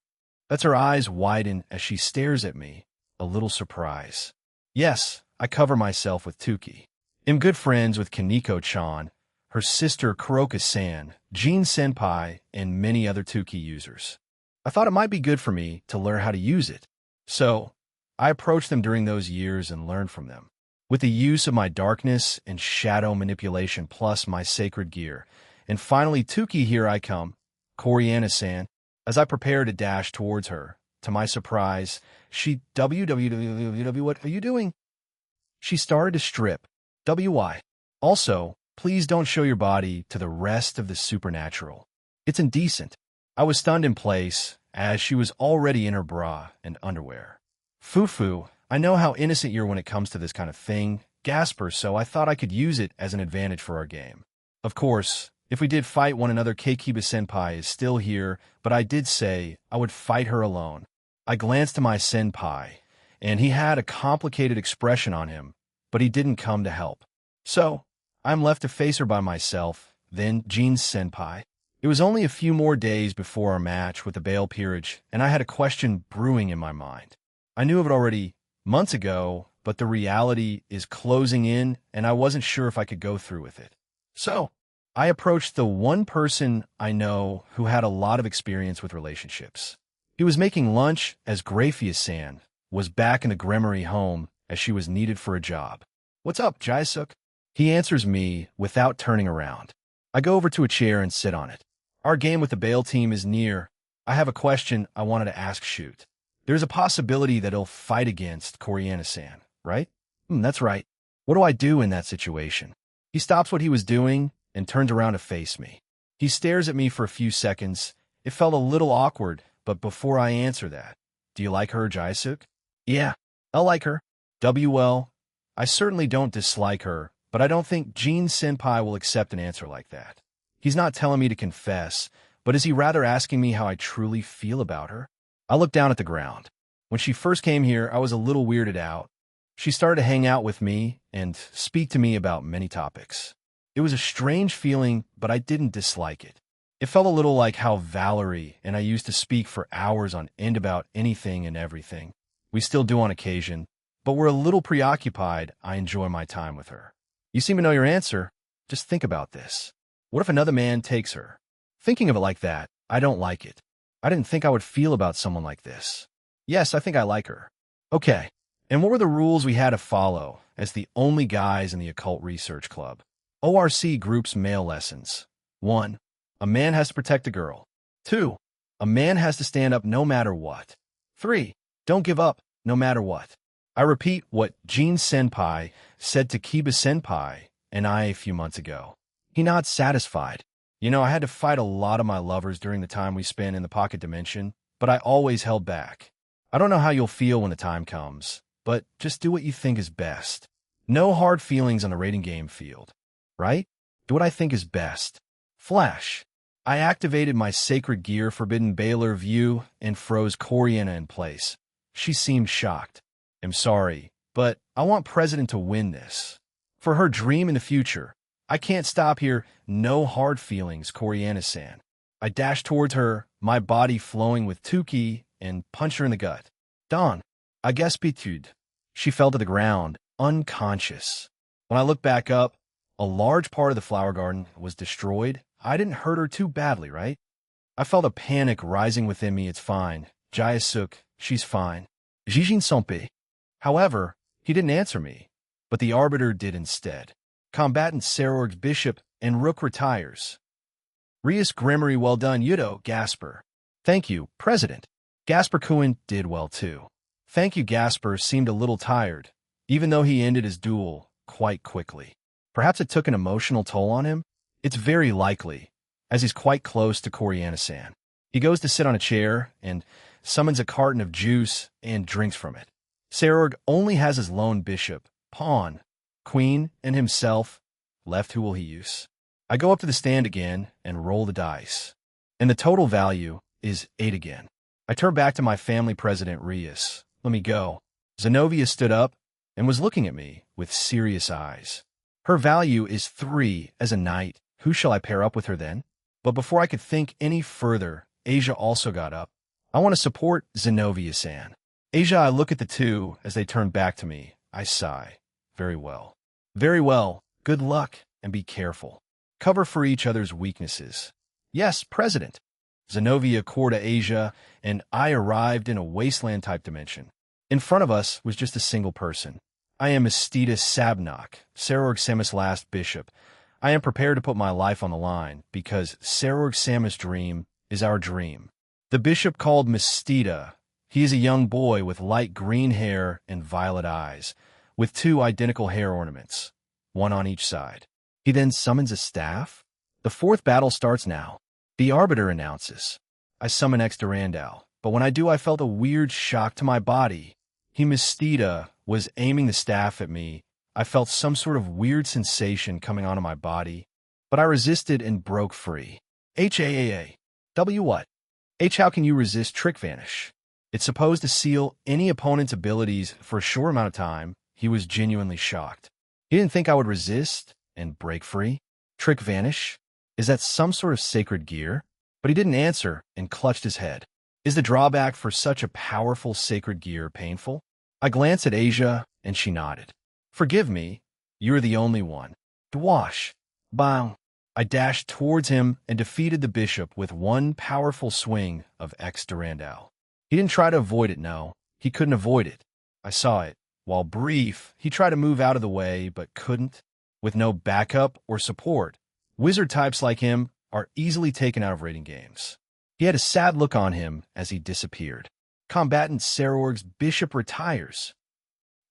That's her eyes widen as she stares at me, a little surprise. Yes, I cover myself with Tuki. I'm good friends with Kaneko-chan, her sister Kuroka-san, Jean Senpai, and many other Tuki users. I thought it might be good for me to learn how to use it. So, I approached them during those years and learned from them. With the use of my darkness and shadow manipulation plus my sacred gear. And finally, Tuki, here I come, Coriana-san. As I prepare to dash towards her, to my surprise, she what are you doing? She started to strip. WY. Also, please don't show your body to the rest of the supernatural. It's indecent. I was stunned in place, as she was already in her bra and underwear. Fufu, I know how innocent you're when it comes to this kind of thing, Gasper, so I thought I could use it as an advantage for our game. Of course, if we did fight one another, Keikiba-senpai is still here, but I did say I would fight her alone. I glanced to my senpai, and he had a complicated expression on him, but he didn't come to help. So, I'm left to face her by myself, then Jean's senpai. It was only a few more days before our match with the Bale Peerage, and I had a question brewing in my mind. I knew of it already months ago, but the reality is closing in, and I wasn't sure if I could go through with it. So, I approached the one person I know who had a lot of experience with relationships. He was making lunch as Graphius-san was back in the Gremory home as she was needed for a job. What's up, Jaisuk? He answers me without turning around. I go over to a chair and sit on it. Our game with the Bale team is near. I have a question I wanted to ask Shoot. There's a possibility that he'll fight against Coriana-san, right? That's right. What do I do in that situation? He stops what he was doing and turns around to face me. He stares at me for a few seconds. It felt a little awkward, but before I answer that, do you like her, Jaisuk? Yeah, I like her. WL, I certainly don't dislike her, but I don't think Jean Senpai will accept an answer like that. He's not telling me to confess, but is he rather asking me how I truly feel about her? I look down at the ground. When she first came here, I was a little weirded out. She started to hang out with me and speak to me about many topics. It was a strange feeling, but I didn't dislike it. It felt a little like how Valerie and I used to speak for hours on end about anything and everything. We still do on occasion, but we're a little preoccupied. I enjoy my time with her. You seem to know your answer. Just think about this. What if another man takes her? Thinking of it like that, I don't like it. I didn't think I would feel about someone like this. Yes, I think I like her. Okay, and what were the rules we had to follow as the only guys in the Occult Research Club? ORC Group's male lessons. 1. A man has to protect a girl. 2. A man has to stand up no matter what. 3. Don't give up. no matter what. I repeat what Jin-senpai said to Kiba-senpai and I a few months ago. He nods satisfied. You know, I had to fight a lot of my lovers during the time we spent in the pocket dimension, but I always held back. I don't know how you'll feel when the time comes, but just do what you think is best. No hard feelings on the rating game field, right? Do what I think is best. Flash. I activated my sacred gear Forbidden Baylor View and froze Coriana in place. She seemed shocked. I'm sorry, but I want President to win this. For her dream in the future. I can't stop here. No hard feelings, Coriana-san. I dashed towards her, my body flowing with Tuki, and punched her in the gut. Dawn. I guess Bitude. She fell to the ground, unconscious. When I looked back up, a large part of the flower garden was destroyed. I didn't hurt her too badly, right? I felt a panic rising within me. It's fine. Jayasuk, she's fine. Jijin Sompe. However, he didn't answer me, but the Arbiter did instead. Combatant Sarorg's bishop and rook retires. Rias Gremory, well done, Yudo, Gasper. Thank you, President. Gasper Kuin did well too. Thank you, Gasper seemed a little tired, even though he ended his duel quite quickly. Perhaps it took an emotional toll on him? It's very likely, as he's quite close to Coriana-san. He goes to sit on a chair and summons a carton of juice and drinks from it. Sarorg only has his lone bishop, pawn, queen, and himself. Left, who will he use? I go up to the stand again and roll the dice. And the total value is 8 again. I turn back to my family president, Rias. Let me go. Zenobia stood up and was looking at me with serious eyes. Her value is 3 as a knight. Who shall I pair up with her then? But before I could think any further, Asia also got up. I want to support Zenobia-san. Asia, I look at the two as they turn back to me. I sigh. Very well. Very well. Good luck, and be careful. Cover for each other's weaknesses. Yes, President. Zenobia Corda Asia, and I arrived in a wasteland-type dimension. In front of us was just a single person. I am Mistita Sabnok, Sarorg Samus' last bishop. I am prepared to put my life on the line, because Sarorg Samus' dream is our dream. The bishop called Mistita. He is a young boy with light green hair and violet eyes, with 2 identical hair ornaments, one on each side. He then summons a staff. The 4th battle starts now. The Arbiter announces. I summon X Durandal, but when I do, I felt a weird shock to my body. He, Mistita, was aiming the staff at me. I felt some sort of weird sensation coming onto my body, but I resisted and broke free. H-A-A-A. W what? H, how can you resist Trick Vanish? It's supposed to seal any opponent's abilities for a short amount of time. He was genuinely shocked. He didn't think I would resist and break free. Trick Vanish? Is that some sort of sacred gear? But he didn't answer and clutched his head. Is the drawback for such a powerful sacred gear painful? I glanced at Asia, and she nodded. Forgive me, you're the only one. Dwash. Bang. I dashed towards him and defeated the bishop with one powerful swing of X Durandal. He didn't try to avoid it, no. He couldn't avoid it. I saw it. While brief, he tried to move out of the way, but couldn't. With no backup or support, wizard types like him are easily taken out of rating games. He had a sad look on him as he disappeared. Combatant Sarorg's bishop retires.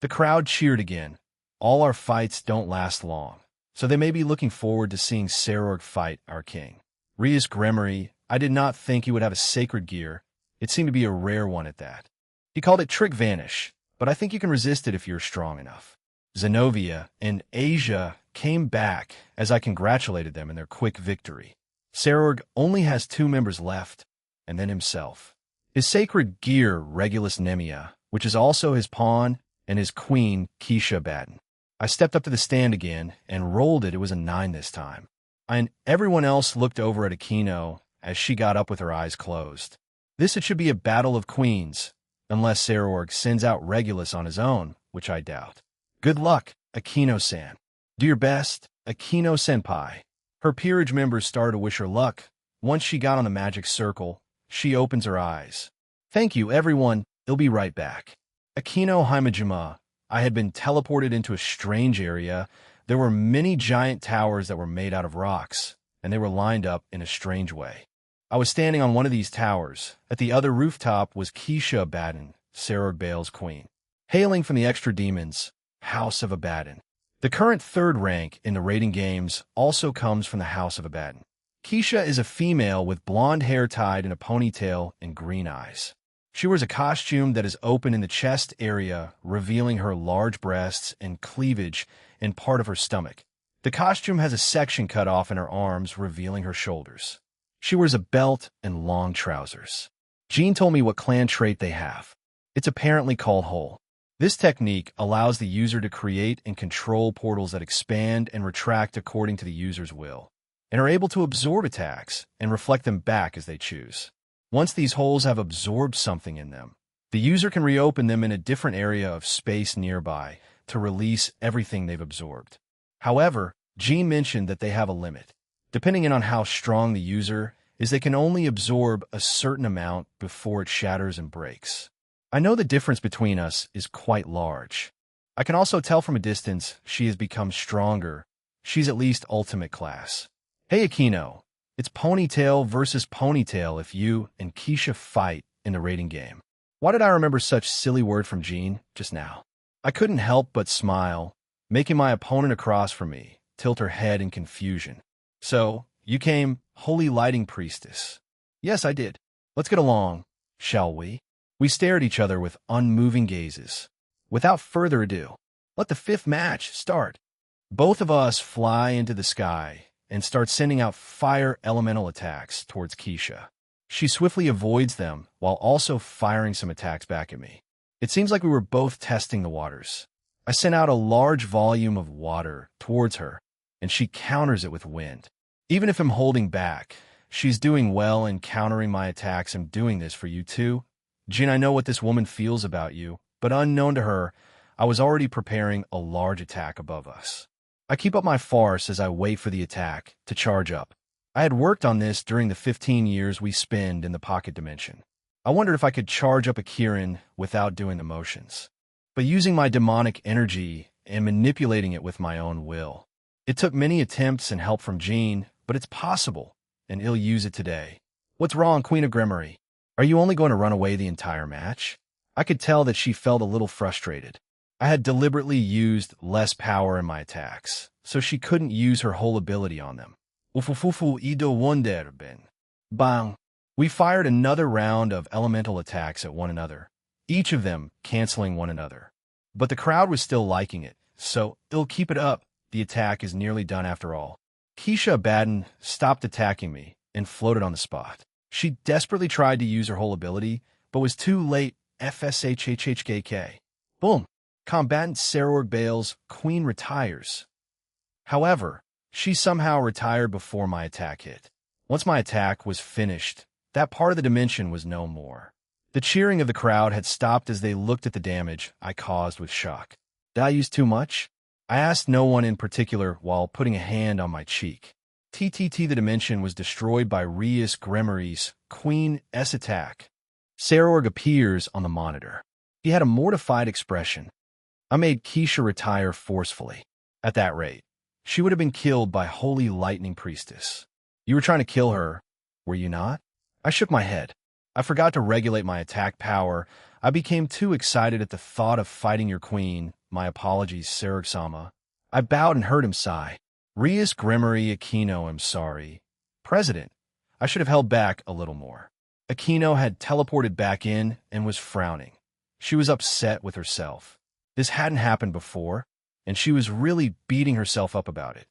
The crowd cheered again. All our fights don't last long, so they may be looking forward to seeing Sarorg fight our king. Rias Gremory, I did not think he would have a sacred gear. It seemed to be a rare one at that. He called it Trick Vanish, but I think you can resist it if you're strong enough. Zenobia and Asia came back as I congratulated them in their quick victory. Sarorg only has 2 members left, and then himself. His sacred gear, Regulus Nemia, which is also his pawn, and his queen, Keisha Batten. I stepped up to the stand again and rolled it. It was a 9 this time. And everyone else looked over at Aquino as she got up with her eyes closed. This it should be a battle of queens, unless Sarorg sends out Regulus on his own, which I doubt. Good luck, Aquino-san. Do your best, Aquino-senpai. Her peerage members started to wish her luck. Once she got on the magic circle, she opens her eyes. Thank you, everyone. I'll be right back. Aquino Himajima. I had been teleported into a strange area. There were many giant towers that were made out of rocks, and they were lined up in a strange way. I was standing on one of these towers. At the other rooftop was Keisha Batten, Sarah Bale's queen. Hailing from the Extra Demons, House of Abaddon. The current third rank in the rating games also comes from the House of Abaddon. Keisha is a female with blonde hair tied in a ponytail and green eyes. She wears a costume that is open in the chest area, revealing her large breasts and cleavage and part of her stomach. The costume has a section cut off in her arms, revealing her shoulders. She wears a belt and long trousers. Jean told me what clan trait they have. It's apparently called Hole. This technique allows the user to create and control portals that expand and retract according to the user's will, and are able to absorb attacks and reflect them back as they choose. Once these holes have absorbed something in them, the user can reopen them in a different area of space nearby to release everything they've absorbed. However, Jean mentioned that they have a limit. Depending on how strong the user is, they can only absorb a certain amount before it shatters and breaks. I know the difference between us is quite large. I can also tell from a distance she has become stronger. She's at least ultimate class. Hey Aquino, it's Ponytail versus Ponytail if you and Keisha fight in the rating game. Why did I remember such silly word from Jean just now? I couldn't help but smile, making my opponent across from me tilt her head in confusion. So, you came, Holy Lighting Priestess. Yes, I did. Let's get along, shall we? We stare at each other with unmoving gazes. Without further ado, let the fifth match start. Both of us fly into the sky and start sending out fire elemental attacks towards Keisha. She swiftly avoids them while also firing some attacks back at me. It seems like we were both testing the waters. I sent out a large volume of water towards her, and she counters it with wind. Even if I'm holding back, she's doing well in countering my attacks. I'm doing this for you too. Jean, I know what this woman feels about you, but unknown to her, I was already preparing a large attack above us. I keep up my farce as I wait for the attack to charge up. I had worked on this during the 15 years we spend in the pocket dimension. I wondered if I could charge up a Kirin without doing the motions, but using my demonic energy and manipulating it with my own will. It took many attempts and help from Jean, but it's possible, and I'll use it today. What's wrong, Queen of Grimory? Are you only going to run away the entire match? I could tell that she felt a little frustrated. I had deliberately used less power in my attacks, so she couldn't use her whole ability on them. Ufufufu ido wonderben. Bang! We fired another round of elemental attacks at one another, each of them canceling one another. But the crowd was still liking it, so it'll keep it up. The attack is nearly done after all. Keisha Abaddon stopped attacking me and floated on the spot. She desperately tried to use her whole ability, but was too late. FSHHHKK. Boom. Combatant Sarah Bale's queen retires. However, she somehow retired before my attack hit. Once my attack was finished, that part of the dimension was no more. The cheering of the crowd had stopped as they looked at the damage I caused with shock. Did I use too much? I asked no one in particular while putting a hand on my cheek. The dimension was destroyed by Rias Grimory's Queen S attack. Sarorg appears on the monitor. He had a mortified expression. I made Keisha retire forcefully. At that rate, she would have been killed by Holy Lightning Priestess. You were trying to kill her, were you not? I shook my head. I forgot to regulate my attack power. I became too excited at the thought of fighting your queen. My apologies, Sarug-sama. I bowed and heard him sigh. Rias Grimory Aquino, I'm sorry. President, I should have held back a little more. Aquino had teleported back in and was frowning. She was upset with herself. This hadn't happened before, and she was really beating herself up about it.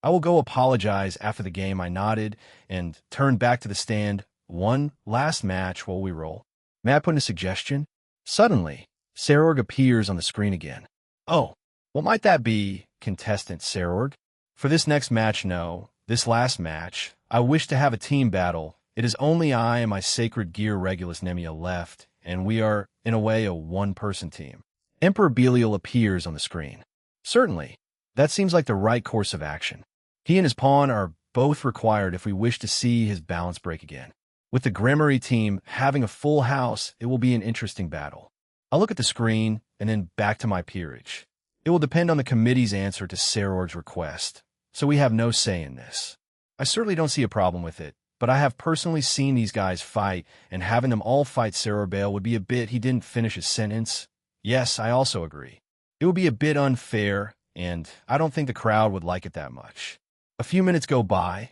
I will go apologize after the game, I nodded and turned back to the stand. One last match while we roll. May I put in a suggestion? Suddenly, Sarorg appears on the screen again. Oh, what might that be, contestant Sarorg? For this next match, no. This last match, I wish to have a team battle. It is only I and my Sacred Gear Regulus Nemia left, and we are, in a way, a one-person team. Emperor Belial appears on the screen. Certainly, that seems like the right course of action. He and his pawn are both required if we wish to see his balance break again. With the Grimory team having a full house, it will be an interesting battle. I'll look at the screen and then back to my peerage. It will depend on the committee's answer to Sarorg's request, so we have no say in this. I certainly don't see a problem with it. but I have personally seen these guys fight, and having them all fight Sarah would be a bit. He didn't finish his sentence. Yes, I also agree. It would be a bit unfair, and I don't think the crowd would like it that much. A few minutes go by,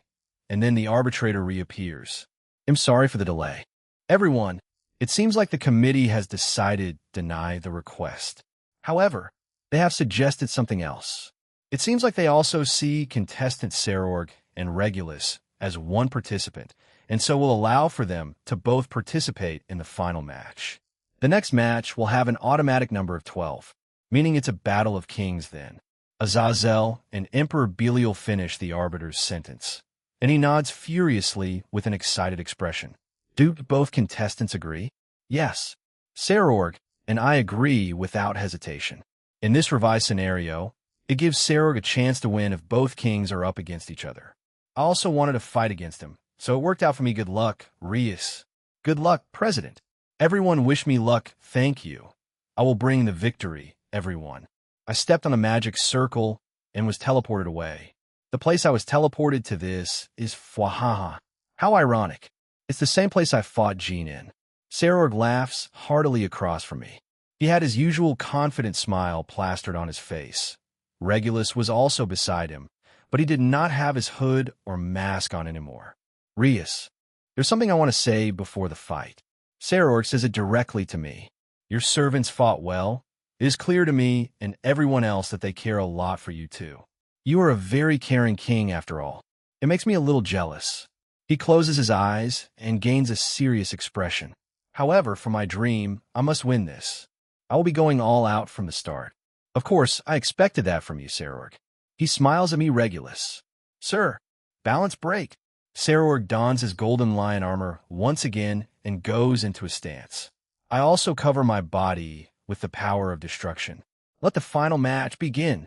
and then the arbitrator reappears. I'm sorry for the delay. Everyone, it seems like the committee has decided to deny the request. However, they have suggested something else. It seems like they also see contestant Sarorg and Regulus as one participant, and so will allow for them to both participate in the final match. The next match will have an automatic number of 12, meaning it's a battle of kings then. Azazel and Emperor Belial finish the arbiter's sentence, and he nods furiously with an excited expression. Do both contestants agree? Yes. Sarorg and I agree without hesitation. In this revised scenario, it gives Sarorg a chance to win if both kings are up against each other. I also wanted to fight against him, so it worked out for me. Good luck, Reus. Good luck, President. Everyone wish me luck, thank you. I will bring the victory, everyone. I stepped on a magic circle and was teleported away. The place I was teleported to this is Fwahaha. How ironic. It's the same place I fought Jean in. Sarorg laughs heartily across from me. He had his usual confident smile plastered on his face. Regulus was also beside him, but he did not have his hood or mask on anymore. Reus, there's something I want to say before the fight. Sarorg says it directly to me. Your servants fought well. It is clear to me and everyone else that they care a lot for you too. You are a very caring king after all. It makes me a little jealous. He closes his eyes and gains a serious expression. However, for my dream, I must win this. I will be going all out from the start. Of course, I expected that from you, Sarorg. He smiles at me, Regulus. Sir, balance break. Sarorg dons his golden lion armor once again and goes into a stance. I also cover my body with the power of destruction. Let the final match begin.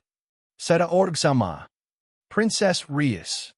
Seta Org-sama. Princess Reus.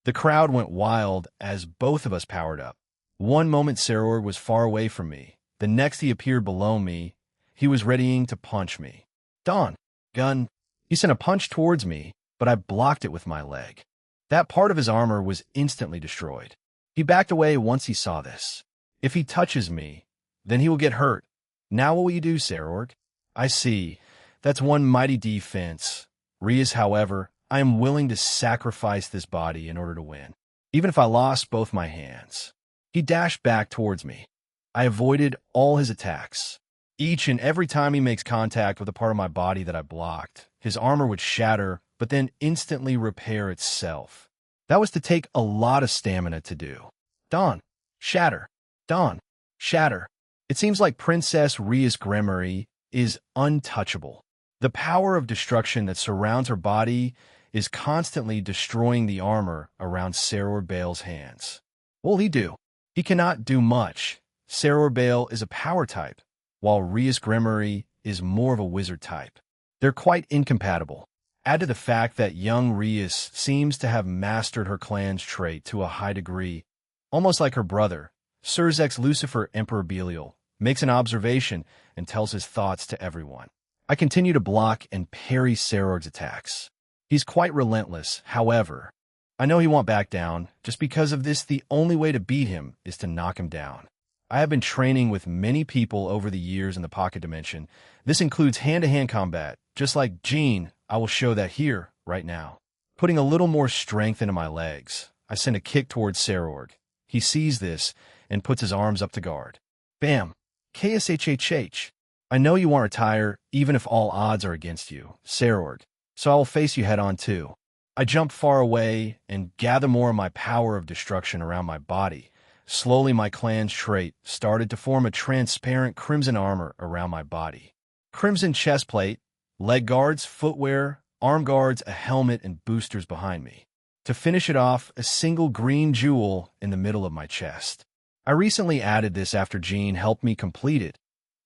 The crowd went wild as both of us powered up. One moment Sarorg was far away from me. The next he appeared below me. He was readying to punch me. Don, gun. He sent a punch towards me, but I blocked it with my leg. That part of his armor was instantly destroyed. He backed away once he saw this. If he touches me, then he will get hurt. Now what will you do, Sarorg? I see. That's one mighty defense. Reus, however, I am willing to sacrifice this body in order to win, even if I lost both my hands. He dashed back towards me. I avoided all his attacks. Each and every time he makes contact with a part of my body that I blocked, his armor would shatter, but then instantly repair itself. That was to take a lot of stamina to do. Dawn, shatter. Dawn, shatter. It seems like Princess Reus Gremory is untouchable. The power of destruction that surrounds her body is constantly destroying the armor around Saror Bale's hands. What will he do? He cannot do much. Saror Bale is a power type, while Reus Gremory is more of a wizard type. They're quite incompatible. Add to the fact that young Reus seems to have mastered her clan's trait to a high degree, almost like her brother. Surzex Lucifer Emperor Belial makes an observation and tells his thoughts to everyone. I continue to block and parry Sarorg's attacks. He's quite relentless, however. I know he won't back down. Just because of this, the only way to beat him is to knock him down. I have been training with many people over the years in the pocket dimension. This includes hand-to-hand combat. Just like Jean, I will show that here, right now. Putting a little more strength into my legs, I send a kick towards Sarorg. He sees this and puts his arms up to guard. Bam! KSHHH. I know you won't retire, even if all odds are against you, Sarorg, so I will face you head-on too. I jump far away and gather more of my power of destruction around my body. Slowly, my clan's trait started to form a transparent crimson armor around my body. Crimson chestplate, leg guards, footwear, arm guards, a helmet, and boosters behind me. To finish it off, a single green jewel in the middle of my chest. I recently added this after Jean helped me complete it,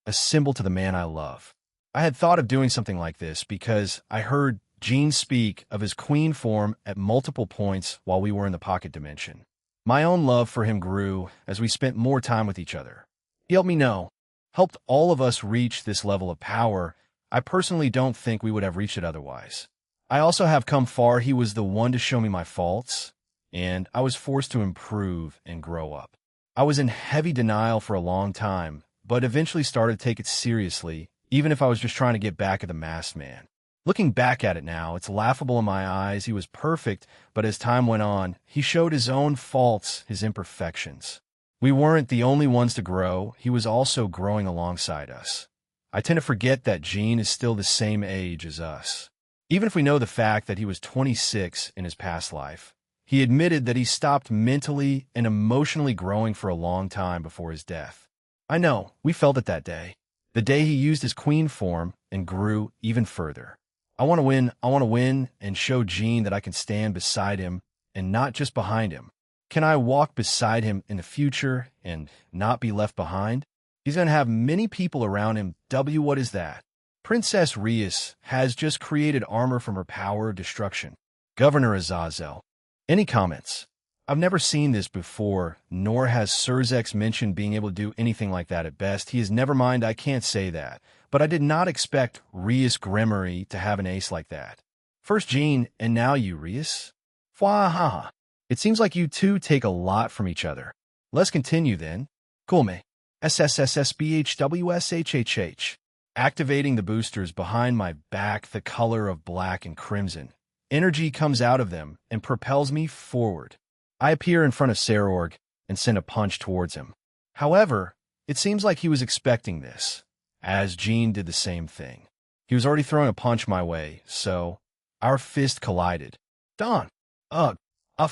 a symbol to the man I love. I had thought of doing something like this because I heard Jean speak of his queen form at multiple points while we were in the pocket dimension. My own love for him grew as we spent more time with each other. He helped me know, helped all of us reach this level of power. I personally don't think we would have reached it otherwise. I also have come far. He was the one to show me my faults, and I was forced to improve and grow up. I was in heavy denial for a long time, but eventually started to take it seriously, even if I was just trying to get back at the masked man. Looking back at it now, it's laughable in my eyes. He was perfect, but as time went on, he showed his own faults, his imperfections. We weren't the only ones to grow. He was also growing alongside us. I tend to forget that Gene is still the same age as us. Even if we know the fact that he was 26 in his past life, he admitted that he stopped mentally and emotionally growing for a long time before his death. I know, we felt it that day. The day he used his queen form and grew even further. I want to win and show Gene that I can stand beside him and not just behind him. Can I walk beside him in the future and not be left behind? He's going to have many people around him. What is that? Princess Rias has just created armor from her power of destruction. Governor Azazel. Any comments? I've never seen this before, nor has Surzex mentioned being able to do anything like that at best. He is never mind, I can't say that. But I did not expect Rias Gremory to have an ace like that. First Gene, and now you, Rias. Fwahaha. It seems like you two take a lot from each other. Let's continue then. Kulme. SSSSBHWSHHH. Activating the boosters behind my back, the color of black and crimson. Energy comes out of them and propels me forward. I appear in front of Sarorg and send a punch towards him. However, it seems like he was expecting this, as Gene did the same thing. He was already throwing a punch my way, so our fist collided. Don! Ugh!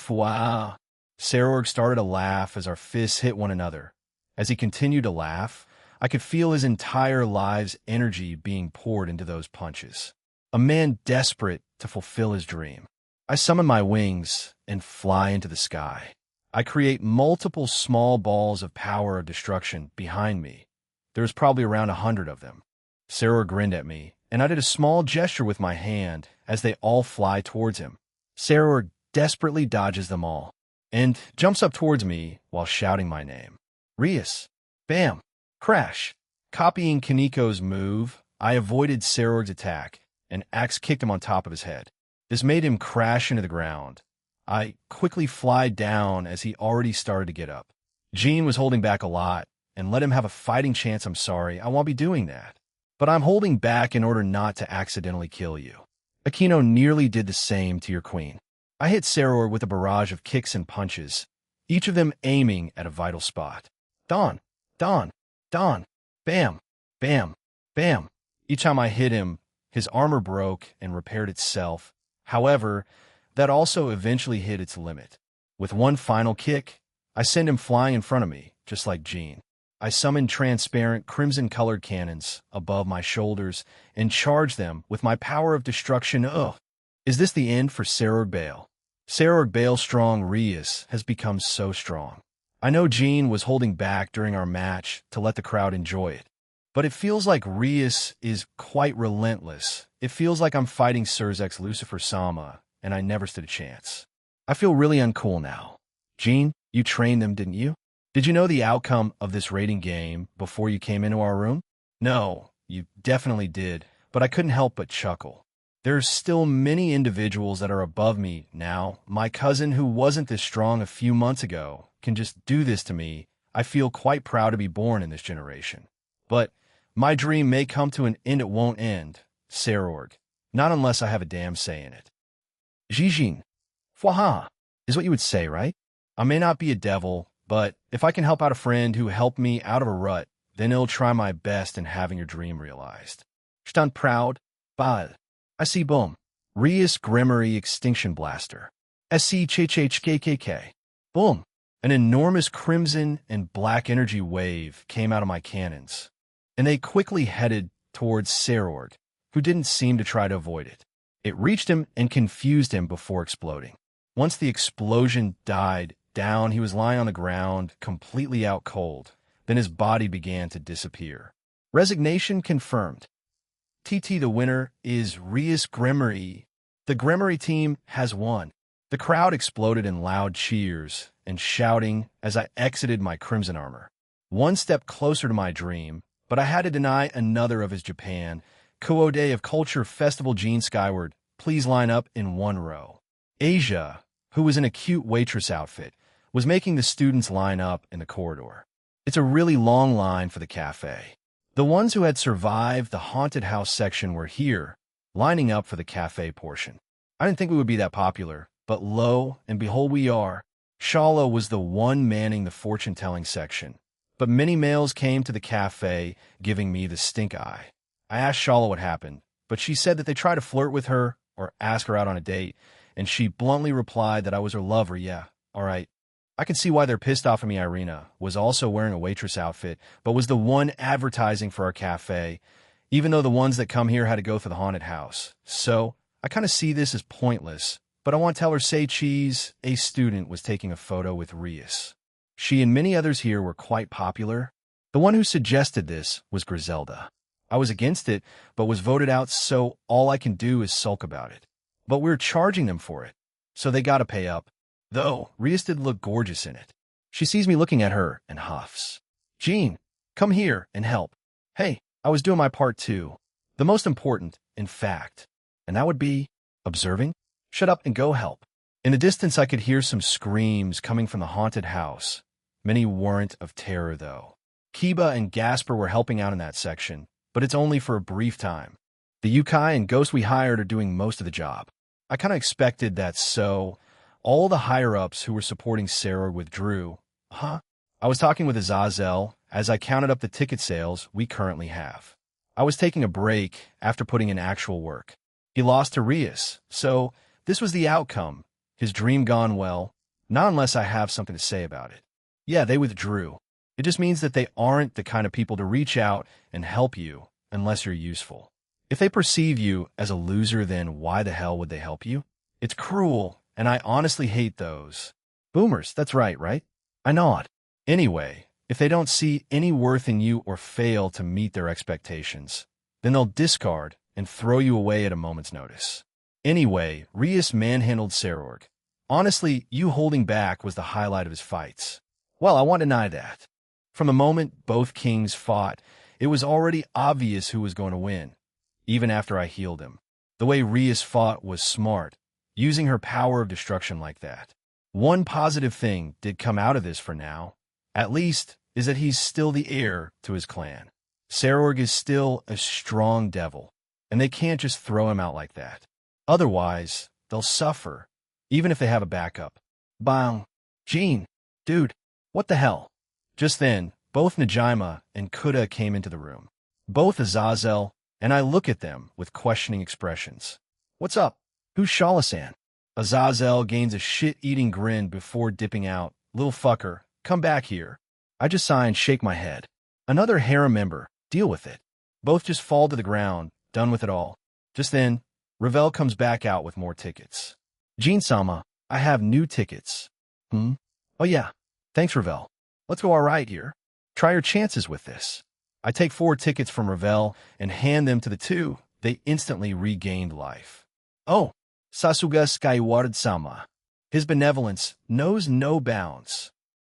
Wow! Sarorg started to laugh as our fists hit one another. As he continued to laugh, I could feel his entire life's energy being poured into those punches. A man desperate to fulfill his dream. I summon my wings and fly into the sky. I create multiple small balls of power of destruction behind me. There was probably around 100 of them. Sarah grinned at me, and I did a small gesture with my hand as they all fly towards him. Sarah desperately dodges them all and jumps up towards me while shouting my name. Rias. Bam. Crash. Copying Kaniko's move, I avoided Sarorg's attack and axe kicked him on top of his head. This made him crash into the ground. I quickly fly down as he already started to get up. Gene was holding back a lot, and let him have a fighting chance. I'm sorry, I won't be doing that. But I'm holding back in order not to accidentally kill you. Aquino nearly did the same to your queen. I hit Saror with a barrage of kicks and punches, each of them aiming at a vital spot. Don, Don, Don, bam, bam, bam. Each time I hit him, his armor broke and repaired itself. However, that also eventually hit its limit. With one final kick, I send him flying in front of me, just like Gene. I summon transparent crimson-colored cannons above my shoulders and charge them with my power of destruction. Ugh! Is this the end for Sarorg Bale? Sarorg Bale strong Rias has become so strong. I know Gene was holding back during our match to let the crowd enjoy it. But it feels like Rias is quite relentless. It feels like I'm fighting Surzex Lucifer Sama, and I never stood a chance. I feel really uncool now. Gene, you trained them, didn't you? Did you know the outcome of this raiding game before you came into our room? No, you definitely did, but I couldn't help but chuckle. There's still many individuals that are above me now. My cousin, who wasn't this strong a few months ago, can just do this to me. I feel quite proud to be born in this generation. But my dream may come to an end. It won't end, Sarorg. Not unless I have a damn say in it. Jijin. Fwaha, is what you would say, right? I may not be a devil, but if I can help out a friend who helped me out of a rut, then I'll try my best in having your dream realized. Stand proud, Bal. I see boom. Rias Gremory Extinction Blaster. SCHHKKK. Boom. An enormous crimson and black energy wave came out of my cannons, and they quickly headed towards Sarorg, who didn't seem to try to avoid it. It reached him and confused him before exploding. Once the explosion died down, he was lying on the ground, completely out cold. Then his body began to disappear. Resignation confirmed. TT, the winner is Rias Gremory. The Gremory team has won. The crowd exploded in loud cheers and shouting as I exited my crimson armor. One step closer to my dream, but I had to deny another of his Japan. Kuo Day of Culture Festival. Gene Skyward, please line up in one row. Asia, who was in a cute waitress outfit, was making the students line up in the corridor. It's a really long line for the cafe. The ones who had survived the haunted house section were here, lining up for the cafe portion. I didn't think we would be that popular, but lo and behold we are. Shala was the one manning the fortune-telling section, but many males came to the cafe giving me the stink eye. I asked Shala what happened, but she said that they tried to flirt with her or ask her out on a date, and she bluntly replied that I was her lover. Yeah, all right. I can see why they're pissed off at me. Irina was also wearing a waitress outfit, but was the one advertising for our cafe, even though the ones that come here had to go through the haunted house. So I kind of see this as pointless, but I want to tell her, say cheese, a student was taking a photo with Rias. She and many others here were quite popular. The one who suggested this was Griselda. I was against it, but was voted out, so all I can do is sulk about it. But we're charging them for it, so they gotta pay up. Though, Rias did look gorgeous in it. She sees me looking at her and huffs. Jean, come here and help. Hey, I was doing my part too. The most important, in fact. And that would be observing. Shut up and go help. In the distance, I could hear some screams coming from the haunted house. Many weren't of terror, though. Kiba and Gasper were helping out in that section, but it's only for a brief time. The Yukai and Ghost we hired are doing most of the job. I kind of expected that, so all the higher-ups who were supporting Sarah withdrew. I was talking with Azazel as I counted up the ticket sales we currently have. I was taking a break after putting in actual work. He lost to Rias, so this was the outcome. His dream gone well, not unless I have something to say about it. Yeah, they withdrew. It just means that they aren't the kind of people to reach out and help you unless you're useful. If they perceive you as a loser, then why the hell would they help you? It's cruel, and I honestly hate those. Boomers, that's right? I nod. Anyway, if they don't see any worth in you or fail to meet their expectations, then they'll discard and throw you away at a moment's notice. Anyway, Rias manhandled Sarorg. Honestly, you holding back was the highlight of his fights. Well, I won't deny that. From the moment both kings fought, it was already obvious who was going to win, even after I healed him. The way Rias fought was smart, using her power of destruction like that. One positive thing did come out of this for now, at least, is that he's still the heir to his clan. Sarorg is still a strong devil, and they can't just throw him out like that. Otherwise, they'll suffer, even if they have a backup. Bang! Jean! Dude! What the hell? Just then, both Najima and Kuda came into the room. Both Azazel, and I look at them with questioning expressions. What's up? Who's Shala-san? Azazel gains a shit-eating grin before dipping out. Little fucker, come back here. I just sigh and shake my head. Another harem member, deal with it. Both just fall to the ground, done with it all. Just then, Ravel comes back out with more tickets. Jean-sama, I have new tickets. Oh yeah, thanks Ravel. Let's go alright here. Try your chances with this. I take 4 tickets from Ravel and hand them to the two. They instantly regained life. Oh, Sasuga Skyward-sama. His benevolence knows no bounds.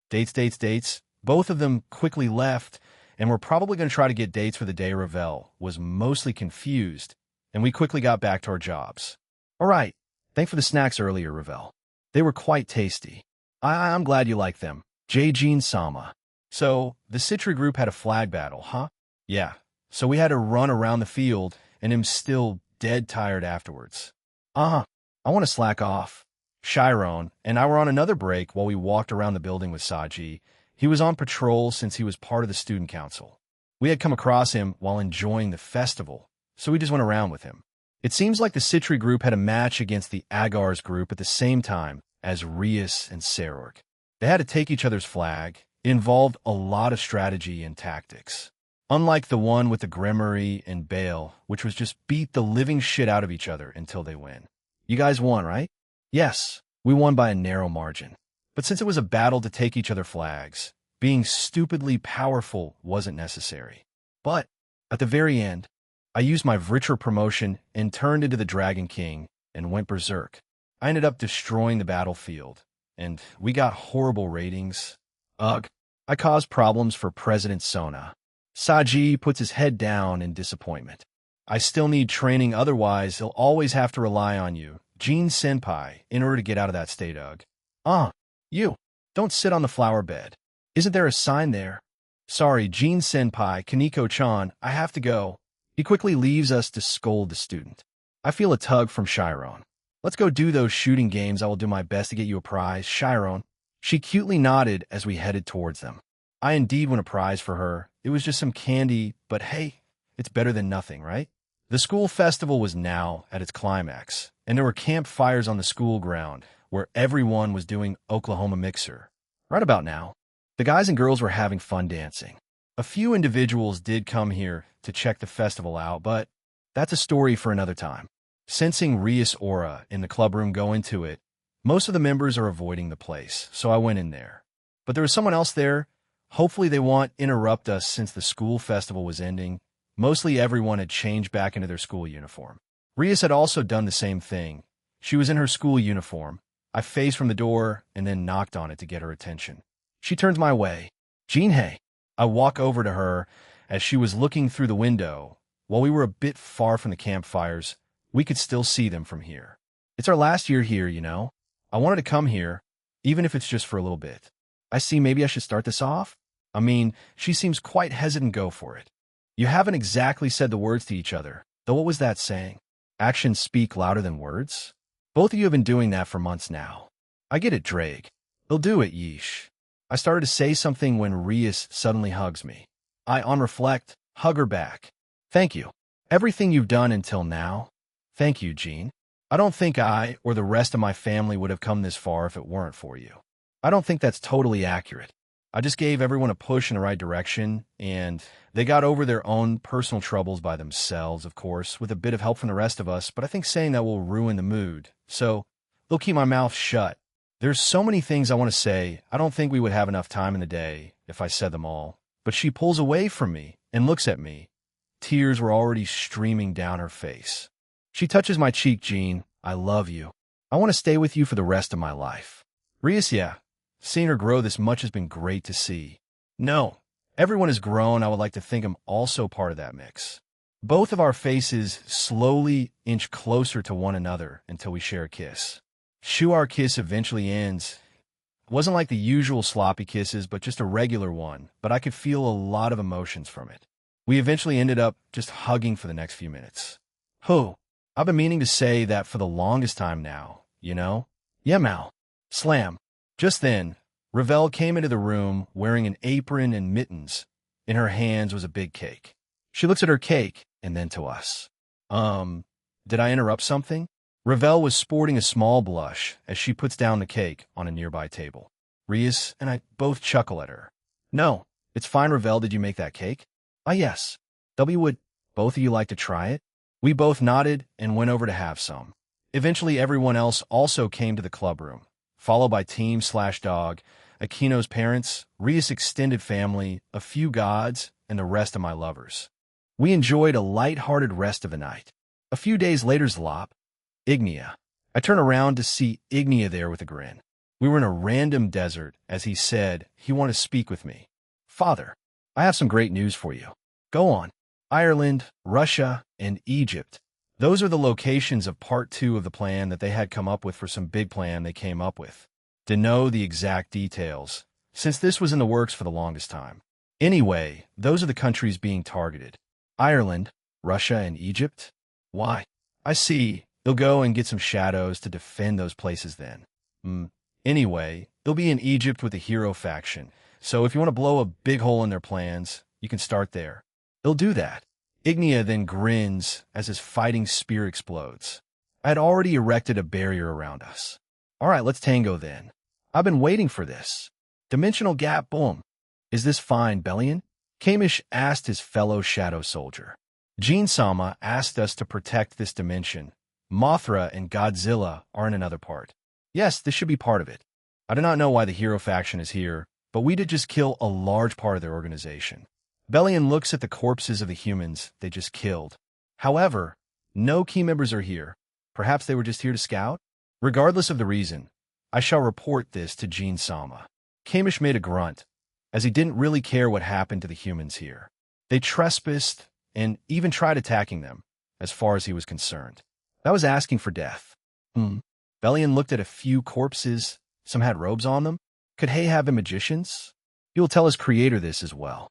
Dates. Both of them quickly left, and were probably going to try to get dates for the day. Ravel was mostly confused, and we quickly got back to our jobs. All right, thanks for the snacks earlier, Ravel. They were quite tasty. I'm glad you like them. Jean-sama. So, the Citri group had a flag battle, huh? Yeah, so we had to run around the field, and I'm still dead tired afterwards. I want to slack off. Chiron and I were on another break while we walked around the building with Saji. He was on patrol since he was part of the student council. We had come across him while enjoying the festival, so we just went around with him. It seems like the Citri group had a match against the Agars group at the same time as Rias and Sarorg. They had to take each other's flag. It involved a lot of strategy and tactics. Unlike the one with the Gremory and Bale, which was just beat the living shit out of each other until they win. You guys won, right? Yes, we won by a narrow margin. But since it was a battle to take each other flags, being stupidly powerful wasn't necessary. But, at the very end, I used my Vritra promotion and turned into the Dragon King and went berserk. I ended up destroying the battlefield, and we got horrible ratings. Ugh, I caused problems for President Sona. Saji puts his head down in disappointment. I still need training, otherwise he'll always have to rely on you. Jean Senpai, in order to get out of that state, ugh. You. Don't sit on the flower bed. Isn't there a sign there? Sorry, Jean Senpai, Kaneko-chan, I have to go. He quickly leaves us to scold the student. I feel a tug from Chiron. Let's go do those shooting games. I will do my best to get you a prize, Chiron. She cutely nodded as we headed towards them. I indeed won a prize for her. It was just some candy, but hey, it's better than nothing, right? The school festival was now at its climax, and there were campfires on the school ground where everyone was doing Oklahoma Mixer. Right about now, the guys and girls were having fun dancing. A few individuals did come here to check the festival out, but that's a story for another time. Sensing Rias' aura in the clubroom go into it, most of the members are avoiding the place, so I went in there. But there was someone else there. Hopefully they won't interrupt us since the school festival was ending. Mostly everyone had changed back into their school uniform. Rias had also done the same thing. She was in her school uniform. I phased from the door and then knocked on it to get her attention. She turns my way. Jean, hey. I walk over to her as she was looking through the window. While we were a bit far from the campfires, we could still see them from here. It's our last year here, you know. I wanted to come here, even if it's just for a little bit. I see maybe I should start this off. I mean, she seems quite hesitant to go for it. You haven't exactly said the words to each other, though what was that saying? Actions speak louder than words? Both of you have been doing that for months now. I get it, Drake. They'll do it, yeesh. I started to say something when Rias suddenly hugs me. I, on reflect, hug her back. Thank you. Everything you've done until now. Thank you, Jean. I don't think I or the rest of my family would have come this far if it weren't for you. I don't think that's totally accurate. I just gave everyone a push in the right direction, and they got over their own personal troubles by themselves, of course, with a bit of help from the rest of us, but I think saying that will ruin the mood. So, they'll keep my mouth shut. There's so many things I want to say, I don't think we would have enough time in the day if I said them all. But she pulls away from me and looks at me. Tears were already streaming down her face. She touches my cheek, Jean. I love you. I want to stay with you for the rest of my life. Rias, yeah. Seeing her grow this much has been great to see. No, everyone has grown. I would like to think I'm also part of that mix. Both of our faces slowly inch closer to one another until we share a kiss. Our kiss eventually ends. It wasn't like the usual sloppy kisses, but just a regular one, but I could feel a lot of emotions from it. We eventually ended up just hugging for the next few minutes. I've been meaning to say that for the longest time now, you know? Yeah, Mal. Slam. Just then, Ravel came into the room wearing an apron and mittens. In her hands was a big cake. She looks at her cake and then to us. Did I interrupt something? Ravel was sporting a small blush as she puts down the cake on a nearby table. Rias and I both chuckle at her. No, it's fine, Ravel. Did you make that cake? Yes. Would both of you like to try it? We both nodded and went over to have some. Eventually, everyone else also came to the clubroom, followed by Team/Dog, Aquino's parents, Rias' extended family, a few gods, and the rest of my lovers. We enjoyed a light-hearted rest of the night. A few days later, Zlop, Ignia. I turn around to see Ignia there with a grin. We were in a random desert, as he said he wanted to speak with me. Father, I have some great news for you. Go on. Ireland, Russia, and Egypt. Those are the locations of part 2 of the plan that they had come up with for some big plan they came up with. To know the exact details, since this was in the works for the longest time. Anyway, those are the countries being targeted. Ireland, Russia, and Egypt? Why? I see. They'll go and get some shadows to defend those places then. Anyway, they'll be in Egypt with the hero faction, so if you want to blow a big hole in their plans, you can start there. They'll do that. Ignia then grins as his fighting spear explodes. I had already erected a barrier around us. All right, let's tango then. I've been waiting for this. Dimensional gap, boom. Is this fine, Bellion? Kamish asked his fellow shadow soldier. Jean-sama asked us to protect this dimension. Mothra and Godzilla are in another part. Yes, this should be part of it. I do not know why the hero faction is here, but we did just kill a large part of their organization. Bellion looks at the corpses of the humans they just killed. However, no key members are here. Perhaps they were just here to scout? Regardless of the reason, I shall report this to Jean-sama. Kamish made a grunt, as he didn't really care what happened to the humans here. They trespassed and even tried attacking them, as far as he was concerned. That was asking for death. Bellion looked at a few corpses. Some had robes on them. Could Hay have been magicians? He will tell his creator this as well.